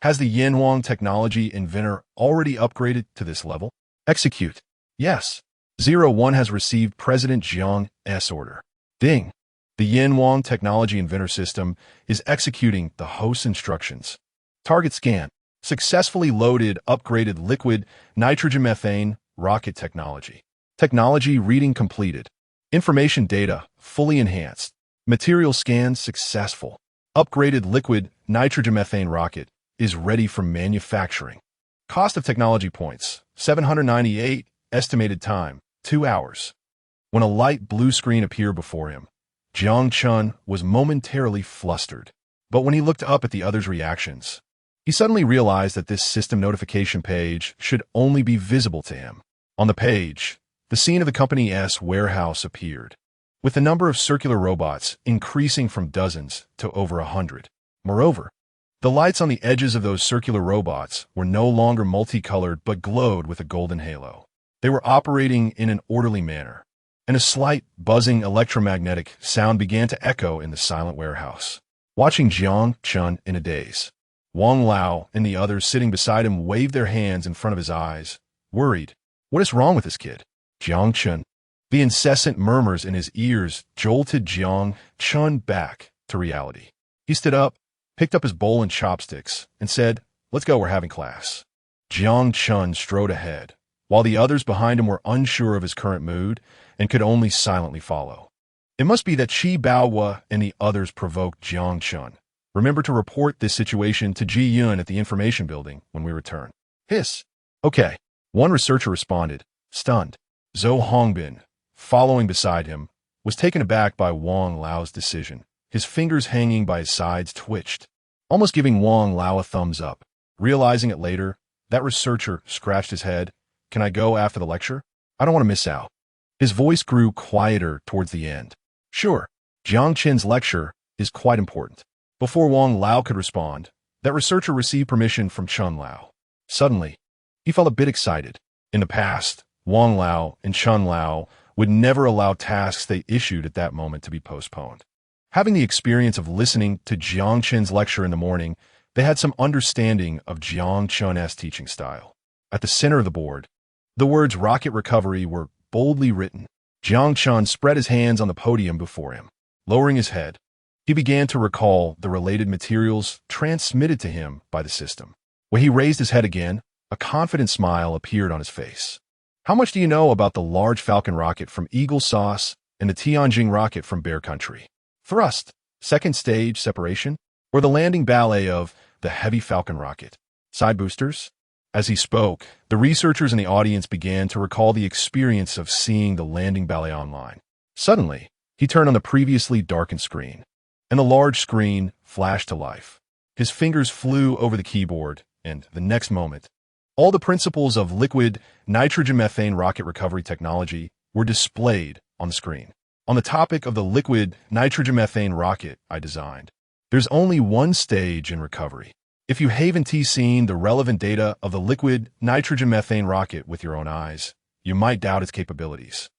Has the Yanhuang technology inventor already upgraded to this level? Execute. Yes. 01 has received President Jiang's order. Ding. The Yanhuang technology inventor system is executing the host's instructions. Target scan. Successfully loaded upgraded liquid nitrogen methane rocket technology. Technology reading completed. Information data fully enhanced. Material scan successful. Upgraded liquid nitrogen methane rocket is ready for manufacturing. Cost of technology points, 798. Estimated time, 2 hours. When a light blue screen appeared before him, Jiang Chun was momentarily flustered. But when he looked up at the others' reactions, he suddenly realized that this system notification page should only be visible to him. On the page, the scene of the company's warehouse appeared, with the number of circular robots increasing from dozens to over 100. Moreover, the lights on the edges of those circular robots were no longer multicolored but glowed with a golden halo. They were operating in an orderly manner, and a slight, buzzing electromagnetic sound began to echo in the silent warehouse. Watching Jiang Chun in a daze, Wang Lao and the others sitting beside him waved their hands in front of his eyes, worried. What is wrong with this kid? Jiang Chun. The incessant murmurs in his ears jolted Jiang Chun back to reality. He stood up, picked up his bowl and chopsticks, and said, "Let's go, we're having class." Jiang Chun strode ahead, while the others behind him were unsure of his current mood and could only silently follow. It must be that Qi Baohua and the others provoked Jiang Chun. Remember to report this situation to Ji Yun at the information building when we return. Hiss. Okay. One researcher responded, stunned. Zhou Hongbin, following beside him, was taken aback by Wang Lao's decision. His fingers hanging by his sides twitched, almost giving Wang Lao a thumbs up. Realizing it later, that researcher scratched his head. Can I go after the lecture? I don't want to miss out. His voice grew quieter towards the end. Sure, Jiang Chen's lecture is quite important. Before Wang Lao could respond, that researcher received permission from Chun Lao. Suddenly, he felt a bit excited. In the past, Wang Lao and Chun Lao would never allow tasks they issued at that moment to be postponed. Having the experience of listening to Jiang Chen's lecture in the morning, they had some understanding of Jiang Chun's teaching style. At the center of the board, the words rocket recovery were boldly written. Jiang Chun spread his hands on the podium before him. Lowering his head, he began to recall the related materials transmitted to him by the system. When he raised his head again, a confident smile appeared on his face. How much do you know about the large Falcon rocket from Eagle Sauce and the Tianjin rocket from Bear Country? Thrust, second stage separation, or the landing ballet of the Heavy Falcon rocket? Side boosters? As he spoke, the researchers in the audience began to recall the experience of seeing the landing ballet online. Suddenly, he turned on the previously darkened screen, and the large screen flashed to life. His fingers flew over the keyboard, and the next moment, all the principles of liquid nitrogen methane rocket recovery technology were displayed on the screen. On the topic of the liquid nitrogen methane rocket I designed, there's only one stage in recovery. If you haven't seen the relevant data of the liquid nitrogen methane rocket with your own eyes, you might doubt its capabilities.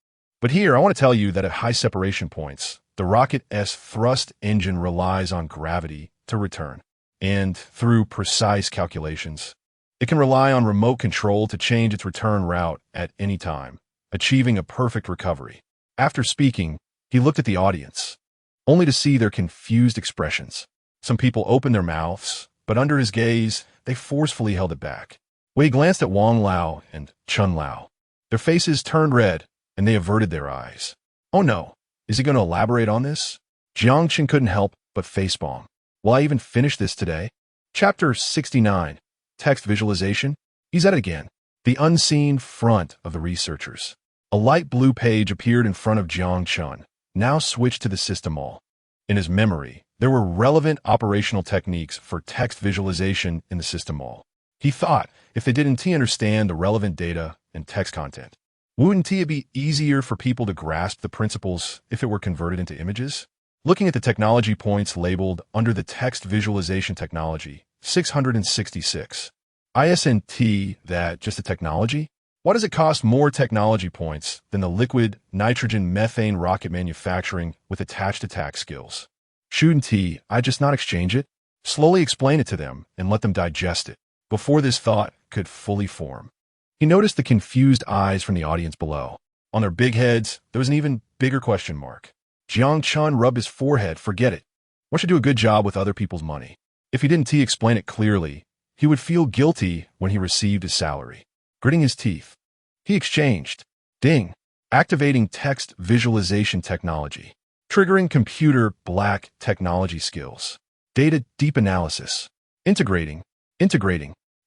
But here, I want to tell you that at high separation points, the rocket's thrust engine relies on gravity to return. And through precise calculations, it can rely on remote control to change its return route at any time, achieving a perfect recovery. After speaking, he looked at the audience, only to see their confused expressions. Some people opened their mouths, but under his gaze, they forcefully held it back. When he glanced at Wang Lao and Chun Lao, their faces turned red, and they averted their eyes. Oh no, is he going to elaborate on this? Jiang Chen couldn't help but facepalm. Will I even finish this today? Chapter 69, Text Visualization. He's at it again. The unseen front of the researchers. A light blue page appeared in front of Jiang Chun, now switched to the system all. In his memory, there were relevant operational techniques for text visualization in the system all. He thought if they didn't understand the relevant data and text content, wouldn't it be easier for people to grasp the principles if it were converted into images? Looking at the technology points labeled under the text visualization technology, 666. ISNT, that just a technology? Why does it cost more technology points than the liquid nitrogen methane rocket manufacturing with attached attack skills? Shouldn't I just not exchange it? Slowly explain it to them and let them digest it before this thought could fully form. He noticed the confused eyes from the audience below. On their big heads, there was an even bigger question mark. Jiang Chun rubbed his forehead. Forget it. One should do a good job with other people's money. If he didn't explain it clearly, he would feel guilty when he received his salary. Gritting his teeth, he exchanged. Ding. Activating text visualization technology. Triggering computer black technology skills. Data deep analysis. Integrating.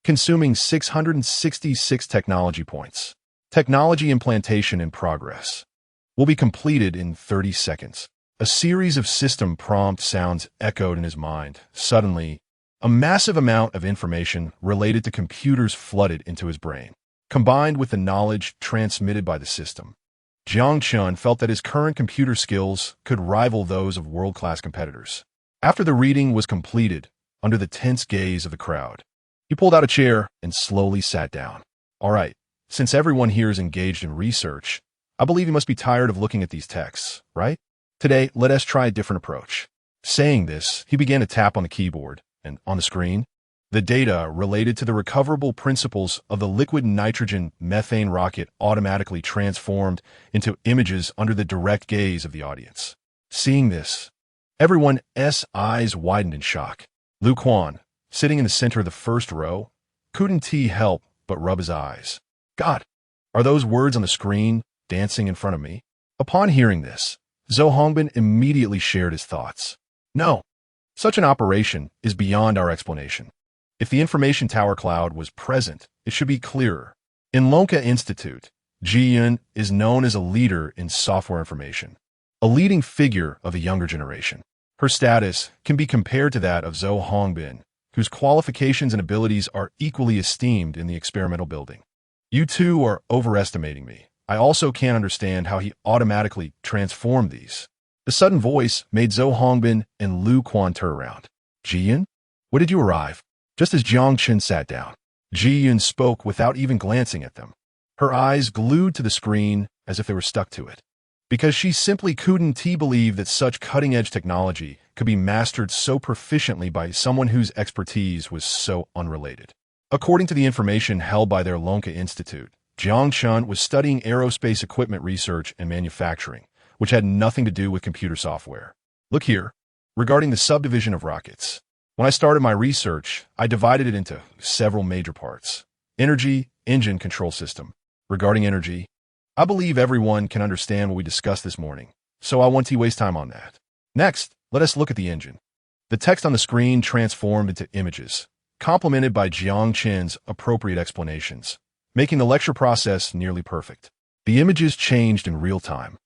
Consuming 666 technology points. Technology implantation in progress. Will be completed in 30 seconds. A series of system prompt sounds echoed in his mind. Suddenly, a massive amount of information related to computers flooded into his brain, combined with the knowledge transmitted by the system. Jiang Chun felt that his current computer skills could rival those of world-class competitors. After the reading was completed, under the tense gaze of the crowd, he pulled out a chair and slowly sat down. All right, since everyone here is engaged in research, I believe you must be tired of looking at these texts, right? Today, let us try a different approach. Saying this, he began to tap on the keyboard, and on the screen, the data related to the recoverable principles of the liquid nitrogen methane rocket automatically transformed into images under the direct gaze of the audience. Seeing this, everyone's eyes widened in shock. Lu Quan, sitting in the center of the first row, couldn't help but rub his eyes. God, are those words on the screen dancing in front of me? Upon hearing this, Zhou Hongbin immediately shared his thoughts. No, such an operation is beyond our explanation. If the information tower cloud was present, it should be clearer. In Lonka Institute, Ji Yun is known as a leader in software information, a leading figure of the younger generation. Her status can be compared to that of Zhou Hongbin, whose qualifications and abilities are equally esteemed in the experimental building. You two are overestimating me. I also can't understand how he automatically transformed these. The sudden voice made Zhou Hongbin and Lu Quan turn around. Ji Yun, when did you arrive? Just as Jiang Chun sat down, Ji Yun spoke without even glancing at them, her eyes glued to the screen as if they were stuck to it, because she simply couldn't believe that such cutting-edge technology could be mastered so proficiently by someone whose expertise was so unrelated. According to the information held by their Lonka Institute, Jiang Chun was studying aerospace equipment research and manufacturing, which had nothing to do with computer software. Look here, regarding the subdivision of rockets. When I started my research, I divided it into several major parts. Energy, engine control system. Regarding energy, I believe everyone can understand what we discussed this morning, so I won't waste time on that. Next, let us look at the engine. The text on the screen transformed into images, complemented by Jiang Chun's appropriate explanations, making the lecture process nearly perfect. The images changed in real time,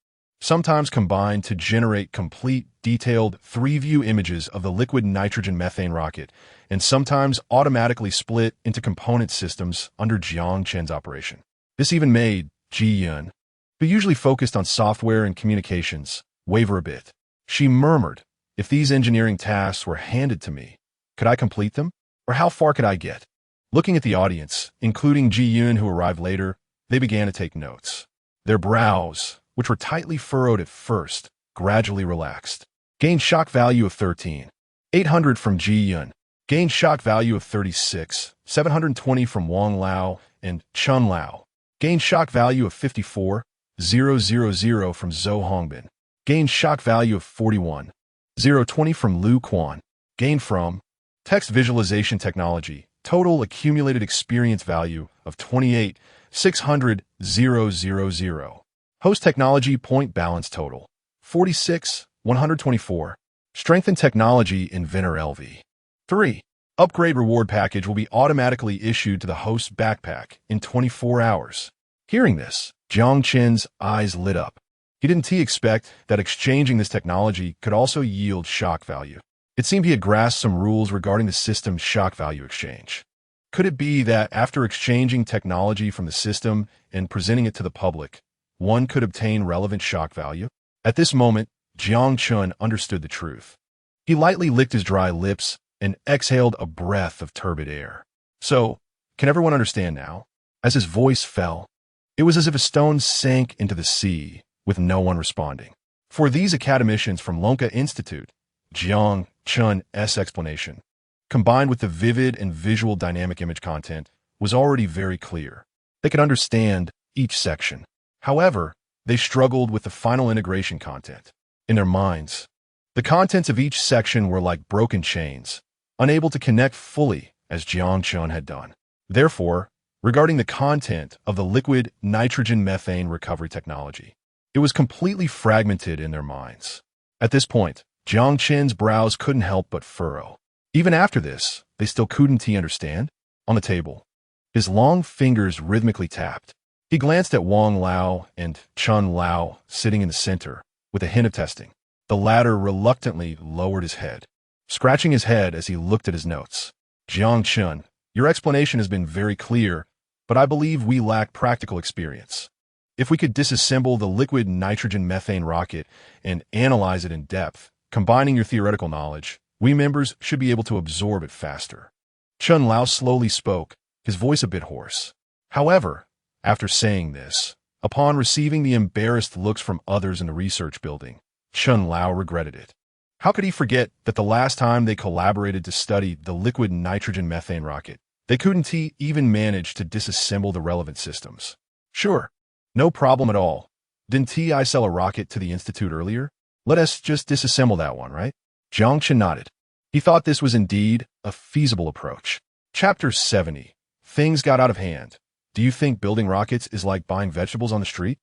sometimes combined to generate complete, detailed 3-view images of the liquid nitrogen methane rocket, and sometimes automatically split into component systems under Jiang Chun's operation. This even made Ji Yun, who usually focused on software and communications, waver a bit. She murmured, if these engineering tasks were handed to me, could I complete them? Or how far could I get? Looking at the audience, including Ji Yun who arrived later, they began to take notes. Their brows, which were tightly furrowed at first, gradually relaxed. Gained shock value of 13,800 from Ji Yun. Gained shock value of 36,720 from Wang Lao and Chun Lao. Gained shock value of 54,000 from Zhou Hongbin. Gained shock value of 41,020 from Lu Quan. Gained from text visualization technology. Total accumulated experience value of 28,600,000. Host technology point balance total 46,124. Strengthen technology inventor LV. 3. Upgrade reward package will be automatically issued to the host's backpack in 24 hours. Hearing this, Jiang Chun's eyes lit up. He didn't expect that exchanging this technology could also yield shock value. It seemed he had grasped some rules regarding the system's shock value exchange. Could it be that after exchanging technology from the system and presenting it to the public, one could obtain relevant shock value? At this moment, Jiang Chun understood the truth. He lightly licked his dry lips and exhaled a breath of turbid air. So, can everyone understand now? As his voice fell, it was as if a stone sank into the sea, with no one responding. For these academicians from Lonka Institute, Jiang Chun's explanation, combined with the vivid and visual dynamic image content, was already very clear. They could understand each section. However, they struggled with the final integration content. In their minds, the contents of each section were like broken chains, unable to connect fully as Jiang Chun had done. Therefore, regarding the content of the liquid nitrogen methane recovery technology, it was completely fragmented in their minds. At this point, Jiang Chen's brows couldn't help but furrow. Even after this, they still couldn't understand? On the table, his long fingers rhythmically tapped. He glanced at Wang Lao and Chun Lao sitting in the center, with a hint of testing. The latter reluctantly lowered his head, scratching his head as he looked at his notes. Jiang Chun, your explanation has been very clear, but I believe we lack practical experience. If we could disassemble the liquid nitrogen methane rocket and analyze it in depth, combining your theoretical knowledge, we members should be able to absorb it faster. Chun Lao slowly spoke, his voice a bit hoarse. However, after saying this, upon receiving the embarrassed looks from others in the research building, Chun Lao regretted it. How could he forget that the last time they collaborated to study the liquid nitrogen methane rocket, they couldn't even manage to disassemble the relevant systems? Sure, no problem at all. Didn't I sell a rocket to the Institute earlier? Let us just disassemble that one, right? Jiang Chen nodded. He thought this was indeed a feasible approach. Chapter 70. Things got out of hand. Do you think building rockets is like buying vegetables on the street?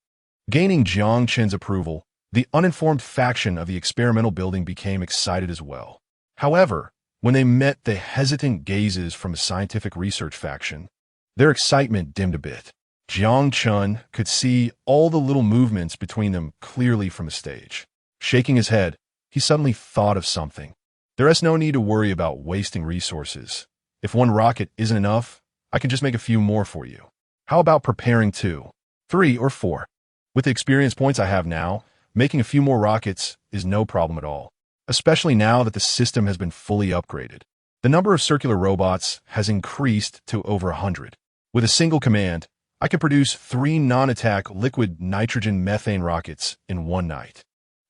Gaining Jiang Chen's approval, the uninformed faction of the experimental building became excited as well. However, when they met the hesitant gazes from the scientific research faction, their excitement dimmed a bit. Jiang Chen could see all the little movements between them clearly from the stage. Shaking his head, he suddenly thought of something. There is no need to worry about wasting resources. If one rocket isn't enough, I can just make a few more for you. How about preparing 2, 3, or 4? With the experience points I have now, making a few more rockets is no problem at all, especially now that the system has been fully upgraded. The number of circular robots has increased to over 100. With a single command, I can produce 3 non-attack liquid nitrogen methane rockets in one night.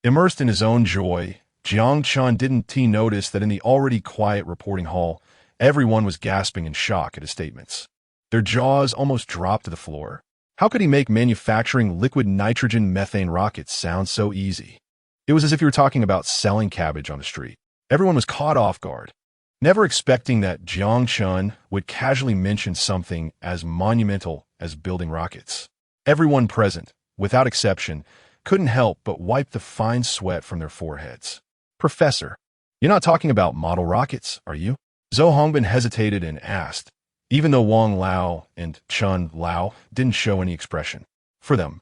Immersed in his own joy, Jiang Chun didn't notice that in the already quiet reporting hall, everyone was gasping in shock at his statements. Their jaws almost dropped to the floor. How could he make manufacturing liquid nitrogen methane rockets sound so easy? It was as if you were talking about selling cabbage on the street. Everyone was caught off guard, never expecting that Jiang Chun would casually mention something as monumental as building rockets. Everyone present, without exception, couldn't help but wipe the fine sweat from their foreheads. Professor, you're not talking about model rockets, are you? Zhou Hongbin hesitated and asked, even though Wang Lao and Chun Lao didn't show any expression. For them,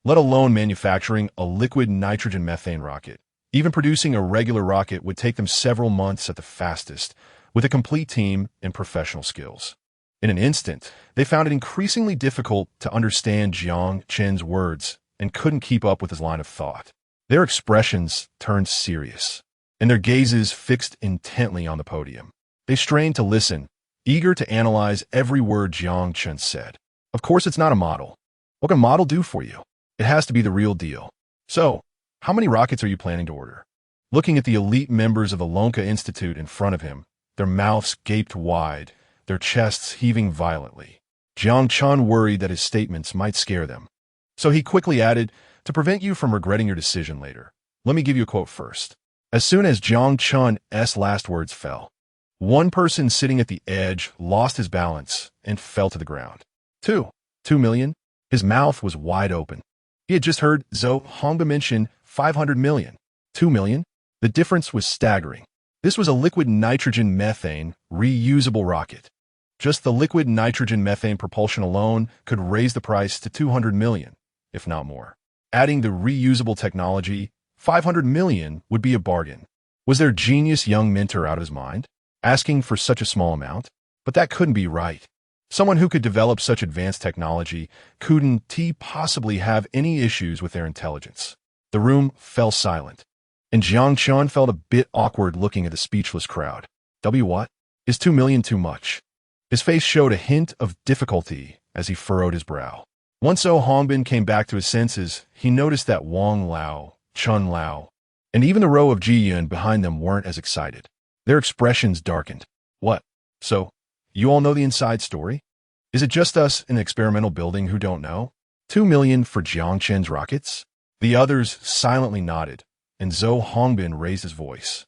let alone manufacturing a liquid nitrogen methane rocket, even producing a regular rocket would take them several months at the fastest, with a complete team and professional skills. In an instant, they found it increasingly difficult to understand Jiang Chen's words and couldn't keep up with his line of thought. Their expressions turned serious, and their gazes fixed intently on the podium. They strained to listen, eager to analyze every word Jiang Chen said. Of course it's not a model. What can a model do for you? It has to be the real deal. So, how many rockets are you planning to order? Looking at the elite members of the Lonka Institute in front of him, their mouths gaped wide, their chests heaving violently. Jiang Chen worried that his statements might scare them. So he quickly added, to prevent you from regretting your decision later, let me give you a quote first. As soon as Jiang Chun's last words fell, one person sitting at the edge lost his balance and fell to the ground. 2 million? His mouth was wide open. He had just heard Zhou Hongbin mention 500 million. 2 million? The difference was staggering. This was a liquid nitrogen methane reusable rocket. Just the liquid nitrogen methane propulsion alone could raise the price to 200 million, if not more. Adding the reusable technology, 500 million would be a bargain. Was their genius young mentor out of his mind, asking for such a small amount? But that couldn't be right. Someone who could develop such advanced technology couldn't possibly have any issues with their intelligence. The room fell silent, and Jiang Chun felt a bit awkward looking at the speechless crowd. What? Is 2 million too much? His face showed a hint of difficulty as he furrowed his brow. Once Zhou Hongbin came back to his senses, he noticed that Wang Lao, Chun Lao, And even the row of Ji-yun behind them weren't as excited. Their expressions darkened. What? So, you all know the inside story? Is it just us in the experimental building who don't know? 2 million for Jiang Chen's rockets? The others silently nodded, and Zhou Hongbin raised his voice.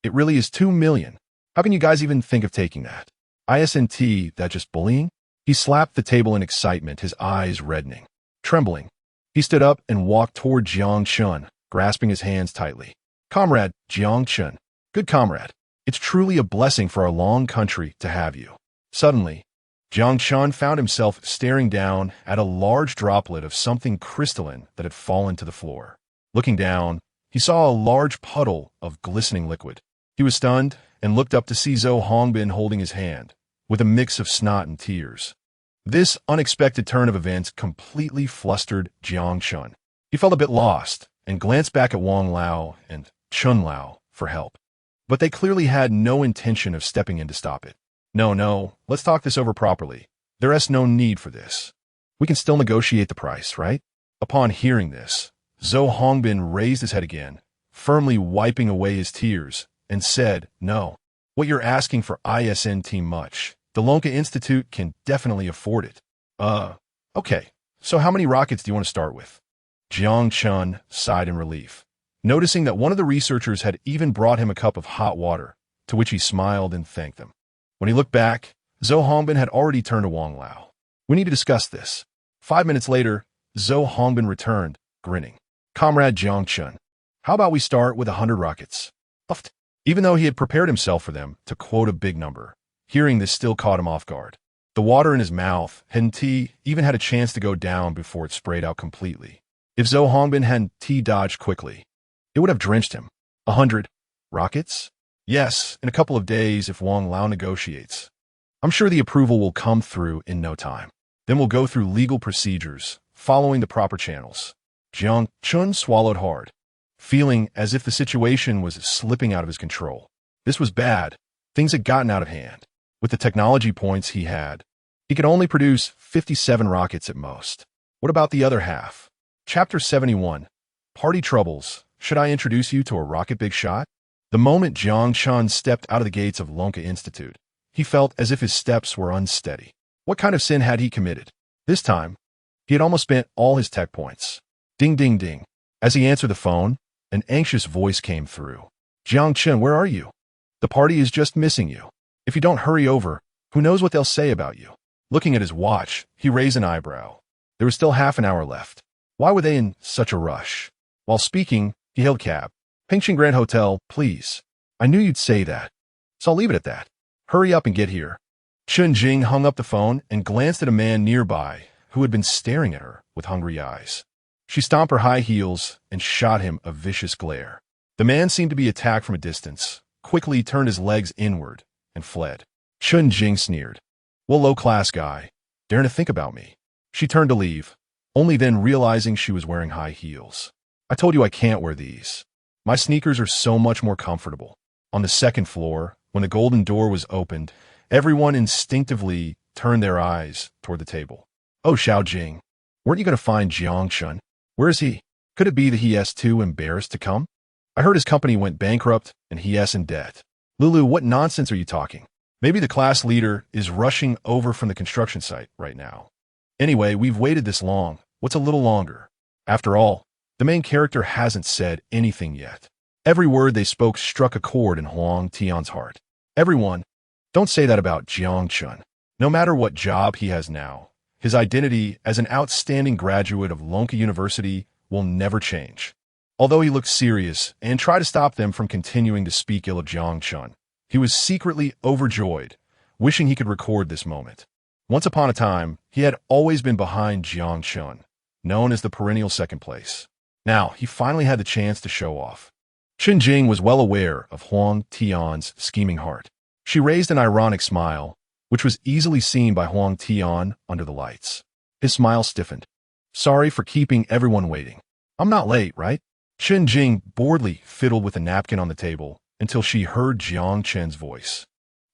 It really is 2 million. How can you guys even think of taking that? Isn't that just bullying? He slapped the table in excitement, his eyes reddening. Trembling, he stood up and walked toward Jiang Chun, grasping his hands tightly. Comrade, Jiang Chun. Good comrade. It's truly a blessing for our long country to have you. Suddenly, Jiang Chun found himself staring down at a large droplet of something crystalline that had fallen to the floor. Looking down, he saw a large puddle of glistening liquid. He was stunned and looked up to see Zhou Hongbin holding his hand, with a mix of snot and tears. This unexpected turn of events completely flustered Jiang Chun. He felt a bit lost and glanced back at Wang Lao and Chun Lao for help. But they clearly had no intention of stepping in to stop it. No, let's talk this over properly. There is no need for this. We can still negotiate the price, right? Upon hearing this, Zhou Hongbin raised his head again, firmly wiping away his tears, and said, No. What you're asking for isn't much. The Lonka Institute can definitely afford it. Okay. So how many rockets do you want to start with? Jiang Chun sighed in relief, noticing that one of the researchers had even brought him a cup of hot water, to which he smiled and thanked them. When he looked back, Zhou Hongbin had already turned to Wang Lao. We need to discuss this. 5 minutes later, Zhou Hongbin returned, grinning. Comrade Jiang Chun, how about we start with 100 rockets? Puffed. Even though he had prepared himself for them to quote a big number, hearing this still caught him off guard. The water in his mouth hadn't even had a chance to go down before it sprayed out completely. If Zhou Hongbin hadn't dodged quickly, it would have drenched him. 100 rockets? Yes, in a couple of days if Wang Lao negotiates. I'm sure the approval will come through in no time. Then we'll go through legal procedures, following the proper channels. Jiang Chun swallowed hard, feeling as if the situation was slipping out of his control. This was bad. Things had gotten out of hand. With the technology points he had, he could only produce 57 rockets at most. What about the other half? Chapter 71. Party Troubles. Should I introduce you to a rocket big shot? The moment Jiang Chun stepped out of the gates of Lonka Institute, he felt as if his steps were unsteady. What kind of sin had he committed? This time, he had almost spent all his tech points. Ding, ding, ding. As he answered the phone, an anxious voice came through. Jiang Chun, where are you? The party is just missing you. If you don't hurry over, who knows what they'll say about you? Looking at his watch, he raised an eyebrow. There was still half an hour left. Why were they in such a rush? While speaking, he hailed cab. Pingxing Grand Hotel, please. I knew you'd say that, so I'll leave it at that. Hurry up and get here. Chun Jing hung up the phone and glanced at a man nearby who had been staring at her with hungry eyes. She stomped her high heels and shot him a vicious glare. The man seemed to be attacked from a distance, quickly turned his legs inward, and fled. Chun Jing sneered. Well, low-class guy, daring to think about me. She turned to leave, only then realizing she was wearing high heels. I told you I can't wear these. My sneakers are so much more comfortable. On the second floor, when the golden door was opened, everyone instinctively turned their eyes toward the table. Oh, Xiao Jing, weren't you going to find Jiang Chun? Where is he? Could it be that he is too embarrassed to come? I heard his company went bankrupt and he is in debt. Lulu, what nonsense are you talking? Maybe the class leader is rushing over from the construction site right now. Anyway, we've waited this long. What's a little longer? After all, the main character hasn't said anything yet. Every word they spoke struck a chord in Huang Tian's heart. Everyone, don't say that about Jiang Chun. No matter what job he has now, his identity as an outstanding graduate of Lonka University will never change. Although he looked serious and tried to stop them from continuing to speak ill of Jiang Chun, he was secretly overjoyed, wishing he could record this moment. Once upon a time, he had always been behind Jiang Chun, known as the perennial second place. Now, he finally had the chance to show off. Chun Jing was well aware of Huang Tian's scheming heart. She raised an ironic smile, which was easily seen by Huang Tian under the lights. His smile stiffened. Sorry for keeping everyone waiting. I'm not late, right? Chun Jing boredly fiddled with a napkin on the table until she heard Jiang Chun's voice,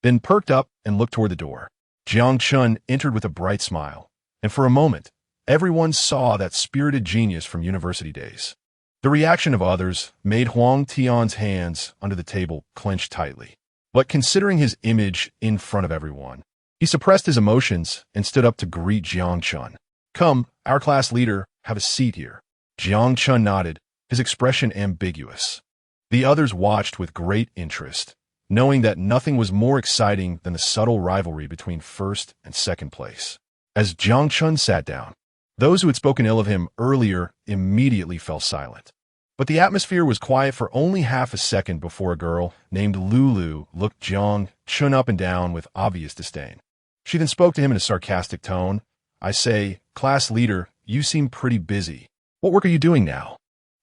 then perked up and looked toward the door. Jiang Chun entered with a bright smile, and for a moment, everyone saw that spirited genius from university days. The reaction of others made Huang Tian's hands under the table clench tightly. But considering his image in front of everyone, he suppressed his emotions and stood up to greet Jiang Chun. "Come, our class leader, have a seat here." Jiang Chun nodded, his expression ambiguous. The others watched with great interest, knowing that nothing was more exciting than the subtle rivalry between first and second place. As Jiang Chun sat down, those who had spoken ill of him earlier immediately fell silent. But the atmosphere was quiet for only half a second before a girl named Lulu looked Jiang Chun up and down with obvious disdain. She then spoke to him in a sarcastic tone. "I say, class leader, you seem pretty busy. What work are you doing now?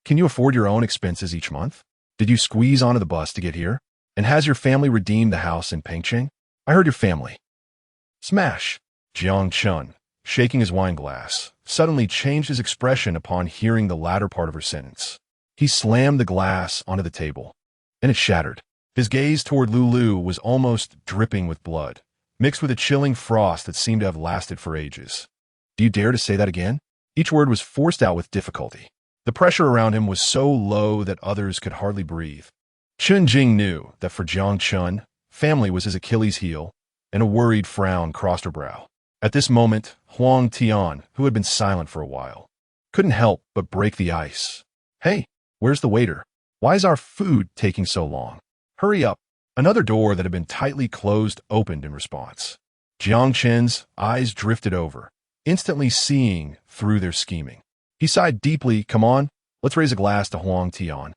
Can you afford your own expenses each month? Did you squeeze onto the bus to get here? And has your family redeemed the house in Pengcheng? I heard your family." Smash! Jiang Chun, shaking his wine glass, suddenly changed his expression upon hearing the latter part of her sentence. He slammed the glass onto the table, and it shattered. His gaze toward Lulu was almost dripping with blood, mixed with a chilling frost that seemed to have lasted for ages. "Do you dare to say that again?" Each word was forced out with difficulty. The pressure around him was so low that others could hardly breathe. Chun Jing knew that for Jiang Chun, family was his Achilles heel, and a worried frown crossed her brow. At this moment, Huang Tian, who had been silent for a while, couldn't help but break the ice. "Hey, where's the waiter? Why is our food taking so long? Hurry up." Another door that had been tightly closed opened in response. Jiang Chen's eyes drifted over, instantly seeing through their scheming. He sighed deeply. "Come on, let's raise a glass to Huang Tian.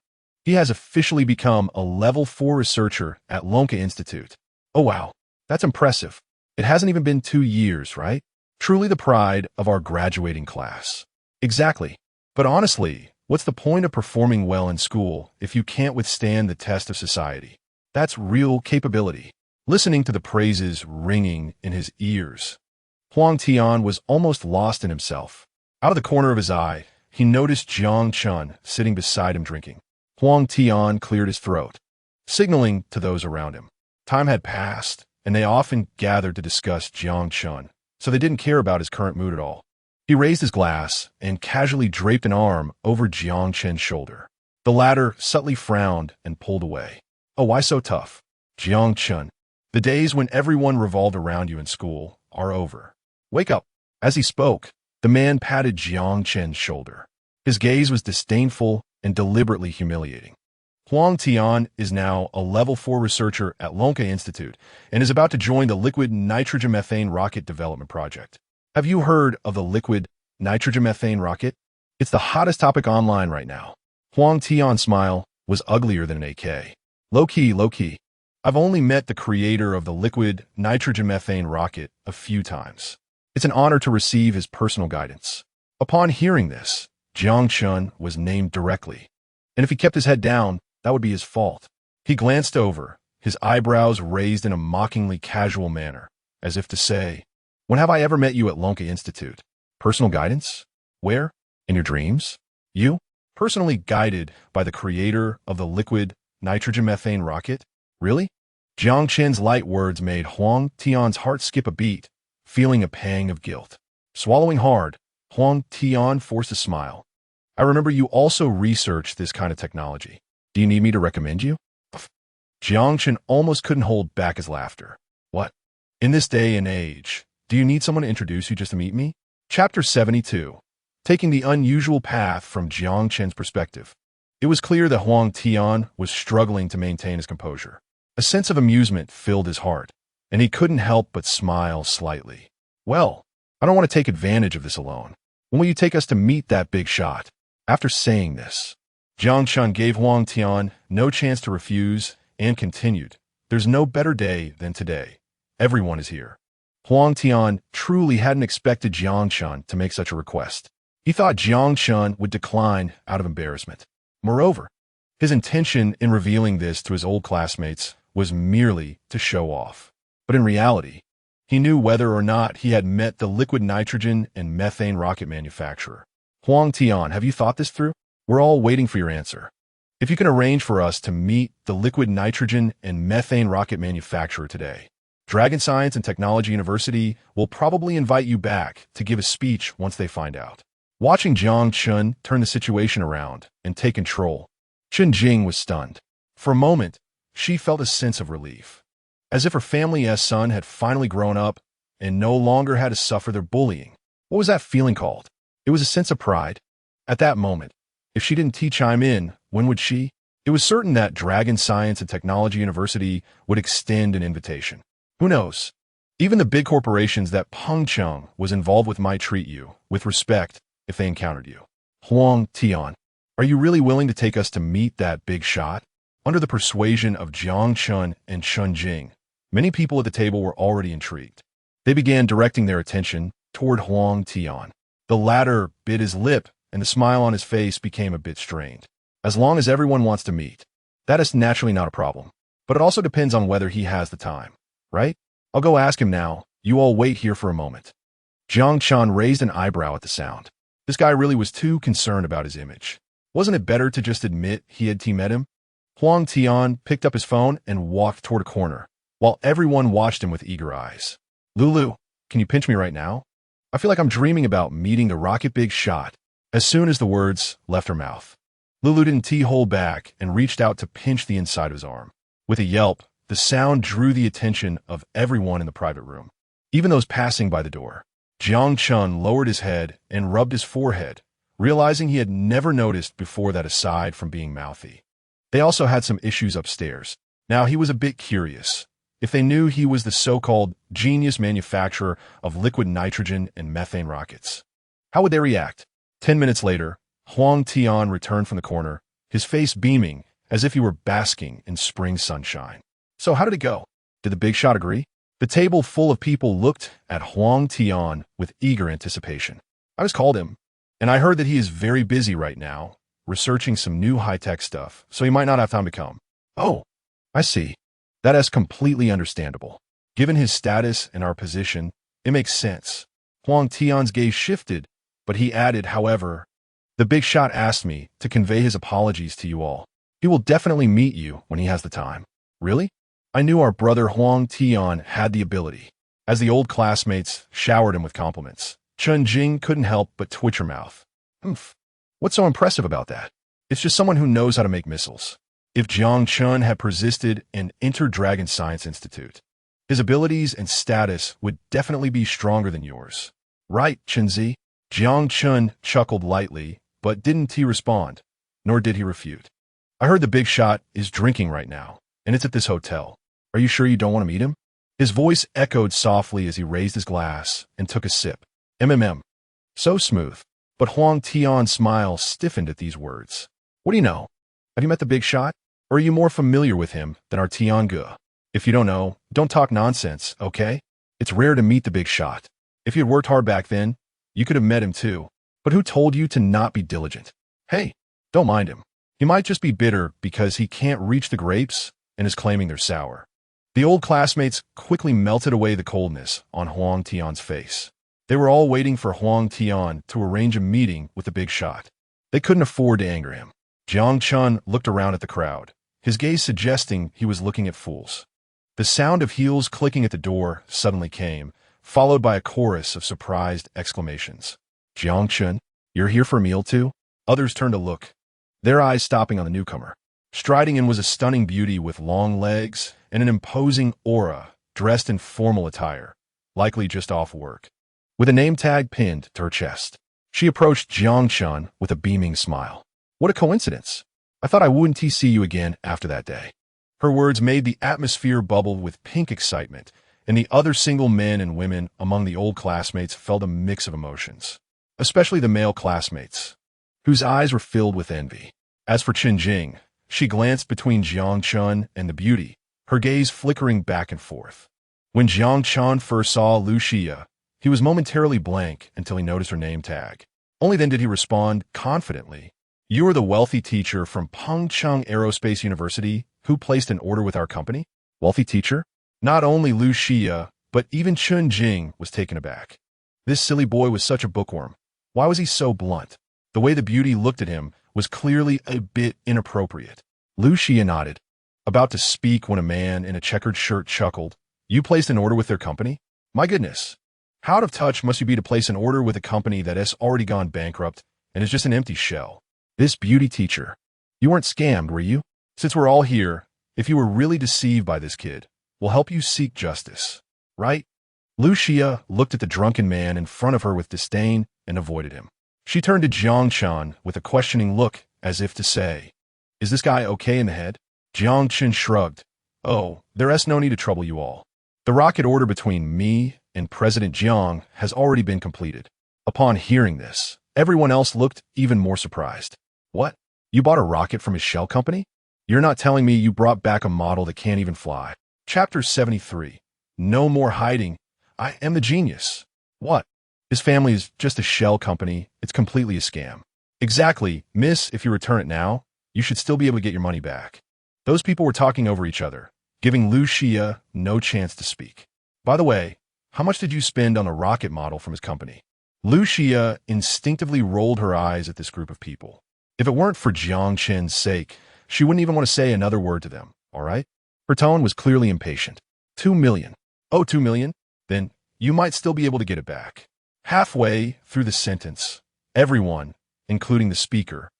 He has officially become a level 4 researcher at Lonka Institute. Oh wow, that's impressive. It hasn't even been 2 years, right? Truly the pride of our graduating class." "Exactly. But honestly, what's the point of performing well in school if you can't withstand the test of society? That's real capability." Listening to the praises ringing in his ears, Huang Tian was almost lost in himself. Out of the corner of his eye, he noticed Jiang Chun sitting beside him drinking. Huang Tian cleared his throat, signaling to those around him. Time had passed, and they often gathered to discuss Jiang Chun, so they didn't care about his current mood at all. He raised his glass and casually draped an arm over Jiang Chen's shoulder. The latter subtly frowned and pulled away. "Oh, why so tough? Jiang Chun, the days when everyone revolved around you in school are over. Wake up." As he spoke, the man patted Jiang Chen's shoulder. His gaze was disdainful and deliberately humiliating. "Huang Tian is now a level 4 researcher at Lonka Institute and is about to join the liquid nitrogen methane rocket development project. Have you heard of the liquid nitrogen methane rocket? It's the hottest topic online right now." Huang Tian's smile was uglier than an AK. Low-key, low-key. I've only met the creator of the liquid nitrogen methane rocket a few times. It's an honor to receive his personal guidance. Upon hearing this, Jiang Chun was named directly, and if he kept his head down, that would be his fault. He glanced over, his eyebrows raised in a mockingly casual manner, as if to say, "When have I ever met you at Lonka Institute? Personal guidance? Where? In your dreams? You? Personally guided by the creator of the liquid nitrogen methane rocket? Really?" Jiang Chen's light words made Huang Tian's heart skip a beat, feeling a pang of guilt. Swallowing hard, Huang Tian forced a smile. "I remember you also researched this kind of technology. Do you need me to recommend you?" Jiang Chen almost couldn't hold back his laughter. "What? In this day and age, do you need someone to introduce you just to meet me?" Chapter 72. Taking the unusual path from Jiang Chen's perspective. It was clear that Huang Tian was struggling to maintain his composure. A sense of amusement filled his heart, and he couldn't help but smile slightly. "Well, I don't want to take advantage of this alone. When will you take us to meet that big shot?" After saying this, Jiang Chun gave Huang Tian no chance to refuse and continued, "There's no better day than today. Everyone is here." Huang Tian truly hadn't expected Jiang Chun to make such a request. He thought Jiang Chun would decline out of embarrassment. Moreover, his intention in revealing this to his old classmates was merely to show off. But in reality, he knew whether or not he had met the liquid nitrogen and methane rocket manufacturer. "Huang Tian, have you thought this through? We're all waiting for your answer. If you can arrange for us to meet the liquid nitrogen and methane rocket manufacturer today, Dragon Science and Technology University will probably invite you back to give a speech once they find out." Watching Jiang Chun turn the situation around and take control, Chen Jing was stunned. For a moment, she felt a sense of relief, as if her family's son had finally grown up and no longer had to suffer their bullying. What was that feeling called? It was a sense of pride. At that moment, if she didn't chime in, when would she? It was certain that Dragon Science and Technology University would extend an invitation. Who knows? Even the big corporations that Peng Cheng was involved with might treat you with respect if they encountered you. Huang Tian, are you really willing to take us to meet that big shot? Under the persuasion of Jiang Chun and Chun Jing, many people at the table were already intrigued. They began directing their attention toward Huang Tian. The latter bit his lip, and the smile on his face became a bit strained. As long as everyone wants to meet, that is naturally not a problem. But it also depends on whether he has the time, right? I'll go ask him now. You all wait here for a moment. Jiang Chan raised an eyebrow at the sound. This guy really was too concerned about his image. Wasn't it better to just admit he had met him? Huang Tian picked up his phone and walked toward a corner, while everyone watched him with eager eyes. Lulu, can you pinch me right now? I feel like I'm dreaming about meeting the rocket big shot. As soon as the words left her mouth, Lulu didn't hold back and reached out to pinch the inside of his arm. With a yelp, the sound drew the attention of everyone in the private room, even those passing by the door. Jiang Chun lowered his head and rubbed his forehead, realizing he had never noticed before that aside from being mouthy, they also had some issues upstairs. Now he was a bit curious. If they knew he was the so-called genius manufacturer of liquid nitrogen and methane rockets, how would they react? 10 minutes later, Huang Tian returned from the corner, his face beaming as if he were basking in spring sunshine. So how did it go? Did the big shot agree? The table full of people looked at Huang Tian with eager anticipation. I just called him, and I heard that he is very busy right now, researching some new high-tech stuff, so he might not have time to come. Oh, I see. That is completely understandable. Given his status and our position, it makes sense. Huang Tian's gaze shifted, but he added, however, the big shot asked me to convey his apologies to you all. He will definitely meet you when he has the time. Really? I knew our brother Huang Tian had the ability. As the old classmates showered him with compliments, Chun Jing couldn't help but twitch her mouth. Humph. What's so impressive about that? It's just someone who knows how to make missiles. If Jiang Chun had persisted and entered Dragon Science Institute, his abilities and status would definitely be stronger than yours. Right, Chenzi? Jiang Chun chuckled lightly, but didn't he respond, nor did he refute. I heard the big shot is drinking right now, and it's at this hotel. Are you sure you don't want to meet him? His voice echoed softly as he raised his glass and took a sip. So smooth. But Huang Tian's smile stiffened at these words. What do you know? Have you met the big shot? Or are you more familiar with him than our Tiange? If you don't know, don't talk nonsense, okay? It's rare to meet the big shot. If you had worked hard back then, you could have met him too. But who told you to not be diligent? Hey, don't mind him. He might just be bitter because he can't reach the grapes and is claiming they're sour. The old classmates quickly melted away the coldness on Huang Tian's face. They were all waiting for Huang Tian to arrange a meeting with the big shot. They couldn't afford to anger him. Jiang Chun looked around at the crowd, his gaze suggesting he was looking at fools. The sound of heels clicking at the door suddenly came, followed by a chorus of surprised exclamations. Jiang Chun, you're here for a meal too? Others turned to look, their eyes stopping on the newcomer. Striding in was a stunning beauty with long legs and an imposing aura, dressed in formal attire, likely just off work. With a name tag pinned to her chest, she approached Jiang Chun with a beaming smile. What a coincidence. I thought I wouldn't see you again after that day. Her words made the atmosphere bubble with pink excitement, and the other single men and women among the old classmates felt a mix of emotions, especially the male classmates, whose eyes were filled with envy. As for Chen Jing, she glanced between Jiang Chun and the beauty, her gaze flickering back and forth. When Jiang Chun first saw Lu Xia, he was momentarily blank until he noticed her name tag. Only then did he respond confidently. You are the wealthy teacher from Pengcheng Aerospace University who placed an order with our company? Wealthy teacher? Not only Lu Xia, but even Chun Jing was taken aback. This silly boy was such a bookworm. Why was he so blunt? The way the beauty looked at him was clearly a bit inappropriate. Lu Xia nodded, about to speak when a man in a checkered shirt chuckled. You placed an order with their company? My goodness. How out of touch must you be to place an order with a company that has already gone bankrupt and is just an empty shell? This beauty teacher. You weren't scammed, were you? Since we're all here, if you were really deceived by this kid, we'll help you seek justice. Right? Lucia looked at the drunken man in front of her with disdain and avoided him. She turned to Jiang Chen with a questioning look as if to say, "Is this guy okay in the head?" Jiang Chen shrugged. "Oh, there's no need to trouble you all. The rocket order between me and President Jiang has already been completed." Upon hearing this, everyone else looked even more surprised. "What? You bought a rocket from his shell company? You're not telling me you brought back a model that can't even fly?" Chapter 73. No more hiding. I am the genius. What? His family is just a shell company. It's completely a scam. Exactly, miss. If you return it now, you should still be able to get your money back. Those people were talking over each other, giving Lucia no chance to speak. By the way, how much did you spend on a rocket model from his company? Lucia instinctively rolled her eyes at this group of people. If it weren't for Jiang Chen's sake, she wouldn't even want to say another word to them, all right? Her tone was clearly impatient. 2 million. Oh, 2 million? Then you might still be able to get it back. Halfway through the sentence, everyone, including the speaker,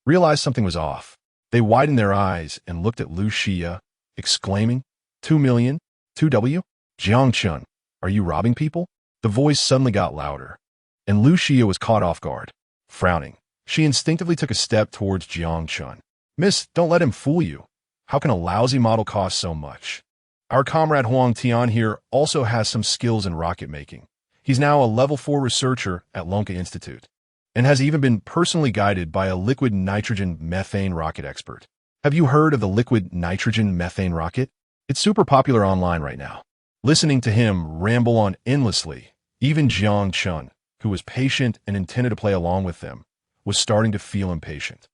realized something was off. They widened their eyes and looked at Lucia, exclaiming, 2 million? 2W? Jiang Chen, are you robbing people? The voice suddenly got louder, and Lucia was caught off guard. Frowning, she instinctively took a step towards Jiang Chen. "Miss, don't let him fool you. How can a lousy model cost so much? Our comrade Huang Tian here also has some skills in rocket making. He's now a level 4 researcher at Lonka Institute, and has even been personally guided by a liquid nitrogen methane rocket expert. Have you heard of the liquid nitrogen methane rocket? It's super popular online right now." Listening to him ramble on endlessly, even Jiang Chen, who was patient and intended to play along with them, was starting to feel impatient.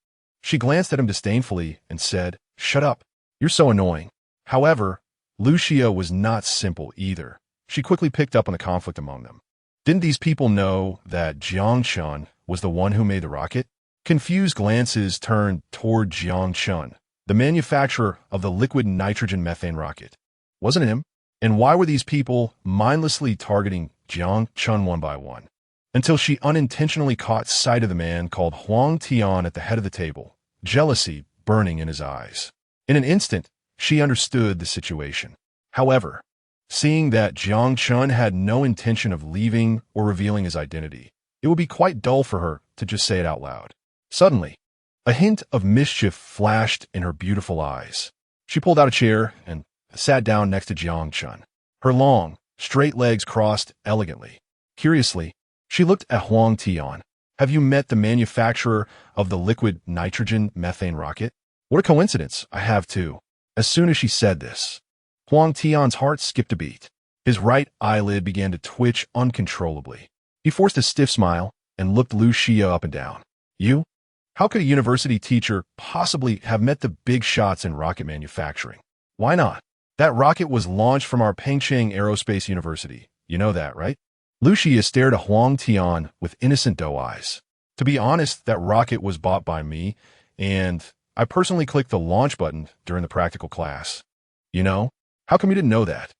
She glanced at him disdainfully and said, "Shut up. You're so annoying." However, Lucia was not simple either. She quickly picked up on the conflict among them. Didn't these people know that Jiang Chen was the one who made the rocket? Confused glances turned toward Jiang Chen, the manufacturer of the liquid nitrogen methane rocket. Wasn't it him? And why were these people mindlessly targeting Jiang Chen one by one? Until she unintentionally caught sight of the man called Huang Tian at the head of the table, jealousy burning in his eyes. In an instant, she understood the situation. However, seeing that Jiang Chen had no intention of leaving or revealing his identity, it would be quite dull for her to just say it out loud. Suddenly, a hint of mischief flashed in her beautiful eyes. She pulled out a chair and sat down next to Jiang Chen. Her long, straight legs crossed elegantly. Curiously, she looked at Huang Tian. "Have you met the manufacturer of the liquid nitrogen methane rocket?" "What a coincidence, I have too." As soon as she said this, Huang Tian's heart skipped a beat. His right eyelid began to twitch uncontrollably. He forced a stiff smile and looked Lucia up and down. "You? How could a university teacher possibly have met the big shots in rocket manufacturing? Why not? That rocket was launched from our Pengcheng Aerospace University. You know that, right?" Lucia stared at Huang Tian with innocent doe eyes. "To be honest, that rocket was bought by me, and I personally clicked the launch button during the practical class. You know? How come you didn't know that?"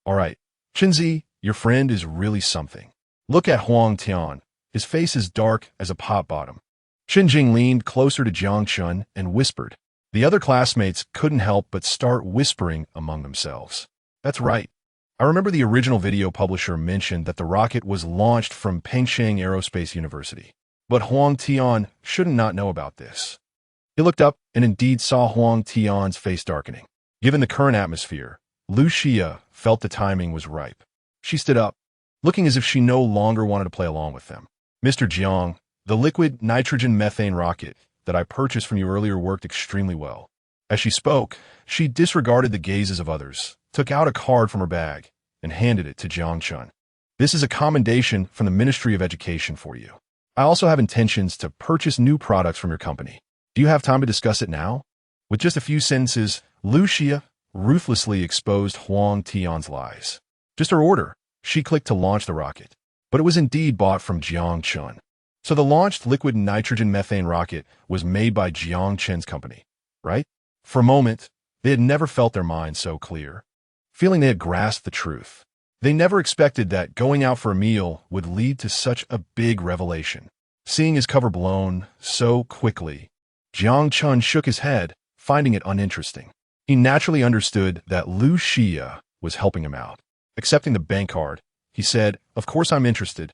"All right, Chinzi, your friend is really something. Look at Huang Tian. His face is dark as a pot bottom." Qinjing leaned closer to Jiang Chen and whispered. The other classmates couldn't help but start whispering among themselves. "That's right. I remember the original video publisher mentioned that the rocket was launched from Pengcheng Aerospace University. But Huang Tian shouldn't not know about this." He looked up and indeed saw Huang Tian's face darkening. Given the current atmosphere, Lucia felt the timing was ripe. She stood up, looking as if she no longer wanted to play along with them. "Mr. Jiang, the liquid nitrogen methane rocket that I purchased from you earlier worked extremely well." As she spoke, she disregarded the gazes of others, took out a card from her bag, and handed it to Jiang Chen. "This is a commendation from the Ministry of Education for you. I also have intentions to purchase new products from your company. Do you have time to discuss it now?" With just a few sentences, Lucia ruthlessly exposed Huang Tian's lies. Just her order. She clicked to launch the rocket, but it was indeed bought from Jiang Chen. So the launched liquid nitrogen methane rocket was made by Jiang Chen's company, right? For a moment, they had never felt their minds so clear, feeling they had grasped the truth. They never expected that going out for a meal would lead to such a big revelation. Seeing his cover blown so quickly, Jiang Chun shook his head, finding it uninteresting. He naturally understood that Lu Xia was helping him out. Accepting the bank card, he said, "Of course I'm interested,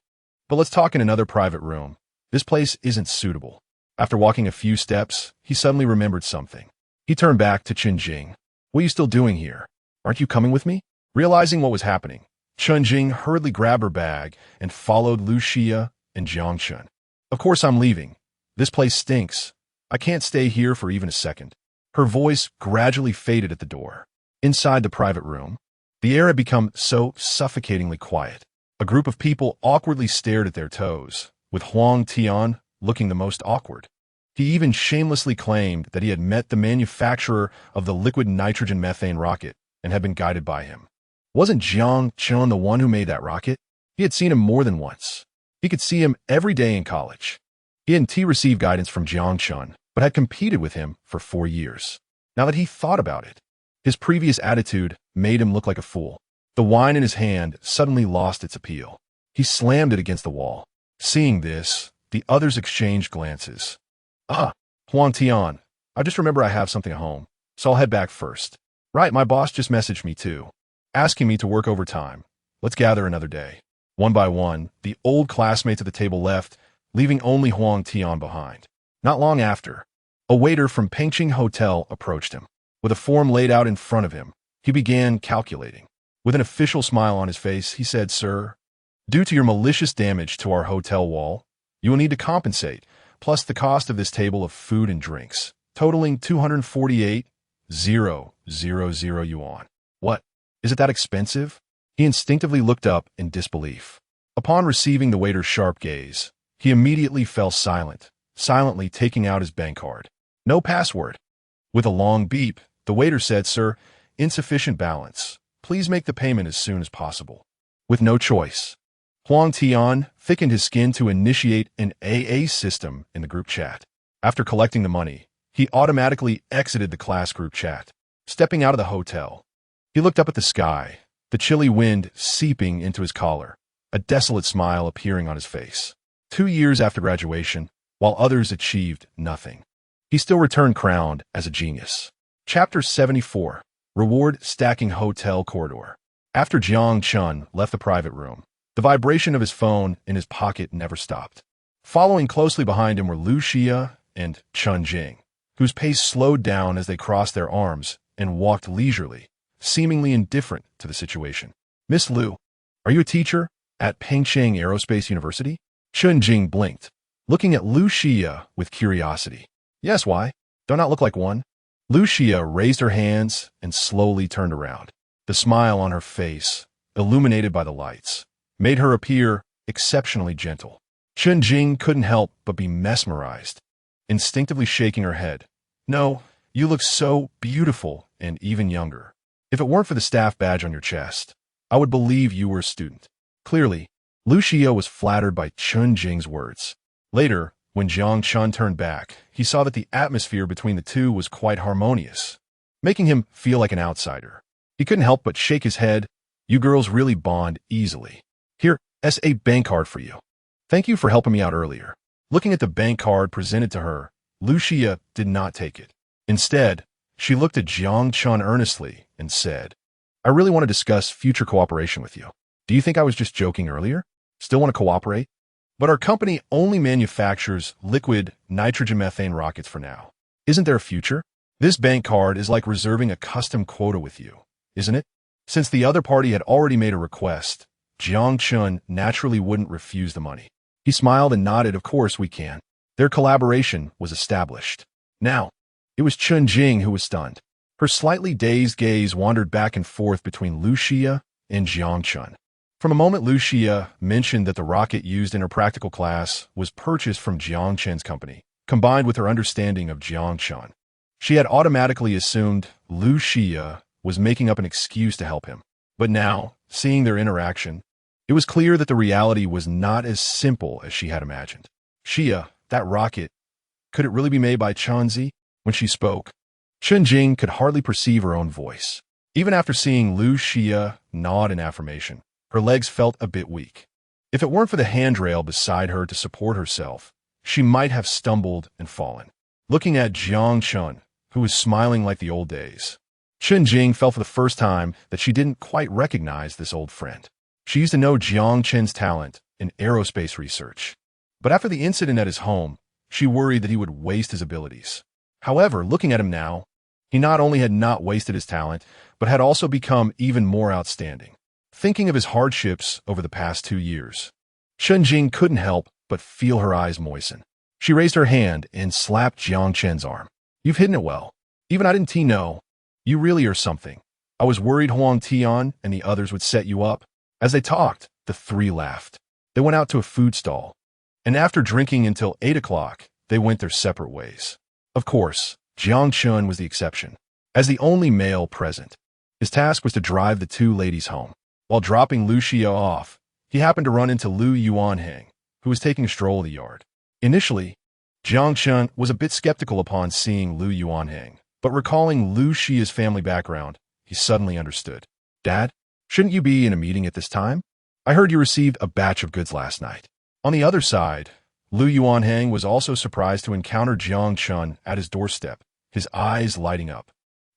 but let's talk in another private room. This place isn't suitable." After walking a few steps, he suddenly remembered something. He turned back to Chen Jing. "What are you still doing here? Aren't you coming with me?" Realizing what was happening, Chen Jing hurriedly grabbed her bag and followed Lu Xia and Jiang Chun. "Of course I'm leaving. This place stinks. I can't stay here for even a second." Her voice gradually faded at the door. Inside the private room, the air had become so suffocatingly quiet. A group of people awkwardly stared at their toes, with Huang Tian looking the most awkward. He even shamelessly claimed that he had met the manufacturer of the liquid nitrogen methane rocket and had been guided by him. Wasn't Jiang Chun the one who made that rocket? He had seen him more than once. He could see him every day in college. He hadn't received guidance from Jiang Chun, but had competed with him for 4 years. Now that he thought about it, his previous attitude made him look like a fool. The wine in his hand suddenly lost its appeal. He slammed it against the wall. Seeing this, the others exchanged glances. "Ah, Huang Tian, I just remember I have something at home, so I'll head back first." "Right, my boss just messaged me too, asking me to work overtime. Let's gather another day." One by one, the old classmates at the table left, leaving only Huang Tian behind. Not long after, a waiter from Pengqing Hotel approached him. With a form laid out in front of him, he began calculating. With an official smile on his face, he said, "Sir, due to your malicious damage to our hotel wall, you will need to compensate, plus the cost of this table of food and drinks, totaling 248,000 yuan." "What? Is it that expensive?" He instinctively looked up in disbelief. Upon receiving the waiter's sharp gaze, he immediately fell silent, silently taking out his bank card. "No password." With a long beep, the waiter said, "Sir, insufficient balance. Please make the payment as soon as possible." With no choice, Huang Tian thickened his skin to initiate an AA system in the group chat. After collecting the money, he automatically exited the class group chat. Stepping out of the hotel, he looked up at the sky, the chilly wind seeping into his collar, a desolate smile appearing on his face. 2 years after graduation, while others achieved nothing, he still returned crowned as a genius. Chapter 74. Reward Stacking Hotel Corridor. After Jiang Chun left the private room, the vibration of his phone in his pocket never stopped. Following closely behind him were Lu Xia and Chen Jing, whose pace slowed down as they crossed their arms and walked leisurely, seemingly indifferent to the situation. "Miss Lu, are you a teacher at Pengqing Aerospace University?" Chen Jing blinked, looking at Lu Xia with curiosity. "Yes, why? Do I not look like one?" Lu Xia raised her hands and slowly turned around. The smile on her face, illuminated by the lights, made her appear exceptionally gentle. Chen Jing couldn't help but be mesmerized, instinctively shaking her head. "No, you look so beautiful and even younger. If it weren't for the staff badge on your chest, I would believe you were a student." Clearly, Lu Xia was flattered by Chen Jing's words. Later, when Jiang Chun turned back, he saw that the atmosphere between the two was quite harmonious, making him feel like an outsider. He couldn't help but shake his head. "You girls really bond easily. Here, a bank card for you. Thank you for helping me out earlier." Looking at the bank card presented to her, Lu Xia did not take it. Instead, she looked at Jiang Chun earnestly and said, "I really want to discuss future cooperation with you. Do you think I was just joking earlier? Still want to cooperate? But our company only manufactures liquid nitrogen methane rockets for now. Isn't there a future? This bank card is like reserving a custom quota with you, isn't it?" Since the other party had already made a request, Jiang Chun naturally wouldn't refuse the money. He smiled and nodded, "Of course we can." Their collaboration was established. Now, it was Chen Jing who was stunned. Her slightly dazed gaze wandered back and forth between Lu Xia and Jiang Chun. From a moment Lu Xia mentioned that the rocket used in her practical class was purchased from Jiang Chen's company, combined with her understanding of Jiang Chun, she had automatically assumed Lu Xia was making up an excuse to help him. But now, seeing their interaction, it was clear that the reality was not as simple as she had imagined. "Xia, that rocket, could it really be made by Chanzi?" When she spoke, Chen Jing could hardly perceive her own voice. Even after seeing Lu Xia nod in affirmation, Her legs felt a bit weak. If it weren't for the handrail beside her to support herself, she might have stumbled and fallen. Looking at Jiang Chun, who was smiling like the old days, Chen Jing felt for the first time that she didn't quite recognize this old friend. She used to know Jiang Chen's talent in aerospace research, but after the incident at his home, she worried that he would waste his abilities. However, looking at him now, he not only had not wasted his talent, but had also become even more outstanding. Thinking of his hardships over the past 2 years, Chen Jing couldn't help but feel her eyes moisten. She raised her hand and slapped Jiang Chen's arm. "You've hidden it well. Even I didn't know. You really are something. I was worried Huang Tian and the others would set you up." As they talked, the three laughed. They went out to a food stall, and after drinking until 8 o'clock, they went their separate ways. Of course, Jiang Chun was the exception. As the only male present, his task was to drive the two ladies home. While dropping Lu Xia off, he happened to run into Lu Yuanheng, who was taking a stroll of the yard. Initially, Jiang Chun was a bit skeptical upon seeing Lu Yuanheng, but recalling Lu Xia's family background, he suddenly understood. "Dad, shouldn't you be in a meeting at this time? I heard you received a batch of goods last night." On the other side, Lu Yuanheng was also surprised to encounter Jiang Chun at his doorstep, his eyes lighting up.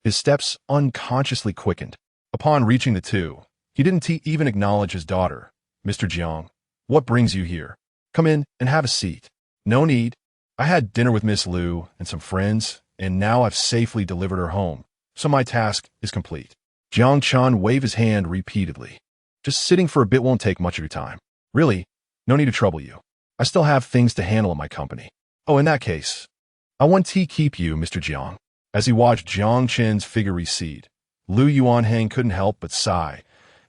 His steps unconsciously quickened. Upon reaching the two, he didn't even acknowledge his daughter. "Mr. Jiang, what brings you here? Come in and have a seat." "No need. I had dinner with Miss Lu and some friends, and now I've safely delivered her home, so my task is complete." Jiang Chun waved his hand repeatedly. "Just sitting for a bit won't take much of your time. Really, no need to trouble you. I still have things to handle at my company." "Oh, in that case, I want to keep you, Mr. Jiang." As he watched Jiang Chen's figure recede, Lu Yuanheng couldn't help but sigh.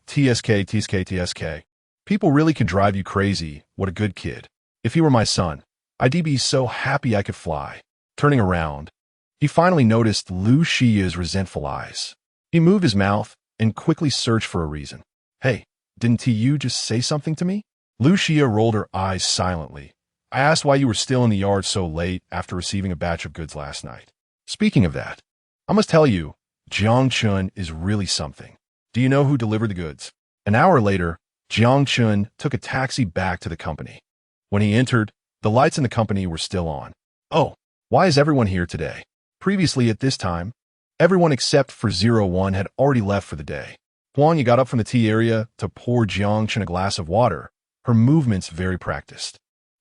TSK. People really can drive you crazy. What a good kid. If he were my son, I'd be so happy I could fly. Turning around, he finally noticed Lu Xia's resentful eyes. He moved his mouth and quickly searched for a reason. "Hey, didn't you just say something to me?" Lu Xia rolled her eyes silently. "I asked why you were still in the yard so late after receiving a batch of goods last night. Speaking of that, I must tell you, Jiang Chun is really something. Do you know who delivered the goods?" An hour later, Jiang Chun took a taxi back to the company. When he entered, the lights in the company were still on. "Oh, why is everyone here today?" Previously at this time, everyone except for 01 had already left for the day. Huang Yi got up from the tea area to pour Jiang Chun a glass of water, her movements very practiced.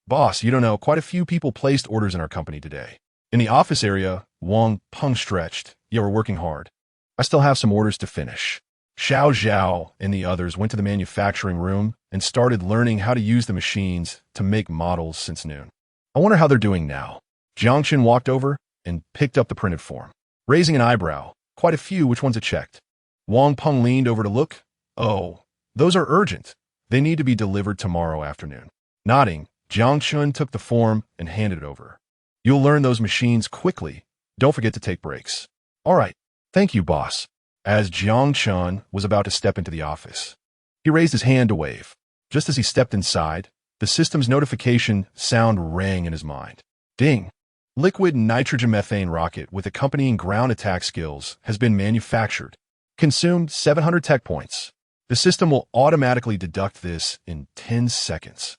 "Boss, you don't know, quite a few people placed orders in our company today." In the office area, Wang Peng stretched. "Yeah, we're working hard. I still have some orders to finish." Xiao Zhao and the others went to the manufacturing room and started learning how to use the machines to make models since noon. "I wonder how they're doing now." Jiang Chun walked over and picked up the printed form. Raising an eyebrow, "Quite a few, which ones to check?" Wang Peng leaned over to look. "Oh, those are urgent. They need to be delivered tomorrow afternoon." Nodding, Jiang Chun took the form and handed it over. "You'll learn those machines quickly. Don't forget to take breaks." "All right. Thank you, boss." As Jiang Chun was about to step into the office, he raised his hand to wave. Just as he stepped inside, the system's notification sound rang in his mind. Ding! Liquid nitrogen methane rocket with accompanying ground attack skills has been manufactured. Consumed 700 tech points. The system will automatically deduct this in 10 seconds.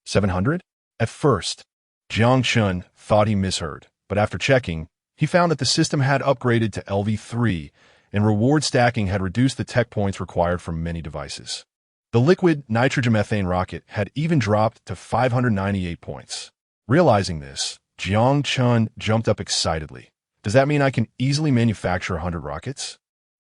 700? At first, Jiang Chun thought he misheard, but after checking, he found that the system had upgraded to LV3, and reward stacking had reduced the tech points required for many devices. The liquid nitrogen methane rocket had even dropped to 598 points. Realizing this, Jiang Chun jumped up excitedly. "Does that mean I can easily manufacture 100 rockets?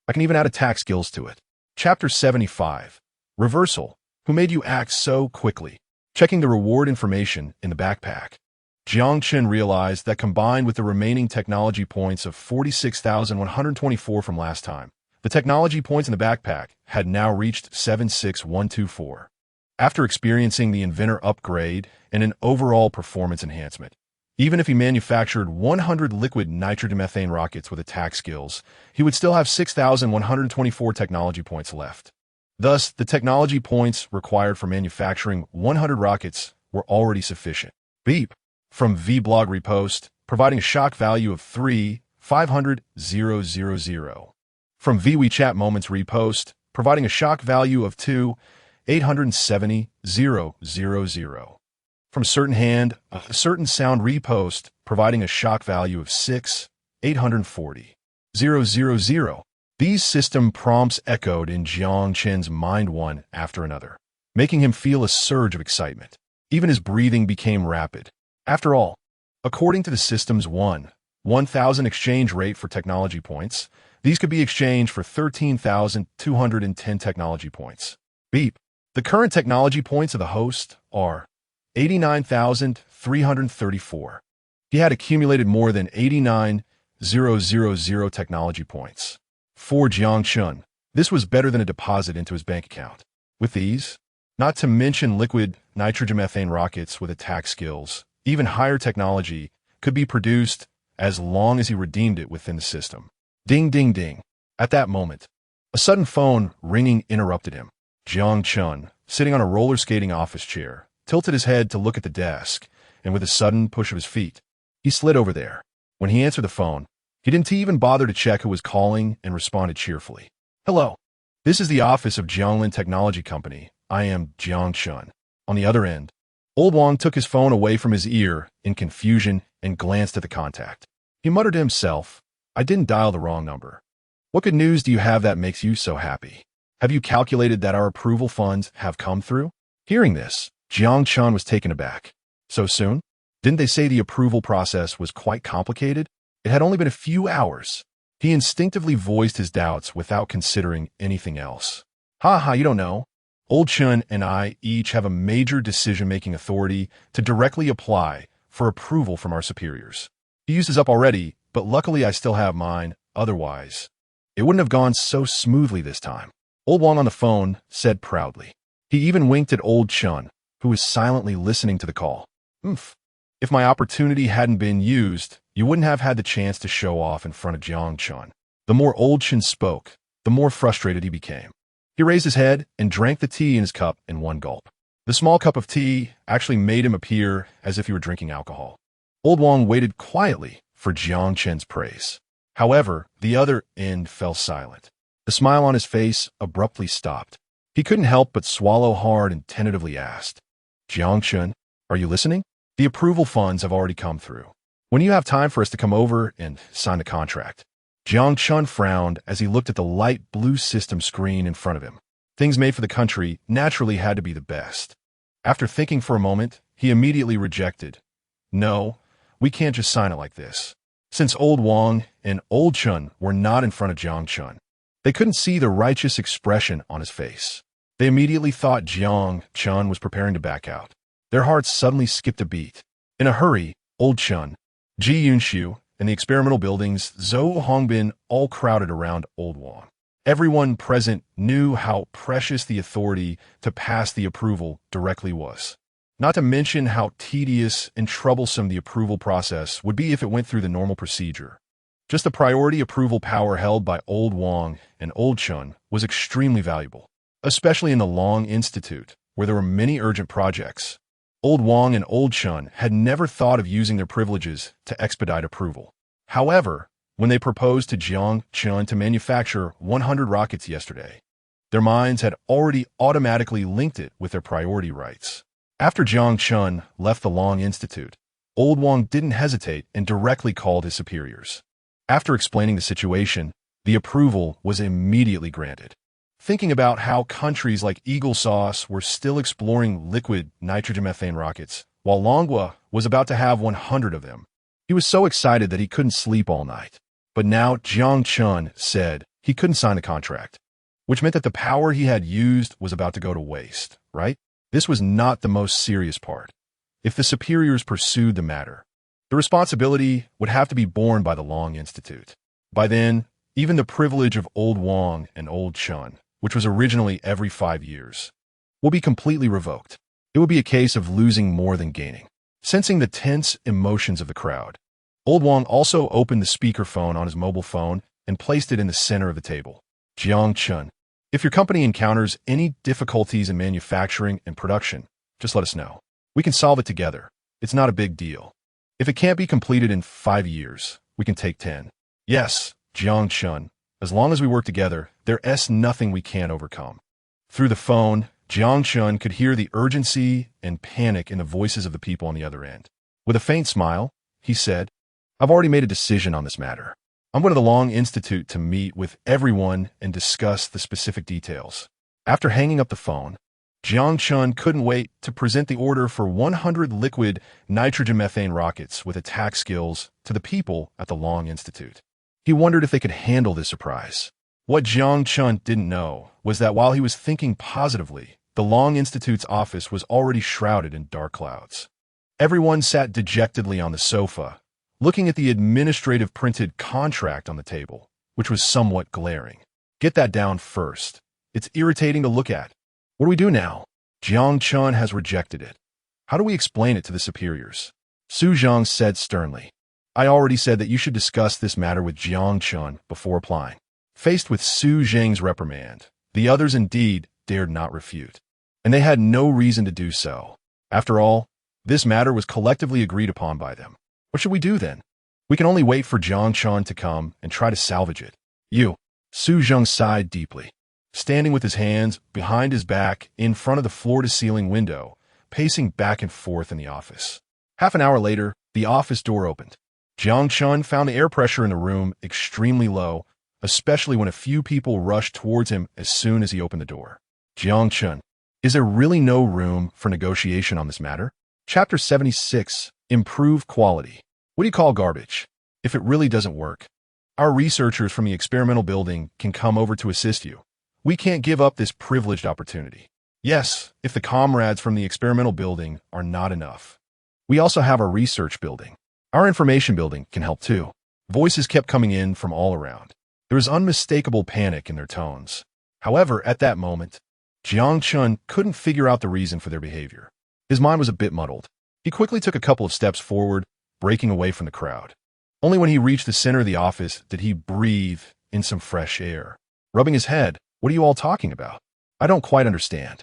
I can even add attack skills to it." Chapter 75. Reversal. Who made you act so quickly? Checking the reward information in the backpack, Jiang Chun realized that combined with the remaining technology points of 46,124 from last time, the technology points in the backpack had now reached 76,124. After experiencing the inventor upgrade and an overall performance enhancement, even if he manufactured 100 liquid nitrogen methane rockets with attack skills, he would still have 6,124 technology points left. Thus, the technology points required for manufacturing 100 rockets were already sufficient. Beep. From V-Blog Repost, providing a shock value of 3,500,000. From VWeChat Moments Repost, providing a shock value of 2, 870,000. From certain hand, a certain sound repost, providing a shock value of 6,840,000. These system prompts echoed in Jiang Chen's mind one after another, making him feel a surge of excitement. Even his breathing became rapid. After all, according to the system's 1,000 exchange rate for technology points, these could be exchanged for 13,210 technology points. Beep. The current technology points of the host are 89,334. He had accumulated more than 89,000 technology points. For Jiang Chen, this was better than a deposit into his bank account. With these, not to mention liquid nitrogen methane rockets with attack skills, even higher technology could be produced as long as he redeemed it within the system. Ding, ding, ding. At that moment, a sudden phone ringing interrupted him. Jiang Chen, sitting on a roller skating office chair, tilted his head to look at the desk, and with a sudden push of his feet, he slid over there. When he answered the phone, he didn't even bother to check who was calling and responded cheerfully. Hello. This is the office of Jianglin Technology Company. I am Jiang Chen. On the other end, Old Wang took his phone away from his ear in confusion and glanced at the contact. He muttered to himself, I didn't dial the wrong number. What good news do you have that makes you so happy? Have you calculated that our approval funds have come through? Hearing this, Jiang Chen was taken aback. So soon? Didn't they say the approval process was quite complicated? It had only been a few hours. He instinctively voiced his doubts without considering anything else. You don't know. Old Chen and I each have a major decision-making authority to directly apply for approval from our superiors. He used his up already, but luckily I still have mine. Otherwise, it wouldn't have gone so smoothly this time. Old Wang on the phone said proudly. He even winked at Old Chen, who was silently listening to the call. If my opportunity hadn't been used, you wouldn't have had the chance to show off in front of Jiang Chen. The more Old Chen spoke, the more frustrated he became. He raised his head and drank the tea in his cup in one gulp. The small cup of tea actually made him appear as if he were drinking alcohol. Old Wang waited quietly for Jiang Chen's praise. However, the other end fell silent. The smile on his face abruptly stopped. He couldn't help but swallow hard and tentatively asked, Jiang Chen, are you listening? The approval funds have already come through. When do you have time for us to come over and sign the contract? Jiang Chen frowned as he looked at the light blue system screen in front of him. Things made for the country naturally had to be the best. After thinking for a moment, he immediately rejected. No, we can't just sign it like this. Since Old Wang and Old Chen were not in front of Jiang Chen, they couldn't see the righteous expression on his face. They immediately thought Jiang Chen was preparing to back out. Their hearts suddenly skipped a beat. In a hurry, Old Chen, Ji Yunxiu, and the experimental buildings, Zhou Hongbin all crowded around Old Wang. Everyone present knew how precious the authority to pass the approval directly was. Not to mention how tedious and troublesome the approval process would be if it went through the normal procedure. Just the priority approval power held by Old Wang and Old Chen was extremely valuable, especially in the Long Institute, where there were many urgent projects. Old Wang and Old Chen had never thought of using their privileges to expedite approval. However, when they proposed to Jiang Chen to manufacture 100 rockets yesterday, their minds had already automatically linked it with their priority rights. After Jiang Chen left the Long Institute, Old Wang didn't hesitate and directly called his superiors. After explaining the situation, the approval was immediately granted. Thinking about how countries like Eagle Sauce were still exploring liquid nitrogen methane rockets, while Longwa was about to have 100 of them, he was so excited that he couldn't sleep all night. But now Jiang Chen said he couldn't sign the contract, which meant that the power he had used was about to go to waste, right? This was not the most serious part. If the superiors pursued the matter, the responsibility would have to be borne by the Long Institute. By then, even the privilege of Old Wang and Old Chen, which was originally every 5 years, will be completely revoked. It would be a case of losing more than gaining. Sensing the tense emotions of the crowd, Old Wang also opened the speakerphone on his mobile phone and placed it in the center of the table. Jiang Chen, if your company encounters any difficulties in manufacturing and production, just let us know. We can solve it together. It's not a big deal. If it can't be completed in 5 years, we can take 10. Yes, Jiang Chen, as long as we work together, there's nothing we can't overcome. Through the phone, Jiang Chun could hear the urgency and panic in the voices of the people on the other end. With a faint smile, he said, "I've already made a decision on this matter. I'm going to the Long Institute to meet with everyone and discuss the specific details." After hanging up the phone, Jiang Chun couldn't wait to present the order for 100 liquid nitrogen methane rockets with attack skills to the people at the Long Institute. He wondered if they could handle this surprise. What Jiang Chun didn't know was that while he was thinking positively, the Long Institute's office was already shrouded in dark clouds. Everyone sat dejectedly on the sofa, looking at the administrative printed contract on the table, which was somewhat glaring. "Get that down first. It's irritating to look at. What do we do now?" Jiang Chun has rejected it. "How do we explain it to the superiors?" Su Zhang said sternly. "I already said that you should discuss this matter with Jiang Chun before applying." Faced with Su Zhang's reprimand, the others indeed dared not refute, and they had no reason to do so. After all, this matter was collectively agreed upon by them. What should we do then? We can only wait for Jiang Chun to come and try to salvage it. Su Zhang sighed deeply. Standing with his hands behind his back in front of the floor-to-ceiling window, pacing back and forth in the office. Half an hour later, the office door opened. Jiang Chun found the air pressure in the room extremely low, especially when a few people rushed towards him as soon as he opened the door. "Jiang Chun, is there really no room for negotiation on this matter?" Chapter 76, Improve Quality. What do you call garbage? If it really doesn't work, our researchers from the experimental building can come over to assist you. We can't give up this privileged opportunity. Yes, if the comrades from the experimental building are not enough. We also have our research building. Our information building can help too. Voices kept coming in from all around. There was unmistakable panic in their tones. However, at that moment, Jiang Chun couldn't figure out the reason for their behavior. His mind was a bit muddled. He quickly took a couple of steps forward, breaking away from the crowd. Only when he reached the center of the office did he breathe in some fresh air. Rubbing his head, "What are you all talking about? I don't quite understand."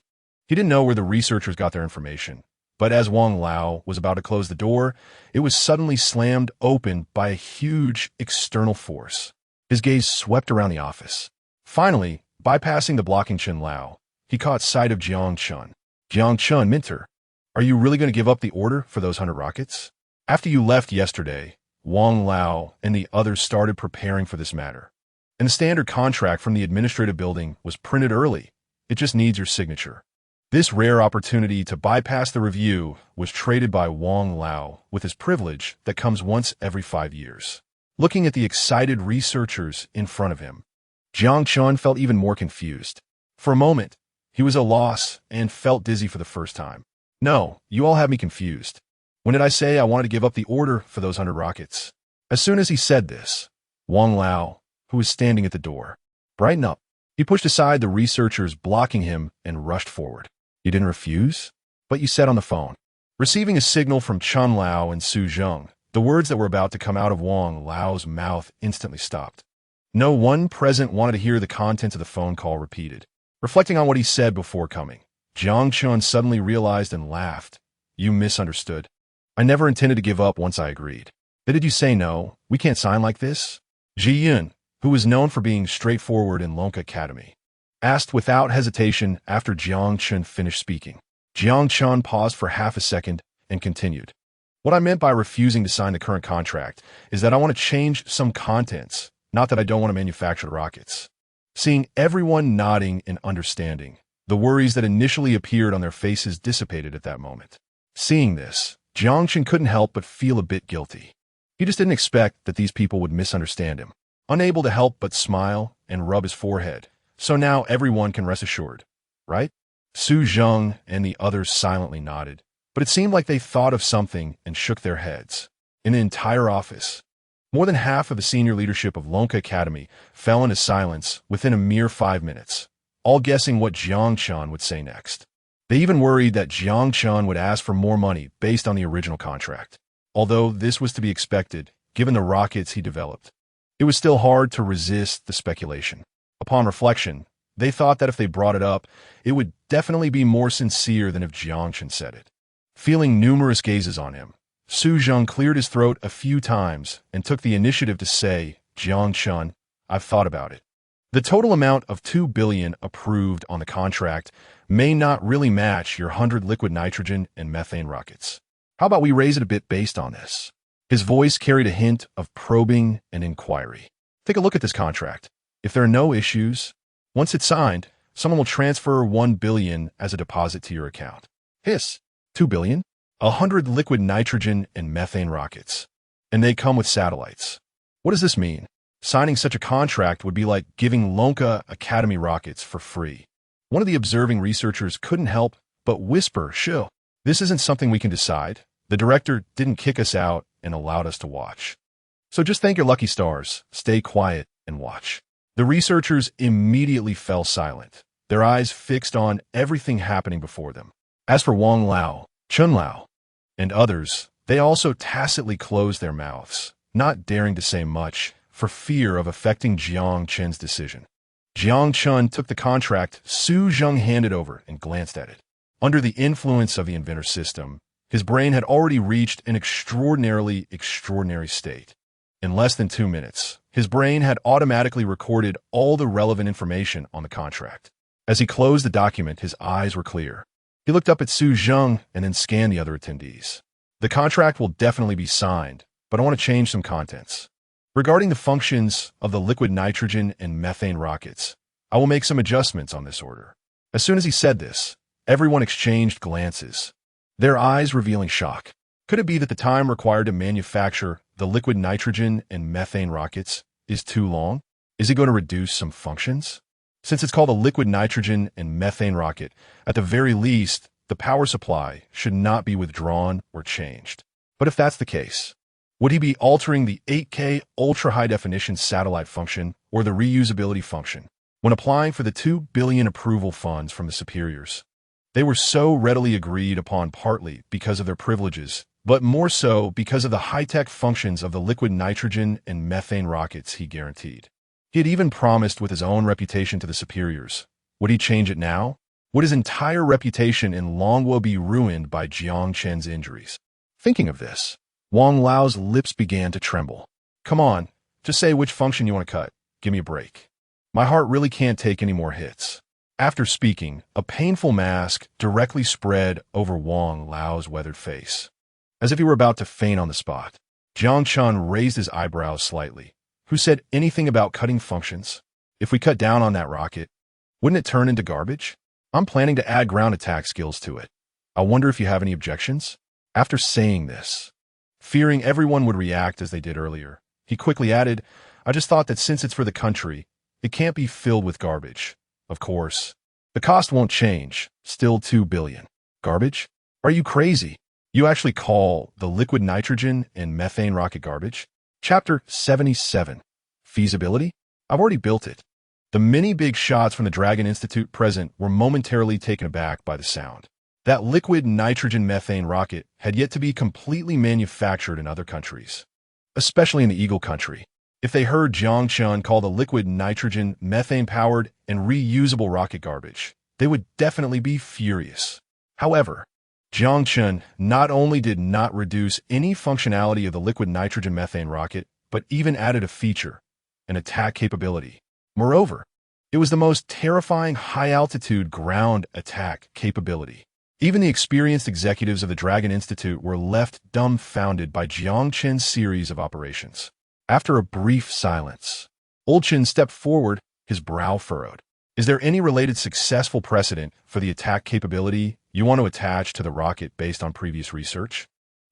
He didn't know where the researchers got their information, but as Wang Lao was about to close the door, it was suddenly slammed open by a huge external force. His gaze swept around the office. Finally, bypassing the blocking Chen Lao, he caught sight of Jiang Chun. "Jiang Chun, Minter, are you really going to give up the order for those 100 rockets? After you left yesterday, Wang Lao and the others started preparing for this matter. And the standard contract from the administrative building was printed early. It just needs your signature." This rare opportunity to bypass the review was traded by Wang Lao with his privilege that comes once every 5 years. Looking at the excited researchers in front of him, Jiang Chun felt even more confused. For a moment, he was at a loss and felt dizzy for the first time. "No, you all have me confused. When did I say I wanted to give up the order for those 100 rockets?" As soon as he said this, Wang Lao, who was standing at the door, brightened up. He pushed aside the researchers blocking him and rushed forward. "You didn't refuse? But you said on the phone." Receiving a signal from Chen Lao and Su Zhang, the words that were about to come out of Wang Lao's mouth instantly stopped. No one present wanted to hear the contents of the phone call repeated. Reflecting on what he said before coming, Jiang Chun suddenly realized and laughed. "You misunderstood. I never intended to give up once I agreed. Then did you say no? We can't sign like this?" Ji Yun, who was known for being straightforward in Lonka Academy, asked without hesitation after Jiang Chun finished speaking. Jiang Chun paused for half a second and continued. "What I meant by refusing to sign the current contract is that I want to change some contents, not that I don't want to manufacture rockets." Seeing everyone nodding in understanding, the worries that initially appeared on their faces dissipated at that moment. Seeing this, Jiang Chun couldn't help but feel a bit guilty. He just didn't expect that these people would misunderstand him. Unable to help but smile and rub his forehead. "So now everyone can rest assured, right?" Su Zhang and the others silently nodded, but it seemed like they thought of something and shook their heads. In the entire office, more than half of the senior leadership of Lonka Academy fell into silence within a mere 5 minutes, all guessing what Jiang Chun would say next. They even worried that Jiang Chun would ask for more money based on the original contract. Although this was to be expected, given the rockets he developed, it was still hard to resist the speculation. Upon reflection, they thought that if they brought it up, it would definitely be more sincere than if Jiang Chun said it. Feeling numerous gazes on him, Su Zhang cleared his throat a few times and took the initiative to say, "Jiang Chun, I've thought about it. The total amount of 2 billion approved on the contract may not really match your 100 liquid nitrogen and methane rockets. How about we raise it a bit based on this? His voice carried a hint of probing and inquiry. Take a look at this contract. If there are no issues, once it's signed, someone will transfer 1 billion as a deposit to your account. Hiss, 2 billion? 100 liquid nitrogen and methane rockets. And they come with satellites. What does this mean? Signing such a contract would be like giving Lonka Academy rockets for free. One of the observing researchers couldn't help but whisper, "Shill, this isn't something we can decide. The director didn't kick us out and allowed us to watch. So just thank your lucky stars, stay quiet, and watch." The researchers immediately fell silent, their eyes fixed on everything happening before them. As for Wang Lao, Chun Lao, and others, they also tacitly closed their mouths, not daring to say much for fear of affecting Jiang Chen's decision. Jiang Chen took the contract Su Zheng handed over and glanced at it. Under the influence of the inventor system, his brain had already reached an extraordinary state. In less than 2 minutes, his brain had automatically recorded all the relevant information on the contract. As he closed the document, his eyes were clear. He looked up at Su Zheng and then scanned the other attendees. The contract will definitely be signed, but I want to change some contents. Regarding the functions of the liquid nitrogen and methane rockets, I will make some adjustments on this order. As soon as he said this, everyone exchanged glances, their eyes revealing shock. Could it be that the time required to manufacture the liquid nitrogen and methane rockets is too long? Is it going to reduce some functions? Since it's called a liquid nitrogen and methane rocket, at the very least, the power supply should not be withdrawn or changed. But if that's the case, would he be altering the 8K ultra-high-definition satellite function or the reusability function when applying for the 2 billion approval funds from the superiors? They were so readily agreed upon partly because of their privileges, but more so because of the high-tech functions of the liquid nitrogen and methane rockets he guaranteed. He had even promised with his own reputation to the superiors. Would he change it now? Would his entire reputation in Longwo be ruined by Jiang Chen's injuries? Thinking of this, Wang Lao's lips began to tremble. Come on, just say which function you want to cut. Give me a break. My heart really can't take any more hits. After speaking, a painful mask directly spread over Wang Lao's weathered face. As if he were about to faint on the spot, Jiang Chen raised his eyebrows slightly. Who said anything about cutting functions? If we cut down on that rocket, wouldn't it turn into garbage? I'm planning to add ground attack skills to it. I wonder if you have any objections? After saying this, fearing everyone would react as they did earlier, he quickly added, I just thought that since it's for the country, it can't be filled with garbage. Of course. The cost won't change. Still 2 billion. Garbage? Are you crazy? You actually call the liquid nitrogen and methane rocket garbage? Chapter 77. Feasibility? I've already built it. The many big shots from the Dragon Institute present were momentarily taken aback by the sound. That liquid nitrogen methane rocket had yet to be completely manufactured in other countries, especially in the Eagle country. If they heard Jiang Chen call the liquid nitrogen methane-powered and reusable rocket garbage, they would definitely be furious. However, Jiang Chen not only did not reduce any functionality of the liquid nitrogen methane rocket, but even added a feature, an attack capability. Moreover, it was the most terrifying high-altitude ground attack capability. Even the experienced executives of the Dragon Institute were left dumbfounded by Jiang Chen's series of operations. After a brief silence, Old Chen stepped forward, his brow furrowed. Is there any related successful precedent for the attack capability you want to attach to the rocket based on previous research?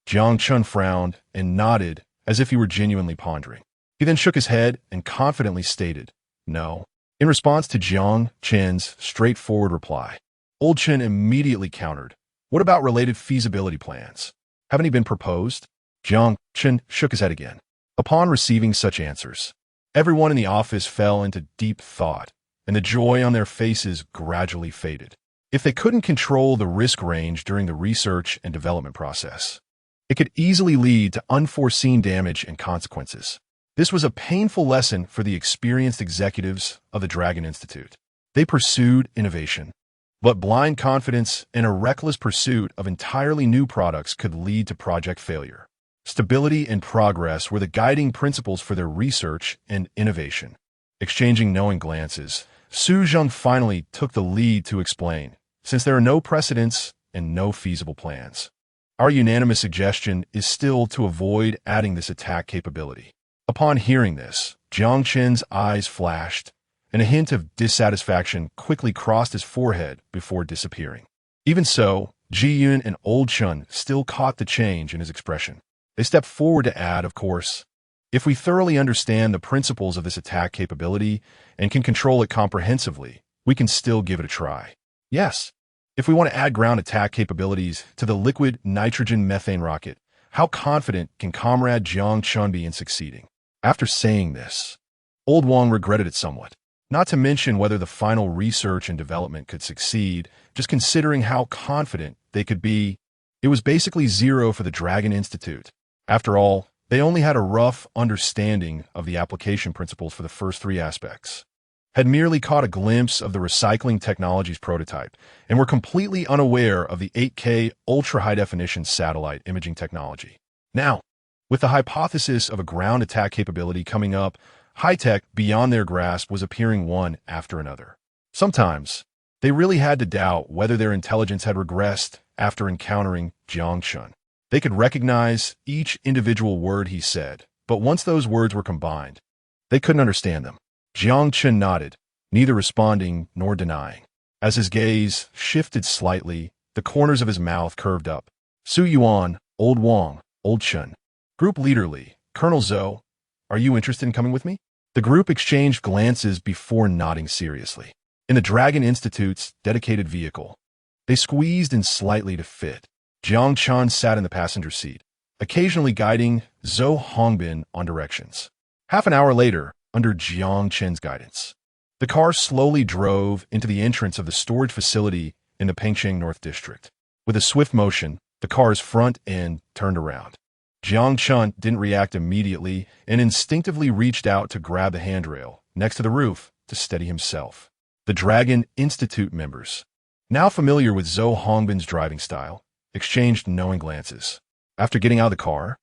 Jiang Chen frowned and nodded as if he were genuinely pondering. He then shook his head and confidently stated, no. In response to Jiang Chen's straightforward reply, Old Chen immediately countered, what about related feasibility plans? Haven't they been proposed? Jiang Chen shook his head again. Upon receiving such answers, everyone in the office fell into deep thought, and the joy on their faces gradually faded. If they couldn't control the risk range during the research and development process, it could easily lead to unforeseen damage and consequences. This was a painful lesson for the experienced executives of the Dragon Institute. They pursued innovation, but blind confidence and a reckless pursuit of entirely new products could lead to project failure. Stability and progress were the guiding principles for their research and innovation. Exchanging knowing glances, Su Zheng finally took the lead to explain. since there are no precedents and no feasible plans. Our unanimous suggestion is still to avoid adding this attack capability. Upon hearing this, Jiang Chen's eyes flashed, and a hint of dissatisfaction quickly crossed his forehead before disappearing. Even so, Ji Yun and Old Chun still caught the change in his expression. They stepped forward to add, of course, if we thoroughly understand the principles of this attack capability and can control it comprehensively, we can still give it a try. Yes, if we want to add ground attack capabilities to the liquid nitrogen methane rocket, how confident can Comrade Jiang Chun be in succeeding? After saying this, Old Wang regretted it somewhat. Not to mention whether the final research and development could succeed, just considering how confident they could be. It was basically zero for the Dragon Institute. After all, they only had a rough understanding of the application principles for the first three aspects, had merely caught a glimpse of the recycling technology's prototype, and were completely unaware of the 8K ultra-high-definition satellite imaging technology. Now, with the hypothesis of a ground attack capability coming up, high-tech beyond their grasp was appearing one after another. Sometimes, they really had to doubt whether their intelligence had regressed after encountering Jiang Chun. They could recognize each individual word he said, but once those words were combined, they couldn't understand them. Jiang Chun nodded, neither responding nor denying. As his gaze shifted slightly, the corners of his mouth curved up. Su Yuan, Old Wang, Old Chun. Group Leader Li, Colonel Zhou, are you interested in coming with me? The group exchanged glances before nodding seriously. In the Dragon Institute's dedicated vehicle, they squeezed in slightly to fit. Jiang Chun sat in the passenger seat, occasionally guiding Zhou Hongbin on directions. Half an hour later, under Jiang Chen's guidance, the car slowly drove into the entrance of the storage facility in the Pengcheng North District. With a swift motion, the car's front end turned around. Jiang Chun didn't react immediately and instinctively reached out to grab the handrail next to the roof to steady himself. The Dragon Institute members, now familiar with Zhou Hongbin's driving style, exchanged knowing glances. After getting out of the car,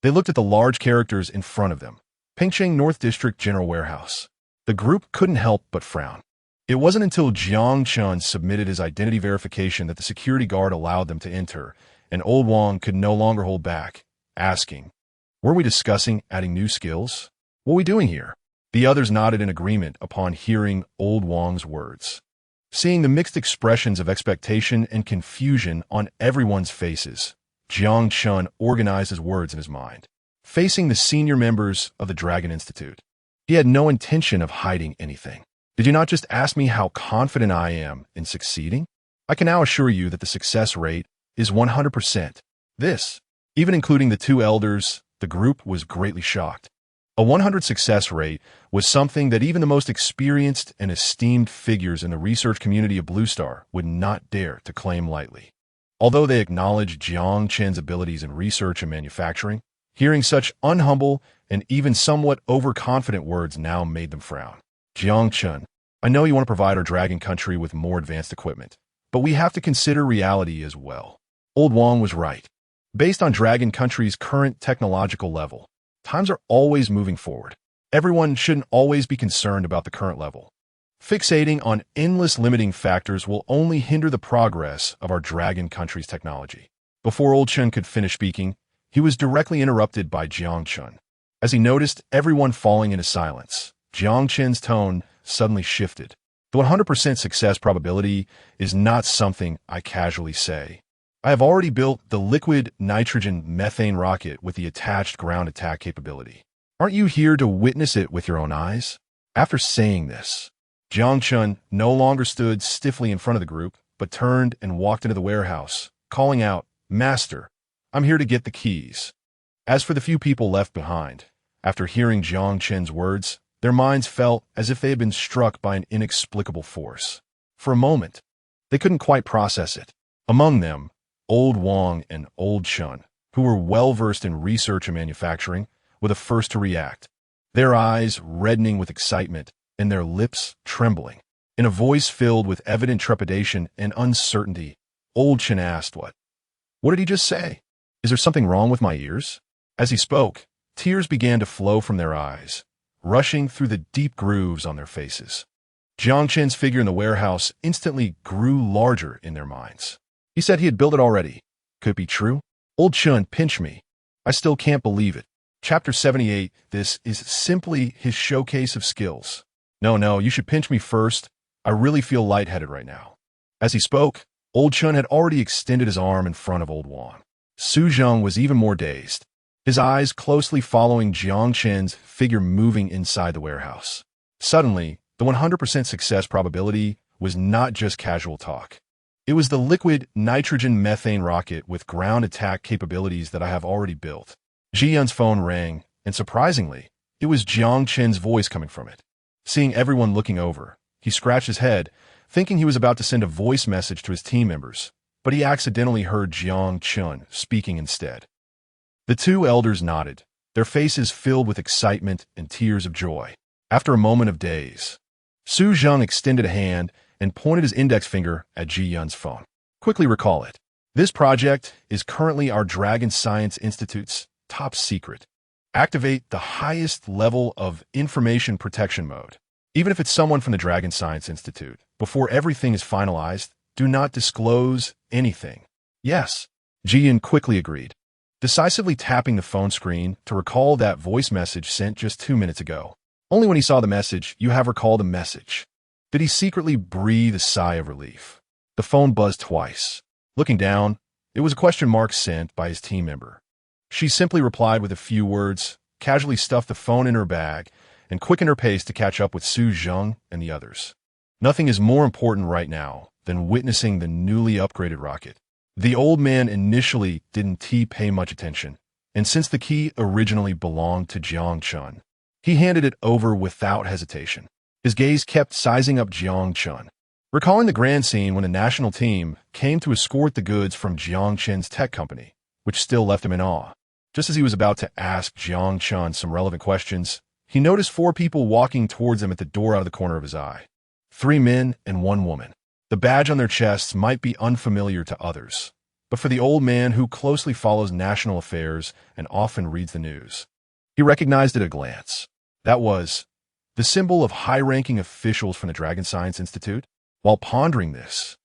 they looked at the large characters in front of them. Pengcheng North District General Warehouse. The group couldn't help but frown. It wasn't until Jiang Chun submitted his identity verification that the security guard allowed them to enter, and Old Wang could no longer hold back, asking, "Were we discussing adding new skills? What are we doing here?" The others nodded in agreement upon hearing Old Wang's words. Seeing the mixed expressions of expectation and confusion on everyone's faces, Jiang Chun organized his words in his mind. Facing the senior members of the Dragon Institute, he had no intention of hiding anything. Did you not just ask me how confident I am in succeeding? I can now assure you that the success rate is 100%. This, even including the two elders, the group was greatly shocked. A 100 success rate was something that even the most experienced and esteemed figures in the research community of Blue Star would not dare to claim lightly. Although they acknowledged Jiang Chen's abilities in research and manufacturing, hearing such unhumble and even somewhat overconfident words now made them frown. Jiang Chun, I know you want to provide our Dragon Country with more advanced equipment, but we have to consider reality as well. Old Wang was right. Based on Dragon Country's current technological level, times are always moving forward. Everyone shouldn't always be concerned about the current level. Fixating on endless limiting factors will only hinder the progress of our Dragon Country's technology. Before Old Chun could finish speaking, he was directly interrupted by Jiang Chun. As he noticed everyone falling into silence, Jiang Chen's tone suddenly shifted. The 100% success probability is not something I casually say. I have already built the liquid nitrogen methane rocket with the attached ground attack capability. Aren't you here to witness it with your own eyes? After saying this, Jiang Chun no longer stood stiffly in front of the group, but turned and walked into the warehouse, calling out, "Master, I'm here to get the keys." As for the few people left behind, after hearing Jiang Chen's words, their minds felt as if they had been struck by an inexplicable force. For a moment, they couldn't quite process it. Among them, Old Wang and Old Chun, who were well-versed in research and manufacturing, were the first to react, their eyes reddening with excitement and their lips trembling. In a voice filled with evident trepidation and uncertainty, Old Chun asked, What did he just say? Is there something wrong with my ears?" As he spoke, tears began to flow from their eyes, rushing through the deep grooves on their faces. Jiang Chen's figure in the warehouse instantly grew larger in their minds. He said he had built it already. Could it be true? Old Chun pinched me. I still can't believe it. Chapter 78. This is simply his showcase of skills. No, you should pinch me first. I really feel lightheaded right now. As he spoke, Old Chun had already extended his arm in front of Old Wang. Su Zheng was even more dazed, his eyes closely following Jiang Chen's figure moving inside the warehouse. Suddenly, the 100% success probability was not just casual talk. It was the liquid nitrogen methane rocket with ground attack capabilities that I have already built. Ji Yun's phone rang, and surprisingly, it was Jiang Chen's voice coming from it. Seeing everyone looking over, he scratched his head, thinking he was about to send a voice message to his team members, but he accidentally heard Jiang Chen speaking instead. The two elders nodded, their faces filled with excitement and tears of joy. After a moment of daze, Su Zheng extended a hand and pointed his index finger at Ji Yun's phone. Quickly recall it. This project is currently our Dragon Science Institute's top secret. Activate the highest level of information protection mode. Even if it's someone from the Dragon Science Institute, before everything is finalized, do not disclose anything. Yes, Ji Yun quickly agreed, decisively tapping the phone screen to recall that voice message sent just 2 minutes ago. Only when he saw the message, you have recalled the message. Did he secretly breathe a sigh of relief? The phone buzzed twice. Looking down, it was a question mark sent by his team member. She simply replied with a few words, casually stuffed the phone in her bag, and quickened her pace to catch up with Su Zheng and the others. Nothing is more important right now than witnessing the newly upgraded rocket. The old man initially didn't pay much attention, and since the key originally belonged to Jiang Chen, he handed it over without hesitation. His gaze kept sizing up Jiang Chen, recalling the grand scene when the national team came to escort the goods from Jiang Chen's tech company, which still left him in awe. Just as he was about to ask Jiang Chen some relevant questions, he noticed 4 people walking towards him at the door out of the corner of his eye. 3 men and 1 woman. The badge on their chests might be unfamiliar to others, but for the old man who closely follows national affairs and often reads the news, he recognized it at a glance. That was the symbol of high-ranking officials from the Dragon Science Institute. While pondering this,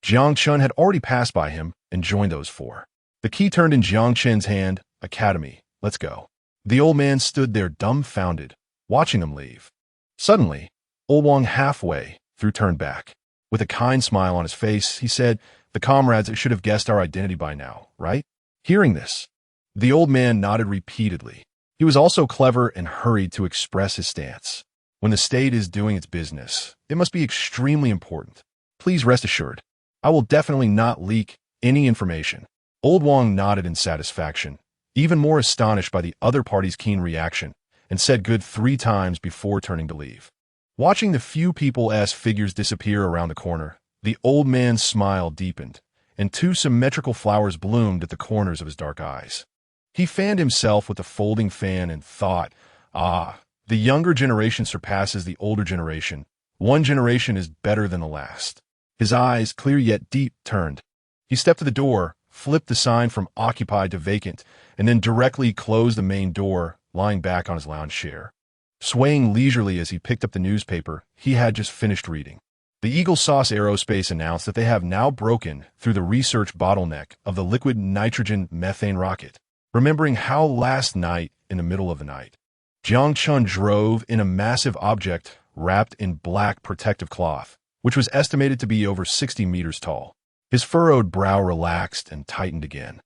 Jiang Chen had already passed by him and joined those 4. The key turned in Jiang Chen's hand. Academy, let's go. The old man stood there dumbfounded, watching them leave. Suddenly, Old Wang halfway through turned back. With a kind smile on his face, he said, "The comrades should have guessed our identity by now, right?" Hearing this, the old man nodded repeatedly. He was also clever and hurried to express his stance. When the state is doing its business, it must be extremely important. Please rest assured, I will definitely not leak any information. Old Wang nodded in satisfaction, even more astonished by the other party's keen reaction, and said good 3 times before turning to leave. Watching the few people's figures disappear around the corner, the old man's smile deepened, and 2 symmetrical flowers bloomed at the corners of his dark eyes. He fanned himself with a folding fan and thought, the younger generation surpasses the older generation. One generation is better than the last. His eyes, clear yet deep, turned. He stepped to the door, flipped the sign from occupied to vacant, and then directly closed the main door, lying back on his lounge chair. Swaying leisurely as he picked up the newspaper he had just finished reading. The Eagle Sauce Aerospace announced that they have now broken through the research bottleneck of the liquid nitrogen methane rocket. Remembering how last night, in the middle of the night, Jiang Chen drove in a massive object wrapped in black protective cloth, which was estimated to be over 60 meters tall. His furrowed brow relaxed and tightened again.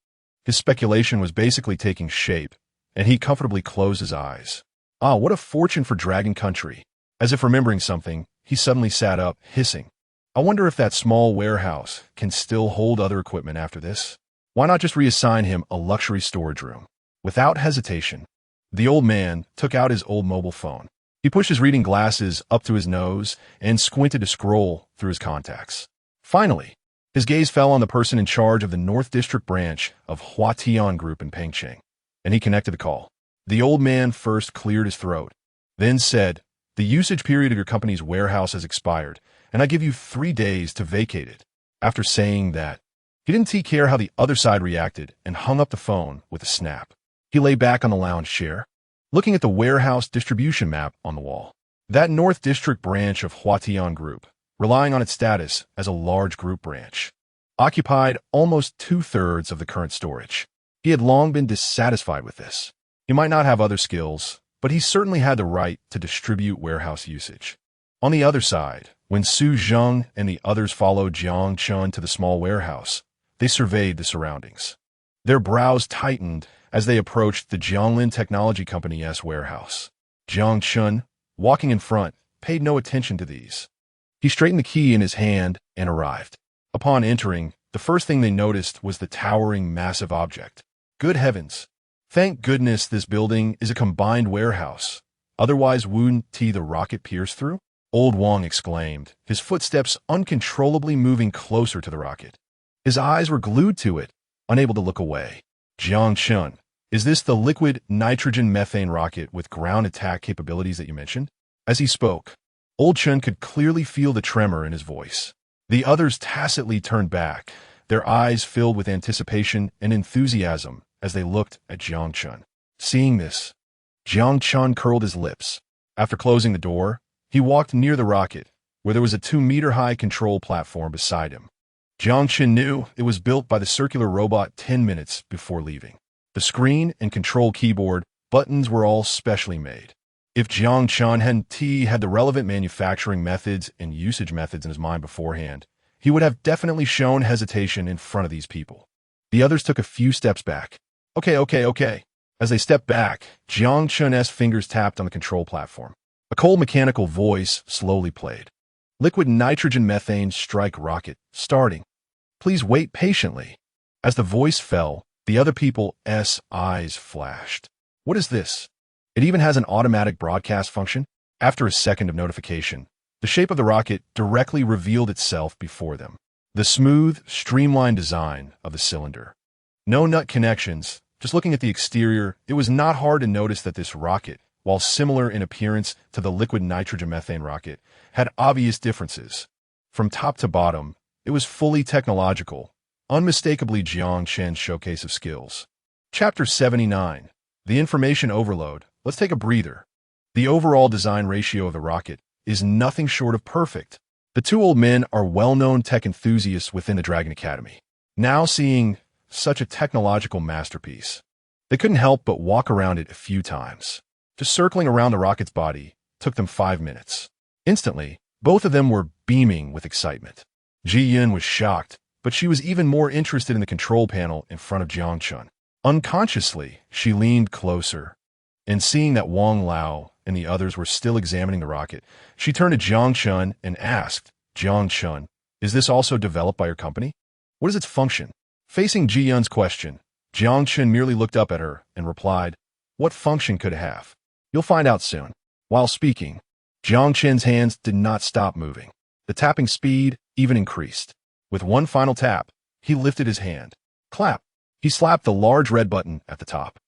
His speculation was basically taking shape, and he comfortably closed his eyes. What a fortune for Dragon Country. As if remembering something, he suddenly sat up, hissing. I wonder if that small warehouse can still hold other equipment after this. Why not just reassign him a luxury storage room? Without hesitation, the old man took out his old mobile phone. He pushed his reading glasses up to his nose and squinted to scroll through his contacts. Finally, his gaze fell on the person in charge of the North District branch of Huatian Group in Pengcheng, and he connected the call. The old man first cleared his throat, then said, "The usage period of your company's warehouse has expired, and I give you 3 days to vacate it." After saying that, he didn't care how the other side reacted and hung up the phone with a snap. He lay back on the lounge chair, looking at the warehouse distribution map on the wall. that North District branch of Huatian Group, relying on its status as a large group branch, occupied almost two-thirds of the current storage. He had long been dissatisfied with this. He might not have other skills, but he certainly had the right to distribute warehouse usage. On the other side, when Su Zheng and the others followed Jiang Chun to the small warehouse, they surveyed the surroundings. Their brows tightened as they approached the Jianglin Technology Company's warehouse. Jiang Chun, walking in front, paid no attention to these. He straightened the key in his hand and arrived. Upon entering, the first thing they noticed was the towering, massive object. Good heavens! Thank goodness this building is a combined warehouse. Otherwise, wouldn't the rocket pierce through? Old Wang exclaimed, his footsteps uncontrollably moving closer to the rocket. His eyes were glued to it, unable to look away. Jiang Chun, is this the liquid nitrogen methane rocket with ground attack capabilities that you mentioned? As he spoke, Old Chun could clearly feel the tremor in his voice. The others tacitly turned back, their eyes filled with anticipation and enthusiasm as they looked at Jiang Chun. Seeing this, Jiang Chun curled his lips. After closing the door, he walked near the rocket, where there was a 2-meter-high control platform beside him. Jiang Chun knew it was built by the circular robot 10 minutes before leaving. The screen and control keyboard buttons were all specially made. If Jiang Chun had the relevant manufacturing methods and usage methods in his mind beforehand, he would have definitely shown hesitation in front of these people. The others took a few steps back. Okay. As they stepped back, Jiang Chun's fingers tapped on the control platform. A cold mechanical voice slowly played. Liquid nitrogen methane strike rocket, starting. Please wait patiently. As the voice fell, the other people's eyes flashed. What is this? It even has an automatic broadcast function. After a second of notification, the shape of the rocket directly revealed itself before them. The smooth, streamlined design of the cylinder. No nut connections. Just looking at the exterior, it was not hard to notice that this rocket, while similar in appearance to the liquid nitrogen methane rocket, had obvious differences. From top to bottom, it was fully technological, unmistakably Jiang Chun's showcase of skills. Chapter 79. The Information Overload. Let's take a breather. The overall design ratio of the rocket is nothing short of perfect. The two old men are well-known tech enthusiasts within the Dragon Academy. Now seeing such a technological masterpiece, they couldn't help but walk around it a few times. Just circling around the rocket's body took them 5 minutes. Instantly, both of them were beaming with excitement. Ji Yun was shocked, but she was even more interested in the control panel in front of Jiang Chun. Unconsciously, she leaned closer, and seeing that Wang Lao and the others were still examining the rocket, she turned to Jiang Chun and asked, Jiang Chun, is this also developed by your company? What is its function? Facing Ji Yun's question, Jiang Chun merely looked up at her and replied, what function could it have? You'll find out soon. While speaking, Jiang Chun's hands did not stop moving. The tapping speed even increased. With one final tap, he lifted his hand. Clap. He slapped the large red button at the top.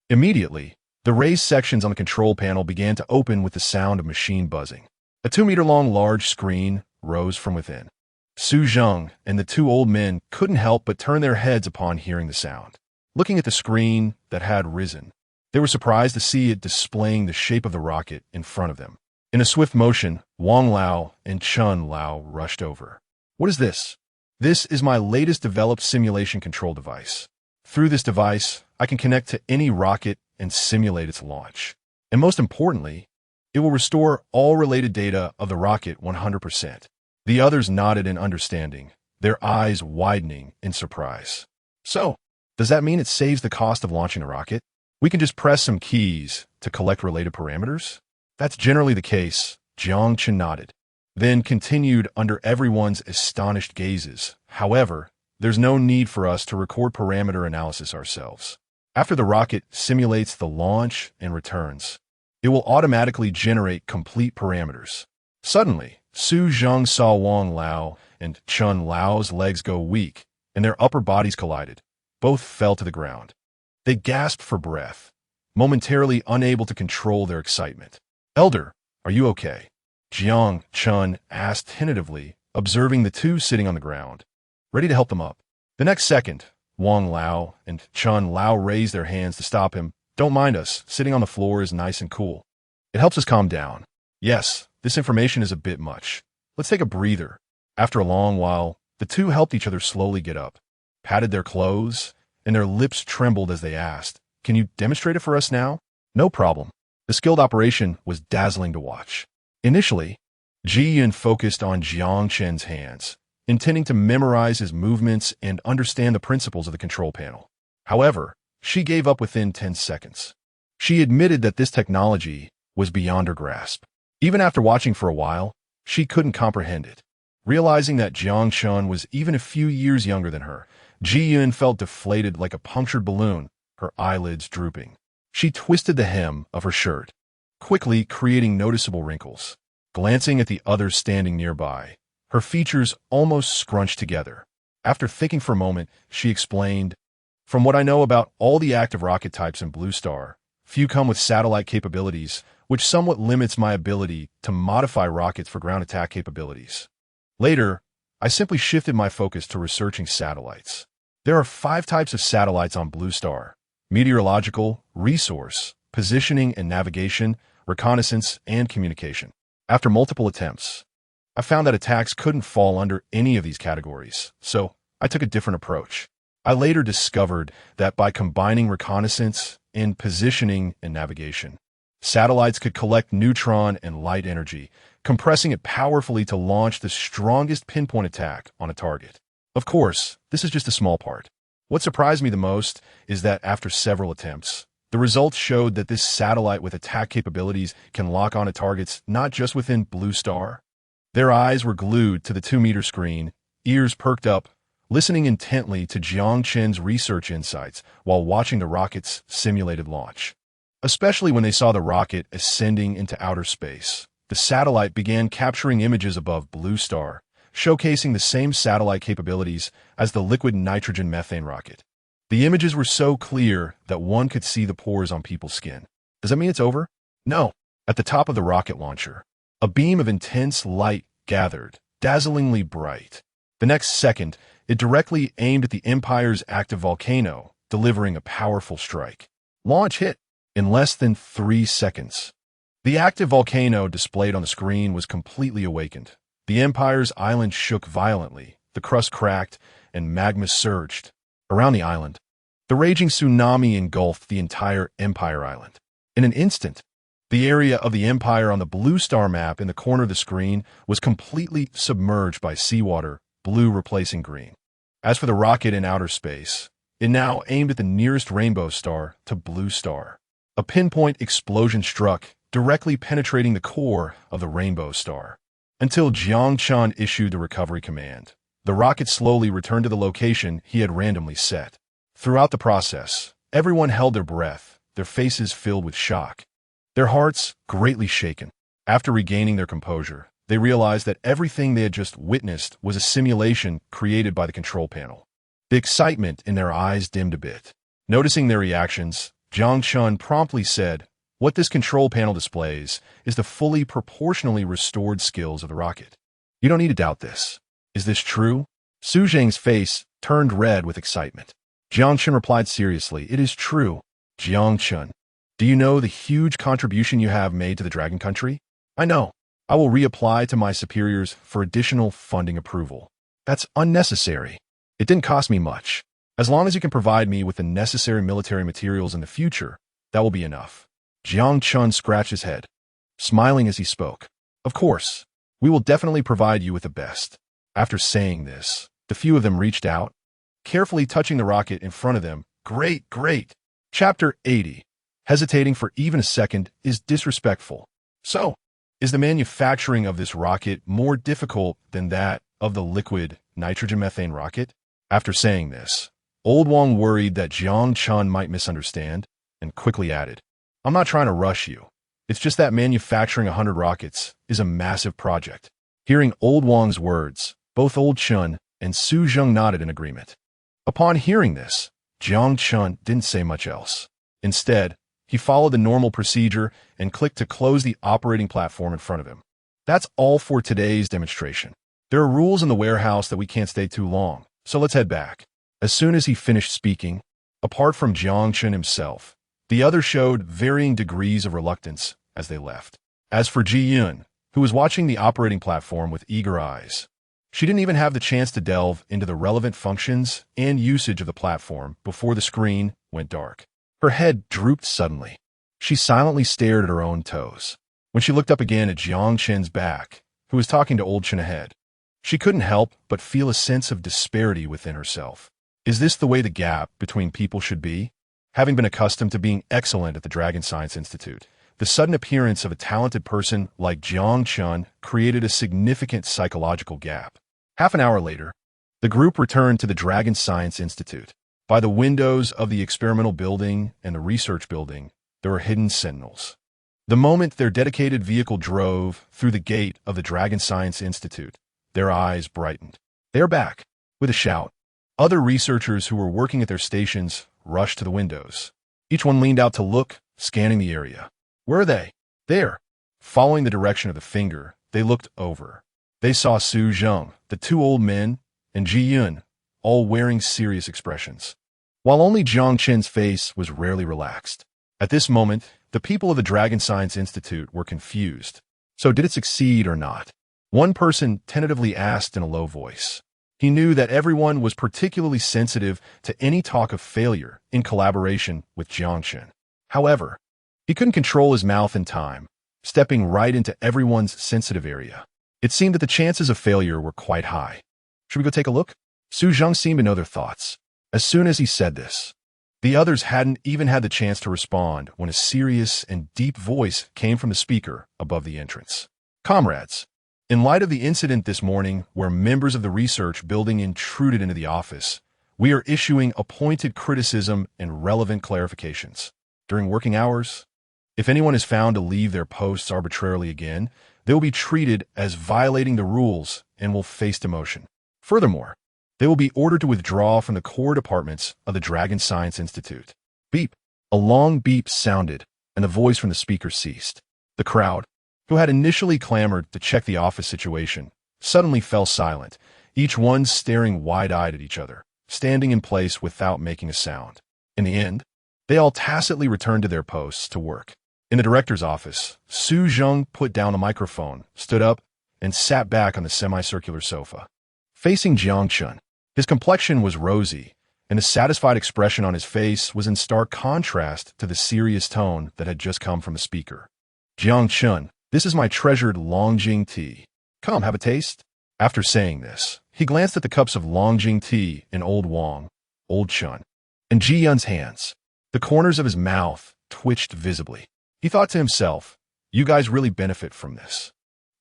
Immediately, the raised sections on the control panel began to open with the sound of machine buzzing. A 2-meter-long large screen rose from within. Su Zheng and the two old men couldn't help but turn their heads upon hearing the sound. Looking at the screen that had risen, they were surprised to see it displaying the shape of the rocket in front of them. In a swift motion, Wang Lao and Chun Lao rushed over. What is this? This is my latest developed simulation control device. Through this device, I can connect to any rocket and simulate its launch. And most importantly, it will restore all related data of the rocket 100%. The others nodded in understanding, their eyes widening in surprise. So, does that mean it saves the cost of launching a rocket? We can just press some keys to collect related parameters? That's generally the case, Jiang Chun nodded, then continued under everyone's astonished gazes. However, there's no need for us to record parameter analysis ourselves. After the rocket simulates the launch and returns, it will automatically generate complete parameters. Suddenly, Su Zheng saw Wang Lao and Chun Lao's legs go weak, and their upper bodies collided. Both fell to the ground. They gasped for breath, momentarily unable to control their excitement. Elder, are you okay? Jiang Chun asked tentatively, observing the two sitting on the ground, ready to help them up. The next second, Wang Lao and Chun Lao raised their hands to stop him. Don't mind us, sitting on the floor is nice and cool. It helps us calm down. Yes, this information is a bit much. Let's take a breather. After a long while, the two helped each other slowly get up, patted their clothes, and their lips trembled as they asked, "Can you demonstrate it for us now?" No problem. The skilled operation was dazzling to watch. Initially, Ji Yun focused on Jiang Chen's hands, intending to memorize his movements and understand the principles of the control panel. However, she gave up within 10 seconds. She admitted that this technology was beyond her grasp. Even after watching for a while, she couldn't comprehend it. Realizing that Jiang Chen was even a few years younger than her, Ji Yun felt deflated like a punctured balloon, her eyelids drooping. She twisted the hem of her shirt, quickly creating noticeable wrinkles. Glancing at the others standing nearby, her features almost scrunched together. After thinking for a moment, she explained, "From what I know about all the active rocket types in Blue Star, few come with satellite capabilities, which somewhat limits my ability to modify rockets for ground attack capabilities. Later, I simply shifted my focus to researching satellites. There are 5 types of satellites on Blue Star: meteorological, resource, positioning and navigation, reconnaissance, and communication. After multiple attempts, I found that attacks couldn't fall under any of these categories, so I took a different approach. I later discovered that by combining reconnaissance and positioning and navigation, satellites could collect neutron and light energy, compressing it powerfully to launch the strongest pinpoint attack on a target. Of course, this is just a small part. What surprised me the most is that after several attempts, the results showed that this satellite with attack capabilities can lock onto targets not just within Blue Star. Their eyes were glued to the 2-meter screen, ears perked up, listening intently to Jiang Chen's research insights while watching the rocket's simulated launch. Especially when they saw the rocket ascending into outer space, the satellite began capturing images above Blue Star, showcasing the same satellite capabilities as the liquid nitrogen methane rocket. The images were so clear that one could see the pores on people's skin. Does that mean it's over? No. At the top of the rocket launcher, a beam of intense light gathered, dazzlingly bright. The next second, it directly aimed at the Empire's active volcano, delivering a powerful strike. Launch hit in less than 3 seconds. The active volcano displayed on the screen was completely awakened. The Empire's island shook violently, the crust cracked, and magma surged. Around the island, the raging tsunami engulfed the entire Empire Island. In an instant, the area of the Empire on the Blue Star map in the corner of the screen was completely submerged by seawater, blue replacing green. As for the rocket in outer space, it now aimed at the nearest rainbow star to Blue Star. A pinpoint explosion struck, directly penetrating the core of the rainbow star. Until Jiang Chen issued the recovery command, the rocket slowly returned to the location he had randomly set. Throughout the process, everyone held their breath, their faces filled with shock, their hearts greatly shaken. After regaining their composure, they realized that everything they had just witnessed was a simulation created by the control panel. The excitement in their eyes dimmed a bit. Noticing their reactions, Jiang Chen promptly said, "What this control panel displays is the fully proportionally restored skills of the rocket. You don't need to doubt this. Is this true?" Su Zheng's face turned red with excitement. Jiang Chen replied seriously, "It is true. Jiang Chen, do you know the huge contribution you have made to the Dragon Country? I know. I will reapply to my superiors for additional funding approval. That's unnecessary. It didn't cost me much. As long as you can provide me with the necessary military materials in the future, that will be enough." Jiang Chen scratched his head, smiling as he spoke. "Of course, we will definitely provide you with the best." After saying this, the few of them reached out, carefully touching the rocket in front of them. "Great, great." Chapter 80. Hesitating for even a second is disrespectful. So, is the manufacturing of this rocket more difficult than that of the liquid nitrogen methane rocket? After saying this, Old Wang worried that Jiang Chen might misunderstand, and quickly added, "I'm not trying to rush you. It's just that manufacturing 100 rockets is a massive project." Hearing Old Wang's words, both Old Chen and Su Zheng nodded in agreement. Upon hearing this, Jiang Chen didn't say much else. Instead, he followed the normal procedure and clicked to close the operating platform in front of him. That's all for today's demonstration. There are rules in the warehouse that we can't stay too long, so let's head back. As soon as he finished speaking, apart from Jiang Chen himself, the others showed varying degrees of reluctance as they left. As for Ji Yun, who was watching the operating platform with eager eyes, she didn't even have the chance to delve into the relevant functions and usage of the platform before the screen went dark. Her head drooped suddenly. She silently stared at her own toes. When she looked up again at Jiang Chen's back, who was talking to old Chen ahead, she couldn't help but feel a sense of disparity within herself. Is this the way the gap between people should be? Having been accustomed to being excellent at the Dragon Science Institute, the sudden appearance of a talented person like Jiang Chen created a significant psychological gap. Half an hour later, the group returned to the Dragon Science Institute. By the windows of the experimental building and the research building, there were hidden sentinels. The moment their dedicated vehicle drove through the gate of the Dragon Science Institute, their eyes brightened. They are back. With a shout, other researchers who were working at their stations rushed to the windows. Each one leaned out to look, scanning the area. Where are they? There. Following the direction of the finger, they looked over. They saw Su Zheng, the two old men, and Ji Yun, all wearing serious expressions, while only Jiang Chen's face was rarely relaxed. At this moment, the people of the Dragon Science Institute were confused. So did it succeed or not? One person tentatively asked in a low voice. He knew that everyone was particularly sensitive to any talk of failure in collaboration with Jiang Chen. However, he couldn't control his mouth in time, stepping right into everyone's sensitive area. It seemed that the chances of failure were quite high. Should we go take a look? Su Zheng seemed to know their thoughts. As soon as he said this, the others hadn't even had the chance to respond when a serious and deep voice came from the speaker above the entrance. Comrades, in light of the incident this morning where members of the research building intruded into the office, we are issuing a pointed criticism and relevant clarifications. During working hours, if anyone is found to leave their posts arbitrarily again, they will be treated as violating the rules and will face demotion. Furthermore, they will be ordered to withdraw from the core departments of the Dragon Science Institute. Beep. A long beep sounded, and the voice from the speaker ceased. The crowd, who had initially clamored to check the office situation, suddenly fell silent, each one staring wide-eyed at each other, standing in place without making a sound. In the end, they all tacitly returned to their posts to work. In the director's office, Su Zheng put down a microphone, stood up, and sat back on the semicircular sofa. Facing Jiang Chen, his complexion was rosy, and the satisfied expression on his face was in stark contrast to the serious tone that had just come from the speaker. Jiang Chen, this is my treasured Longjing tea. Come, have a taste. After saying this, he glanced at the cups of Longjing tea in Old Wang, Old Chen, and Ji Yun's hands. The corners of his mouth twitched visibly. He thought to himself, you guys really benefit from this.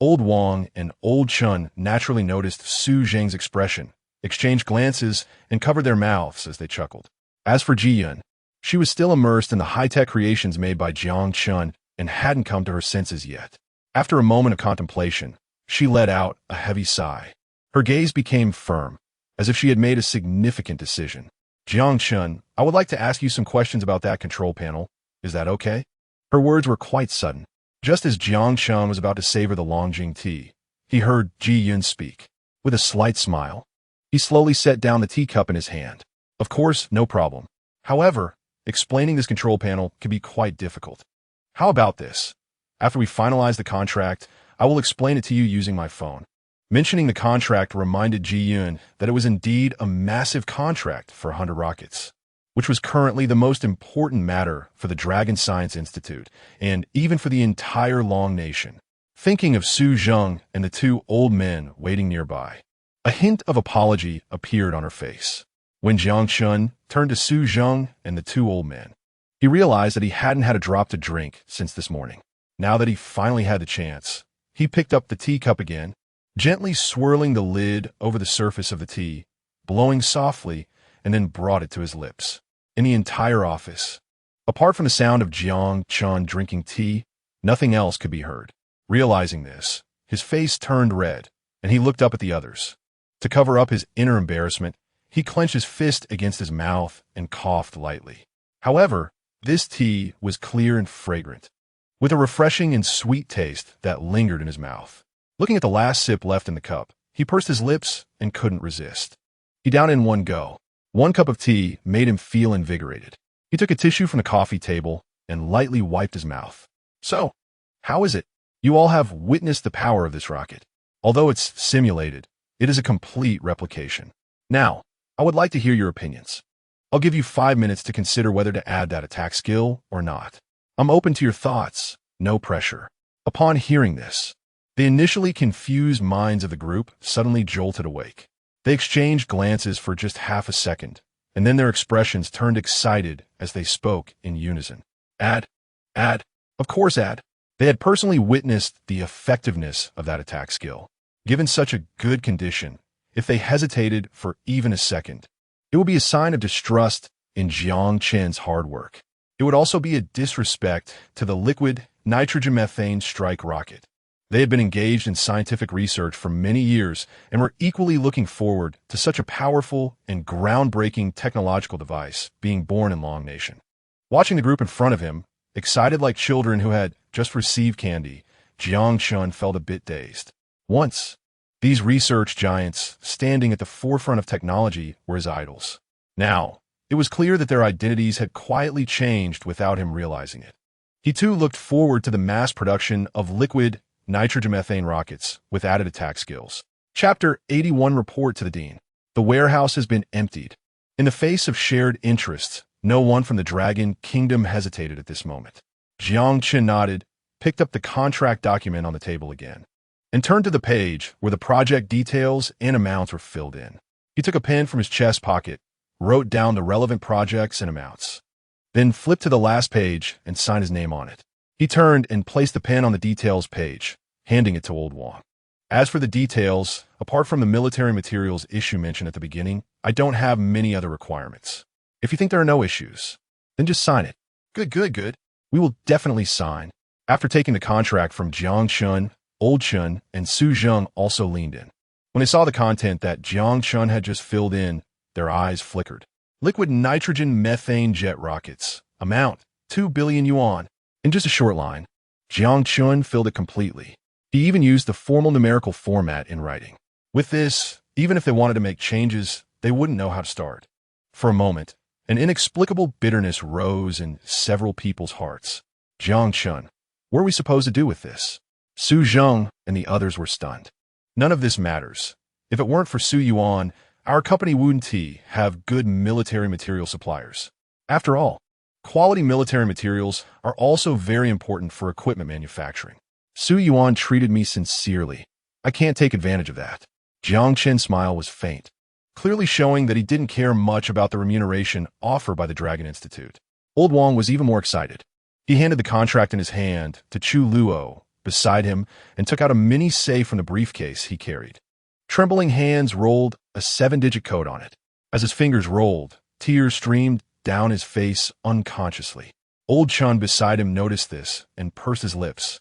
Old Wang and Old Chen naturally noticed Su Zheng's expression, exchanged glances, and covered their mouths as they chuckled. As for Ji Yun, she was still immersed in the high-tech creations made by Jiang Chen and hadn't come to her senses yet. After a moment of contemplation, she let out a heavy sigh. Her gaze became firm, as if she had made a significant decision. Jiang Chen, I would like to ask you some questions about that control panel. Is that okay? Her words were quite sudden. Just as Jiang Chen was about to savor the Longjing tea, he heard Ji Yun speak. With a slight smile, he slowly set down the teacup in his hand. Of course, no problem. However, explaining this control panel can be quite difficult. How about this? After we finalize the contract, I will explain it to you using my phone. Mentioning the contract reminded Ji Yun that it was indeed a massive contract for 100 rockets, which was currently the most important matter for the Dragon Science Institute, and even for the entire Long Nation. Thinking of Su Zheng and the two old men waiting nearby, a hint of apology appeared on her face. When Jiang Chen turned to Su Zheng and the two old men, he realized that he hadn't had a drop to drink since this morning. Now that he finally had the chance, he picked up the teacup again, gently swirling the lid over the surface of the tea, blowing softly, and then brought it to his lips. In the entire office, apart from the sound of Jiang Chen drinking tea, nothing else could be heard. Realizing this, his face turned red, and he looked up at the others. To cover up his inner embarrassment, he clenched his fist against his mouth and coughed lightly. However, this tea was clear and fragrant, with a refreshing and sweet taste that lingered in his mouth. Looking at the last sip left in the cup, he pursed his lips and couldn't resist. He downed in one go. One cup of tea made him feel invigorated. He took a tissue from the coffee table and lightly wiped his mouth. So, how is it? You all have witnessed the power of this rocket. Although it's simulated, it is a complete replication. Now, I would like to hear your opinions. I'll give you 5 minutes to consider whether to add that attack skill or not. I'm open to your thoughts, no pressure. Upon hearing this, the initially confused minds of the group suddenly jolted awake. They exchanged glances for just half a second, and then their expressions turned excited as they spoke in unison. Add. Of course, add. They had personally witnessed the effectiveness of that attack skill. Given such a good condition, if they hesitated for even a second, it would be a sign of distrust in Jiang Chen's hard work. It would also be a disrespect to the liquid nitrogen methane strike rocket. They had been engaged in scientific research for many years and were equally looking forward to such a powerful and groundbreaking technological device being born in Long Nation. Watching the group in front of him, excited like children who had just received candy, Jiang Chun felt a bit dazed. Once, these research giants standing at the forefront of technology were his idols. Now, it was clear that their identities had quietly changed without him realizing it. He too looked forward to the mass production of liquid nitrogen methane rockets with added attack skills. Chapter 81 Report to the Dean. The warehouse has been emptied. In the face of shared interests, no one from the Dragon Kingdom hesitated at this moment. Jiang Chen nodded, picked up the contract document on the table again, and turned to the page where the project details and amounts were filled in. He took a pen from his chest pocket, wrote down the relevant projects and amounts, then flipped to the last page and signed his name on it. He turned and placed the pen on the details page, handing it to Old Wang. As for the details, apart from the military materials issue mentioned at the beginning, I don't have many other requirements. If you think there are no issues, then just sign it. Good. We will definitely sign. After taking the contract from Jiang Chun, Old Chun, and Su Zheng also leaned in. When they saw the content that Jiang Chun had just filled in, their eyes flickered. Liquid nitrogen methane jet rockets. Amount, 2 billion yuan. In just a short line, Jiang Chun filled it completely. He even used the formal numerical format in writing. With this, even if they wanted to make changes, they wouldn't know how to start. For a moment, an inexplicable bitterness rose in several people's hearts. Jiang Chun, what are we supposed to do with this? Su Zheng and the others were stunned. None of this matters. If it weren't for Su Yuan, our company wouldn't have good military material suppliers. After all, quality military materials are also very important for equipment manufacturing. Su Yuan treated me sincerely. I can't take advantage of that. Jiang Chen's smile was faint, clearly showing that he didn't care much about the remuneration offered by the Dragon Institute. Old Wang was even more excited. He handed the contract in his hand to Chu Luo beside him and took out a mini safe from the briefcase he carried. Trembling hands rolled a 7-digit code on it. As his fingers rolled, tears streamed down his face unconsciously. Old Chun beside him noticed this and pursed his lips,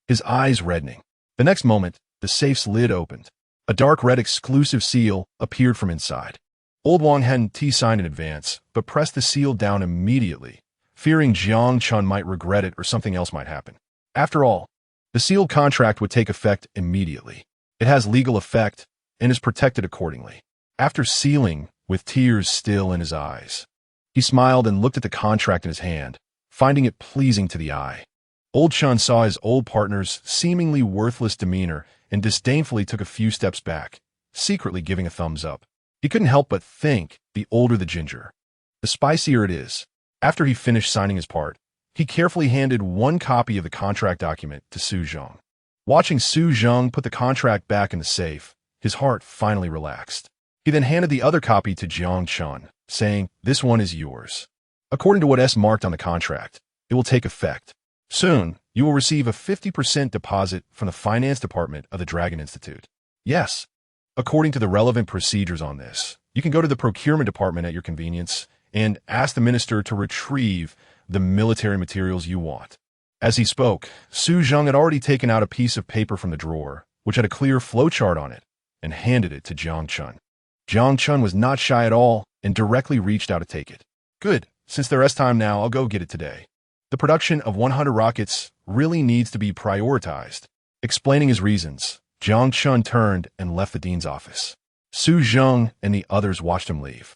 his eyes reddening. The next moment, the safe's lid opened. A dark red exclusive seal appeared from inside. Old Wang hadn't signed in advance, but pressed the seal down immediately, fearing Jiang Chun might regret it or something else might happen. After all, the sealed contract would take effect immediately. It has legal effect and is protected accordingly. After sealing, with tears still in his eyes, he smiled and looked at the contract in his hand, finding it pleasing to the eye. Old Chun saw his old partner's seemingly worthless demeanor and disdainfully took a few steps back, secretly giving a thumbs up. He couldn't help but think, the older the ginger, the spicier it is. After he finished signing his part, he carefully handed one copy of the contract document to Su Zheng. Watching Su Zheng put the contract back in the safe, his heart finally relaxed. He then handed the other copy to Jiang Chun, saying, "This one is yours. According to what is marked on the contract, it will take effect. Soon, you will receive a 50% deposit from the finance department of the Dragon Institute." Yes, according to the relevant procedures on this, you can go to the procurement department at your convenience and ask the minister to retrieve the military materials you want. As he spoke, Su Zheng had already taken out a piece of paper from the drawer, which had a clear flowchart on it, and handed it to Jiang Chun. Jiang Chun was not shy at all and directly reached out to take it. Good, since there is time now, I'll go get it today. The production of 100 rockets really needs to be prioritized. Explaining his reasons, Jiang Chun turned and left the dean's office. Su Zheng and the others watched him leave.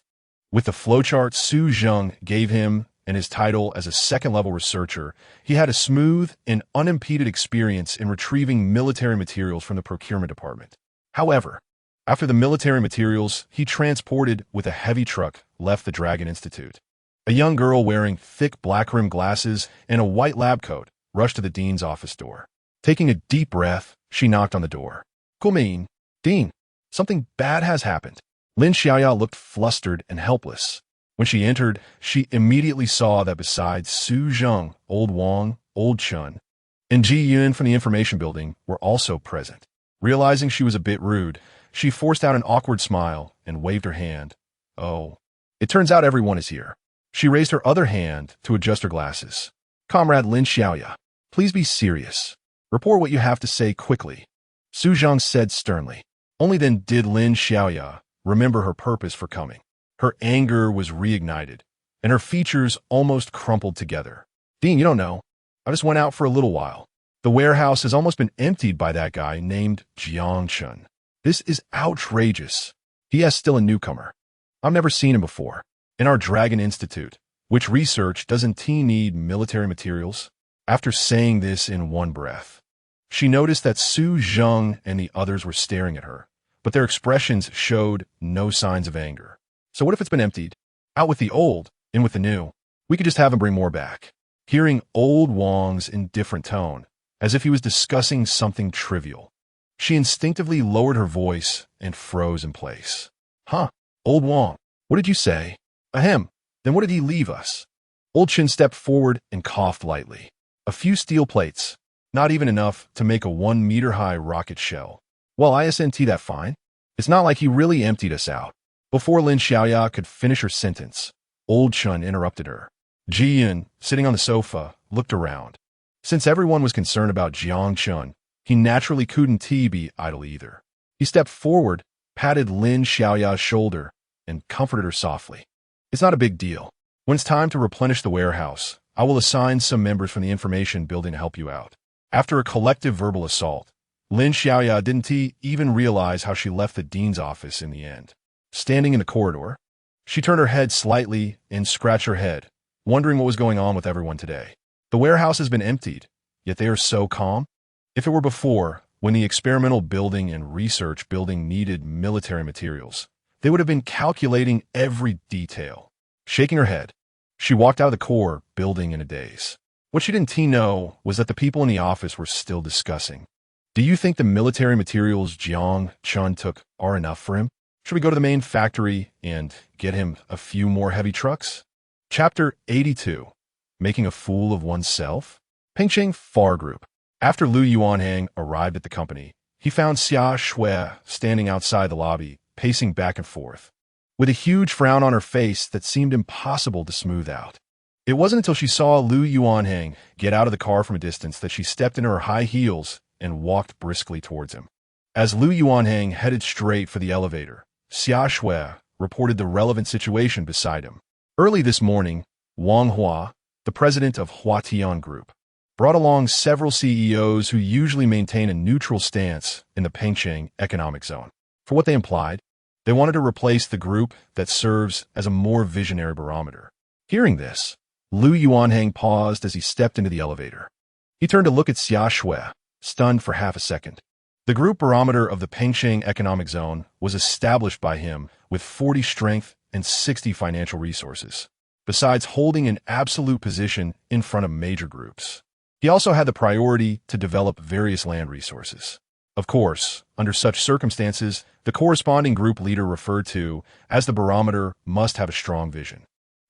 With the flowchart, Su Zheng gave him and his title as a second-level researcher, he had a smooth and unimpeded experience in retrieving military materials from the procurement department. However, after the military materials he transported with a heavy truck left the Dragon Institute, a young girl wearing thick black-rimmed glasses and a white lab coat rushed to the dean's office door. Taking a deep breath, she knocked on the door. "Come in, Dean. Something bad has happened." Lin Xiaoya looked flustered and helpless. When she entered, she immediately saw that besides Su Zheng, Old Wang, Old Chun, and Ji Yun from the information building were also present. Realizing she was a bit rude, she forced out an awkward smile and waved her hand. "Oh, it turns out everyone is here." She raised her other hand to adjust her glasses. "Comrade Lin Xiaoya, please be serious. Report what you have to say quickly," Su Zheng said sternly. Only then did Lin Xiaoya remember her purpose for coming. Her anger was reignited, and her features almost crumpled together. "Dean, you don't know. I just went out for a little while. The warehouse has almost been emptied by that guy named Jiang Chun. This is outrageous. He is still a newcomer. I've never seen him before. In our Dragon Institute, which research doesn't he need military materials?" After saying this in one breath, she noticed that Su Zheng and the others were staring at her, but their expressions showed no signs of anger. "So what if it's been emptied? Out with the old, in with the new. We could just have him bring more back." Hearing Old Wang's indifferent tone, as if he was discussing something trivial, she instinctively lowered her voice and froze in place. "Huh? Old Wang, what did you say?" "Ahem. Then what did he leave us?" Old Chin stepped forward and coughed lightly. "A few steel plates. Not even enough to make a 1-meter-high rocket shell." "Well, isn't that fine? It's not like he really emptied us out." Before Lin Xiaoya could finish her sentence, Old Chun interrupted her. Ji Yun, sitting on the sofa, looked around. Since everyone was concerned about Jiang Chun, he naturally couldn't be idle either. He stepped forward, patted Lin Xiaoya's shoulder, and comforted her softly. "It's not a big deal. When it's time to replenish the warehouse, I will assign some members from the information building to help you out." After a collective verbal assault, Lin Xiaoya didn't even realize how she left the dean's office in the end. Standing in the corridor, she turned her head slightly and scratched her head, wondering what was going on with everyone today. The warehouse has been emptied, yet they are so calm. If it were before, when the experimental building and research building needed military materials, they would have been calculating every detail. Shaking her head, she walked out of the core building in a daze. What she didn't know was that the people in the office were still discussing. "Do you think the military materials Jiang Chun took are enough for him? Should we go to the main factory and get him a few more heavy trucks?" Chapter 82. Making a Fool of Oneself? Pengcheng Far Group. After Lu Yuanhang arrived at the company, he found Xia Shui standing outside the lobby, pacing back and forth, with a huge frown on her face that seemed impossible to smooth out. It wasn't until she saw Lu Yuanhang get out of the car from a distance that she stepped into her high heels and walked briskly towards him. As Lu Yuanhang headed straight for the elevator, Xia Shui reported the relevant situation beside him. Early this morning, Wang Hua, the president of Huatian Group, brought along several CEOs who usually maintain a neutral stance in the Pengcheng economic zone. For what they implied, they wanted to replace the group that serves as a more visionary barometer. Hearing this, Lu Yuanhang paused as he stepped into the elevator. He turned to look at Xia Shui, stunned for half a second. The group barometer of the Pengcheng economic zone was established by him with 40 strength and 60 financial resources, besides holding an absolute position in front of major groups. He also had the priority to develop various land resources. Of course, under such circumstances, the corresponding group leader referred to as the barometer must have a strong vision.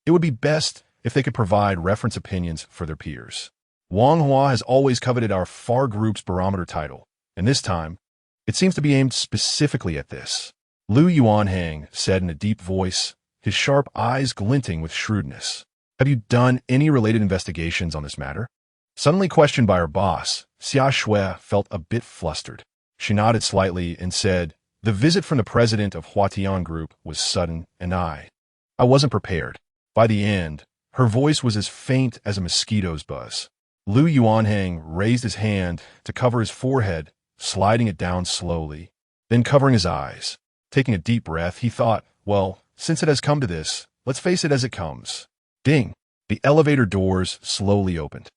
It would be best if they could provide reference opinions for their peers. Wang Hua has always coveted our Far Group's barometer title, and this time, it seems to be aimed specifically at this. Lu Yuanhang said in a deep voice, his sharp eyes glinting with shrewdness. "Have you done any related investigations on this matter?" Suddenly questioned by her boss, Xia Shui felt a bit flustered. She nodded slightly and said, "The visit from the president of Huatian Group was sudden, and I wasn't prepared." By the end, her voice was as faint as a mosquito's buzz. Lu Yuanhang raised his hand to cover his forehead, sliding it down slowly, then covering his eyes. Taking a deep breath, he thought, well, since it has come to this, let's face it as it comes. Ding, The elevator doors slowly opened.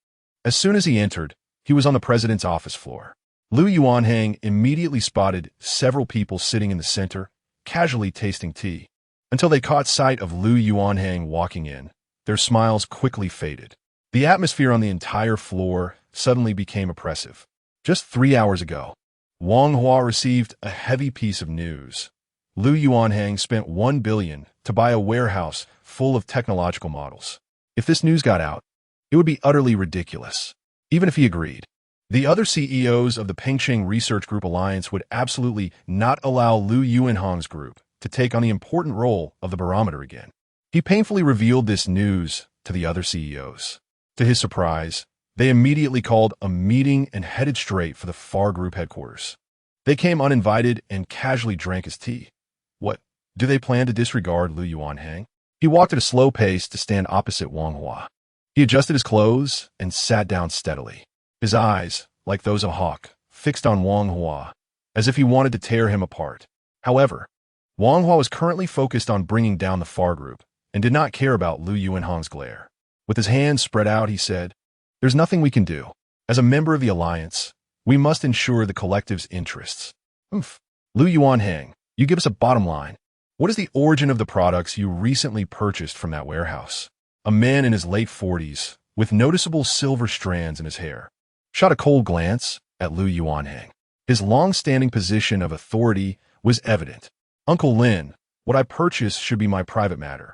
As soon as he entered, he was on the president's office floor. Lu Yuanhang immediately spotted several people sitting in the center, casually tasting tea. Until they caught sight of Lu Yuanhang walking in, their smiles quickly faded. The atmosphere on the entire floor suddenly became oppressive. Just 3 hours ago, Wang Hua received a heavy piece of news. Lu Yuanhang spent 1 billion to buy a warehouse full of technological models. If this news got out, it would be utterly ridiculous. Even if he agreed, the other CEOs of the Pengcheng Research Group Alliance would absolutely not allow Lu Yuanhang's group to take on the important role of the barometer again. He painfully revealed this news to the other CEOs. To his surprise, they immediately called a meeting and headed straight for the FAR Group headquarters. They came uninvited and casually drank his tea. What, do they plan to disregard Lu Yuanhang? He walked at a slow pace to stand opposite Wang Hua. He adjusted his clothes and sat down steadily. His eyes, like those of a hawk, fixed on Wang Hua, as if he wanted to tear him apart. However, Wang Hua was currently focused on bringing down the FAR Group and did not care about Lu Yuanhang's glare. With his hands spread out, he said, "There's nothing we can do. As a member of the alliance, we must ensure the collective's interests." Lu Yuanhang, you give us a bottom line. What is the origin of the products you recently purchased from that warehouse? A man in his late 40s, with noticeable silver strands in his hair, shot a cold glance at Lu Yuanhang. His long-standing position of authority was evident. "Uncle Lin, what I purchase should be my private matter.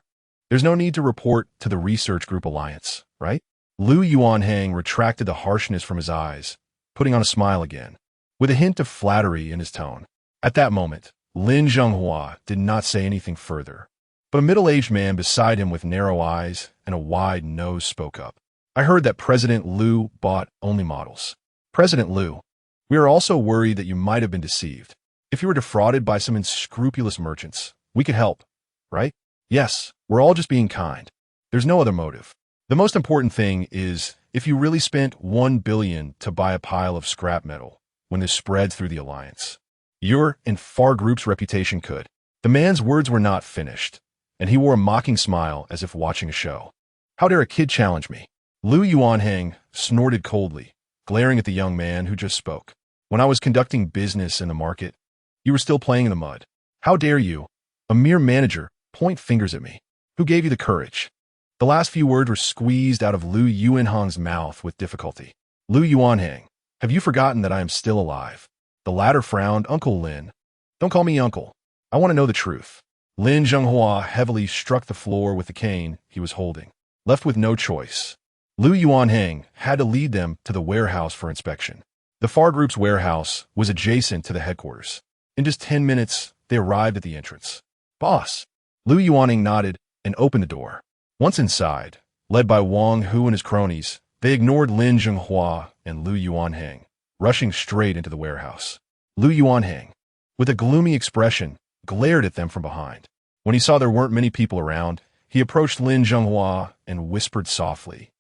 There's no need to report to the Research Group Alliance, right?" Lu Yuanhang retracted the harshness from his eyes, putting on a smile again, with a hint of flattery in his tone. At that moment, Lin Zhenghua did not say anything further, but a middle-aged man beside him with narrow eyes and a wide nose spoke up. "I heard that President Liu bought only models." "President Liu, we are also worried that you might have been deceived. If you were defrauded by some unscrupulous merchants, we could help, right?" "Yes, we're all just being kind. There's no other motive. The most important thing is, if you really spent 1 billion to buy a pile of scrap metal, when this spreads through the alliance, your and FAR Group's reputation could." The man's words were not finished, and he wore a mocking smile as if watching a show. "How dare a kid challenge me?" Lu Yuanhang snorted coldly, glaring at the young man who just spoke. "When I was conducting business in the market, you were still playing in the mud. How dare you, a mere manager, point fingers at me? Who gave you the courage?" The last few words were squeezed out of Lu Yuanhang's mouth with difficulty. "Lu Yuanhang, have you forgotten that I am still alive?" The latter frowned. "Uncle Lin, don't call me uncle. I want to know the truth." Lin Zhenghua heavily struck the floor with the cane he was holding. Left with no choice, Lu Yuanhang had to lead them to the warehouse for inspection. The FAR Group's warehouse was adjacent to the headquarters. In just 10 minutes, they arrived at the entrance. "Boss." Lu Yuanhang nodded and opened the door. Once inside, led by Wang Hu and his cronies, they ignored Lin Zhenghua and Lu Yuanhang, rushing straight into the warehouse. Lu Yuanhang, with a gloomy expression, glared at them from behind. When he saw there weren't many people around, he approached Lin Zhenghua and whispered softly,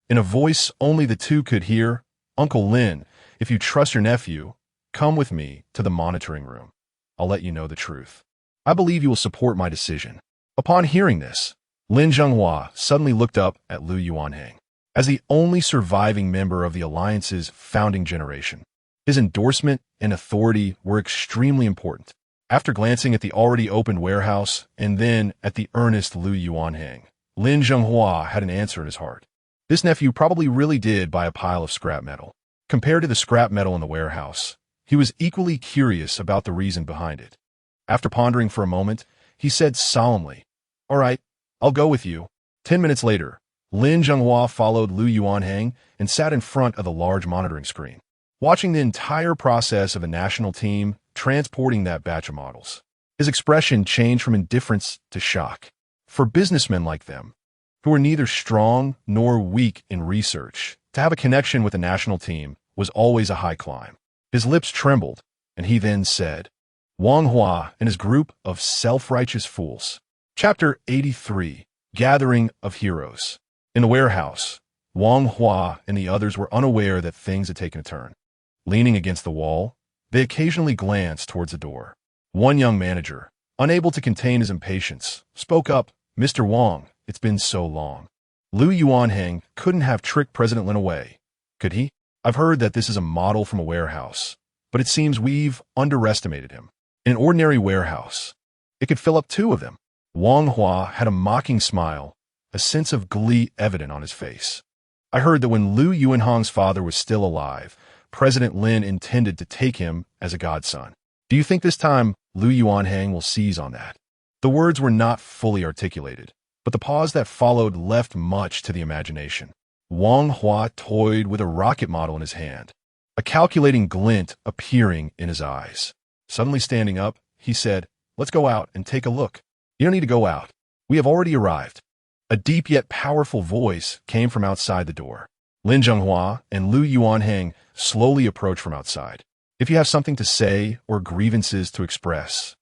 in a voice only the two could hear, "Uncle Lin, if you trust your nephew, come with me to the monitoring room. I'll let you know the truth. I believe you will support my decision." Upon hearing this, Lin Zhenghua suddenly looked up at Lu Yuanhang. As the only surviving member of the Alliance's founding generation, his endorsement and authority were extremely important. After glancing at the already opened warehouse and then at the earnest Lu Yuanhang, Lin Zhenghua had an answer in his heart. This nephew probably really did buy a pile of scrap metal. Compared to the scrap metal in the warehouse, he was equally curious about the reason behind it. After pondering for a moment, he said solemnly, "All right, I'll go with you." 10 minutes later, Lin Zhenghua followed Lu Yuanhang and sat in front of the large monitoring screen, watching the entire process of the national team transporting that batch of models. His expression changed from indifference to shock. For businessmen like them, who were neither strong nor weak in research, to have a connection with the national team was always a high climb. His lips trembled, and he then said, "Wang Hua and his group of self-righteous fools." Chapter 83, Gathering of Heroes. In the warehouse, Wang Hua and the others were unaware that things had taken a turn. Leaning against the wall, they occasionally glanced towards the door. One young manager, unable to contain his impatience, spoke up, "Mr. Wang, it's been so long. Liu Yuanheng couldn't have tricked President Lin away, could he? I've heard that this is a model from a warehouse, but it seems we've underestimated him. In an ordinary warehouse, it could fill up two of them. Wang Hua had a mocking smile, a sense of glee evident on his face. I heard that when Liu Yuanheng's father was still alive, President Lin intended to take him as a godson. Do you think this time Liu Yuanheng will seize on that? The words were not fully articulated, but the pause that followed left much to the imagination. Wang Hua toyed with a rocket model in his hand, a calculating glint appearing in his eyes. Suddenly standing up, he said, "Let's go out and take a look." "You don't need to go out. We have already arrived." A deep yet powerful voice came from outside the door. Lin Zhenghua and Liu Yuanheng slowly approached from outside. "If you have something to say or grievances to express,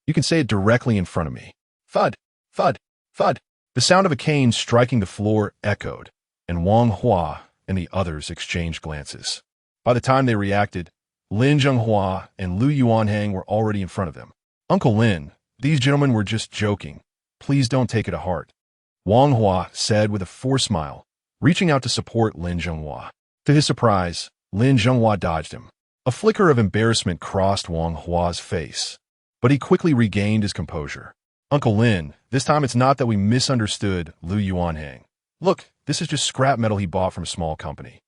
you can say it directly in front of me." Thud, thud, thud. The sound of a cane striking the floor echoed, and Wang Hua and the others exchanged glances. By the time they reacted, Lin Zhenghua and Liu Yuanheng were already in front of them. "Uncle Lin, these gentlemen were just joking. Please don't take it to heart," Wang Hua said with a forced smile, reaching out to support Lin Zhenghua. To his surprise, Lin Zhenghua dodged him. A flicker of embarrassment crossed Wang Hua's face, but he quickly regained his composure. "Uncle Lin, this time it's not that we misunderstood Liu Yuanheng. Look, this is just scrap metal he bought from a small company."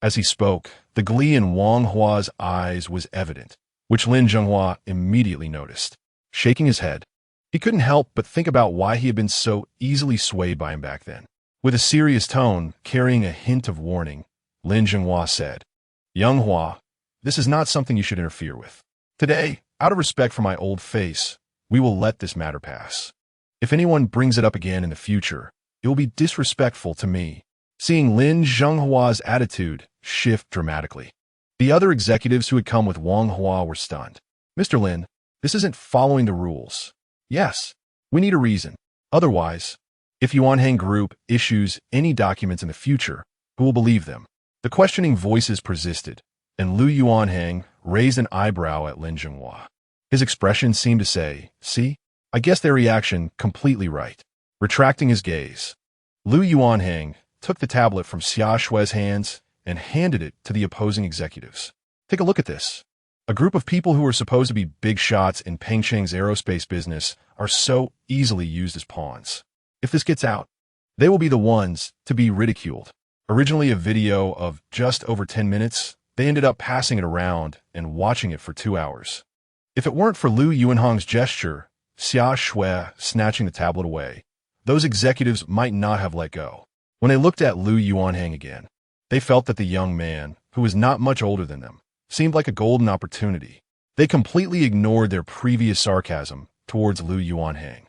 As he spoke, the glee in Wang Hua's eyes was evident, which Lin Zhenghua immediately noticed. Shaking his head, he couldn't help but think about why he had been so easily swayed by him back then. With a serious tone, carrying a hint of warning, Lin Zhenghua said, "Young Hua, this is not something you should interfere with. Today, out of respect for my old face, we will let this matter pass. If anyone brings it up again in the future, it will be disrespectful to me." Seeing Lin Zhenghua's attitude shift dramatically, the other executives who had come with Wang Hua were stunned. "Mr. Lin, this isn't following the rules. Yes, we need a reason. Otherwise, if Yuanheng Group issues any documents in the future, who will believe them?" The questioning voices persisted, and Liu Yuanheng raised an eyebrow at Lin Zhenghua. His expression seemed to say, "See, I guess their reaction completely right." Retracting his gaze, Liu Yuanheng took the tablet from Xia Shui's hands and handed it to the opposing executives. "Take a look at this. A group of people who are supposed to be big shots in Pengcheng's aerospace business are so easily used as pawns. If this gets out, they will be the ones to be ridiculed." Originally a video of just over 10 minutes, they ended up passing it around and watching it for 2 hours. If it weren't for Liu Yuanheng's gesture, Xia Shui snatching the tablet away, those executives might not have let go. When they looked at Liu Yuanheng again, they felt that the young man, who was not much older than them, seemed like a golden opportunity. They completely ignored their previous sarcasm towards Liu Yuanheng,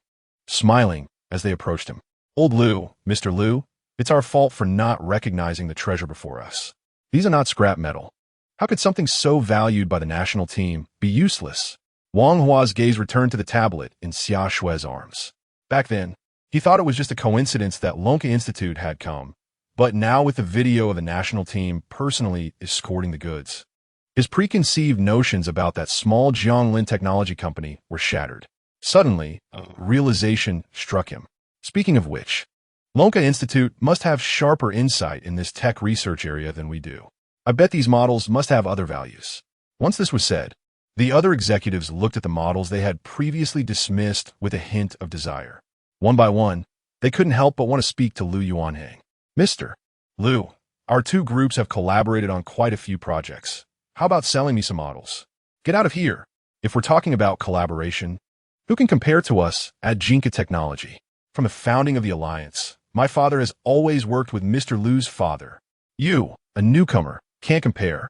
smiling as they approached him. "Old Liu, Mr. Liu, it's our fault for not recognizing the treasure before us. These are not scrap metal. How could something so valued by the national team be useless?" Wang Hua's gaze returned to the tablet in Xia Shui's arms. Back then, he thought it was just a coincidence that Lonka Institute had come, but now with the video of the national team personally escorting the goods, his preconceived notions about that small Jianglin technology company were shattered. Suddenly, a realization struck him. Speaking of which, Lonka Institute must have sharper insight in this tech research area than we do. I bet these models must have other values. Once this was said, the other executives looked at the models they had previously dismissed with a hint of desire. One by one, they couldn't help but want to speak to Liu Yuanheng. "Mr. Liu, our two groups have collaborated on quite a few projects. How about selling me some models?" "Get out of here. If we're talking about collaboration, who can compare to us at Jinka Technology? From the founding of the alliance, my father has always worked with Mr. Liu's father. You, a newcomer, can't compare."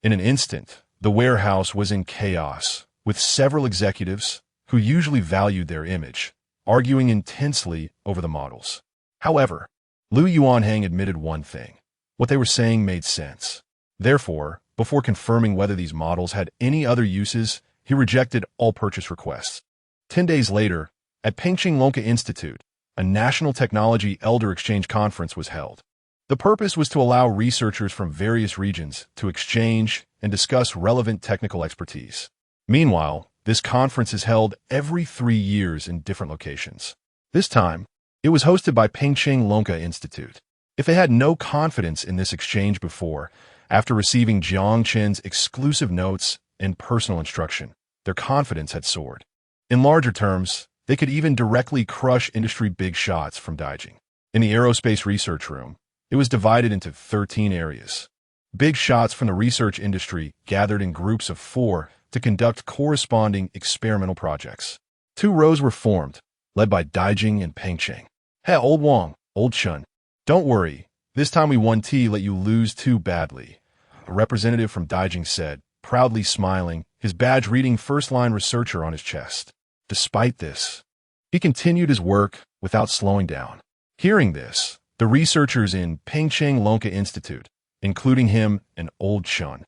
In an instant, the warehouse was in chaos, with several executives, who usually valued their image, arguing intensely over the models. However, Liu Yuanheng admitted one thing. What they were saying made sense. Therefore, before confirming whether these models had any other uses, he rejected all purchase requests. 10 days later, at Pengcheng Lonka Institute, a national technology elder exchange conference was held. The purpose was to allow researchers from various regions to exchange and discuss relevant technical expertise. Meanwhile, this conference is held every 3 years in different locations. This time, it was hosted by Pengcheng Lonka Institute. If they had no confidence in this exchange before, after receiving Jiang Chen's exclusive notes and personal instruction, their confidence had soared. In larger terms, they could even directly crush industry big shots from Daijing. In the aerospace research room, it was divided into 13 areas. Big shots from the research industry gathered in groups of 4 to conduct corresponding experimental projects. 2 rows were formed, led by Daijing and Pengcheng. Hey, old Wang, old Chun. Don't worry, this time we won T let you lose too badly, a representative from Daijing said, proudly smiling, his badge reading first-line researcher on his chest. Despite this, he continued his work without slowing down. Hearing this, the researchers in Pengcheng Lonka Institute, including him and old Chun,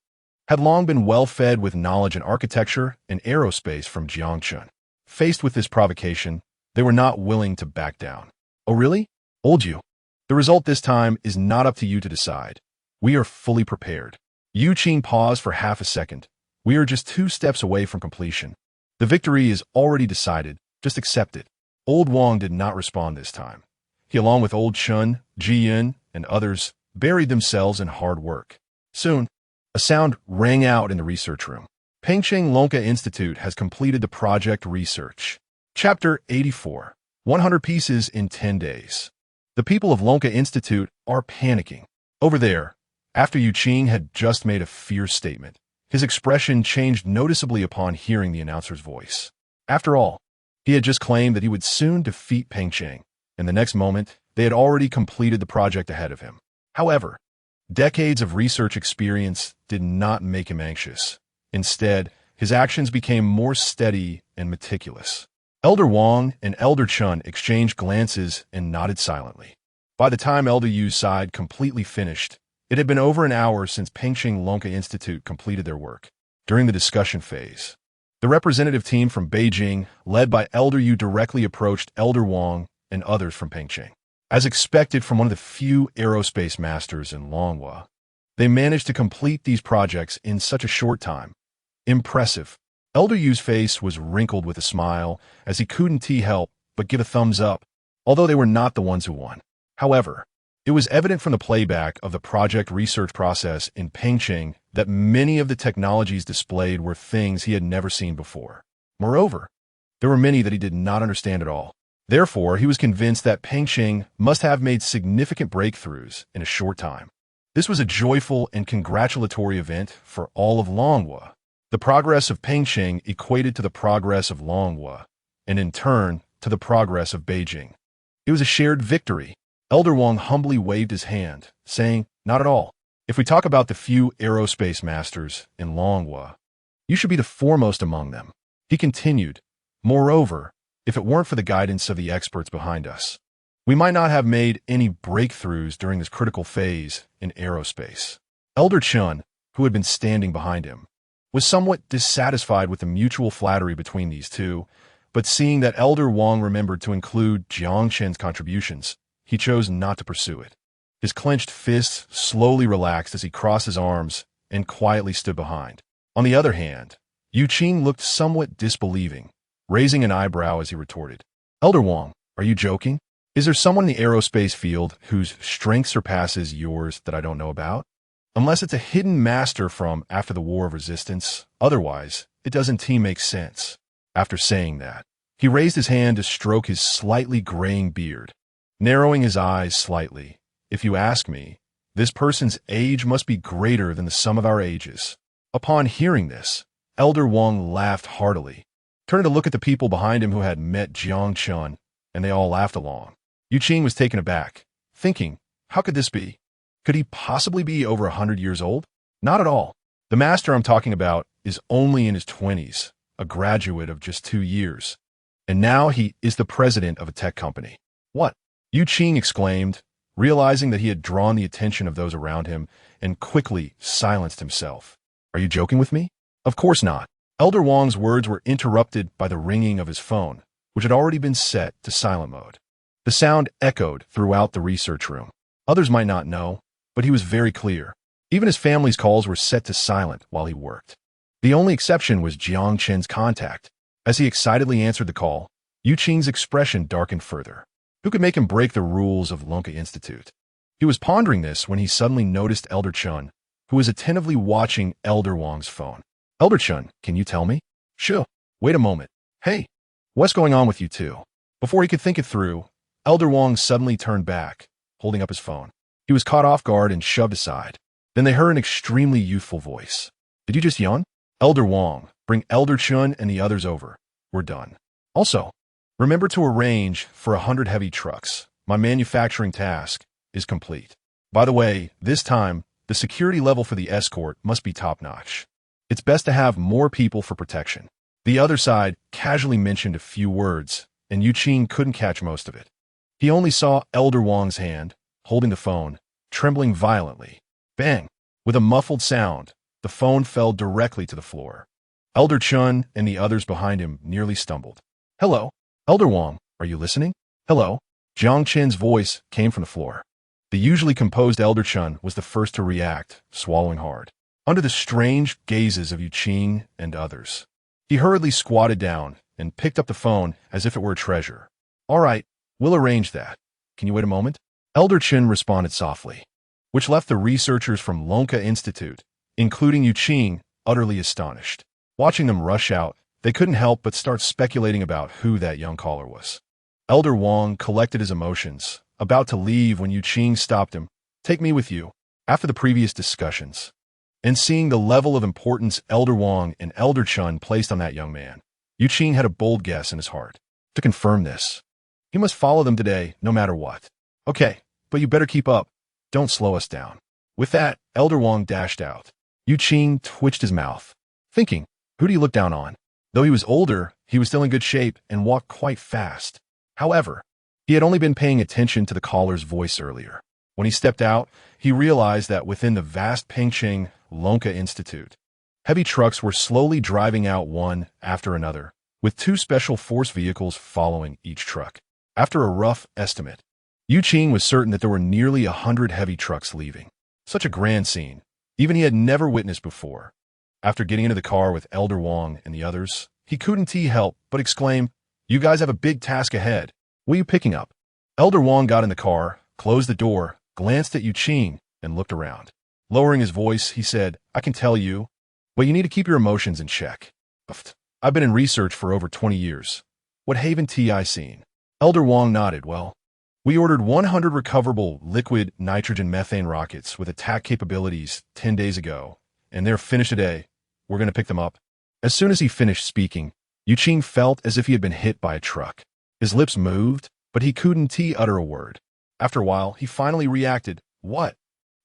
had long been well-fed with knowledge in architecture and aerospace from Jiangchun. Faced with this provocation, they were not willing to back down. Oh really? Old you. The result this time is not up to you to decide. We are fully prepared. Yu Qing paused for half a second. We are just 2 steps away from completion. The victory is already decided. Just accept it. Old Wang did not respond this time. He, along with old Chun, Ji Yun, and others, buried themselves in hard work. Soon, a sound rang out in the research room. Pengcheng Lonka Institute has completed the project research. Chapter 84. 100 pieces in 10 days. The people of Lonka Institute are panicking. Over there, after Yu Qing had just made a fierce statement, his expression changed noticeably upon hearing the announcer's voice. After all, he had just claimed that he would soon defeat Pengcheng, and the next moment, they had already completed the project ahead of him. However, decades of research experience did not make him anxious. Instead, his actions became more steady and meticulous. Elder Wang and Elder Chun exchanged glances and nodded silently. By the time Elder Yu's side completely finished, it had been over an hour since Pengcheng Lonka Institute completed their work. During the discussion phase, the representative team from Beijing, led by Elder Yu, directly approached Elder Wang and others from Pengcheng. As expected from one of the few aerospace masters in Longhua, they managed to complete these projects in such a short time. Impressive. Elder Yu's face was wrinkled with a smile as he couldn't help but give a thumbs up, although they were not the ones who won. However, it was evident from the playback of the project research process in Pengcheng that many of the technologies displayed were things he had never seen before. Moreover, there were many that he did not understand at all. Therefore, he was convinced that Pengcheng must have made significant breakthroughs in a short time. This was a joyful and congratulatory event for all of Longhua. The progress of Pengcheng equated to the progress of Longhua, and in turn, to the progress of Beijing. It was a shared victory. Elder Wang humbly waved his hand, saying, "Not at all. If we talk about the few aerospace masters in Longhua, you should be the foremost among them." He continued, "Moreover, if it weren't for the guidance of the experts behind us, we might not have made any breakthroughs during this critical phase in aerospace." Elder Chun, who had been standing behind him, was somewhat dissatisfied with the mutual flattery between these two, but seeing that Elder Wang remembered to include Jiang Chen's contributions, he chose not to pursue it. His clenched fists slowly relaxed as he crossed his arms and quietly stood behind. On the other hand, Yu Qing looked somewhat disbelieving, raising an eyebrow as he retorted, "Elder Wang, are you joking? Is there someone in the aerospace field whose strength surpasses yours that I don't know about? Unless it's a hidden master from after the War of Resistance, otherwise, it doesn't make sense." After saying that, he raised his hand to stroke his slightly graying beard, narrowing his eyes slightly. "If you ask me, this person's age must be greater than the sum of our ages." Upon hearing this, Elder Wang laughed heartily, turning to look at the people behind him who had met Jiang Chun, and they all laughed along. Yu Qing was taken aback, thinking, how could this be? Could he possibly be over 100 years old? Not at all. The master I'm talking about is only in his 20s, a graduate of just 2 years. And now he is the president of a tech company. What? Yu Qing exclaimed, realizing that he had drawn the attention of those around him, and quickly silenced himself. Are you joking with me? Of course not. Elder Wang's words were interrupted by the ringing of his phone, which had already been set to silent mode. The sound echoed throughout the research room. Others might not know, but he was very clear. Even his family's calls were set to silent while he worked. The only exception was Jiang Chen's contact. As he excitedly answered the call, Yu Qing's expression darkened further. Who could make him break the rules of Lonka Institute? He was pondering this when he suddenly noticed Elder Chun, who was attentively watching Elder Wong's phone. Elder Chun, can you tell me? Sure. Wait a moment. Hey, what's going on with you two? Before he could think it through, Elder Wong suddenly turned back, holding up his phone. He was caught off guard and shoved aside. Then they heard an extremely youthful voice. Did you just yawn? Elder Wong, bring Elder Chun and the others over. We're done. Also, remember to arrange for 100 heavy trucks. My manufacturing task is complete. By the way, this time, the security level for the escort must be top-notch. It's best to have more people for protection. The other side casually mentioned a few words, and Yu Qing couldn't catch most of it. He only saw Elder Wong's hand, holding the phone, trembling violently. Bang! With a muffled sound, the phone fell directly to the floor. Elder Chun and the others behind him nearly stumbled. Hello? Elder Wong, are you listening? Hello? Jiang Chen's voice came from the floor. The usually composed Elder Chun was the first to react, swallowing hard. Under the strange gazes of Yu Qing and others, he hurriedly squatted down and picked up the phone as if it were a treasure. All right, we'll arrange that. Can you wait a moment? Elder Chun responded softly, which left the researchers from Lonka Institute, including Yu Qing, utterly astonished. Watching them rush out, they couldn't help but start speculating about who that young caller was. Elder Wong collected his emotions, about to leave when Yu Qing stopped him. Take me with you. After the previous discussions, and seeing the level of importance Elder Wong and Elder Chun placed on that young man, Yu Qing had a bold guess in his heart. To confirm this, he must follow them today, no matter what. Okay, but you better keep up. Don't slow us down. With that, Elder Wong dashed out. Yu Qing twitched his mouth, thinking, who do you look down on? Though he was older, he was still in good shape and walked quite fast. However, he had only been paying attention to the caller's voice earlier. When he stepped out, he realized that within the vast Pengcheng Lonka Institute, heavy trucks were slowly driving out one after another, with 2 special force vehicles following each truck. After a rough estimate, Yu Qing was certain that there were nearly 100 heavy trucks leaving. Such a grand scene, even he had never witnessed before. After getting into the car with Elder Wong and the others, he couldn't help but exclaim, you guys have a big task ahead. What are you picking up? Elder Wong got in the car, closed the door, glanced at Yu Qing, and looked around. Lowering his voice, he said, I can tell you, but you need to keep your emotions in check. I've been in research for over 20 years. What haven't I seen? Elder Wong nodded. Well, we ordered 100 recoverable liquid nitrogen methane rockets with attack capabilities 10 days ago, and they're finished today. We're going to pick them up. As soon as he finished speaking, Yu Qing felt as if he had been hit by a truck. His lips moved, but he couldn't utter a word. After a while, he finally reacted. What?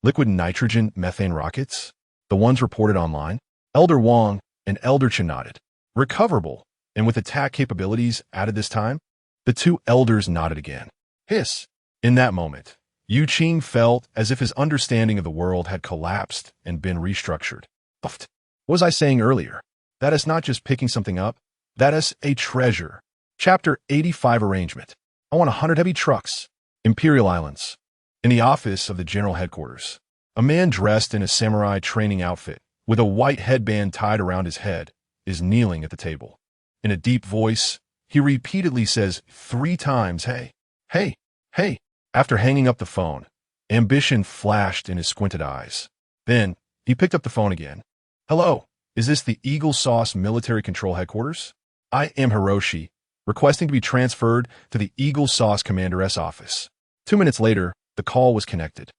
Liquid nitrogen methane rockets? The ones reported online? Elder Wong and Elder Chun nodded. Recoverable, and with attack capabilities added this time? The 2 elders nodded again. Hiss. In that moment, Yu Qing felt as if his understanding of the world had collapsed and been restructured. What was I saying earlier? That is not just picking something up. That is a treasure. Chapter 85 Arrangement. I want 100 heavy trucks. Imperial Islands. In the office of the general headquarters, a man dressed in a samurai training outfit, with a white headband tied around his head, is kneeling at the table. In a deep voice, he repeatedly says 3 times, hey, hey, hey. After hanging up the phone, ambition flashed in his squinted eyes. Then, he picked up the phone again. Hello, is this the Eagle Sauce Military Control Headquarters? I am Hiroshi, requesting to be transferred to the Eagle Sauce Commander's office. 2 minutes later, the call was connected.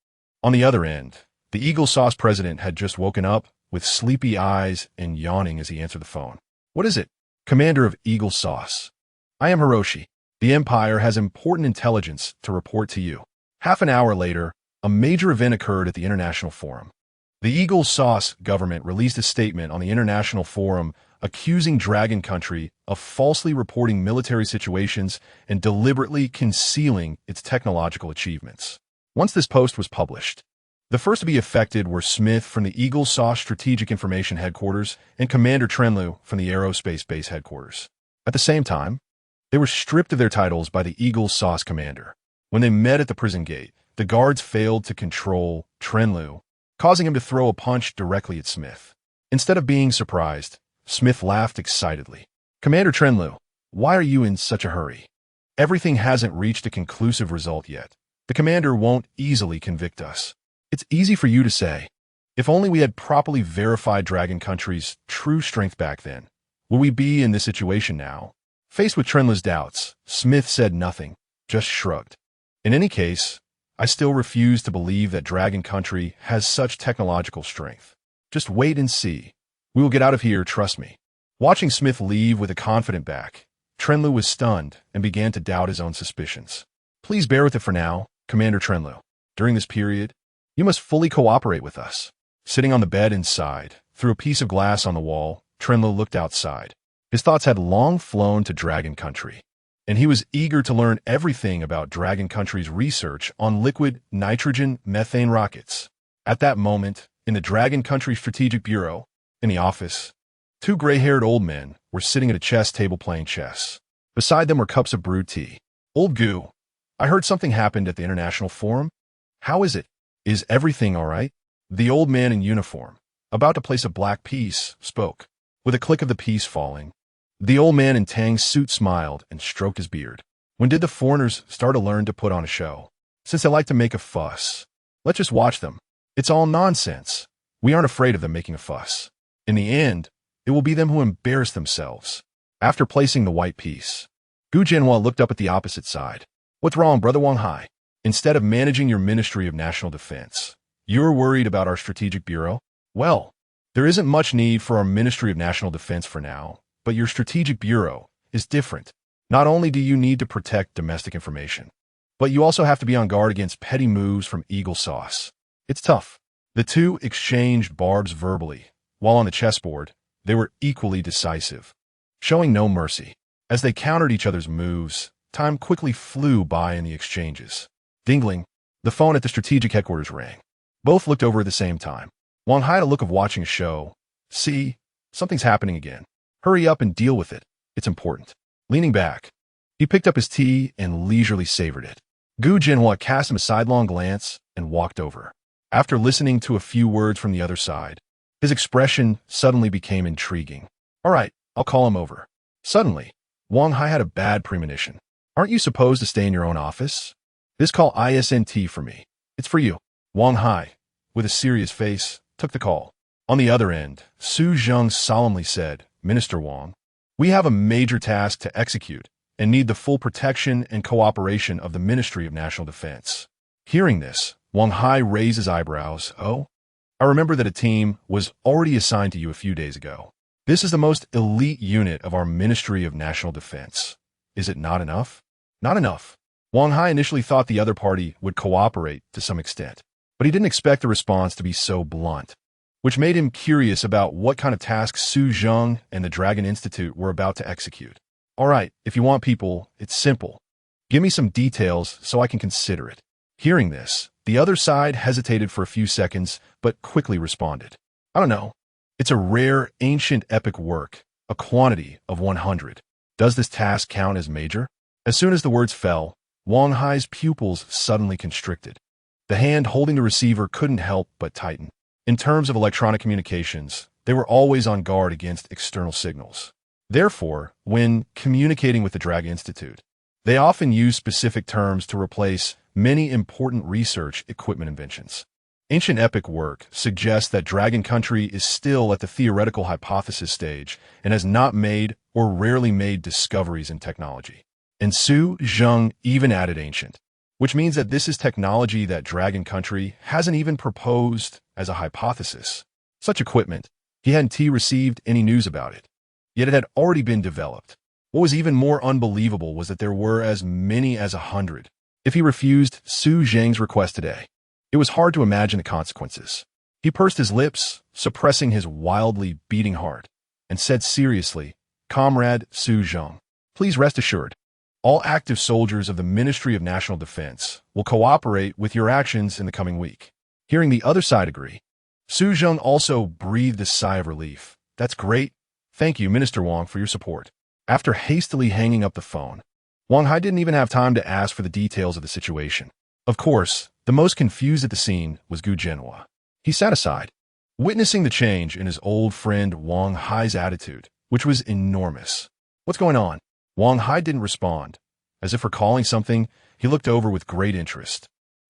On the other end, the Eagle Sauce president had just woken up with sleepy eyes and yawning as he answered the phone. What is it? Commander of Eagle Sauce. I am Hiroshi. The Empire has important intelligence to report to you. Half an hour later, a major event occurred at the International Forum. The Eagle Sauce government released a statement on the International Forum accusing Dragon Country of falsely reporting military situations and deliberately concealing its technological achievements. Once this post was published, the first to be affected were Smith from the Eagle Sauce Strategic Information Headquarters and Commander Trenlu from the Aerospace Base Headquarters. At the same time, they were stripped of their titles by the Eagle Sauce commander. When they met at the prison gate, the guards failed to control Trenlu, causing him to throw a punch directly at Smith. Instead of being surprised, Smith laughed excitedly. Commander Trenlu, why are you in such a hurry? Everything hasn't reached a conclusive result yet. The commander won't easily convict us. It's easy for you to say. If only we had properly verified Dragon Country's true strength back then, would we be in this situation now? Faced with Trenla's doubts, Smith said nothing, just shrugged. In any case, I still refuse to believe that Dragon Country has such technological strength. Just wait and see. We will get out of here, trust me. Watching Smith leave with a confident back, Trenlu was stunned and began to doubt his own suspicions. Please bear with it for now, Commander Trenlu. During this period, you must fully cooperate with us. Sitting on the bed inside, through a piece of glass on the wall, Trenlu looked outside. His thoughts had long flown to Dragon Country, and he was eager to learn everything about Dragon Country's research on liquid nitrogen methane rockets. At that moment, in the Dragon Country Strategic Bureau, in the office, two gray-haired old men were sitting at a chess table playing chess. Beside them were cups of brewed tea. Old Gu, I heard something happened at the International Forum. How is it? Is everything all right? The old man in uniform, about to place a black piece, spoke. With a click of the piece falling, the old man in Tang's suit smiled and stroked his beard. When did the foreigners start to learn to put on a show? Since they like to make a fuss. Let's just watch them. It's all nonsense. We aren't afraid of them making a fuss. In the end, it will be them who embarrass themselves. After placing the white piece, Gu Jianhua looked up at the opposite side. What's wrong, Brother Wang Hai? Instead of managing your Ministry of National Defense, you're worried about our Strategic Bureau? Well, there isn't much need for our Ministry of National Defense for now, but your Strategic Bureau is different. Not only do you need to protect domestic information, but you also have to be on guard against petty moves from Eagle Sauce. It's tough. The two exchanged barbs verbally, while on the chessboard, they were equally decisive, showing no mercy. As they countered each other's moves, time quickly flew by in the exchanges. Dingling, the phone at the strategic headquarters rang. Both looked over at the same time. Wang Hai had a look of watching a show. See, something's happening again. Hurry up and deal with it. It's important. Leaning back, he picked up his tea and leisurely savored it. Gu Jianhua cast him a sidelong glance and walked over. After listening to a few words from the other side, his expression suddenly became intriguing. All right, I'll call him over. Suddenly, Wang Hai had a bad premonition. Aren't you supposed to stay in your own office? This call ISNT for me. It's for you. Wang Hai, with a serious face, took the call. On the other end, Su Zheng solemnly said, Minister Wang, we have a major task to execute and need the full protection and cooperation of the Ministry of National Defense. Hearing this, Wang Hai raised his eyebrows. Oh? I remember that a team was already assigned to you a few days ago. This is the most elite unit of our Ministry of National Defense. Is it not enough? Not enough. Wang Hai initially thought the other party would cooperate to some extent, but he didn't expect the response to be so blunt, which made him curious about what kind of tasks Su Zheng and the Dragon Institute were about to execute. All right, if you want people, it's simple. Give me some details so I can consider it. Hearing this, the other side hesitated for a few seconds, but quickly responded. I don't know. It's a rare, ancient epic work, a quantity of 100. Does this task count as major? As soon as the words fell, Wang Hai's pupils suddenly constricted. The hand holding the receiver couldn't help but tighten. In terms of electronic communications, they were always on guard against external signals. Therefore, when communicating with the Dragon Institute, they often use specific terms to replace many important research equipment inventions. Ancient epic work suggests that Dragon Country is still at the theoretical hypothesis stage and has not made or rarely made discoveries in technology. And Su Zheng even added ancient, which means that this is technology that Dragon Country hasn't even proposed as a hypothesis. Such equipment, he hadn't received any news about it, yet it had already been developed. What was even more unbelievable was that there were as many as 100. If he refused Su Zheng's request today, it was hard to imagine the consequences. He pursed his lips, suppressing his wildly beating heart, and said seriously, Comrade Su Zheng, please rest assured, all active soldiers of the Ministry of National Defense will cooperate with your actions in the coming week. Hearing the other side agree, Su Zheng also breathed a sigh of relief. That's great. Thank you, Minister Wang, for your support. After hastily hanging up the phone, Wang Hai didn't even have time to ask for the details of the situation. Of course, the most confused at the scene was Gu Jianhua. He sat aside, witnessing the change in his old friend Wang Hai's attitude, which was enormous. What's going on? Wang Hai didn't respond. As if recalling something, he looked over with great interest.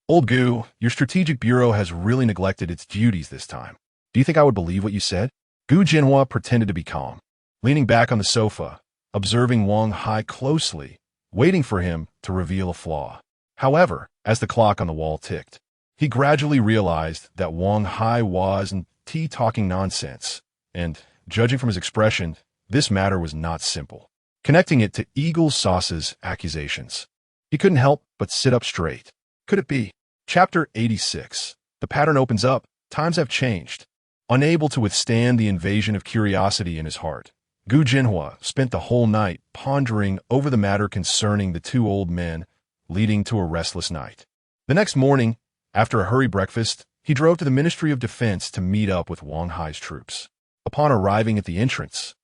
Old Goo, your strategic bureau has really neglected its duties this time. Do you think I would believe what you said? Gu Jinhua pretended to be calm, leaning back on the sofa, observing Wang Hai closely, waiting for him to reveal a flaw. However, as the clock on the wall ticked, he gradually realized that Wang Hai wasn't talking nonsense, and, judging from his expression, this matter was not simple. Connecting it to Eagle Sauce's accusations, he couldn't help but sit up straight. Could it be? Chapter 86. The pattern opens up. Times have changed. Unable to withstand the invasion of curiosity in his heart, Gu Jinhua spent the whole night pondering over the matter concerning the two old men, leading to a restless night. The next morning, after a hurried breakfast, he drove to the Ministry of Defense to meet up with Wang Hai's troops. Upon arriving at the entrance,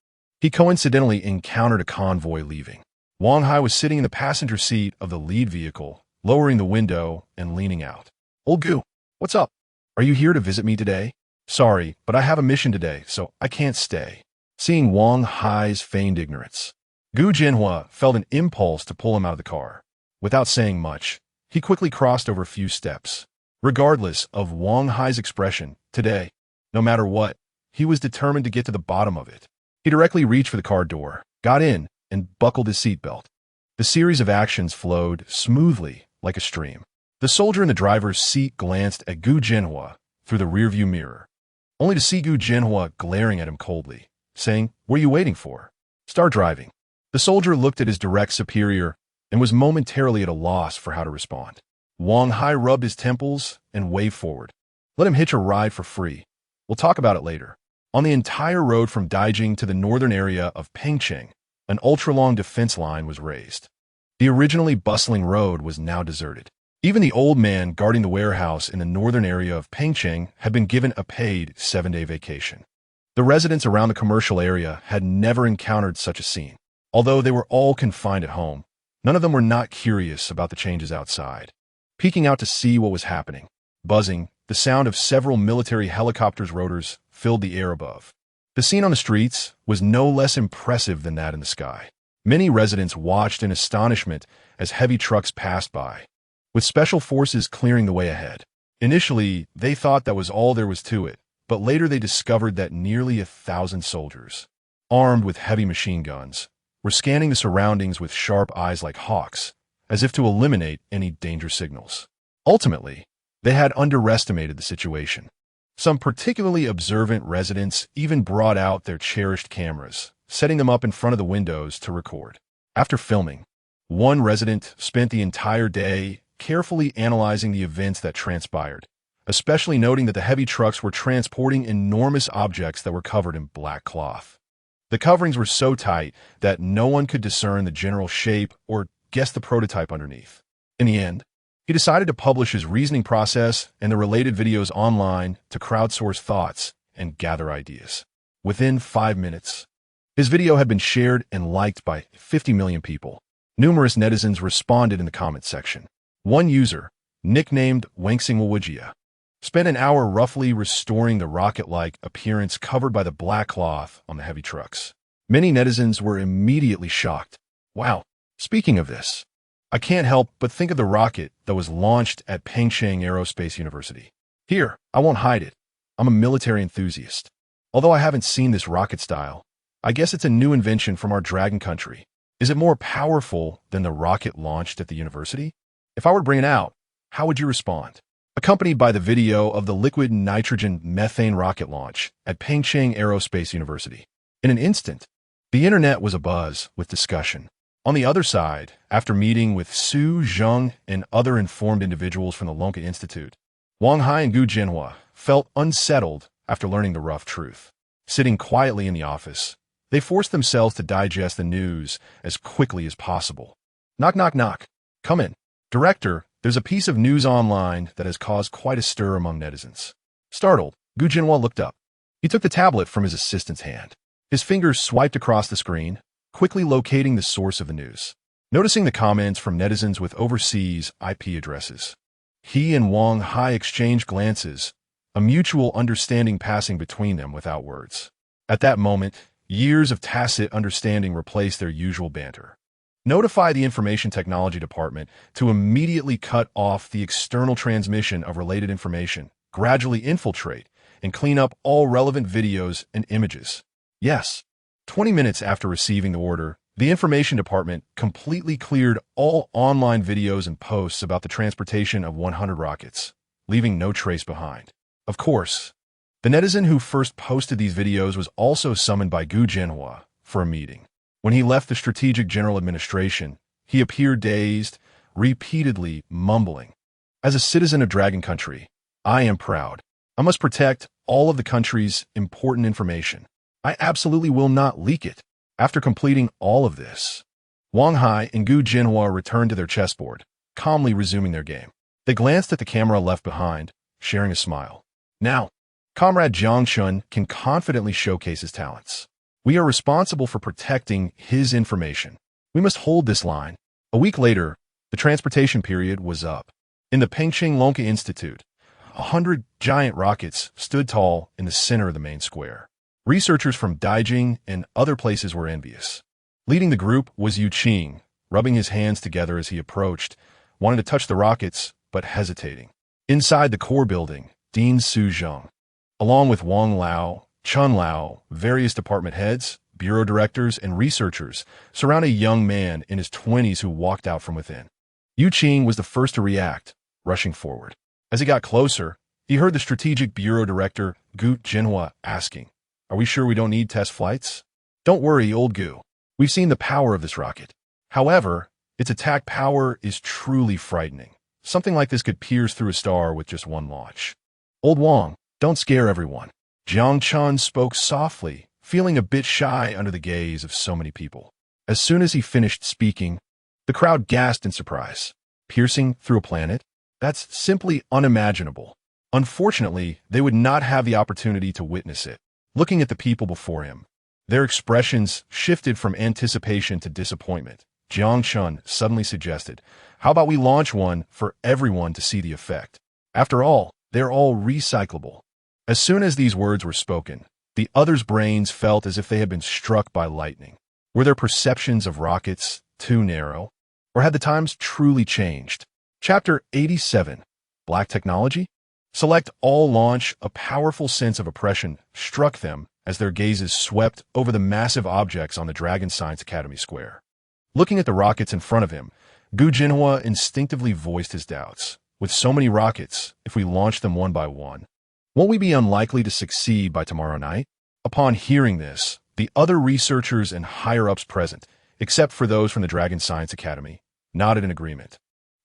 he coincidentally encountered a convoy leaving. Wang Hai was sitting in the passenger seat of the lead vehicle, lowering the window and leaning out. Old Gu, what's up? Are you here to visit me today? Sorry, but I have a mission today, so I can't stay. Seeing Wang Hai's feigned ignorance, Gu Jinhua felt an impulse to pull him out of the car. Without saying much, he quickly crossed over a few steps. Regardless of Wang Hai's expression, today, no matter what, he was determined to get to the bottom of it. He directly reached for the car door, got in, and buckled his seatbelt. The series of actions flowed smoothly like a stream. The soldier in the driver's seat glanced at Gu Jinhua through the rearview mirror, only to see Gu Jinhua glaring at him coldly, saying, "What are you waiting for? Start driving." The soldier looked at his direct superior and was momentarily at a loss for how to respond. Wang Hai rubbed his temples and waved forward. Let him hitch a ride for free. We'll talk about it later. On the entire road from Daijing to the northern area of Pengcheng, an ultra-long defense line was raised. The originally bustling road was now deserted. Even the old man guarding the warehouse in the northern area of Pengcheng had been given a paid 7-day vacation. The residents around the commercial area had never encountered such a scene. Although they were all confined at home, none of them were not curious about the changes outside. Peeking out to see what was happening, buzzing, the sound of several military helicopters' rotors filled the air above. The scene on the streets was no less impressive than that in the sky. Many residents watched in astonishment as heavy trucks passed by, with special forces clearing the way ahead. Initially, they thought that was all there was to it, but later they discovered that nearly 1,000 soldiers, armed with heavy machine guns, were scanning the surroundings with sharp eyes like hawks, as if to eliminate any danger signals. Ultimately, they had underestimated the situation. Some particularly observant residents even brought out their cherished cameras, setting them up in front of the windows to record. After filming, one resident spent the entire day carefully analyzing the events that transpired, especially noting that the heavy trucks were transporting enormous objects that were covered in black cloth. The coverings were so tight that no one could discern the general shape or guess the prototype underneath. In the end, he decided to publish his reasoning process and the related videos online to crowdsource thoughts and gather ideas. Within 5 minutes, his video had been shared and liked by 50 million people. Numerous netizens responded in the comments section. One user, nicknamed Wangsingwujia, spent an hour roughly restoring the rocket-like appearance covered by the black cloth on the heavy trucks. Many netizens were immediately shocked. Wow, speaking of this, I can't help but think of the rocket that was launched at Pengcheng Aerospace University. Here, I won't hide it. I'm a military enthusiast. Although I haven't seen this rocket style, I guess it's a new invention from our dragon country. Is it more powerful than the rocket launched at the university? If I were to bring it out, how would you respond? Accompanied by the video of the liquid nitrogen methane rocket launch at Pengcheng Aerospace University. In an instant, the internet was abuzz with discussion. On the other side, after meeting with Su Zheng and other informed individuals from the Lonka Institute, Wang Hai and Gu Jinhua felt unsettled after learning the rough truth. Sitting quietly in the office, they forced themselves to digest the news as quickly as possible. Knock, knock, knock. Come in. Director, there's a piece of news online that has caused quite a stir among netizens. Startled, Gu Jinhua looked up. He took the tablet from his assistant's hand. His fingers swiped across the screen, quickly locating the source of the news. Noticing the comments from netizens with overseas IP addresses, he and Wang Hai exchanged glances, a mutual understanding passing between them without words. At that moment, years of tacit understanding replaced their usual banter. Notify the Information Technology Department to immediately cut off the external transmission of related information, gradually infiltrate, and clean up all relevant videos and images. Yes. 20 minutes after receiving the order, the Information Department completely cleared all online videos and posts about the transportation of 100 rockets, leaving no trace behind. Of course, the netizen who first posted these videos was also summoned by Gu Jinhua for a meeting. When he left the Strategic General Administration, he appeared dazed, repeatedly mumbling, "As a citizen of Dragon Country, I am proud. I must protect all of the country's important information. I absolutely will not leak it." After completing all of this, Wang Hai and Gu Jinhua returned to their chessboard, calmly resuming their game. They glanced at the camera left behind, sharing a smile. Now, Comrade Jiang Chun can confidently showcase his talents. We are responsible for protecting his information. We must hold this line. A week later, the transportation period was up. In the Pengqing Lonka Institute, 100 giant rockets stood tall in the center of the main square. Researchers from Daijing and other places were envious. Leading the group was Yu Qing, rubbing his hands together as he approached, wanting to touch the rockets, but hesitating. Inside the core building, Dean Su Zheng, along with Wang Lao, Chun Lao, various department heads, bureau directors, and researchers, surround a young man in his 20s who walked out from within. Yu Qing was the first to react, rushing forward. As he got closer, he heard the Strategic Bureau Director, Gu Jinhua, asking, "Are we sure we don't need test flights?" "Don't worry, old Gu. We've seen the power of this rocket. However, its attack power is truly frightening. Something like this could pierce through a star with just one launch." "Old Wang, don't scare everyone." Jiang Chun spoke softly, feeling a bit shy under the gaze of so many people. As soon as he finished speaking, the crowd gasped in surprise. Piercing through a planet? That's simply unimaginable. Unfortunately, they would not have the opportunity to witness it. Looking at the people before him, their expressions shifted from anticipation to disappointment. Jiang Chun suddenly suggested, "How about we launch one for everyone to see the effect? After all, they're all recyclable." As soon as these words were spoken, the others' brains felt as if they had been struck by lightning. Were their perceptions of rockets too narrow? Or had the times truly changed? Chapter 87. Black Technology? Select all launch. A powerful sense of oppression struck them as their gazes swept over the massive objects on the Dragon Science Academy square. Looking at the rockets in front of him, Gu Jinhua instinctively voiced his doubts. With so many rockets, if we launch them one by one, won't we be unlikely to succeed by tomorrow night? Upon hearing this, the other researchers and higher-ups present, except for those from the Dragon Science Academy, nodded in agreement,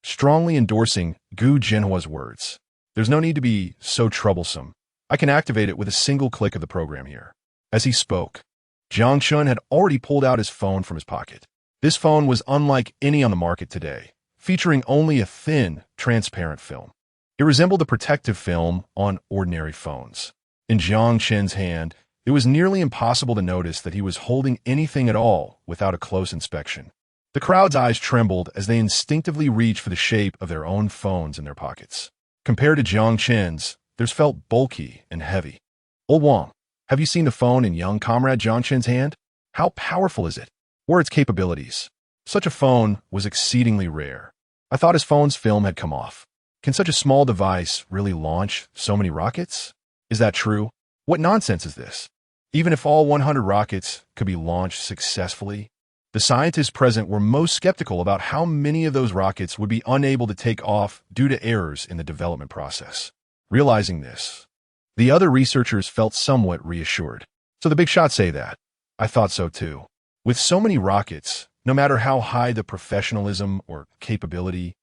strongly endorsing Gu Jinhua's words. "There's no need to be so troublesome. I can activate it with a single click of the program here." As he spoke, Jiang Chun had already pulled out his phone from his pocket. This phone was unlike any on the market today, featuring only a thin, transparent film. It resembled a protective film on ordinary phones. In Jiang Chun's hand, it was nearly impossible to notice that he was holding anything at all without a close inspection. The crowd's eyes trembled as they instinctively reached for the shape of their own phones in their pockets. Compared to Jiang Chen's, theirs felt bulky and heavy. "Old Wang, have you seen the phone in young comrade Jiang Chen's hand? How powerful is it? What are its capabilities?" Such a phone was exceedingly rare. I thought his phone's film had come off. Can such a small device really launch so many rockets? Is that true? What nonsense is this? Even if all 100 rockets could be launched successfully, the scientists present were most skeptical about how many of those rockets would be unable to take off due to errors in the development process. Realizing this, the other researchers felt somewhat reassured. "So the big shots say that. I thought so too. With so many rockets, no matter how high the professionalism or capability,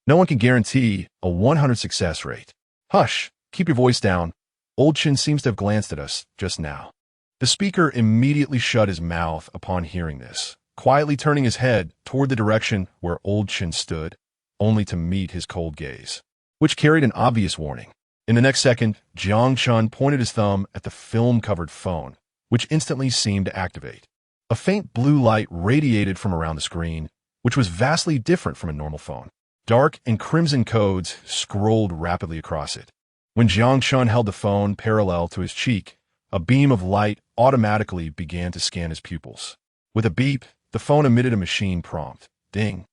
no one can guarantee a 100 success rate." "Hush, keep your voice down. Old Chin seems to have glanced at us just now." The speaker immediately shut his mouth upon hearing this, quietly turning his head toward the direction where Old Chin stood, only to meet his cold gaze, which carried an obvious warning. In the next second, Jiang Chun pointed his thumb at the film-covered phone, which instantly seemed to activate. A faint blue light radiated from around the screen, which was vastly different from a normal phone. Dark and crimson codes scrolled rapidly across it. When Jiang Chun held the phone parallel to his cheek, a beam of light automatically began to scan his pupils. With a beep, The phone emitted a machine prompt. Ding.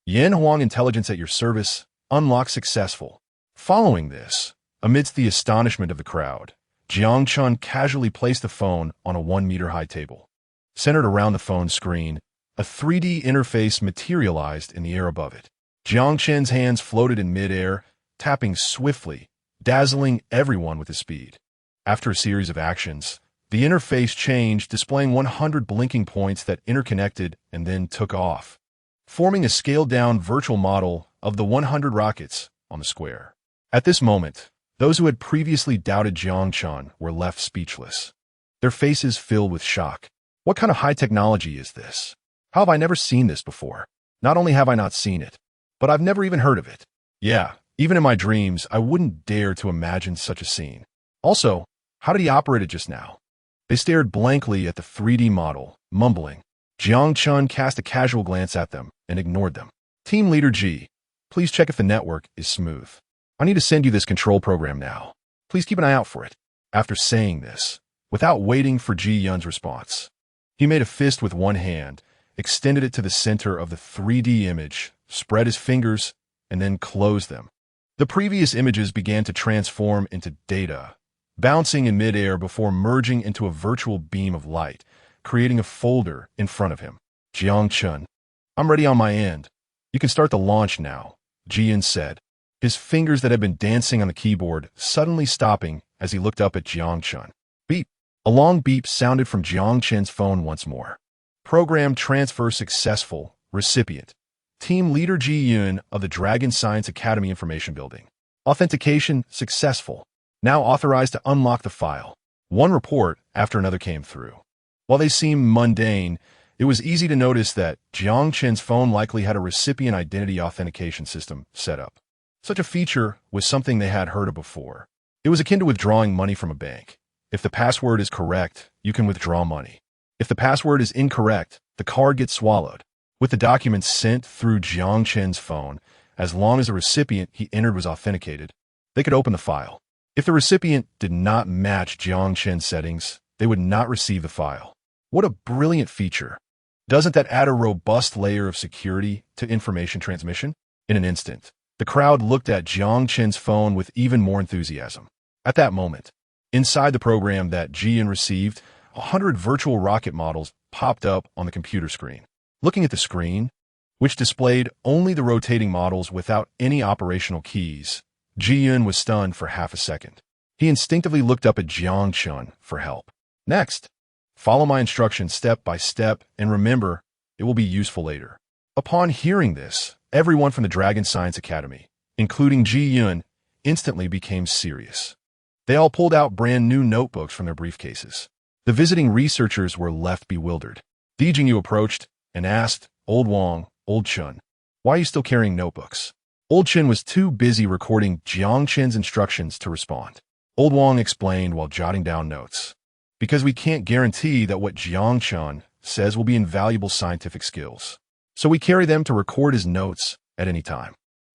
Yin Huang intelligence at your service. Unlock successful. Following this, amidst the astonishment of the crowd, Jiang Chun casually placed the phone on a 1-meter-high table. Centered around the phone screen, a 3D interface materialized in the air above it. Jiang Chen's hands floated in midair, tapping swiftly, dazzling everyone with his speed. After a series of actions, the interface changed, displaying 100 blinking points that interconnected and then took off, forming a scaled-down virtual model of the 100 rockets on the square. At this moment, those who had previously doubted Jiang Chun were left speechless, their faces filled with shock. What kind of high technology is this? How have I never seen this before? Not only have I not seen it, but I've never even heard of it. Yeah, even in my dreams, I wouldn't dare to imagine such a scene. Also, how did he operate it just now? They stared blankly at the 3D model, mumbling. Jiang Chun cast a casual glance at them and ignored them. Team Leader G, please check if the network is smooth. I need to send you this control program now. Please keep an eye out for it. After saying this, without waiting for Ji Yun's response, he made a fist with one hand, extended it to the center of the 3D image, spread his fingers, and then closed them. The previous images began to transform into data, bouncing in midair before merging into a virtual beam of light, creating a folder in front of him. Jiang Chun, I'm ready on my end. You can start the launch now, Ji Yun said, his fingers that had been dancing on the keyboard suddenly stopping as he looked up at Jiang Chun. Beep. A long beep sounded from Jiang Chun's phone once more. Program transfer successful. Recipient: Team Leader Ji Yun of the Dragon Science Academy Information Building. Authentication successful. Now authorized to unlock the file. One report after another came through. While they seemed mundane, it was easy to notice that Jiang Chen's phone likely had a recipient identity authentication system set up. Such a feature was something they had heard of before. It was akin to withdrawing money from a bank. If the password is correct, you can withdraw money. If the password is incorrect, the card gets swallowed. With the documents sent through Jiang Chen's phone, as long as the recipient he entered was authenticated, they could open the file. If the recipient did not match Jiang Chen's settings, they would not receive the file. What a brilliant feature. Doesn't that add a robust layer of security to information transmission? In an instant, the crowd looked at Jiang Chen's phone with even more enthusiasm. At that moment, inside the program that Ji Yun received, 100 virtual rocket models popped up on the computer screen. Looking at the screen, which displayed only the rotating models without any operational keys, Ji Yun was stunned for half a second. He instinctively looked up at Jiang Chun for help. Next, follow my instructions step by step, and remember, it will be useful later. Upon hearing this, everyone from the Dragon Science Academy, including Ji Yun, instantly became serious. They all pulled out brand new notebooks from their briefcases. The visiting researchers were left bewildered. Di Jingyu approached and asked, Old Wang, Old Chun, why are you still carrying notebooks? Old Chun was too busy recording Jiang Chen's instructions to respond. Old Wang explained while jotting down notes. Because we can't guarantee that what Jiang Chun says will be invaluable scientific skills. So we carry them to record his notes at any time.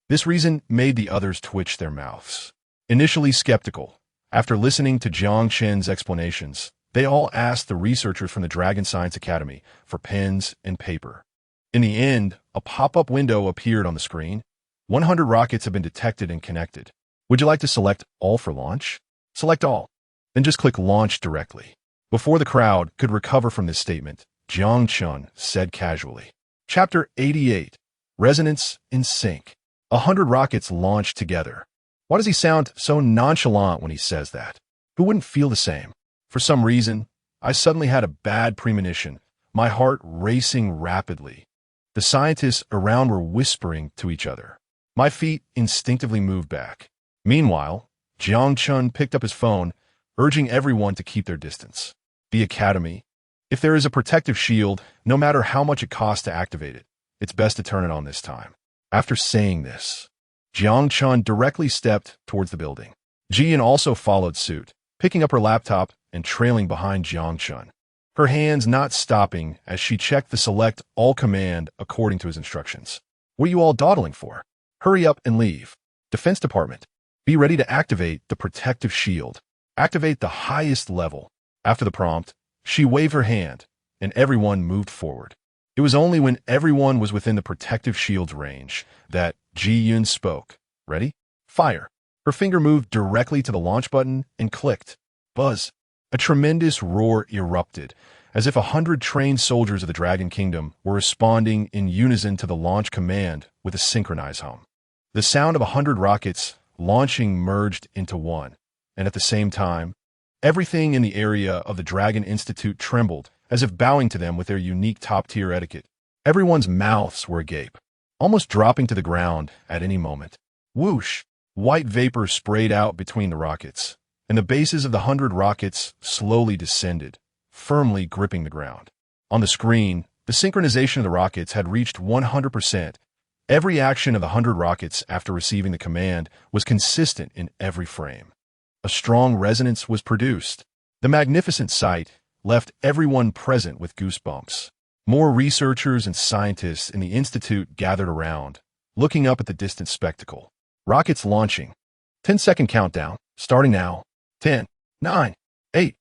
This reason made the others twitch their mouths. Initially skeptical, after listening to Jiang Chen's explanations, they all asked the researchers from the Dragon Science Academy for pens and paper. In the end, a pop-up window appeared on the screen. 100 rockets have been detected and connected. Would you like to select all for launch? Select all. Then just click launch directly. Before the crowd could recover from this statement, Jiang Chun said casually. Chapter 88. Resonance in Sync. 100 rockets launched together. Why does he sound so nonchalant when he says that? Who wouldn't feel the same? For some reason, I suddenly had a bad premonition, my heart racing rapidly. The scientists around were whispering to each other. My feet instinctively moved back. Meanwhile, Jiang Chun picked up his phone, urging everyone to keep their distance. The Academy. If there is a protective shield, no matter how much it costs to activate it, it's best to turn it on this time. After saying this, Jiang Chun directly stepped towards the building. Ji Yun also followed suit, picking up her laptop and trailing behind Jiang Chun, her hands not stopping as she checked the select all command according to his instructions. What are you all dawdling for? Hurry up and leave. Defense Department. Be ready to activate the protective shield. Activate the highest level. After the prompt, she waved her hand, and everyone moved forward. It It was only when everyone was within the protective shield's range that Ji-Yun spoke. Ready? Fire. Her finger moved directly to the launch button and clicked. Buzz. A tremendous roar erupted, as if 100 trained soldiers of the Dragon Kingdom were responding in unison to the launch command with a synchronized hum. The sound of 100 rockets launching merged into one, and at the same time, everything in the area of the Dragon Institute trembled, as if bowing to them with their unique top-tier etiquette. Everyone's mouths were agape, almost dropping to the ground at any moment. Whoosh! White vapor sprayed out between the rockets, and the bases of the 100 rockets slowly descended, firmly gripping the ground. On the screen, the synchronization of the rockets had reached 100%. Every action of the 100 rockets after receiving the command was consistent in every frame. A strong resonance was produced. The magnificent sight left everyone present with goosebumps. More researchers and scientists in the Institute gathered around, looking up at the distant spectacle. Rockets launching. 10-second countdown, starting now. 10, 9, 8.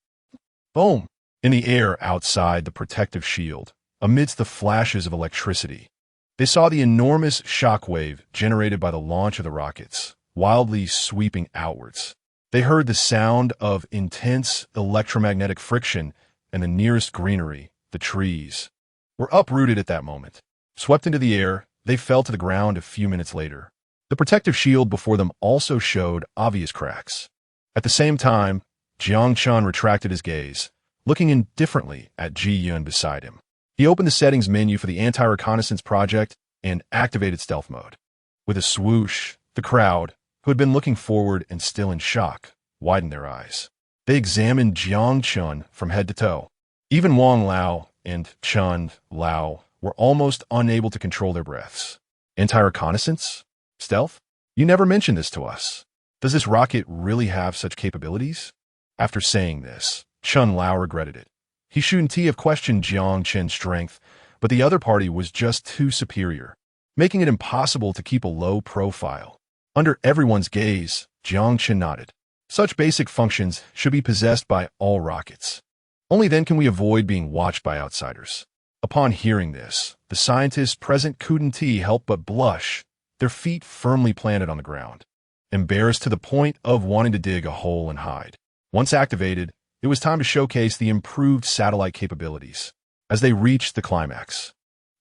Boom! In the air outside the protective shield, amidst the flashes of electricity, they saw the enormous shockwave generated by the launch of the rockets, wildly sweeping outwards. They heard the sound of intense electromagnetic friction, and the nearest greenery, the trees, were uprooted at that moment. Swept into the air, they fell to the ground a few minutes later. The protective shield before them also showed obvious cracks. At the same time, Jiang Chun retracted his gaze, looking indifferently at Ji-Yun beside him. He opened the settings menu for the anti-reconnaissance project and activated stealth mode. With a swoosh, the crowd, who had been looking forward and still in shock, widened their eyes. They examined Jiang Chun from head to toe. Even Wang Lao and Chun Lao were almost unable to control their breaths. Anti-reconnaissance? Stealth? You never mentioned this to us. Does this rocket really have such capabilities? After saying this, Chun Lao regretted it. He shouldn't have questioned Jiang Chen's strength, but the other party was just too superior, making it impossible to keep a low profile. Under everyone's gaze, Jiang Chen nodded. Such basic functions should be possessed by all rockets. Only then can we avoid being watched by outsiders. Upon hearing this, the scientists present couldn't help but blush, their feet firmly planted on the ground, embarrassed to the point of wanting to dig a hole and hide. Once activated, it was time to showcase the improved satellite capabilities. As they reached the climax,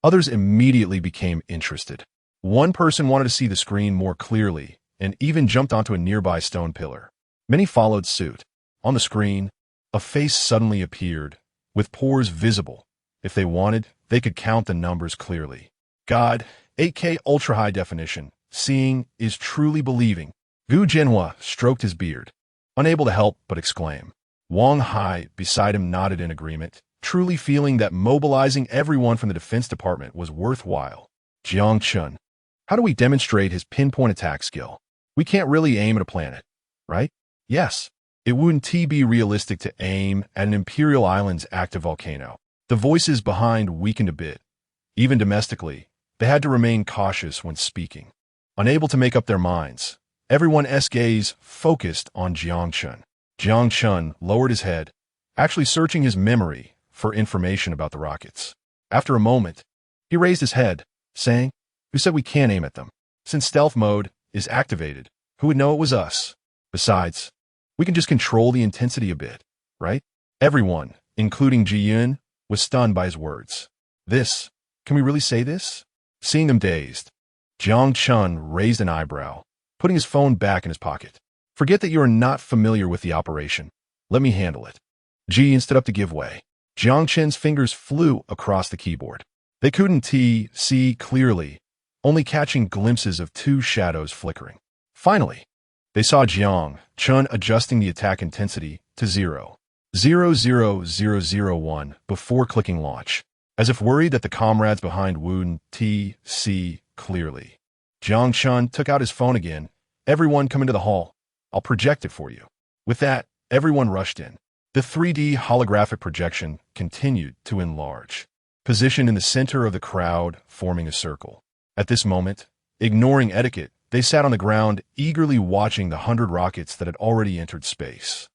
others immediately became interested. One person wanted to see the screen more clearly and even jumped onto a nearby stone pillar. Many followed suit. On the screen, a face suddenly appeared, with pores visible. If they wanted, they could count the numbers clearly. God, 8K ultra-high definition. Seeing is truly believing. Gu Jianhua stroked his beard, unable to help but exclaim. Wang Hai beside him nodded in agreement, truly feeling that mobilizing everyone from the Defense Department was worthwhile. Jiang Chun. How do we demonstrate his pinpoint attack skill? We can't really aim at a planet, right? Yes. It wouldn't be realistic to aim at an Imperial Island's active volcano. The voices behind weakened a bit. Even domestically, they had to remain cautious when speaking. Unable to make up their minds, everyone's gaze focused on Jiang Chun. Jiang Chun lowered his head, actually searching his memory for information about the rockets. After a moment, he raised his head, saying, "Who said we can't aim at them? Since stealth mode is activated, who would know it was us? Besides, we can just control the intensity a bit, right?" Everyone, including Ji-Yun, was stunned by his words. This? Can we really say this? Seeing them dazed, Jiang Chun raised an eyebrow, putting his phone back in his pocket. "Forget that you are not familiar with the operation. Let me handle it." Ji-Yun stood up to give way. Jiang Chen's fingers flew across the keyboard. They couldn't see clearly, only catching glimpses of two shadows flickering. Finally, they saw Jiang Chun adjusting the attack intensity to 0.00001 before clicking launch, as if worried that the comrades behind wouldn't see clearly. Jiang Chun took out his phone again. "Everyone come into the hall. I'll project it for you." With that, everyone rushed in. The 3D holographic projection continued to enlarge, positioned in the center of the crowd, forming a circle. At this moment, ignoring etiquette, they sat on the ground, eagerly watching the 100 rockets that had already entered space.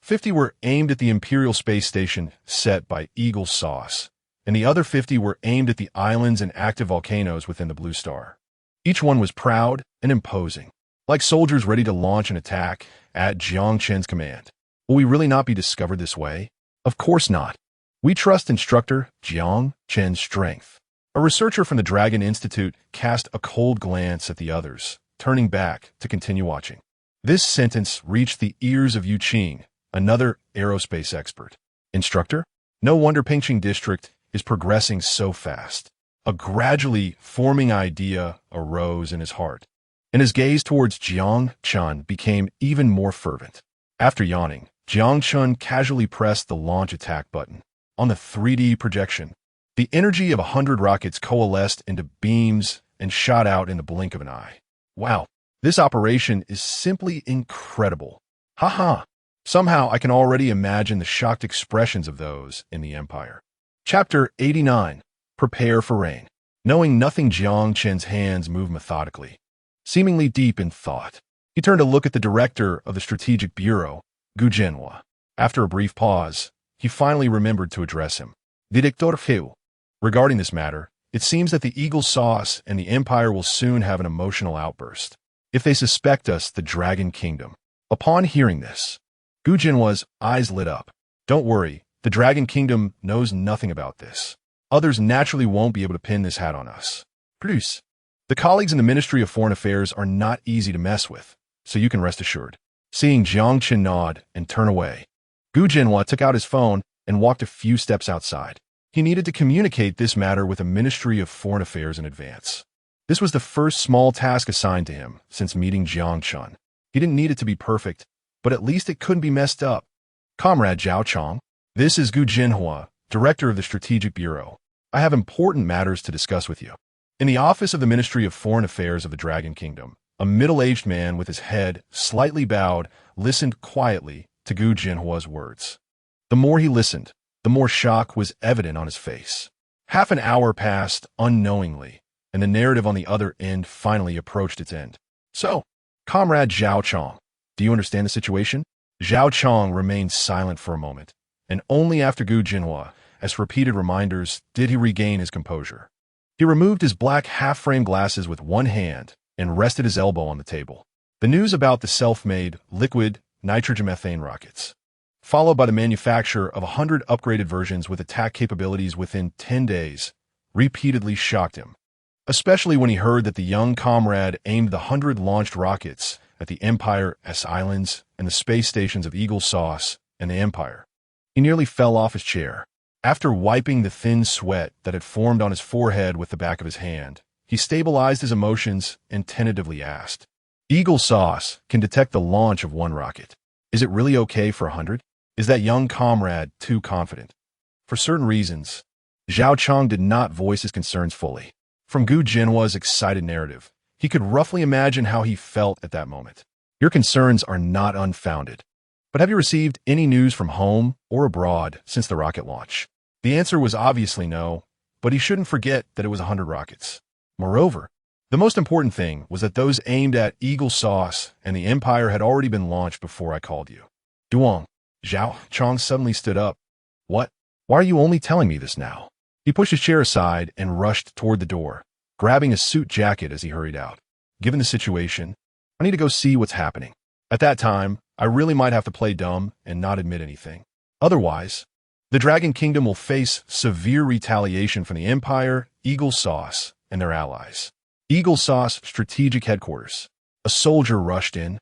50 were aimed at the Imperial Space Station set by Eagle Sauce, and the other 50 were aimed at the islands and active volcanoes within the Blue Star. Each one was proud and imposing, like soldiers ready to launch an attack at Jiang Chen's command. Will we really not be discovered this way? Of course not. We trust instructor Jiang Chen's strength. A researcher from the Dragon Institute cast a cold glance at the others, turning back to continue watching. This sentence reached the ears of Yu Qing, another aerospace expert. Instructor? No wonder Pingqing District is progressing so fast. A gradually forming idea arose in his heart, and his gaze towards Jiang Chen became even more fervent. After yawning, Jiang Chen casually pressed the launch attack button. On the 3D projection, the energy of 100 rockets coalesced into beams and shot out in the blink of an eye. Wow, this operation is simply incredible. Haha. Somehow I can already imagine the shocked expressions of those in the Empire. Chapter 89. Prepare for Rain. Knowing nothing, Jiang Chen's hands moved methodically, seemingly deep in thought. He turned to look at the director of the Strategic Bureau, Gu Jinhua. After a brief pause, he finally remembered to address him. Director Hu. Regarding this matter, it seems that the Eagle Sauce and the Empire will soon have an emotional outburst. If they suspect us, the Dragon Kingdom. Upon hearing this, Gu Jinhua's eyes lit up. Don't worry, the Dragon Kingdom knows nothing about this. Others naturally won't be able to pin this hat on us. Produce. The colleagues in the Ministry of Foreign Affairs are not easy to mess with, so you can rest assured. Seeing Jiang Chen nod and turn away, Gu Jinhua took out his phone and walked a few steps outside. He needed to communicate this matter with the Ministry of Foreign Affairs in advance. This was the first small task assigned to him since meeting Jiang Chen. He didn't need it to be perfect, but at least it couldn't be messed up. Comrade Zhao Chong, this is Gu Jinhua, Director of the Strategic Bureau. I have important matters to discuss with you. In the office of the Ministry of Foreign Affairs of the Dragon Kingdom, a middle-aged man with his head slightly bowed listened quietly to Gu Jinhua's words. The more he listened, the more shock was evident on his face. Half an hour passed unknowingly, and the narrative on the other end finally approached its end. So, Comrade Zhao Chong, do you understand the situation? Zhao Chong remained silent for a moment, and only after Gu Jinhua asked repeated reminders did he regain his composure. He removed his black half-frame glasses with one hand and rested his elbow on the table. The news about the self-made liquid nitrogen-methane rockets, followed by the manufacture of 100 upgraded versions with attack capabilities within 10 days, repeatedly shocked him, especially when he heard that the young comrade aimed the 100 launched rockets at the Empire's islands and the space stations of Eagle Sauce and the Empire. He nearly fell off his chair. After wiping the thin sweat that had formed on his forehead with the back of his hand, he stabilized his emotions and tentatively asked, Eagle Sauce can detect the launch of one rocket. Is it really okay for 100? Is that young comrade too confident? For certain reasons, Zhao Chong did not voice his concerns fully. From Gu Jinhua's excited narrative, he could roughly imagine how he felt at that moment. Your concerns are not unfounded. But have you received any news from home or abroad since the rocket launch? The answer was obviously no, but he shouldn't forget that it was 100 rockets. Moreover, the most important thing was that those aimed at Eagle Sauce and the Empire had already been launched before I called you. Duong. Zhao Chong suddenly stood up. What? Why are you only telling me this now? He pushed his chair aside and rushed toward the door, grabbing his suit jacket as he hurried out. Given the situation, I need to go see what's happening. At that time, I really might have to play dumb and not admit anything. Otherwise, the Dragon Kingdom will face severe retaliation from the Empire, Eagle Sauce, and their allies. Eagle Sauce Strategic Headquarters. A soldier rushed in,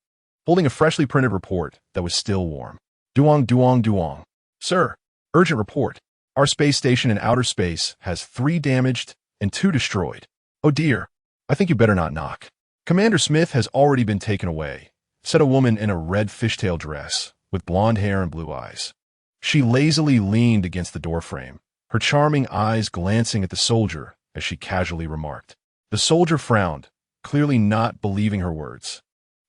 holding a freshly printed report that was still warm. Duong, Duong, Duong. Sir, urgent report. Our space station in outer space has 3 damaged and 2 destroyed. Oh dear, I think you better not knock. Commander Smith has already been taken away, said a woman in a red fishtail dress with blonde hair and blue eyes. She lazily leaned against the doorframe, her charming eyes glancing at the soldier as she casually remarked. The soldier frowned, clearly not believing her words.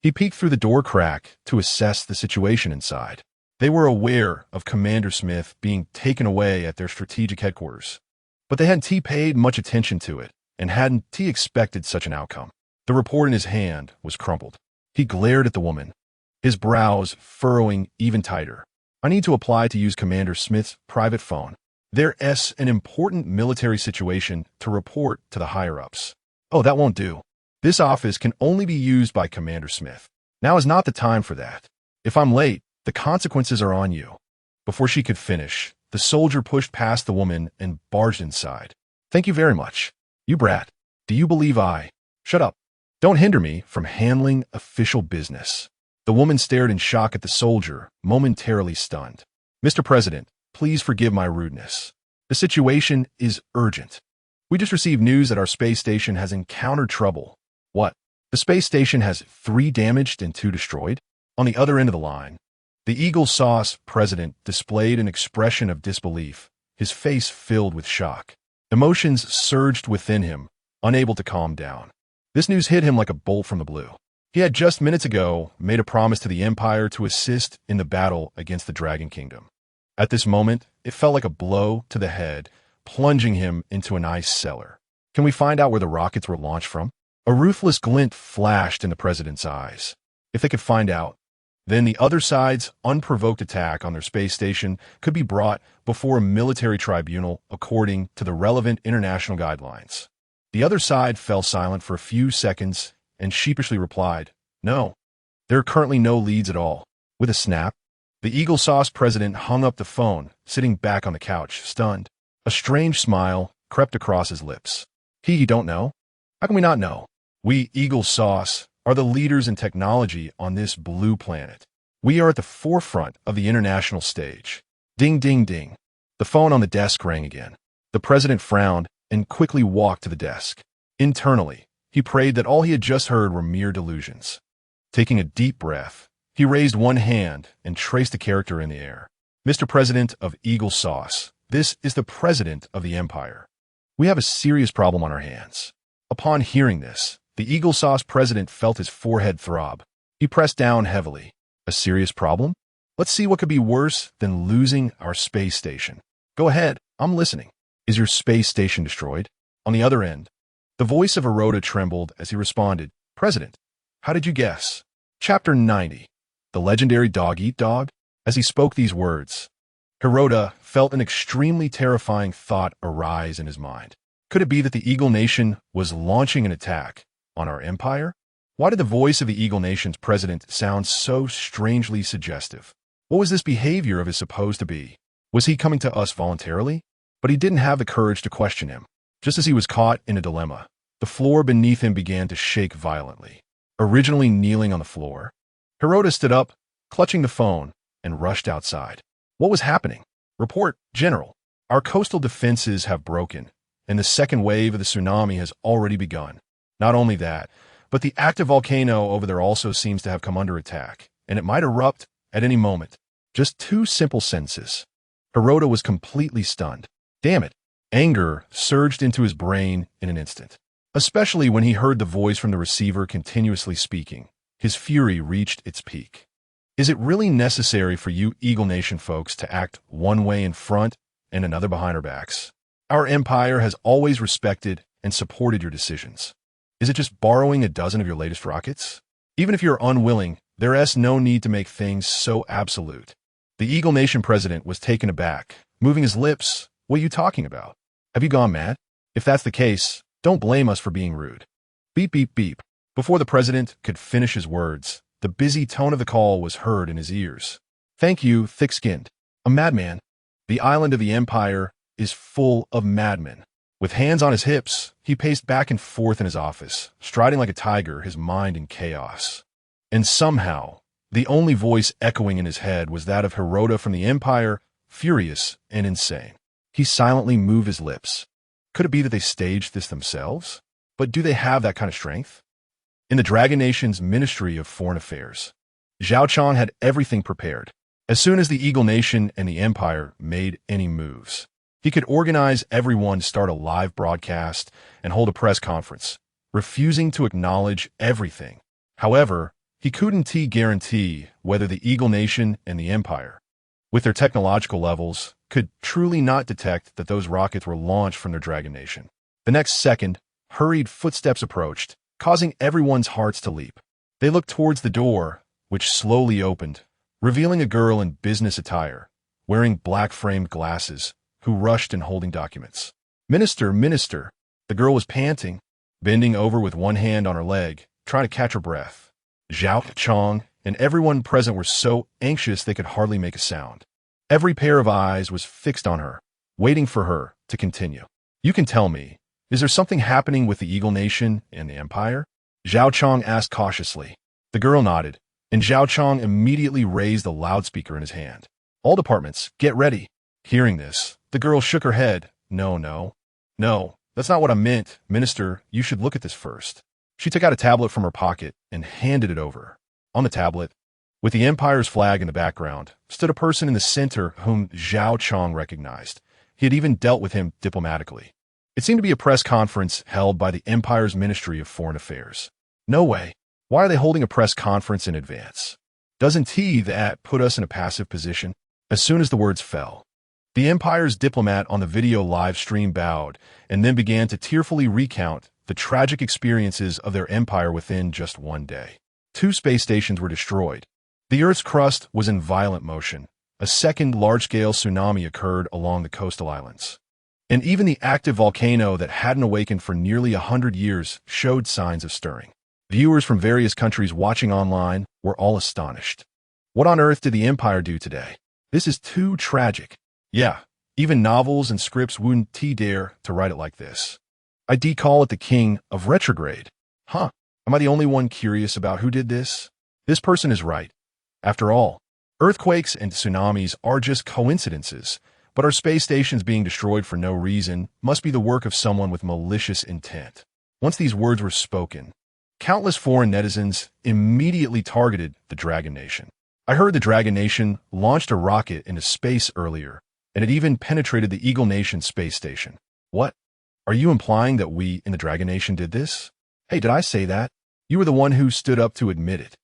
He peeked through the door crack to assess the situation inside. They were aware of Commander Smith being taken away at their strategic headquarters, but they hadn't paid much attention to it and hadn't expected such an outcome. The report in his hand was crumpled. He glared at the woman, his brows furrowing even tighter. I need to apply to use Commander Smith's private phone. There's an important military situation to report to the higher-ups. Oh, that won't do. This office can only be used by Commander Smith. Now is not the time for that. If I'm late, the consequences are on you. Before she could finish, the soldier pushed past the woman and barged inside. Thank you very much. You brat. Do you believe I? Shut up. Don't hinder me from handling official business. The woman stared in shock at the soldier, momentarily stunned. Mr. President, please forgive my rudeness. The situation is urgent. We just received news that our space station has encountered trouble. What? The space station has 3 damaged and 2 destroyed? On the other end of the line, the Eagle Sauce president displayed an expression of disbelief, his face filled with shock. Emotions surged within him, unable to calm down. This news hit him like a bolt from the blue. He had just minutes ago made a promise to the Empire to assist in the battle against the Dragon Kingdom. At this moment, it felt like a blow to the head, plunging him into an ice cellar. Can we find out where the rockets were launched from? A ruthless glint flashed in the president's eyes. If they could find out, then the other side's unprovoked attack on their space station could be brought before a military tribunal according to the relevant international guidelines. The other side fell silent for a few seconds and sheepishly replied, "No, there are currently no leads at all." With a snap, the Eagle Sauce president hung up the phone, sitting back on the couch, stunned. A strange smile crept across his lips. You don't know? How can we not know? We, Eagle Sauce, are the leaders in technology on this blue planet. We are at the forefront of the international stage. Ding, ding, ding. The phone on the desk rang again. The president frowned and quickly walked to the desk. Internally, he prayed that all he had just heard were mere delusions. Taking a deep breath, he raised one hand and traced a character in the air. Mr. President of Eagle Sauce, this is the President of the Empire. We have a serious problem on our hands. Upon hearing this, the Eagle Sauce president felt his forehead throb. He pressed down heavily. A serious problem? Let's see what could be worse than losing our space station. Go ahead, I'm listening. Is your space station destroyed? On the other end, the voice of Hirota trembled as he responded, President, how did you guess? Chapter 90. The legendary dog-eat-dog? As he spoke these words, Hirota felt an extremely terrifying thought arise in his mind. Could it be that the Eagle Nation was launching an attack on our empire? Why did the voice of the Eagle Nation's president sound so strangely suggestive? What was this behavior of his supposed to be? Was he coming to us voluntarily? But he didn't have the courage to question him. Just as he was caught in a dilemma, the floor beneath him began to shake violently. Originally kneeling on the floor, Hirota stood up, clutching the phone, and rushed outside. What was happening? Report, General. Our coastal defenses have broken, and the second wave of the tsunami has already begun. Not only that, but the active volcano over there also seems to have come under attack, and it might erupt at any moment. Just 2 simple sentences. Hirota was completely stunned. Damn it. Anger surged into his brain in an instant. Especially when he heard the voice from the receiver continuously speaking. His fury reached its peak. Is it really necessary for you Eagle Nation folks to act one way in front and another behind our backs? Our empire has always respected and supported your decisions. Is it just borrowing a dozen of your latest rockets? Even if you're unwilling, there's no need to make things so absolute. The Eagle Nation president was taken aback, moving his lips. What are you talking about? Have you gone mad? If that's the case, don't blame us for being rude. Beep, beep, beep. Before the president could finish his words, the busy tone of the call was heard in his ears. Thank you, thick-skinned. A madman. The island of the Empire is full of madmen. With hands on his hips, he paced back and forth in his office, striding like a tiger, his mind in chaos. And somehow, the only voice echoing in his head was that of Hirota from the Empire, furious and insane. He silently moved his lips. Could it be that they staged this themselves? But do they have that kind of strength? In the Dragon Nation's Ministry of Foreign Affairs, Zhao Chan had everything prepared. As soon as the Eagle Nation and the Empire made any moves, he could organize everyone to start a live broadcast and hold a press conference, refusing to acknowledge everything. However, he couldn't guarantee whether the Eagle Nation and the Empire, with their technological levels, could truly not detect that those rockets were launched from their Dragon Nation. The next second, hurried footsteps approached, causing everyone's hearts to leap. They looked towards the door, which slowly opened, revealing a girl in business attire, wearing black-framed glasses, who rushed in holding documents. Minister, minister, the girl was panting, bending over with one hand on her leg, trying to catch her breath. Zhao Chong and everyone present were so anxious they could hardly make a sound. Every pair of eyes was fixed on her, waiting for her to continue. You can tell me, is there something happening with the Eagle Nation and the Empire? Zhao Chong asked cautiously. The girl nodded, and Zhao Chong immediately raised the loudspeaker in his hand. All departments, get ready. Hearing this, the girl shook her head. No, that's not what I meant. Minister, you should look at this first. She took out a tablet from her pocket and handed it over. On the tablet, with the Empire's flag in the background, stood a person in the center whom Zhao Chong recognized. He had even dealt with him diplomatically. It seemed to be a press conference held by the Empire's Ministry of Foreign Affairs. No way. Why are they holding a press conference in advance? Doesn't that put us in a passive position? As soon as the words fell, the Empire's diplomat on the video live stream bowed and then began to tearfully recount the tragic experiences of their empire within just one day. 2 space stations were destroyed. The Earth's crust was in violent motion. A second large-scale tsunami occurred along the coastal islands. And even the active volcano that hadn't awakened for nearly 100 years showed signs of stirring. Viewers from various countries watching online were all astonished. What on earth did the Empire do today? This is too tragic. Yeah, even novels and scripts wouldn't dare to write it like this. I call it the king of retrograde. Huh, am I the only one curious about who did this? This person is right. After all, earthquakes and tsunamis are just coincidences, but our space stations being destroyed for no reason must be the work of someone with malicious intent. Once these words were spoken, countless foreign netizens immediately targeted the Dragon Nation. I heard the Dragon Nation launched a rocket into space earlier, and it even penetrated the Eagle Nation space station. What? Are you implying that we in the Dragon Nation did this? Hey, did I say that? You were the one who stood up to admit it.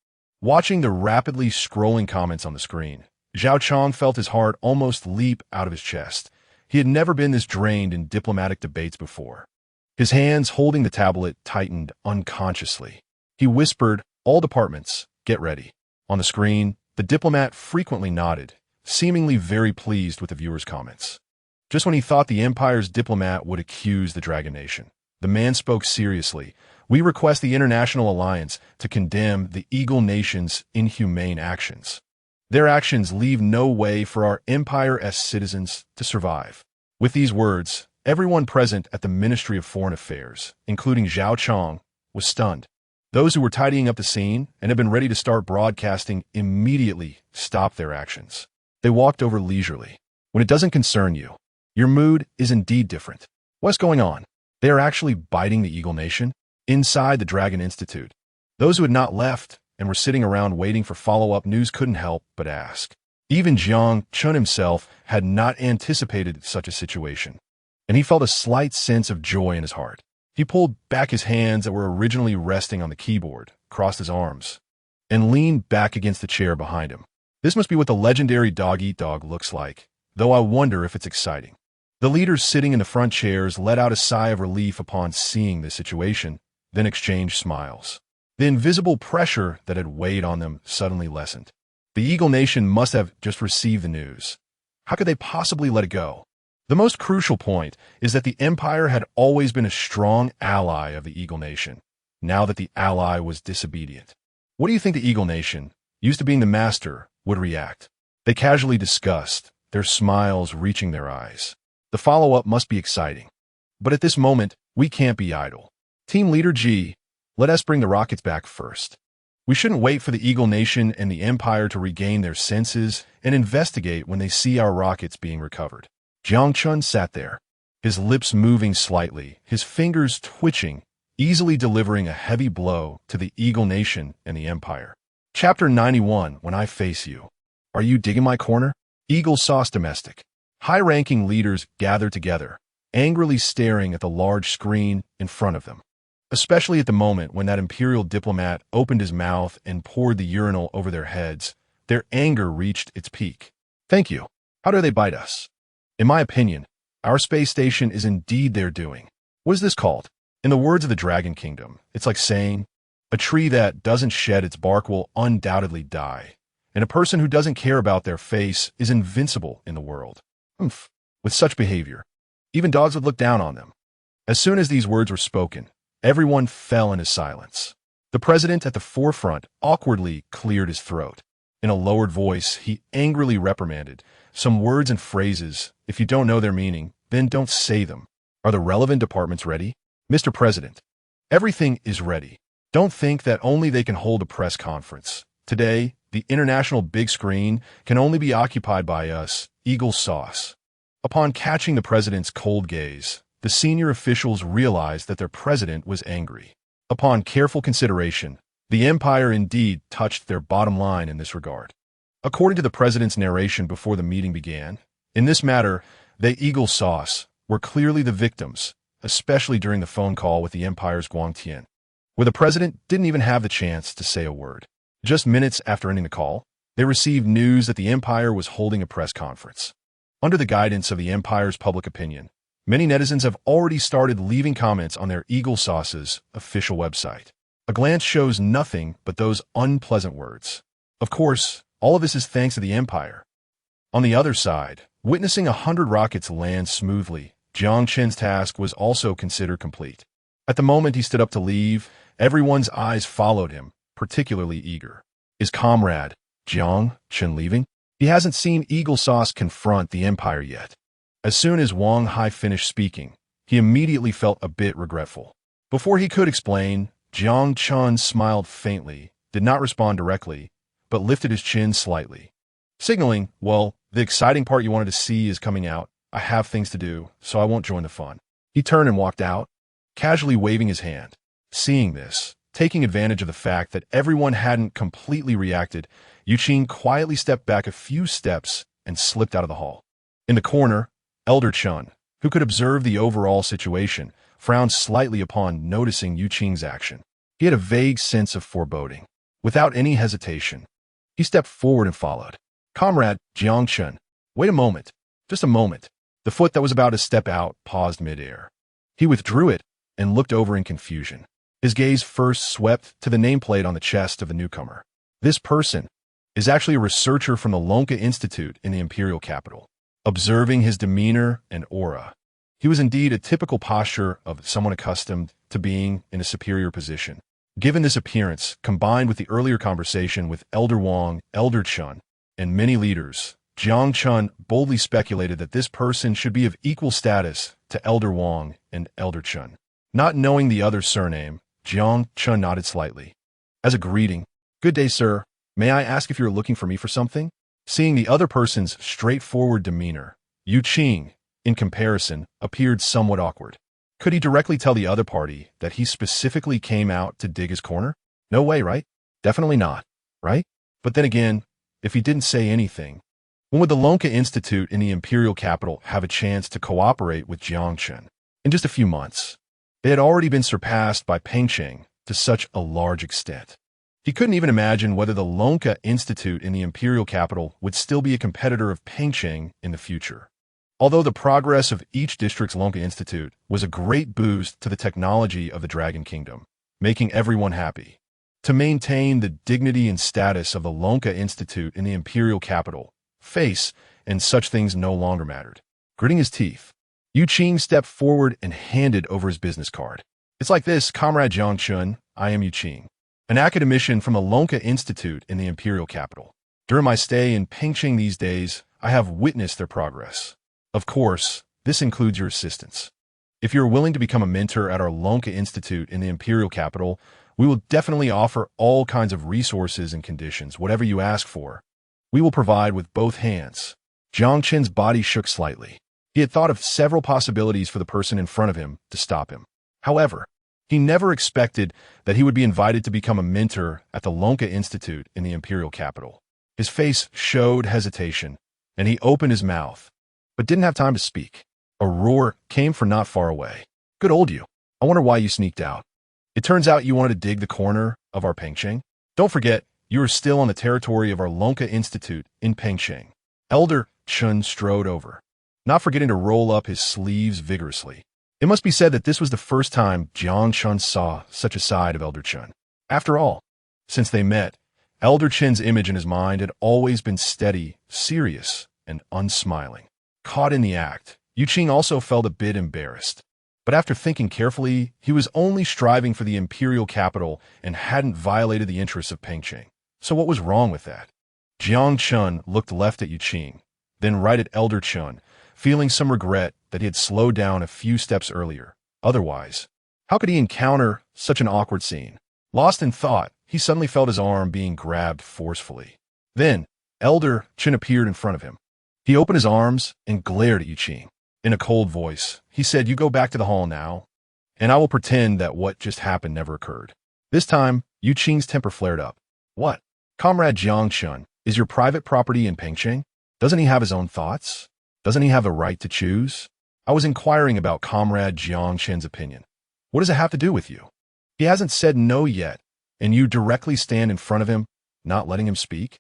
Watching the rapidly scrolling comments on the screen, Zhao Chong felt his heart almost leap out of his chest. He had never been this drained in diplomatic debates before. His hands holding the tablet tightened unconsciously. He whispered, "All departments, get ready." On the screen, the diplomat frequently nodded, seemingly very pleased with the viewers' comments. Just when he thought the Empire's diplomat would accuse the Dragon Nation, the man spoke seriously. We request the International Alliance to condemn the Eagle Nation's inhumane actions. Their actions leave no way for our Empire's citizens to survive. With these words, everyone present at the Ministry of Foreign Affairs, including Zhao Chong, was stunned. Those who were tidying up the scene and had been ready to start broadcasting immediately stopped their actions. They walked over leisurely. When it doesn't concern you, your mood is indeed different. What's going on? They are actually biting the Eagle Nation? Inside the Dragon Institute, those who had not left and were sitting around waiting for follow-up news couldn't help but ask. Even Jiang Chun himself had not anticipated such a situation, and he felt a slight sense of joy in his heart. He pulled back his hands that were originally resting on the keyboard, crossed his arms, and leaned back against the chair behind him. This must be what the legendary dog-eat-dog looks like, though I wonder if it's exciting. The leaders sitting in the front chairs let out a sigh of relief upon seeing this situation, then exchanged smiles. The invisible pressure that had weighed on them suddenly lessened. The Eagle Nation must have just received the news. How could they possibly let it go? The most crucial point is that the Empire had always been a strong ally of the Eagle Nation, now that the ally was disobedient. What do you think the Eagle Nation, used to being the master, would react? They casually discussed, their smiles reaching their eyes. The follow-up must be exciting. But at this moment, we can't be idle. Team Leader G, let us bring the rockets back first. We shouldn't wait for the Eagle Nation and the Empire to regain their senses and investigate when they see our rockets being recovered. Jiang Chun sat there, his lips moving slightly, his fingers twitching, easily delivering a heavy blow to the Eagle Nation and the Empire. Chapter 91, When I Face You. Are you digging my corner? Eagle Sauce Domestic. High-ranking leaders gathered together, angrily staring at the large screen in front of them. Especially at the moment when that imperial diplomat opened his mouth and poured the urinal over their heads, their anger reached its peak. Thank you. How dare they bite us? In my opinion, our space station is indeed their doing. What is this called? In the words of the Dragon Kingdom, it's like saying, a tree that doesn't shed its bark will undoubtedly die, and a person who doesn't care about their face is invincible in the world. Humph. with such behavior. Even dogs would look down on them. As soon as these words were spoken, everyone fell into silence. The president at the forefront awkwardly cleared his throat. In a lowered voice, he angrily reprimanded, "Some words and phrases, if you don't know their meaning, then don't say them. Are the relevant departments ready? Mr. President, everything is ready. Don't think that only they can hold a press conference. Today, the international big screen can only be occupied by us, Eagle Sauce." Upon catching the president's cold gaze, the senior officials realized that their president was angry. Upon careful consideration, the empire indeed touched their bottom line in this regard. According to the president's narration before the meeting began, in this matter, they Eagle Sauce were clearly the victims, especially during the phone call with the empire's Guangtian, where the president didn't even have the chance to say a word. Just minutes after ending the call, they received news that the empire was holding a press conference. Under the guidance of the empire's public opinion, many netizens have already started leaving comments on their Eagle Sauce's official website. A glance shows nothing but those unpleasant words. Of course, all of this is thanks to the empire. On the other side, witnessing 100 rockets land smoothly, Jiang Qin's task was also considered complete. At the moment he stood up to leave, everyone's eyes followed him, particularly eager. Is comrade Jiang Qin leaving? He hasn't seen Eagle Sauce confront the empire yet. As soon as Wang Hai finished speaking, he immediately felt a bit regretful. Before he could explain, Jiang Qin smiled faintly, did not respond directly, but lifted his chin slightly, signaling, "Well, the exciting part you wanted to see is coming out. I have things to do, so I won't join the fun." He turned and walked out, casually waving his hand. Seeing this, taking advantage of the fact that everyone hadn't completely reacted, Yu Qing quietly stepped back a few steps and slipped out of the hall. In the corner, Elder Chun, who could observe the overall situation, frowned slightly upon noticing Yu Qing's action. He had a vague sense of foreboding. Without any hesitation, he stepped forward and followed. "Comrade Jiang Qin, wait a moment, just a moment." The foot that was about to step out paused midair. He withdrew it and looked over in confusion. His gaze first swept to the nameplate on the chest of the newcomer. This person is actually a researcher from the Lonka Institute in the imperial capital. Observing his demeanor and aura, he was indeed a typical posture of someone accustomed to being in a superior position. Given this appearance, combined with the earlier conversation with Elder Wang, Elder Chun, and many leaders, Jiang Chun boldly speculated that this person should be of equal status to Elder Wang and Elder Chun. Not knowing the other's surname, Jiang Chun nodded slightly. As a greeting, "Good day, sir. May I ask if you're looking for me for something?" Seeing the other person's straightforward demeanor, Yu Qing, in comparison, appeared somewhat awkward. Could he directly tell the other party that he specifically came out to dig his corner? No way, right? Definitely not, right? But then again, if he didn't say anything, when would the Lonka Institute in the imperial capital have a chance to cooperate with Jiangchen? In just a few months, they had already been surpassed by Pengcheng to such a large extent. He couldn't even imagine whether the Lonka Institute in the imperial capital would still be a competitor of Pengcheng in the future. Although the progress of each district's Lonka Institute was a great boost to the technology of the Dragon Kingdom, making everyone happy. To maintain the dignity and status of the Lonka Institute in the imperial capital, face and such things no longer mattered. Gritting his teeth, Yu Qing stepped forward and handed over his business card. "It's like this, Comrade Jiang Chun. I am Yu Qing, an academician from the Lonka Institute in the imperial capital. During my stay in Pengcheng these days, I have witnessed their progress. Of course, this includes your assistance. If you're willing to become a mentor at our Lonka Institute in the imperial capital, we will definitely offer all kinds of resources and conditions, whatever you ask for. We will provide with both hands." Jiang Qin's body shook slightly. He had thought of several possibilities for the person in front of him to stop him. However, he never expected that he would be invited to become a mentor at the Lonka Institute in the imperial capital. His face showed hesitation, and he opened his mouth, but didn't have time to speak. A roar came from not far away. "Good old you. I wonder why you sneaked out. It turns out you wanted to dig the corner of our Pengcheng. Don't forget, you are still on the territory of our Lonka Institute in Pengcheng." Elder Chun strode over, not forgetting to roll up his sleeves vigorously. It must be said that this was the first time Jiang Chun saw such a side of Elder Chun. After all, since they met, Elder Chin's image in his mind had always been steady, serious, and unsmiling. Caught in the act, Yuqing also felt a bit embarrassed. But after thinking carefully, he was only striving for the imperial capital and hadn't violated the interests of Pengcheng. So what was wrong with that? Jiang Chun looked left at Yuqing, then right at Elder Chun, feeling some regret that he had slowed down a few steps earlier. Otherwise, how could he encounter such an awkward scene? Lost in thought, he suddenly felt his arm being grabbed forcefully. Then, Elder Chun appeared in front of him. He opened his arms and glared at Yuqing. In a cold voice, he said, "You go back to the hall now, and I will pretend that what just happened never occurred." This time, Yuqing's temper flared up. "What? Comrade Jiang Chun, is your private property in Pengcheng? Doesn't he have his own thoughts? Doesn't he have a right to choose?" "I was inquiring about Comrade Jiang Chen's opinion. What does it have to do with you? He hasn't said no yet, and you directly stand in front of him, not letting him speak?"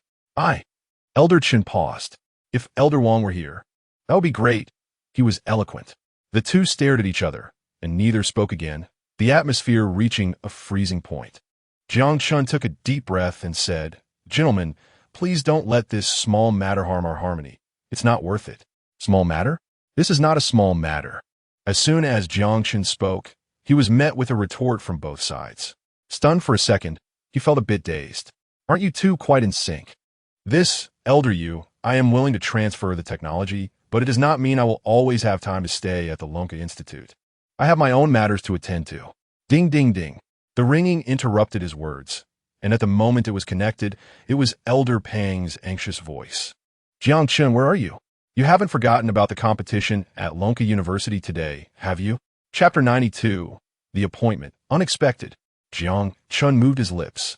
Elder Chen paused. "If Elder Wang were here, that would be great." He was eloquent. The two stared at each other, and neither spoke again, the atmosphere reaching a freezing point. Jiang Chun took a deep breath and said, "Gentlemen, please don't let this small matter harm our harmony. It's not worth it." "Small matter? This is not a small matter." As soon as Jiang Chun spoke, he was met with a retort from both sides. Stunned for a second, he felt a bit dazed. "Aren't you two quite in sync? This, Elder Yu, I am willing to transfer the technology, but it does not mean I will always have time to stay at the Lonka Institute. I have my own matters to attend to." Ding, ding, ding. The ringing interrupted his words, and at the moment it was connected, it was Elder Pang's anxious voice. "Jiang Chun, where are you? You haven't forgotten about the competition at Lonka University today, have you?" Chapter 92. The Appointment. Unexpected. Jiang Chun moved his lips.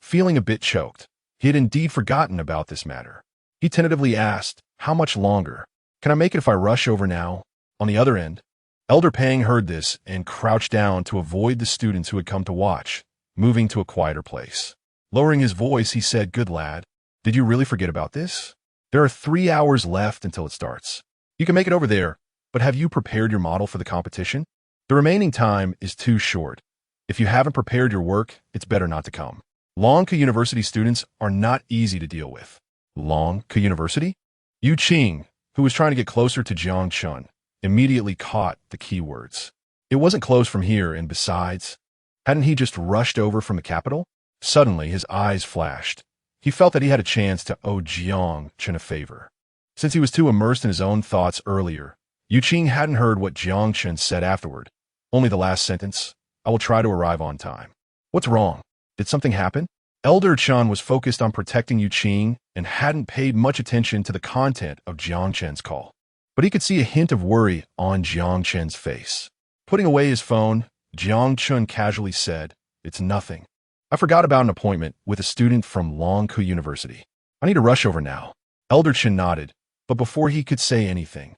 Feeling a bit choked, he had indeed forgotten about this matter. He tentatively asked, "How much longer? Can I make it if I rush over now?" On the other end, Elder Pang heard this and crouched down to avoid the students who had come to watch, moving to a quieter place. Lowering his voice, he said, "Good lad, did you really forget about this? There are 3 hours left until it starts. You can make it over there, but have you prepared your model for the competition? The remaining time is too short. If you haven't prepared your work, it's better not to come." Lonka University students are not easy to deal with. Lonka University? Yuqing, who was trying to get closer to Jiang Chun, immediately caught the key words. It wasn't close from here, and besides, hadn't he just rushed over from the capital? Suddenly, his eyes flashed. He felt that he had a chance to owe Jiang Chun a favor. Since he was too immersed in his own thoughts earlier, Yuqing hadn't heard what Jiang Chun said afterward. Only the last sentence, "I will try to arrive on time." What's wrong? Did something happen? Elder Chun was focused on protecting Yuqing and hadn't paid much attention to the content of Jiang Chen's call. But he could see a hint of worry on Jiang Chen's face. Putting away his phone, Jiang Chun casually said, "It's nothing. I forgot about an appointment with a student from Longku University. I need to rush over now." Elder Chun nodded, but before he could say anything,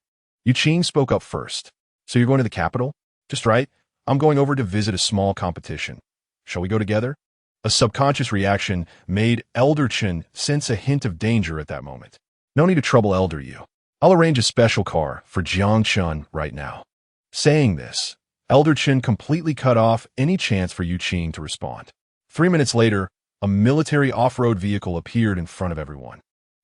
Yuqing spoke up first. "So you're going to the capital?" "Just right. I'm going over to visit a small competition. Shall we go together?" A subconscious reaction made Elder Chun sense a hint of danger at that moment. "No need to trouble Elder Yu. I'll arrange a special car for Jiang Chun right now." Saying this, Elder Chun completely cut off any chance for Yuqing to respond. 3 minutes later, a military off-road vehicle appeared in front of everyone.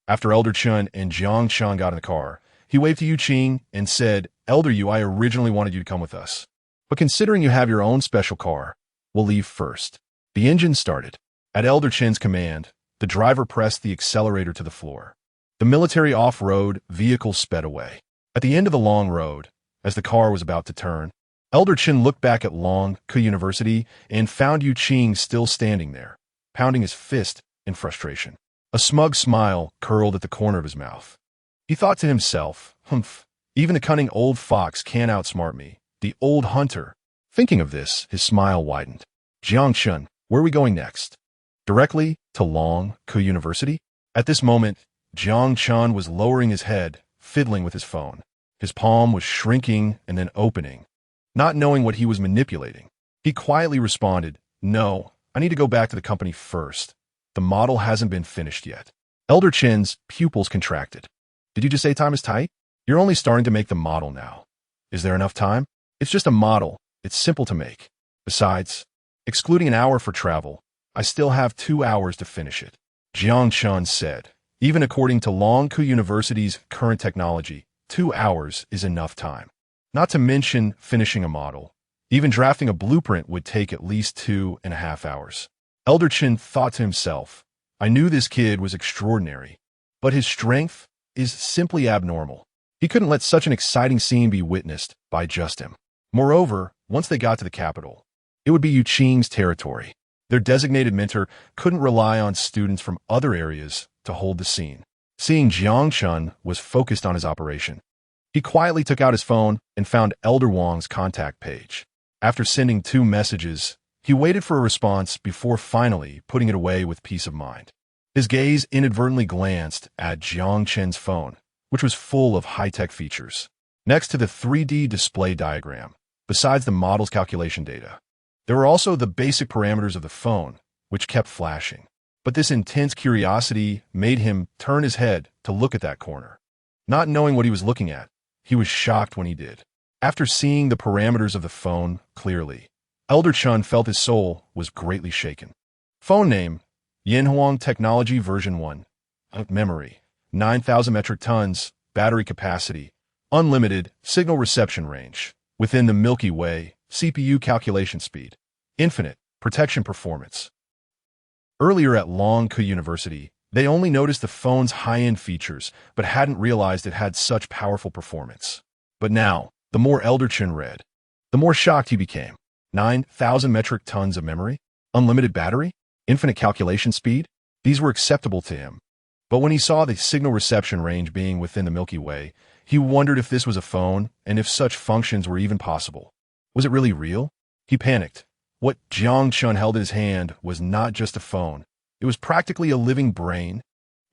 After Elder Chun and Jiang Chun got in the car, he waved to Yuqing and said, "Elder Yu, I originally wanted you to come with us. But considering you have your own special car, we'll leave first." The engine started. At Elder Chen's command, the driver pressed the accelerator to the floor. The military off-road vehicle sped away. At the end of the long road, as the car was about to turn, Elder Chen looked back at Longku University and found Yuqing still standing there, pounding his fist in frustration. A smug smile curled at the corner of his mouth. He thought to himself, "Humph, even the cunning old fox can't outsmart me, the old hunter." Thinking of this, his smile widened. "Jiang Chun, where are we going next?" "Directly to Longku University?" At this moment, Jiang Chun was lowering his head, fiddling with his phone. His palm was shrinking and then opening. Not knowing what he was manipulating, he quietly responded, "No, I need to go back to the company first. The model hasn't been finished yet." Elder Chen's pupils contracted. "Did you just say time is tight? You're only starting to make the model now. Is there enough time? It's just a model. It's simple to make. Besides, excluding an hour for travel, I still have 2 hours to finish it." Jiang Chun said, "Even according to Longku University's current technology, 2 hours is enough time. Not to mention finishing a model. Even drafting a blueprint would take at least 2.5 hours. Elder Chen thought to himself, I knew this kid was extraordinary, but his strength is simply abnormal. He couldn't let such an exciting scene be witnessed by just him. Moreover, once they got to the capital, it would be Yu Qing's territory. Their designated mentor couldn't rely on students from other areas to hold the scene. Seeing Jiang Chun was focused on his operation, he quietly took out his phone and found Elder Wang's contact page. After sending 2 messages, he waited for a response before finally putting it away with peace of mind. His gaze inadvertently glanced at Jiang Chen's phone, which was full of high-tech features. Next to the 3D display diagram, besides the model's calculation data, there were also the basic parameters of the phone, which kept flashing. But this intense curiosity made him turn his head to look at that corner. Not knowing what he was looking at, he was shocked when he did. After seeing the parameters of the phone clearly, Elder Chun felt his soul was greatly shaken. Phone name, Yanhuang Technology version 1. Memory, 9,000 metric tons. Battery capacity, unlimited. Signal reception range, within the Milky Way. CPU calculation speed, infinite. Protection performance. Earlier at Longkou University, they only noticed the phone's high-end features, but hadn't realized it had such powerful performance. But now, the more Elder Chen read, the more shocked he became. 9,000 metric tons of memory, unlimited battery, infinite calculation speed, these were acceptable to him. But when he saw the signal reception range being within the Milky Way, he wondered if this was a phone and if such functions were even possible. Was it really real? He panicked. What Jiang Chun held in his hand was not just a phone. It was practically a living brain.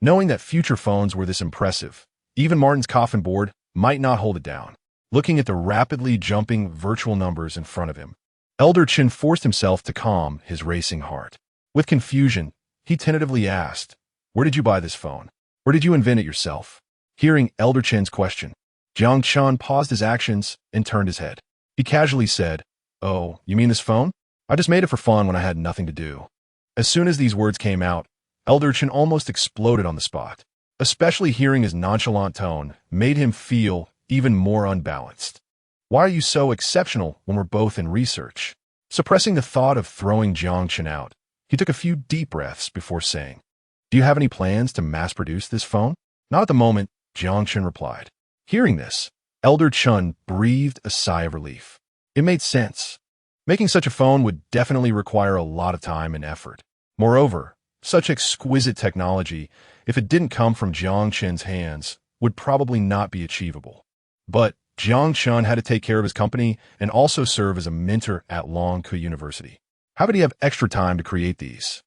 Knowing that future phones were this impressive, even Martin's coffin board might not hold it down. Looking at the rapidly jumping virtual numbers in front of him, Elder Chen forced himself to calm his racing heart. With confusion, he tentatively asked, "Where did you buy this phone? Or did you invent it yourself?" Hearing Elder Chen's question, Jiang Chun paused his actions and turned his head. He casually said, "Oh, you mean this phone? I just made it for fun when I had nothing to do." As soon as these words came out, Elder Chen almost exploded on the spot. Especially hearing his nonchalant tone made him feel even more unbalanced. "Why are you so exceptional when we're both in research?" Suppressing the thought of throwing Jiang Chen out, he took a few deep breaths before saying, "Do you have any plans to mass-produce this phone?" "Not at the moment," Jiang Chen replied. Hearing this, Elder Chun breathed a sigh of relief. It made sense. Making such a phone would definitely require a lot of time and effort. Moreover, such exquisite technology, if it didn't come from Jiang Chen's hands, would probably not be achievable. But Jiang Chun had to take care of his company and also serve as a mentor at Longkou University. How could he have extra time to create these?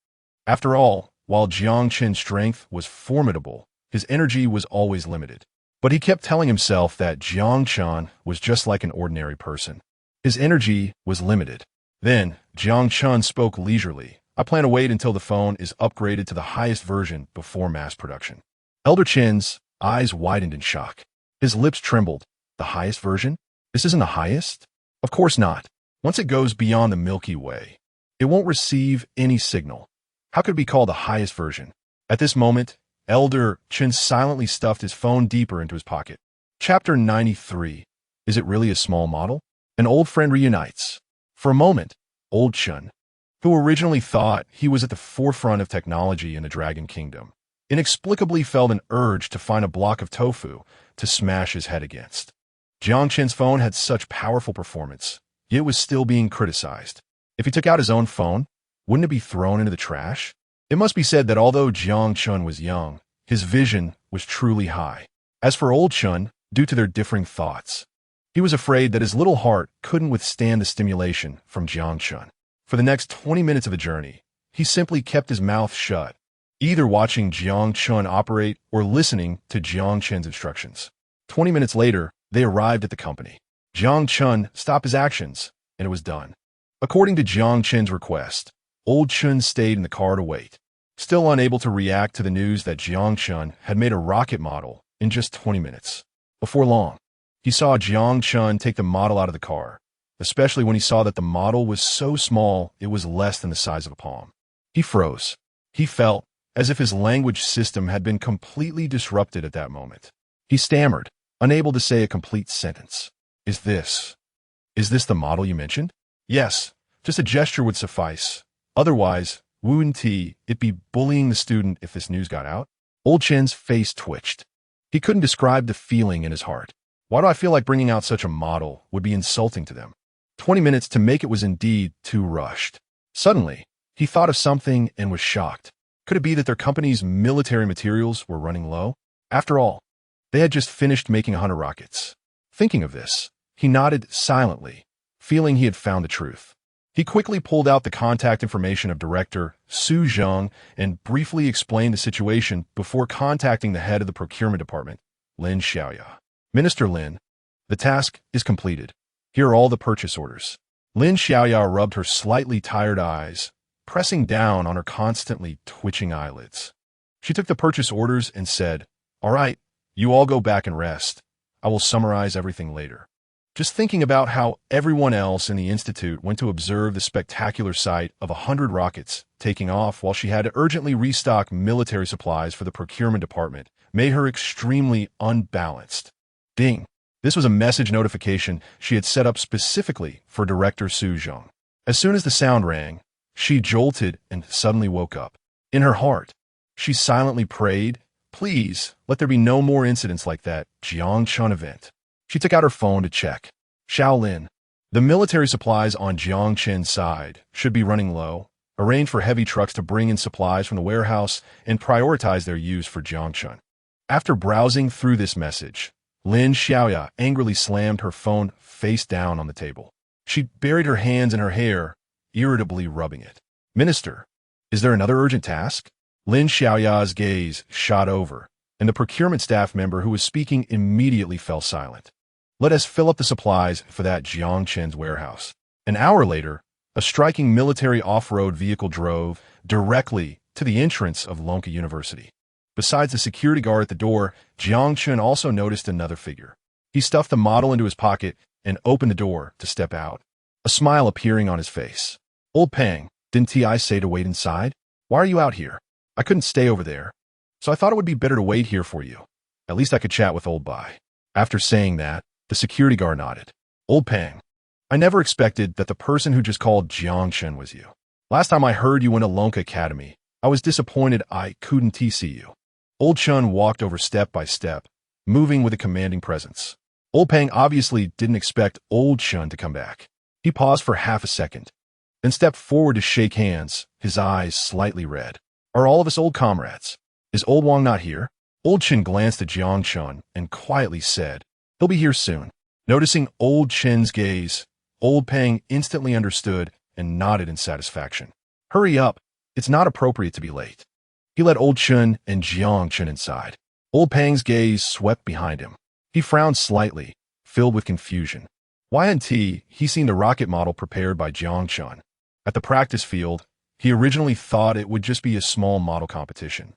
After all, while Jiang Chen's strength was formidable, his energy was always limited. But he kept telling himself that Jiang Chun was just like an ordinary person. His energy was limited. Then, Jiang Chun spoke leisurely. "I plan to wait until the phone is upgraded to the highest version before mass production." Elder Chen's eyes widened in shock. His lips trembled. "The highest version? This isn't the highest?" "Of course not. Once it goes beyond the Milky Way, it won't receive any signal. How could it be called the highest version?" At this moment, Elder Chen silently stuffed his phone deeper into his pocket. Chapter 93. Is it really a small model? An old friend reunites. For a moment, Old Chun, who originally thought he was at the forefront of technology in the Dragon Kingdom, inexplicably felt an urge to find a block of tofu to smash his head against. Jiang Chen's phone had such powerful performance, yet it was still being criticized. If he took out his own phone, wouldn't it be thrown into the trash? It must be said that although Jiang Chun was young, his vision was truly high. As for Old Chun, due to their differing thoughts, he was afraid that his little heart couldn't withstand the stimulation from Jiang Chun. For the next 20 minutes of the journey, he simply kept his mouth shut, either watching Jiang Chun operate or listening to Jiang Chen's instructions. 20 minutes later, they arrived at the company. Jiang Chun stopped his actions, and it was done. According to Jiang Chen's request, Old Chun stayed in the car to wait, still unable to react to the news that Jiang Chun had made a rocket model in just 20 minutes. Before long, he saw Jiang Chun take the model out of the car, especially when he saw that the model was so small it was less than the size of a palm. He froze. He felt as if his language system had been completely disrupted at that moment. He stammered, unable to say a complete sentence. Is this the model you mentioned? Yes, just a gesture would suffice. Otherwise, wouldn't it be bullying the student if this news got out? Old Chen's face twitched. He couldn't describe the feeling in his heart. Why do I feel like bringing out such a model would be insulting to them? 20 minutes to make it was indeed too rushed. Suddenly, he thought of something and was shocked. Could it be that their company's military materials were running low? After all, they had just finished making 100 rockets. Thinking of this, he nodded silently, feeling he had found the truth. He quickly pulled out the contact information of Director Su Zheng and briefly explained the situation before contacting the head of the procurement department, Lin Xiaoya. Minister Lin, the task is completed. Here are all the purchase orders. Lin Xiaoya rubbed her slightly tired eyes, pressing down on her constantly twitching eyelids. She took the purchase orders and said, "All right, you all go back and rest. I will summarize everything later." Just thinking about how everyone else in the institute went to observe the spectacular sight of 100 rockets taking off while she had to urgently restock military supplies for the procurement department made her extremely unbalanced. Ding! This was a message notification she had set up specifically for Director Su Zheng. As soon as the sound rang, she jolted and suddenly woke up. In her heart, she silently prayed, "Please, let there be no more incidents like that Jiangchun event." She took out her phone to check. Shaolin. The military supplies on Jiangchen's side should be running low. Arrange for heavy trucks to bring in supplies from the warehouse and prioritize their use for Jiangchun. After browsing through this message, Lin Xiaoya angrily slammed her phone face down on the table. She buried her hands in her hair, irritably rubbing it. "Minister, is there another urgent task?" Lin Xiaoya's gaze shot over, and the procurement staff member who was speaking immediately fell silent. "Let us fill up the supplies for that Jiangchen's warehouse." An hour later, a striking military off-road vehicle drove directly to the entrance of Lonka University. Besides the security guard at the door, Jiangchun also noticed another figure. He stuffed the model into his pocket and opened the door to step out, a smile appearing on his face. "Old Pang, didn't I say to wait inside? Why are you out here? I couldn't stay over there, so I thought it would be better to wait here for you. At least I could chat with Old Bai." After saying that, the security guard nodded. "Old Pang, I never expected that the person who just called Jiangchun was you. Last time I heard you went to Lonka Academy, I was disappointed I couldn't see you." Old Chun walked over step by step, moving with a commanding presence. Old Pang obviously didn't expect Old Chun to come back. He paused for half a second, then stepped forward to shake hands, his eyes slightly red. "Are all of us old comrades? Is Old Wang not here?" Old Chen glanced at Jiang Chun and quietly said, "He'll be here soon." Noticing Old Chen's gaze, Old Pang instantly understood and nodded in satisfaction. "Hurry up, it's not appropriate to be late." He led Old Chun and Jiang Chun inside. Old Pang's gaze swept behind him. He frowned slightly, filled with confusion. Why hadn't he seen the rocket model prepared by Jiang Chun? At the practice field, he originally thought it would just be a small model competition,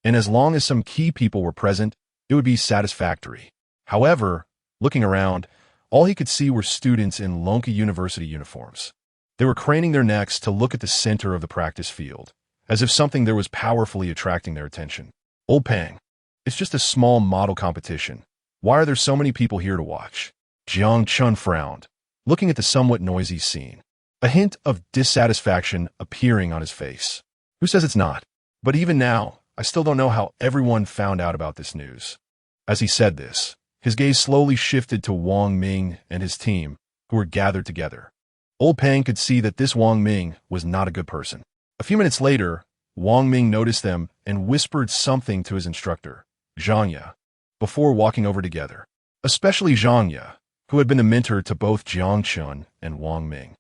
and as long as some key people were present, it would be satisfactory. However, looking around, all he could see were students in Lonka University uniforms. They were craning their necks to look at the center of the practice field, as if something there was powerfully attracting their attention. "Old Pang, it's just a small model competition. Why are there so many people here to watch?" Jiang Chun frowned, looking at the somewhat noisy scene, a hint of dissatisfaction appearing on his face. "Who says it's not? But even now, I still don't know how everyone found out about this news." As he said this, his gaze slowly shifted to Wang Ming and his team, who were gathered together. Old Pang could see that this Wang Ming was not a good person. A few minutes later, Wang Ming noticed them and whispered something to his instructor, Zhang Ye, before walking over together. Especially Zhang Ye, who had been the mentor to both Jiang Chun and Wang Ming,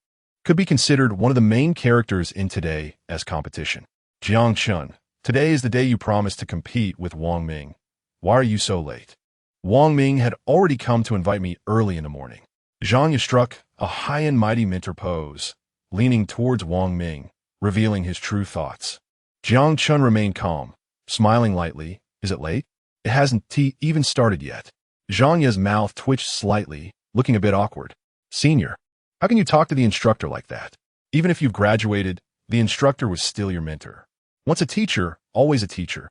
could be considered one of the main characters in Today as competition. "Jiang Chun, today is the day you promised to compete with Wang Ming. Why are you so late?" Wang Ming had already come to invite me early in the morning. Zhang Ye struck a high and mighty mentor pose, leaning towards Wang Ming, revealing his true thoughts. Jiang Chun remained calm, smiling lightly. "Is it late? It hasn't even started yet." Zhang Ye's mouth twitched slightly, looking a bit awkward. "Senior, how can you talk to the instructor like that? Even if you've graduated, the instructor was still your mentor. Once a teacher, always a teacher."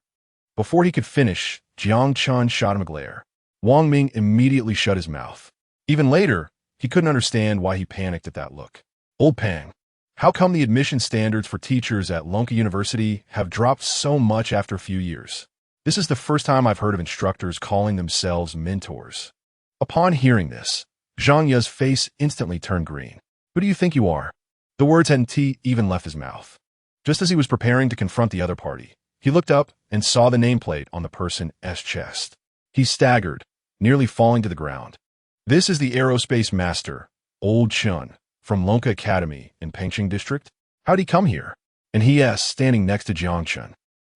Before he could finish, Jiang Chun shot him a glare. Wang Ming immediately shut his mouth. Even later, he couldn't understand why he panicked at that look. Old Pang, how come the admission standards for teachers at Lonka University have dropped so much after a few years? This is the first time I've heard of instructors calling themselves mentors. Upon hearing this, Zhang Ye's face instantly turned green. Who do you think you are? The words hadn't even left his mouth. Just as he was preparing to confront the other party, he looked up and saw the nameplate on the person's chest. He staggered, nearly falling to the ground. This is the aerospace master, Old Chun, from Lonka Academy in Pengcheng District. How'd he come here? And he asked, standing next to Jiang Chun.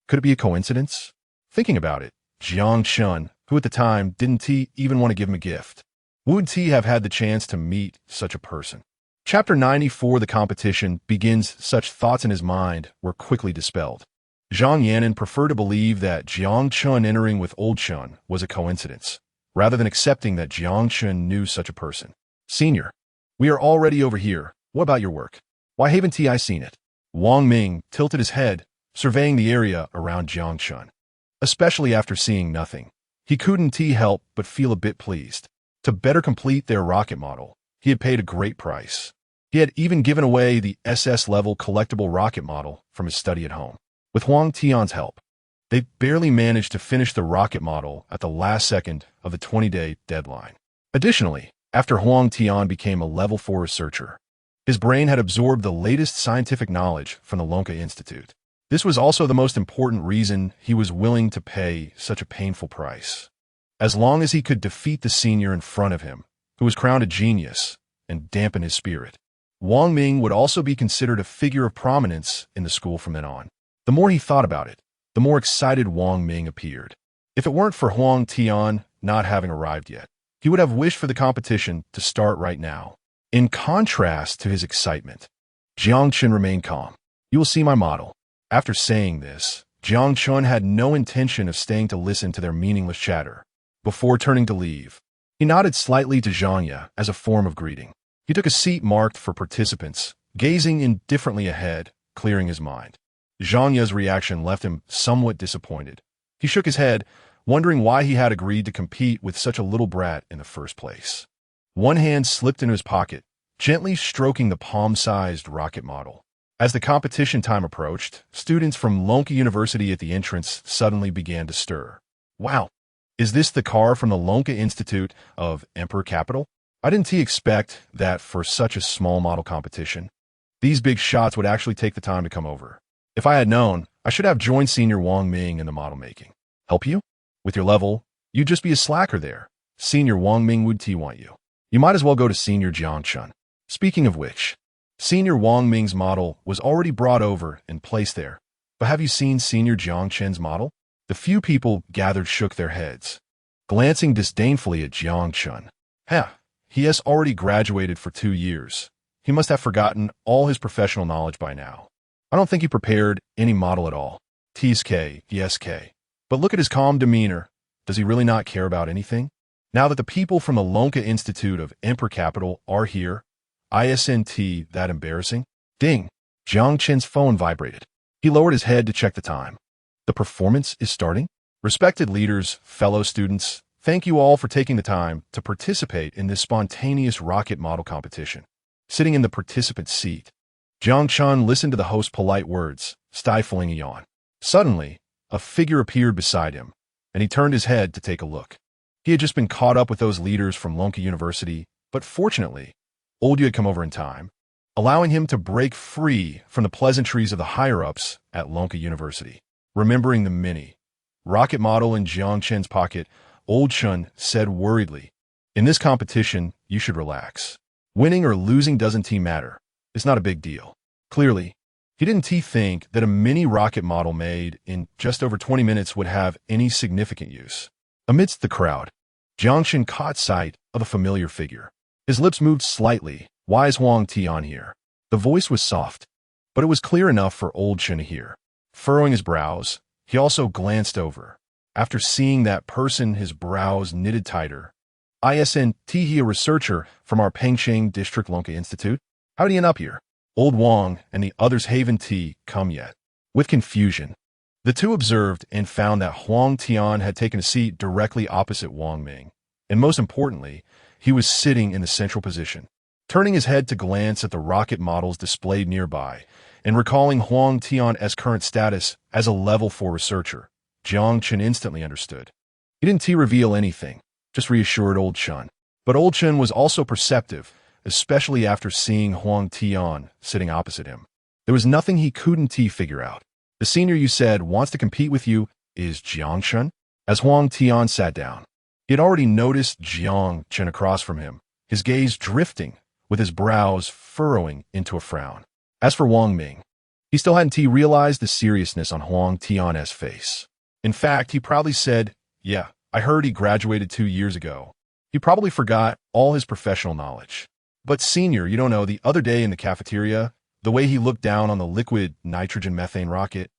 Could it be a coincidence? Thinking about it, Jiang Chun, who at the time didn't even want to give him a gift, would he have had the chance to meet such a person? Chapter 94, the competition, begins. Such thoughts in his mind were quickly dispelled. Zhang Yanin preferred to believe that Jiang Chun entering with Old Chun was a coincidence, rather than accepting that Jiang Chun knew such a person. Senior, we are already over here. What about your work? Why haven't I seen it? Wang Ming tilted his head, surveying the area around Jiang Chun. Especially after seeing nothing, he couldn't help but feel a bit pleased. To better complete their rocket model, he had paid a great price. He had even given away the SS-level collectible rocket model from his study at home. With Huang Tian's help, they barely managed to finish the rocket model at the last second of the 20-day deadline. Additionally, after Huang Tian became a Level 4 researcher, his brain had absorbed the latest scientific knowledge from the Lonka Institute. This was also the most important reason he was willing to pay such a painful price. As long as he could defeat the senior in front of him, who was crowned a genius, and dampen his spirit, Wang Ming would also be considered a figure of prominence in the school from then on. The more he thought about it, the more excited Wang Ming appeared. If it weren't for Huang Tian not having arrived yet, he would have wished for the competition to start right now. In contrast to his excitement, Jiang Chun remained calm. You will see my model. After saying this, Jiang Chun had no intention of staying to listen to their meaningless chatter. Before turning to leave, he nodded slightly to Zhang Ye as a form of greeting. He took a seat marked for participants, gazing indifferently ahead, clearing his mind. Zhang Ye's reaction left him somewhat disappointed. He shook his head, wondering why he had agreed to compete with such a little brat in the first place. One hand slipped into his pocket, gently stroking the palm-sized rocket model. As the competition time approached, students from Lonka University at the entrance suddenly began to stir. Wow! Is this the car from the Lonka Institute of Emperor Capital? I didn't expect that for such a small model competition. These big shots would actually take the time to come over. If I had known, I should have joined Senior Wang Ming in the model making. Help you? With your level, you'd just be a slacker there. Senior Wang Ming would want you. You might as well go to Senior Jiang Chun. Speaking of which, Senior Wang Ming's model was already brought over and placed there. But have you seen Senior Jiang Chen's model? The few people gathered shook their heads, glancing disdainfully at Jiang Chun. He has already graduated for 2 years. He must have forgotten all his professional knowledge by now. I don't think he prepared any model at all. TSK. But look at his calm demeanor. Does he really not care about anything? Now that the people from the Lonka Institute of Emperor Capital are here, isn't that embarrassing? Ding! Jiang Chen's phone vibrated. He lowered his head to check the time. The performance is starting? Respected leaders, fellow students, thank you all for taking the time to participate in this spontaneous rocket model competition. Sitting in the participant seat, Jiang Chun listened to the host's polite words, stifling a yawn. Suddenly, a figure appeared beside him, and he turned his head to take a look. He had just been caught up with those leaders from Lonka University, but fortunately, Old Yu had come over in time, allowing him to break free from the pleasantries of the higher-ups at Lonka University. Remembering the mini rocket model in Jiang Chen's pocket, Old Chun said worriedly, "In this competition, you should relax. Winning or losing doesn't matter. It's not a big deal." Clearly, he didn't think that a mini rocket model made in just over 20 minutes would have any significant use. Amidst the crowd, Jiang Chen caught sight of a familiar figure. His lips moved slightly. Why is Huang Tian here? The voice was soft, but it was clear enough for Old Chen to hear. Furrowing his brows, he also glanced over. After seeing that person, his brows knitted tighter. Isn't he a researcher from our Pengcheng District Lonka Institute? How'd he end up here? Old Wang and the others haven't come yet. With confusion, the two observed and found that Huang Tian had taken a seat directly opposite Wang Ming. And most importantly, he was sitting in the central position. Turning his head to glance at the rocket models displayed nearby, and recalling Huang Tian's current status as a level 4 researcher, Jiang Chen instantly understood. He didn't reveal anything, just reassured Old Chen. But Old Chen was also perceptive, especially after seeing Huang Tian sitting opposite him. There was nothing he couldn't figure out. The senior you said wants to compete with you is Jiang Chen? As Huang Tian sat down, he had already noticed Jiang Chen across from him, his gaze drifting, with his brows furrowing into a frown. As for Wang Ming, he still hadn't realized the seriousness on Huang Tian's face. In fact, he proudly said, "Yeah, I heard he graduated 2 years ago." He probably forgot all his professional knowledge. But senior, you don't know, the other day in the cafeteria, the way he looked down on the liquid nitrogen methane rocket,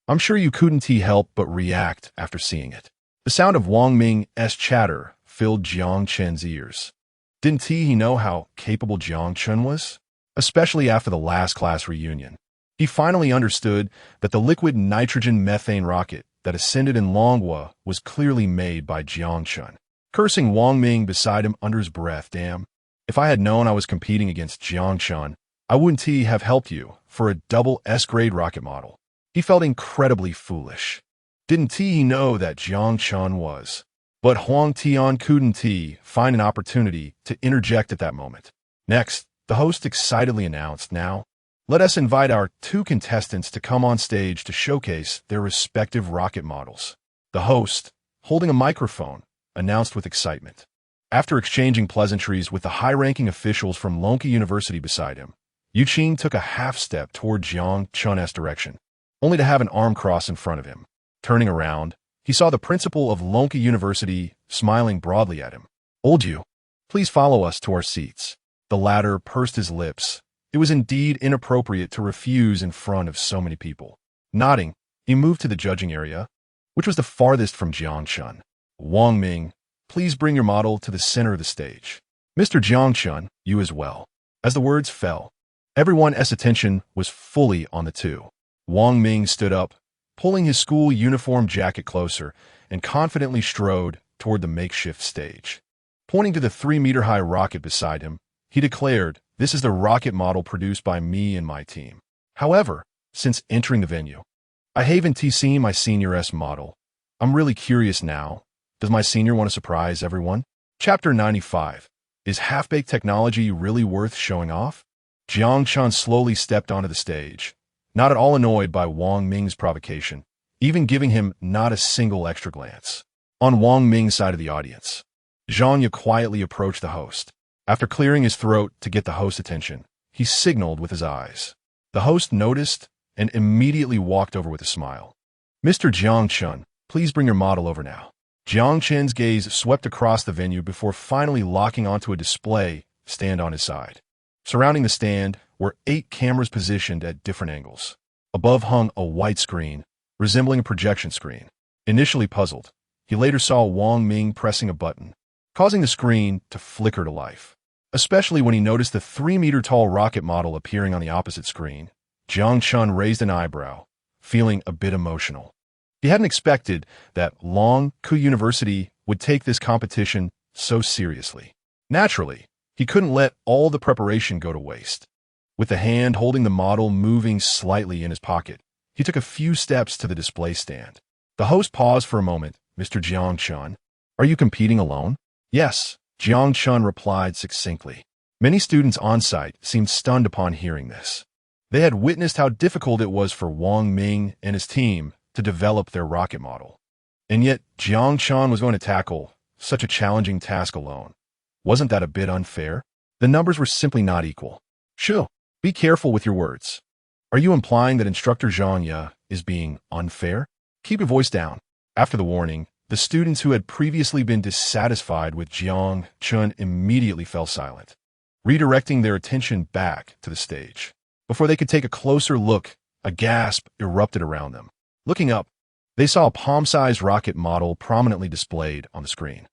I'm sure you couldn't help but react after seeing it. The sound of Wang Ming's chatter filled Jiang Chen's ears. Didn't he know how capable Jiang Chen was? Especially after the last class reunion. He finally understood that the liquid nitrogen methane rocket that ascended in Longhua was clearly made by Jiang Chen. Cursing Wang Ming beside him under his breath, "Damn, if I had known I was competing against Jiang Chen, I wouldn't have helped you for a double S-grade rocket model." He felt incredibly foolish. Didn't he know that Jiang Chen was? But Huang Tian couldn't find an opportunity to interject at that moment. Next, the host excitedly announced, "Now, let us invite our 2 contestants to come on stage to showcase their respective rocket models." The host, holding a microphone, announced with excitement. After exchanging pleasantries with the high-ranking officials from Longhua University beside him, Yu Qing took a half-step toward Jiang Chen's direction, only to have an arm cross in front of him. Turning around, he saw the principal of Longhua University smiling broadly at him. "Old Yu, please follow us to our seats." The latter pursed his lips. It was indeed inappropriate to refuse in front of so many people. Nodding, he moved to the judging area, which was the farthest from Jiang Chen. "Wang Ming, please bring your model to the center of the stage. Mr. Jiang Chen, you as well." As the words fell, everyone's attention was fully on the 2. Wang Ming stood up, pulling his school uniform jacket closer, and confidently strode toward the makeshift stage. Pointing to the 3-meter-high rocket beside him, he declared, "This is the rocket model produced by me and my team. However, since entering the venue, I haven't seen my senior's model. I'm really curious now. Does my senior want to surprise everyone?" Chapter 95. Is half-baked technology really worth showing off? Jiang Chen slowly stepped onto the stage, not at all annoyed by Wang Ming's provocation, even giving him not a single extra glance. On Wang Ming's side of the audience, Zhang Ye quietly approached the host. After clearing his throat to get the host's attention, he signaled with his eyes. The host noticed and immediately walked over with a smile. "Mr. Jiang Chen, please bring your model over now." Jiang Chen's gaze swept across the venue before finally locking onto a display stand on his side. Surrounding the stand were 8 cameras positioned at different angles. Above hung a white screen, resembling a projection screen. Initially puzzled, he later saw Wang Ming pressing a button, causing the screen to flicker to life. Especially when he noticed the 3-meter-tall rocket model appearing on the opposite screen, Jiang Chen raised an eyebrow, feeling a bit emotional. He hadn't expected that Longhua University would take this competition so seriously. Naturally, he couldn't let all the preparation go to waste. With the hand holding the model moving slightly in his pocket, he took a few steps to the display stand. The host paused for a moment. "Mr. Jiang Chen, are you competing alone?" "Yes," Jiang Chen replied succinctly. Many students on site seemed stunned upon hearing this. They had witnessed how difficult it was for Wang Ming and his team to develop their rocket model. And yet, Jiang Chen was going to tackle such a challenging task alone. Wasn't that a bit unfair? The numbers were simply not equal. "Sure, be careful with your words. Are you implying that Instructor Zhang Ye is being unfair?" "Keep your voice down." After the warning, the students who had previously been dissatisfied with Jiang Chen immediately fell silent, redirecting their attention back to the stage. Before they could take a closer look, a gasp erupted around them. Looking up, they saw a palm-sized rocket model prominently displayed on the screen.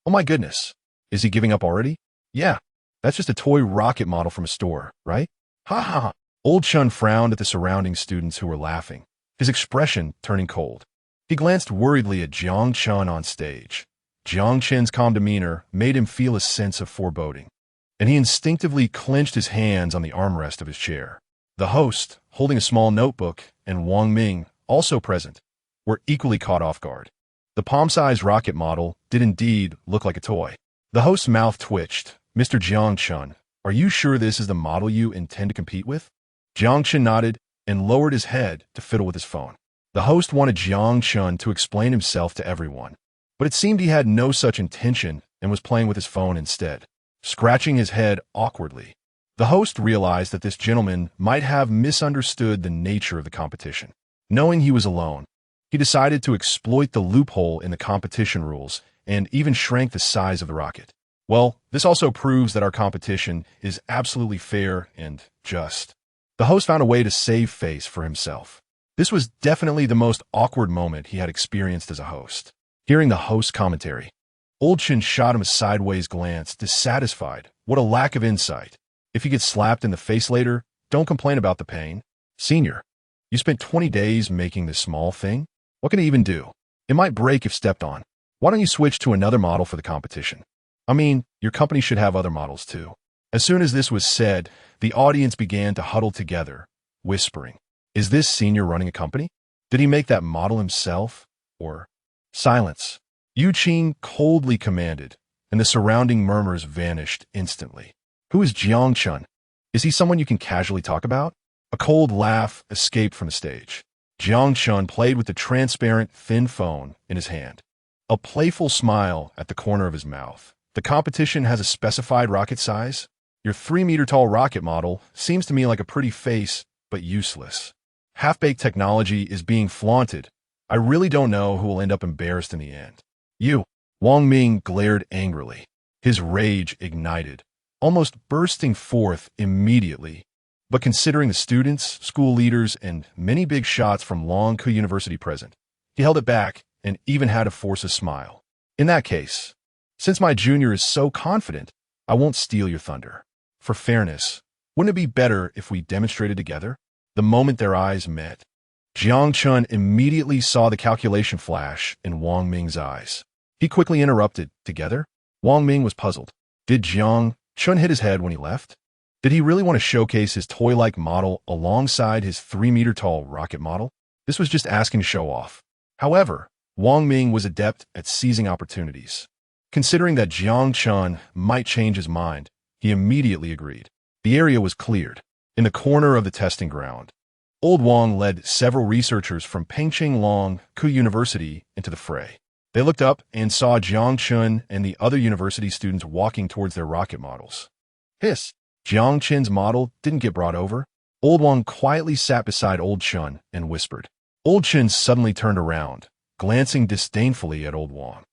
"Oh my goodness, is he giving up already?" "Yeah, that's just a toy rocket model from a store, right?" "Ha ha ha." Old Chen frowned at the surrounding students who were laughing, his expression turning cold. He glanced worriedly at Jiang Chen on stage, Jiang Chen's calm demeanor made him feel a sense of foreboding, and he instinctively clenched his hands on the armrest of his chair. The host, holding a small notebook, and Wang Ming, also present, were equally caught off guard. The palm-sized rocket model did indeed look like a toy. The host's mouth twitched. "Mr. Jiang Chun, are you sure this is the model you intend to compete with?" Jiang Chen nodded and lowered his head to fiddle with his phone. The host wanted Jiang Chun to explain himself to everyone, but it seemed he had no such intention and was playing with his phone instead, scratching his head awkwardly. The host realized that this gentleman might have misunderstood the nature of the competition. Knowing he was alone, he decided to exploit the loophole in the competition rules and even shrank the size of the rocket. "Well, this also proves that our competition is absolutely fair and just." The host found a way to save face for himself. This was definitely the most awkward moment he had experienced as a host. Hearing the host's commentary, Old Chen shot him a sideways glance, dissatisfied. What a lack of insight. If you get slapped in the face later, don't complain about the pain. "Senior, you spent 20 days making this small thing? What can it even do? It might break if stepped on. Why don't you switch to another model for the competition? I mean, your company should have other models too." As soon as this was said, the audience began to huddle together, whispering, "Is this senior running a company? Did he make that model himself? Or—" "Silence," Yu Qing coldly commanded, and the surrounding murmurs vanished instantly. "Who is Jiang Chun? Is he someone you can casually talk about?" A cold laugh escaped from the stage. Jiang Chun played with the transparent, thin phone in his hand, a playful smile at the corner of his mouth. "The competition has a specified rocket size? Your 3-meter-tall rocket model seems to me like a pretty face, but useless. Half-baked technology is being flaunted. I really don't know who will end up embarrassed in the end." "You!" Wang Ming glared angrily. His rage ignited, almost bursting forth immediately. But considering the students, school leaders, and many big shots from Longkou University present, he held it back and even had to force a smile. "In that case, since my junior is so confident, I won't steal your thunder. For fairness, wouldn't it be better if we demonstrated together?" The moment their eyes met, Jiang Chun immediately saw the calculation flash in Wang Ming's eyes. He quickly interrupted, "Together?" Wang Ming was puzzled. Did Jiang Chun hit his head when he left? Did he really want to showcase his toy-like model alongside his 3-meter-tall rocket model? This was just asking to show off. However, Wang Ming was adept at seizing opportunities. Considering that Jiang Chun might change his mind, he immediately agreed. The area was cleared. In the corner of the testing ground, Old Wang led several researchers from Pengcheng Longkou University into the fray. They looked up and saw Jiang Chun and the other university students walking towards their rocket models. Hiss! Jiang Chen's model didn't get brought over. Old Wang quietly sat beside Old Chun and whispered. Old Chen suddenly turned around, glancing disdainfully at Old Wang.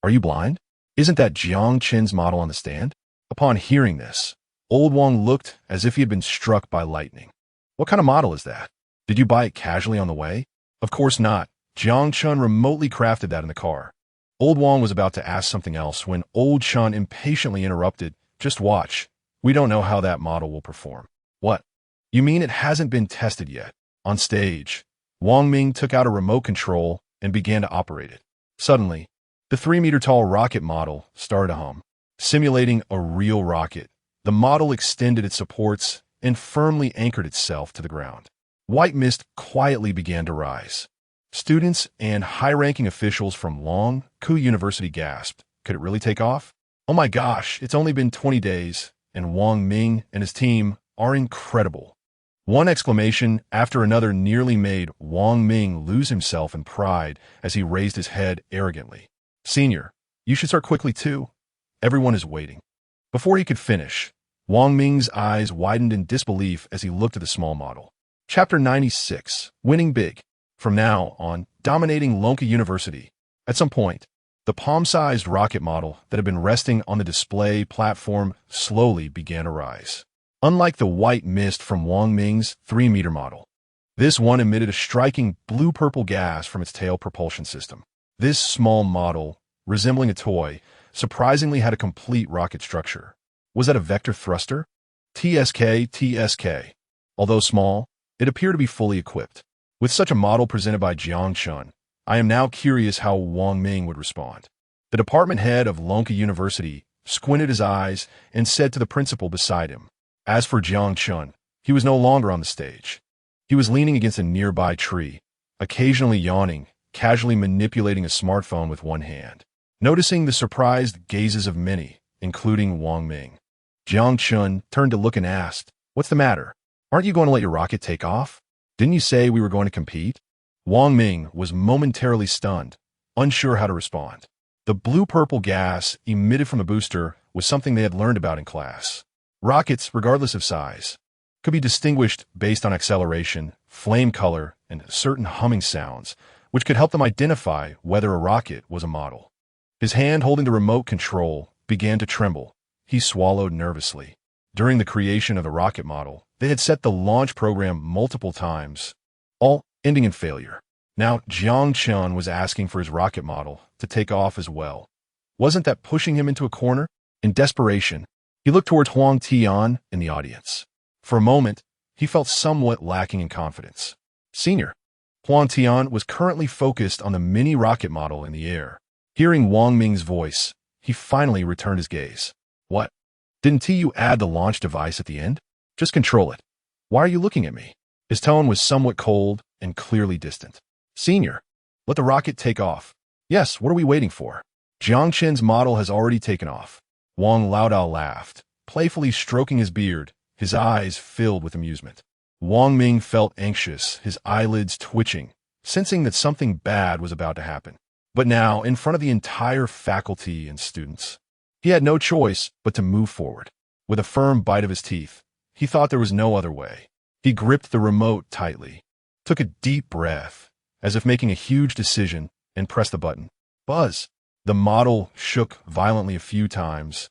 "Are you blind? Isn't that Jiang Chen's model on the stand?" Upon hearing this, Old Wang looked as if he had been struck by lightning. "What kind of model is that? Did you buy it casually on the way?" "Of course not. Jiang Chun remotely crafted that in the car." Old Wang was about to ask something else when Old Chun impatiently interrupted. "Just watch. We don't know how that model will perform." "What? You mean it hasn't been tested yet?" On stage, Wang Ming took out a remote control and began to operate it. Suddenly, the 3-meter-tall rocket model started to hum. Simulating a real rocket, the model extended its supports and firmly anchored itself to the ground. White mist quietly began to rise. Students and high-ranking officials from Longkou University gasped. Could it really take off? "Oh my gosh, it's only been 20 days. And Wang Ming and his team are incredible." One exclamation after another nearly made Wang Ming lose himself in pride as he raised his head arrogantly. "Senior, you should start quickly too. Everyone is waiting." Before he could finish, Wang Ming's eyes widened in disbelief as he looked at the small model. Chapter 96, Winning Big. From now on, dominating Longkou University. At some point, the palm-sized rocket model that had been resting on the display platform slowly began to rise. Unlike the white mist from Wang Ming's 3-meter model, this one emitted a striking blue-purple gas from its tail propulsion system. This small model, resembling a toy, surprisingly had a complete rocket structure. Was that a vector thruster? TSK. Although small, it appeared to be fully equipped. With such a model presented by Jiang Chun, I am now curious how Wang Ming would respond. The department head of Lonka University squinted his eyes and said to the principal beside him. As for Jiang Chun, he was no longer on the stage. He was leaning against a nearby tree, occasionally yawning, casually manipulating a smartphone with one hand. Noticing the surprised gazes of many, including Wang Ming, Jiang Chun turned to look and asked, "What's the matter? Aren't you going to let your rocket take off? Didn't you say we were going to compete?" Wang Ming was momentarily stunned, unsure how to respond. The blue-purple gas emitted from the booster was something they had learned about in class. Rockets, regardless of size, could be distinguished based on acceleration, flame color, and certain humming sounds, which could help them identify whether a rocket was a model. His hand holding the remote control began to tremble. He swallowed nervously. During the creation of the rocket model, they had set the launch program multiple times, all ending in failure. Now, Jiang Chun was asking for his rocket model to take off as well. Wasn't that pushing him into a corner? In desperation, he looked towards Huang Tian in the audience. For a moment, he felt somewhat lacking in confidence. Senior, Huang Tian was currently focused on the mini rocket model in the air. Hearing Wang Ming's voice, he finally returned his gaze. What? Didn't you add the launch device at the end? Just control it. Why are you looking at me? His tone was somewhat cold and clearly distant. Senior, let the rocket take off. Yes, what are we waiting for? Jiang Chen's model has already taken off. Wang Laodao laughed, playfully stroking his beard, his eyes filled with amusement. Wang Ming felt anxious, his eyelids twitching, sensing that something bad was about to happen. But now, in front of the entire faculty and students, he had no choice but to move forward. With a firm bite of his teeth, he thought there was no other way. He gripped the remote tightly, took a deep breath, as if making a huge decision, and pressed the button. Buzz! The model shook violently a few times,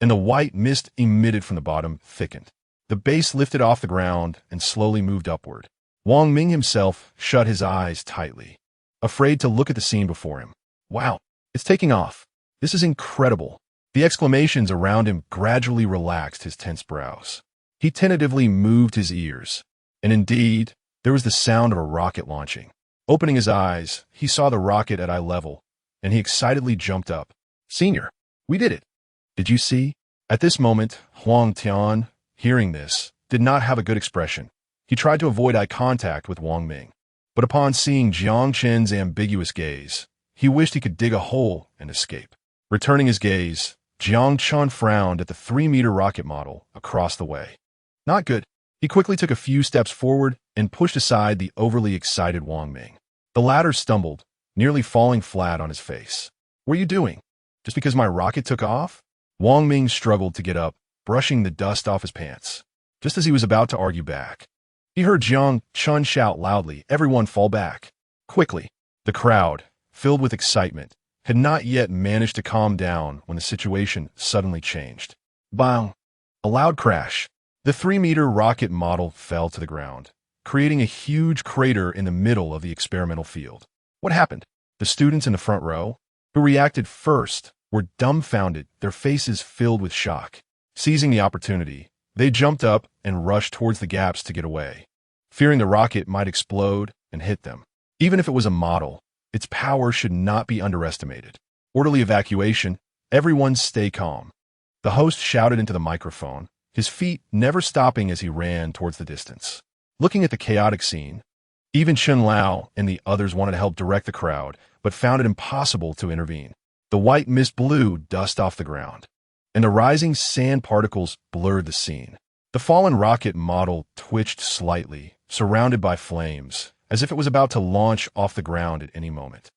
and the white mist emitted from the bottom thickened. The base lifted off the ground and slowly moved upward. Wang Ming himself shut his eyes tightly, afraid to look at the scene before him. Wow, it's taking off. This is incredible. The exclamations around him gradually relaxed his tense brows. He tentatively moved his ears, and indeed, there was the sound of a rocket launching. Opening his eyes, he saw the rocket at eye level, and he excitedly jumped up. Senior, we did it. Did you see? At this moment, Huang Tian, hearing this, did not have a good expression. He tried to avoid eye contact with Wang Ming, but upon seeing Jiang Chen's ambiguous gaze, he wished he could dig a hole and escape. Returning his gaze, Jiang Chun frowned at the 3-meter rocket model across the way. Not good. He quickly took a few steps forward and pushed aside the overly excited Wang Ming. The latter stumbled, nearly falling flat on his face. What are you doing? Just because my rocket took off? Wang Ming struggled to get up, brushing the dust off his pants. Just as he was about to argue back, he heard Jiang Chun shout loudly, "Everyone fall back!" Quickly, the crowd, filled with excitement, had not yet managed to calm down when the situation suddenly changed. Bang! A loud crash. The 3-meter rocket model fell to the ground, creating a huge crater in the middle of the experimental field. What happened? The students in the front row, who reacted first, were dumbfounded, their faces filled with shock. Seizing the opportunity, they jumped up and rushed towards the gaps to get away, fearing the rocket might explode and hit them. Even if it was a model, its power should not be underestimated. Orderly evacuation, everyone stay calm. The host shouted into the microphone, his feet never stopping as he ran towards the distance. Looking at the chaotic scene, even Chen Lao and the others wanted to help direct the crowd, but found it impossible to intervene. The white mist blew dust off the ground, and the rising sand particles blurred the scene. The fallen rocket model twitched slightly, surrounded by flames, as if it was about to launch off the ground at any moment.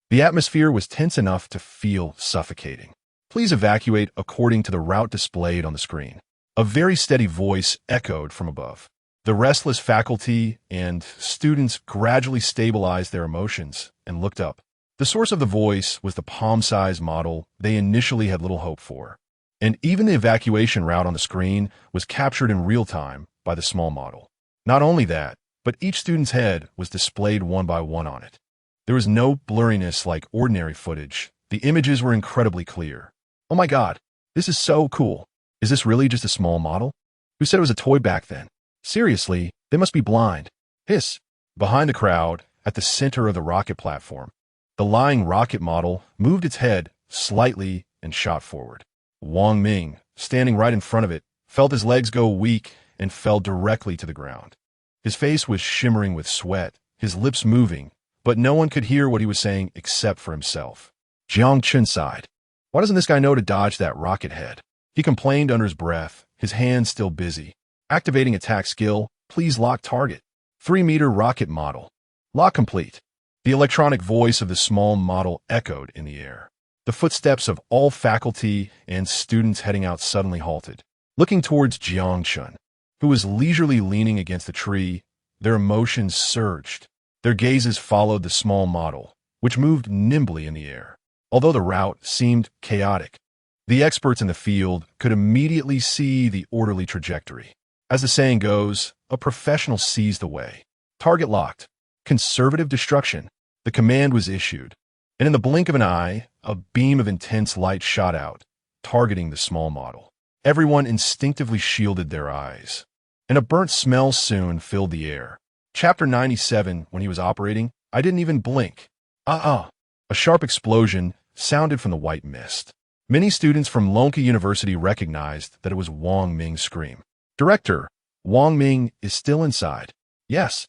The atmosphere was tense enough to feel suffocating. Please evacuate according to the route displayed on the screen. A very steady voice echoed from above. The restless faculty and students gradually stabilized their emotions and looked up. The source of the voice was the palm-sized model they initially had little hope for, and even the evacuation route on the screen was captured in real time by the small model. Not only that, but each student's head was displayed one by one on it. There was no blurriness like ordinary footage. The images were incredibly clear. Oh my God, this is so cool. Is this really just a small model? Who said it was a toy back then? Seriously, they must be blind. Hiss. Behind the crowd, at the center of the rocket platform, the lying rocket model moved its head slightly, and shot forward. Wang Ming, standing right in front of it, felt his legs go weak and fell directly to the ground. His face was shimmering with sweat, his lips moving, but no one could hear what he was saying except for himself. Jiang Chun sighed. Why doesn't this guy know to dodge that rocket head? He complained under his breath, his hands still busy. Activating attack skill, please lock target. 3-meter rocket model. Lock complete. The electronic voice of the small model echoed in the air. The footsteps of all faculty and students heading out suddenly halted. Looking towards Jiang Chun, who was leisurely leaning against a tree, their emotions surged. Their gazes followed the small model, which moved nimbly in the air. Although the route seemed chaotic, the experts in the field could immediately see the orderly trajectory. As the saying goes, a professional sees the way. Target locked. Conservative destruction. The command was issued, and in the blink of an eye, a beam of intense light shot out, targeting the small model. Everyone instinctively shielded their eyes, and a burnt smell soon filled the air. Chapter 97, when he was operating, I didn't even blink. A sharp explosion sounded from the white mist. Many students from Lonka University recognized that it was Wang Ming's scream. Director, Wang Ming is still inside. Yes.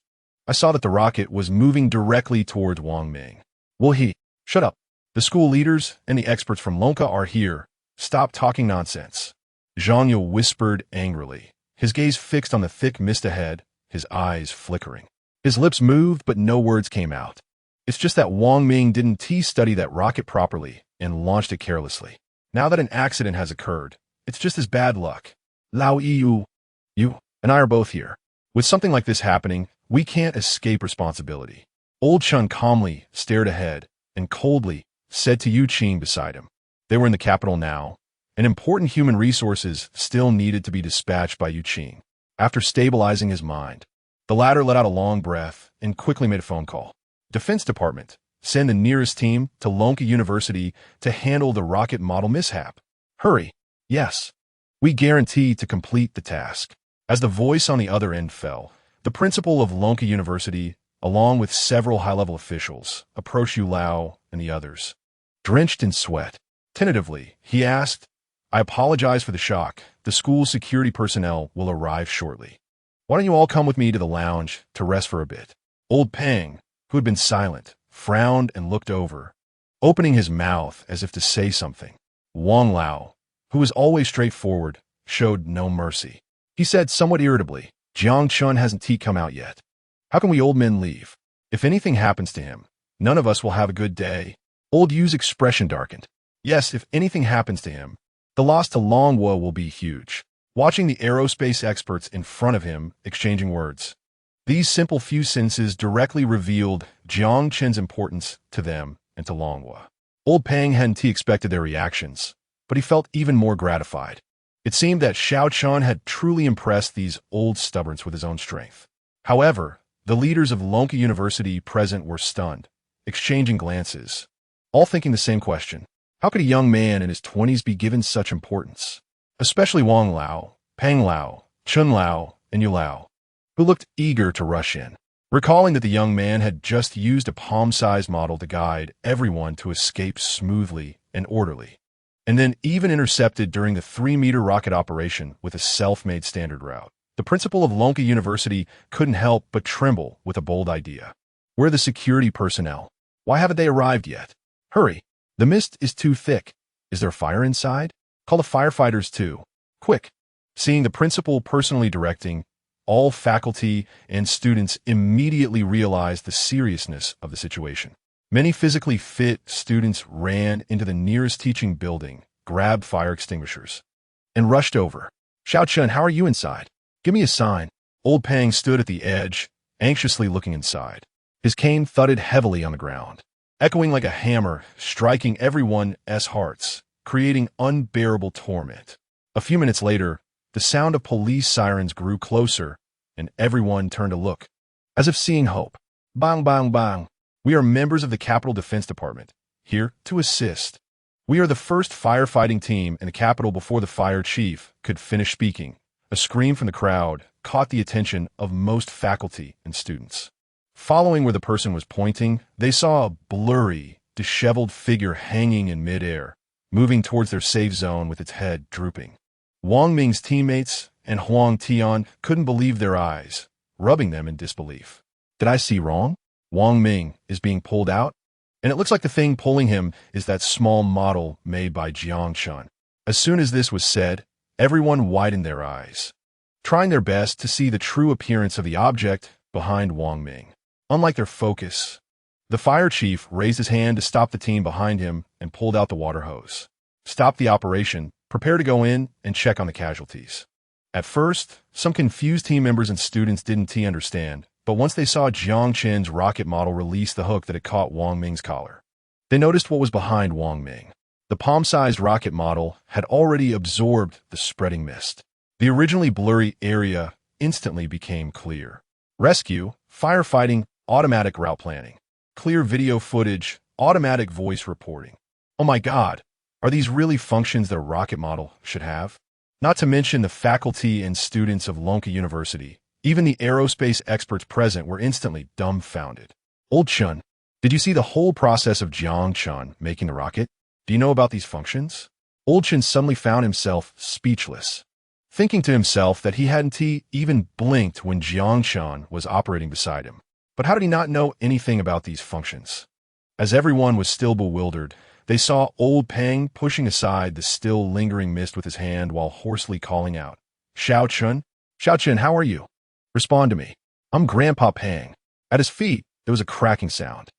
I saw that the rocket was moving directly towards Wang Ming. Will he? Shut up. The school leaders and the experts from Lonka are here. Stop talking nonsense. Zhang Yu whispered angrily, his gaze fixed on the thick mist ahead, his eyes flickering. His lips moved, but no words came out. It's just that Wang Ming didn't study that rocket properly and launched it carelessly. Now that an accident has occurred, it's just his bad luck. Lao Yu, you and I are both here. With something like this happening, we can't escape responsibility. Old Chun calmly stared ahead and coldly said to Yu Qing beside him. They were in the capital now, and important human resources still needed to be dispatched by Yu Qing. After stabilizing his mind, the latter let out a long breath and quickly made a phone call. Defense Department, send the nearest team to Lonka University to handle the rocket model mishap. Hurry. Yes. We guarantee to complete the task. As the voice on the other end fell, the principal of Lonka University, along with several high-level officials, approached Yu Lao and the others. Drenched in sweat, tentatively, he asked, I apologize for the shock. The school's security personnel will arrive shortly. Why don't you all come with me to the lounge to rest for a bit? Old Peng, who had been silent, frowned and looked over, opening his mouth as if to say something. Wang Lao, who was always straightforward, showed no mercy. He said somewhat irritably, Jiang Chun hasn't come out yet. How can we old men leave? If anything happens to him, none of us will have a good day. Old Yu's expression darkened. Yes, if anything happens to him, the loss to Longwo will be huge. Watching the aerospace experts in front of him exchanging words. These simple few sentences directly revealed Jiang Chen's importance to them and to Longwo. Old Peng hadn't expected their reactions, but he felt even more gratified. It seemed that Xiao Chun had truly impressed these old stubborns with his own strength. However, the leaders of Lonka University present were stunned, exchanging glances, all thinking the same question. How could a young man in his 20s be given such importance? Especially Wang Lao, Peng Lao, Chun Lao, and Yu Lao, who looked eager to rush in, recalling that the young man had just used a palm-sized model to guide everyone to escape smoothly and orderly, and then even intercepted during the 3-meter rocket operation with a self-made standard route. The principal of Lonka University couldn't help but tremble with a bold idea. Where are the security personnel? Why haven't they arrived yet? Hurry! The mist is too thick. Is there fire inside? Call the firefighters too. Quick! Seeing the principal personally directing, all faculty and students immediately realized the seriousness of the situation. Many physically fit students ran into the nearest teaching building, grabbed fire extinguishers, and rushed over. Xiao Chun, how are you inside? Give me a sign. Old Peng stood at the edge, anxiously looking inside. His cane thudded heavily on the ground, echoing like a hammer, striking everyone's hearts, creating unbearable torment. A few minutes later, the sound of police sirens grew closer, and everyone turned to look, as if seeing hope. Bang, bang, bang. We are members of the Capital Defense Department, here to assist. We are the first firefighting team in the capital. Before the fire chief could finish speaking, a scream from the crowd caught the attention of most faculty and students. Following where the person was pointing, they saw a blurry, disheveled figure hanging in midair, moving towards their safe zone with its head drooping. Wang Ming's teammates and Huang Tian couldn't believe their eyes, rubbing them in disbelief. Did I see wrong? Wang Ming is being pulled out? And it looks like the thing pulling him is that small model made by Jiang Chun. As soon as this was said, everyone widened their eyes, trying their best to see the true appearance of the object behind Wang Ming. Unlike their focus, the fire chief raised his hand to stop the team behind him and pulled out the water hose. Stop the operation, prepare to go in and check on the casualties. At first, some confused team members and students didn't understand, but once they saw Jiang Chen's rocket model release the hook that had caught Wang Ming's collar, they noticed what was behind Wang Ming. The palm-sized rocket model had already absorbed the spreading mist. The originally blurry area instantly became clear. Rescue, firefighting, automatic route planning, clear video footage, automatic voice reporting. Oh my God, are these really functions that a rocket model should have? Not to mention the faculty and students of Lonka University. Even the aerospace experts present were instantly dumbfounded. Old Chun, did you see the whole process of Jiang Chun making the rocket? Do you know about these functions? Old Chun suddenly found himself speechless, thinking to himself that he hadn't even blinked when Jiang Chun was operating beside him. But how did he not know anything about these functions? As everyone was still bewildered, they saw Old Peng pushing aside the still lingering mist with his hand while hoarsely calling out, Xiao Chun? Xiao Chun, how are you? Respond to me. I'm Grandpa Peng. At his feet, there was a cracking sound.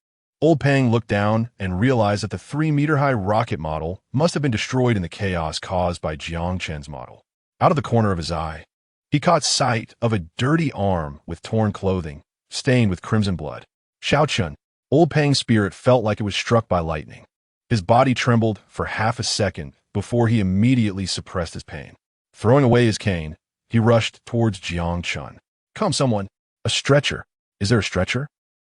Old Peng looked down and realized that the 3-meter-high rocket model must have been destroyed in the chaos caused by Jiang Chen's model. Out of the corner of his eye, he caught sight of a dirty arm with torn clothing, stained with crimson blood. Xiao Chun. Old Peng's spirit felt like it was struck by lightning. His body trembled for half a second before he immediately suppressed his pain. Throwing away his cane, he rushed towards Jiang Chun. Come, someone. A stretcher. Is there a stretcher?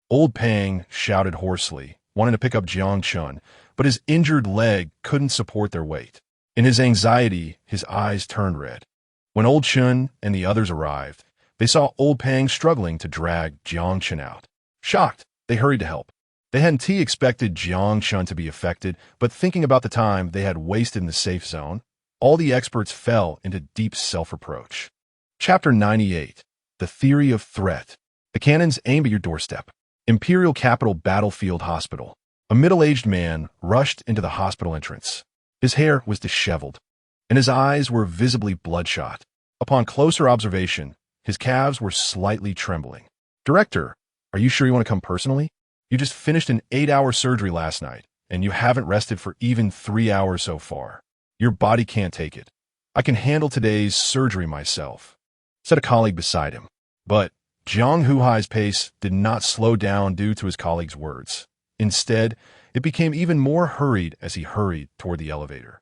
Old Peng shouted hoarsely, wanting to pick up Jiang Chun, but his injured leg couldn't support their weight. In his anxiety, his eyes turned red. When Old Chun and the others arrived, they saw Old Peng struggling to drag Jiang Chun out. Shocked, they hurried to help. They hadn't expected Jiang Chun to be affected, but thinking about the time they had wasted in the safe zone, all the experts fell into deep self-reproach. Chapter 98. The Theory of Threat. The cannons aimed at your doorstep. Imperial Capital Battlefield Hospital. A middle-aged man rushed into the hospital entrance. His hair was disheveled, and his eyes were visibly bloodshot. Upon closer observation, his calves were slightly trembling. Director, are you sure you want to come personally? You just finished an 8-hour surgery last night, and you haven't rested for even 3 hours so far. Your body can't take it. I can handle today's surgery myself, said a colleague beside him. But Zhang Huhai's pace did not slow down due to his colleague's words. Instead, it became even more hurried as he hurried toward the elevator.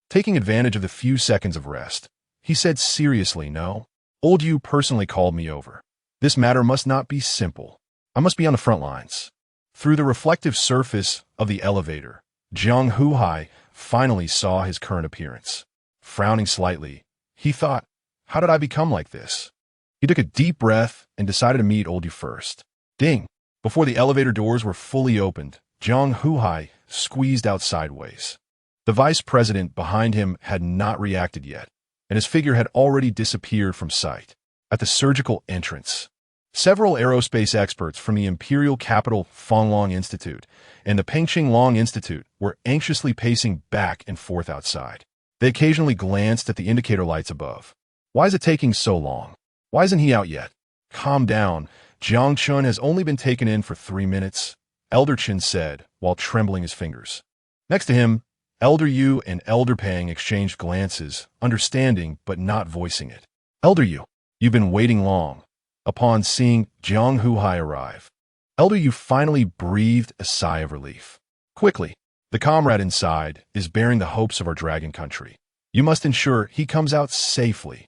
Taking advantage of the few seconds of rest, he said seriously, No, old you personally called me over. This matter must not be simple. I must be on the front lines. Through the reflective surface of the elevator, Zhang Huhai finally saw his current appearance. Frowning slightly, he thought, how did I become like this? He took a deep breath and decided to meet old you first. Ding! Before the elevator doors were fully opened, Zhang Huhai squeezed out sideways. The vice president behind him had not reacted yet, and his figure had already disappeared from sight. At the surgical entrance, several aerospace experts from the Imperial Capital Fanglong Institute and the Pengqing Long Institute were anxiously pacing back and forth outside. They occasionally glanced at the indicator lights above. Why is it taking so long? Why isn't he out yet? Calm down. Jiang Chun has only been taken in for 3 minutes, Elder Chen said while trembling his fingers. Next to him, Elder Yu and Elder Peng exchanged glances, understanding but not voicing it. Elder Yu, you've been waiting long. Upon seeing Zhang Huhai arrive, Elder Yu finally breathed a sigh of relief. Quickly, the comrade inside is bearing the hopes of our dragon country. You must ensure he comes out safely.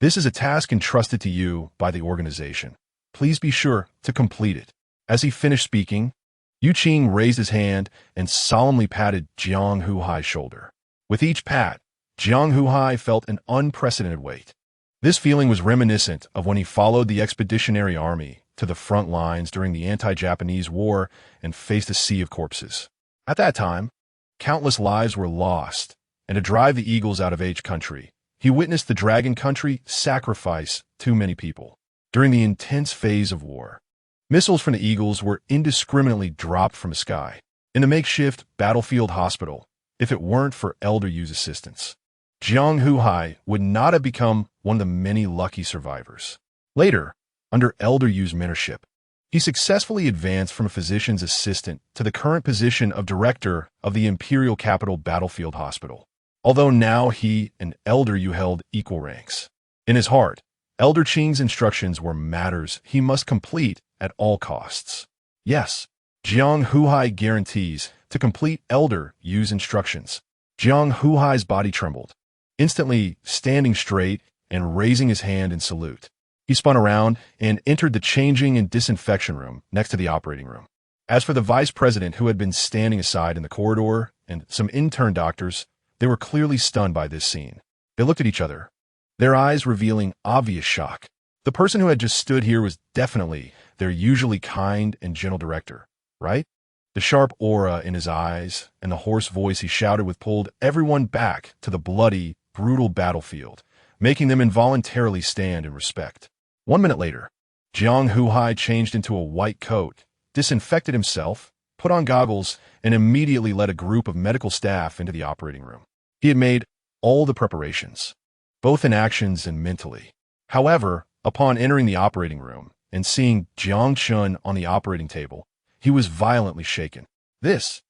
This is a task entrusted to you by the organization. Please be sure to complete it. As he finished speaking, Yu Qing raised his hand and solemnly patted Jiang Huhai's shoulder. With each pat, Jiang Huhai felt an unprecedented weight. This feeling was reminiscent of when he followed the Expeditionary Army to the front lines during the anti-Japanese war and faced a sea of corpses. At that time, countless lives were lost, and to drive the Eagles out of H country, he witnessed the Dragon Country sacrifice too many people. During the intense phase of war, missiles from the Eagles were indiscriminately dropped from the sky in the makeshift battlefield hospital. If it weren't for Elder Yu's assistance, Jiang Huhai would not have become one of the many lucky survivors. Later, under Elder Yu's mentorship, he successfully advanced from a physician's assistant to the current position of director of the Imperial Capital Battlefield Hospital, although now he and Elder Yu held equal ranks. In his heart, Elder Qing's instructions were matters he must complete at all costs. Yes, Jiang Huhai guarantees to complete Elder Yu's instructions. Jiang Huhai's body trembled, instantly standing straight and raising his hand in salute. He spun around and entered the changing and disinfection room next to the operating room. As for the vice president who had been standing aside in the corridor and some intern doctors, they were clearly stunned by this scene. They looked at each other, their eyes revealing obvious shock. The person who had just stood here was definitely their usually kind and gentle director, right? The sharp aura in his eyes and the hoarse voice he shouted with pulled everyone back to the bloody, brutal battlefield, making them involuntarily stand in respect. 1 minute later, Jiang Huhai changed into a white coat, disinfected himself, put on goggles, and immediately led a group of medical staff into the operating room. He had made all the preparations, both in actions and mentally. However, upon entering the operating room and seeing Jiang Chun on the operating table, he was violently shaken. The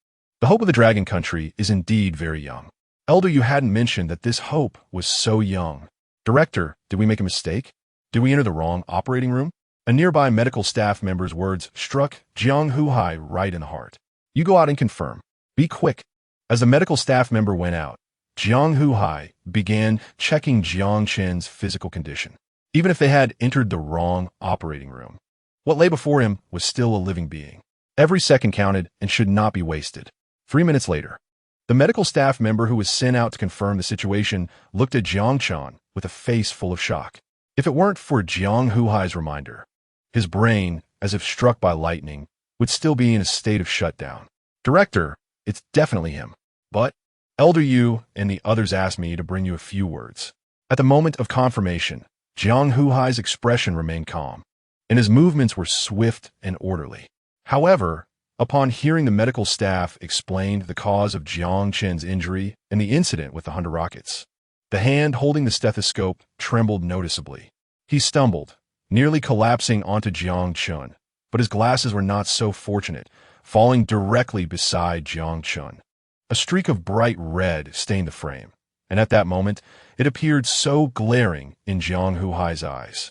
hope of the Dragon Country is indeed very young. Elder, you hadn't mentioned that this hope was so young. Director, did we make a mistake? Did we enter the wrong operating room? A nearby medical staff member's words struck Jiang Huhai right in the heart. You go out and confirm. Be quick. As the medical staff member went out, Jiang Huhai began checking Jiang Chen's physical condition. Even if they had entered the wrong operating room, what lay before him was still a living being. Every second counted and should not be wasted. 3 minutes later, the medical staff member who was sent out to confirm the situation looked at Jiang Chen with a face full of shock. If it weren't for Jiang Huhai's reminder, his brain, as if struck by lightning, would still be in a state of shutdown. Director, it's definitely him. But Elder Yu and the others asked me to bring you a few words. At the moment of confirmation, Jiang Huhai's expression remained calm, and his movements were swift and orderly. However, upon hearing the medical staff explain the cause of Jiang Chen's injury and the incident with the Honda rockets, the hand holding the stethoscope trembled noticeably. He stumbled, nearly collapsing onto Jiang Chen, but his glasses were not so fortunate, falling directly beside Jiang Chen. A streak of bright red stained the frame, and at that moment, it appeared so glaring in Jiang Huhai's eyes.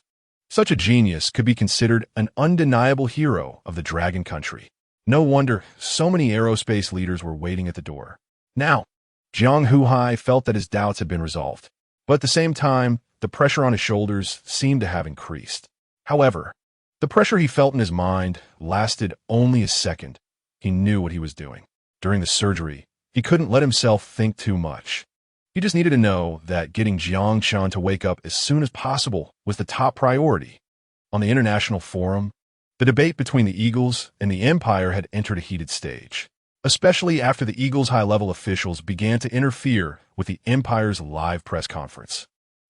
Such a genius could be considered an undeniable hero of the Dragon Country. No wonder so many aerospace leaders were waiting at the door. Now, Jiang Huhai felt that his doubts had been resolved, but at the same time, the pressure on his shoulders seemed to have increased. However, the pressure he felt in his mind lasted only a second. He knew what he was doing. During the surgery, he couldn't let himself think too much. He just needed to know that getting Jiang Chen to wake up as soon as possible was the top priority. On the international forum, the debate between the Eagles and the Empire had entered a heated stage, especially after the Eagles' high-level officials began to interfere with the Empire's live press conference.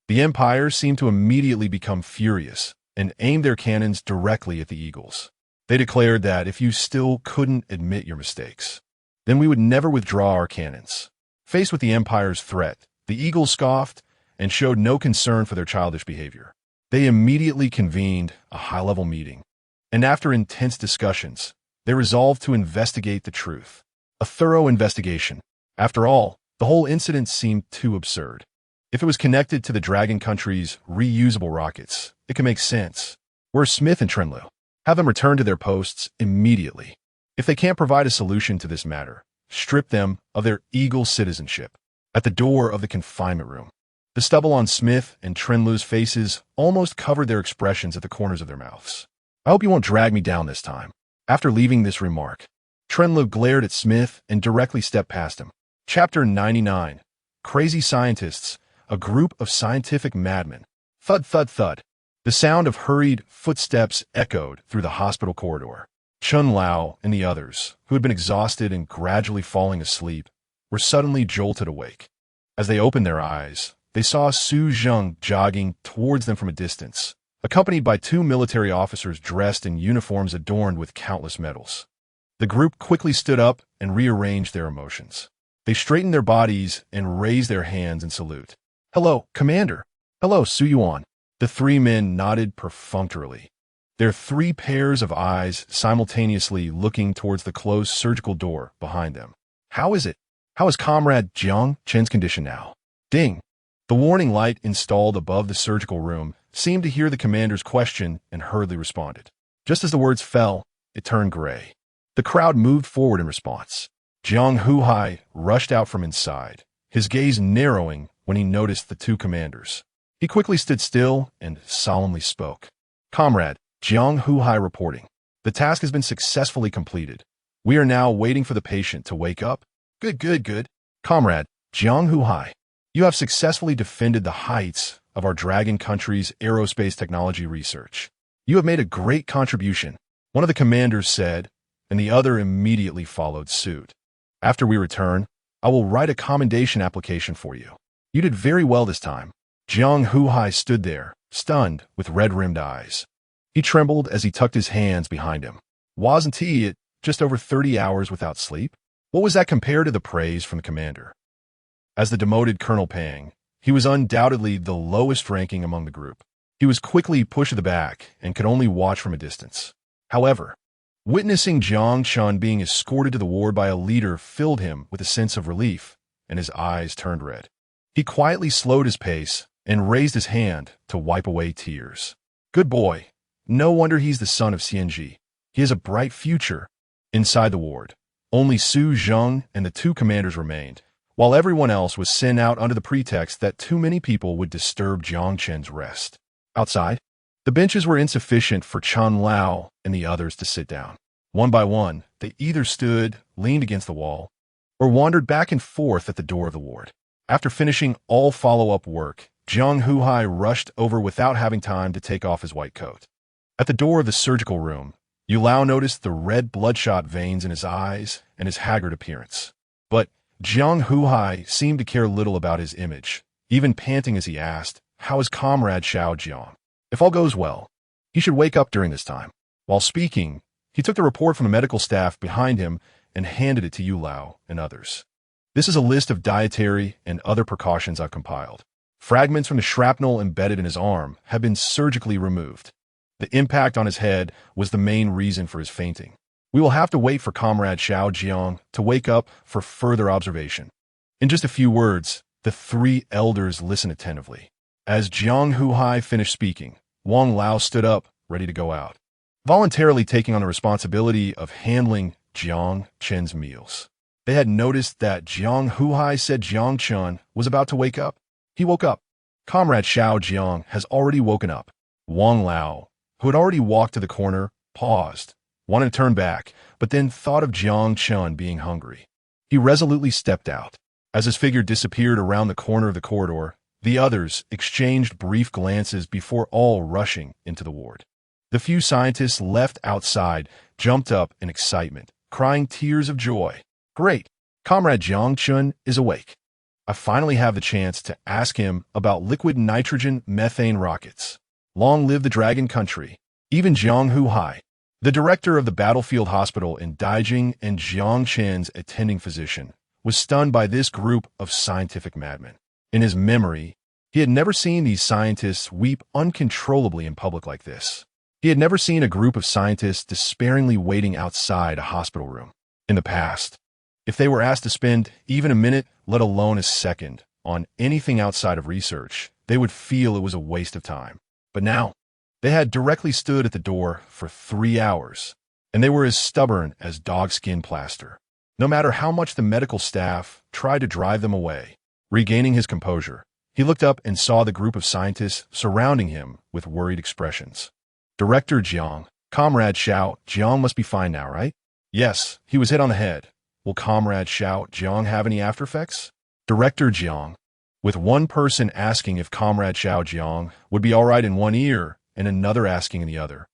The Empire seemed to immediately become furious and aimed their cannons directly at the Eagles. They declared that if you still couldn't admit your mistakes, then we would never withdraw our cannons. Faced with the Empire's threat, the Eagles scoffed and showed no concern for their childish behavior. They immediately convened a high-level meeting, and after intense discussions, they resolved to investigate the truth. A thorough investigation. After all, the whole incident seemed too absurd. If it was connected to the Dragon Country's reusable rockets, it could make sense. Where's Smith and Trenlu? Have them return to their posts immediately. If they can't provide a solution to this matter, strip them of their Eagle citizenship. At the door of the confinement room, the stubble on Smith and Trenlu's faces almost covered their expressions at the corners of their mouths. I hope you won't drag me down this time. After leaving this remark, Trenlu glared at Smith and directly stepped past him. Chapter 99. Crazy Scientists, a group of scientific madmen. Thud, thud, thud. The sound of hurried footsteps echoed through the hospital corridor. Chun Lao and the others, who had been exhausted and gradually falling asleep, were suddenly jolted awake. As they opened their eyes, they saw Su Zheng jogging towards them from a distance, accompanied by two military officers dressed in uniforms adorned with countless medals. The group quickly stood up and rearranged their emotions. They straightened their bodies and raised their hands in salute. "Hello, Commander." "Hello, Su Yuan." The three men nodded perfunctorily, their three pairs of eyes simultaneously looking towards the closed surgical door behind them. "How is it? How is Comrade Jiang Chen's condition now?" Ding! The warning light installed above the surgical room seemed to hear the commander's question and hurriedly responded. Just as the words fell, it turned gray. The crowd moved forward in response. Jiang Huhai rushed out from inside, his gaze narrowing when he noticed the two commanders. He quickly stood still and solemnly spoke. "Comrade, Jiang Huhai reporting. The task has been successfully completed. We are now waiting for the patient to wake up." Good. Comrade, Jiang Huhai, you have successfully defended the heights of our dragon country's aerospace technology research. You have made a great contribution, one of the commanders said, and the other immediately followed suit. "After we return, I will write a commendation application for you. You did very well this time." Jiang Huhai stood there, stunned, with red-rimmed eyes. He trembled as he tucked his hands behind him. Wasn't he at just over 30 hours without sleep? What was that compared to the praise from the commander? As the demoted Colonel Pang, he was undoubtedly the lowest ranking among the group. He was quickly pushed to the back and could only watch from a distance. However, witnessing Jiang Chun being escorted to the ward by a leader filled him with a sense of relief, and his eyes turned red. He quietly slowed his pace and raised his hand to wipe away tears. "Good boy. No wonder he's the son of Xianji. He has a bright future." Inside the ward, only Su Zheng and the two commanders remained, while everyone else was sent out under the pretext that too many people would disturb Jiang Chen's rest. Outside, the benches were insufficient for Chun Lao and the others to sit down. One by one, they either stood, leaned against the wall, or wandered back and forth at the door of the ward. After finishing all follow-up work, Jiang Huhai rushed over without having time to take off his white coat. At the door of the surgical room, Yu Lao noticed the red bloodshot veins in his eyes and his haggard appearance. But Jiang Huhai seemed to care little about his image, even panting as he asked, "How is Comrade Xiao Jiang? If all goes well, he should wake up during this time." While speaking, he took the report from the medical staff behind him and handed it to Yu Lao and others. "This is a list of dietary and other precautions I've compiled. Fragments from the shrapnel embedded in his arm have been surgically removed. The impact on his head was the main reason for his fainting. We will have to wait for Comrade Xiao Jiang to wake up for further observation." In just a few words, the three elders listened attentively. As Jiang Huhai finished speaking, Wang Lao stood up, ready to go out, voluntarily taking on the responsibility of handling Jiang Chen's meals. They had noticed that Jiang Huhai said Jiang Chen was about to wake up. He woke up. Comrade Xiao Jiang has already woken up. Wang Lao, who had already walked to the corner, paused, wanted to turn back, but then thought of Jiang Chen being hungry. He resolutely stepped out. As his figure disappeared around the corner of the corridor, the others exchanged brief glances before all rushing into the ward. The few scientists left outside jumped up in excitement, crying tears of joy. "Great! Comrade Jiang Chen is awake. I finally have the chance to ask him about liquid nitrogen methane rockets. Long live the Dragon Country." Even Jiang Huhai, the director of the battlefield hospital in Daijing and Jiang Chen's attending physician, was stunned by this group of scientific madmen. In his memory, he had never seen these scientists weep uncontrollably in public like this. He had never seen a group of scientists despairingly waiting outside a hospital room. In the past, if they were asked to spend even a minute, let alone a second, on anything outside of research, they would feel it was a waste of time. But now, they had directly stood at the door for 3 hours, and they were as stubborn as dogskin plaster. No matter how much the medical staff tried to drive them away. Regaining his composure, he looked up and saw the group of scientists surrounding him with worried expressions. "Director Jiang, Comrade Xiao Jiang must be fine now, right?" "Yes, he was hit on the head. Will Comrade Xiao Jiang have any after effects?" Director Jiang, with one person asking if Comrade Xiao Jiang would be all right in one ear and another asking in the other.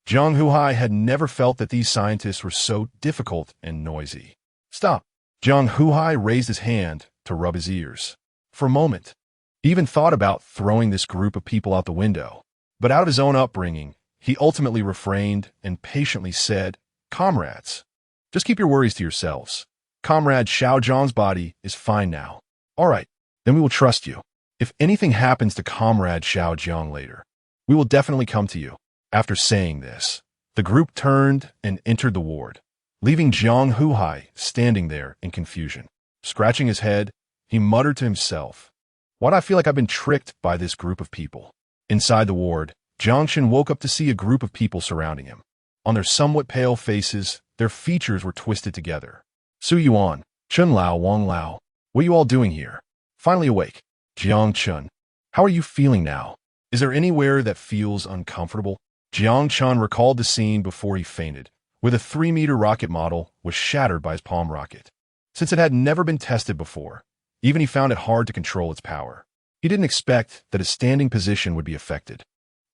Jiang Huai had never felt that these scientists were so difficult and noisy. Stop. Jiang Huai raised his hand to rub his ears. For a moment, he even thought about throwing this group of people out the window. But out of his own upbringing, he ultimately refrained and patiently said, "Comrades, just keep your worries to yourselves. Comrade Xiao Zhang's body is fine now. All right, then we will trust you. If anything happens to Comrade Xiao Zhang later, we will definitely come to you." After saying this, the group turned and entered the ward, leaving Jiang Huai standing there in confusion. Scratching his head, he muttered to himself, "Why do I feel like I've been tricked by this group of people?" Inside the ward, Jiang Chen woke up to see a group of people surrounding him. On their somewhat pale faces, their features were twisted together. Su Yuan, Chun Lao, Wang Lao, what are you all doing here? Finally awake. Jiang Chun, how are you feeling now? Is there anywhere that feels uncomfortable? Jiang Chun recalled the scene before he fainted, where the 3-meter rocket model was shattered by his palm rocket. Since it had never been tested before, even he found it hard to control its power. He didn't expect that his standing position would be affected.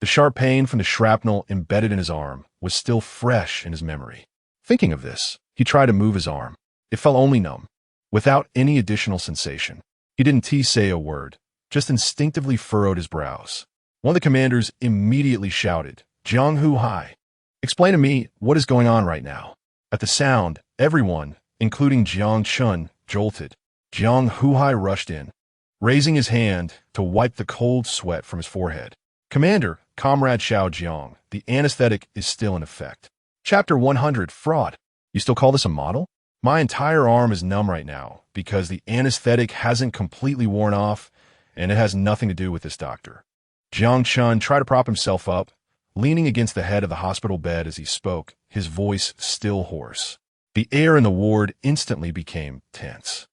The sharp pain from the shrapnel embedded in his arm was still fresh in his memory. Thinking of this, he tried to move his arm. It felt only numb, without any additional sensation. He didn't say a word, just instinctively furrowed his brows. One of the commanders immediately shouted, "Jiang Huai, explain to me what is going on right now." At the sound, everyone, including Jiang Chun, jolted. Jiang Huai rushed in, raising his hand to wipe the cold sweat from his forehead. "Commander, Comrade Xiao Jiang, the anesthetic is still in effect." Chapter 100, Fraud. You still call this a model? My entire arm is numb right now because the anesthetic hasn't completely worn off, and it has nothing to do with this doctor. Jiang Chun tried to prop himself up, leaning against the head of the hospital bed as he spoke, his voice still hoarse. The air in the ward instantly became tense.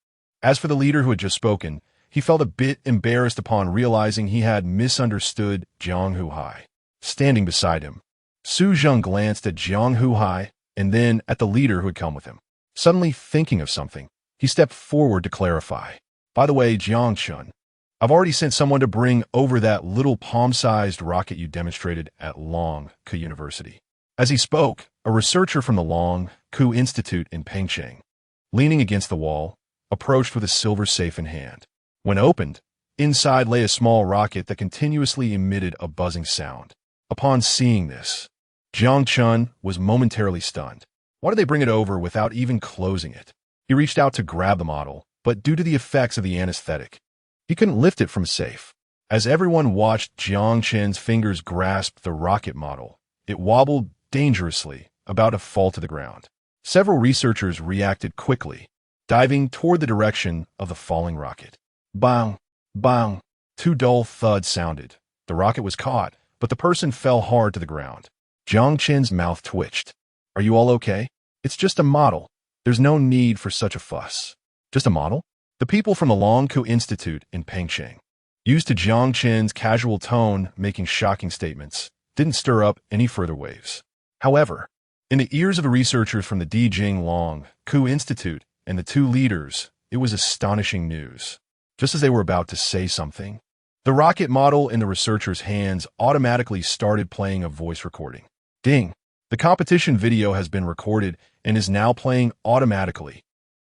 As for the leader who had just spoken, he felt a bit embarrassed upon realizing he had misunderstood Jiang Huai. Standing beside him, Su Zheng glanced at Jiang Huai and then at the leader who had come with him. Suddenly thinking of something, he stepped forward to clarify. "By the way, Jiang Chun, I've already sent someone to bring over that little palm-sized rocket you demonstrated at Long Ku University." As he spoke, a researcher from the Long Ku Institute in Pengcheng, leaning against the wall, approached with a silver safe in hand. When opened, inside lay a small rocket that continuously emitted a buzzing sound. Upon seeing this, Jiang Chun was momentarily stunned. Why did they bring it over without even closing it? He reached out to grab the model, but due to the effects of the anesthetic, he couldn't lift it from safe. As everyone watched Jiang Chen's fingers grasp the rocket model, it wobbled dangerously, about to fall to the ground. Several researchers reacted quickly, diving toward the direction of the falling rocket. Bang! Bang! 2 dull thuds sounded. The rocket was caught, but the person fell hard to the ground. Jiang Chen's mouth twitched. "Are you all okay? It's just a model. There's no need for such a fuss." "Just a model?" The people from the Long Ku Institute in Pengcheng, used to Jiang Chen's casual tone making shocking statements, didn't stir up any further waves. However, in the ears of the researchers from the Dijing Long Ku Institute and the 2 leaders, it was astonishing news. Just as they were about to say something, the rocket model in the researchers' hands automatically started playing a voice recording. Ding! The competition video has been recorded and is now playing automatically.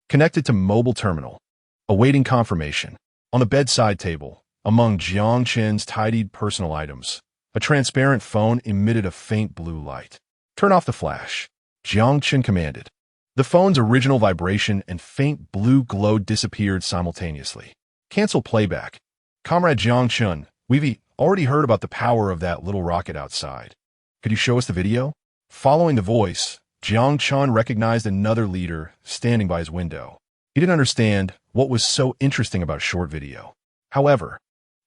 Connected to mobile terminal. Awaiting confirmation. On the bedside table, among Jiang Chen's tidied personal items, a transparent phone emitted a faint blue light. "Turn off the flash," Jiang Chen commanded. The phone's original vibration and faint blue glow disappeared simultaneously. "Cancel playback." "Comrade Jiang Chen, we've already heard about the power of that little rocket outside. Could you show us the video?" Following the voice, Jiang Chen recognized another leader standing by his window. He didn't understand what was so interesting about short video. However,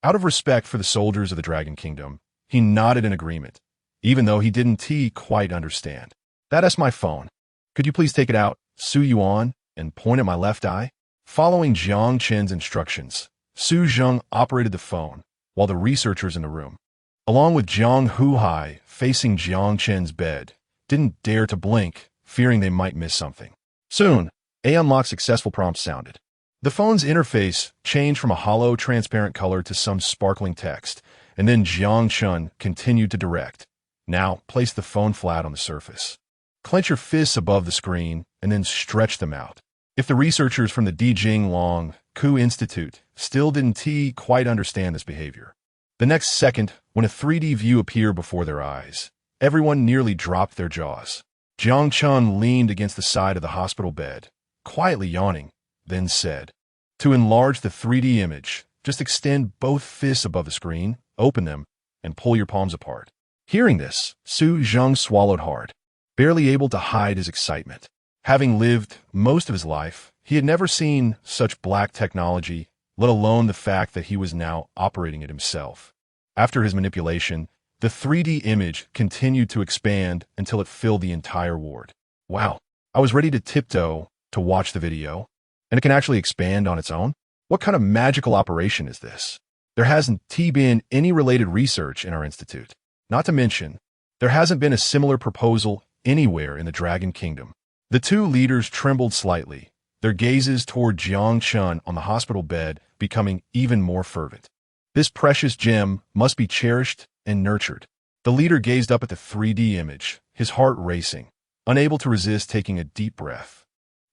out of respect for the soldiers of the Dragon Kingdom, he nodded in agreement, even though he didn't quite understand. "That's my phone. Could you please take it out, Su Yuan, and point at my left eye?" Following Jiang Chen's instructions, Su Zheng operated the phone, while the researchers in the room, along with Jiang Huai facing Jiang Chen's bed, didn't dare to blink, fearing they might miss something. Soon, a unlocked successful prompt sounded. The phone's interface changed from a hollow, transparent color to some sparkling text, and then Jiang Chen continued to direct. Now, place the phone flat on the surface. Clench your fists above the screen and then stretch them out. If the researchers from the Dijing Long Ku Institute still didn't quite understand this behavior, the next second, when a 3D view appeared before their eyes, everyone nearly dropped their jaws. Jiang Chun leaned against the side of the hospital bed, quietly yawning, then said, "To enlarge the 3D image, just extend both fists above the screen, open them, and pull your palms apart." Hearing this, Su Zheng swallowed hard, barely able to hide his excitement. Having lived most of his life, he had never seen such black technology, let alone the fact that he was now operating it himself. After his manipulation, the 3D image continued to expand until it filled the entire ward. Wow, I was ready to tiptoe to watch the video, and it can actually expand on its own? What kind of magical operation is this? There hasn't been any related research in our institute. Not to mention, there hasn't been a similar proposal anywhere in the Dragon Kingdom. The two leaders trembled slightly, their gazes toward Jiang Chun on the hospital bed becoming even more fervent. This precious gem must be cherished and nurtured. The leader gazed up at the 3D image, his heart racing, unable to resist taking a deep breath.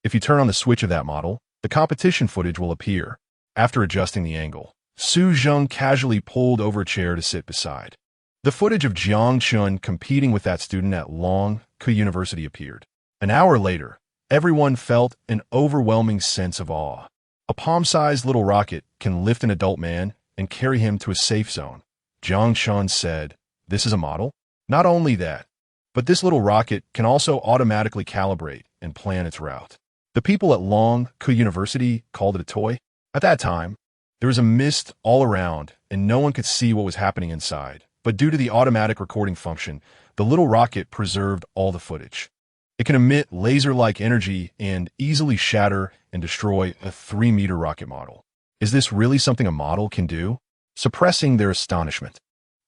If you turn on the switch of that model, the competition footage will appear. After adjusting the angle, Su Zheng casually pulled over a chair to sit beside. The footage of Jiang Chun competing with that student at Long Ku University appeared. An hour later, everyone felt an overwhelming sense of awe. A palm-sized little rocket can lift an adult man and carry him to a safe zone. Jiang Chun said, "This is a model? Not only that, but this little rocket can also automatically calibrate and plan its route." The people at Long Ku University called it a toy. At that time, there was a mist all around and no one could see what was happening inside. But due to the automatic recording function, the little rocket preserved all the footage. It can emit laser-like energy and easily shatter and destroy a 3-meter rocket model. Is this really something a model can do? Suppressing their astonishment,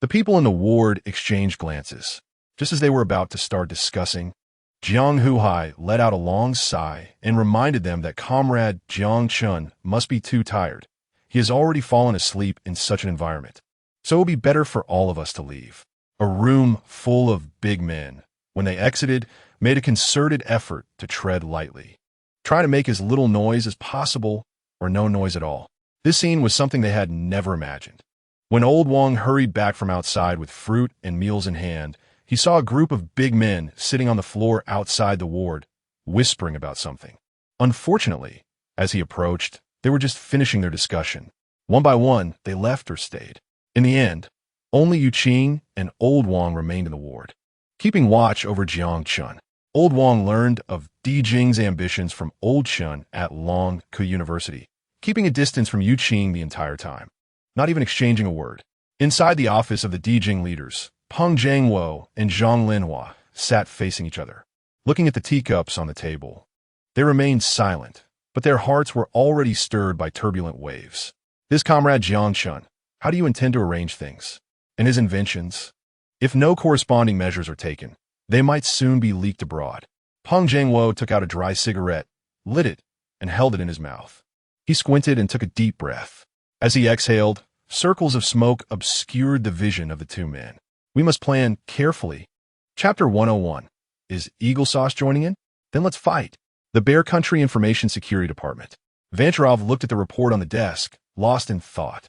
the people in the ward exchanged glances. Just as they were about to start discussing, Jiang Huhai let out a long sigh and reminded them that Comrade Jiang Chun must be too tired. He has already fallen asleep in such an environment. So it would be better for all of us to leave. A room full of big men, when they exited, made a concerted effort to tread lightly, trying to make as little noise as possible or no noise at all. This scene was something they had never imagined. When Old Wong hurried back from outside with fruit and meals in hand, he saw a group of big men sitting on the floor outside the ward, whispering about something. Unfortunately, as he approached, they were just finishing their discussion. One by one, they left or stayed. In the end, only Yu Qing and Old Wong remained in the ward, keeping watch over Jiang Chun. Old Wong learned of Di Jing's ambitions from Old Chun at Long Ku University, keeping a distance from Yu Qing the entire time, not even exchanging a word. Inside the office of the Di Jing leaders, Peng Jiangwo and Zhang Linhua sat facing each other, looking at the teacups on the table. They remained silent, but their hearts were already stirred by turbulent waves. This comrade Jiang Chun, how do you intend to arrange things? And his inventions? If no corresponding measures are taken, they might soon be leaked abroad. Peng Jiangwo took out a dry cigarette, lit it, and held it in his mouth. He squinted and took a deep breath. As he exhaled, circles of smoke obscured the vision of the two men. We must plan carefully. Chapter 101. Is Eagle Sauce joining in? Then let's fight. The Bear Country Information Security Department. Vancharov looked at the report on the desk, lost in thought.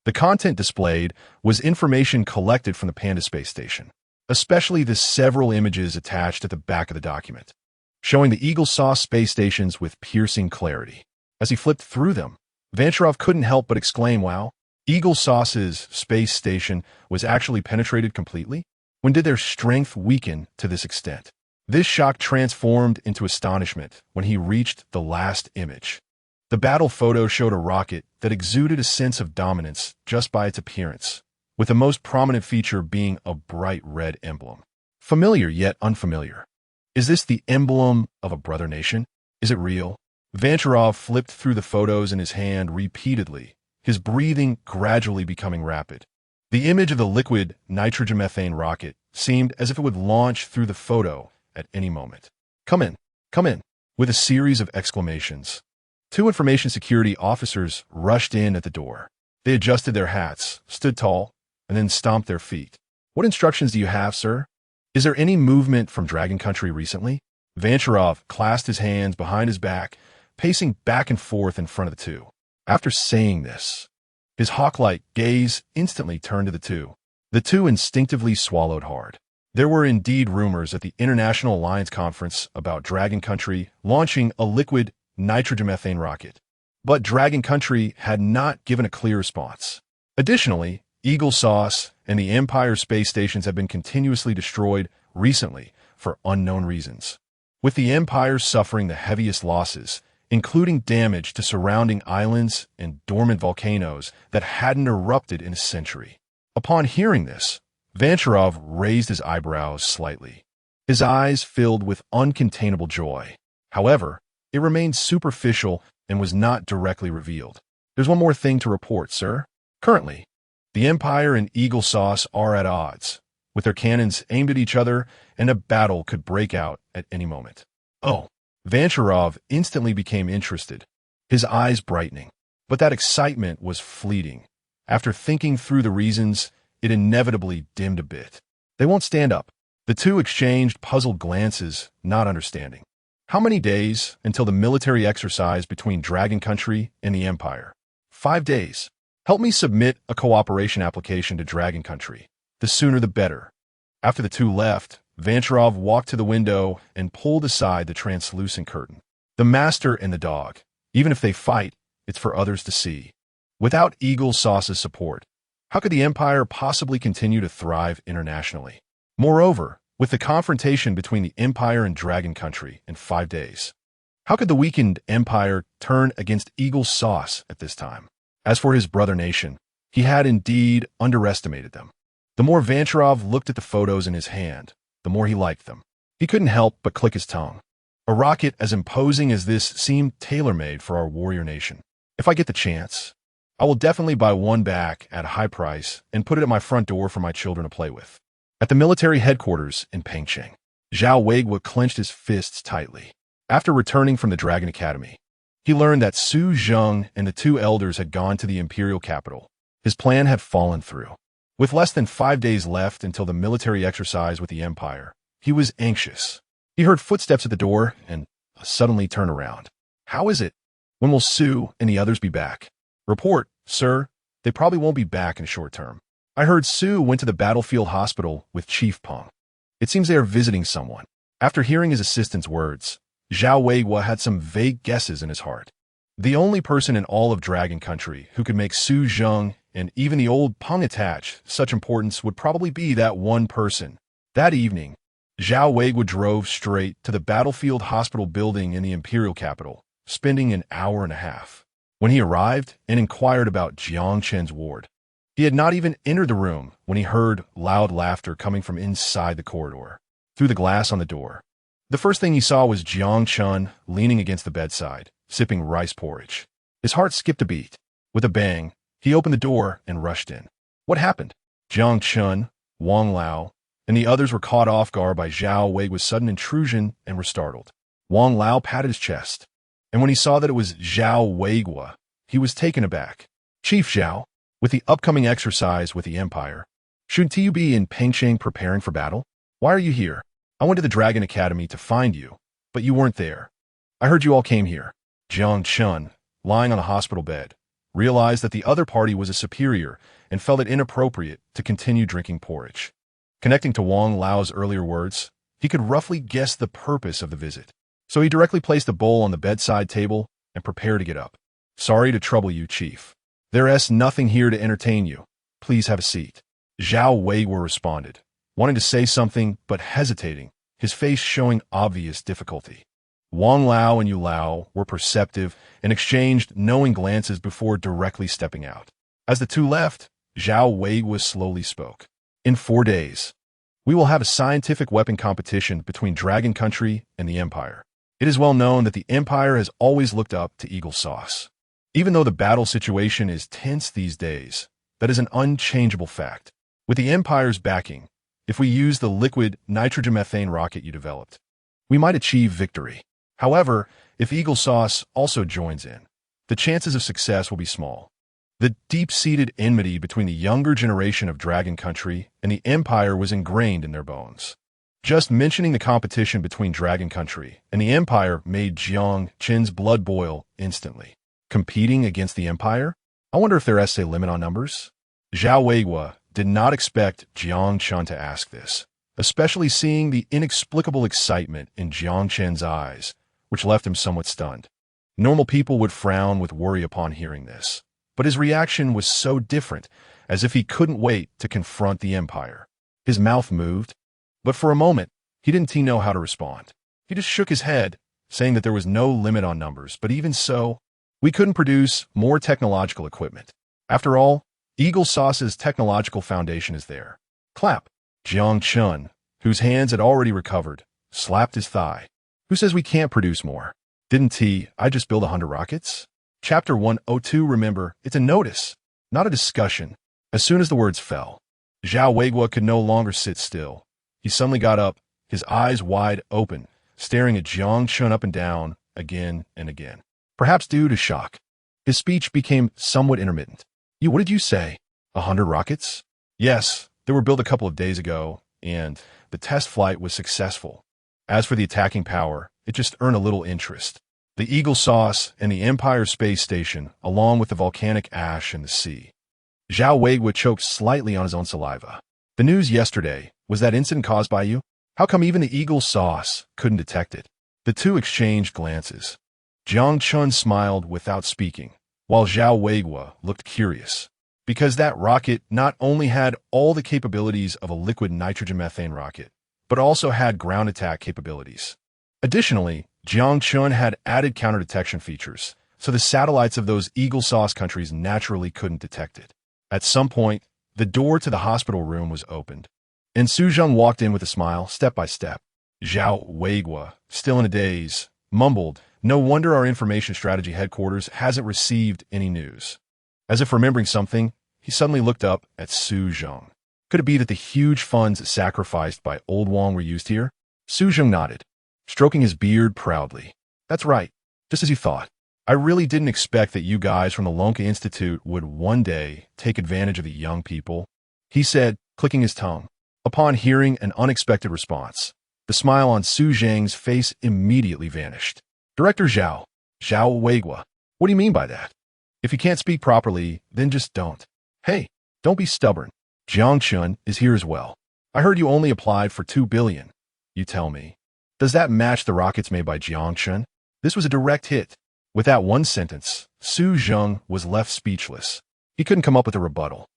The content displayed was information collected from the Panda space station, especially the several images attached at the back of the document, showing the Eagle Sauce space stations with piercing clarity. As he flipped through them, Vancharov couldn't help but exclaim, "Wow, Eagle Sauce's space station was actually penetrated completely? When did their strength weaken to this extent?" This shock transformed into astonishment when he reached the last image. The battle photo showed a rocket that exuded a sense of dominance just by its appearance, with the most prominent feature being a bright red emblem. Familiar yet unfamiliar. Is this the emblem of a brother nation? Is it real? Vancharov flipped through the photos in his hand repeatedly, his breathing gradually becoming rapid. The image of the liquid nitrogen-methane rocket seemed as if it would launch through the photo at any moment. Come in, with a series of exclamations. Two information security officers rushed in at the door. They adjusted their hats, stood tall, and then stomped their feet. "What instructions do you have, sir?" Is there any movement from Dragon Country recently? Vancharov clasped his hands behind his back, pacing back and forth in front of the two. After saying this, his hawk-like gaze instantly turned to the two. The two instinctively swallowed hard. There were indeed rumors at the International Alliance Conference about Dragon Country launching a liquid nitrogen-methane rocket. But Dragon Country had not given a clear response. Additionally, Eagle Sauce and the Empire space stations have been continuously destroyed recently for unknown reasons, with the Empire suffering the heaviest losses, including damage to surrounding islands and dormant volcanoes that hadn't erupted in a century. Upon hearing this, Vancharov raised his eyebrows slightly. His eyes filled with uncontainable joy. However, it remained superficial and was not directly revealed. There's one more thing to report, sir. Currently, the Empire and Eagle Sauce are at odds, with their cannons aimed at each other, and a battle could break out at any moment. Oh, Vancharov instantly became interested, his eyes brightening. But that excitement was fleeting. After thinking through the reasons, it inevitably dimmed a bit. They won't stand up. The two exchanged puzzled glances, not understanding. How many days until the military exercise between Dragon Country and the Empire? 5 days. Help me submit a cooperation application to Dragon Country. The sooner the better. After the two left, Vancharov walked to the window and pulled aside the translucent curtain. The master and the dog. Even if they fight, it's for others to see. Without Eagle Sauce's support, how could the Empire possibly continue to thrive internationally? Moreover, with the confrontation between the Empire and Dragon Country in 5 days, how could the weakened Empire turn against Eagle Sauce at this time? As for his brother nation, he had indeed underestimated them. The more Vancharov looked at the photos in his hand, the more he liked them. He couldn't help but click his tongue. A rocket as imposing as this seemed tailor-made for our warrior nation. If I get the chance, I will definitely buy one back at a high price and put it at my front door for my children to play with. At the military headquarters in Pengcheng, Zhao Weiguo clenched his fists tightly. After returning from the Dragon Academy, he learned that Su Zheng and the two elders had gone to the imperial capital. His plan had fallen through. With less than 5 days left until the military exercise with the Empire, he was anxious. He heard footsteps at the door and suddenly turned around. How is it? When will Su and the others be back? Report, sir. They probably won't be back in a short term. I heard Su went to the battlefield hospital with Chief Peng. It seems they are visiting someone. After hearing his assistant's words, Zhao Weiguo had some vague guesses in his heart. The only person in all of Dragon Country who could make Su Zheng and even the old Peng attach such importance would probably be that one person. That evening, Zhao Weiguo drove straight to the battlefield hospital building in the imperial capital, spending an hour and a half. When he arrived and inquired about Jiang Chen's ward, he had not even entered the room when he heard loud laughter coming from inside the corridor, through the glass on the door. The first thing he saw was Jiang Chen leaning against the bedside, sipping rice porridge. His heart skipped a beat. With a bang, he opened the door and rushed in. What happened? Jiang Chen, Wang Lao, and the others were caught off guard by Zhao Weiguo's sudden intrusion and were startled. Wang Lao patted his chest, and when he saw that it was Zhao Weiguo, he was taken aback. Chief Zhao, with the upcoming exercise with the Empire, shouldn't you be in Pengcheng preparing for battle? Why are you here? I went to the Dragon Academy to find you, but you weren't there. I heard you all came here. Jiang Chen, lying on a hospital bed, realized that the other party was a superior and felt it inappropriate to continue drinking porridge. Connecting to Wang Lao's earlier words, he could roughly guess the purpose of the visit. So he directly placed a bowl on the bedside table and prepared to get up. Sorry to trouble you, Chief. There's nothing here to entertain you. Please have a seat. Zhao Weiguo responded, wanting to say something but hesitating, his face showing obvious difficulty. Wang Lao and Yu Lao were perceptive and exchanged knowing glances before directly stepping out. As the two left, Zhao Weiguo slowly spoke. In 4 days, we will have a scientific weapon competition between Dragon Country and the Empire. It is well known that the Empire has always looked up to Eagle Sauce. Even though the battle situation is tense these days, that is an unchangeable fact. With the Empire's backing, if we use the liquid nitrogen-methane rocket you developed, we might achieve victory. However, if Eagle Sauce also joins in, the chances of success will be small. The deep-seated enmity between the younger generation of Dragon Country and the Empire was ingrained in their bones. Just mentioning the competition between Dragon Country and the Empire made Jiang Chen's blood boil instantly. Competing against the Empire? I wonder if there is a limit on numbers? Zhao Weiguo did not expect Jiang Chen to ask this, especially seeing the inexplicable excitement in Jiang Chen's eyes, which left him somewhat stunned. Normal people would frown with worry upon hearing this, but his reaction was so different, as if he couldn't wait to confront the Empire. His mouth moved, but for a moment, he didn't know how to respond. He just shook his head, saying that there was no limit on numbers, but even so, we couldn't produce more technological equipment. After all, Eagle Sauce's technological foundation is there. Clap. Jiang Chen, whose hands had already recovered, slapped his thigh. Who says we can't produce more? Didn't I just build 100 rockets? Chapter 102, remember, it's a notice, not a discussion. As soon as the words fell, Zhao Weiguo could no longer sit still. He suddenly got up, his eyes wide open, staring at Jiang Chen up and down, again and again. Perhaps due to shock, his speech became somewhat intermittent. What did you say? 100 rockets? Yes, they were built a couple of days ago, and the test flight was successful. As for the attacking power, it just earned a little interest. The Eagle Sauce and the Empire Space Station, along with the volcanic ash and the sea. Zhao Weiguo choked slightly on his own saliva. The news yesterday, was that incident caused by you? How come even the Eagle Sauce couldn't detect it? The two exchanged glances. Jiang Chen smiled without speaking, while Zhao Weiguo looked curious. Because that rocket not only had all the capabilities of a liquid nitrogen methane rocket, but also had ground attack capabilities. Additionally, Jiang Chen had added counter-detection features, so the satellites of those Eagle Sauce countries naturally couldn't detect it. At some point, the door to the hospital room was opened, and Su Zheng walked in with a smile, step by step. Zhao Weiguo, still in a daze, mumbled, "No wonder our information strategy headquarters hasn't received any news." As if remembering something, he suddenly looked up at Su Zheng. Could it be that the huge funds sacrificed by Old Wang were used here? Su Zheng nodded, stroking his beard proudly. That's right, just as you thought. I really didn't expect that you guys from the Lonka Institute would one day take advantage of the young people, he said, clicking his tongue. Upon hearing an unexpected response, the smile on Su Zheng's face immediately vanished. Director Zhao Weiguo, what do you mean by that? If you can't speak properly, then just don't. Hey, don't be stubborn. Jiang Chen is here as well. I heard you only applied for 2 billion. You tell me. Does that match the rockets made by Jiang Chen? This was a direct hit. With that one sentence, Su Zheng was left speechless. He couldn't come up with a rebuttal.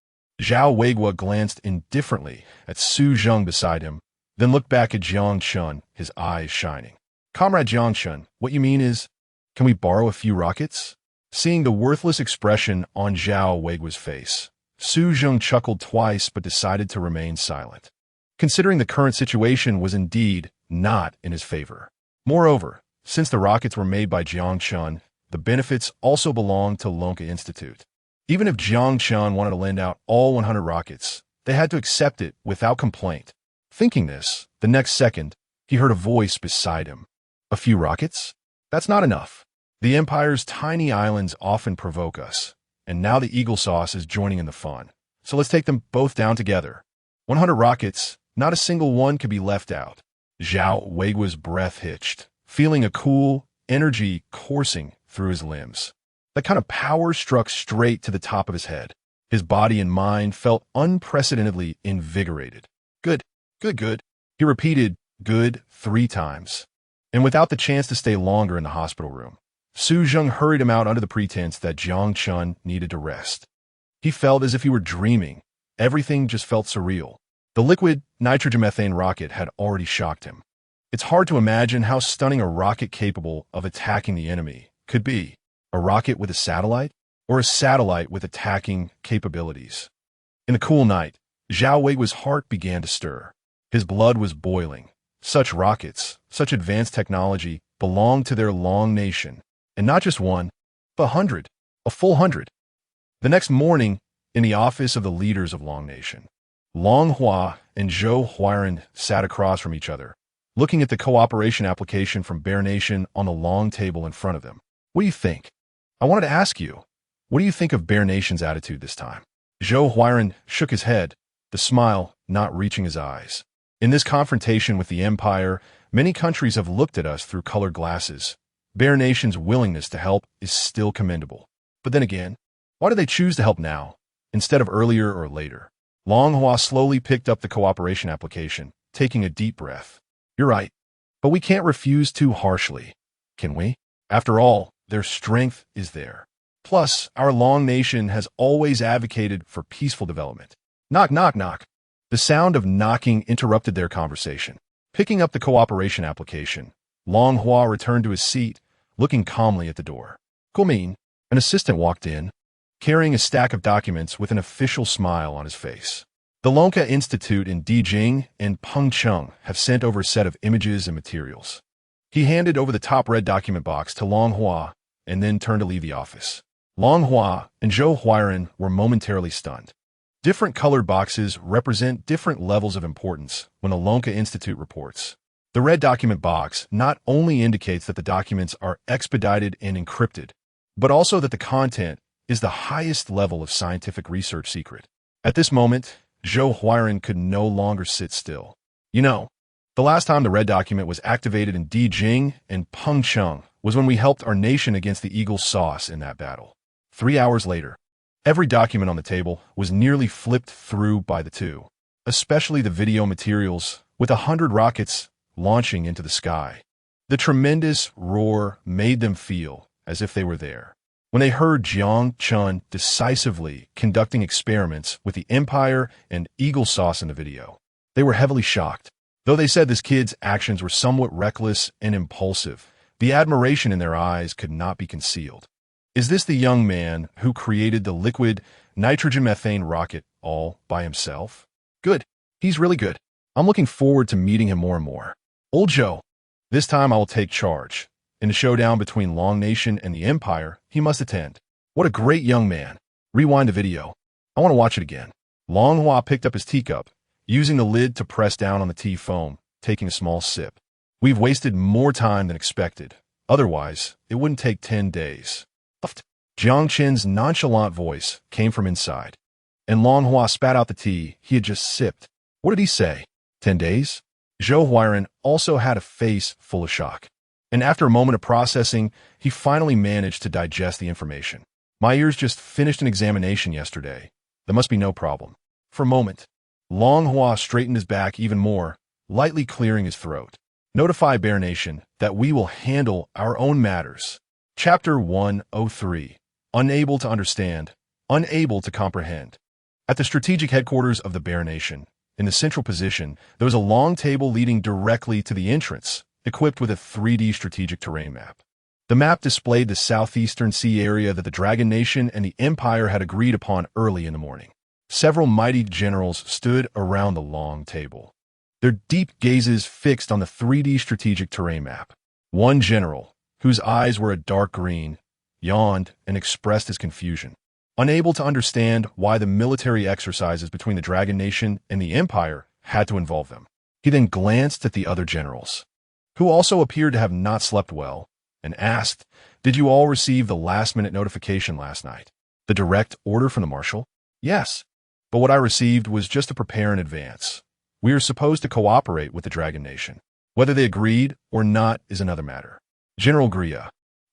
Zhao Weiguo glanced indifferently at Su Zheng beside him, then looked back at Jiang Chen, his eyes shining. Comrade Jiang Chen, what you mean is, can we borrow a few rockets? Seeing the worthless expression on Zhao Weiguo's face, Su Zheng chuckled twice but decided to remain silent, considering the current situation was indeed not in his favor. Moreover, since the rockets were made by Jiang Chen, the benefits also belonged to Lonka Institute. Even if Jiang Chen wanted to lend out all 100 rockets, they had to accept it without complaint. Thinking this, the next second, he heard a voice beside him. A few rockets? That's not enough. The Empire's tiny islands often provoke us, and now the Eagle Sauce is joining in the fun. So let's take them both down together. 100 rockets, not a single one could be left out. Zhao Weiguo's breath hitched, feeling a cool energy coursing through his limbs. That kind of power struck straight to the top of his head. His body and mind felt unprecedentedly invigorated. Good, good, good. He repeated good 3 times. And without the chance to stay longer in the hospital room, Su Zheng hurried him out under the pretense that Jiang Chen needed to rest. He felt as if he were dreaming. Everything just felt surreal. The liquid nitrogen methane rocket had already shocked him. It's hard to imagine how stunning a rocket capable of attacking the enemy could be. A rocket with a satellite, or a satellite with attacking capabilities. In the cool night, Zhao Weiguo's heart began to stir. His blood was boiling. Such rockets, such advanced technology belonged to their Long Nation. And not just one, but 100, a full 100. The next morning, in the office of the leaders of Long Nation, Long Hua and Zhou Huiran sat across from each other, looking at the cooperation application from Bear Nation on the long table in front of them. What do you think? I wanted to ask you, what do you think of Bear Nation's attitude this time? Zhou Huiran shook his head, the smile not reaching his eyes. In this confrontation with the Empire, many countries have looked at us through colored glasses. Bear Nation's willingness to help is still commendable. But then again, why do they choose to help now, instead of earlier or later? Longhua slowly picked up the cooperation application, taking a deep breath. You're right, but we can't refuse too harshly, can we? After all, their strength is there. Plus, our Long Nation has always advocated for peaceful development. Knock, knock, knock. The sound of knocking interrupted their conversation. Picking up the cooperation application, Longhua returned to his seat, looking calmly at the door. Guomin, an assistant walked in, carrying a stack of documents with an official smile on his face. The Lonka Institute in Dijing and Pengcheng have sent over a set of images and materials. He handed over the top red document box to Longhua and then turned to leave the office. Longhua and Zhou Huairan were momentarily stunned. Different colored boxes represent different levels of importance when the Lonka Institute reports. The red document box not only indicates that the documents are expedited and encrypted, but also that the content is the highest level of scientific research secret. At this moment, Zhou Huairan could no longer sit still. You know, the last time the red document was activated in Dijing and Pengcheng was when we helped our nation against the Eagle Sauce in that battle. 3 hours later, every document on the table was nearly flipped through by the two, especially the video materials with 100 rockets launching into the sky. The tremendous roar made them feel as if they were there. When they heard Jiang Chun decisively conducting experiments with the Empire and Eagle Sauce in the video, they were heavily shocked. Though they said this kid's actions were somewhat reckless and impulsive, the admiration in their eyes could not be concealed. Is this the young man who created the liquid nitrogen methane rocket all by himself? Good. He's really good. I'm looking forward to meeting him more and more. Old Joe. This time I will take charge. In the showdown between Long Nation and the Empire, he must attend. What a great young man. Rewind the video. I want to watch it again. Longhua picked up his teacup, using the lid to press down on the tea foam, taking a small sip. We've wasted more time than expected. Otherwise, it wouldn't take 10 days. Jiang Qin's nonchalant voice came from inside, and Longhua spat out the tea he had just sipped. What did he say? 10 days? Zhou Huairan also had a face full of shock. And after a moment of processing, he finally managed to digest the information. My ears just finished an examination yesterday. There must be no problem. For a moment, Longhua straightened his back even more, lightly clearing his throat. Notify Bear Nation that we will handle our own matters. Chapter 103. Unable to understand, unable to comprehend. At the strategic headquarters of the Bear Nation, in the central position, there was a long table leading directly to the entrance, equipped with a 3D strategic terrain map. The map displayed the southeastern sea area that the Dragon Nation and the Empire had agreed upon early in the morning. Several mighty generals stood around the long table, their deep gazes fixed on the 3D strategic terrain map. One general, whose eyes were a dark green, yawned and expressed his confusion. Unable to understand why the military exercises between the Dragon Nation and the Empire had to involve them. He then glanced at the other generals, who also appeared to have not slept well, and asked, "Did you all receive the last-minute notification last night? The direct order from the Marshal?" "Yes, but what I received was just to prepare in advance. We are supposed to cooperate with the Dragon Nation. Whether they agreed or not is another matter." General Gria,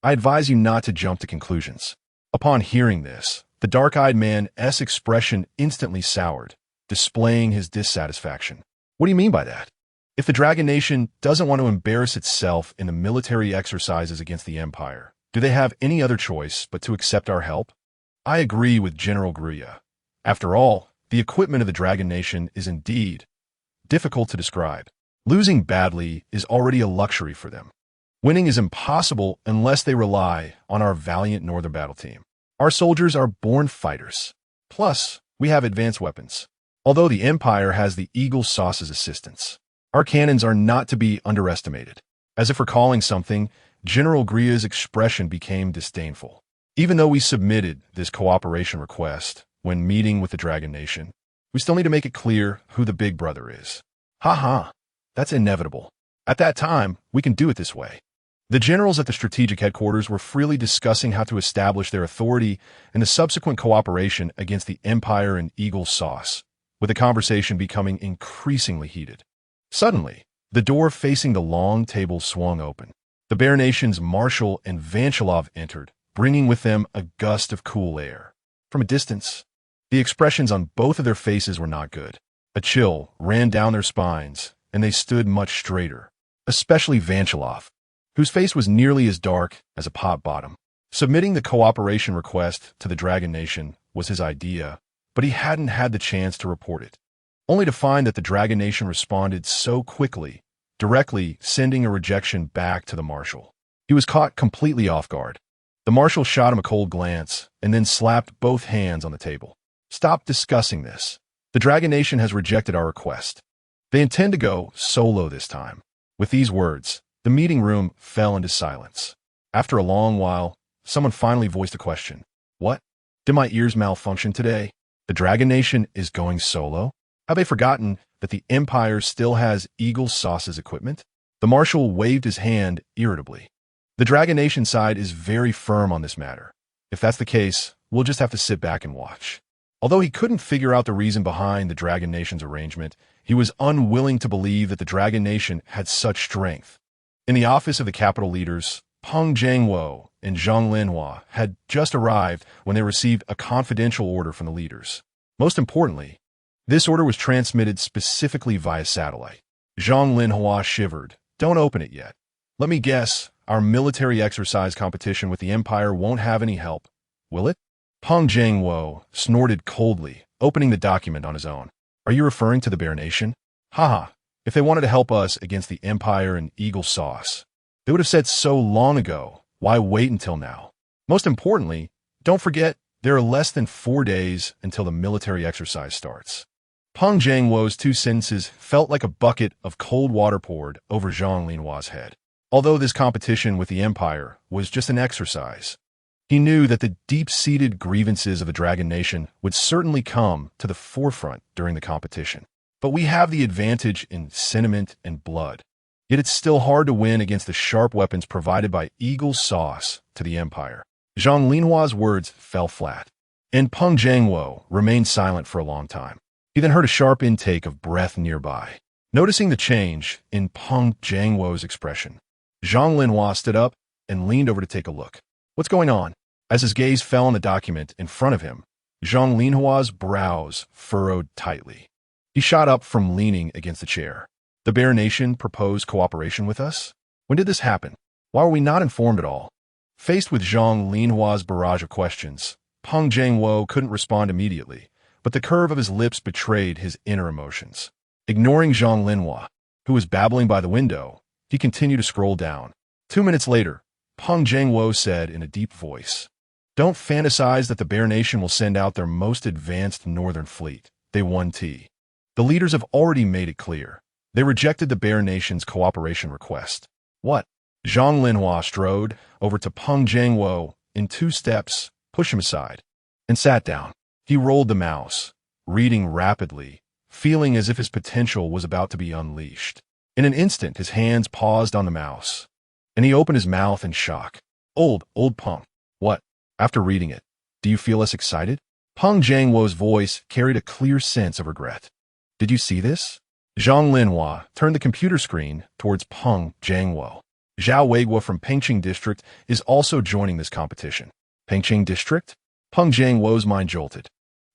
I advise you not to jump to conclusions. Upon hearing this, the dark-eyed man's expression instantly soured, displaying his dissatisfaction. What do you mean by that? If the Dragon Nation doesn't want to embarrass itself in the military exercises against the Empire, do they have any other choice but to accept our help? I agree with General Gria. After all, the equipment of the Dragon Nation is indeed difficult to describe. Losing badly is already a luxury for them. Winning is impossible unless they rely on our valiant Northern Battle Team. Our soldiers are born fighters. Plus, we have advanced weapons. Although the Empire has the Eagle Sauce's assistance, our cannons are not to be underestimated. As if recalling something, General Gria's expression became disdainful. Even though we submitted this cooperation request when meeting with the Dragon Nation, we still need to make it clear who the big brother is. Ha, that's inevitable. At that time, we can do it this way. The generals at the strategic headquarters were freely discussing how to establish their authority and the subsequent cooperation against the Empire and Eagle Sauce, with the conversation becoming increasingly heated. Suddenly, the door facing the long table swung open. The Bear Nation's Marshal and Vanchelov entered, bringing with them a gust of cool air. From a distance, the expressions on both of their faces were not good. A chill ran down their spines, and they stood much straighter, especially Vanchelov, whose face was nearly as dark as a pot bottom. Submitting the cooperation request to the Dragon Nation was his idea, but he hadn't had the chance to report it, only to find that the Dragon Nation responded so quickly, directly sending a rejection back to the Marshal. He was caught completely off guard. The Marshal shot him a cold glance and then slapped both hands on the table. "Stop discussing this. The Dragon Nation has rejected our request. They intend to go solo this time." With these words, the meeting room fell into silence. After a long while, someone finally voiced a question. "What? Did my ears malfunction today? The Dragon Nation is going solo? Have they forgotten that the Empire still has Eagle Sauce's equipment?" The Marshal waved his hand irritably. "The Dragon Nation side is very firm on this matter. If that's the case, we'll just have to sit back and watch." Although he couldn't figure out the reason behind the Dragon Nation's arrangement, he was unwilling to believe that the Dragon Nation had such strength. In the office of the capital leaders, Peng Jiangwo and Zhang Linhua had just arrived when they received a confidential order from the leaders. Most importantly, this order was transmitted specifically via satellite. Zhang Linhua shivered. "Don't open it yet. Let me guess, our military exercise competition with the Empire won't have any help, will it?" Peng Jiangwo snorted coldly, opening the document on his own. "Are you referring to the Bear Nation? Haha, if they wanted to help us against the Empire and Eagle Sauce, they would have said so long ago. Why wait until now? Most importantly, don't forget, there are less than 4 days until the military exercise starts." Peng Jiangwo's 2 sentences felt like a bucket of cold water poured over Zhang Linhua's head. Although this competition with the Empire was just an exercise, he knew that the deep-seated grievances of the Dragon Nation would certainly come to the forefront during the competition. But we have the advantage in sentiment and blood. Yet it's still hard to win against the sharp weapons provided by Eagle Sauce to the Empire. Zhang Linhua's words fell flat, and Peng Jiangwo remained silent for a long time. He then heard a sharp intake of breath nearby. Noticing the change in Peng Jiangwo's expression, Zhang Linhua stood up and leaned over to take a look. "What's going on?" As his gaze fell on the document in front of him, Zhang Linhua's brows furrowed tightly. He shot up from leaning against the chair. "The Bear Nation proposed cooperation with us? When did this happen? Why were we not informed at all?" Faced with Zhang Linhua's barrage of questions, Peng Jiangwo couldn't respond immediately, but the curve of his lips betrayed his inner emotions. Ignoring Zhang Linhua, who was babbling by the window, he continued to scroll down. 2 minutes later, Peng Jiangwo said in a deep voice, "Don't fantasize that the Bear Nation will send out their most advanced northern fleet. They won T. The leaders have already made it clear. They rejected the Bear Nation's cooperation request." "What?" Zhang Linhua strode over to Peng Jiangwo in 2 steps, pushed him aside, and sat down. He rolled the mouse, reading rapidly, feeling as if his potential was about to be unleashed. In an instant, his hands paused on the mouse, and he opened his mouth in shock. Old Peng. "What?" After reading it, "Do you feel less excited?" Peng Jiangwo's voice carried a clear sense of regret. "Did you see this?" Zhang Linhua turned the computer screen towards Peng Jiangwo. "Zhao Weiguo from Pengqing District is also joining this competition." "Pengqing District?" Peng Jiangwo's mind jolted.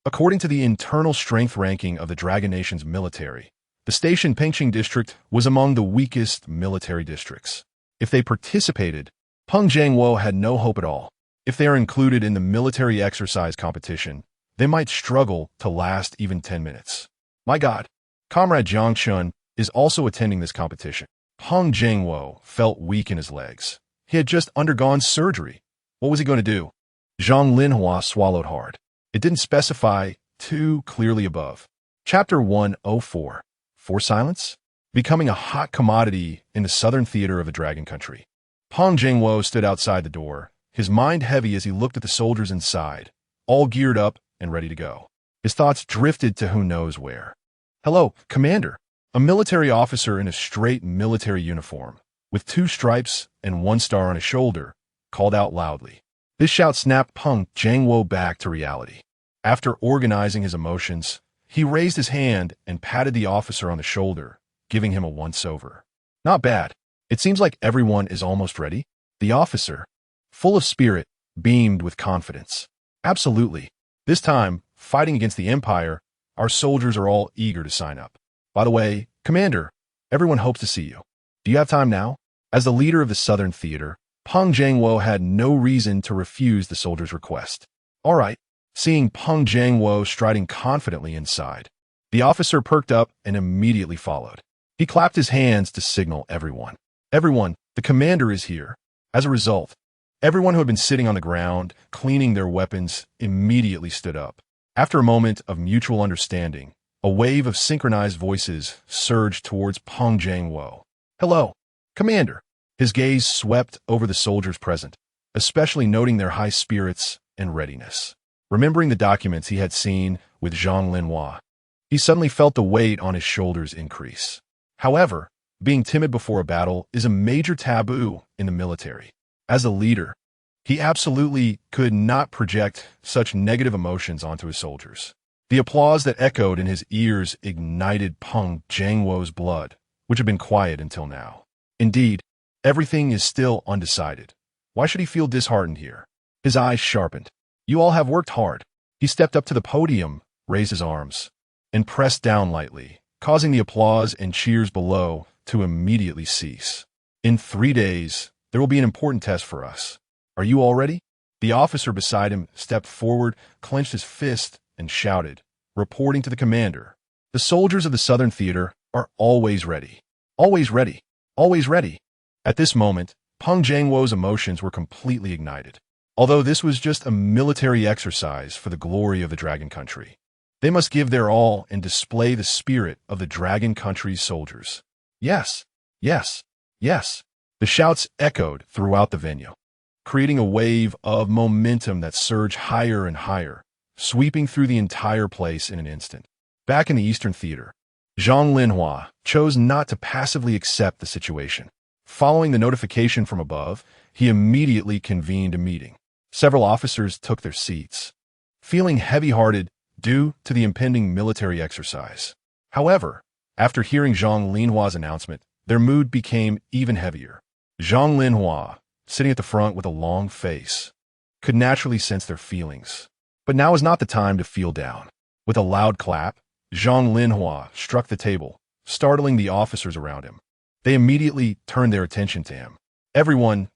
According to the internal strength ranking of the Dragon Nation's military, the station Pengqing District was among the weakest military districts. If they participated, Peng Jiangwo had no hope at all. If they are included in the military exercise competition, they might struggle to last even 10 minutes. "My God, Comrade Jiang Chun is also attending this competition." Peng Jiangwo felt weak in his legs. He had just undergone surgery. What was he going to do? Zhang Linhua swallowed hard. It didn't specify too clearly above. Chapter 104. For silence? Becoming a hot commodity in the southern theater of the Dragon Country. Peng Jiangwo stood outside the door, his mind heavy as he looked at the soldiers inside, all geared up and ready to go. His thoughts drifted to who knows where. "Hello, Commander." A military officer in a straight military uniform, with 2 stripes and 1 star on his shoulder, called out loudly. This shout snapped Peng Jiangwo back to reality. After organizing his emotions, he raised his hand and patted the officer on the shoulder, giving him a once-over. Not bad. It seems like everyone is almost ready. The officer, full of spirit, beamed with confidence. Absolutely. This time, fighting against the Empire, our soldiers are all eager to sign up. By the way, Commander, everyone hopes to see you. Do you have time now? As the leader of the Southern Theater, Peng Jiangwo had no reason to refuse the soldier's request. All right. Seeing Peng Jiangwo striding confidently inside, the officer perked up and immediately followed. He clapped his hands to signal everyone. Everyone, the commander is here. As a result, everyone who had been sitting on the ground, cleaning their weapons, immediately stood up. After a moment of mutual understanding, a wave of synchronized voices surged towards Peng Jiangwo. Hello, Commander. His gaze swept over the soldiers present, especially noting their high spirits and readiness. Remembering the documents he had seen with Zhang Linhua, he suddenly felt the weight on his shoulders increase. However, being timid before a battle is a major taboo in the military. As a leader, he absolutely could not project such negative emotions onto his soldiers. The applause that echoed in his ears ignited Peng Jiangwo's blood, which had been quiet until now. Indeed, everything is still undecided. Why should he feel disheartened here? His eyes sharpened. You all have worked hard. He stepped up to the podium, raised his arms, and pressed down lightly, causing the applause and cheers below to immediately cease. In 3 days, there will be an important test for us. Are you all ready? The officer beside him stepped forward, clenched his fist, and shouted, reporting to the commander. The soldiers of the Southern Theater are always ready. Always ready. Always ready. At this moment, Peng Jiangwo's emotions were completely ignited. Although this was just a military exercise for the glory of the Dragon Country, they must give their all and display the spirit of the Dragon Country's soldiers. Yes, yes, yes. The shouts echoed throughout the venue, creating a wave of momentum that surged higher and higher, sweeping through the entire place in an instant. Back in the Eastern Theater, Zhang Linhua chose not to passively accept the situation. Following the notification from above, he immediately convened a meeting. Several officers took their seats, feeling heavy-hearted due to the impending military exercise. However, after hearing Zhang Linhua's announcement, their mood became even heavier. Zhang Linhua, sitting at the front with a long face, could naturally sense their feelings. But now is not the time to feel down. With a loud clap, Zhang Linhua struck the table, startling the officers around him. They immediately turned their attention to him. Everyone,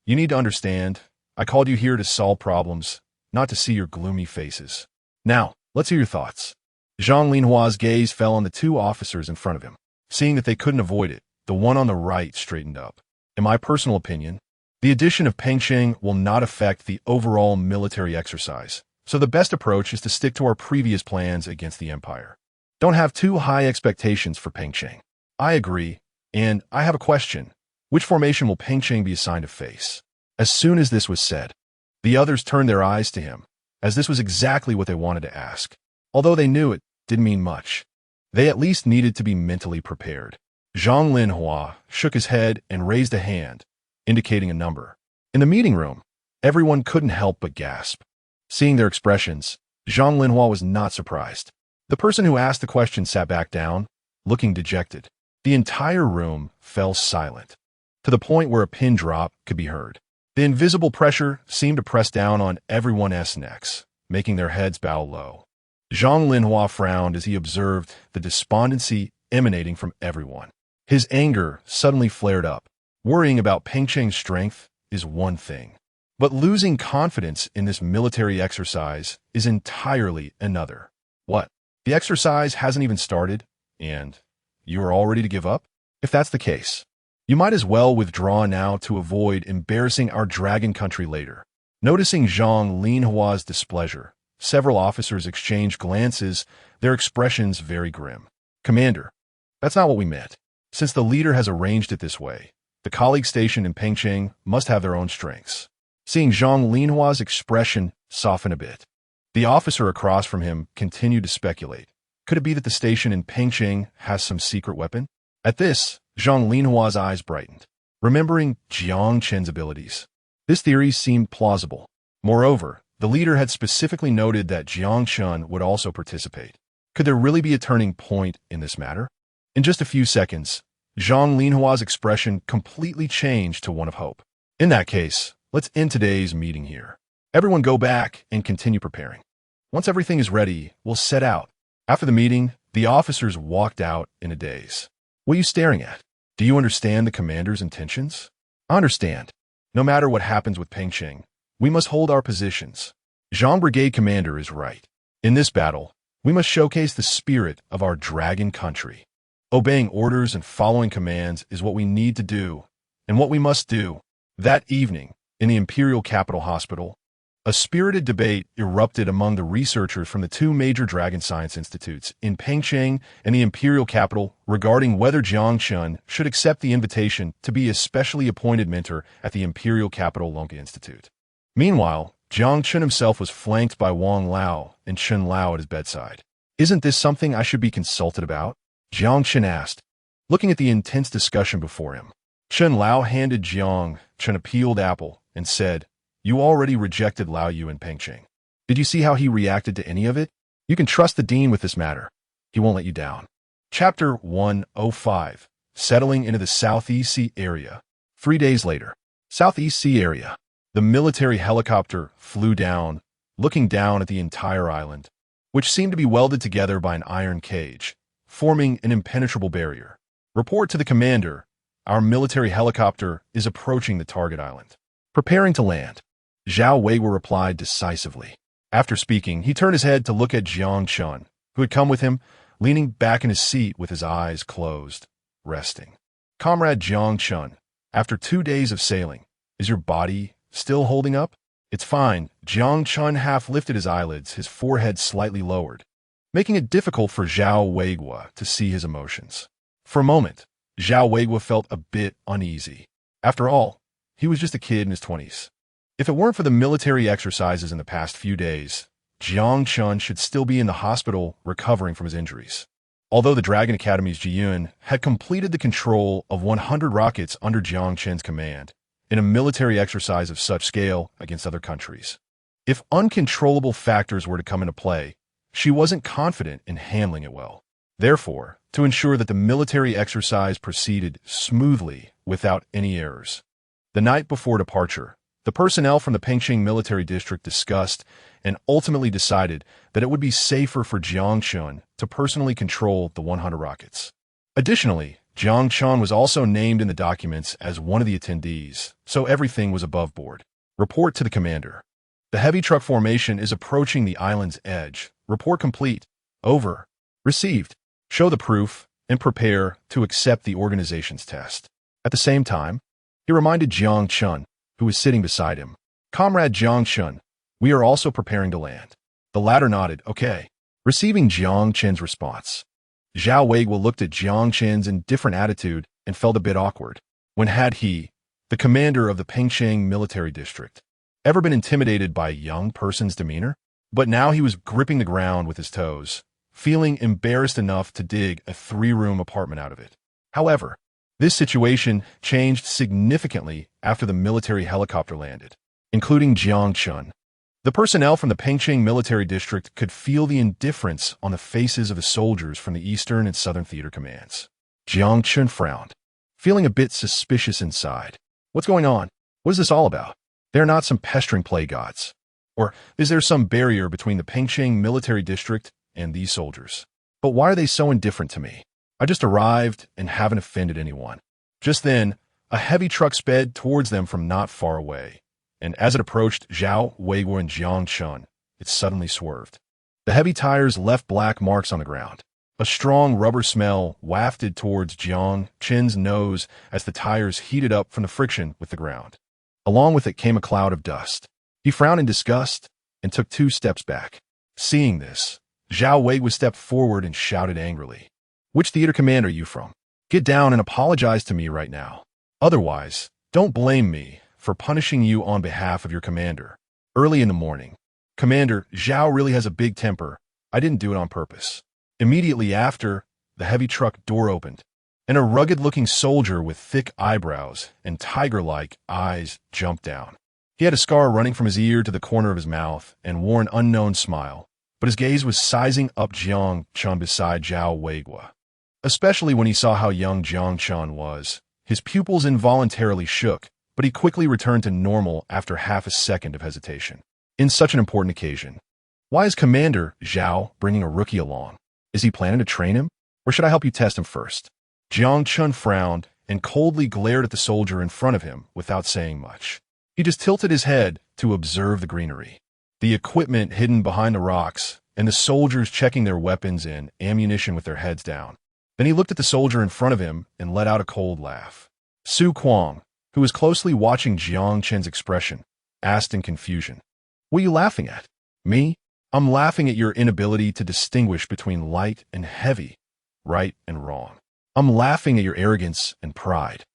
you need to understand, I called you here to solve problems, not to see your gloomy faces. Now, let's hear your thoughts. Zhang Linhua's gaze fell on the 2 officers in front of him. Seeing that they couldn't avoid it, the one on the right straightened up. In my personal opinion, the addition of Pengcheng will not affect the overall military exercise, so the best approach is to stick to our previous plans against the Empire. Don't have too high expectations for Pengcheng. I agree, and I have a question. Which formation will Pengcheng be assigned to face? As soon as this was said, the others turned their eyes to him, as this was exactly what they wanted to ask. Although they knew it didn't mean much, they at least needed to be mentally prepared. Zhang Linhua shook his head and raised a hand, indicating a number. In the meeting room, everyone couldn't help but gasp. Seeing their expressions, Zhang Linhua was not surprised. The person who asked the question sat back down, looking dejected. The entire room fell silent, to the point where a pin drop could be heard. The invisible pressure seemed to press down on everyone's necks, making their heads bow low. Zhang Linhua frowned as he observed the despondency emanating from everyone. His anger suddenly flared up. Worrying about Pengcheng's strength is one thing, but losing confidence in this military exercise is entirely another. What? The exercise hasn't even started, and you are all ready to give up? If that's the case, you might as well withdraw now to avoid embarrassing our Dragon Country later. Noticing Zhang Linhua's displeasure, several officers exchanged glances, their expressions very grim. Commander, that's not what we meant. Since the leader has arranged it this way, the colleagues stationed in Pengcheng must have their own strengths. Seeing Zhang Linhua's expression soften a bit, the officer across from him continued to speculate. Could it be that the station in Pengcheng has some secret weapon? At this, Zhang Linhua's eyes brightened, remembering Jiang Chen's abilities. This theory seemed plausible. Moreover, the leader had specifically noted that Jiang Chen would also participate. Could there really be a turning point in this matter? In just a few seconds, Zhang Linhua's expression completely changed to one of hope. In that case, let's end today's meeting here. Everyone go back and continue preparing. Once everything is ready, we'll set out. After the meeting, the officers walked out in a daze. What are you staring at? Do you understand the commander's intentions? I understand. No matter what happens with Pengcheng, we must hold our positions. Zhang Brigade Commander is right. In this battle, we must showcase the spirit of our dragon country. Obeying orders and following commands is what we need to do, and what we must do. That evening, in the Imperial Capital Hospital, a spirited debate erupted among the researchers from the two major dragon science institutes in Pengcheng and the Imperial Capital regarding whether Jiang Chun should accept the invitation to be a specially appointed mentor at the Imperial Capital Lonka Institute. Meanwhile, Jiang Chun himself was flanked by Wang Lao and Chen Lao at his bedside. Isn't this something I should be consulted about? Jiang Chun asked, looking at the intense discussion before him. Chen Lao handed Jiang Chun a peeled apple and said, "You already rejected Lao Yu in Pengcheng. Did you see how he reacted to any of it? You can trust the dean with this matter. He won't let you down." Chapter 105. Settling into the Southeast Sea Area. 3 days later. Southeast Sea Area. The military helicopter flew down, looking down at the entire island, which seemed to be welded together by an iron cage, forming an impenetrable barrier. Report to the commander. Our military helicopter is approaching the target island. Preparing to land. Zhao Weiguo replied decisively. After speaking, he turned his head to look at Jiang Chun, who had come with him, leaning back in his seat with his eyes closed, resting. Comrade Jiang Chun, after 2 days of sailing, is your body still holding up? It's fine. Jiang Chun half lifted his eyelids, his forehead slightly lowered, making it difficult for Zhao Weiguo to see his emotions. For a moment, Zhao Weiguo felt a bit uneasy. After all, he was just a kid in his 20s. If it weren't for the military exercises in the past few days, Jiang Chun should still be in the hospital recovering from his injuries. Although the Dragon Academy's Jiyun had completed the control of 100 rockets under Jiang Chun's command in a military exercise of such scale against other countries. If uncontrollable factors were to come into play, she wasn't confident in handling it well. Therefore, to ensure that the military exercise proceeded smoothly without any errors, the night before departure, the personnel from the Pengcheng Military District discussed and ultimately decided that it would be safer for Jiang Chun to personally control the 100 rockets. Additionally, Jiang Chun was also named in the documents as one of the attendees, so everything was above board. Report to the commander. The heavy truck formation is approaching the island's edge. Report complete. Over. Received. Show the proof and prepare to accept the organization's test. At the same time, he reminded Jiang Chun, who was sitting beside him. Comrade Jiang Chun, we are also preparing to land. The latter nodded, okay, receiving Jiang Chun's response. Zhao Weiguo looked at Jiang Chun's indifferent attitude and felt a bit awkward. When had he, the commander of the Pengcheng Military District, ever been intimidated by a young person's demeanor? But now he was gripping the ground with his toes, feeling embarrassed enough to dig a 3-room apartment out of it. However, this situation changed significantly after the military helicopter landed, including Jiang Chun. The personnel from the Pengcheng Military District could feel the indifference on the faces of the soldiers from the Eastern and Southern Theater Commands. Jiang Chun frowned, feeling a bit suspicious inside. What's going on? What is this all about? They're not some pestering play gods. Or is there some barrier between the Pengcheng Military District and these soldiers? But why are they so indifferent to me? I just arrived and haven't offended anyone. Just then, a heavy truck sped towards them from not far away, and as it approached Zhao Weiguo and Jiang Chun, it suddenly swerved. The heavy tires left black marks on the ground. A strong rubber smell wafted towards Jiang Chun's nose as the tires heated up from the friction with the ground. Along with it came a cloud of dust. He frowned in disgust and took 2 steps back. Seeing this, Zhao Weiguo stepped forward and shouted angrily, "Which theater command are you from? Get down and apologize to me right now. Otherwise, don't blame me for punishing you on behalf of your commander." Early in the morning, "Commander, Zhao really has a big temper. I didn't do it on purpose." Immediately after, the heavy truck door opened, and a rugged-looking soldier with thick eyebrows and tiger-like eyes jumped down. He had a scar running from his ear to the corner of his mouth and wore an unknown smile, but his gaze was sizing up Jiang Chun beside Zhao Weiguo. especially when he saw how young Jiang Chun was. His pupils involuntarily shook, but he quickly returned to normal after half a second of hesitation. In such an important occasion, why is Commander Zhao bringing a rookie along? Is he planning to train him? Or should I help you test him first? Jiang Chun frowned and coldly glared at the soldier in front of him without saying much. He just tilted his head to observe the greenery, the equipment hidden behind the rocks, and the soldiers checking their weapons and ammunition with their heads down. Then he looked at the soldier in front of him and let out a cold laugh. Su Kuang, who was closely watching Jiang Chen's expression, asked in confusion, "What are you laughing at?" "Me? I'm laughing at your inability to distinguish between light and heavy, right and wrong. I'm laughing at your arrogance and pride.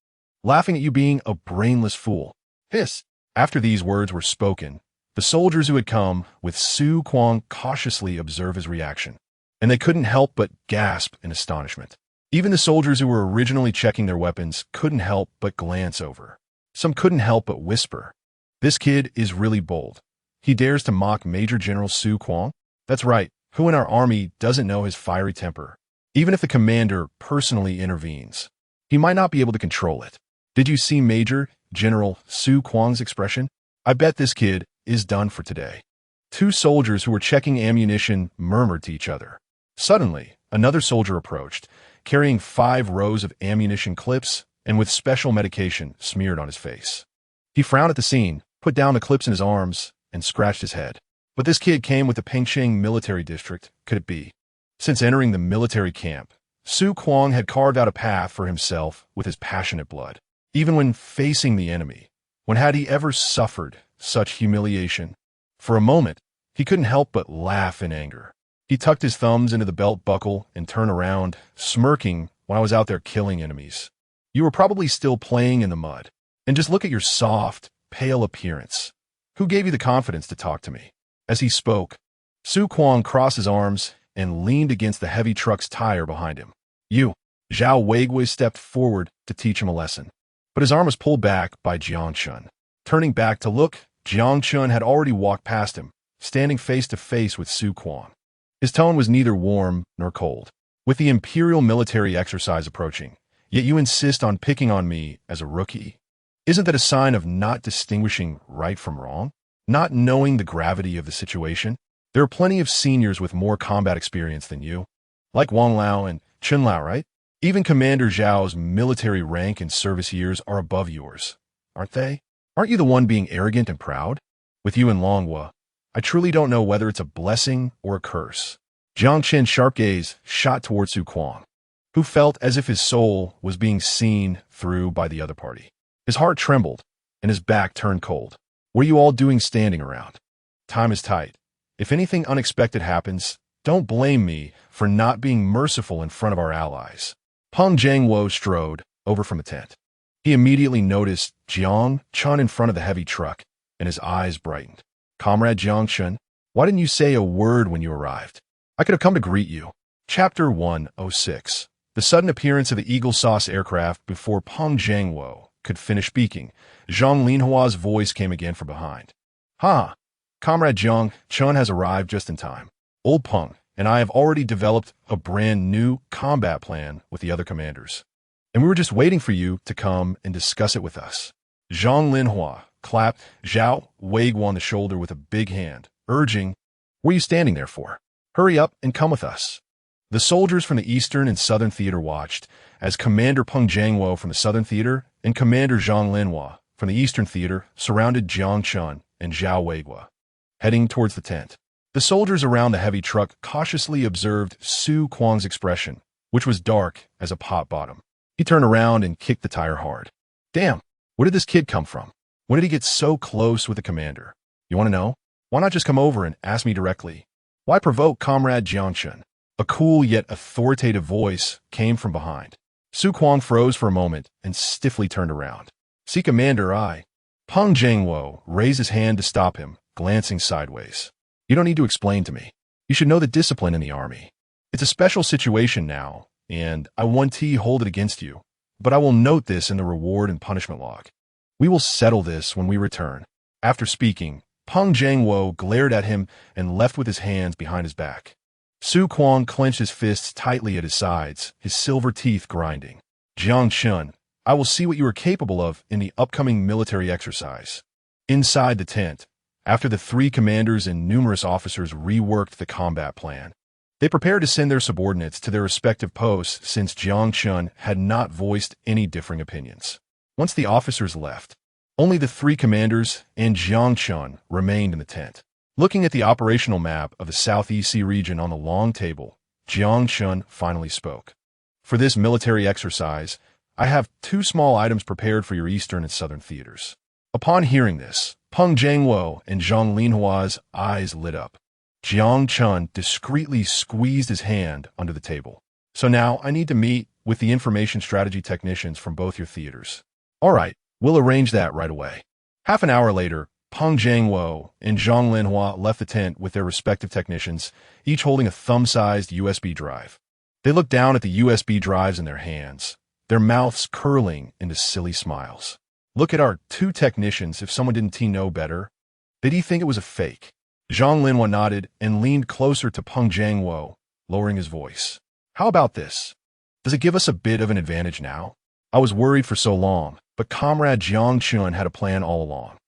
Laughing at you being a brainless fool." Hiss. After these words were spoken, the soldiers who had come with Su Kuang cautiously observed his reaction, and they couldn't help but gasp in astonishment. Even the soldiers who were originally checking their weapons couldn't help but glance over. Some couldn't help but whisper, "This kid is really bold. He dares to mock Major General Su Kuang? That's right, who in our army doesn't know his fiery temper? Even if the commander personally intervenes, he might not be able to control it. Did you see Major General Su Kuang's expression? I bet this kid is done for today." Two soldiers who were checking ammunition murmured to each other. Suddenly, another soldier approached, carrying 5 rows of ammunition clips and with special medication smeared on his face. He frowned at the scene, put down the clips in his arms, and scratched his head. But this kid came with the Pengcheng military district, could it be? Since entering the military camp, Su Kuang had carved out a path for himself with his passionate blood. Even when facing the enemy, when had he ever suffered such humiliation? For a moment, he couldn't help but laugh in anger. He tucked his thumbs into the belt buckle and turned around, smirking when I was out there killing enemies. You were probably still playing in the mud. And just look at your soft, pale appearance. Who gave you the confidence to talk to me? As he spoke, Su Kuang crossed his arms and leaned against the heavy truck's tire behind him. You. Zhao Weigui stepped forward to teach him a lesson. But his arm was pulled back by Jiang Chun. Turning back to look, Jiang Chun had already walked past him, standing face to face with Su Kuang. His tone was neither warm nor cold. With the imperial military exercise approaching, yet you insist on picking on me as a rookie? Isn't that a sign of not distinguishing right from wrong? Not knowing the gravity of the situation? There are plenty of seniors with more combat experience than you. Like Wang Lao and Chen Lao, right? Even Commander Zhao's military rank and service years are above yours, aren't they? Aren't you the one being arrogant and proud? With you and Longhua, I truly don't know whether it's a blessing or a curse. Jiang Chen's sharp gaze shot towards Su Kuang, who felt as if his soul was being seen through by the other party. His heart trembled, and his back turned cold. What are you all doing standing around? Time is tight. If anything unexpected happens, don't blame me for not being merciful in front of our allies. Peng Jiangwo strode over from the tent. He immediately noticed Jiang Chun in front of the heavy truck, and his eyes brightened. Comrade Jiang Chun, why didn't you say a word when you arrived? I could have come to greet you. Chapter 106. The sudden appearance of the Eagle Sauce aircraft before Peng Jiangwo could finish speaking, Zhang Linhua's voice came again from behind. Ha! Comrade Jiang Chun has arrived just in time. Old Peng and I have already developed a brand new combat plan with the other commanders, and we were just waiting for you to come and discuss it with us. Zhang Linhua clapped Zhao Weigui on the shoulder with a big hand, urging, "What are you standing there for? Hurry up and come with us." The soldiers from the Eastern and Southern Theater watched as Commander Peng Jiangwo from the Southern Theater and Commander Zhang Linhua from the Eastern Theater surrounded Jiang Chun and Zhao Weigui, heading towards the tent. The soldiers around the heavy truck cautiously observed Su Kuang's expression, which was dark as a pot bottom. He turned around and kicked the tire hard. Damn, where did this kid come from? When did he get so close with the commander? You want to know? Why not just come over and ask me directly? Why provoke Comrade Jiang Chun? A cool yet authoritative voice came from behind. Su Kuang froze for a moment and stiffly turned around. See, Commander, I. Peng Jiangwo raised his hand to stop him, glancing sideways. You don't need to explain to me. You should know the discipline in the army. It's a special situation now, and I won't hold it against you, but I will note this in the reward and punishment log. We will settle this when we return. After speaking, Peng Jiangwo glared at him and left with his hands behind his back. Su Kuang clenched his fists tightly at his sides, his silver teeth grinding. Jiang Chun, I will see what you are capable of in the upcoming military exercise. Inside the tent, after the three commanders and numerous officers reworked the combat plan, they prepared to send their subordinates to their respective posts since Jiang Chun had not voiced any differing opinions. Once the officers left, only the three commanders and Jiang Chun remained in the tent. Looking at the operational map of the Southeast Sea region on the long table, Jiang Chun finally spoke. For this military exercise, I have two small items prepared for your eastern and southern theaters. Upon hearing this, Peng Jiangwo and Zhang Linhua's eyes lit up. Jiang Chun discreetly squeezed his hand under the table. So now I need to meet with the information strategy technicians from both your theaters. All right, we'll arrange that right away. Half an hour later, Peng Jiangwo and Zhang Linhua left the tent with their respective technicians, each holding a thumb-sized USB drive. They looked down at the USB drives in their hands, their mouths curling into silly smiles. Look at our two technicians. If someone didn't know better, did he think it was a fake? Zhang Linhua nodded and leaned closer to Peng Jiangwo, lowering his voice. How about this? Does it give us a bit of an advantage now? I was worried for so long, but Comrade Jiang Chun had a plan all along.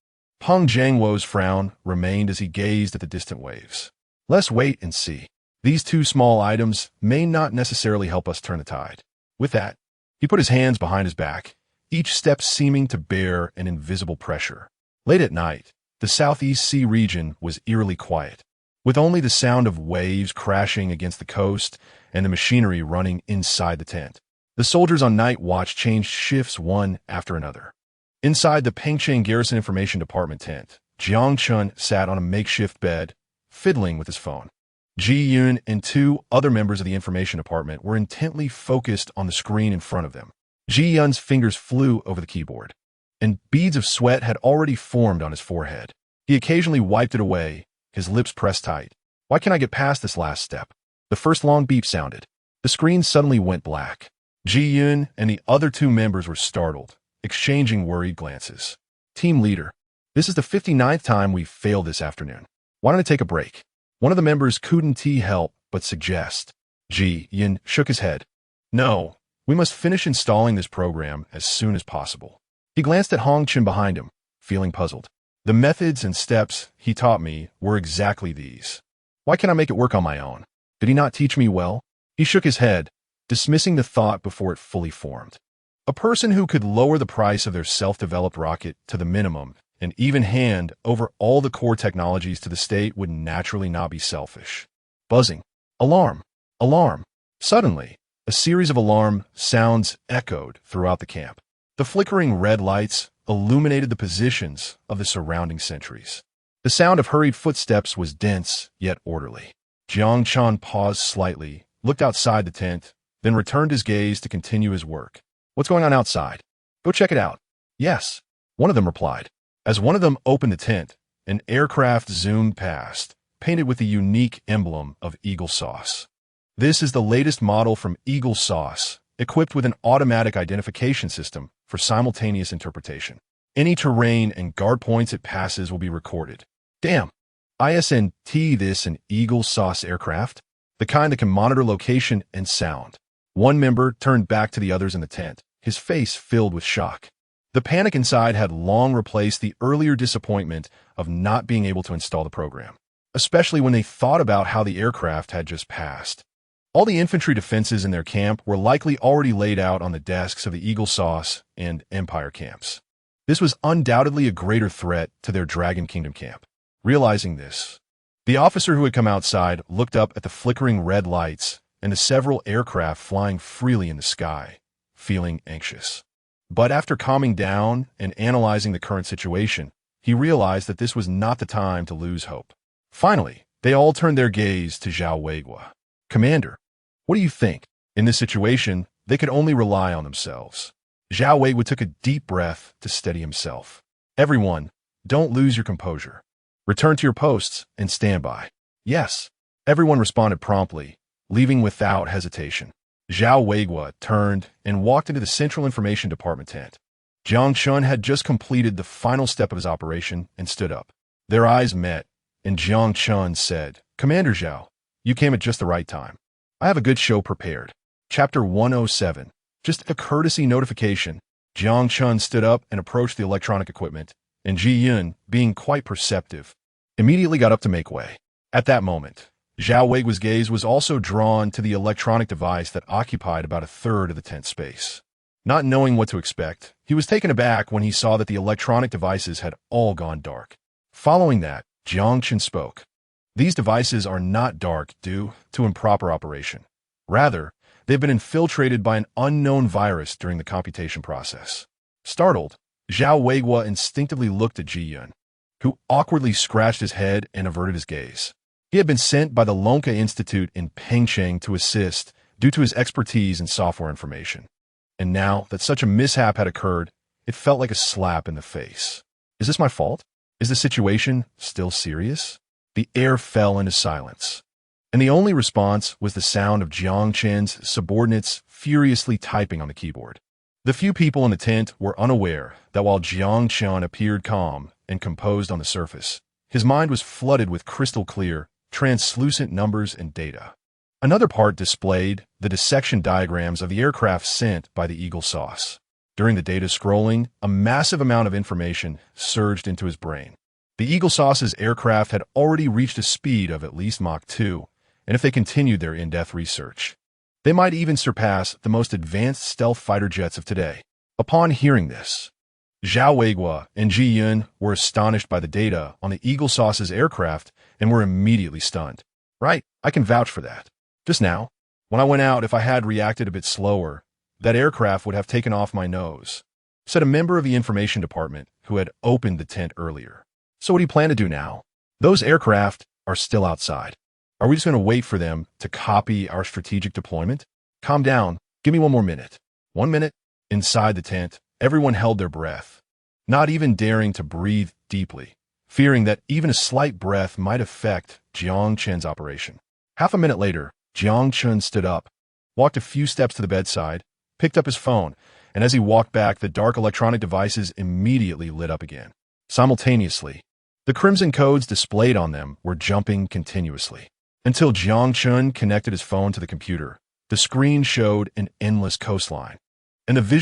Peng Jiangwo's frown remained as he gazed at the distant waves. Let's wait and see. These two small items may not necessarily help us turn the tide. With that, he put his hands behind his back, each step seeming to bear an invisible pressure. Late at night, the Southeast Sea region was eerily quiet, with only the sound of waves crashing against the coast and the machinery running inside the tent. The soldiers on night watch changed shifts one after another. Inside the Pengcheng Garrison Information Department tent, Jiang Chun sat on a makeshift bed, fiddling with his phone. Ji Yun and two other members of the information department were intently focused on the screen in front of them. Ji Yun's fingers flew over the keyboard, and beads of sweat had already formed on his forehead. He occasionally wiped it away, his lips pressed tight. Why can't I get past this last step? The first long beep sounded. The screen suddenly went black. Ji Yun and the other two members were startled, exchanging worried glances. Team leader, this is the 59th time we've failed this afternoon. Why don't I take a break? One of the members couldn't help but suggest. Ji Yun shook his head. No, we must finish installing this program as soon as possible. He glanced at Hong Chen behind him, feeling puzzled. The methods and steps he taught me were exactly these. Why can't I make it work on my own? Did he not teach me well? He shook his head, dismissing the thought before it fully formed. A person who could lower the price of their self-developed rocket to the minimum and even hand over all the core technologies to the state would naturally not be selfish. Buzzing. Alarm. Alarm. Suddenly, a series of alarm sounds echoed throughout the camp. The flickering red lights illuminated the positions of the surrounding sentries. The sound of hurried footsteps was dense yet orderly. Jiang Chun paused slightly, looked outside the tent, then returned his gaze to continue his work. What's going on outside? Go check it out. Yes, one of them replied. As one of them opened the tent, an aircraft zoomed past, painted with the unique emblem of Eagle Sauce. This is the latest model from Eagle Sauce, equipped with an automatic identification system for simultaneous interpretation. Any terrain and guard points it passes will be recorded. Damn! ISNT, this an Eagle Sauce aircraft? The kind that can monitor location and sound. One member turned back to the others in the tent, his face filled with shock. The panic inside had long replaced the earlier disappointment of not being able to install the program, especially when they thought about how the aircraft had just passed. All the infantry defenses in their camp were likely already laid out on the desks of the Eagle Sauce and Empire camps. This was undoubtedly a greater threat to their Dragon Kingdom camp. Realizing this, the officer who had come outside looked up at the flickering red lights and the several aircraft flying freely in the sky, feeling anxious. But after calming down and analyzing the current situation, he realized that this was not the time to lose hope. Finally, they all turned their gaze to Zhao Weiguo. Commander, what do you think? In this situation, they could only rely on themselves. Zhao Weiguo took a deep breath to steady himself. Everyone, don't lose your composure. Return to your posts and stand by. Yes, everyone responded promptly, leaving without hesitation. Zhao Weiguo turned and walked into the Central Information Department tent. Jiang Chun had just completed the final step of his operation and stood up. Their eyes met, and Jiang Chun said, Commander Zhao, You came at just the right time. I have a good show prepared. Chapter 107. Just a courtesy notification. Jiang Chun stood up and approached the electronic equipment, and Ji Yun, being quite perceptive, immediately got up to make way. At that moment, Zhao Weigua's gaze was also drawn to the electronic device that occupied about a third of the tent space. Not knowing what to expect, he was taken aback when he saw that the electronic devices had all gone dark. Following that, Jiang Chun spoke. These devices are not dark due to improper operation. Rather, they've been infiltrated by an unknown virus during the computation process. Startled, Zhao Weigua instinctively looked at Ji Yun, who awkwardly scratched his head and averted his gaze. He had been sent by the Lonka Institute in Pengcheng to assist due to his expertise in software information. And now that such a mishap had occurred, it felt like a slap in the face. Is this my fault? Is the situation still serious? The air fell into silence, and the only response was the sound of Jiang Chen's subordinates furiously typing on the keyboard. The few people in the tent were unaware that while Jiang Chen appeared calm and composed on the surface, his mind was flooded with crystal clear, translucent numbers and data. Another part displayed the dissection diagrams of the aircraft sent by the Eagle Sauce. During the data scrolling, a massive amount of information surged into his brain. The Eagle Sauce's aircraft had already reached a speed of at least Mach 2, and if they continued their in-depth research, they might even surpass the most advanced stealth fighter jets of today. Upon hearing this, Zhao Weigua and Ji Yun were astonished by the data on the Eagle Sauce's aircraft and were immediately stunned. Right, I can vouch for that. Just now, when I went out, if I had reacted a bit slower, that aircraft would have taken off my nose, said a member of the information department who had opened the tent earlier. So what do you plan to do now? Those aircraft are still outside. Are we just going to wait for them to copy our strategic deployment? Calm down. Give me one more minute. 1 minute. Inside the tent, everyone held their breath, not even daring to breathe deeply, fearing that even a slight breath might affect Jiang Chen's operation. Half a minute later, Jiang Chen stood up, walked a few steps to the bedside, picked up his phone, and as he walked back, the dark electronic devices immediately lit up again. Simultaneously, the crimson codes displayed on them were jumping continuously. Until Jiang Chun connected his phone to the computer, the screen showed an endless coastline, and the visual